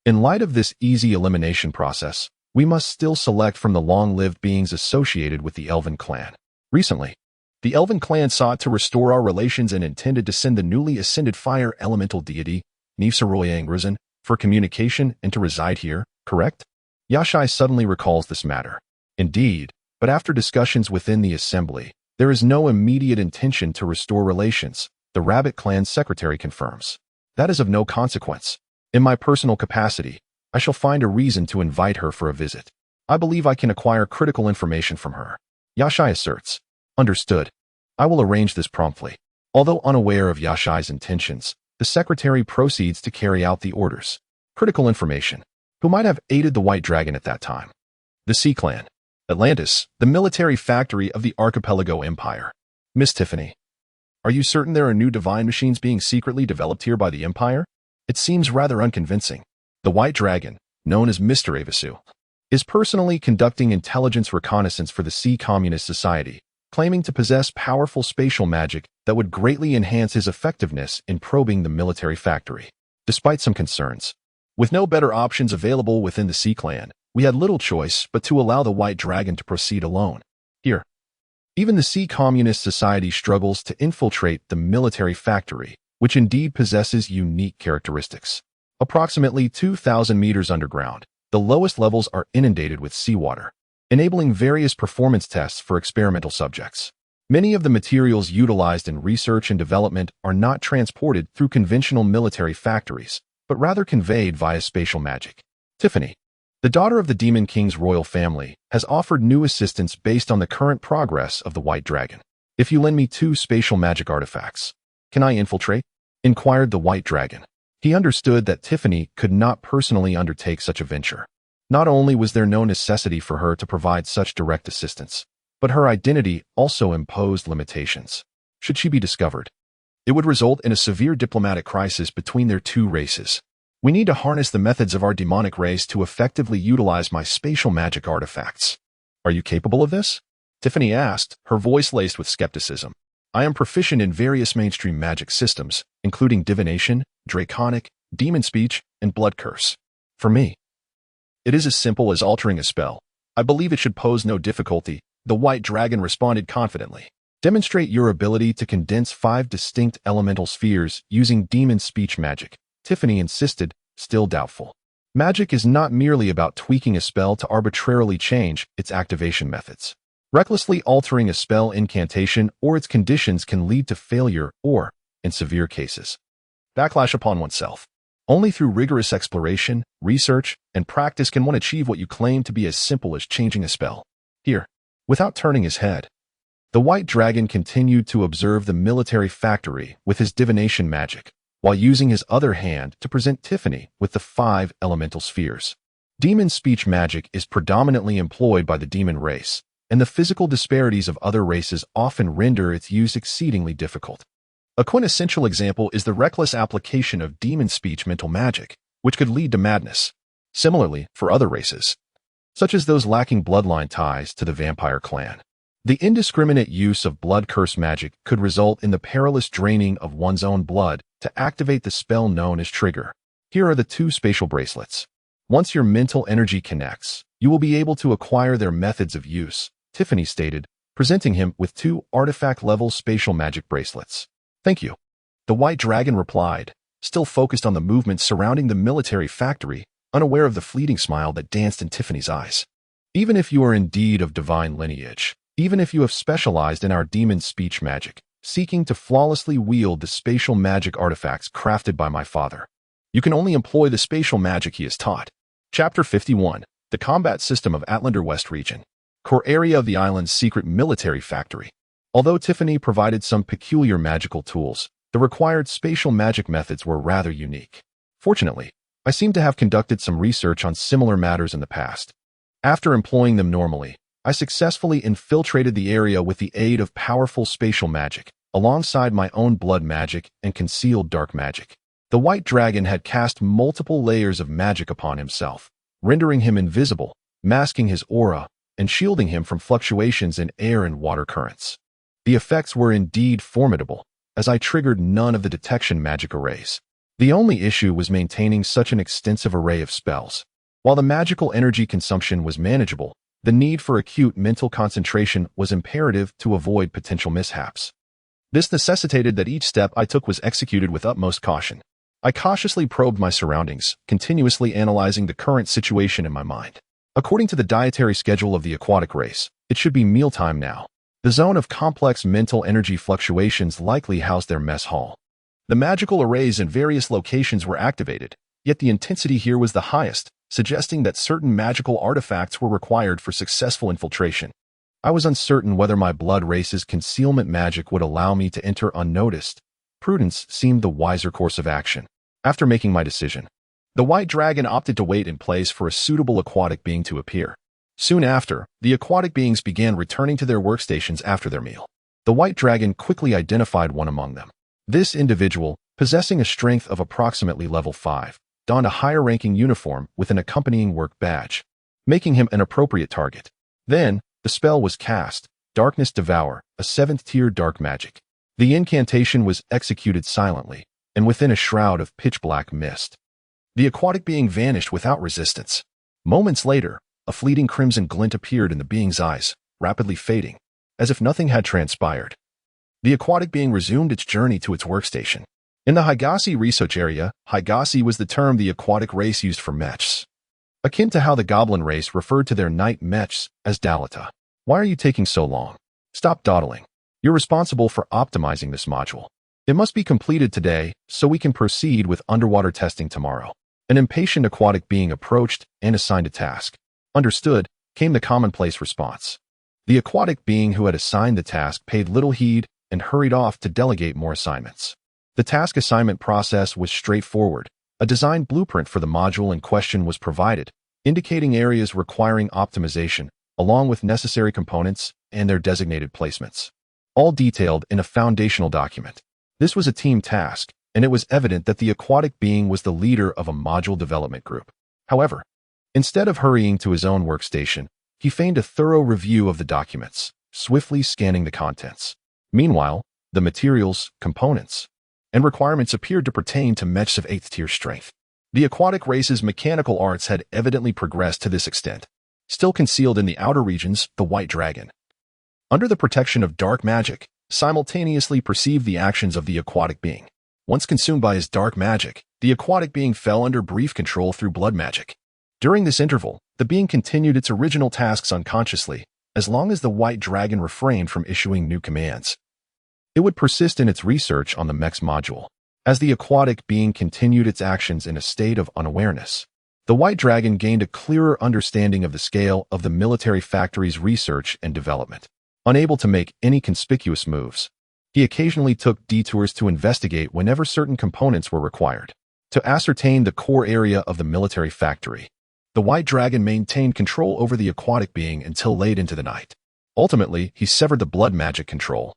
In light of this easy elimination process, we must still select from the long-lived beings associated with the Elven clan. Recently, the Elven clan sought to restore our relations and intended to send the newly ascended fire elemental deity, Nifsaroyang, for communication and to reside here, correct? Yashai suddenly recalls this matter. Indeed, but after discussions within the assembly, there is no immediate intention to restore relations, the Rabbit Clan secretary confirms. That is of no consequence. In my personal capacity, I shall find a reason to invite her for a visit. I believe I can acquire critical information from her. Yashai asserts. Understood. I will arrange this promptly. Although unaware of Yashai's intentions, the secretary proceeds to carry out the orders. Critical information. Who might have aided the White Dragon at that time? The Sea Clan. Atlantis, the military factory of the Archipelago Empire. Miss Tiffany. Are you certain there are new divine machines being secretly developed here by the Empire? It seems rather unconvincing. The White Dragon, known as Mr. Avasu, is personally conducting intelligence reconnaissance for the Sea Communist Society, claiming to possess powerful spatial magic that would greatly enhance his effectiveness in probing the military factory. Despite some concerns, With no better options available within the Sea Clan, we had little choice but to allow the White Dragon to proceed alone. Here, even the Sea Communist Society struggles to infiltrate the military factory, which indeed possesses unique characteristics. Approximately 2,000 meters underground, the lowest levels are inundated with seawater, enabling various performance tests for experimental subjects. Many of the materials utilized in research and development are not transported through conventional military factories, but rather conveyed via spatial magic. Tiffany, the daughter of the Demon King's royal family, has offered new assistance based on the current progress of the White Dragon. If you lend me 2 spatial magic artifacts, can I infiltrate? Inquired the White Dragon. He understood that Tiffany could not personally undertake such a venture. Not only was there no necessity for her to provide such direct assistance, but her identity also imposed limitations. Should she be discovered, it would result in a severe diplomatic crisis between their 2 races. We need to harness the methods of our demonic race to effectively utilize my spatial magic artifacts. Are you capable of this? Tiffany asked, her voice laced with skepticism. I am proficient in various mainstream magic systems, including divination, draconic, demon speech, and blood curse. For me, it is as simple as altering a spell. I believe it should pose no difficulty, the White Dragon responded confidently. Demonstrate your ability to condense 5 distinct elemental spheres using demon speech magic, Tiffany insisted, still doubtful. Magic is not merely about tweaking a spell to arbitrarily change its activation methods. Recklessly altering a spell incantation or its conditions can lead to failure or, in severe cases, backlash upon oneself. Only through rigorous exploration, research, and practice can one achieve what you claim to be as simple as changing a spell. Here, without turning his head, the White Dragon continued to observe the military factory with his divination magic, while using his other hand to present Tiffany with the 5 elemental spheres. Demon speech magic is predominantly employed by the demon race, and the physical disparities of other races often render its use exceedingly difficult. A quintessential example is the reckless application of demon speech mental magic, which could lead to madness. Similarly, for other races, such as those lacking bloodline ties to the vampire clan, the indiscriminate use of blood curse magic could result in the perilous draining of one's own blood to activate the spell known as trigger. Here are the 2 spatial bracelets. Once your mental energy connects, you will be able to acquire their methods of use, Tiffany stated, presenting him with 2 artifact-level spatial magic bracelets. Thank you, the White Dragon replied, still focused on the movements surrounding the military factory, unaware of the fleeting smile that danced in Tiffany's eyes. Even if you are indeed of divine lineage, even if you have specialized in our demon speech magic, seeking to flawlessly wield the spatial magic artifacts crafted by my father, you can only employ the spatial magic he has taught. Chapter 51, The Combat System of Atlander West Region. Core area of the island's secret military factory. Although Tiffany provided some peculiar magical tools, the required spatial magic methods were rather unique. Fortunately, I seem to have conducted some research on similar matters in the past. After employing them normally, I successfully infiltrated the area with the aid of powerful spatial magic, alongside my own blood magic and concealed dark magic. The White Dragon had cast multiple layers of magic upon himself, rendering him invisible, masking his aura, and shielding him from fluctuations in air and water currents. The effects were indeed formidable, as I triggered none of the detection magic arrays. The only issue was maintaining such an extensive array of spells. While the magical energy consumption was manageable, the need for acute mental concentration was imperative to avoid potential mishaps. This necessitated that each step I took was executed with utmost caution. I cautiously probed my surroundings, continuously analyzing the current situation in my mind. According to the dietary schedule of the aquatic race, it should be mealtime now. The zone of complex mental energy fluctuations likely housed their mess hall. The magical arrays in various locations were activated, yet the intensity here was the highest, suggesting that certain magical artifacts were required for successful infiltration. I was uncertain whether my blood race's concealment magic would allow me to enter unnoticed. Prudence seemed the wiser course of action. After making my decision, the White Dragon opted to wait in place for a suitable aquatic being to appear. Soon after, the aquatic beings began returning to their workstations after their meal. The White Dragon quickly identified one among them. This individual, possessing a strength of approximately level 5, donned a higher-ranking uniform with an accompanying work badge, making him an appropriate target. Then, the spell was cast, Darkness Devour, a 7th-tier dark magic. The incantation was executed silently, and within a shroud of pitch-black mist. The aquatic being vanished without resistance. Moments later, a fleeting crimson glint appeared in the being's eyes, rapidly fading, as if nothing had transpired. The aquatic being resumed its journey to its workstation. In the Higazi research area, Higazi was the term the aquatic race used for mechs, akin to how the goblin race referred to their night mechs as Dalata. Why are you taking so long? Stop dawdling. You're responsible for optimizing this module. It must be completed today so we can proceed with underwater testing tomorrow. An impatient aquatic being approached and assigned a task. Understood, came the commonplace response. The aquatic being who had assigned the task paid little heed and hurried off to delegate more assignments. The task assignment process was straightforward. A design blueprint for the module in question was provided, indicating areas requiring optimization, along with necessary components and their designated placements, all detailed in a foundational document. This was a team task, and it was evident that the aquatic being was the leader of a module development group. However, instead of hurrying to his own workstation, he feigned a thorough review of the documents, swiftly scanning the contents. Meanwhile, the materials, components, and requirements appeared to pertain to mechs of 8th tier strength. The aquatic race's mechanical arts had evidently progressed to this extent. Still concealed in the outer regions, the White Dragon, under the protection of dark magic, simultaneously perceived the actions of the aquatic being. Once consumed by his dark magic, the aquatic being fell under brief control through blood magic. During this interval, the being continued its original tasks unconsciously, as long as the White Dragon refrained from issuing new commands. It would persist in its research on the mech's module. As the aquatic being continued its actions in a state of unawareness, the White Dragon gained a clearer understanding of the scale of the military factory's research and development. Unable to make any conspicuous moves, he occasionally took detours to investigate whenever certain components were required. To ascertain the core area of the military factory, the White Dragon maintained control over the aquatic being until late into the night. Ultimately, he severed the blood magic control,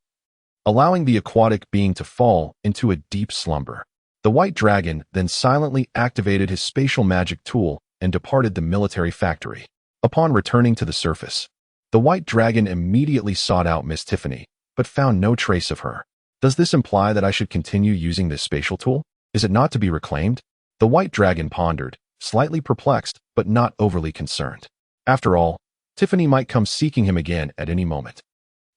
allowing the aquatic being to fall into a deep slumber. The White Dragon then silently activated his spatial magic tool and departed the military factory. Upon returning to the surface, the White Dragon immediately sought out Miss Tiffany, but found no trace of her. Does this imply that I should continue using this spatial tool? Is it not to be reclaimed? The White Dragon pondered, slightly perplexed, but not overly concerned. After all, Tiffany might come seeking him again at any moment,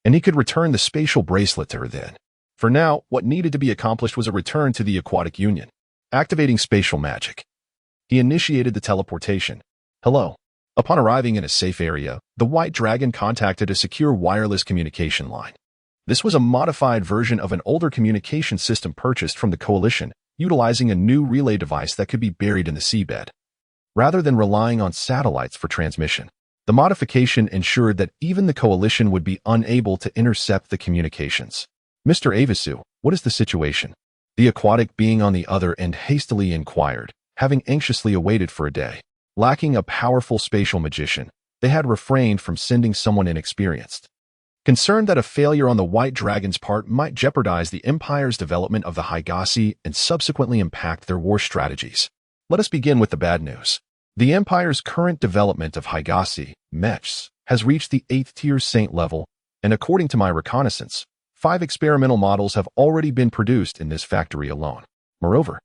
and he could return the spatial bracelet to her then. For now, what needed to be accomplished was a return to the aquatic union. Activating spatial magic, he initiated the teleportation. Hello. Upon arriving in a safe area, the White Dragon contacted a secure wireless communication line. This was a modified version of an older communication system purchased from the Coalition, utilizing a new relay device that could be buried in the seabed, rather than relying on satellites for transmission. The modification ensured that even the Coalition would be unable to intercept the communications. Mr. Avisu, what is the situation? The aquatic being on the other end hastily inquired, having anxiously awaited for a day. Lacking a powerful spatial magician, they had refrained from sending someone inexperienced, concerned that a failure on the White Dragon's part might jeopardize the Empire's development of the Higazi and subsequently impact their war strategies. Let us begin with the bad news. The Empire's current development of Higazi, mechs, has reached the 8th tier saint level, and according to my reconnaissance, 5 experimental models have already been produced in this factory alone. Moreover,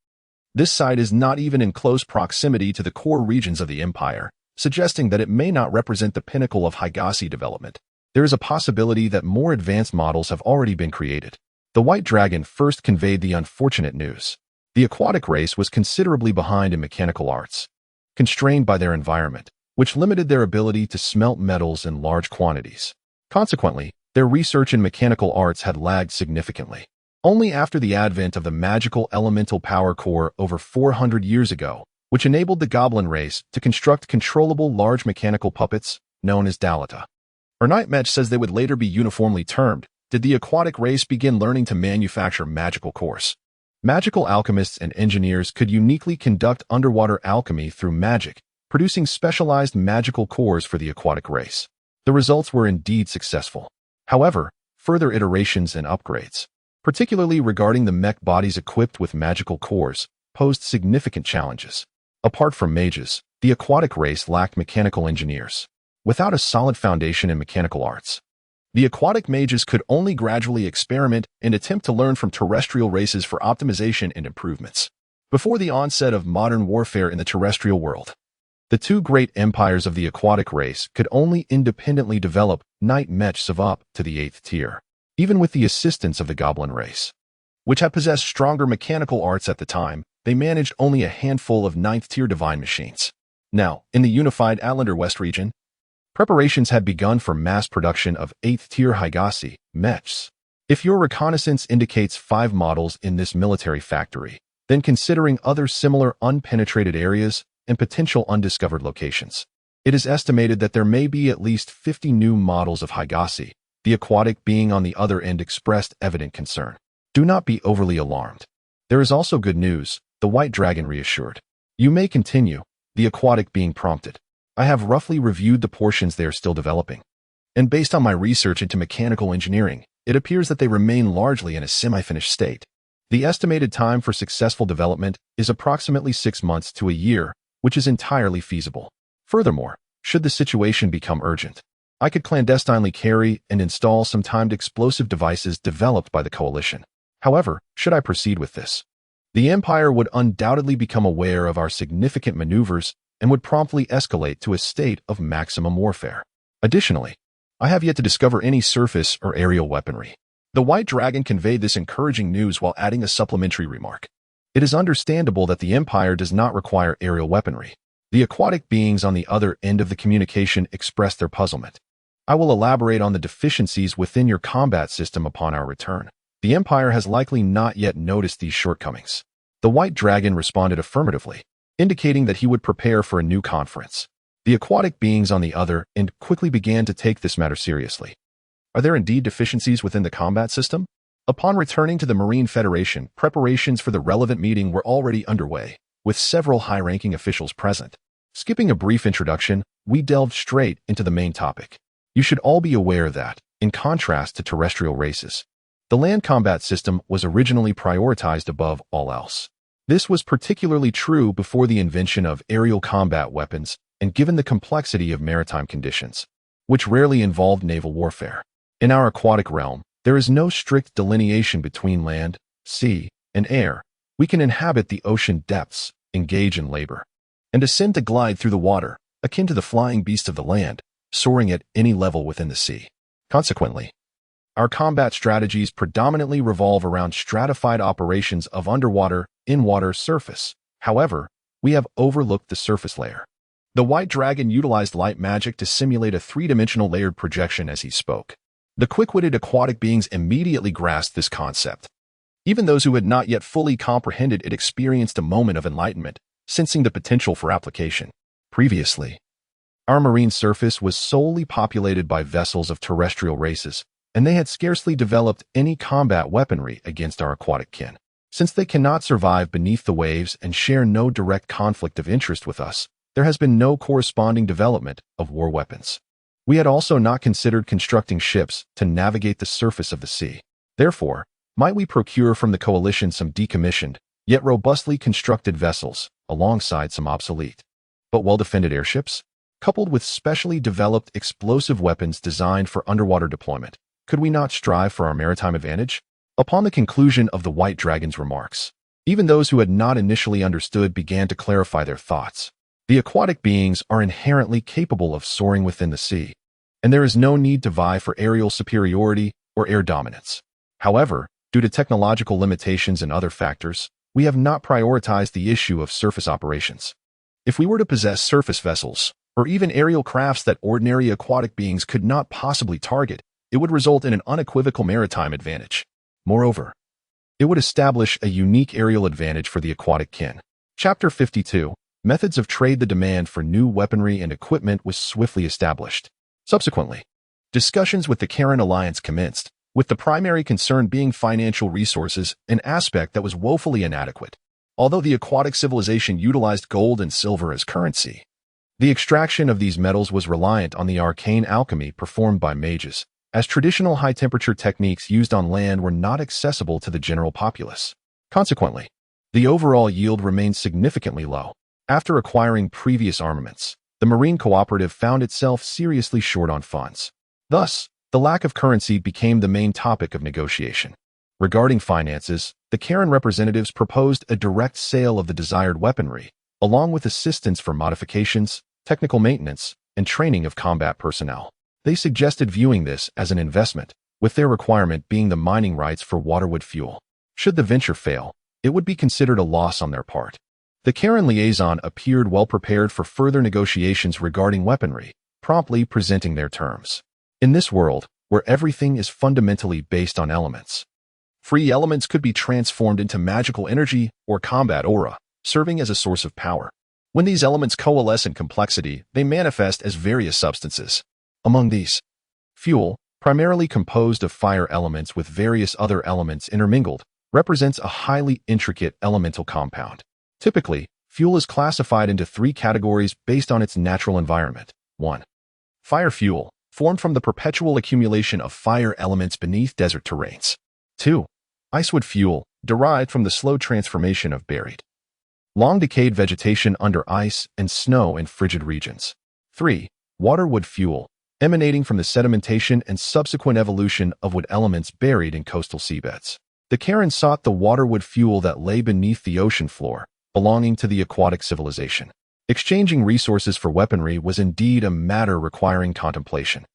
this site is not even in close proximity to the core regions of the Empire, suggesting that it may not represent the pinnacle of Higazi development. There is a possibility that more advanced models have already been created. The White Dragon first conveyed the unfortunate news. The aquatic race was considerably behind in mechanical arts, constrained by their environment, which limited their ability to smelt metals in large quantities. Consequently, their research in mechanical arts had lagged significantly. Only after the advent of the magical elemental power core over 400 years ago, which enabled the goblin race to construct controllable large mechanical puppets known as Dalata, or Nightmatch says they would later be uniformly termed, did the aquatic race begin learning to manufacture magical cores. Magical alchemists and engineers could uniquely conduct underwater alchemy through magic, producing specialized magical cores for the aquatic race. The results were indeed successful. However, further iterations and upgrades, particularly regarding the mech bodies equipped with magical cores, posed significant challenges. Apart from mages, the aquatic race lacked mechanical engineers. Without a solid foundation in mechanical arts, the aquatic mages could only gradually experiment and attempt to learn from terrestrial races for optimization and improvements. Before the onset of modern warfare in the terrestrial world, the two great empires of the aquatic race could only independently develop knight mechs of up to the 8th tier, even with the assistance of the goblin race, which had possessed stronger mechanical arts at the time. They managed only a handful of 9th tier divine machines. Now, in the unified Outlander West region, preparations had begun for mass production of 8th tier Higashi mechs. If your reconnaissance indicates 5 models in this military factory, then considering other similar unpenetrated areas and potential undiscovered locations, it is estimated that there may be at least 50 new models of Higashi. The aquatic being on the other end expressed evident concern. Do not be overly alarmed. There is also good news, the white dragon reassured. You may continue, the aquatic being prompted. I have roughly reviewed the portions they are still developing, and based on my research into mechanical engineering, it appears that they remain largely in a semi-finished state. The estimated time for successful development is approximately 6 months to a year, which is entirely feasible. Furthermore, should the situation become urgent, I could clandestinely carry and install some timed explosive devices developed by the coalition. However, should I proceed with this, the Empire would undoubtedly become aware of our significant maneuvers and would promptly escalate to a state of maximum warfare. Additionally, I have yet to discover any surface or aerial weaponry. The White Dragon conveyed this encouraging news while adding a supplementary remark. It is understandable that the Empire does not require aerial weaponry. The aquatic beings on the other end of the communication expressed their puzzlement. I will elaborate on the deficiencies within your combat system upon our return. The Empire has likely not yet noticed these shortcomings. The White Dragon responded affirmatively, indicating that he would prepare for a new conference. The aquatic beings on the other end quickly began to take this matter seriously. Are there indeed deficiencies within the combat system? Upon returning to the Marine Federation, preparations for the relevant meeting were already underway, with several high-ranking officials present. Skipping a brief introduction, we delved straight into the main topic. You should all be aware that, in contrast to terrestrial races, the land combat system was originally prioritized above all else. This was particularly true before the invention of aerial combat weapons and given the complexity of maritime conditions, which rarely involved naval warfare. In our aquatic realm, there is no strict delineation between land, sea, and air. We can inhabit the ocean depths, engage in labor, and ascend to glide through the water, akin to the flying beasts of the land, soaring at any level within the sea. Consequently, our combat strategies predominantly revolve around stratified operations of underwater, in-water, surface. However, we have overlooked the surface layer. The White Dragon utilized light magic to simulate a 3-dimensional layered projection as he spoke. The quick-witted aquatic beings immediately grasped this concept. Even those who had not yet fully comprehended it experienced a moment of enlightenment, sensing the potential for application. Previously, our marine surface was solely populated by vessels of terrestrial races, and they had scarcely developed any combat weaponry against our aquatic kin. Since they cannot survive beneath the waves and share no direct conflict of interest with us, there has been no corresponding development of war weapons. We had also not considered constructing ships to navigate the surface of the sea. Therefore, might we procure from the coalition some decommissioned, yet robustly constructed vessels, alongside some obsolete, but well-defended airships? Coupled with specially developed explosive weapons designed for underwater deployment, could we not strive for our maritime advantage? Upon the conclusion of the White Dragon's remarks, even those who had not initially understood began to clarify their thoughts. The aquatic beings are inherently capable of soaring within the sea, and there is no need to vie for aerial superiority or air dominance. However, due to technological limitations and other factors, we have not prioritized the issue of surface operations. If we were to possess surface vessels, or even aerial crafts that ordinary aquatic beings could not possibly target, it would result in an unequivocal maritime advantage. Moreover, it would establish a unique aerial advantage for the aquatic kin. Chapter 52, Methods of Trade. The demand for new weaponry and equipment was swiftly established. Subsequently, discussions with the Karen Alliance commenced, with the primary concern being financial resources, an aspect that was woefully inadequate. Although the aquatic civilization utilized gold and silver as currency, the extraction of these metals was reliant on the arcane alchemy performed by mages, as traditional high-temperature techniques used on land were not accessible to the general populace. Consequently, the overall yield remained significantly low. After acquiring previous armaments, the Marine Cooperative found itself seriously short on funds. Thus, the lack of currency became the main topic of negotiation. Regarding finances, the Karen representatives proposed a direct sale of the desired weaponry, along with assistance for modifications, technical maintenance, and training of combat personnel. They suggested viewing this as an investment, with their requirement being the mining rights for waterwood fuel. Should the venture fail, it would be considered a loss on their part. The Karen liaison appeared well prepared for further negotiations regarding weaponry, promptly presenting their terms. In this world, where everything is fundamentally based on elements, free elements could be transformed into magical energy or combat aura, serving as a source of power. When these elements coalesce in complexity, they manifest as various substances. Among these, fuel, primarily composed of fire elements with various other elements intermingled, represents a highly intricate elemental compound. Typically, fuel is classified into three categories based on its natural environment. 1. Fire fuel, formed from the perpetual accumulation of fire elements beneath desert terrains. 2. Icewood fuel, derived from the slow transformation of buried, long-decayed vegetation under ice and snow in frigid regions. 3. Waterwood fuel, emanating from the sedimentation and subsequent evolution of wood elements buried in coastal seabeds. The Karen sought the waterwood fuel that lay beneath the ocean floor, belonging to the aquatic civilization. Exchanging resources for weaponry was indeed a matter requiring contemplation.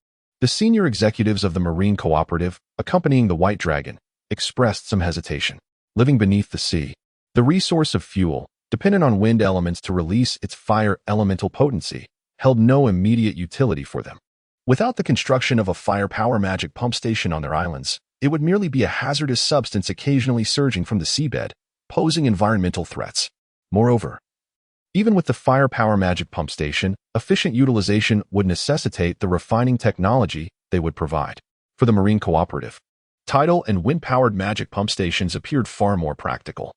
The senior executives of the Marine Cooperative, accompanying the White Dragon, expressed some hesitation. Living beneath the sea, the resource of fuel, dependent on wind elements to release its fire elemental potency, held no immediate utility for them. Without the construction of a fire power magic pump station on their islands, it would merely be a hazardous substance occasionally surging from the seabed, posing environmental threats. Moreover, even with the fire power magic pump station, efficient utilization would necessitate the refining technology they would provide. For the Marine Cooperative, tidal and wind-powered magic pump stations appeared far more practical.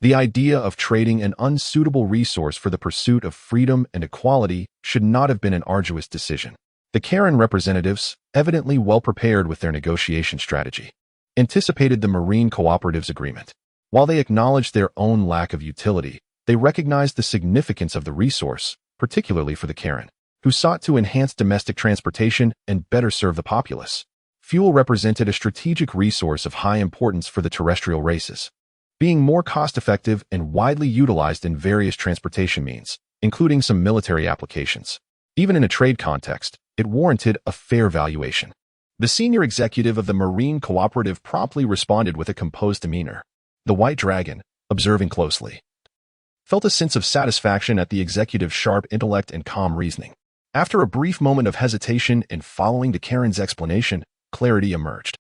The idea of trading an unsuitable resource for the pursuit of freedom and equality should not have been an arduous decision. The Karen representatives, evidently well prepared with their negotiation strategy, anticipated the Marine Cooperative's agreement. While they acknowledged their own lack of utility, they recognized the significance of the resource, particularly for the Karen, who sought to enhance domestic transportation and better serve the populace. Fuel represented a strategic resource of high importance for the terrestrial races, being more cost-effective and widely utilized in various transportation means, including some military applications. Even in a trade context, it warranted a fair valuation. The senior executive of the Marine Cooperative promptly responded with a composed demeanor. The White Dragon, observing closely, felt a sense of satisfaction at the executive's sharp intellect and calm reasoning. After a brief moment of hesitation and following the Karen's explanation, clarity emerged.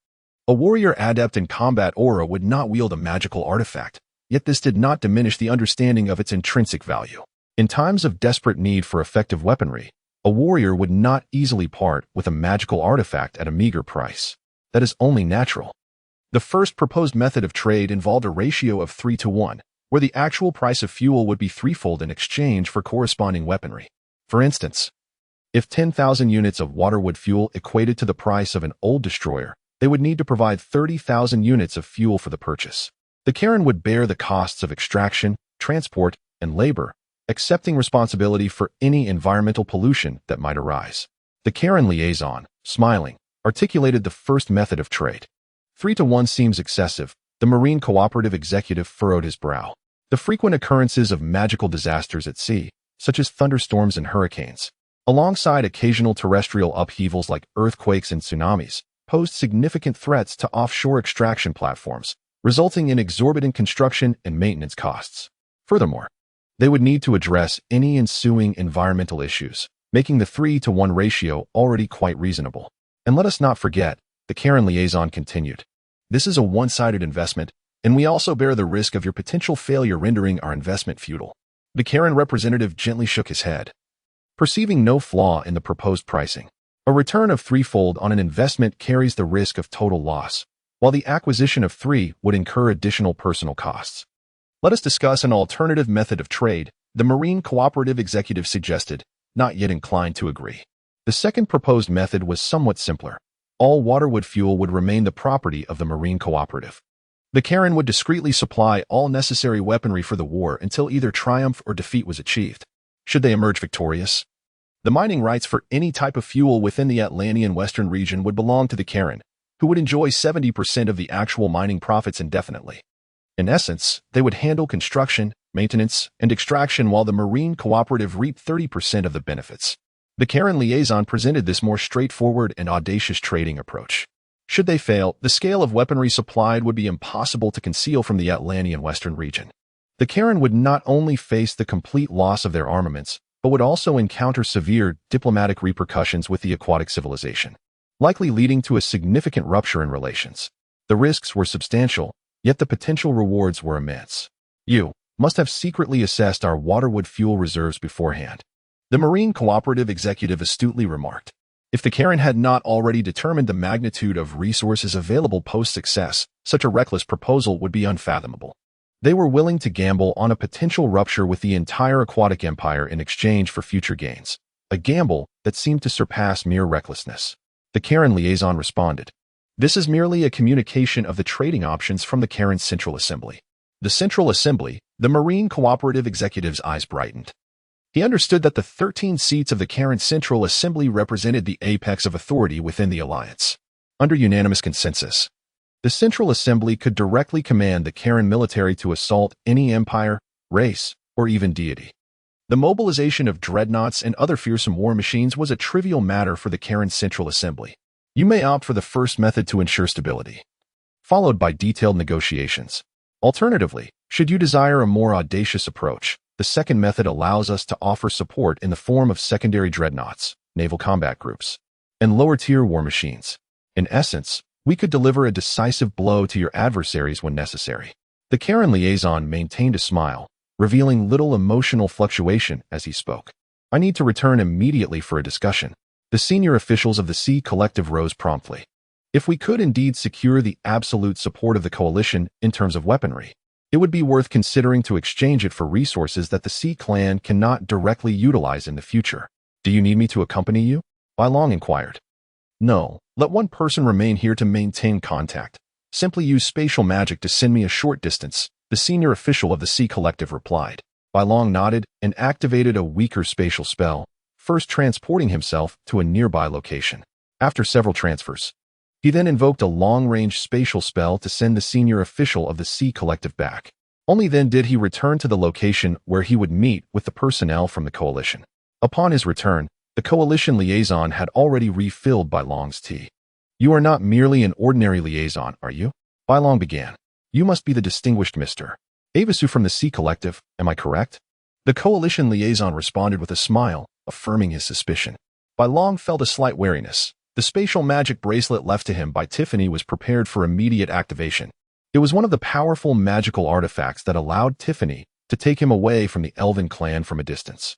A warrior adept in combat aura would not wield a magical artifact, yet this did not diminish the understanding of its intrinsic value. In times of desperate need for effective weaponry, a warrior would not easily part with a magical artifact at a meager price. That is only natural. The first proposed method of trade involved a ratio of 3-to-1, where the actual price of fuel would be threefold in exchange for corresponding weaponry. For instance, if 10,000 units of waterwood fuel equated to the price of an old destroyer, they would need to provide 30,000 units of fuel for the purchase. The Karen would bear the costs of extraction, transport, and labor, accepting responsibility for any environmental pollution that might arise. The Karen liaison, smiling, articulated the first method of trade. 3-to-1 seems excessive. The Marine Cooperative executive furrowed his brow. The frequent occurrences of magical disasters at sea, such as thunderstorms and hurricanes, alongside occasional terrestrial upheavals like earthquakes and tsunamis, posed significant threats to offshore extraction platforms, resulting in exorbitant construction and maintenance costs. Furthermore, they would need to address any ensuing environmental issues, making the 3-to-1 ratio already quite reasonable. And let us not forget, the Karen liaison continued, this is a one-sided investment, and we also bear the risk of your potential failure rendering our investment futile. The Karen representative gently shook his head, perceiving no flaw in the proposed pricing. A return of threefold on an investment carries the risk of total loss, while the acquisition of 3 would incur additional personal costs. Let us discuss an alternative method of trade, the Marine Cooperative executive suggested, not yet inclined to agree. The second proposed method was somewhat simpler. All waterwood fuel would remain the property of the Marine Cooperative. The Karen would discreetly supply all necessary weaponry for the war until either triumph or defeat was achieved. Should they emerge victorious, the mining rights for any type of fuel within the Atlantean Western region would belong to the Karen, who who would enjoy 70% of the actual mining profits indefinitely. In essence, they would handle construction, maintenance, and extraction while the Marine Cooperative reaped 30% of the benefits. The Karen liaison presented this more straightforward and audacious trading approach. Should they fail, the scale of weaponry supplied would be impossible to conceal from the Atlantean Western region. The Karen would not only face the complete loss of their armaments, but would also encounter severe diplomatic repercussions with the aquatic civilization, likely leading to a significant rupture in relations. The risks were substantial, yet the potential rewards were immense. You must have secretly assessed our waterwood fuel reserves beforehand, the Marine Cooperative executive astutely remarked. If the Karen had not already determined the magnitude of resources available post-success, such a reckless proposal would be unfathomable. They were willing to gamble on a potential rupture with the entire aquatic empire in exchange for future gains, a gamble that seemed to surpass mere recklessness. The Karen liaison responded. This is merely a communication of the trading options from the Karen Central Assembly. The Central Assembly, the Marine Cooperative executive's eyes brightened. He understood that the 13 seats of the Karen Central Assembly represented the apex of authority within the alliance. Under unanimous consensus, the Central Assembly could directly command the Karen military to assault any empire, race, or even deity. The mobilization of dreadnoughts and other fearsome war machines was a trivial matter for the Karen Central Assembly. You may opt for the first method to ensure stability, followed by detailed negotiations. Alternatively, should you desire a more audacious approach, the second method allows us to offer support in the form of secondary dreadnoughts, naval combat groups, and lower-tier war machines. In essence, we could deliver a decisive blow to your adversaries when necessary. The Karen liaison maintained a smile, revealing little emotional fluctuation as he spoke. I need to return immediately for a discussion. The senior officials of the Sea Collective rose promptly. If we could indeed secure the absolute support of the coalition in terms of weaponry, it would be worth considering to exchange it for resources that the Sea Clan cannot directly utilize in the future. Do you need me to accompany you? Bai Long inquired. No, let one person remain here to maintain contact. Simply use spatial magic to send me a short distance, the senior official of the Sea Collective replied. Bai Long nodded and activated a weaker spatial spell, first transporting himself to a nearby location. After several transfers, he then invoked a long-range spatial spell to send the senior official of the Sea Collective back. Only then did he return to the location where he would meet with the personnel from the coalition. Upon his return, the coalition liaison had already refilled Bai Long's tea. You are not merely an ordinary liaison, are you? Bai Long began. You must be the distinguished Mr. Avisu from the Sea Collective, am I correct? The coalition liaison responded with a smile, affirming his suspicion. Bai Long felt a slight wariness. The spatial magic bracelet left to him by Tiffany was prepared for immediate activation. It was one of the powerful magical artifacts that allowed Tiffany to take him away from the Elven clan from a distance.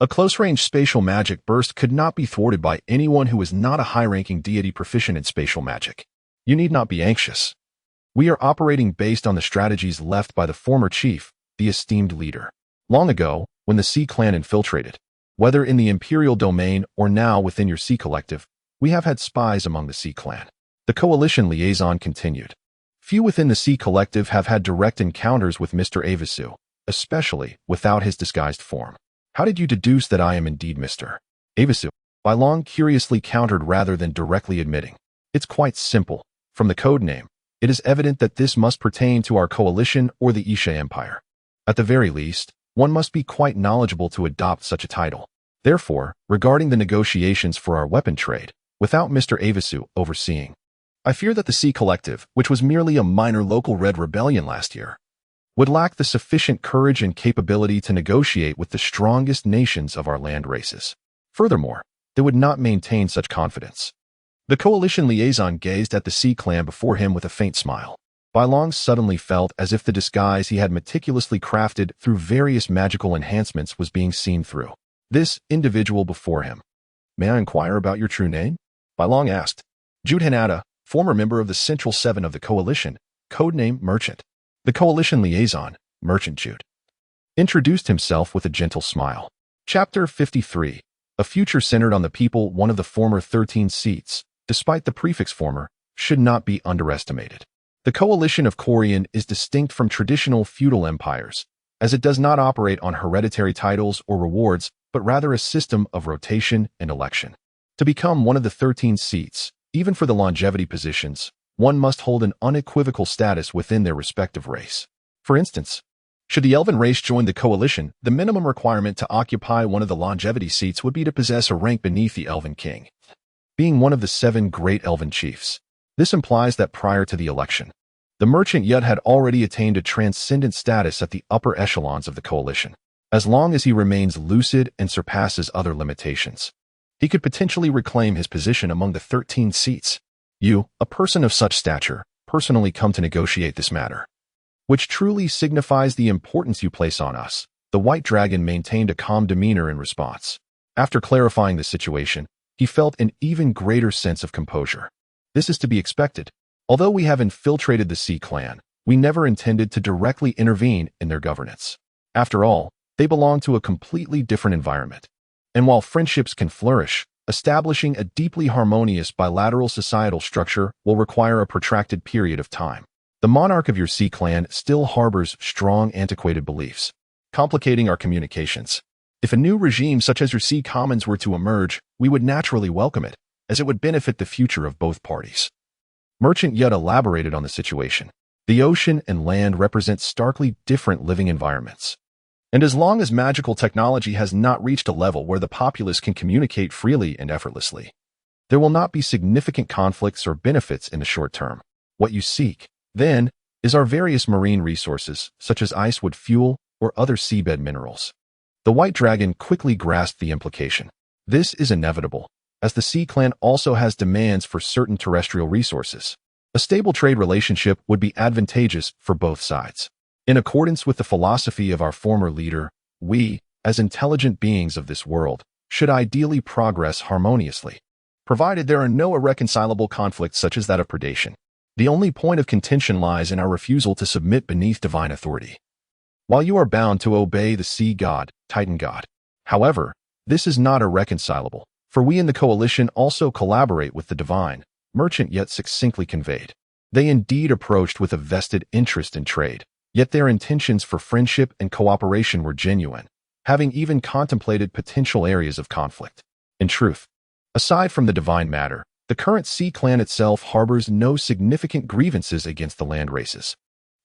A close-range spatial magic burst could not be thwarted by anyone who was not a high-ranking deity proficient in spatial magic. You need not be anxious. We are operating based on the strategies left by the former chief, the esteemed leader. Long ago, when the Sea Clan infiltrated, whether in the Imperial domain or now within your Sea Collective, we have had spies among the Sea Clan. The coalition liaison continued. Few within the Sea Collective have had direct encounters with Mr. Avisu, especially without his disguised form. How did you deduce that I am indeed Mr. Avisu? Bai Long curiously countered rather than directly admitting. It's quite simple. From the code name, it is evident that this must pertain to our coalition or the Isha Empire. At the very least, one must be quite knowledgeable to adopt such a title. Therefore, regarding the negotiations for our weapon trade, without Mr. Avisu overseeing, I fear that the Sea Collective, which was merely a minor local red rebellion last year, would lack the sufficient courage and capability to negotiate with the strongest nations of our land races. Furthermore, they would not maintain such confidence. The coalition liaison gazed at the Sea Clan before him with a faint smile. Bai Long suddenly felt as if the disguise he had meticulously crafted through various magical enhancements was being seen through this individual before him. May I inquire about your true name? Bai Long asked. Jude Hanada, former member of the Central Seven of the Coalition, codename Merchant. The coalition liaison, Merchant Jude, introduced himself with a gentle smile. Chapter 53. A future centered on the people. One of the former 13 seats, despite the prefix former, should not be underestimated. The coalition of Corian is distinct from traditional feudal empires, as it does not operate on hereditary titles or rewards, but rather a system of rotation and election. To become one of the 13 seats, Even for the longevity positions, one must hold an unequivocal status within their respective race. For instance, should the Elven race join the coalition, the minimum requirement to occupy one of the longevity seats would be to possess a rank beneath the Elven King, being one of the 7 great Elven chiefs. This implies that prior to the election, the merchant Yut had already attained a transcendent status at the upper echelons of the coalition. As long as he remains lucid and surpasses other limitations, he could potentially reclaim his position among the 13 seats. You, a person of such stature, personally come to negotiate this matter, which truly signifies the importance you place on us. The white dragon maintained a calm demeanor in response. After clarifying the situation, he felt an even greater sense of composure. This is to be expected. Although we have infiltrated the Sea Clan, we never intended to directly intervene in their governance. After all, they belong to a completely different environment. And while friendships can flourish, establishing a deeply harmonious bilateral societal structure will require a protracted period of time. The monarch of your Sea Clan still harbors strong antiquated beliefs, complicating our communications. If a new regime such as your Sea Commons were to emerge, we would naturally welcome it, as it would benefit the future of both parties. Merchant Yut elaborated on the situation. The ocean and land represent starkly different living environments. And as long as magical technology has not reached a level where the populace can communicate freely and effortlessly, there will not be significant conflicts or benefits in the short term. What you seek, then, is our various marine resources, such as icewood fuel or other seabed minerals. The white dragon quickly grasped the implication. This is inevitable, as the Sea Clan also has demands for certain terrestrial resources. A stable trade relationship would be advantageous for both sides. In accordance with the philosophy of our former leader, we, as intelligent beings of this world, should ideally progress harmoniously, provided there are no irreconcilable conflicts such as that of predation. The only point of contention lies in our refusal to submit beneath divine authority. While you are bound to obey the sea god, Titan god. However, this is not irreconcilable, for we in the coalition also collaborate with the divine, merchant Yut succinctly conveyed. They indeed approached with a vested interest in trade, yet their intentions for friendship and cooperation were genuine, having even contemplated potential areas of conflict. In truth, aside from the divine matter, the current Sea Clan itself harbors no significant grievances against the land races.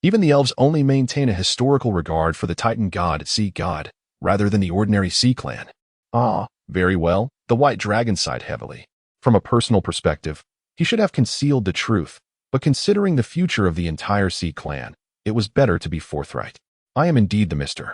Even the elves only maintain a historical regard for the Titan god, sea god, rather than the ordinary Sea Clan. Ah, very well, the white dragon sighed heavily. From a personal perspective, he should have concealed the truth, but considering the future of the entire Sea Clan, it was better to be forthright. I am indeed the Mr.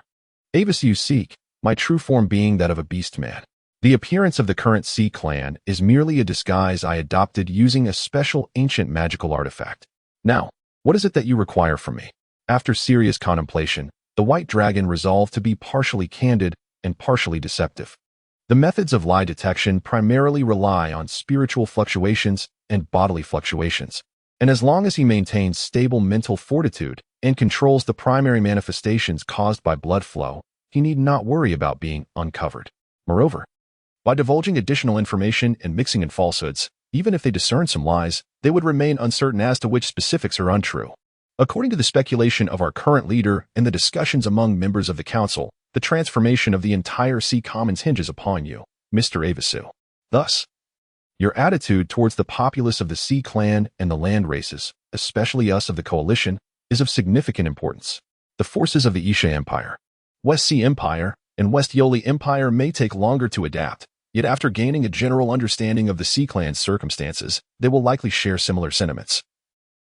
Avis you seek, my true form being that of a beast man. The appearance of the current Sea Clan is merely a disguise I adopted using a special ancient magical artifact. Now, what is it that you require from me? After serious contemplation, the white dragon resolved to be partially candid and partially deceptive. The methods of lie detection primarily rely on spiritual fluctuations and bodily fluctuations, and as long as he maintains stable mental fortitude and controls the primary manifestations caused by blood flow, he need not worry about being uncovered. Moreover, by divulging additional information and mixing in falsehoods, even if they discern some lies, they would remain uncertain as to which specifics are untrue. According to the speculation of our current leader and the discussions among members of the council, the transformation of the entire Sea Commons hinges upon you, Mr. Avisu. Thus, your attitude towards the populace of the Sea Clan and the land races, especially us of the coalition, is of significant importance. The forces of the Isha Empire, West Sea Empire, and West Yoli Empire may take longer to adapt, yet after gaining a general understanding of the Sea Clan's circumstances, they will likely share similar sentiments.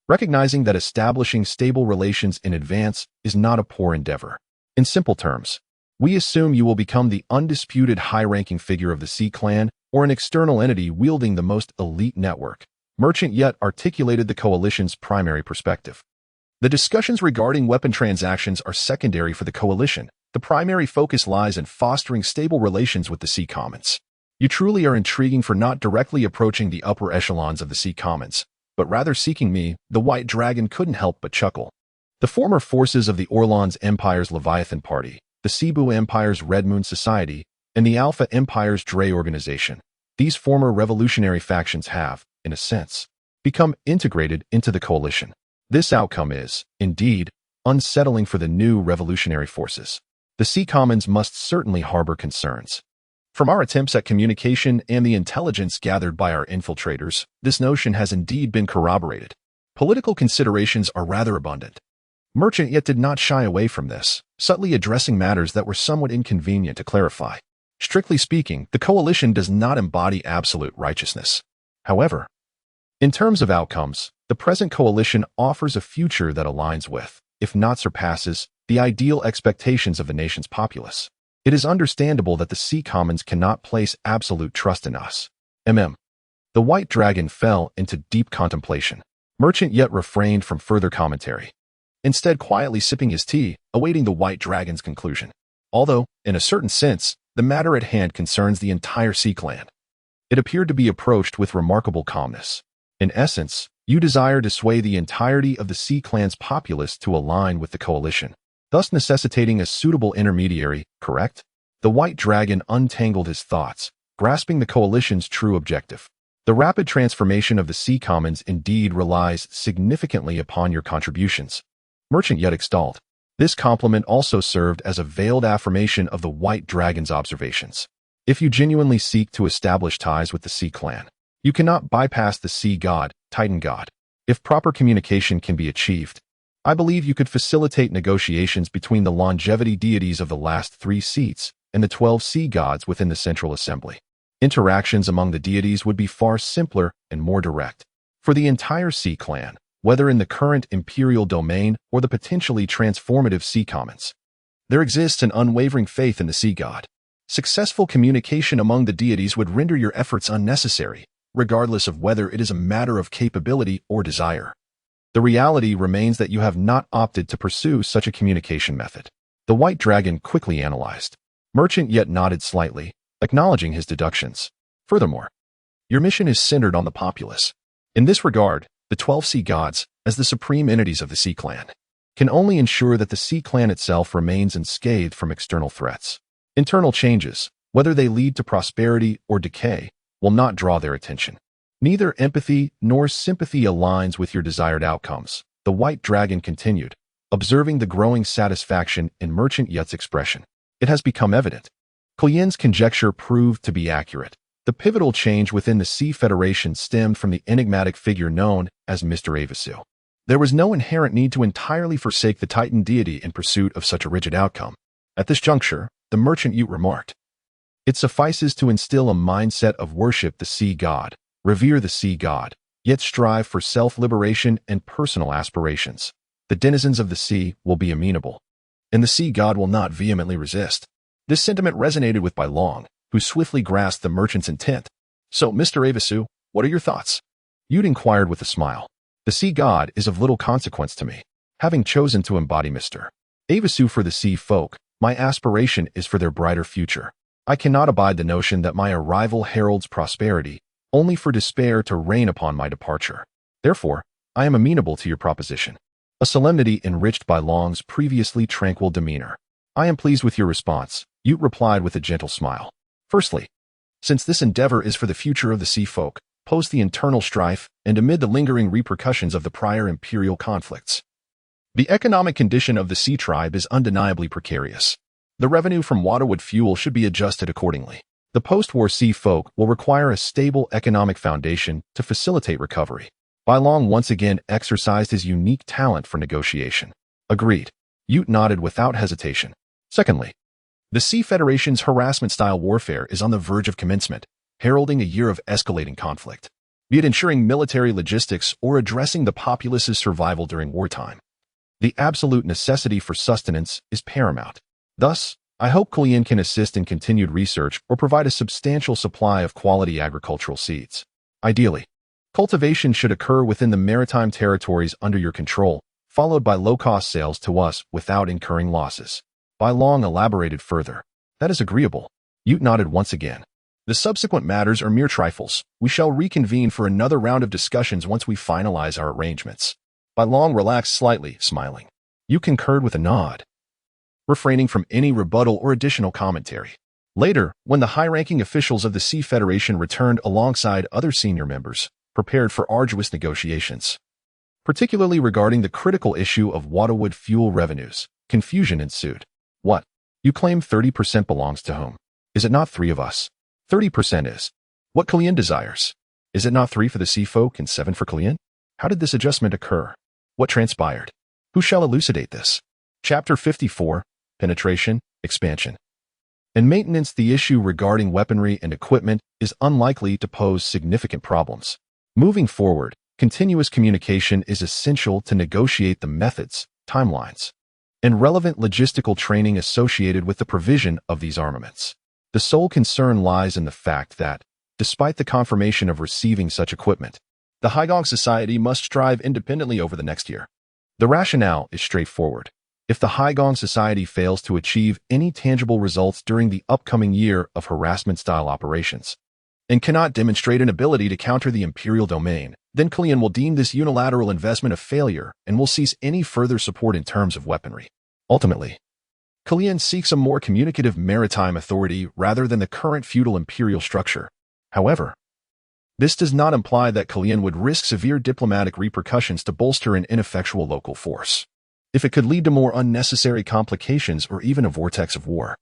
Recognizing that establishing stable relations in advance is not a poor endeavor. In simple terms, we assume you will become the undisputed high-ranking figure of the Sea Clan or an external entity wielding the most elite network. Merchant Yut articulated the coalition's primary perspective. The discussions regarding weapon transactions are secondary for the coalition. The primary focus lies in fostering stable relations with the Sea Commons. You truly are intriguing for not directly approaching the upper echelons of the Sea Commons, but rather seeking me. The white dragon couldn't help but chuckle. The former forces of the Orlons Empire's Leviathan Party, the Cebu Empire's Red Moon Society, and the Alpha Empire's Dre organization, these former revolutionary factions have, in a sense, become integrated into the coalition. This outcome is, indeed, unsettling for the new revolutionary forces. The Sea Commons must certainly harbor concerns. From our attempts at communication and the intelligence gathered by our infiltrators, this notion has indeed been corroborated. Political considerations are rather abundant. Merchant yet did not shy away from this, subtly addressing matters that were somewhat inconvenient to clarify. Strictly speaking, the coalition does not embody absolute righteousness. However, in terms of outcomes, the present coalition offers a future that aligns with, if not surpasses, the ideal expectations of the nation's populace. It is understandable that the Sea Commons cannot place absolute trust in us. The white dragon fell into deep contemplation. Merchant yet refrained from further commentary, instead quietly sipping his tea, awaiting the white dragon's conclusion. Although, in a certain sense, the matter at hand concerns the entire Sea Clan. It appeared to be approached with remarkable calmness. In essence, you desire to sway the entirety of the Sea Clan's populace to align with the coalition, thus necessitating a suitable intermediary, correct? The white dragon untangled his thoughts, grasping the coalition's true objective. The rapid transformation of the Sea Commons indeed relies significantly upon your contributions. Merchant yet extolled. This compliment also served as a veiled affirmation of the white dragon's observations. If you genuinely seek to establish ties with the Sea Clan, you cannot bypass the Sea God, Titan God. If proper communication can be achieved, I believe you could facilitate negotiations between the longevity deities of the last 3 seats and the 12 sea gods within the Central Assembly. Interactions among the deities would be far simpler and more direct. For the entire Sea Clan, whether in the current imperial domain or the potentially transformative Sea Commons, there exists an unwavering faith in the Sea God. Successful communication among the deities would render your efforts unnecessary, regardless of whether it is a matter of capability or desire. The reality remains that you have not opted to pursue such a communication method. The white dragon quickly analyzed. Merchant yet nodded slightly, acknowledging his deductions. Furthermore, your mission is centered on the populace. In this regard, the 12 sea gods, as the supreme entities of the Sea Clan, can only ensure that the Sea Clan itself remains unscathed from external threats. Internal changes, whether they lead to prosperity or decay, will not draw their attention. Neither empathy nor sympathy aligns with your desired outcomes, the white dragon continued, observing the growing satisfaction in Merchant Yet's expression. It has become evident. Kuyen's conjecture proved to be accurate. The pivotal change within the Sea Federation stemmed from the enigmatic figure known as Mr. Avasu. There was no inherent need to entirely forsake the Titan deity in pursuit of such a rigid outcome. At this juncture, the merchant Ute remarked, "It suffices to instill a mindset of worship the Sea God, revere the Sea God, yet strive for self-liberation and personal aspirations. The denizens of the sea will be amenable, and the Sea God will not vehemently resist." This sentiment resonated with Bai Long, who swiftly grasped the merchant's intent. "So, Mr. Avasu, what are your thoughts?" Ute inquired with a smile. "The Sea God is of little consequence to me. Having chosen to embody Mr. Avasu for the sea folk, my aspiration is for their brighter future. I cannot abide the notion that my arrival heralds prosperity, only for despair to reign upon my departure. Therefore, I am amenable to your proposition." A solemnity enriched by Long's previously tranquil demeanor. "I am pleased with your response," Ute replied with a gentle smile. "Firstly, since this endeavor is for the future of the sea folk, post the internal strife and amid the lingering repercussions of the prior imperial conflicts, the economic condition of the sea tribe is undeniably precarious. The revenue from waterwood fuel should be adjusted accordingly. The post-war sea folk will require a stable economic foundation to facilitate recovery." Bai Long once again exercised his unique talent for negotiation. "Agreed." Ute nodded without hesitation. "Secondly, the Sea Federation's harassment-style warfare is on the verge of commencement, heralding a year of escalating conflict, be it ensuring military logistics or addressing the populace's survival during wartime. The absolute necessity for sustenance is paramount. Thus, I hope Kuyen can assist in continued research or provide a substantial supply of quality agricultural seeds. Ideally, cultivation should occur within the maritime territories under your control, followed by low-cost sales to us without incurring losses." Bai Long elaborated further. "That is agreeable." Ute nodded once again. "The subsequent matters are mere trifles. We shall reconvene for another round of discussions once we finalize our arrangements." Bai Long relaxed slightly, smiling. Ute concurred with a nod, refraining from any rebuttal or additional commentary. Later, when the high-ranking officials of the Sea Federation returned alongside other senior members, prepared for arduous negotiations, particularly regarding the critical issue of waterwood fuel revenues, confusion ensued. "What? You claim 30% belongs to whom?" Is it not 3 of us? 30% is. What Kalian desires? Is it not 3 for the sea folk and 7 for Kalian? How did this adjustment occur? What transpired? Who shall elucidate this? Chapter 54, Penetration, Expansion. In maintenance, the issue regarding weaponry and equipment is unlikely to pose significant problems. Moving forward, continuous communication is essential to negotiate the methods, timelines, and relevant logistical training associated with the provision of these armaments. The sole concern lies in the fact that, despite the confirmation of receiving such equipment, the Haigong Society must strive independently over the next year. The rationale is straightforward. If the Haigong Society fails to achieve any tangible results during the upcoming year of harassment-style operations, and cannot demonstrate an ability to counter the imperial domain, then Kalian will deem this unilateral investment a failure and will cease any further support in terms of weaponry. Ultimately, Kalian seeks a more communicative maritime authority rather than the current feudal imperial structure. However, this does not imply that Kalian would risk severe diplomatic repercussions to bolster an ineffectual local force. If it could lead to more unnecessary complications or even a vortex of war,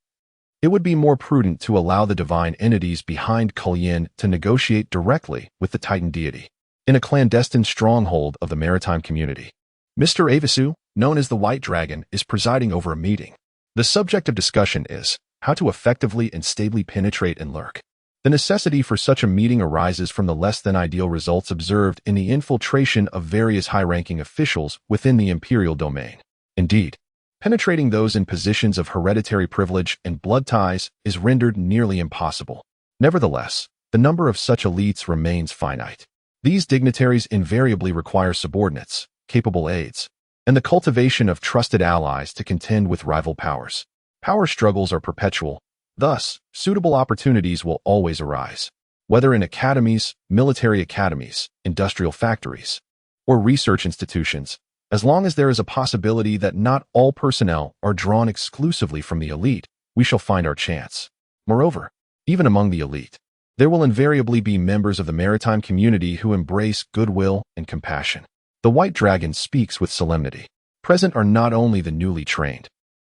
it would be more prudent to allow the divine entities behind Kalian to negotiate directly with the Titan deity in a clandestine stronghold of the maritime community. Mr. Avisu, known as the White Dragon, is presiding over a meeting. The subject of discussion is how to effectively and stably penetrate and lurk. The necessity for such a meeting arises from the less than ideal results observed in the infiltration of various high-ranking officials within the imperial domain. Indeed, penetrating those in positions of hereditary privilege and blood ties is rendered nearly impossible. Nevertheless, the number of such elites remains finite. These dignitaries invariably require subordinates, capable aides, and the cultivation of trusted allies to contend with rival powers. Power struggles are perpetual. Thus, suitable opportunities will always arise, whether in academies, military academies, industrial factories, or research institutions, as long as there is a possibility that not all personnel are drawn exclusively from the elite, we shall find our chance. Moreover, even among the elite, there will invariably be members of the maritime community who embrace goodwill and compassion. The White Dragon speaks with solemnity. Present are not only the newly trained,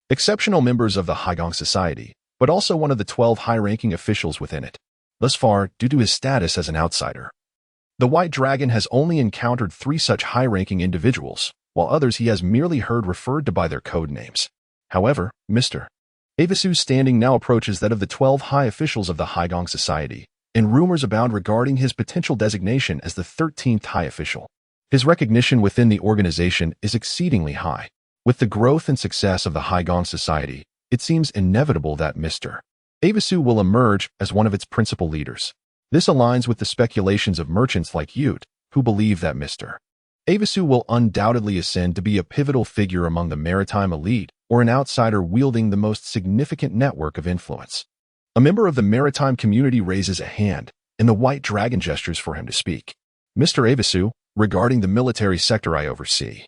exceptional members of the Haigong Society, but also one of the 12 high-ranking officials within it. Thus far, due to his status as an outsider, the White Dragon has only encountered 3 such high-ranking individuals, while others he has merely heard referred to by their code names. However, Mr. Avisu's standing now approaches that of the 12 high officials of the Haigong Society, and rumors abound regarding his potential designation as the 13th high official. His recognition within the organization is exceedingly high. With the growth and success of the Haigong Society, it seems inevitable that Mr. Avisu will emerge as one of its principal leaders. This aligns with the speculations of merchants like Ute, who believe that Mr. Avisu will undoubtedly ascend to be a pivotal figure among the maritime elite or an outsider wielding the most significant network of influence. A member of the maritime community raises a hand, and the White Dragon gestures for him to speak. Mr. Avisu, regarding the military sector I oversee,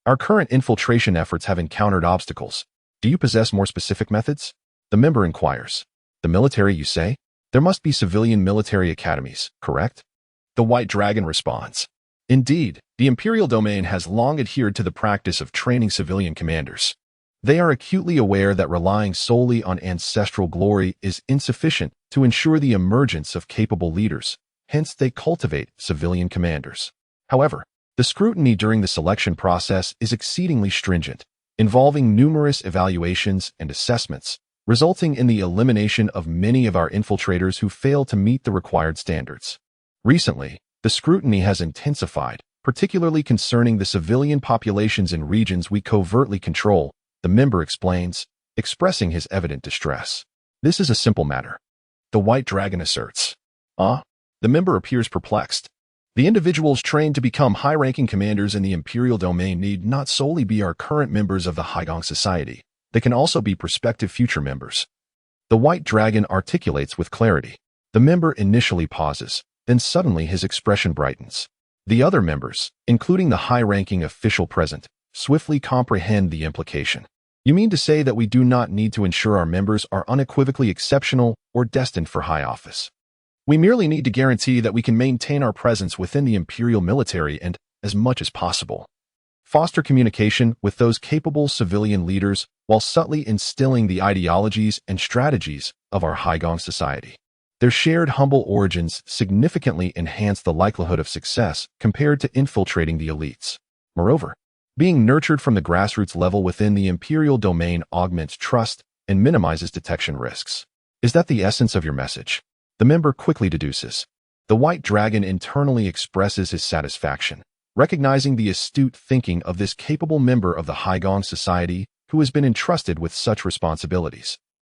our current infiltration efforts have encountered obstacles. Do you possess more specific methods? The member inquires. The military, you say? There must be civilian military academies, correct? The White Dragon responds. Indeed, the imperial domain has long adhered to the practice of training civilian commanders. They are acutely aware that relying solely on ancestral glory is insufficient to ensure the emergence of capable leaders, hence they cultivate civilian commanders. However, the scrutiny during the selection process is exceedingly stringent, involving numerous evaluations and assessments, resulting in the elimination of many of our infiltrators who fail to meet the required standards. Recently, the scrutiny has intensified, particularly concerning the civilian populations in regions we covertly control, the member explains, expressing his evident distress. This is a simple matter, the White Dragon asserts. The member appears perplexed. The individuals trained to become high-ranking commanders in the imperial domain need not solely be our current members of the Haigong Society. They can also be prospective future members. The White Dragon articulates with clarity. The member initially pauses, then suddenly his expression brightens. The other members, including the high-ranking official present, swiftly comprehend the implication. You mean to say that we do not need to ensure our members are unequivocally exceptional or destined for high office? We merely need to guarantee that we can maintain our presence within the imperial military and, as much as possible, foster communication with those capable civilian leaders while subtly instilling the ideologies and strategies of our Haigong society. Their shared humble origins significantly enhance the likelihood of success compared to infiltrating the elites. Moreover, being nurtured from the grassroots level within the imperial domain augments trust and minimizes detection risks. Is that the essence of your message? The member quickly deduces. The white dragon internally expresses his satisfaction, recognizing the astute thinking of this capable member of the Haigong society who has been entrusted with such responsibilities.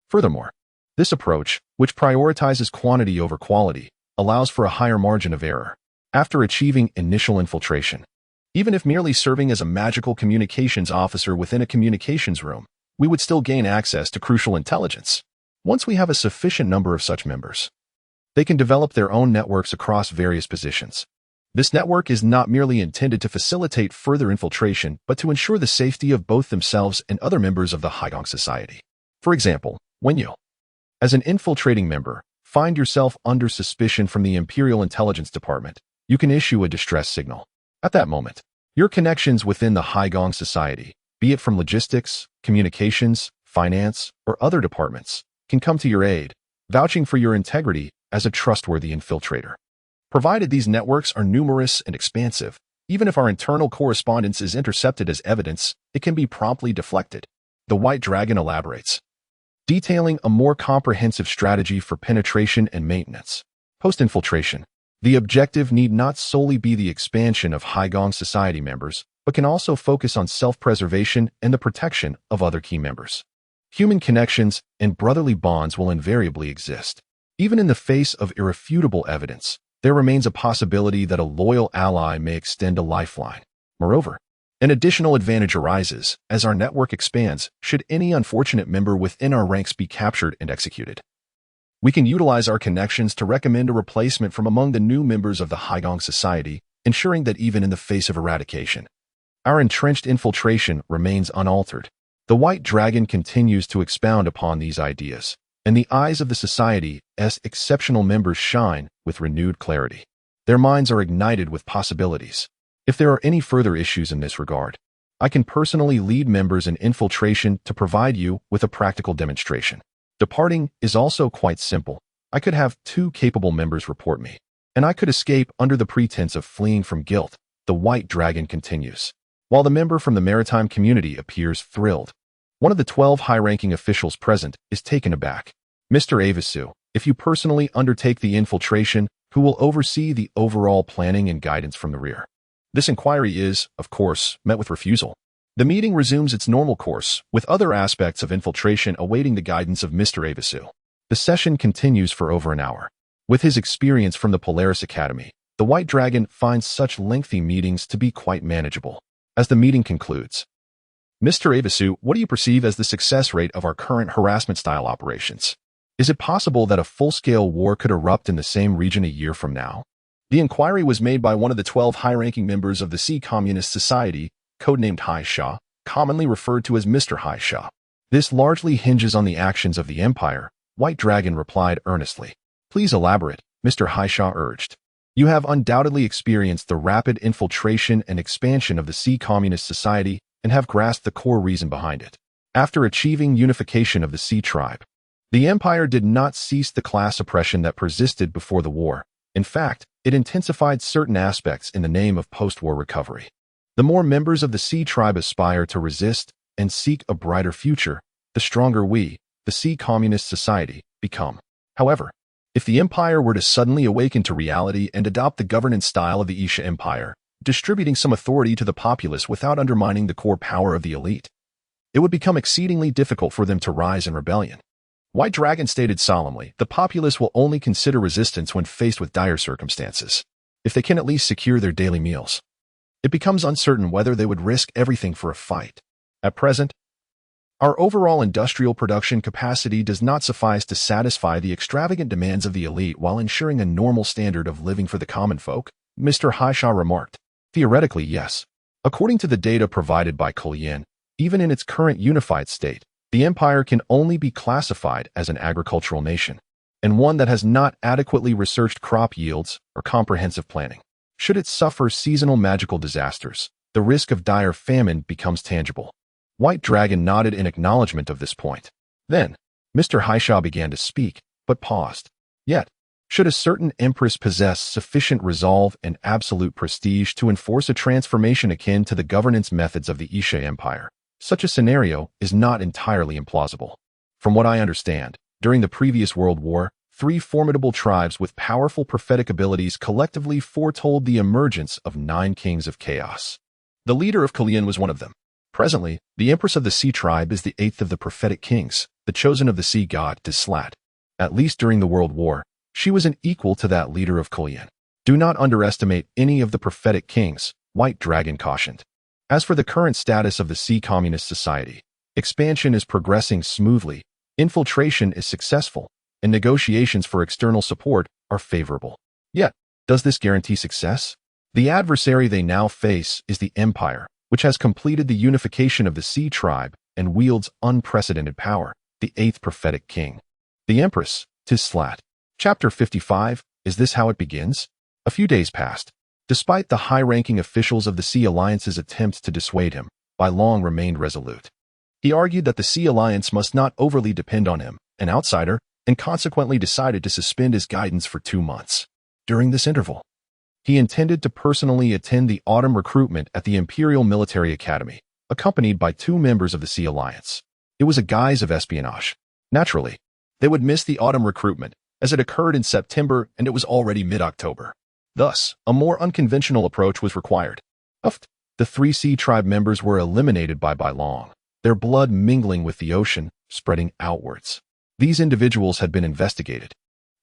Furthermore, this approach, which prioritizes quantity over quality, allows for a higher margin of error. After achieving initial infiltration, even if merely serving as a magical communications officer within a communications room, we would still gain access to crucial intelligence. Once we have a sufficient number of such members, they can develop their own networks across various positions. This network is not merely intended to facilitate further infiltration, but to ensure the safety of both themselves and other members of the Haigong society. For example, when you, as an infiltrating member, find yourself under suspicion from the Imperial Intelligence Department, you can issue a distress signal. At that moment, your connections within the Haigong society, be it from logistics, communications, finance, or other departments, can come to your aid, vouching for your integrity as a trustworthy infiltrator. Provided these networks are numerous and expansive, even if our internal correspondence is intercepted as evidence, it can be promptly deflected. The White Dragon elaborates, detailing a more comprehensive strategy for penetration and maintenance. Post-infiltration, the objective need not solely be the expansion of Haigong society members, but can also focus on self-preservation and the protection of other key members. Human connections and brotherly bonds will invariably exist. Even in the face of irrefutable evidence, there remains a possibility that a loyal ally may extend a lifeline. Moreover, an additional advantage arises as our network expands should any unfortunate member within our ranks be captured and executed. We can utilize our connections to recommend a replacement from among the new members of the Haigong society, ensuring that even in the face of eradication, our entrenched infiltration remains unaltered. The White Dragon continues to expound upon these ideas, and the eyes of the society's exceptional members shine with renewed clarity. Their minds are ignited with possibilities. If there are any further issues in this regard, I can personally lead members in infiltration to provide you with a practical demonstration. Departing is also quite simple. I could have 2 capable members report me, and I could escape under the pretense of fleeing from guilt. The White Dragon continues, while the member from the maritime community appears thrilled. One of the 12 high-ranking officials present is taken aback. Mr. Avisu, if you personally undertake the infiltration, who will oversee the overall planning and guidance from the rear? This inquiry is, of course, met with refusal. The meeting resumes its normal course, with other aspects of infiltration awaiting the guidance of Mr. Avisu. The session continues for over an hour. With his experience from the Polaris Academy, the White Dragon finds such lengthy meetings to be quite manageable. As the meeting concludes, Mr. Avisu, what do you perceive as the success rate of our current harassment-style operations? Is it possible that a full-scale war could erupt in the same region a year from now? The inquiry was made by one of the 12 high-ranking members of the Sea Communist Society, codenamed Hai Sha, commonly referred to as Mr. Hai Sha. This largely hinges on the actions of the Empire, White Dragon replied earnestly. Please elaborate, Mr. Hai Sha urged. You have undoubtedly experienced the rapid infiltration and expansion of the Sea Communist Society and have grasped the core reason behind it. After achieving unification of the Sea Tribe, the Empire did not cease the class oppression that persisted before the war. In fact, it intensified certain aspects in the name of post-war recovery. The more members of the Sea Tribe aspire to resist and seek a brighter future, the stronger we, the Sea Communist Society, become. However, if the Empire were to suddenly awaken to reality and adopt the governance style of the Isha Empire, distributing some authority to the populace without undermining the core power of the elite, it would become exceedingly difficult for them to rise in rebellion. White Dragon stated solemnly, the populace will only consider resistance when faced with dire circumstances. If they can at least secure their daily meals, it becomes uncertain whether they would risk everything for a fight. At present, our overall industrial production capacity does not suffice to satisfy the extravagant demands of the elite while ensuring a normal standard of living for the common folk, Mr. Haisha remarked. Theoretically, yes. According to the data provided by Kulien, even in its current unified state, the empire can only be classified as an agricultural nation, and one that has not adequately researched crop yields or comprehensive planning. Should it suffer seasonal magical disasters, the risk of dire famine becomes tangible. White Dragon nodded in acknowledgement of this point. Then, Mr. Haisha began to speak, but paused. Yet, should a certain empress possess sufficient resolve and absolute prestige to enforce a transformation akin to the governance methods of the Isha Empire, such a scenario is not entirely implausible. From what I understand, during the previous World War, 3 formidable tribes with powerful prophetic abilities collectively foretold the emergence of 9 kings of chaos. The leader of Kalian was one of them. Presently, the Empress of the Sea Tribe is the 8th of the prophetic kings, the chosen of the sea god Tislat. At least during the World War, she was an equal to that leader of Kalian. Do not underestimate any of the prophetic kings, White Dragon cautioned. As for the current status of the Sea Communist Society, expansion is progressing smoothly, infiltration is successful, and negotiations for external support are favorable. Yet, does this guarantee success? The adversary they now face is the Empire, which has completed the unification of the Sea Tribe and wields unprecedented power, the 8th prophetic king. The Empress, Tislat. Chapter 55, is this how it begins? A few days passed. Despite the high-ranking officials of the Sea Alliance's attempts to dissuade him, Bai Long remained resolute. He argued that the Sea Alliance must not overly depend on him, an outsider, and consequently decided to suspend his guidance for 2 months. During this interval, he intended to personally attend the autumn recruitment at the Imperial Military Academy, accompanied by 2 members of the Sea Alliance. It was a guise of espionage. Naturally, they would miss the autumn recruitment, as it occurred in September and it was already mid-October. Thus, a more unconventional approach was required. The 3 Sea Tribe members were eliminated by Bai Long, their blood mingling with the ocean, spreading outwards. These individuals had been investigated.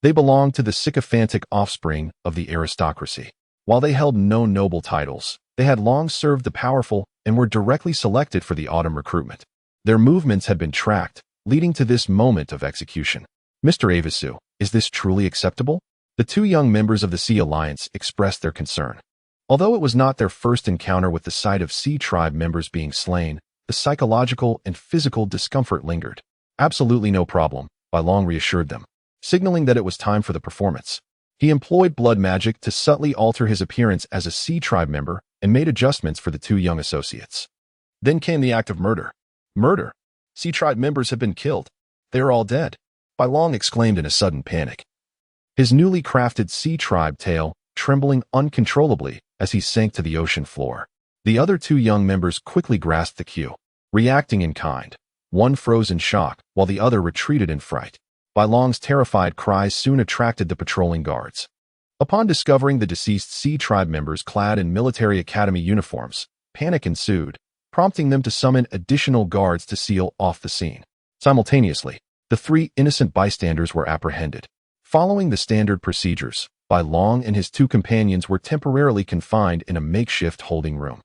They belonged to the sycophantic offspring of the aristocracy. While they held no noble titles, they had long served the powerful and were directly selected for the autumn recruitment. Their movements had been tracked, leading to this moment of execution. Mr. Avisu, is this truly acceptable? The 2 young members of the Sea Alliance expressed their concern. Although it was not their first encounter with the sight of Sea Tribe members being slain, the psychological and physical discomfort lingered. Absolutely no problem, Bai Long reassured them, signaling that it was time for the performance. He employed blood magic to subtly alter his appearance as a Sea Tribe member and made adjustments for the 2 young associates. Then came the act of murder. Murder? Sea Tribe members have been killed. They are all dead, Bai Long exclaimed in a sudden panic. His newly crafted Sea Tribe tail trembling uncontrollably as he sank to the ocean floor. The other 2 young members quickly grasped the cue, reacting in kind. One froze in shock, while the other retreated in fright. Bai Long's terrified cries soon attracted the patrolling guards. Upon discovering the deceased Sea Tribe members clad in military academy uniforms, panic ensued, prompting them to summon additional guards to seal off the scene. Simultaneously, the 3 innocent bystanders were apprehended. Following the standard procedures, Bai Long and his 2 companions were temporarily confined in a makeshift holding room.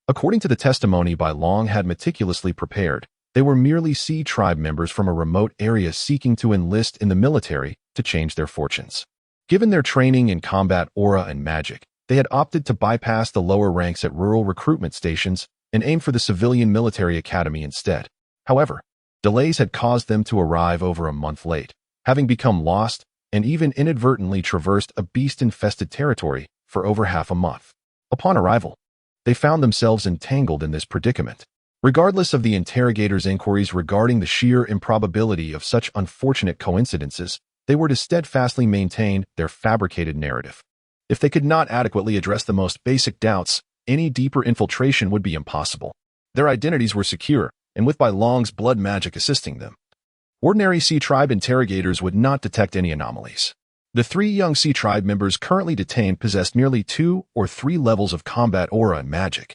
According to the testimony Bai Long had meticulously prepared, they were merely Sea Tribe members from a remote area seeking to enlist in the military to change their fortunes. Given their training in combat aura and magic, they had opted to bypass the lower ranks at rural recruitment stations and aim for the civilian military academy instead. However, delays had caused them to arrive over a month late, having become lost and even inadvertently traversed a beast-infested territory for over half a month. Upon arrival, they found themselves entangled in this predicament. Regardless of the interrogator's inquiries regarding the sheer improbability of such unfortunate coincidences, they were to steadfastly maintain their fabricated narrative. If they could not adequately address the most basic doubts, any deeper infiltration would be impossible. Their identities were secure, and with Bai Long's blood magic assisting them, ordinary Sea Tribe interrogators would not detect any anomalies. The 3 young Sea Tribe members currently detained possessed merely 2 or 3 levels of combat aura and magic,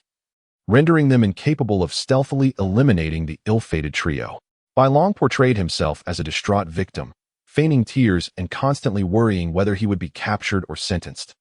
rendering them incapable of stealthily eliminating the ill-fated trio. Bai Long portrayed himself as a distraught victim, feigning tears and constantly worrying whether he would be captured or sentenced,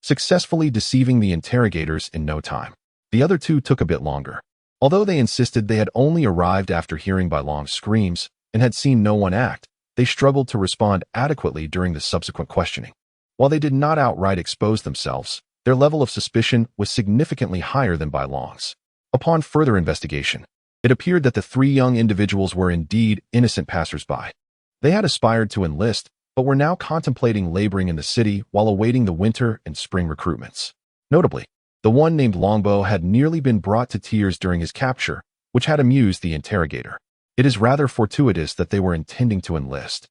successfully deceiving the interrogators in no time. The other 2 took a bit longer. Although they insisted they had only arrived after hearing Bai Long's screams and had seen no one act, they struggled to respond adequately during the subsequent questioning. While they did not outright expose themselves, their level of suspicion was significantly higher than Bai Long's. Upon further investigation, it appeared that the 3 young individuals were indeed innocent passers-by. They had aspired to enlist, but were now contemplating laboring in the city while awaiting the winter and spring recruitments. Notably, The one named Longbow had nearly been brought to tears during his capture, which had amused the interrogator. It is rather fortuitous that they were intending to enlist.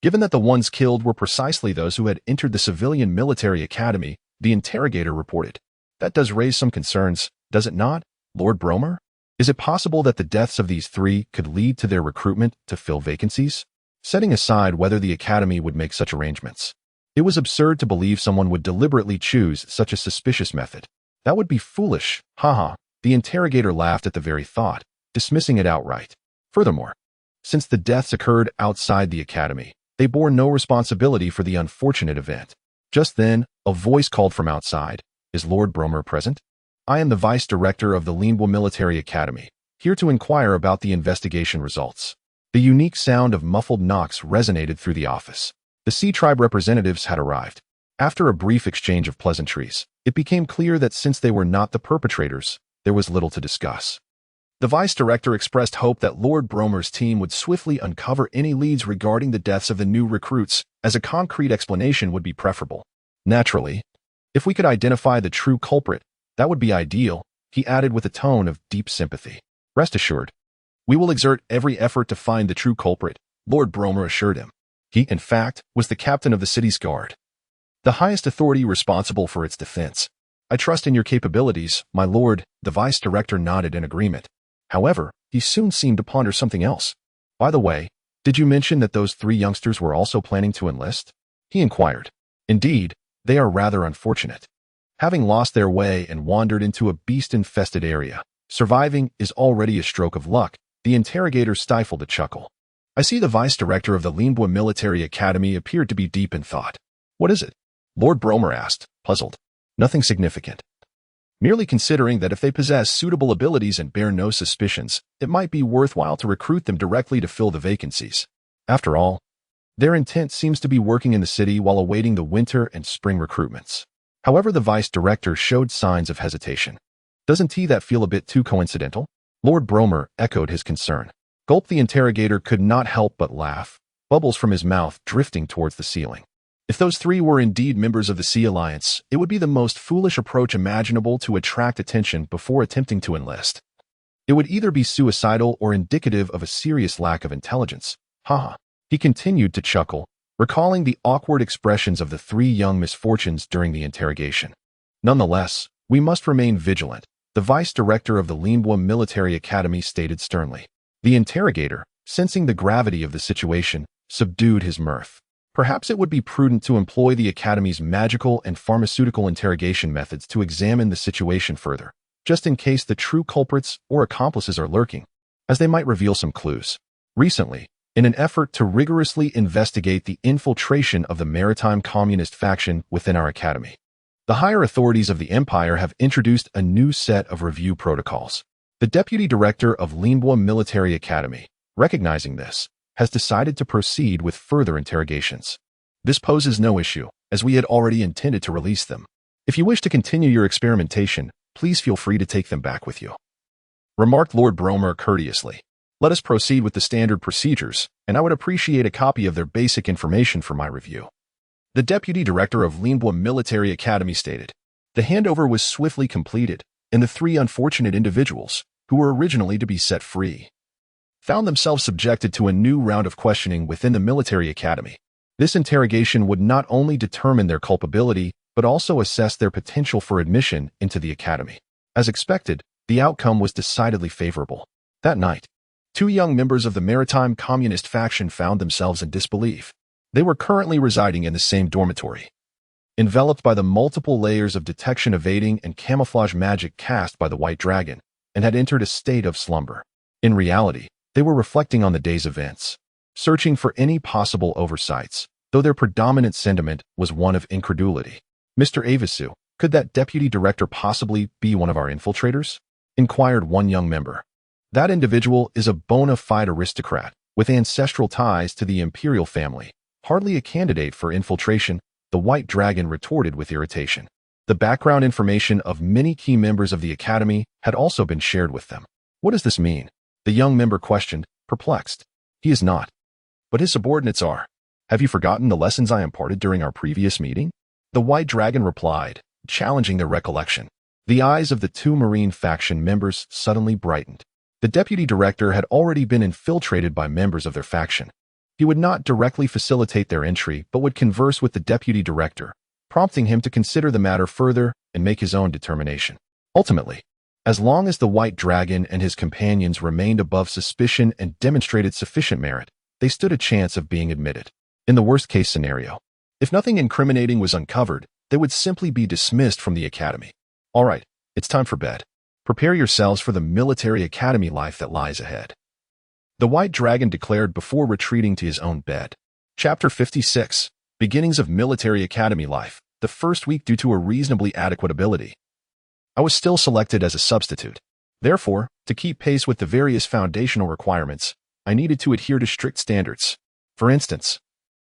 Given that the ones killed were precisely those who had entered the civilian military academy, the interrogator reported. That does raise some concerns, does it not, Lord Bromer? Is it possible that the deaths of these three could lead to their recruitment to fill vacancies? Setting aside whether the academy would make such arrangements, it was absurd to believe someone would deliberately choose such a suspicious method. That would be foolish, haha. The interrogator laughed at the very thought, dismissing it outright. Furthermore, since the deaths occurred outside the academy, they bore no responsibility for the unfortunate event. Just then, a voice called from outside. Is Lord Bromer present? I am the Vice Director of the Limbwa Military Academy, here to inquire about the investigation results. The unique sound of muffled knocks resonated through the office. The Sea Tribe representatives had arrived. After a brief exchange of pleasantries, it became clear that since they were not the perpetrators, there was little to discuss. The Vice Director expressed hope that Lord Bromer's team would swiftly uncover any leads regarding the deaths of the new recruits, as a concrete explanation would be preferable. Naturally, if we could identify the true culprit, that would be ideal, he added with a tone of deep sympathy. Rest assured, we will exert every effort to find the true culprit, Lord Bromer assured him. He, in fact, was the captain of the city's guard, the highest authority responsible for its defense. I trust in your capabilities, my lord, the Vice Director nodded in agreement. However, he soon seemed to ponder something else. By the way, did you mention that those three youngsters were also planning to enlist? He inquired. Indeed, they are rather unfortunate. Having lost their way and wandered into a beast-infested area, surviving is already a stroke of luck, the interrogator stifled a chuckle. I see the Vice Director of the Limbwa Military Academy appeared to be deep in thought. What is it? Lord Bromer asked, puzzled. Nothing significant. Merely considering that if they possess suitable abilities and bear no suspicions, it might be worthwhile to recruit them directly to fill the vacancies. After all, their intent seems to be working in the city while awaiting the winter and spring recruitments. However, the Vice Director showed signs of hesitation. Doesn't that feel a bit too coincidental? Lord Bromer echoed his concern. Gulp the interrogator could not help but laugh, bubbles from his mouth drifting towards the ceiling. If those three were indeed members of the Sea Alliance, it would be the most foolish approach imaginable to attract attention before attempting to enlist. It would either be suicidal or indicative of a serious lack of intelligence. Haha. He continued to chuckle, recalling the awkward expressions of the three young misfortunes during the interrogation. Nonetheless, we must remain vigilant, the Vice Director of the Limbwa Military Academy stated sternly. The interrogator, sensing the gravity of the situation, subdued his mirth. Perhaps it would be prudent to employ the Academy's magical and pharmaceutical interrogation methods to examine the situation further, just in case the true culprits or accomplices are lurking, as they might reveal some clues. Recently, in an effort to rigorously investigate the infiltration of the maritime communist faction within our Academy, the higher authorities of the Empire have introduced a new set of review protocols. The Deputy Director of Limbwa Military Academy, recognizing this, has decided to proceed with further interrogations. This poses no issue, as we had already intended to release them. If you wish to continue your experimentation, please feel free to take them back with you, remarked Lord Bromer courteously. Let us proceed with the standard procedures, and I would appreciate a copy of their basic information for my review. The Deputy Director of Limbwa Military Academy stated. The handover was swiftly completed, and the three unfortunate individuals, who were originally to be set free, found themselves subjected to a new round of questioning within the military academy. This interrogation would not only determine their culpability, but also assess their potential for admission into the academy. As expected, the outcome was decidedly favorable. That night, two young members of the maritime communist faction found themselves in disbelief. They were currently residing in the same dormitory, enveloped by the multiple layers of detection evading and camouflage magic cast by the White Dragon, and had entered a state of slumber. In reality, they were reflecting on the day's events, searching for any possible oversights, though their predominant sentiment was one of incredulity. Mr. Avisu, could that Deputy Director possibly be one of our infiltrators? Inquired one young member. That individual is a bona fide aristocrat, with ancestral ties to the imperial family, hardly a candidate for infiltration, the White Dragon retorted with irritation. The background information of many key members of the Academy had also been shared with them. What does this mean? The young member questioned, perplexed. He is not. But his subordinates are. Have you forgotten the lessons I imparted during our previous meeting? The White Dragon replied, challenging their recollection. The eyes of the two Marine faction members suddenly brightened. The deputy director had already been infiltrated by members of their faction. He would not directly facilitate their entry, but would converse with the deputy director, prompting him to consider the matter further and make his own determination. Ultimately, as long as the White Dragon and his companions remained above suspicion and demonstrated sufficient merit, they stood a chance of being admitted. In the worst-case scenario, if nothing incriminating was uncovered, they would simply be dismissed from the academy. All right, it's time for bed. Prepare yourselves for the military academy life that lies ahead. The White Dragon declared before retreating to his own bed. Chapter 56, Beginnings of Military Academy Life, the first week due to a reasonably adequate ability. I was still selected as a substitute. Therefore, to keep pace with the various foundational requirements, I needed to adhere to strict standards. For instance,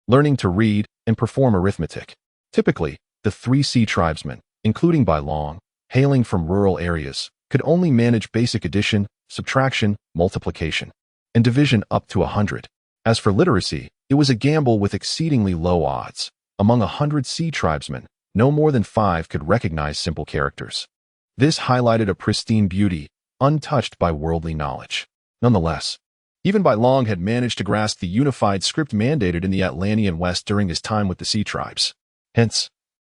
learning to read and perform arithmetic. Typically, the 3 sea tribesmen, including Bai Long, hailing from rural areas, could only manage basic addition, subtraction, multiplication, and division up to 100. As for literacy, it was a gamble with exceedingly low odds. Among 100 sea tribesmen, no more than 5 could recognize simple characters. This highlighted a pristine beauty, untouched by worldly knowledge. Nonetheless, even Bai Long had managed to grasp the unified script mandated in the Atlantean West during his time with the sea tribes. Hence,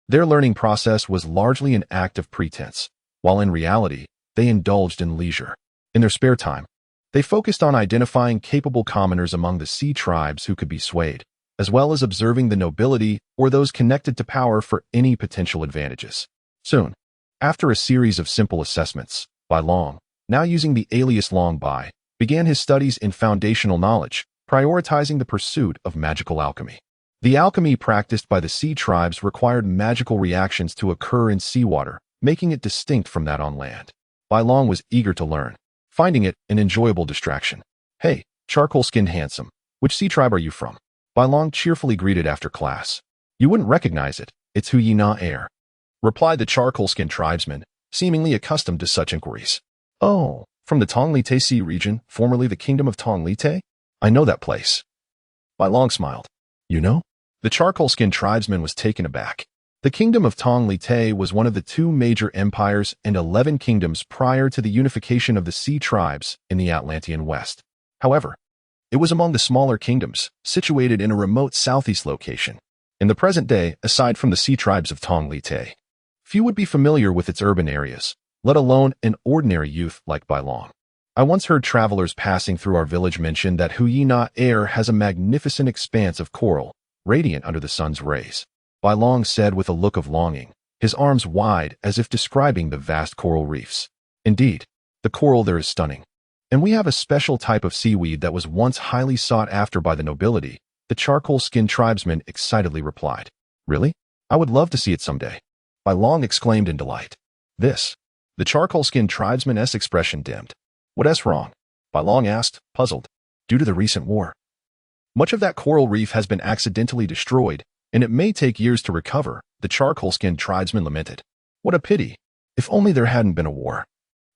their learning process was largely an act of pretense, while in reality, they indulged in leisure. In their spare time, they focused on identifying capable commoners among the sea tribes who could be swayed, as well as observing the nobility or those connected to power for any potential advantages. Soon, after a series of simple assessments, Bai Long, now using the alias Long Bai, began his studies in foundational knowledge, prioritizing the pursuit of magical alchemy. The alchemy practiced by the sea tribes required magical reactions to occur in seawater, making it distinct from that on land. Bai Long was eager to learn, finding it an enjoyable distraction. "Hey, charcoal-skinned handsome, which sea tribe are you from?" Bai Long cheerfully greeted after class. "You wouldn't recognize it, it's Hu-Yi-Na Air," replied the charcoal-skinned tribesman, seemingly accustomed to such inquiries. "Oh, from the Tonglite Sea region, formerly the Kingdom of Tonglite? I know that place." Bai Long smiled. "You know?" The charcoal-skinned tribesman was taken aback. The Kingdom of Tonglite was one of the 2 major empires and 11 kingdoms prior to the unification of the sea tribes in the Atlantean West. However, it was among the smaller kingdoms, situated in a remote southeast location. In the present day, aside from the sea tribes of Tonglite, few would be familiar with its urban areas, let alone an ordinary youth like Bai Long. I once heard travelers passing through our village mention that Hu-Yi-Na Air has a magnificent expanse of coral, radiant under the sun's rays. Bai Long said with a look of longing, his arms wide as if describing the vast coral reefs. "Indeed, the coral there is stunning. And we have a special type of seaweed that was once highly sought after by the nobility," the charcoal-skinned tribesman excitedly replied. "Really? I would love to see it someday." Bai Long exclaimed in delight. The charcoal-skinned tribesman's expression dimmed. "What's wrong?" Bai Long asked, puzzled. "Due to the recent war. Much of that coral reef has been accidentally destroyed, and it may take years to recover," the charcoal-skinned tribesman lamented. "What a pity. If only there hadn't been a war.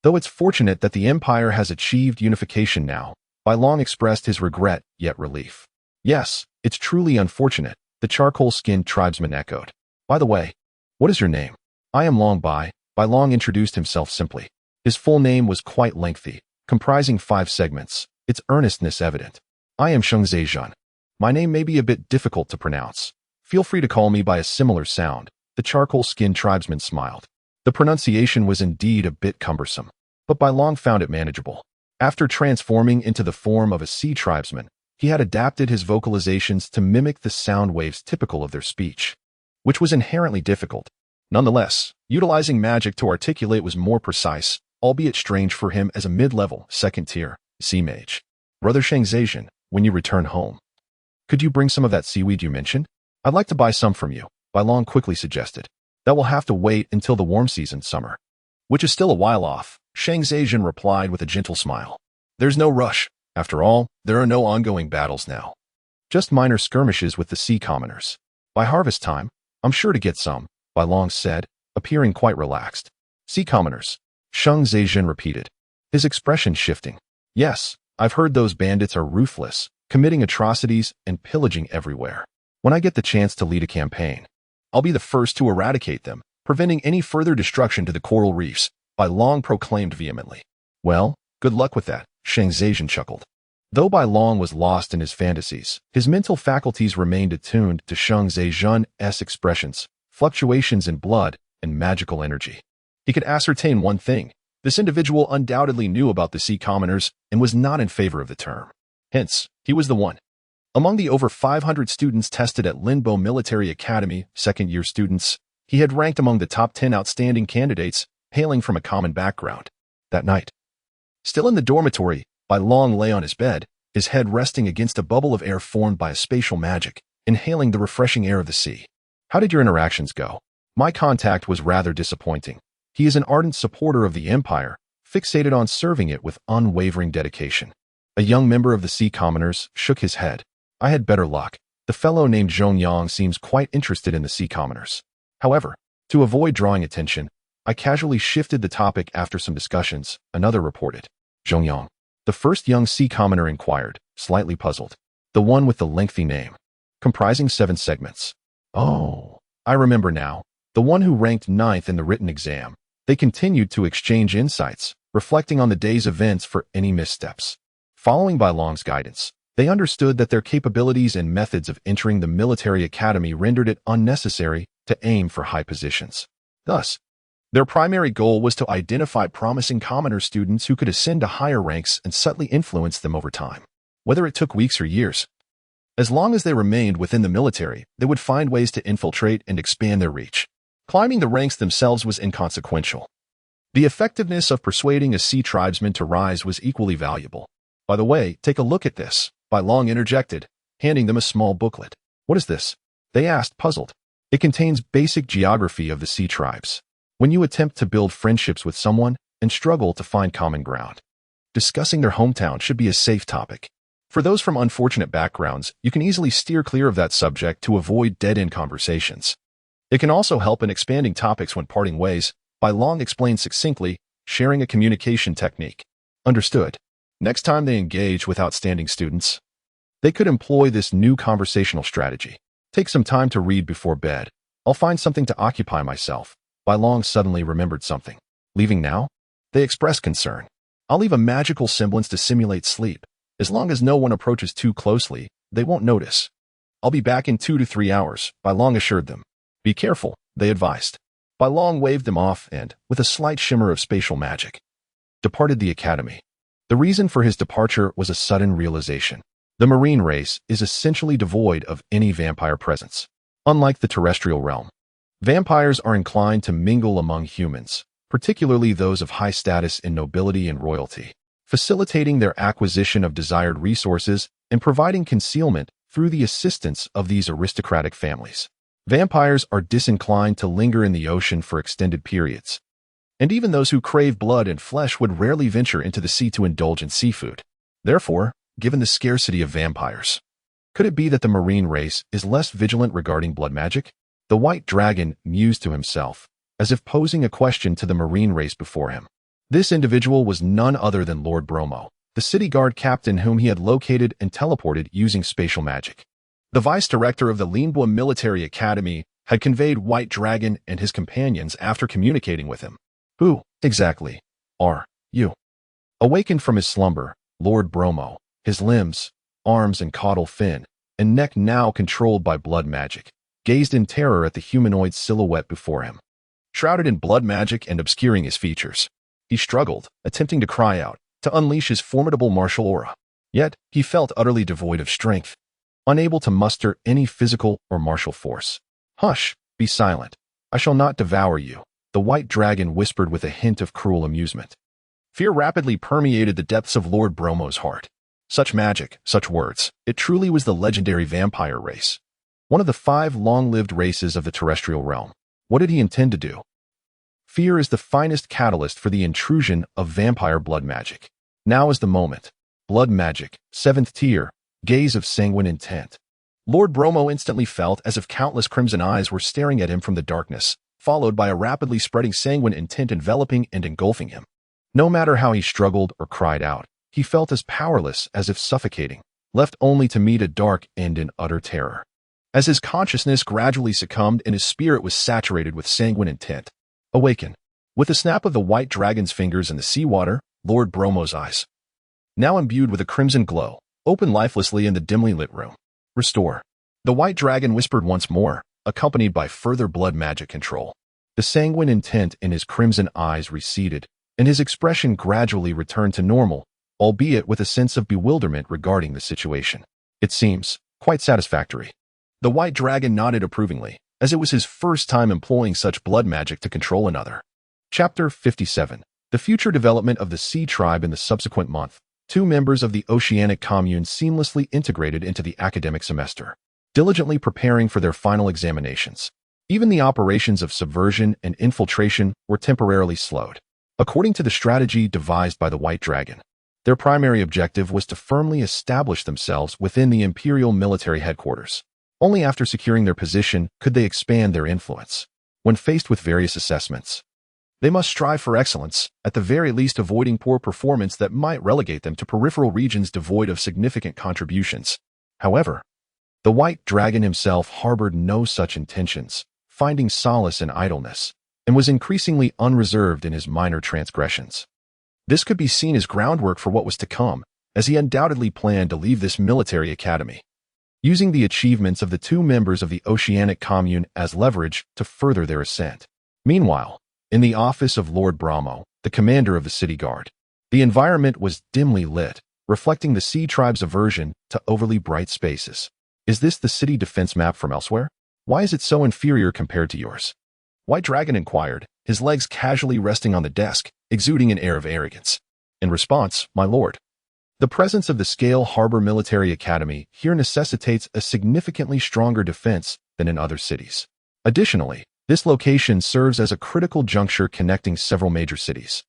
Though it's fortunate that the empire has achieved unification now," Bai Long expressed his regret yet relief. "Yes, it's truly unfortunate," the charcoal-skinned tribesman echoed. "By the way, what is your name?" "I am Long Bai." Bai Long introduced himself simply. His full name was quite lengthy, comprising 5 segments, its earnestness evident. "I am Sheng Zhejian. My name may be a bit difficult to pronounce. Feel free to call me by a similar sound," the charcoal-skinned tribesman smiled. The pronunciation was indeed a bit cumbersome, but Bai Long found it manageable. After transforming into the form of a sea tribesman, he had adapted his vocalizations to mimic the sound waves typical of their speech, which was inherently difficult. Nonetheless, utilizing magic to articulate was more precise, albeit strange for him as a mid-level, second-tier sea mage. "Brother Sheng Zhejian, when you return home, could you bring some of that seaweed you mentioned? I'd like to buy some from you," Bai Long quickly suggested. "That will have to wait until the warm season, summer." "Which is still a while off," Sheng Zhejian replied with a gentle smile. "There's no rush. After all, there are no ongoing battles now. Just minor skirmishes with the sea commoners. By harvest time, I'm sure to get some," Bai Long said, appearing quite relaxed. "Sea commoners," Sheng Zhejian repeated, his expression shifting. "Yes, I've heard those bandits are ruthless, committing atrocities and pillaging everywhere. When I get the chance to lead a campaign, I'll be the first to eradicate them," preventing any further destruction to the coral reefs, Bai Long proclaimed vehemently. Well, good luck with that, Shang Zhejian chuckled. Though Bai Long was lost in his fantasies, his mental faculties remained attuned to Shang Zhejian's expressions, fluctuations in blood, and magical energy. He could ascertain one thing. This individual undoubtedly knew about the sea commoners and was not in favor of the term. Hence, he was the one. Among the over 500 students tested at Linbo Military Academy, second-year students, he had ranked among the top 10 outstanding candidates, hailing from a common background. That night, still in the dormitory, Bai Long lay on his bed, his head resting against a bubble of air formed by a spatial magic, inhaling the refreshing air of the sea. How did your interactions go? My contact was rather disappointing. He is an ardent supporter of the Empire, fixated on serving it with unwavering dedication. A young member of the Sea Commoners shook his head. I had better luck. The fellow named Zhongyang seems quite interested in the Sea Commoners. However, to avoid drawing attention, I casually shifted the topic after some discussions, another reported. Zhongyang. The first young Sea Commoner inquired, slightly puzzled. The one with the lengthy name, comprising 7 segments. Oh, I remember now. The one who ranked 9th in the written exam. They continued to exchange insights, reflecting on the day's events for any missteps. Following Bai Long's guidance, they understood that their capabilities and methods of entering the military academy rendered it unnecessary to aim for high positions. Thus, their primary goal was to identify promising commoner students who could ascend to higher ranks and subtly influence them over time. Whether it took weeks or years, as long as they remained within the military, they would find ways to infiltrate and expand their reach. Climbing the ranks themselves was inconsequential. The effectiveness of persuading a sea tribesman to rise was equally valuable. By the way, take a look at this, Bai Long interjected, handing them a small booklet. What is this? They asked, puzzled. It contains basic geography of the sea tribes. When you attempt to build friendships with someone and struggle to find common ground, discussing their hometown should be a safe topic. For those from unfortunate backgrounds, you can easily steer clear of that subject to avoid dead-end conversations. It can also help in expanding topics when parting ways, Bai Long explained succinctly, sharing a communication technique. Understood. Next time they engage with outstanding students, they could employ this new conversational strategy. Take some time to read before bed. I'll find something to occupy myself. Bai Long suddenly remembered something. Leaving now? They expressed concern. I'll leave a magical semblance to simulate sleep. As long as no one approaches too closely, they won't notice. I'll be back in 2 to 3 hours, Bai Long assured them. Be careful, they advised. Bai Long waved them off and, with a slight shimmer of spatial magic, departed the academy. The reason for his departure was a sudden realization. The marine race is essentially devoid of any vampire presence. Unlike the terrestrial realm, vampires are inclined to mingle among humans, particularly those of high status in nobility and royalty, facilitating their acquisition of desired resources and providing concealment through the assistance of these aristocratic families. Vampires are disinclined to linger in the ocean for extended periods, and even those who crave blood and flesh would rarely venture into the sea to indulge in seafood. Therefore, given the scarcity of vampires, could it be that the marine race is less vigilant regarding blood magic? The white dragon mused to himself, as if posing a question to the marine race before him. This individual was none other than Lord Bromo, the city guard captain whom he had located and teleported using spatial magic. The vice-director of the Linbo Military Academy had conveyed White Dragon and his companions after communicating with him. Who, exactly, are you? Awakened from his slumber, Lord Bromo, his limbs, arms and caudal fin, and neck now controlled by blood magic, gazed in terror at the humanoid silhouette before him. Shrouded in blood magic and obscuring his features, he struggled, attempting to cry out, to unleash his formidable martial aura. Yet, he felt utterly devoid of strength, unable to muster any physical or martial force. Hush, be silent. I shall not devour you, the white dragon whispered with a hint of cruel amusement. Fear rapidly permeated the depths of Lord Bromo's heart. Such magic, such words. It truly was the legendary vampire race. One of the 5 long-lived races of the terrestrial realm. What did he intend to do? Fear is the finest catalyst for the intrusion of vampire blood magic. Now is the moment. Blood magic, 7th tier, gaze of sanguine intent. Lord Bromo instantly felt as if countless crimson eyes were staring at him from the darkness, followed by a rapidly spreading sanguine intent enveloping and engulfing him. No matter how he struggled or cried out, he felt as powerless as if suffocating, left only to meet a dark end in utter terror. as his consciousness gradually succumbed and his spirit was saturated with sanguine intent. Awaken. With a snap of the white dragon's fingers in the seawater, Lord Bromo's eyes, now imbued with a crimson glow, opened lifelessly in the dimly lit room. Restore. The white dragon whispered once more, accompanied by further blood magic control. The sanguine intent in his crimson eyes receded, and his expression gradually returned to normal, albeit with a sense of bewilderment regarding the situation. It seems quite satisfactory. The white dragon nodded approvingly, as it was his first time employing such blood magic to control another. Chapter 57. The future development of the Sea Tribe in the subsequent month. 2 members of the Oceanic Commune seamlessly integrated into the academic semester, diligently preparing for their final examinations. Even the operations of subversion and infiltration were temporarily slowed. According to the strategy devised by the White Dragon, their primary objective was to firmly establish themselves within the Imperial military headquarters. Only after securing their position could they expand their influence. When faced with various assessments, they must strive for excellence, at the very least avoiding poor performance that might relegate them to peripheral regions devoid of significant contributions. However, the White Dragon himself harbored no such intentions, finding solace in idleness, and was increasingly unreserved in his minor transgressions. This could be seen as groundwork for what was to come, as he undoubtedly planned to leave this military academy, using the achievements of the 2 members of the Oceanic Commune as leverage to further their ascent. Meanwhile, in the office of Lord Bromo, the commander of the city guard, the environment was dimly lit, reflecting the Sea Tribe's aversion to overly bright spaces. Is this the city defense map from elsewhere? Why is it so inferior compared to yours? White Dragon inquired, his legs casually resting on the desk, exuding an air of arrogance. In response, my lord, the presence of the Scale Harbor Military Academy here necessitates a significantly stronger defense than in other cities. Additionally, this location serves as a critical juncture connecting several major cities,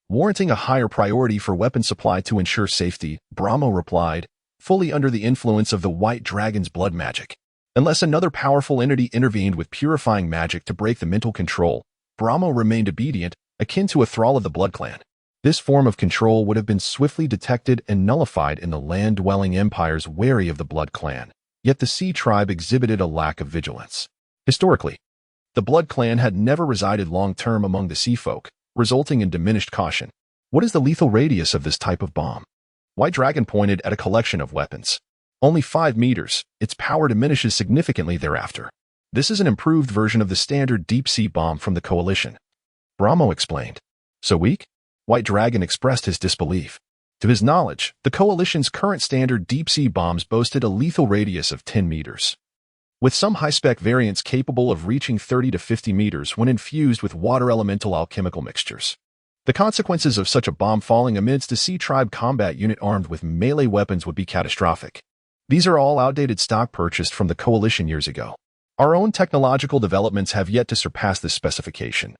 warranting a higher priority for weapon supply to ensure safety, Bromo replied, fully under the influence of the White Dragon's blood magic. Unless another powerful entity intervened with purifying magic to break the mental control, Bromo remained obedient, akin to a thrall of the Blood Clan. This form of control would have been swiftly detected and nullified in the land-dwelling empires wary of the Blood Clan, yet the Sea Tribe exhibited a lack of vigilance. Historically, the Blood Clan had never resided long-term among the sea folk, resulting in diminished caution. What is the lethal radius of this type of bomb? White Dragon pointed at a collection of weapons. Only 5 meters, its power diminishes significantly thereafter. This is an improved version of the standard deep-sea bomb from the Coalition, Bromo explained. So weak? White Dragon expressed his disbelief. To his knowledge, the Coalition's current standard deep-sea bombs boasted a lethal radius of 10 meters, with some high-spec variants capable of reaching 30 to 50 meters when infused with water elemental alchemical mixtures. The consequences of such a bomb falling amidst a Sea Tribe combat unit armed with melee weapons would be catastrophic. These are all outdated stock purchased from the Coalition years ago. Our own technological developments have yet to surpass this specification,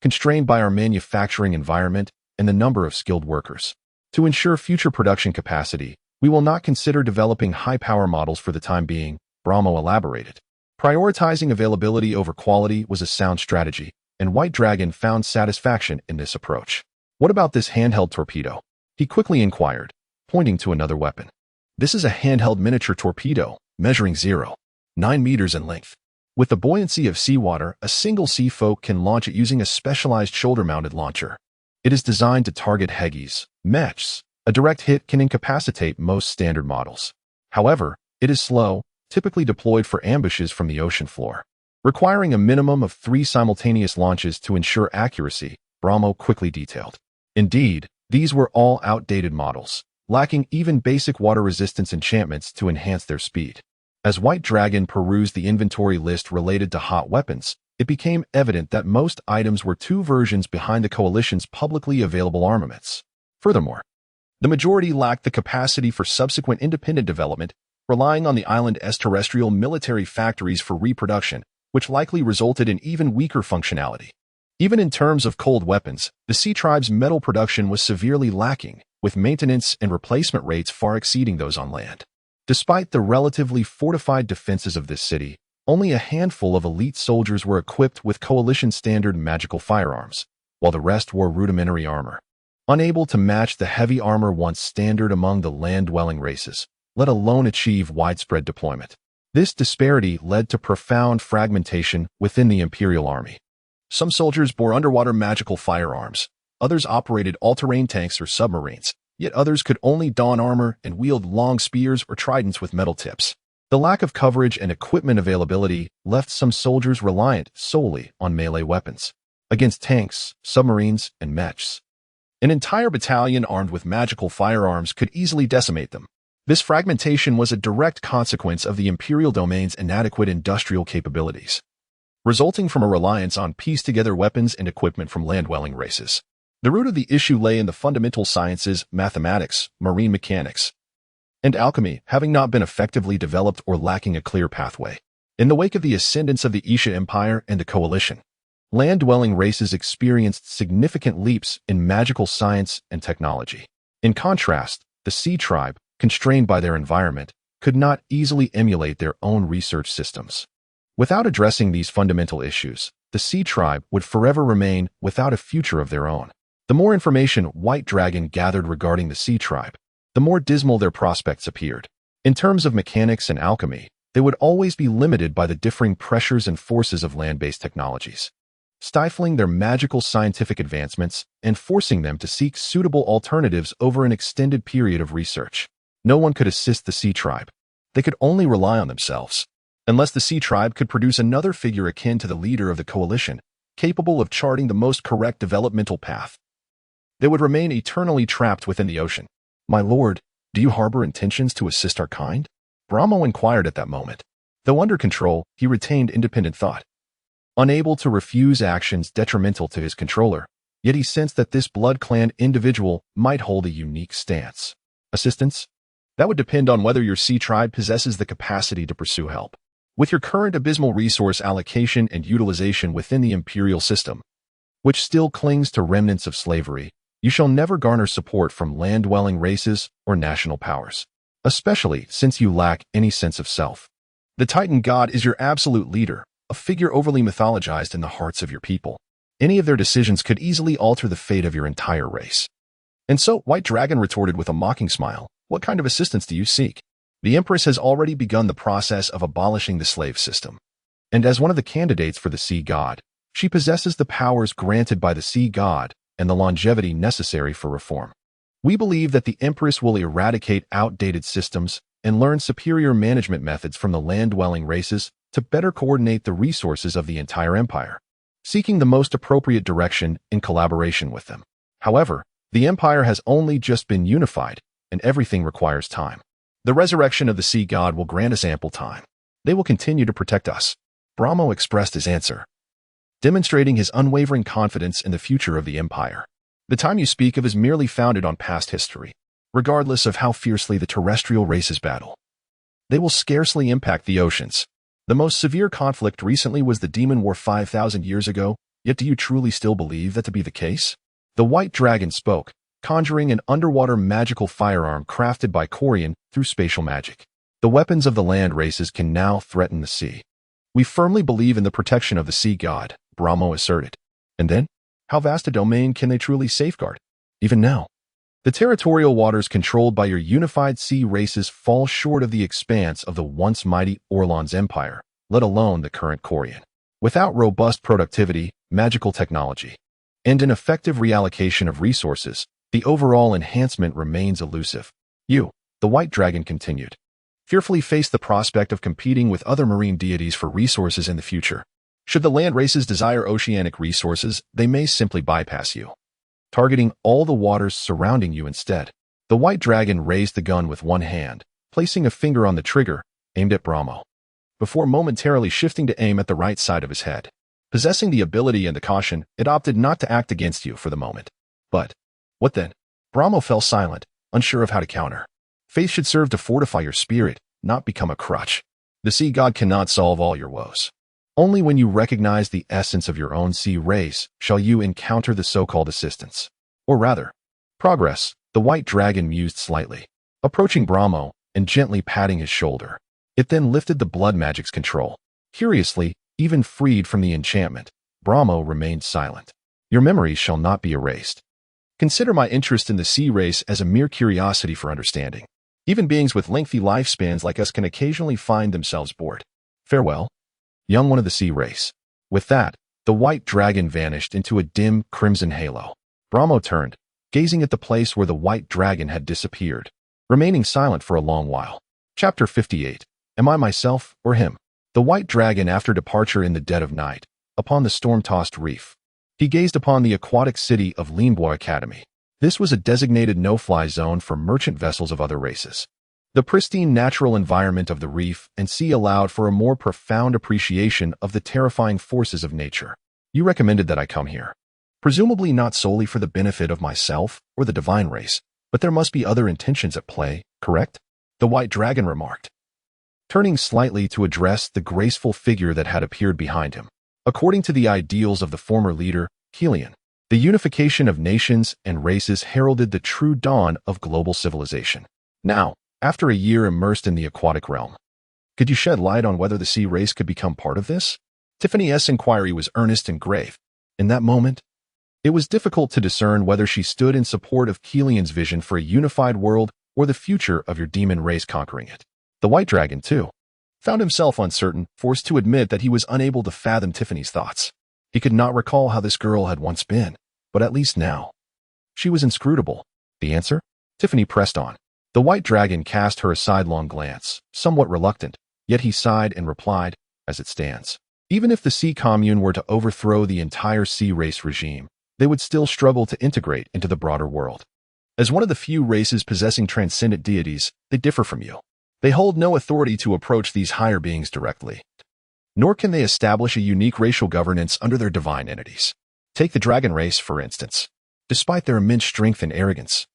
constrained by our manufacturing environment and the number of skilled workers. To ensure future production capacity, we will not consider developing high-power models for the time being, Bromo elaborated. Prioritizing availability over quality was a sound strategy, and White Dragon found satisfaction in this approach. What about this handheld torpedo? He quickly inquired, pointing to another weapon. This is a handheld miniature torpedo, measuring 0.9 meters in length. With the buoyancy of seawater, a single sea folk can launch it using a specialized shoulder-mounted launcher. It is designed to target Heggies, mechs. A direct hit can incapacitate most standard models. However, it is slow, typically deployed for ambushes from the ocean floor, requiring a minimum of 3 simultaneous launches to ensure accuracy, Bromo quickly detailed. Indeed, these were all outdated models, lacking even basic water resistance enchantments to enhance their speed. As White Dragon perused the inventory list related to hot weapons, it became evident that most items were 2 versions behind the Coalition's publicly available armaments. Furthermore, the majority lacked the capacity for subsequent independent development, relying on the island's terrestrial military factories for reproduction, which likely resulted in even weaker functionality. Even in terms of cold weapons, the Sea Tribe's metal production was severely lacking, with maintenance and replacement rates far exceeding those on land. Despite the relatively fortified defenses of this city, only a handful of elite soldiers were equipped with Coalition-standard magical firearms, while the rest wore rudimentary armor, unable to match the heavy armor once standard among the land-dwelling races, let alone achieve widespread deployment. This disparity led to profound fragmentation within the Imperial Army. Some soldiers bore underwater magical firearms, others operated all-terrain tanks or submarines, yet others could only don armor and wield long spears or tridents with metal tips. The lack of coverage and equipment availability left some soldiers reliant solely on melee weapons against tanks, submarines, and mechs. An entire battalion armed with magical firearms could easily decimate them. This fragmentation was a direct consequence of the Imperial domain's inadequate industrial capabilities, resulting from a reliance on pieced-together weapons and equipment from land-dwelling races. The root of the issue lay in the fundamental sciences, mathematics, marine mechanics, and alchemy having not been effectively developed or lacking a clear pathway. In the wake of the ascendance of the Isha Empire and the Coalition, land-dwelling races experienced significant leaps in magical science and technology. In contrast, the Sea Tribe, constrained by their environment, could not easily emulate their own research systems. Without addressing these fundamental issues, the Sea Tribe would forever remain without a future of their own. The more information White Dragon gathered regarding the Sea Tribe, the more dismal their prospects appeared. In terms of mechanics and alchemy, they would always be limited by the differing pressures and forces of land-based technologies, stifling their magical scientific advancements and forcing them to seek suitable alternatives over an extended period of research. No one could assist the Sea Tribe. They could only rely on themselves. Unless the Sea Tribe could produce another figure akin to the leader of the Coalition, capable of charting the most correct developmental path, they would remain eternally trapped within the ocean. "My lord, do you harbor intentions to assist our kind?" Brahmo inquired at that moment. Though under control, he retained independent thought. Unable to refuse actions detrimental to his controller, yet he sensed that this blood-clan individual might hold a unique stance. Assistance? That would depend on whether your Sea Tribe possesses the capacity to pursue help. With your current abysmal resource allocation and utilization within the imperial system, which still clings to remnants of slavery, you shall never garner support from land-dwelling races or national powers, especially since you lack any sense of self. The Titan God is your absolute leader, a figure overly mythologized in the hearts of your people. Any of their decisions could easily alter the fate of your entire race. And so, White Dragon retorted with a mocking smile, "What kind of assistance do you seek? The Empress has already begun the process of abolishing the slave system. And as one of the candidates for the Sea God, she possesses the powers granted by the Sea God and the longevity necessary for reform. We believe that the Empress will eradicate outdated systems and learn superior management methods from the land-dwelling races to better coordinate the resources of the entire empire, seeking the most appropriate direction in collaboration with them. However, the empire has only just been unified, and everything requires time. The resurrection of the Sea God will grant us ample time. They will continue to protect us." Brahmo expressed his answer, demonstrating his unwavering confidence in the future of the empire. "The time you speak of is merely founded on past history, regardless of how fiercely the terrestrial races battle. They will scarcely impact the oceans. The most severe conflict recently was the Demon War 5,000 years ago, yet do you truly still believe that to be the case?" The White Dragon spoke, conjuring an underwater magical firearm crafted by Corian through spatial magic. "The weapons of the land races can now threaten the sea. We firmly believe in the protection of the Sea God," Brahmo asserted. "And then? How vast a domain can they truly safeguard? Even now, the territorial waters controlled by your unified sea races fall short of the expanse of the once mighty Orlon's empire, let alone the current Corian. Without robust productivity, magical technology, and an effective reallocation of resources, the overall enhancement remains elusive. You," the White Dragon continued, "fearfully face the prospect of competing with other marine deities for resources in the future. Should the land races desire oceanic resources, they may simply bypass you, targeting all the waters surrounding you instead." The White Dragon raised the gun with one hand, placing a finger on the trigger, aimed at Brahmo, before momentarily shifting to aim at the right side of his head. Possessing the ability and the caution, it opted not to act against you for the moment. But, what then? Brahmo fell silent, unsure of how to counter. Faith should serve to fortify your spirit, not become a crutch. The Sea God cannot solve all your woes. Only when you recognize the essence of your own sea race shall you encounter the so-called assistance. Or rather, progress, the White Dragon mused slightly, approaching Brahmo and gently patting his shoulder. It then lifted the blood magic's control. Curiously, even freed from the enchantment, Brahmo remained silent. "Your memories shall not be erased. Consider my interest in the sea race as a mere curiosity for understanding. Even beings with lengthy lifespans like us can occasionally find themselves bored. Farewell, young one of the sea race. With that, the white dragon vanished into a dim, crimson halo. Brahmo turned, gazing at the place where the white dragon had disappeared, remaining silent for a long while. Chapter 58. Am I myself or him? The white dragon after departure in the dead of night, upon the storm-tossed reef. He gazed upon the aquatic city of Empire Academy. This was a designated no-fly zone for merchant vessels of other races. The pristine natural environment of the reef and sea allowed for a more profound appreciation of the terrifying forces of nature. You recommended that I come here. Presumably not solely for the benefit of myself or the divine race, but there must be other intentions at play, correct? The white dragon remarked, turning slightly to address the graceful figure that had appeared behind him. According to the ideals of the former leader, Helion, the unification of nations and races heralded the true dawn of global civilization. Now, after a year immersed in the aquatic realm, could you shed light on whether the sea race could become part of this? Tiffany's inquiry was earnest and grave. In that moment, it was difficult to discern whether she stood in support of Helion's vision for a unified world or the future of your demon race conquering it. The white dragon, too, found himself uncertain, forced to admit that he was unable to fathom Tiffany's thoughts. He could not recall how this girl had once been, but at least now, she was inscrutable. The answer? Tiffany pressed on. The white dragon cast her a sidelong glance, somewhat reluctant, yet he sighed and replied, as it stands. Even if the sea commune were to overthrow the entire sea race regime, they would still struggle to integrate into the broader world. As one of the few races possessing transcendent deities, they differ from you. They hold no authority to approach these higher beings directly, nor can they establish a unique racial governance under their divine entities. Take the dragon race, for instance. Despite their immense strength and arrogance,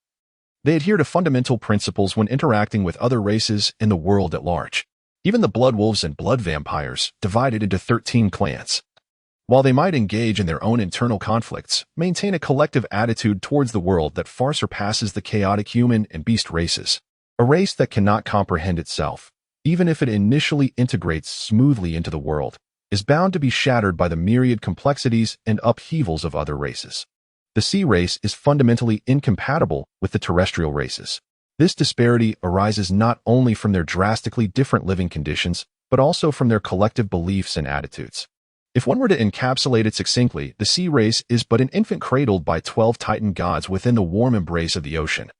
they adhere to fundamental principles when interacting with other races in the world at large. Even the blood wolves and blood vampires, divided into 13 clans, while they might engage in their own internal conflicts, maintain a collective attitude towards the world that far surpasses the chaotic human and beast races. A race that cannot comprehend itself, even if it initially integrates smoothly into the world, is bound to be shattered by the myriad complexities and upheavals of other races. The sea race is fundamentally incompatible with the terrestrial races. This disparity arises not only from their drastically different living conditions, but also from their collective beliefs and attitudes. If one were to encapsulate it succinctly, the sea race is but an infant cradled by 12 Titan gods within the warm embrace of the ocean,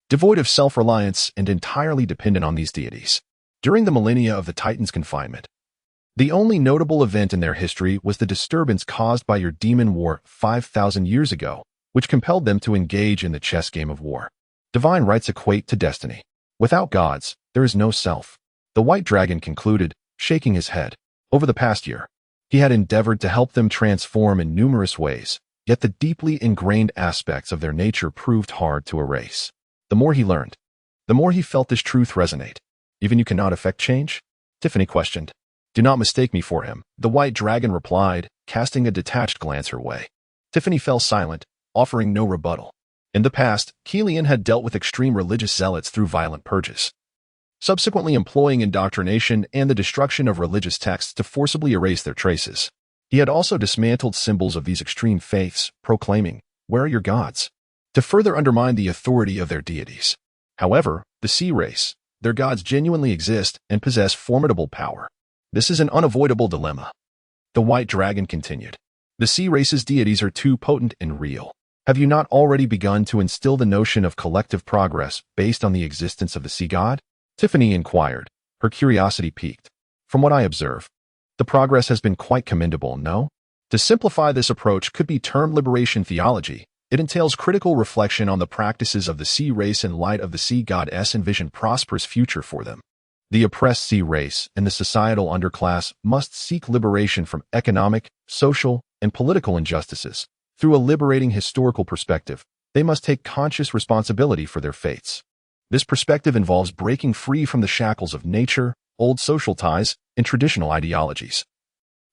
devoid of self-reliance and entirely dependent on these deities. During the millennia of the Titans' confinement, the only notable event in their history was the disturbance caused by your demon war 5,000 years ago, which compelled them to engage in the chess game of war. Divine rights equate to destiny. Without gods, there is no self. The white dragon concluded, shaking his head. Over the past year, he had endeavored to help them transform in numerous ways, yet the deeply ingrained aspects of their nature proved hard to erase. The more he learned, the more he felt this truth resonate. Even you cannot affect change? Tiffany questioned. Do not mistake me for him, the white dragon replied, casting a detached glance her way. Tiffany fell silent, offering no rebuttal. In the past, Helion had dealt with extreme religious zealots through violent purges, subsequently employing indoctrination and the destruction of religious texts to forcibly erase their traces. He had also dismantled symbols of these extreme faiths, proclaiming, "Where are your gods?" to further undermine the authority of their deities. However, the sea race, their gods genuinely exist and possess formidable power. This is an unavoidable dilemma. The white dragon continued. The sea race's deities are too potent and real. Have you not already begun to instill the notion of collective progress based on the existence of the sea god? Tiffany inquired, her curiosity piqued. From what I observe, the progress has been quite commendable, no? To simplify this approach could be termed liberation theology. It entails critical reflection on the practices of the sea race in light of the sea god's envisioned prosperous future for them. The oppressed sea race and the societal underclass must seek liberation from economic, social, and political injustices. Through a liberating historical perspective, they must take conscious responsibility for their fates. This perspective involves breaking free from the shackles of nature, old social ties, and traditional ideologies,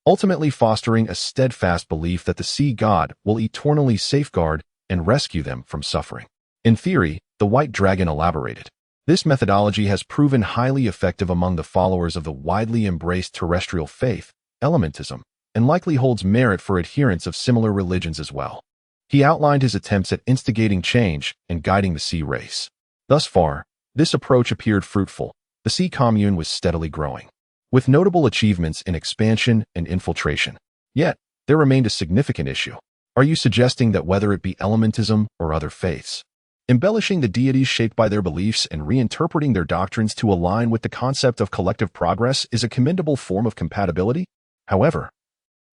ultimately fostering a steadfast belief that the sea god will eternally safeguard and rescue them from suffering. In theory, the white dragon elaborated, this methodology has proven highly effective among the followers of the widely embraced terrestrial faith, elementism, and likely holds merit for adherents of similar religions as well. He outlined his attempts at instigating change and guiding the sea race. Thus far, This approach appeared fruitful. The sea commune was steadily growing, with notable achievements in expansion and infiltration. Yet, there remained a significant issue. Are you suggesting that whether it be elementism or other faiths, embellishing the deities shaped by their beliefs and reinterpreting their doctrines to align with the concept of collective progress is a commendable form of compatibility? However,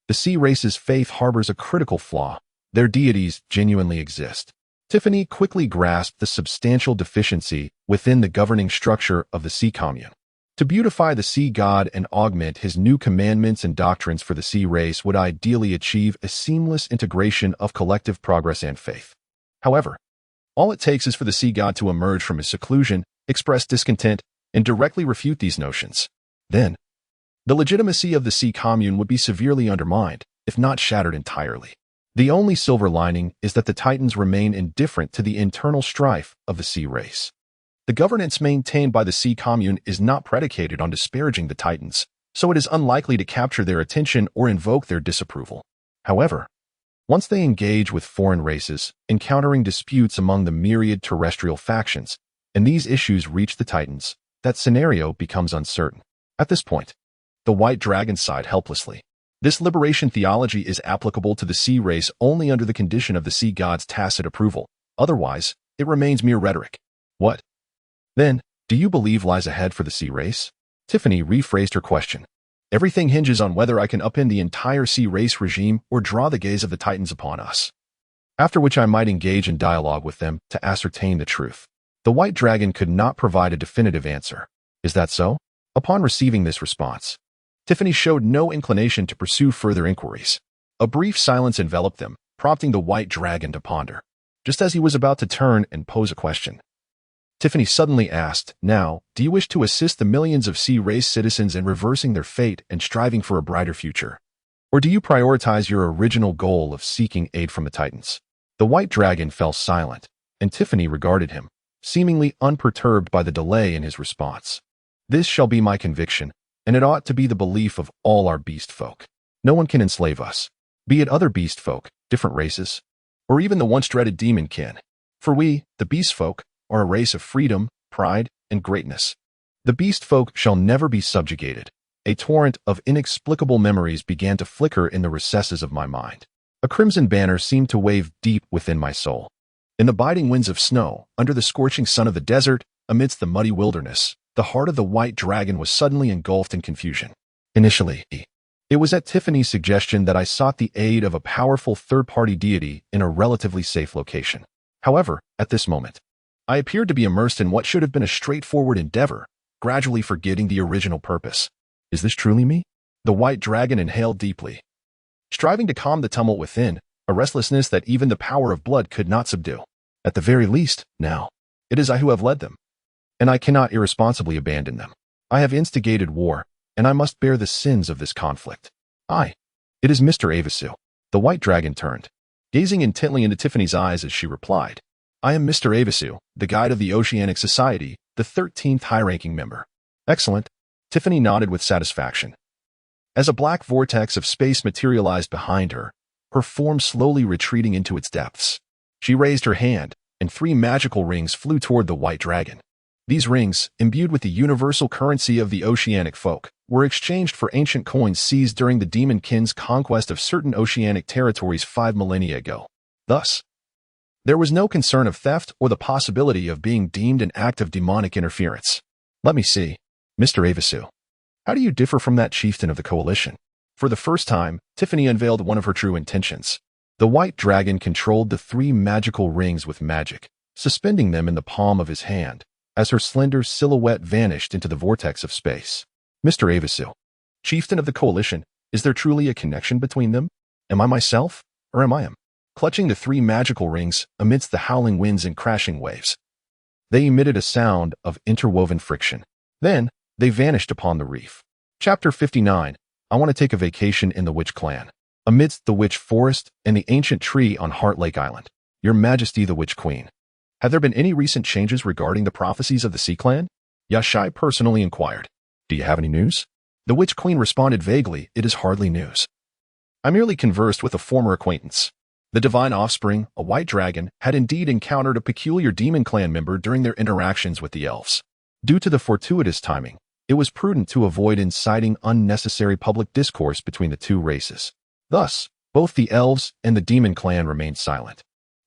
the sea race's faith harbors a critical flaw. Their deities genuinely exist. Tiffany quickly grasped the substantial deficiency within the governing structure of the sea commune. To beautify the sea god and augment his new commandments and doctrines for the sea race would ideally achieve a seamless integration of collective progress and faith. However, all it takes is for the sea god to emerge from his seclusion, express discontent, and directly refute these notions. Then, the legitimacy of the sea commune would be severely undermined, if not shattered entirely. The only silver lining is that the Titans remain indifferent to the internal strife of the sea race. The governance maintained by the sea commune is not predicated on disparaging the Titans, so it is unlikely to capture their attention or invoke their disapproval. However, once they engage with foreign races, encountering disputes among the myriad terrestrial factions, and these issues reach the Titans, that scenario becomes uncertain. At this point, the White Dragon sighed helplessly. This liberation theology is applicable to the sea race only under the condition of the sea god's tacit approval. Otherwise, it remains mere rhetoric. What, then, do you believe lies ahead for the sea race? Tiffany rephrased her question. Everything hinges on whether I can upend the entire sea race regime or draw the gaze of the Titans upon us. After which I might engage in dialogue with them to ascertain the truth. The White Dragon could not provide a definitive answer. Is that so? Upon receiving this response, Tiffany showed no inclination to pursue further inquiries. A brief silence enveloped them, prompting the White Dragon to ponder. Just as he was about to turn and pose a question, Tiffany suddenly asked, "Now, do you wish to assist the millions of sea race citizens in reversing their fate and striving for a brighter future? Or do you prioritize your original goal of seeking aid from the Titans?" The White Dragon fell silent, and Tiffany regarded him, seemingly unperturbed by the delay in his response. "This shall be my conviction, and it ought to be the belief of all our beast folk. No one can enslave us, be it other beast folk, different races, or even the once dreaded demon kin. For we, the beast folk, are a race of freedom, pride, and greatness. The beast folk shall never be subjugated." A torrent of inexplicable memories began to flicker in the recesses of my mind. A crimson banner seemed to wave deep within my soul. In the biting winds of snow, under the scorching sun of the desert, amidst the muddy wilderness, the heart of the White Dragon was suddenly engulfed in confusion. Initially, it was at Tiffany's suggestion that I sought the aid of a powerful third-party deity in a relatively safe location. However, at this moment, I appeared to be immersed in what should have been a straightforward endeavor, gradually forgetting the original purpose. Is this truly me? The White Dragon inhaled deeply, striving to calm the tumult within, a restlessness that even the power of blood could not subdue. At the very least, now, it is I who have led them, and I cannot irresponsibly abandon them. I have instigated war, and I must bear the sins of this conflict. It is Mr. Avasu. The White Dragon turned, gazing intently into Tiffany's eyes as she replied, "I am Mr. Avasu, the guide of the Oceanic Society, the 13th high-ranking member." "Excellent." Tiffany nodded with satisfaction. As a black vortex of space materialized behind her, her form slowly retreating into its depths, she raised her hand, and 3 magical rings flew toward the White Dragon. These rings, imbued with the universal currency of the oceanic folk, were exchanged for ancient coins seized during the Demon Kin's conquest of certain oceanic territories 5 millennia ago. Thus, there was no concern of theft or the possibility of being deemed an act of demonic interference. "Let me see, Mr. Avasu. How do you differ from that chieftain of the coalition?" For the first time, Tiffany unveiled one of her true intentions. The White Dragon controlled the 3 magical rings with magic, suspending them in the palm of his hand, as her slender silhouette vanished into the vortex of space. "Mr. Avasu, chieftain of the coalition, is there truly a connection between them? Am I myself, or am I him?" Clutching the 3 magical rings amidst the howling winds and crashing waves, they emitted a sound of interwoven friction. Then, they vanished upon the reef. Chapter 59. I want to take a vacation in the Witch Clan. Amidst the Witch Forest and the ancient tree on Heart Lake Island. Your Majesty the Witch Queen. Have there been any recent changes regarding the prophecies of the Sea Clan? Yashai personally inquired. Do you have any news? The Witch Queen responded vaguely, "It is hardly news. I merely conversed with a former acquaintance. The divine offspring, a white dragon, had indeed encountered a peculiar demon clan member during their interactions with the elves. Due to the fortuitous timing, it was prudent to avoid inciting unnecessary public discourse between the two races. Thus, both the elves and the demon clan remained silent,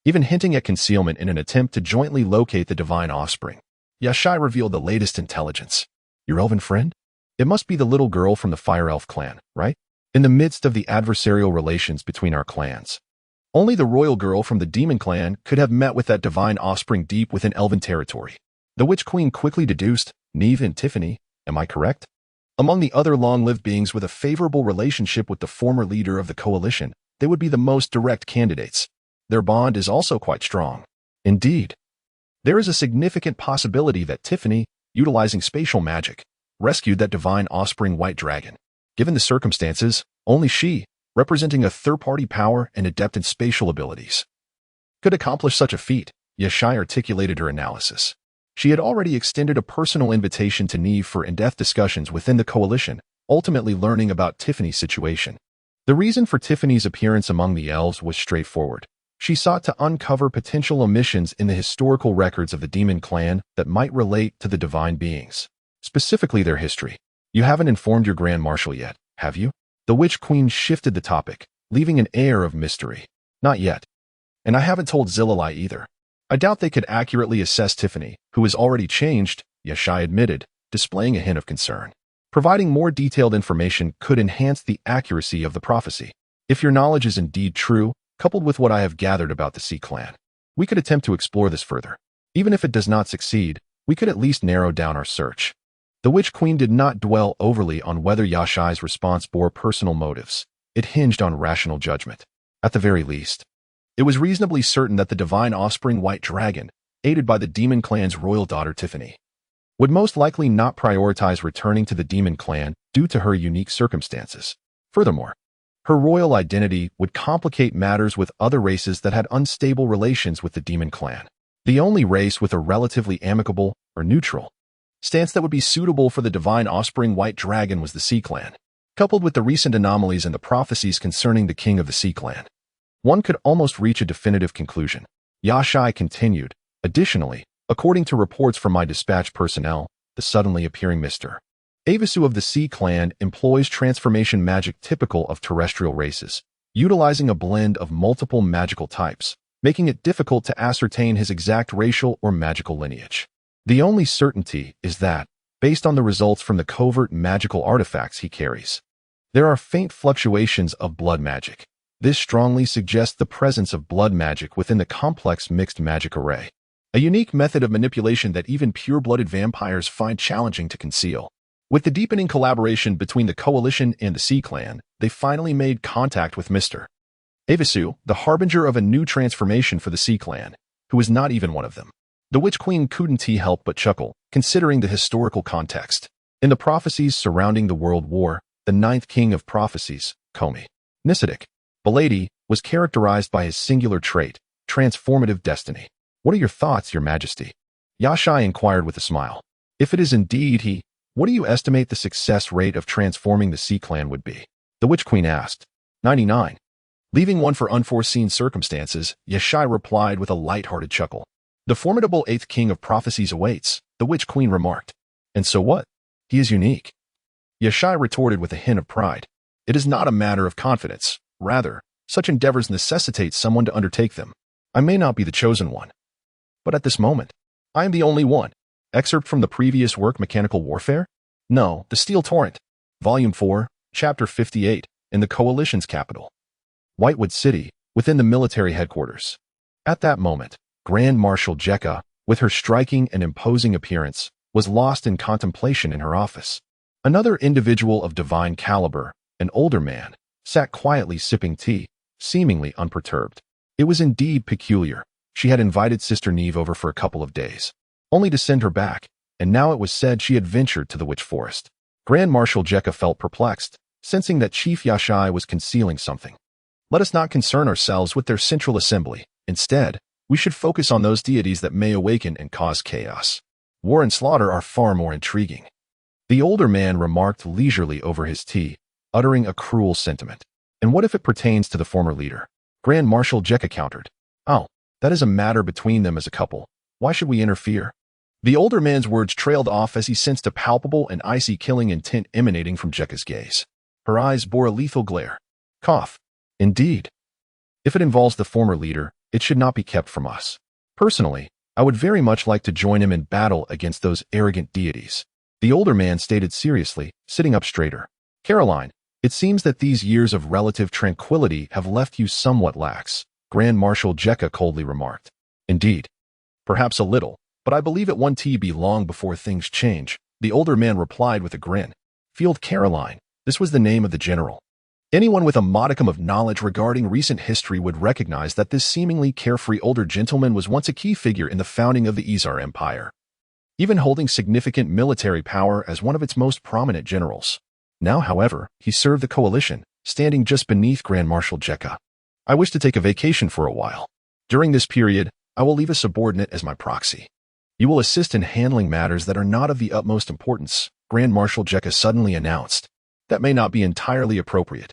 even hinting at concealment in an attempt to jointly locate the divine offspring. Yashai revealed the latest intelligence. Your elven friend? It must be the little girl from the Fire Elf clan, right? In the midst of the adversarial relations between our clans, only the royal girl from the demon clan could have met with that divine offspring deep within elven territory. The Witch Queen quickly deduced, Neve and Tiffany, am I correct? Among the other long-lived beings with a favorable relationship with the former leader of the coalition, they would be the most direct candidates. Their bond is also quite strong. Indeed, there is a significant possibility that Tiffany, utilizing spatial magic, rescued that divine offspring white dragon. Given the circumstances, only she, representing a third-party power and adept in spatial abilities, could accomplish such a feat. Yashai articulated her analysis. She had already extended a personal invitation to Neve for in-depth discussions within the coalition, ultimately learning about Tiffany's situation. The reason for Tiffany's appearance among the elves was straightforward. She sought to uncover potential omissions in the historical records of the demon clan that might relate to the divine beings, specifically their history. You haven't informed your Grand Marshal yet, have you? The Witch Queen shifted the topic, leaving an air of mystery. Not yet. And I haven't told Zillalai either. I doubt they could accurately assess Tiffany, who has already changed, Yashai admitted, displaying a hint of concern. Providing more detailed information could enhance the accuracy of the prophecy. If your knowledge is indeed true, coupled with what I have gathered about the Sea Clan, we could attempt to explore this further. Even if it does not succeed, we could at least narrow down our search. The Witch Queen did not dwell overly on whether Yashai's response bore personal motives. It hinged on rational judgment. At the very least, it was reasonably certain that the divine offspring white dragon, aided by the demon clan's royal daughter Tiffany, would most likely not prioritize returning to the demon clan due to her unique circumstances. Furthermore, her royal identity would complicate matters with other races that had unstable relations with the demon clan. The only race with a relatively amicable, or neutral, stance that would be suitable for the divine offspring white dragon was the Sea Clan. Coupled with the recent anomalies and the prophecies concerning the king of the Sea Clan, one could almost reach a definitive conclusion. Yashai continued. Additionally, according to reports from my dispatch personnel, the suddenly appearing Mr. Avisu of the Sea Clan employs transformation magic typical of terrestrial races, utilizing a blend of multiple magical types, making it difficult to ascertain his exact racial or magical lineage. The only certainty is that, based on the results from the covert magical artifacts he carries, there are faint fluctuations of blood magic. This strongly suggests the presence of blood magic within the complex mixed magic array, a unique method of manipulation that even pure-blooded vampires find challenging to conceal. With the deepening collaboration between the Coalition and the Sea Clan, they finally made contact with Mr. Avisu, the harbinger of a new transformation for the Sea Clan, who was not even one of them. The Witch Queen couldn't help but chuckle, considering the historical context. In the prophecies surrounding the World War, the ninth king of prophecies, Komi Nisidik, Belady, was characterized by his singular trait, transformative destiny. What are your thoughts, your majesty? Yashai inquired with a smile. If it is indeed he, what do you estimate the success rate of transforming the Sea Clan would be? The Witch Queen asked. 99. Leaving one for unforeseen circumstances, Yashai replied with a light-hearted chuckle. The formidable eighth king of prophecies awaits, the Witch Queen remarked. And so what? He is unique. Yashai retorted with a hint of pride. It is not a matter of confidence. Rather, such endeavors necessitate someone to undertake them. I may not be the chosen one, but at this moment, I am the only one. Excerpt from the previous work, Mechanical Warfare? No, The Steel Torrent. Volume 4, Chapter 58, in the Coalition's capital, Whitewood City, within the military headquarters. At that moment, Grand Marshal Jekka, with her striking and imposing appearance, was lost in contemplation in her office. Another individual of divine caliber, an older man, sat quietly sipping tea, seemingly unperturbed. It was indeed peculiar. She had invited Sister Neve over for a couple of days, only to send her back, and now it was said she had ventured to the Witch Forest. Grand Marshal Jekka felt perplexed, sensing that Chief Yashai was concealing something. Let us not concern ourselves with their central assembly. Instead, we should focus on those deities that may awaken and cause chaos. War and slaughter are far more intriguing. The older man remarked leisurely over his tea, uttering a cruel sentiment. And what if it pertains to the former leader? Grand Marshal Jekka countered. Oh, that is a matter between them as a couple. Why should we interfere? The older man's words trailed off as he sensed a palpable and icy killing intent emanating from Jekka's gaze. Her eyes bore a lethal glare. Cough. Indeed. If it involves the former leader, it should not be kept from us. Personally, I would very much like to join him in battle against those arrogant deities. The older man stated seriously, sitting up straighter. Caroline, it seems that these years of relative tranquility have left you somewhat lax, Grand Marshal Jekka coldly remarked. Indeed. Perhaps a little, but I believe it won't be long before things change, the older man replied with a grin. Field Caroline, this was the name of the general. Anyone with a modicum of knowledge regarding recent history would recognize that this seemingly carefree older gentleman was once a key figure in the founding of the Ashar Empire, even holding significant military power as one of its most prominent generals. Now, however, he served the coalition, standing just beneath Grand Marshal Jekka. I wish to take a vacation for a while. During this period, I will leave a subordinate as my proxy. You will assist in handling matters that are not of the utmost importance, Grand Marshal Jekka suddenly announced. That may not be entirely appropriate,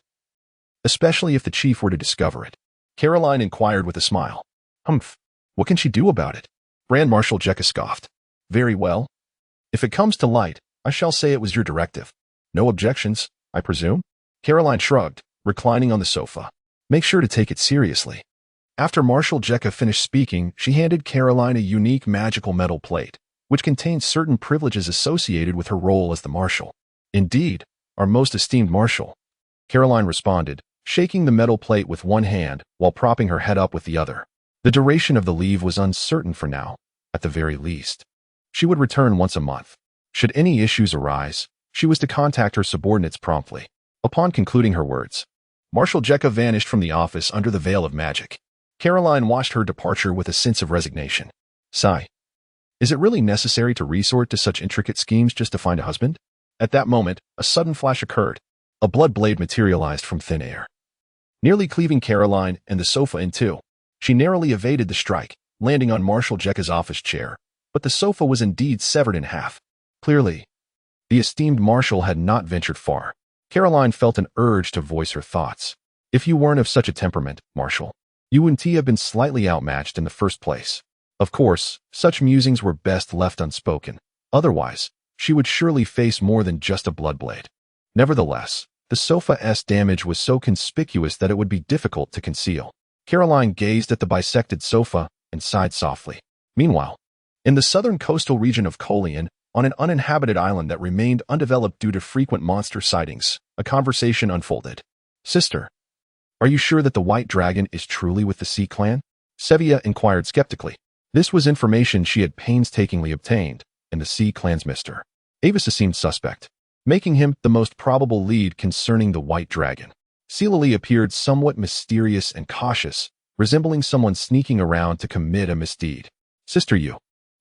especially if the chief were to discover it. Caroline inquired with a smile. Humph. What can she do about it? Grand Marshal Jekka scoffed. Very well. If it comes to light, I shall say it was your directive. No objections, I presume? Caroline shrugged, reclining on the sofa. Make sure to take it seriously. After Marshal Jekka finished speaking, she handed Caroline a unique magical metal plate, which contained certain privileges associated with her role as the marshal. Indeed, our most esteemed marshal, Caroline responded, shaking the metal plate with one hand while propping her head up with the other. The duration of the leave was uncertain for now, at the very least. She would return once a month. Should any issues arise, she was to contact her subordinates promptly. Upon concluding her words, Marshal Jekka vanished from the office under the veil of magic. Caroline watched her departure with a sense of resignation. Sigh. Is it really necessary to resort to such intricate schemes just to find a husband? At that moment, a sudden flash occurred. A blood blade materialized from thin air, nearly cleaving Caroline and the sofa in two. She narrowly evaded the strike, landing on Marshal Jekka's office chair, but the sofa was indeed severed in half. Clearly, the esteemed marshal had not ventured far. Caroline felt an urge to voice her thoughts. If you weren't of such a temperament, Marshal, you wouldn't have been slightly outmatched in the first place. Of course, such musings were best left unspoken. Otherwise, she would surely face more than just a blood blade. Nevertheless, the sofa's damage was so conspicuous that it would be difficult to conceal. Caroline gazed at the bisected sofa and sighed softly. Meanwhile, in the southern coastal region of Kolian, on an uninhabited island that remained undeveloped due to frequent monster sightings, a conversation unfolded. Sister, are you sure that the White Dragon is truly with the Sea Clan? Sevilla inquired skeptically. This was information she had painstakingly obtained, and the Sea Clan's Mr. Avisa seemed suspect, making him the most probable lead concerning the White Dragon. Celia appeared somewhat mysterious and cautious, resembling someone sneaking around to commit a misdeed. Sister, you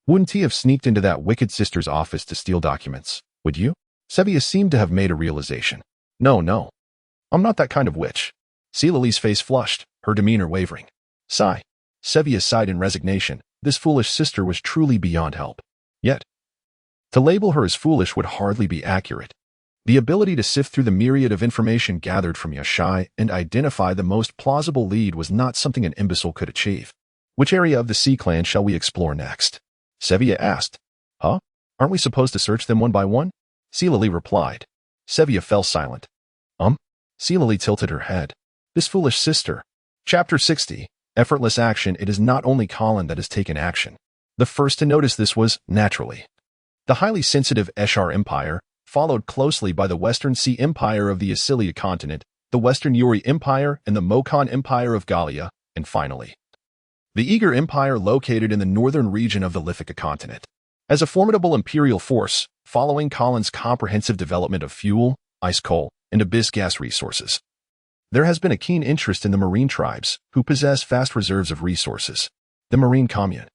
wouldn't have sneaked into that wicked sister's office to steal documents, would you? Sevilla seemed to have made a realization. No. I'm not that kind of witch. Celia's face flushed, her demeanor wavering. Sigh. Sevilla sighed in resignation. This foolish sister was truly beyond help. Yet, to label her as foolish would hardly be accurate. The ability to sift through the myriad of information gathered from Yashai and identify the most plausible lead was not something an imbecile could achieve. Which area of the Sea Clan shall we explore next? Sevilla asked. Huh? Aren't we supposed to search them one by one? Celia replied. Sevilla fell silent. Celia tilted her head. This foolish sister. Chapter 60. Effortless action. It is not only Colin that has taken action. The first to notice this was, naturally, the highly sensitive Ashar Empire, followed closely by the Western Sea Empire of the Asilia continent, the Western Uri Empire and the Mokon Empire of Gallia, and finally, the Eager Empire located in the northern region of the Lithica continent. As a formidable imperial force, following Colin's comprehensive development of fuel, ice coal, and abyss gas resources, there has been a keen interest in the marine tribes, who possess vast reserves of resources. The Marine Commune,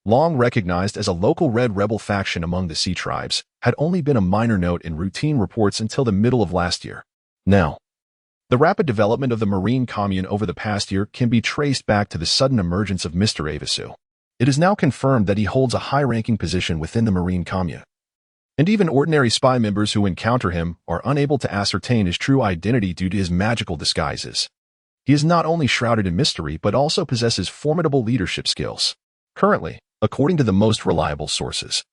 long recognized as a local red rebel faction among the sea tribes, had only been a minor note in routine reports until the middle of last year. Now, the rapid development of the Marine Commune over the past year can be traced back to the sudden emergence of Mr. Avisu. It is now confirmed that he holds a high-ranking position within the Marine Commune, and even ordinary spy members who encounter him are unable to ascertain his true identity due to his magical disguises. He is not only shrouded in mystery but also possesses formidable leadership skills. Currently, according to the most reliable sources,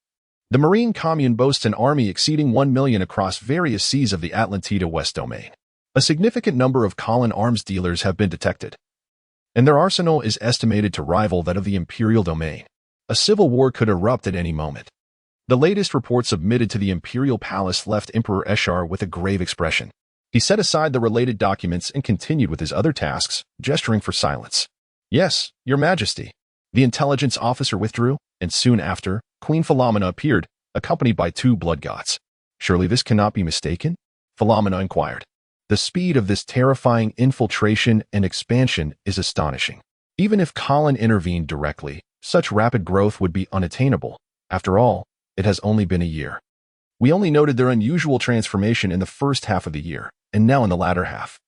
the Marine Commune boasts an army exceeding 1 million across various seas of the Atlantida West Domain. A significant number of Khalan arms dealers have been detected, and their arsenal is estimated to rival that of the Imperial Domain. A civil war could erupt at any moment. The latest report submitted to the Imperial Palace left Emperor Ashar with a grave expression. He set aside the related documents and continued with his other tasks, gesturing for silence. "Yes, Your Majesty." The intelligence officer withdrew, and soon after, Queen Philomena appeared, accompanied by 2 blood gods. "Surely this cannot be mistaken?" Philomena inquired. The speed of this terrifying infiltration and expansion is astonishing. Even if Khalan intervened directly, such rapid growth would be unattainable. After all, it has only been a year. We only noted their unusual transformation in the first half of the year, and now in the latter half.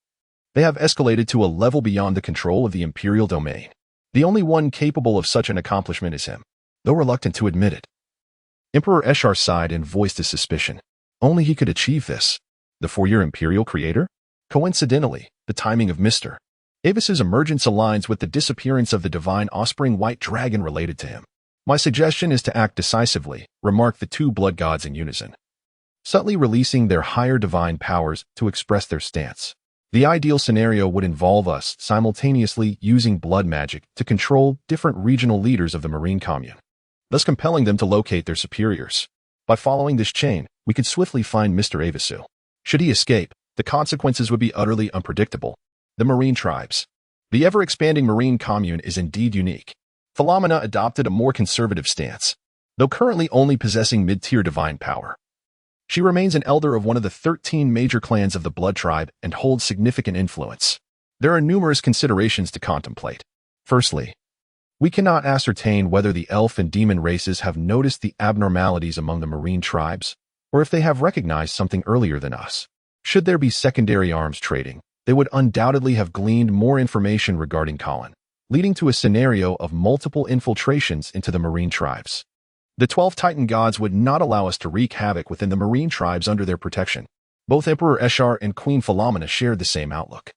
They have escalated to a level beyond the control of the Imperial Domain. The only one capable of such an accomplishment is him, though reluctant to admit it. Emperor Ashar sighed and voiced his suspicion. Only he could achieve this. The 4-year Imperial Creator? Coincidentally, the timing of Mr. Avis's emergence aligns with the disappearance of the divine offspring white dragon related to him. My suggestion is to act decisively, remarked the 2 blood gods in unison, subtly releasing their higher divine powers to express their stance. The ideal scenario would involve us simultaneously using blood magic to control different regional leaders of the Marine Commune, thus compelling them to locate their superiors. By following this chain, we could swiftly find Mr. Avisu. Should he escape, the consequences would be utterly unpredictable. The Marine Tribes. The ever-expanding Marine Commune is indeed unique. Philomena adopted a more conservative stance, though currently only possessing mid-tier divine power. She remains an elder of one of the 13 major clans of the Blood Tribe and holds significant influence. There are numerous considerations to contemplate. Firstly, we cannot ascertain whether the elf and demon races have noticed the abnormalities among the Marine Tribes, or if they have recognized something earlier than us. Should there be secondary arms trading, they would undoubtedly have gleaned more information regarding Khalan, leading to a scenario of multiple infiltrations into the Marine Tribes. The 12 Titan gods would not allow us to wreak havoc within the Marine Tribes under their protection. Both Emperor Ashar and Queen Philomena shared the same outlook.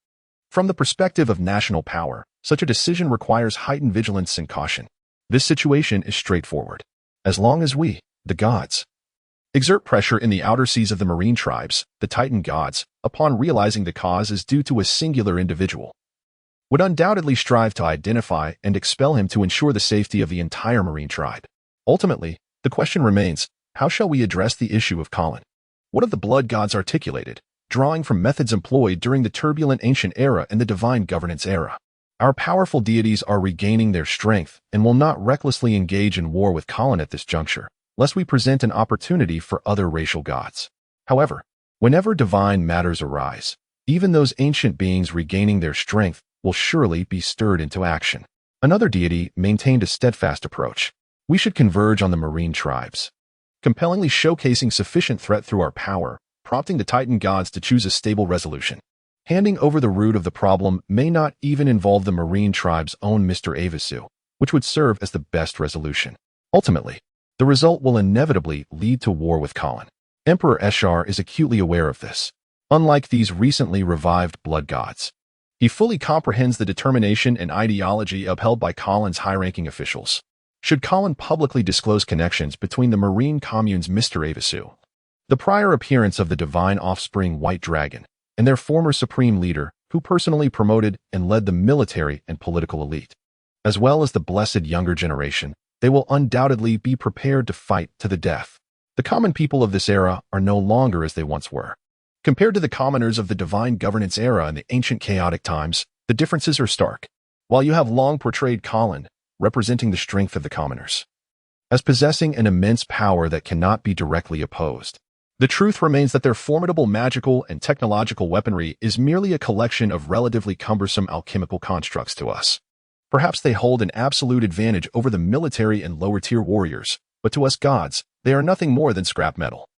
From the perspective of national power, such a decision requires heightened vigilance and caution. This situation is straightforward. As long as we, the gods, exert pressure in the outer seas of the Marine Tribes, the Titan gods, upon realizing the cause is due to a singular individual, would undoubtedly strive to identify and expel him to ensure the safety of the entire Marine Tribe. Ultimately, the question remains, how shall we address the issue of Khalan? What have the blood gods articulated, drawing from methods employed during the turbulent ancient era and the divine governance era? Our powerful deities are regaining their strength and will not recklessly engage in war with Khalan at this juncture, lest we present an opportunity for other racial gods. However, whenever divine matters arise, even those ancient beings regaining their strength will surely be stirred into action. Another deity maintained a steadfast approach. We should converge on the Marine Tribes, compellingly showcasing sufficient threat through our power, prompting the Titan gods to choose a stable resolution. Handing over the root of the problem may not even involve the Marine Tribe's own Mr. Avisu, which would serve as the best resolution. Ultimately, the result will inevitably lead to war with Khalan. Emperor Ashar is acutely aware of this. Unlike these recently revived blood gods, he fully comprehends the determination and ideology upheld by Khalan's high-ranking officials. Should Khalan publicly disclose connections between the Marine Commune's Mr. Avisu, the prior appearance of the divine offspring White Dragon, and their former supreme leader, who personally promoted and led the military and political elite, as well as the blessed younger generation, they will undoubtedly be prepared to fight to the death. The common people of this era are no longer as they once were. Compared to the commoners of the divine governance era in the ancient chaotic times, the differences are stark. While you have long portrayed Khalan, representing the strength of the commoners, as possessing an immense power that cannot be directly opposed, the truth remains that their formidable magical and technological weaponry is merely a collection of relatively cumbersome alchemical constructs to us. Perhaps they hold an absolute advantage over the military and lower-tier warriors, but to us gods, they are nothing more than scrap metal.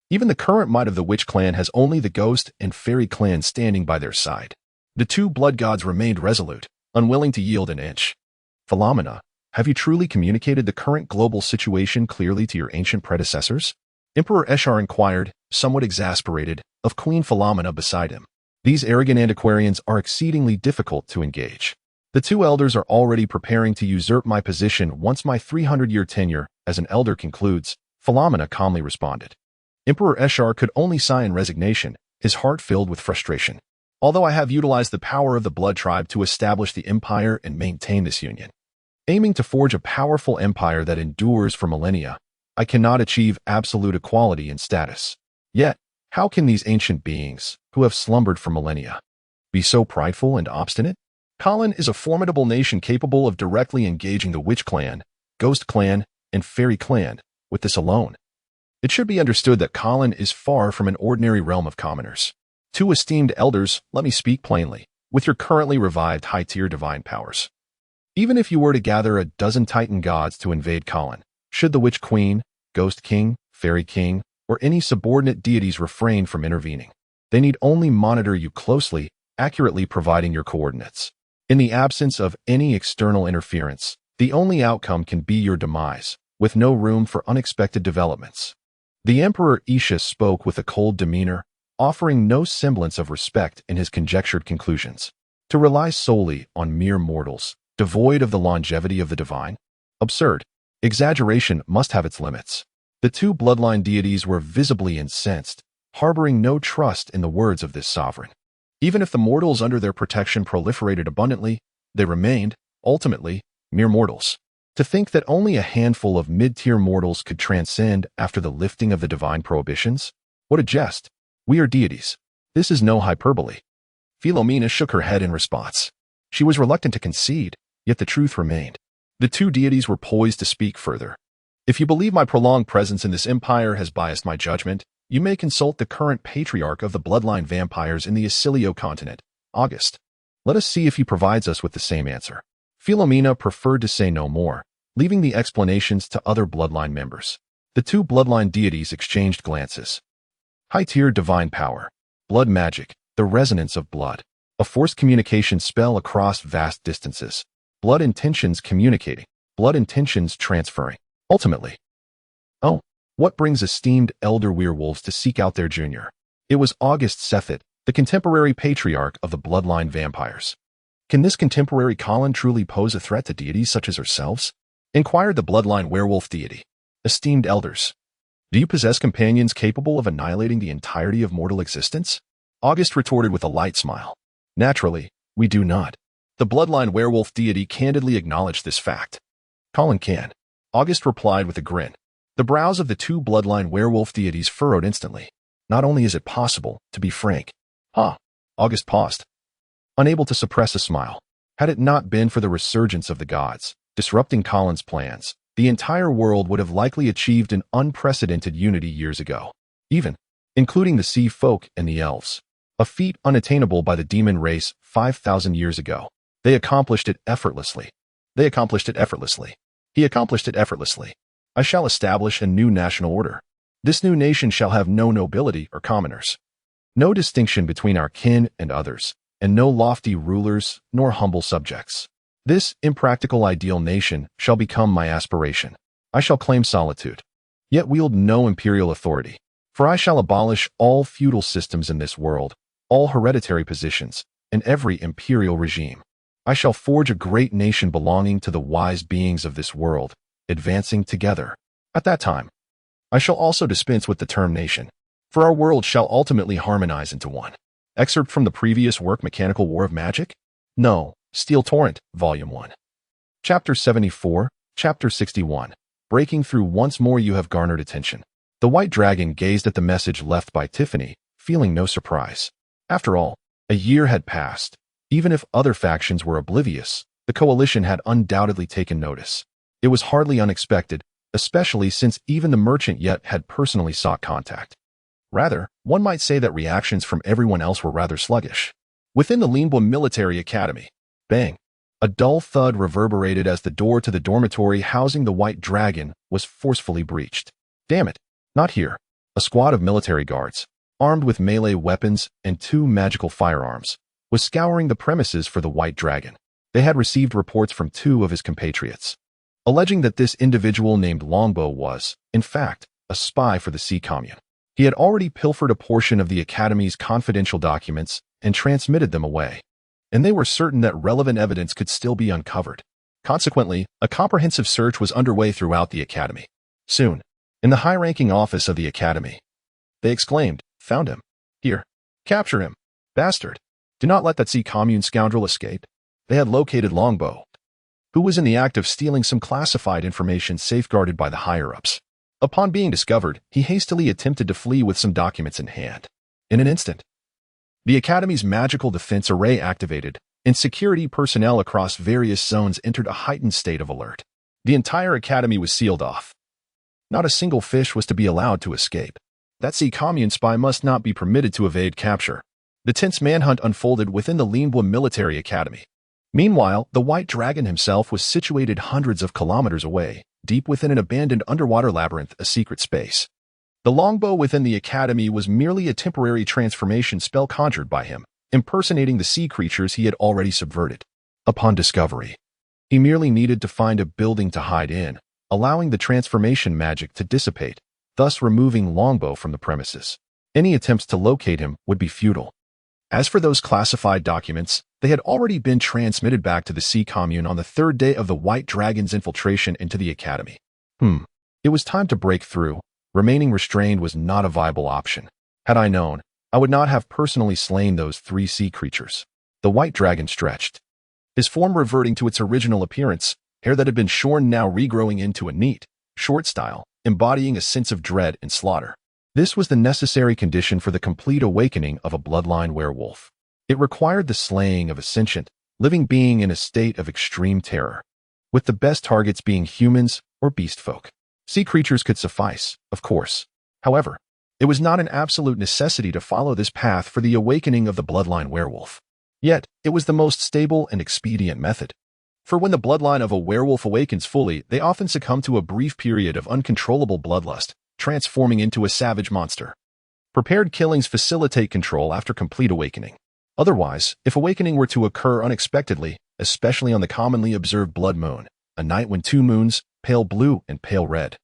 Even the current might of the Witch clan has only the Ghost and Fairy clan standing by their side. The 2 blood gods remained resolute, unwilling to yield an inch. Philomena, have you truly communicated the current global situation clearly to your ancient predecessors? Emperor Ashar inquired, somewhat exasperated, of Queen Philomena beside him. These arrogant antiquarians are exceedingly difficult to engage. The two elders are already preparing to usurp my position once my 300-year tenure as an elder concludes, Philomena calmly responded. Emperor Ashar could only sigh in resignation, his heart filled with frustration. Although I have utilized the power of the blood tribe to establish the empire and maintain this union, aiming to forge a powerful empire that endures for millennia, I cannot achieve absolute equality in status. Yet, how can these ancient beings, who have slumbered for millennia, be so prideful and obstinate? Colin is a formidable nation capable of directly engaging the Witch Clan, Ghost Clan, and Fairy Clan, with this alone. It should be understood that Colin is far from an ordinary realm of commoners. Two esteemed elders, let me speak plainly, with your currently revived high-tier divine powers. Even if you were to gather a dozen Titan gods to invade Colin, should the Witch Queen, Ghost King, Fairy King, or any subordinate deities refrain from intervening, they need only monitor you closely, accurately providing your coordinates. In the absence of any external interference, the only outcome can be your demise, with no room for unexpected developments. The Emperor Ishus spoke with a cold demeanor, offering no semblance of respect in his conjectured conclusions. To rely solely on mere mortals, devoid of the longevity of the divine? Absurd. Exaggeration must have its limits. The two bloodline deities were visibly incensed, harboring no trust in the words of this sovereign. Even if the mortals under their protection proliferated abundantly, they remained, ultimately, mere mortals. To think that only a handful of mid-tier mortals could transcend after the lifting of the divine prohibitions? What a jest. We are deities. This is no hyperbole. Philomena shook her head in response. She was reluctant to concede, yet the truth remained. The two deities were poised to speak further. If you believe my prolonged presence in this empire has biased my judgment, you may consult the current patriarch of the bloodline vampires in the Acilio continent, August. Let us see if he provides us with the same answer. Philomena preferred to say no more, leaving the explanations to other bloodline members. The two bloodline deities exchanged glances. High-tier divine power, blood magic, the resonance of blood, a forced communication spell across vast distances, blood intentions communicating, blood intentions transferring. Ultimately, oh, what brings esteemed elder werewolves to seek out their junior? It was August Sethit, the contemporary patriarch of the bloodline vampires. Can this contemporary Colin truly pose a threat to deities such as ourselves? Inquired the bloodline werewolf deity. Esteemed elders, do you possess companions capable of annihilating the entirety of mortal existence? August retorted with a light smile. Naturally, we do not. The bloodline werewolf deity candidly acknowledged this fact. Colin can. August replied with a grin. The brows of the two bloodline werewolf deities furrowed instantly. Not only is it possible, to be frank. August paused, unable to suppress a smile. Had it not been for the resurgence of the gods, disrupting Colin's plans, the entire world would have likely achieved an unprecedented unity years ago. Even, including the sea folk and the elves. A feat unattainable by the demon race 5,000 years ago. They accomplished it effortlessly. He accomplished it effortlessly. I shall establish a new national order. This new nation shall have no nobility or commoners, no distinction between our kin and others, and no lofty rulers nor humble subjects. This impractical ideal nation shall become my aspiration. I shall claim solitude, yet wield no imperial authority, for I shall abolish all feudal systems in this world, all hereditary positions, and every imperial regime. I shall forge a great nation belonging to the wise beings of this world, advancing together. At that time, I shall also dispense with the term nation, for our world shall ultimately harmonize into one. Excerpt from the previous work Mechanical War of Magic? No, Steel Torrent, Volume 1. Chapter 74, Chapter 61. Breaking through. Once more you have garnered attention. The white dragon gazed at the message left by Tiffany, feeling no surprise. After all, a year had passed. Even if other factions were oblivious, the coalition had undoubtedly taken notice. It was hardly unexpected, especially since even the merchant yet had personally sought contact. Rather, one might say that reactions from everyone else were rather sluggish. Within the Linbua Military Academy, bang! A dull thud reverberated as the door to the dormitory housing the white dragon was forcefully breached. Damn it, not here. A squad of military guards, armed with melee weapons and 2 magical firearms, was scouring the premises for the white dragon. They had received reports from 2 of his compatriots, alleging that this individual named Longbow was, in fact, a spy for the Sea Commune. He had already pilfered a portion of the Academy's confidential documents and transmitted them away. And they were certain that relevant evidence could still be uncovered. Consequently, a comprehensive search was underway throughout the Academy. Soon, in the high-ranking office of the Academy, they exclaimed, "Found him. Here. Capture him. Bastard. Do not let that sea commune scoundrel escape." They had located Longbow, who was in the act of stealing some classified information safeguarded by the higher-ups. Upon being discovered, he hastily attempted to flee with some documents in hand. In an instant, the Academy's magical defense array activated, and security personnel across various zones entered a heightened state of alert. The entire Academy was sealed off. Not a single fish was to be allowed to escape. That sea commune spy must not be permitted to evade capture. The tense manhunt unfolded within the Lianbua Military Academy. Meanwhile, the White Dragon himself was situated hundreds of kilometers away, deep within an abandoned underwater labyrinth, a secret space. The longbow within the Academy was merely a temporary transformation spell conjured by him, impersonating the sea creatures he had already subverted. Upon discovery, he merely needed to find a building to hide in, allowing the transformation magic to dissipate, thus removing Longbow from the premises. Any attempts to locate him would be futile. As for those classified documents, they had already been transmitted back to the Sea Commune on the third day of the White Dragon's infiltration into the Academy. It was time to break through. Remaining restrained was not a viable option. Had I known, I would not have personally slain those 3 sea creatures. The White Dragon stretched, his form reverting to its original appearance, hair that had been shorn now regrowing into a neat, short style, embodying a sense of dread and slaughter. This was the necessary condition for the complete awakening of a bloodline werewolf. It required the slaying of a sentient, living being in a state of extreme terror, with the best targets being humans or beast folk. Sea creatures could suffice, of course. However, it was not an absolute necessity to follow this path for the awakening of the bloodline werewolf. Yet, it was the most stable and expedient method. For when the bloodline of a werewolf awakens fully, they often succumb to a brief period of uncontrollable bloodlust, transforming into a savage monster. Prepared killings facilitate control after complete awakening. Otherwise, if awakening were to occur unexpectedly, especially on the commonly observed blood moon, a night when 2 moons, pale blue and pale red,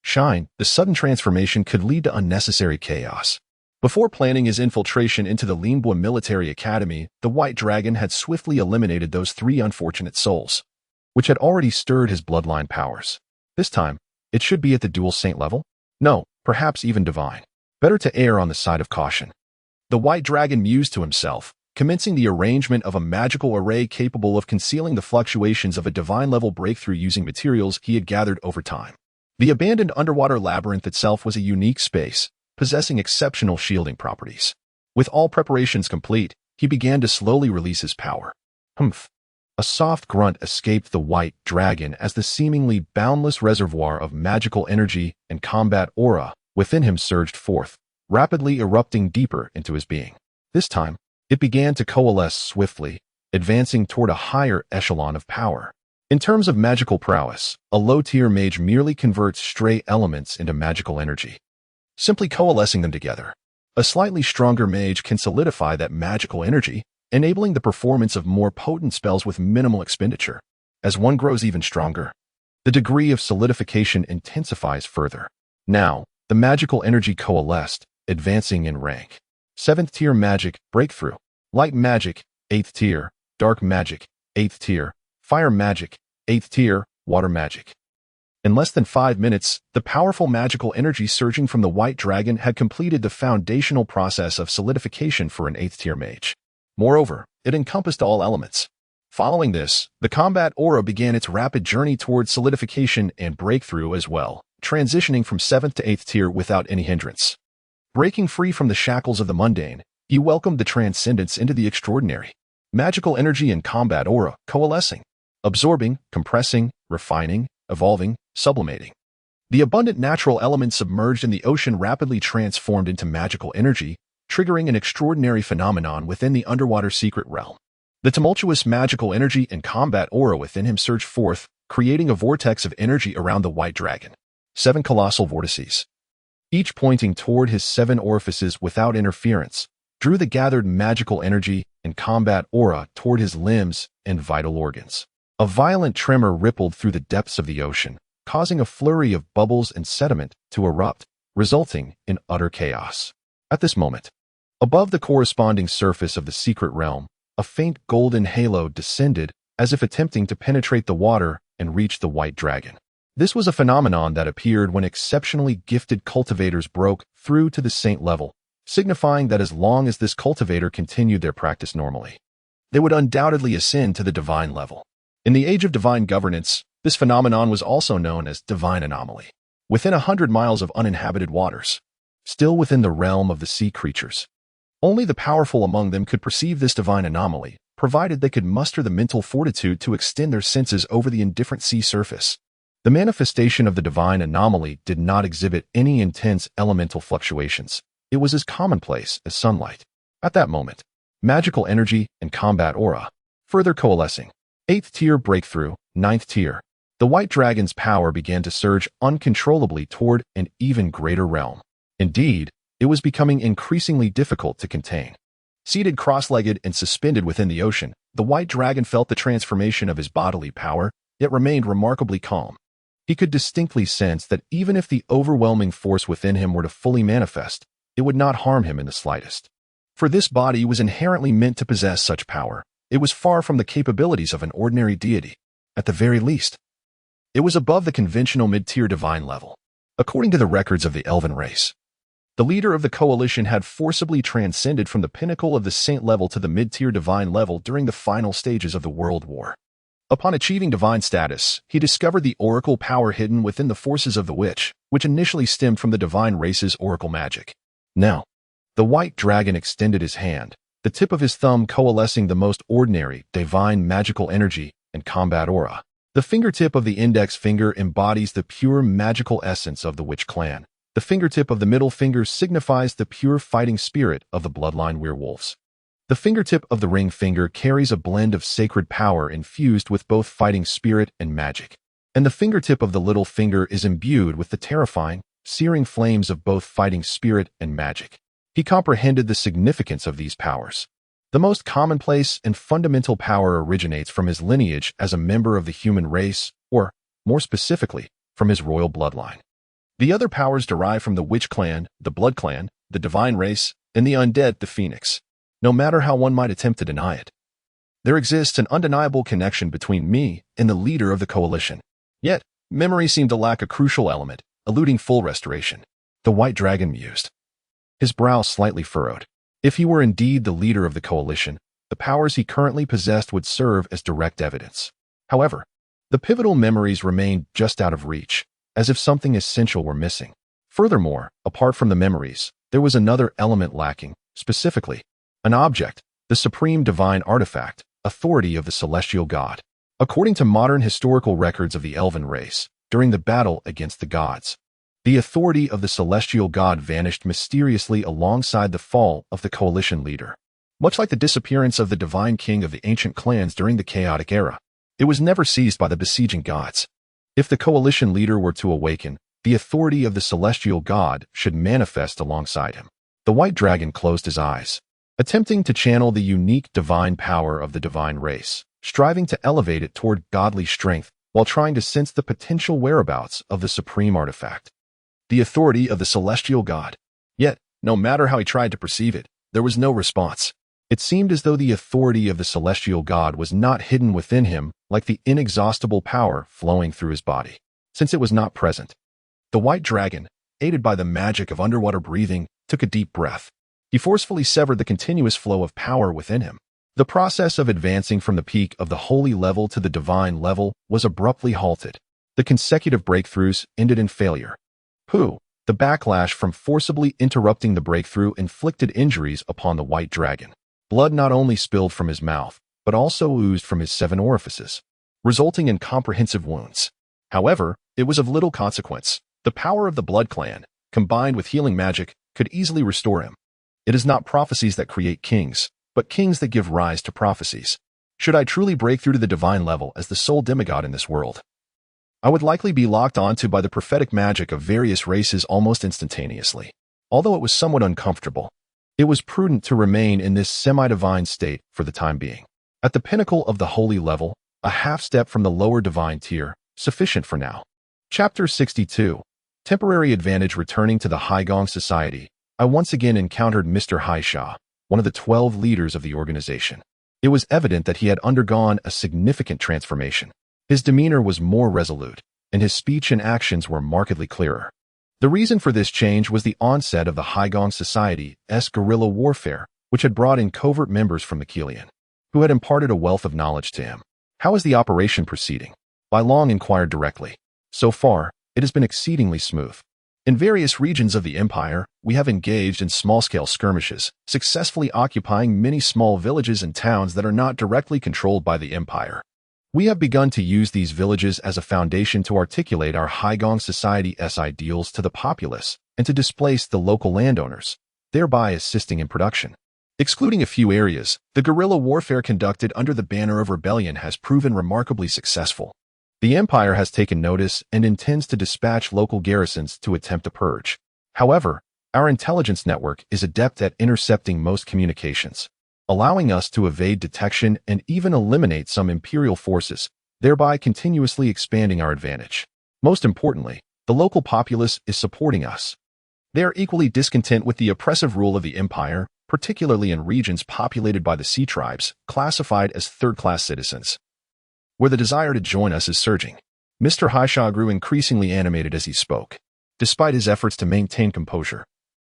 shine, the sudden transformation could lead to unnecessary chaos. Before planning his infiltration into the Lianbua Military Academy, the White Dragon had swiftly eliminated those 3 unfortunate souls, which had already stirred his bloodline powers. This time, it should be at the dual saint level? No, perhaps even divine. Better to err on the side of caution. The White Dragon mused to himself, commencing the arrangement of a magical array capable of concealing the fluctuations of a divine-level breakthrough using materials he had gathered over time. The abandoned underwater labyrinth itself was a unique space, possessing exceptional shielding properties. With all preparations complete, he began to slowly release his power. Humph. A soft grunt escaped the White Dragon as the seemingly boundless reservoir of magical energy and combat aura within him surged forth, rapidly erupting deeper into his being. This time, it began to coalesce swiftly, advancing toward a higher echelon of power. In terms of magical prowess, a low-tier mage merely converts stray elements into magical energy, simply coalescing them together. A slightly stronger mage can solidify that magical energy, enabling the performance of more potent spells with minimal expenditure. As one grows even stronger, the degree of solidification intensifies further. Now, the magical energy coalesced, advancing in rank. 7th tier magic, breakthrough. Light magic, 8th tier. Dark magic, 8th tier. Fire magic, 8th tier. Water magic. In less than 5 minutes, the powerful magical energy surging from the White Dragon had completed the foundational process of solidification for an 8th tier mage. Moreover, it encompassed all elements. Following this, the combat aura began its rapid journey towards solidification and breakthrough as well, transitioning from 7th to 8th tier without any hindrance. Breaking free from the shackles of the mundane, he welcomed the transcendence into the extraordinary. Magical energy and combat aura coalescing, absorbing, compressing, refining, evolving, sublimating. The abundant natural elements submerged in the ocean rapidly transformed into magical energy, triggering an extraordinary phenomenon within the underwater secret realm. The tumultuous magical energy and combat aura within him surged forth, creating a vortex of energy around the White Dragon. 7 colossal vortices, each pointing toward his 7 orifices without interference, drew the gathered magical energy and combat aura toward his limbs and vital organs. A violent tremor rippled through the depths of the ocean, causing a flurry of bubbles and sediment to erupt, resulting in utter chaos. At this moment, Above the corresponding surface of the secret realm, a faint golden halo descended, as if attempting to penetrate the water and reach the white dragon. This was a phenomenon that appeared when exceptionally gifted cultivators broke through to the saint level, signifying that as long as this cultivator continued their practice normally, they would undoubtedly ascend to the divine level. In the age of divine governance, this phenomenon was also known as divine anomaly. Within 100 miles of uninhabited waters, still within the realm of the sea creatures, only the powerful among them could perceive this divine anomaly, provided they could muster the mental fortitude to extend their senses over the indifferent sea surface. The manifestation of the divine anomaly did not exhibit any intense elemental fluctuations. It was as commonplace as sunlight. At that moment, magical energy and combat aura, further coalescing. 8th tier breakthrough, 9th tier. The white dragon's power began to surge uncontrollably toward an even greater realm. Indeed, it was becoming increasingly difficult to contain. Seated cross-legged and suspended within the ocean, the white dragon felt the transformation of his bodily power, yet remained remarkably calm. He could distinctly sense that even if the overwhelming force within him were to fully manifest, it would not harm him in the slightest. For this body was inherently meant to possess such power. It was far from the capabilities of an ordinary deity. At the very least, it was above the conventional mid-tier divine level. According to the records of the elven race, the leader of the coalition had forcibly transcended from the pinnacle of the saint level to the mid-tier divine level during the final stages of the World War. Upon achieving divine status, he discovered the oracle power hidden within the forces of the witch, which initially stemmed from the divine race's oracle magic. Now, the white dragon extended his hand, the tip of his thumb coalescing the most ordinary, divine magical energy and combat aura. The fingertip of the index finger embodies the pure magical essence of the witch clan. The fingertip of the middle finger signifies the pure fighting spirit of the bloodline werewolves. The fingertip of the ring finger carries a blend of sacred power infused with both fighting spirit and magic. And the fingertip of the little finger is imbued with the terrifying, searing flames of both fighting spirit and magic. He comprehended the significance of these powers. The most commonplace and fundamental power originates from his lineage as a member of the human race, or, more specifically, from his royal bloodline. The other powers derive from the witch clan, the blood clan, the divine race, and the undead, the phoenix. No matter how one might attempt to deny it, there exists an undeniable connection between me and the leader of the coalition. Yet, memory seemed to lack a crucial element, eluding full restoration. The white dragon mused, his brow slightly furrowed. If he were indeed the leader of the coalition, the powers he currently possessed would serve as direct evidence. However, the pivotal memories remained just out of reach, as if something essential were missing. Furthermore, apart from the memories, there was another element lacking, specifically, an object, the supreme divine artifact, authority of the celestial god. According to modern historical records of the elven race, during the battle against the gods, the authority of the celestial god vanished mysteriously alongside the fall of the coalition leader. Much like the disappearance of the divine king of the ancient clans during the chaotic era, it was never seized by the besieging gods. If the coalition leader were to awaken, the authority of the celestial god should manifest alongside him. The white dragon closed his eyes, attempting to channel the unique divine power of the divine race, striving to elevate it toward godly strength while trying to sense the potential whereabouts of the supreme artifact, the authority of the celestial god. Yet, no matter how he tried to perceive it, there was no response. It seemed as though the authority of the celestial god was not hidden within him like the inexhaustible power flowing through his body. Since it was not present, the white dragon, aided by the magic of underwater breathing, took a deep breath. He forcefully severed the continuous flow of power within him. The process of advancing from the peak of the holy level to the divine level was abruptly halted. The consecutive breakthroughs ended in failure. The backlash from forcibly interrupting the breakthrough inflicted injuries upon the white dragon. Blood not only spilled from his mouth, but also oozed from his 7 orifices, resulting in comprehensive wounds. However, it was of little consequence. The power of the blood clan, combined with healing magic, could easily restore him. It is not prophecies that create kings, but kings that give rise to prophecies. Should I truly break through to the divine level as the sole demigod in this world, I would likely be locked onto by the prophetic magic of various races almost instantaneously. Although it was somewhat uncomfortable, it was prudent to remain in this semi-divine state for the time being. At the pinnacle of the holy level, a half step from the lower divine tier, sufficient for now. Chapter 62. Temporary advantage returning to the Haigong society. I once again encountered Mr. Haisha, one of the 12 leaders of the organization. It was evident that he had undergone a significant transformation. His demeanor was more resolute, and his speech and actions were markedly clearer. The reason for this change was the onset of the Haigong Society's guerrilla warfare, which had brought in covert members from the Kilian, who had imparted a wealth of knowledge to him. How is the operation proceeding? Bai Long inquired directly. So far, it has been exceedingly smooth. In various regions of the empire, we have engaged in small-scale skirmishes, successfully occupying many small villages and towns that are not directly controlled by the empire. We have begun to use these villages as a foundation to articulate our Haigong Society's ideals to the populace and to displace the local landowners, thereby assisting in production. Excluding a few areas, the guerrilla warfare conducted under the banner of rebellion has proven remarkably successful. The empire has taken notice and intends to dispatch local garrisons to attempt a purge. However, our intelligence network is adept at intercepting most communications, allowing us to evade detection and even eliminate some imperial forces, thereby continuously expanding our advantage. Most importantly, the local populace is supporting us. They are equally discontent with the oppressive rule of the empire, particularly in regions populated by the sea tribes, classified as third-class citizens, where the desire to join us is surging. Mr. Haisha grew increasingly animated as he spoke, despite his efforts to maintain composure.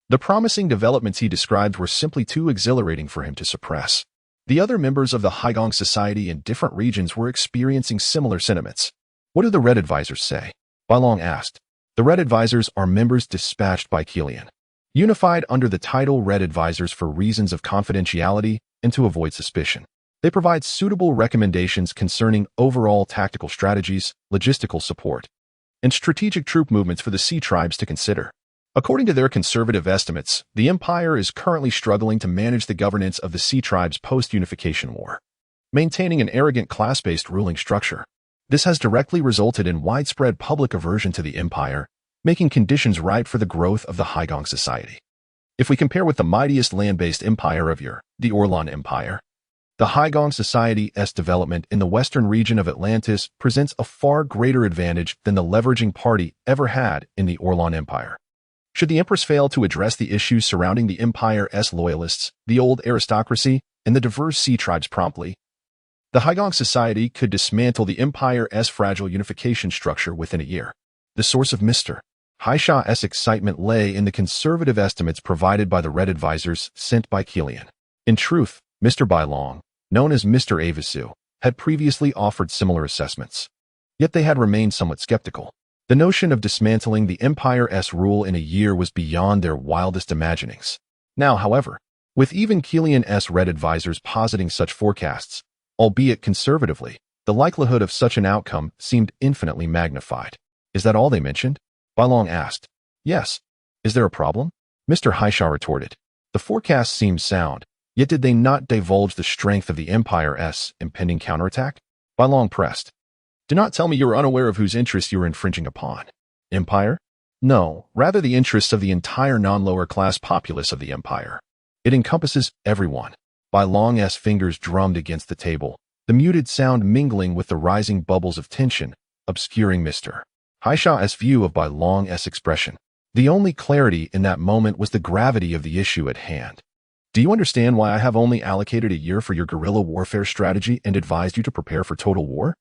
The promising developments he described were simply too exhilarating for him to suppress. The other members of the Haigong Society in different regions were experiencing similar sentiments. What do the Red Advisors say? Bai Long asked. The Red Advisors are members dispatched by Kilian, unified under the title Red Advisors for reasons of confidentiality and to avoid suspicion. They provide suitable recommendations concerning overall tactical strategies, logistical support, and strategic troop movements for the sea tribes to consider. According to their conservative estimates, the empire is currently struggling to manage the governance of the sea tribes post-unification war, maintaining an arrogant class-based ruling structure. This has directly resulted in widespread public aversion to the empire, making conditions ripe for the growth of the Haigong Society. If we compare with the mightiest land-based empire of yore, the Orlan Empire, the Haigong Society's development in the western region of Atlantis presents a far greater advantage than the leveraging party ever had in the Orlan Empire. Should the Empress fail to address the issues surrounding the Empire's loyalists, the old aristocracy, and the diverse sea tribes promptly, the Haigong Society could dismantle the Empire's fragile unification structure within a year. The source of Mr. Haisha's excitement lay in the conservative estimates provided by the Red Advisors sent by Kilian. In truth, Mr. Bai Long, known as Mr. Avisu, had previously offered similar assessments. Yet they had remained somewhat skeptical. The notion of dismantling the Empire's rule in a year was beyond their wildest imaginings. Now, however, with even Kilian's Red Advisors positing such forecasts, albeit conservatively, the likelihood of such an outcome seemed infinitely magnified. Is that all they mentioned? Bai Long asked. Yes. Is there a problem? Mr. Haisha retorted. The forecast seemed sound, yet did they not divulge the strength of the Empire's impending counterattack? Bai Long pressed. Do not tell me you are unaware of whose interests you are infringing upon. Empire? No, rather the interests of the entire non-lower class populace of the empire. It encompasses everyone. Bai Long's fingers drummed against the table, the muted sound mingling with the rising bubbles of tension, obscuring Mr. Haisha's view of Bai Long's expression. The only clarity in that moment was the gravity of the issue at hand. Do you understand why I have only allocated a year for your guerrilla warfare strategy and advised you to prepare for total war?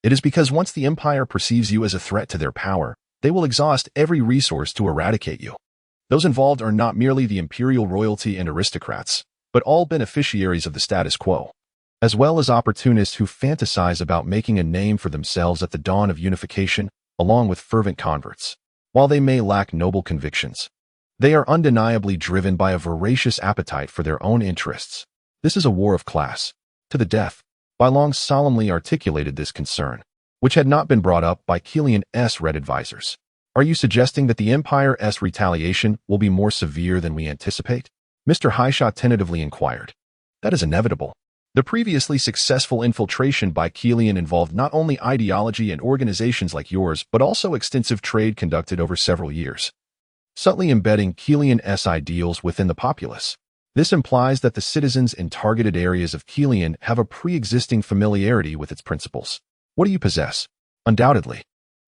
It is because once the Empire perceives you as a threat to their power, they will exhaust every resource to eradicate you. Those involved are not merely the imperial royalty and aristocrats, but all beneficiaries of the status quo, as well as opportunists who fantasize about making a name for themselves at the dawn of unification, along with fervent converts. While they may lack noble convictions, they are undeniably driven by a voracious appetite for their own interests. This is a war of class, to the death. Bai Long solemnly articulated this concern, which had not been brought up by Kilian's Red Advisors. Are you suggesting that the Empire's retaliation will be more severe than we anticipate? Mr. Haisha tentatively inquired. That is inevitable. The previously successful infiltration by Kilian involved not only ideology and organizations like yours, but also extensive trade conducted over several years, subtly embedding Kilian's ideals within the populace. This implies that the citizens in targeted areas of Kilian have a pre-existing familiarity with its principles. What do you possess? Undoubtedly,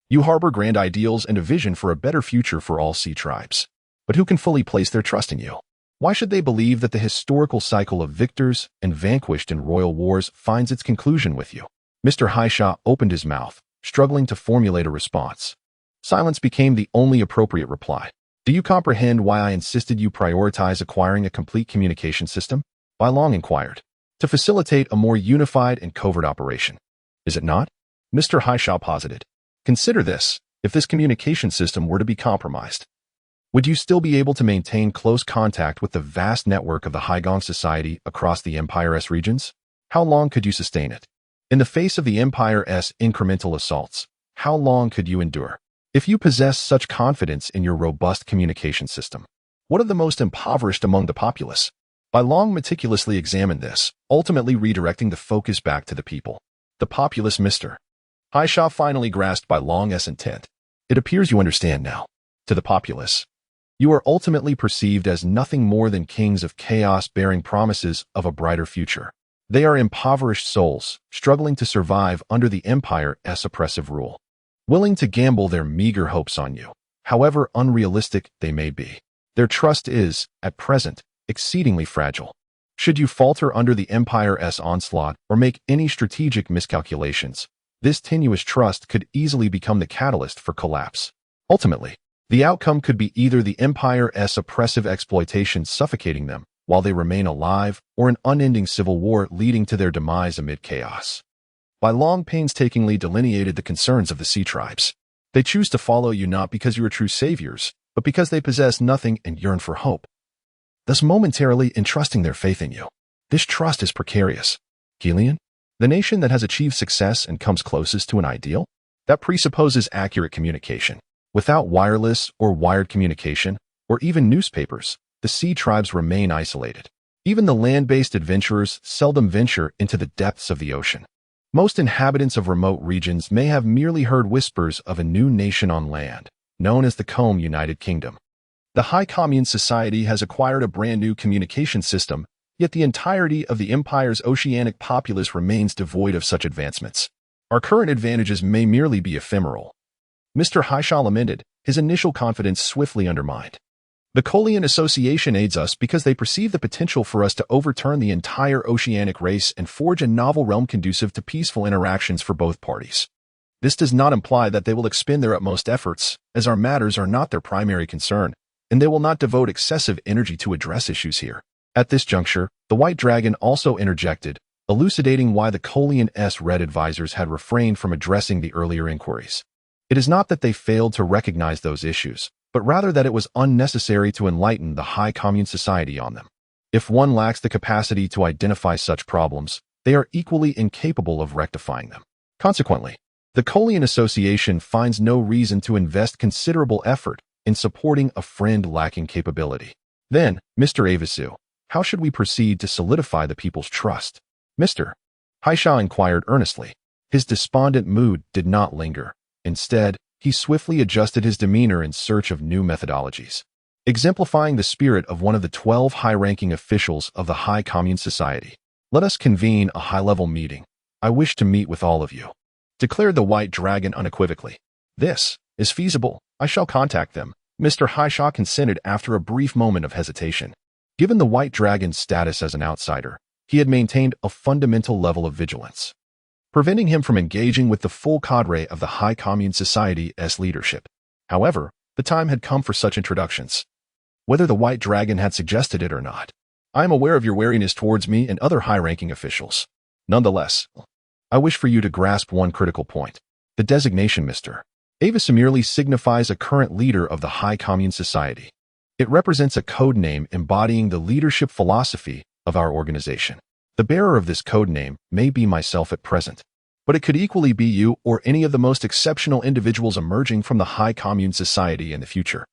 you harbor grand ideals and a vision for a better future for all sea tribes. but who can fully place their trust in you? Why should they believe that the historical cycle of victors and vanquished in royal wars finds its conclusion with you? Mr. Haisha opened his mouth, struggling to formulate a response. Silence became the only appropriate reply. Do you comprehend why I insisted you prioritize acquiring a complete communication system? Bai Long inquired. To facilitate a more unified and covert operation. Is it not? Mr. Haisha posited. Consider this. If this communication system were to be compromised, would you still be able to maintain close contact with the vast network of the Haigong society across the Empire's regions? How long could you sustain it? In the face of the Empire's incremental assaults, how long could you endure? If you possess such confidence in your robust communication system, what of the most impoverished among the populace? Bai Long meticulously examined this, ultimately redirecting the focus back to the people. The populace, Mr. Haisha finally grasped Bai Long's intent. It appears you understand now. To the populace, you are ultimately perceived as nothing more than kings of chaos bearing promises of a brighter future. They are impoverished souls, struggling to survive under the Empire's oppressive rule, willing to gamble their meager hopes on you, however unrealistic they may be. Their trust is, at present, exceedingly fragile. Should you falter under the Empire's onslaught or make any strategic miscalculations, this tenuous trust could easily become the catalyst for collapse. Ultimately, the outcome could be either the Empire's oppressive exploitation suffocating them while they remain alive, or an unending civil war leading to their demise amid chaos. Bai Long painstakingly delineated the concerns of the sea tribes. They choose to follow you not because you are true saviors, but because they possess nothing and yearn for hope, thus momentarily entrusting their faith in you. This trust is precarious. Helion, the nation that has achieved success and comes closest to an ideal, that presupposes accurate communication. Without wireless or wired communication, or even newspapers, the sea tribes remain isolated. Even the land-based adventurers seldom venture into the depths of the ocean. Most inhabitants of remote regions may have merely heard whispers of a new nation on land, known as the Combe United Kingdom. The High Commune Society has acquired a brand new communication system, yet the entirety of the Empire's oceanic populace remains devoid of such advancements. Our current advantages may merely be ephemeral. Mr. Haisha lamented, his initial confidence swiftly undermined. The Kolian Association aids us because they perceive the potential for us to overturn the entire oceanic race and forge a novel realm conducive to peaceful interactions for both parties. This does not imply that they will expend their utmost efforts, as our matters are not their primary concern, and they will not devote excessive energy to address issues here. At this juncture, the White Dragon also interjected, elucidating why the Kolian's Red advisors had refrained from addressing the earlier inquiries. It is not that they failed to recognize those issues, but rather that it was unnecessary to enlighten the High Commune Society on them. If one lacks the capacity to identify such problems, they are equally incapable of rectifying them. Consequently, the Kolian Association finds no reason to invest considerable effort in supporting a friend lacking capability. Then, Mr. Avisu, how should we proceed to solidify the people's trust? Mr. Haisha inquired earnestly. His despondent mood did not linger. Instead, he swiftly adjusted his demeanor in search of new methodologies. Exemplifying the spirit of one of the 12 high-ranking officials of the High Commune Society, let us convene a high-level meeting. I wish to meet with all of you, declared the White Dragon unequivocally. This is feasible. I shall contact them. Mr. Haisha consented after a brief moment of hesitation. Given the White Dragon's status as an outsider, he had maintained a fundamental level of vigilance, preventing him from engaging with the full cadre of the High Commune Society's leadership. However, the time had come for such introductions, whether the White Dragon had suggested it or not. I am aware of your wariness towards me and other high-ranking officials. Nonetheless, I wish for you to grasp one critical point. The designation Mr. Avis merely signifies a current leader of the High Commune Society. It represents a code name embodying the leadership philosophy of our organization. The bearer of this code name may be myself at present, but it could equally be you or any of the most exceptional individuals emerging from the High Commune Society in the future.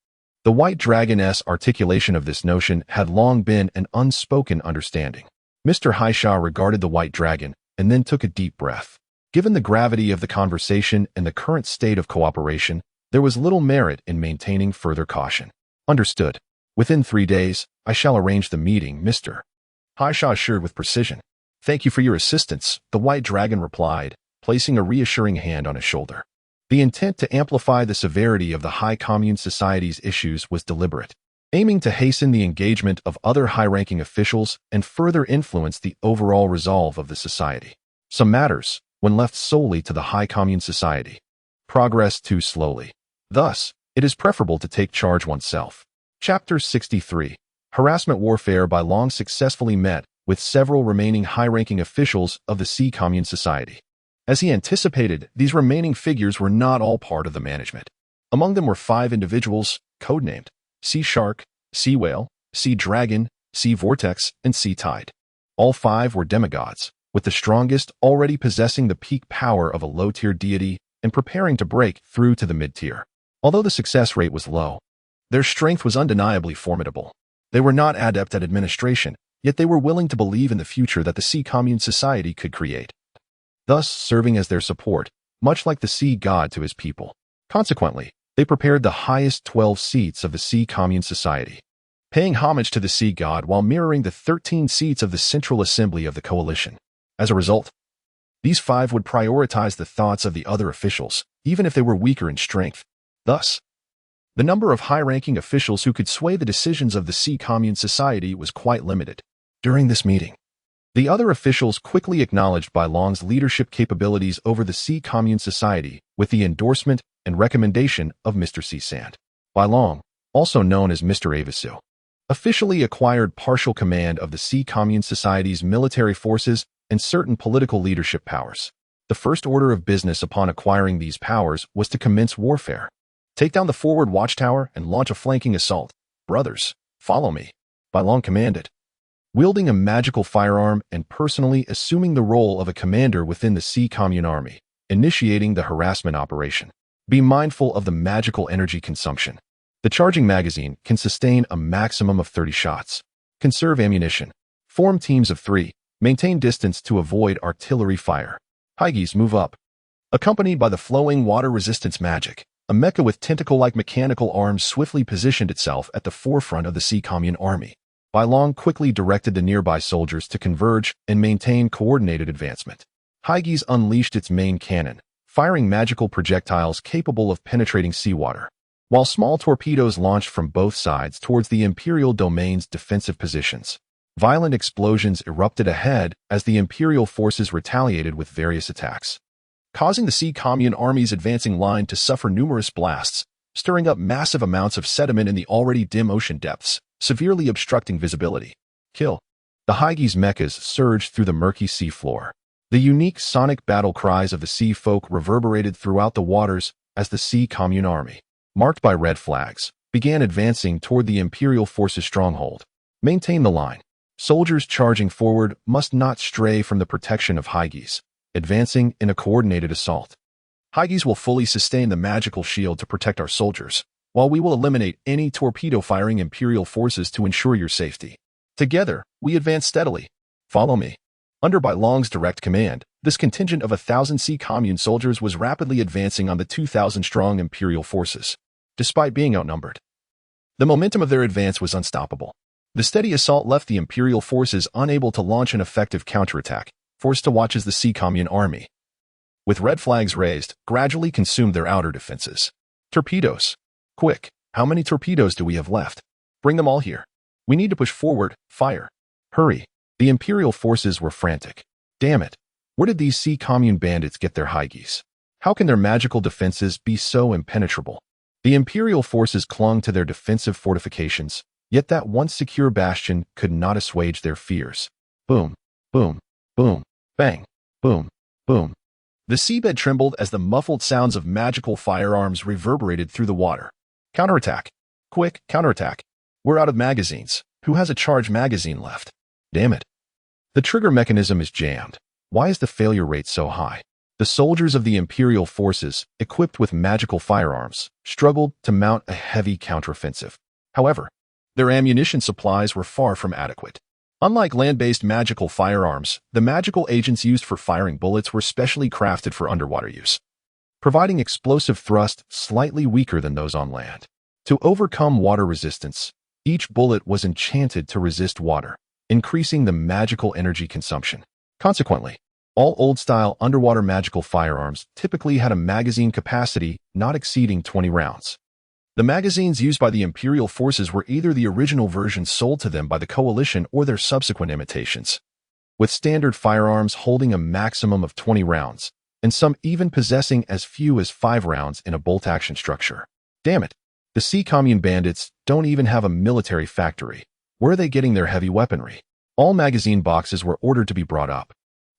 The White Dragon's articulation of this notion had long been an unspoken understanding. Mr. Haisha regarded the White Dragon and then took a deep breath. Given the gravity of the conversation and the current state of cooperation, there was little merit in maintaining further caution. Understood. Within 3 days, I shall arrange the meeting, Mr. Haisha assured with precision. Thank you for your assistance, the White Dragon replied, placing a reassuring hand on his shoulder. The intent to amplify the severity of the High Commune Society's issues was deliberate. aiming to hasten the engagement of other high-ranking officials and further influence the overall resolve of the society. Some matters, when left solely to the high commune society, progress too slowly. Thus, it is preferable to take charge oneself. Chapter 63. Harassment warfare by Long successfully met with several remaining high-ranking officials of the Sea Commune Society. As he anticipated, these remaining figures were not all part of the management. Among them were 5 individuals, codenamed Sea Shark, Sea Whale, Sea Dragon, Sea Vortex, and Sea Tide. All 5 were demigods, with the strongest already possessing the peak power of a low-tier deity and preparing to break through to the mid-tier. Although the success rate was low, their strength was undeniably formidable. They were not adept at administration, yet they were willing to believe in the future that the Sea Commune Society could create, thus serving as their support, much like the sea god to his people. Consequently, they prepared the highest 12 seats of the Sea Commune Society, paying homage to the sea god while mirroring the 13 seats of the Central Assembly of the Coalition. As a result, these 5 would prioritize the thoughts of the other officials, even if they were weaker in strength. Thus, the number of high-ranking officials who could sway the decisions of the Sea Commune Society was quite limited. During this meeting, the other officials quickly acknowledged Bai Long's leadership capabilities over the Sea Commune Society with the endorsement and recommendation of Mr. C. Sand. Bai Long, also known as Mr. Avisu, officially acquired partial command of the Sea Commune Society's military forces and certain political leadership powers. The first order of business upon acquiring these powers was to commence warfare. Take down the forward watchtower and launch a flanking assault. Brothers, follow me, Bai Long commanded. Wielding a magical firearm and personally assuming the role of a commander within the Sea Commune army, initiating the harassment operation. Be mindful of the magical energy consumption. The charging magazine can sustain a maximum of 30 shots. Conserve ammunition. Form teams of 3. Maintain distance to avoid artillery fire. Hyges move up. Accompanied by the flowing water resistance magic, a mecha with tentacle-like mechanical arms swiftly positioned itself at the forefront of the Sea Commune army. Bai Long quickly directed the nearby soldiers to converge and maintain coordinated advancement. Hyges unleashed its main cannon, firing magical projectiles capable of penetrating seawater, while small torpedoes launched from both sides towards the Imperial domain's defensive positions. Violent explosions erupted ahead as the Imperial forces retaliated with various attacks, causing the Sea Commune army's advancing line to suffer numerous blasts, stirring up massive amounts of sediment in the already dim ocean depths, severely obstructing visibility. Kill. The Hyges mechas surged through the murky sea floor. The unique sonic battle cries of the sea folk reverberated throughout the waters as the Sea Commune army, marked by red flags, began advancing toward the Imperial forces' stronghold. Maintain the line. Soldiers charging forward must not stray from the protection of Hyges, advancing in a coordinated assault. Hyges will fully sustain the magical shield to protect our soldiers, while we will eliminate any torpedo-firing Imperial forces to ensure your safety. Together, we advance steadily. Follow me. Under Bai Long's direct command, this contingent of 1,000 Sea Commune soldiers was rapidly advancing on the 2,000-strong Imperial forces. Despite being outnumbered, the momentum of their advance was unstoppable. The steady assault left the Imperial forces unable to launch an effective counterattack, forced to watch as the Sea Commune army, with red flags raised, gradually consumed their outer defenses. Torpedoes. Quick, how many torpedoes do we have left? Bring them all here. We need to push forward, fire. Hurry. The Imperial forces were frantic. Damn it. Where did these Sea Commune bandits get their Hyges? How can their magical defenses be so impenetrable? The Imperial forces clung to their defensive fortifications, yet that once secure bastion could not assuage their fears. Boom, boom, boom, bang, boom, boom. The seabed trembled as the muffled sounds of magical firearms reverberated through the water. Counterattack. Quick, counterattack. We're out of magazines. Who has a charged magazine left? Damn it. The trigger mechanism is jammed. Why is the failure rate so high? The soldiers of the Imperial forces, equipped with magical firearms, struggled to mount a heavy counteroffensive. However, their ammunition supplies were far from adequate. Unlike land-based magical firearms, the magical agents used for firing bullets were specially crafted for underwater use, providing explosive thrust slightly weaker than those on land. To overcome water resistance, each bullet was enchanted to resist water, increasing the magical energy consumption. Consequently, all old-style underwater magical firearms typically had a magazine capacity not exceeding 20 rounds. The magazines used by the Imperial forces were either the original versions sold to them by the Coalition or their subsequent imitations, with standard firearms holding a maximum of 20 rounds, and some even possessing as few as 5 rounds in a bolt-action structure. Damn it, the Sea Commune bandits don't even have a military factory. Where are they getting their heavy weaponry? All magazine boxes were ordered to be brought up.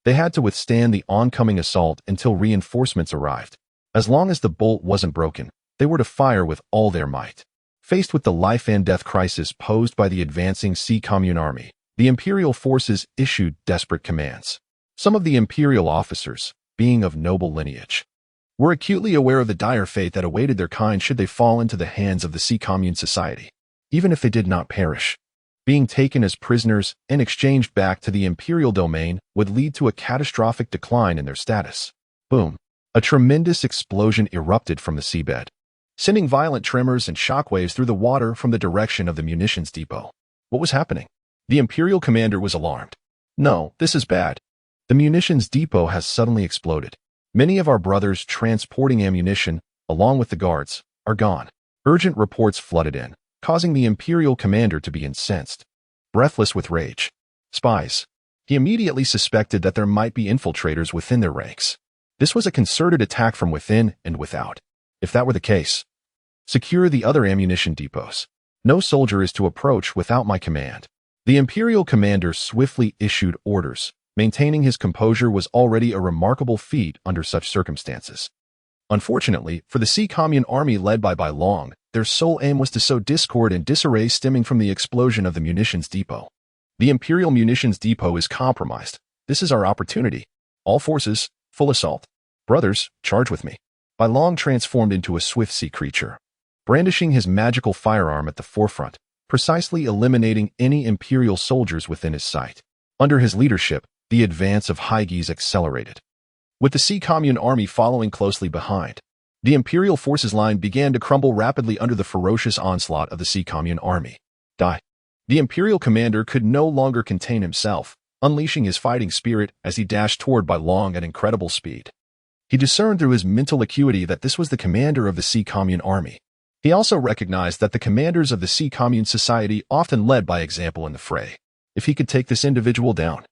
They had to withstand the oncoming assault until reinforcements arrived. As long as the bolt wasn't broken, they were to fire with all their might. Faced with the life-and-death crisis posed by the advancing Sea Commune army, the Imperial forces issued desperate commands. Some of the Imperial officers, being of noble lineage, were acutely aware of the dire fate that awaited their kind should they fall into the hands of the Sea Commune Society. Even if they did not perish, being taken as prisoners and exchanged back to the Imperial domain would lead to a catastrophic decline in their status. Boom! A tremendous explosion erupted from the seabed, sending violent tremors and shockwaves through the water from the direction of the munitions depot. What was happening? The Imperial commander was alarmed. No, this is bad. The munitions depot has suddenly exploded. Many of our brothers transporting ammunition, along with the guards, are gone. Urgent reports flooded in, causing the Imperial commander to be incensed. Breathless with rage. Spies. He immediately suspected that there might be infiltrators within their ranks. This was a concerted attack from within and without. If that were the case, secure the other ammunition depots. No soldier is to approach without my command. The Imperial commander swiftly issued orders. Maintaining his composure was already a remarkable feat under such circumstances. Unfortunately, for the Sea Commune army led by Bai Long, their sole aim was to sow discord and disarray stemming from the explosion of the munitions depot. The Imperial munitions depot is compromised. This is our opportunity. All forces, full assault. Brothers, charge with me. Bai Long transformed into a swift sea creature, brandishing his magical firearm at the forefront, precisely eliminating any Imperial soldiers within his sight. Under his leadership, the advance of Hygie's accelerated. With the Sea Commune army following closely behind, the Imperial forces line began to crumble rapidly under the ferocious onslaught of the Sea Commune army. Die. The Imperial commander could no longer contain himself, unleashing his fighting spirit as he dashed toward Bai Long at incredible speed. He discerned through his mental acuity that this was the commander of the Sea Commune army. He also recognized that the commanders of the Sea Commune Society often led by example in the fray. If he could take this individual down,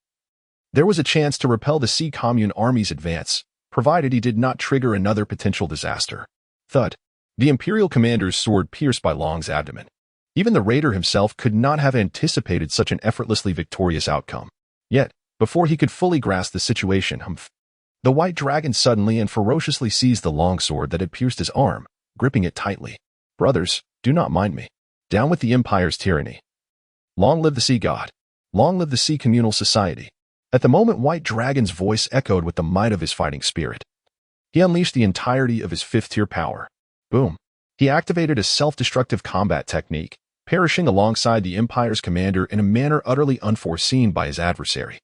there was a chance to repel the Sea Commune army's advance, provided he did not trigger another potential disaster. Thud. The Imperial commander's sword pierced Bai Long's abdomen. Even the raider himself could not have anticipated such an effortlessly victorious outcome. Yet, before he could fully grasp the situation, the white dragon suddenly and ferociously seized the long sword that had pierced his arm, gripping it tightly. Brothers, do not mind me. Down with the Empire's tyranny. Long live the Sea God. Long live the Sea Communal Society. At the moment, White Dragon's voice echoed with the might of his fighting spirit. He unleashed the entirety of his fifth-tier power. Boom. He activated a self-destructive combat technique, perishing alongside the Empire's commander in a manner utterly unforeseen by his adversary.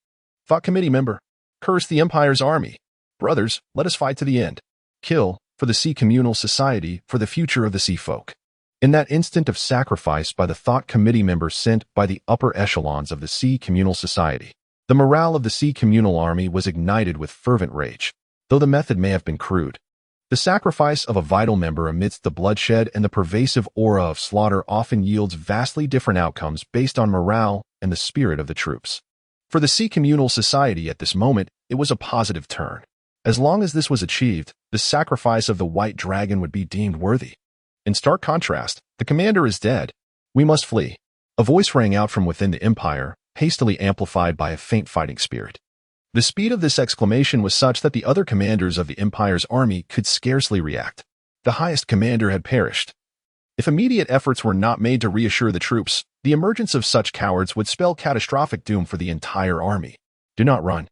Thought Committee member, curse the Empire's army. Brothers, let us fight to the end. Kill, for the Sea Communal Society, for the future of the Sea Folk. In that instant of sacrifice by the Thought Committee member sent by the upper echelons of the Sea Communal Society, the morale of the Sea Communal army was ignited with fervent rage, though the method may have been crude. The sacrifice of a vital member amidst the bloodshed and the pervasive aura of slaughter often yields vastly different outcomes based on morale and the spirit of the troops. For the Sea Communal Society at this moment, it was a positive turn. As long as this was achieved, the sacrifice of the White Dragon would be deemed worthy. In stark contrast, the commander is dead. We must flee. A voice rang out from within the Empire, hastily amplified by a faint fighting spirit. The speed of this exclamation was such that the other commanders of the Empire's army could scarcely react. The highest commander had perished. If immediate efforts were not made to reassure the troops, the emergence of such cowards would spell catastrophic doom for the entire army. Do not run.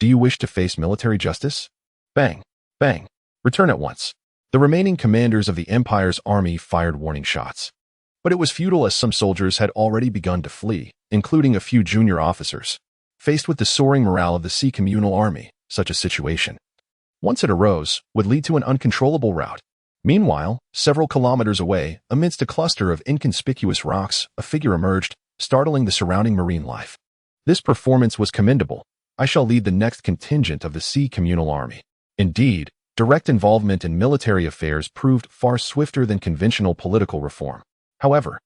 Do you wish to face military justice? Bang! Bang! Return at once. The remaining commanders of the Empire's army fired warning shots. But it was futile as some soldiers had already begun to flee, including a few junior officers. Faced with the soaring morale of the Sea Communal army, such a situation, once it arose, would lead to an uncontrollable rout. Meanwhile, several kilometers away, amidst a cluster of inconspicuous rocks, a figure emerged, startling the surrounding marine life. This performance was commendable. I shall lead the next contingent of the Sea Communal army. Indeed, Direct involvement in military affairs proved far swifter than conventional political reform. However,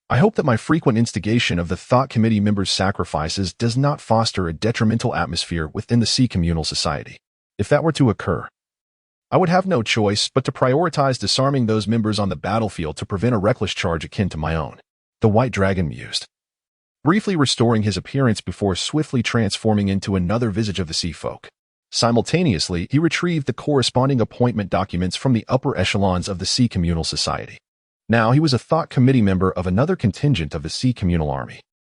I hope that my frequent instigation of the Thought Committee members' sacrifices does not foster a detrimental atmosphere within the Sea Communal Society. If that were to occur, I would have no choice but to prioritize disarming those members on the battlefield to prevent a reckless charge akin to my own. The White Dragon mused, briefly restoring his appearance before swiftly transforming into another visage of the sea folk. Simultaneously, he retrieved the corresponding appointment documents from the upper echelons of the Sea Communal Society. Now he was a Thought Committee member of another contingent of the Sea Communal Army.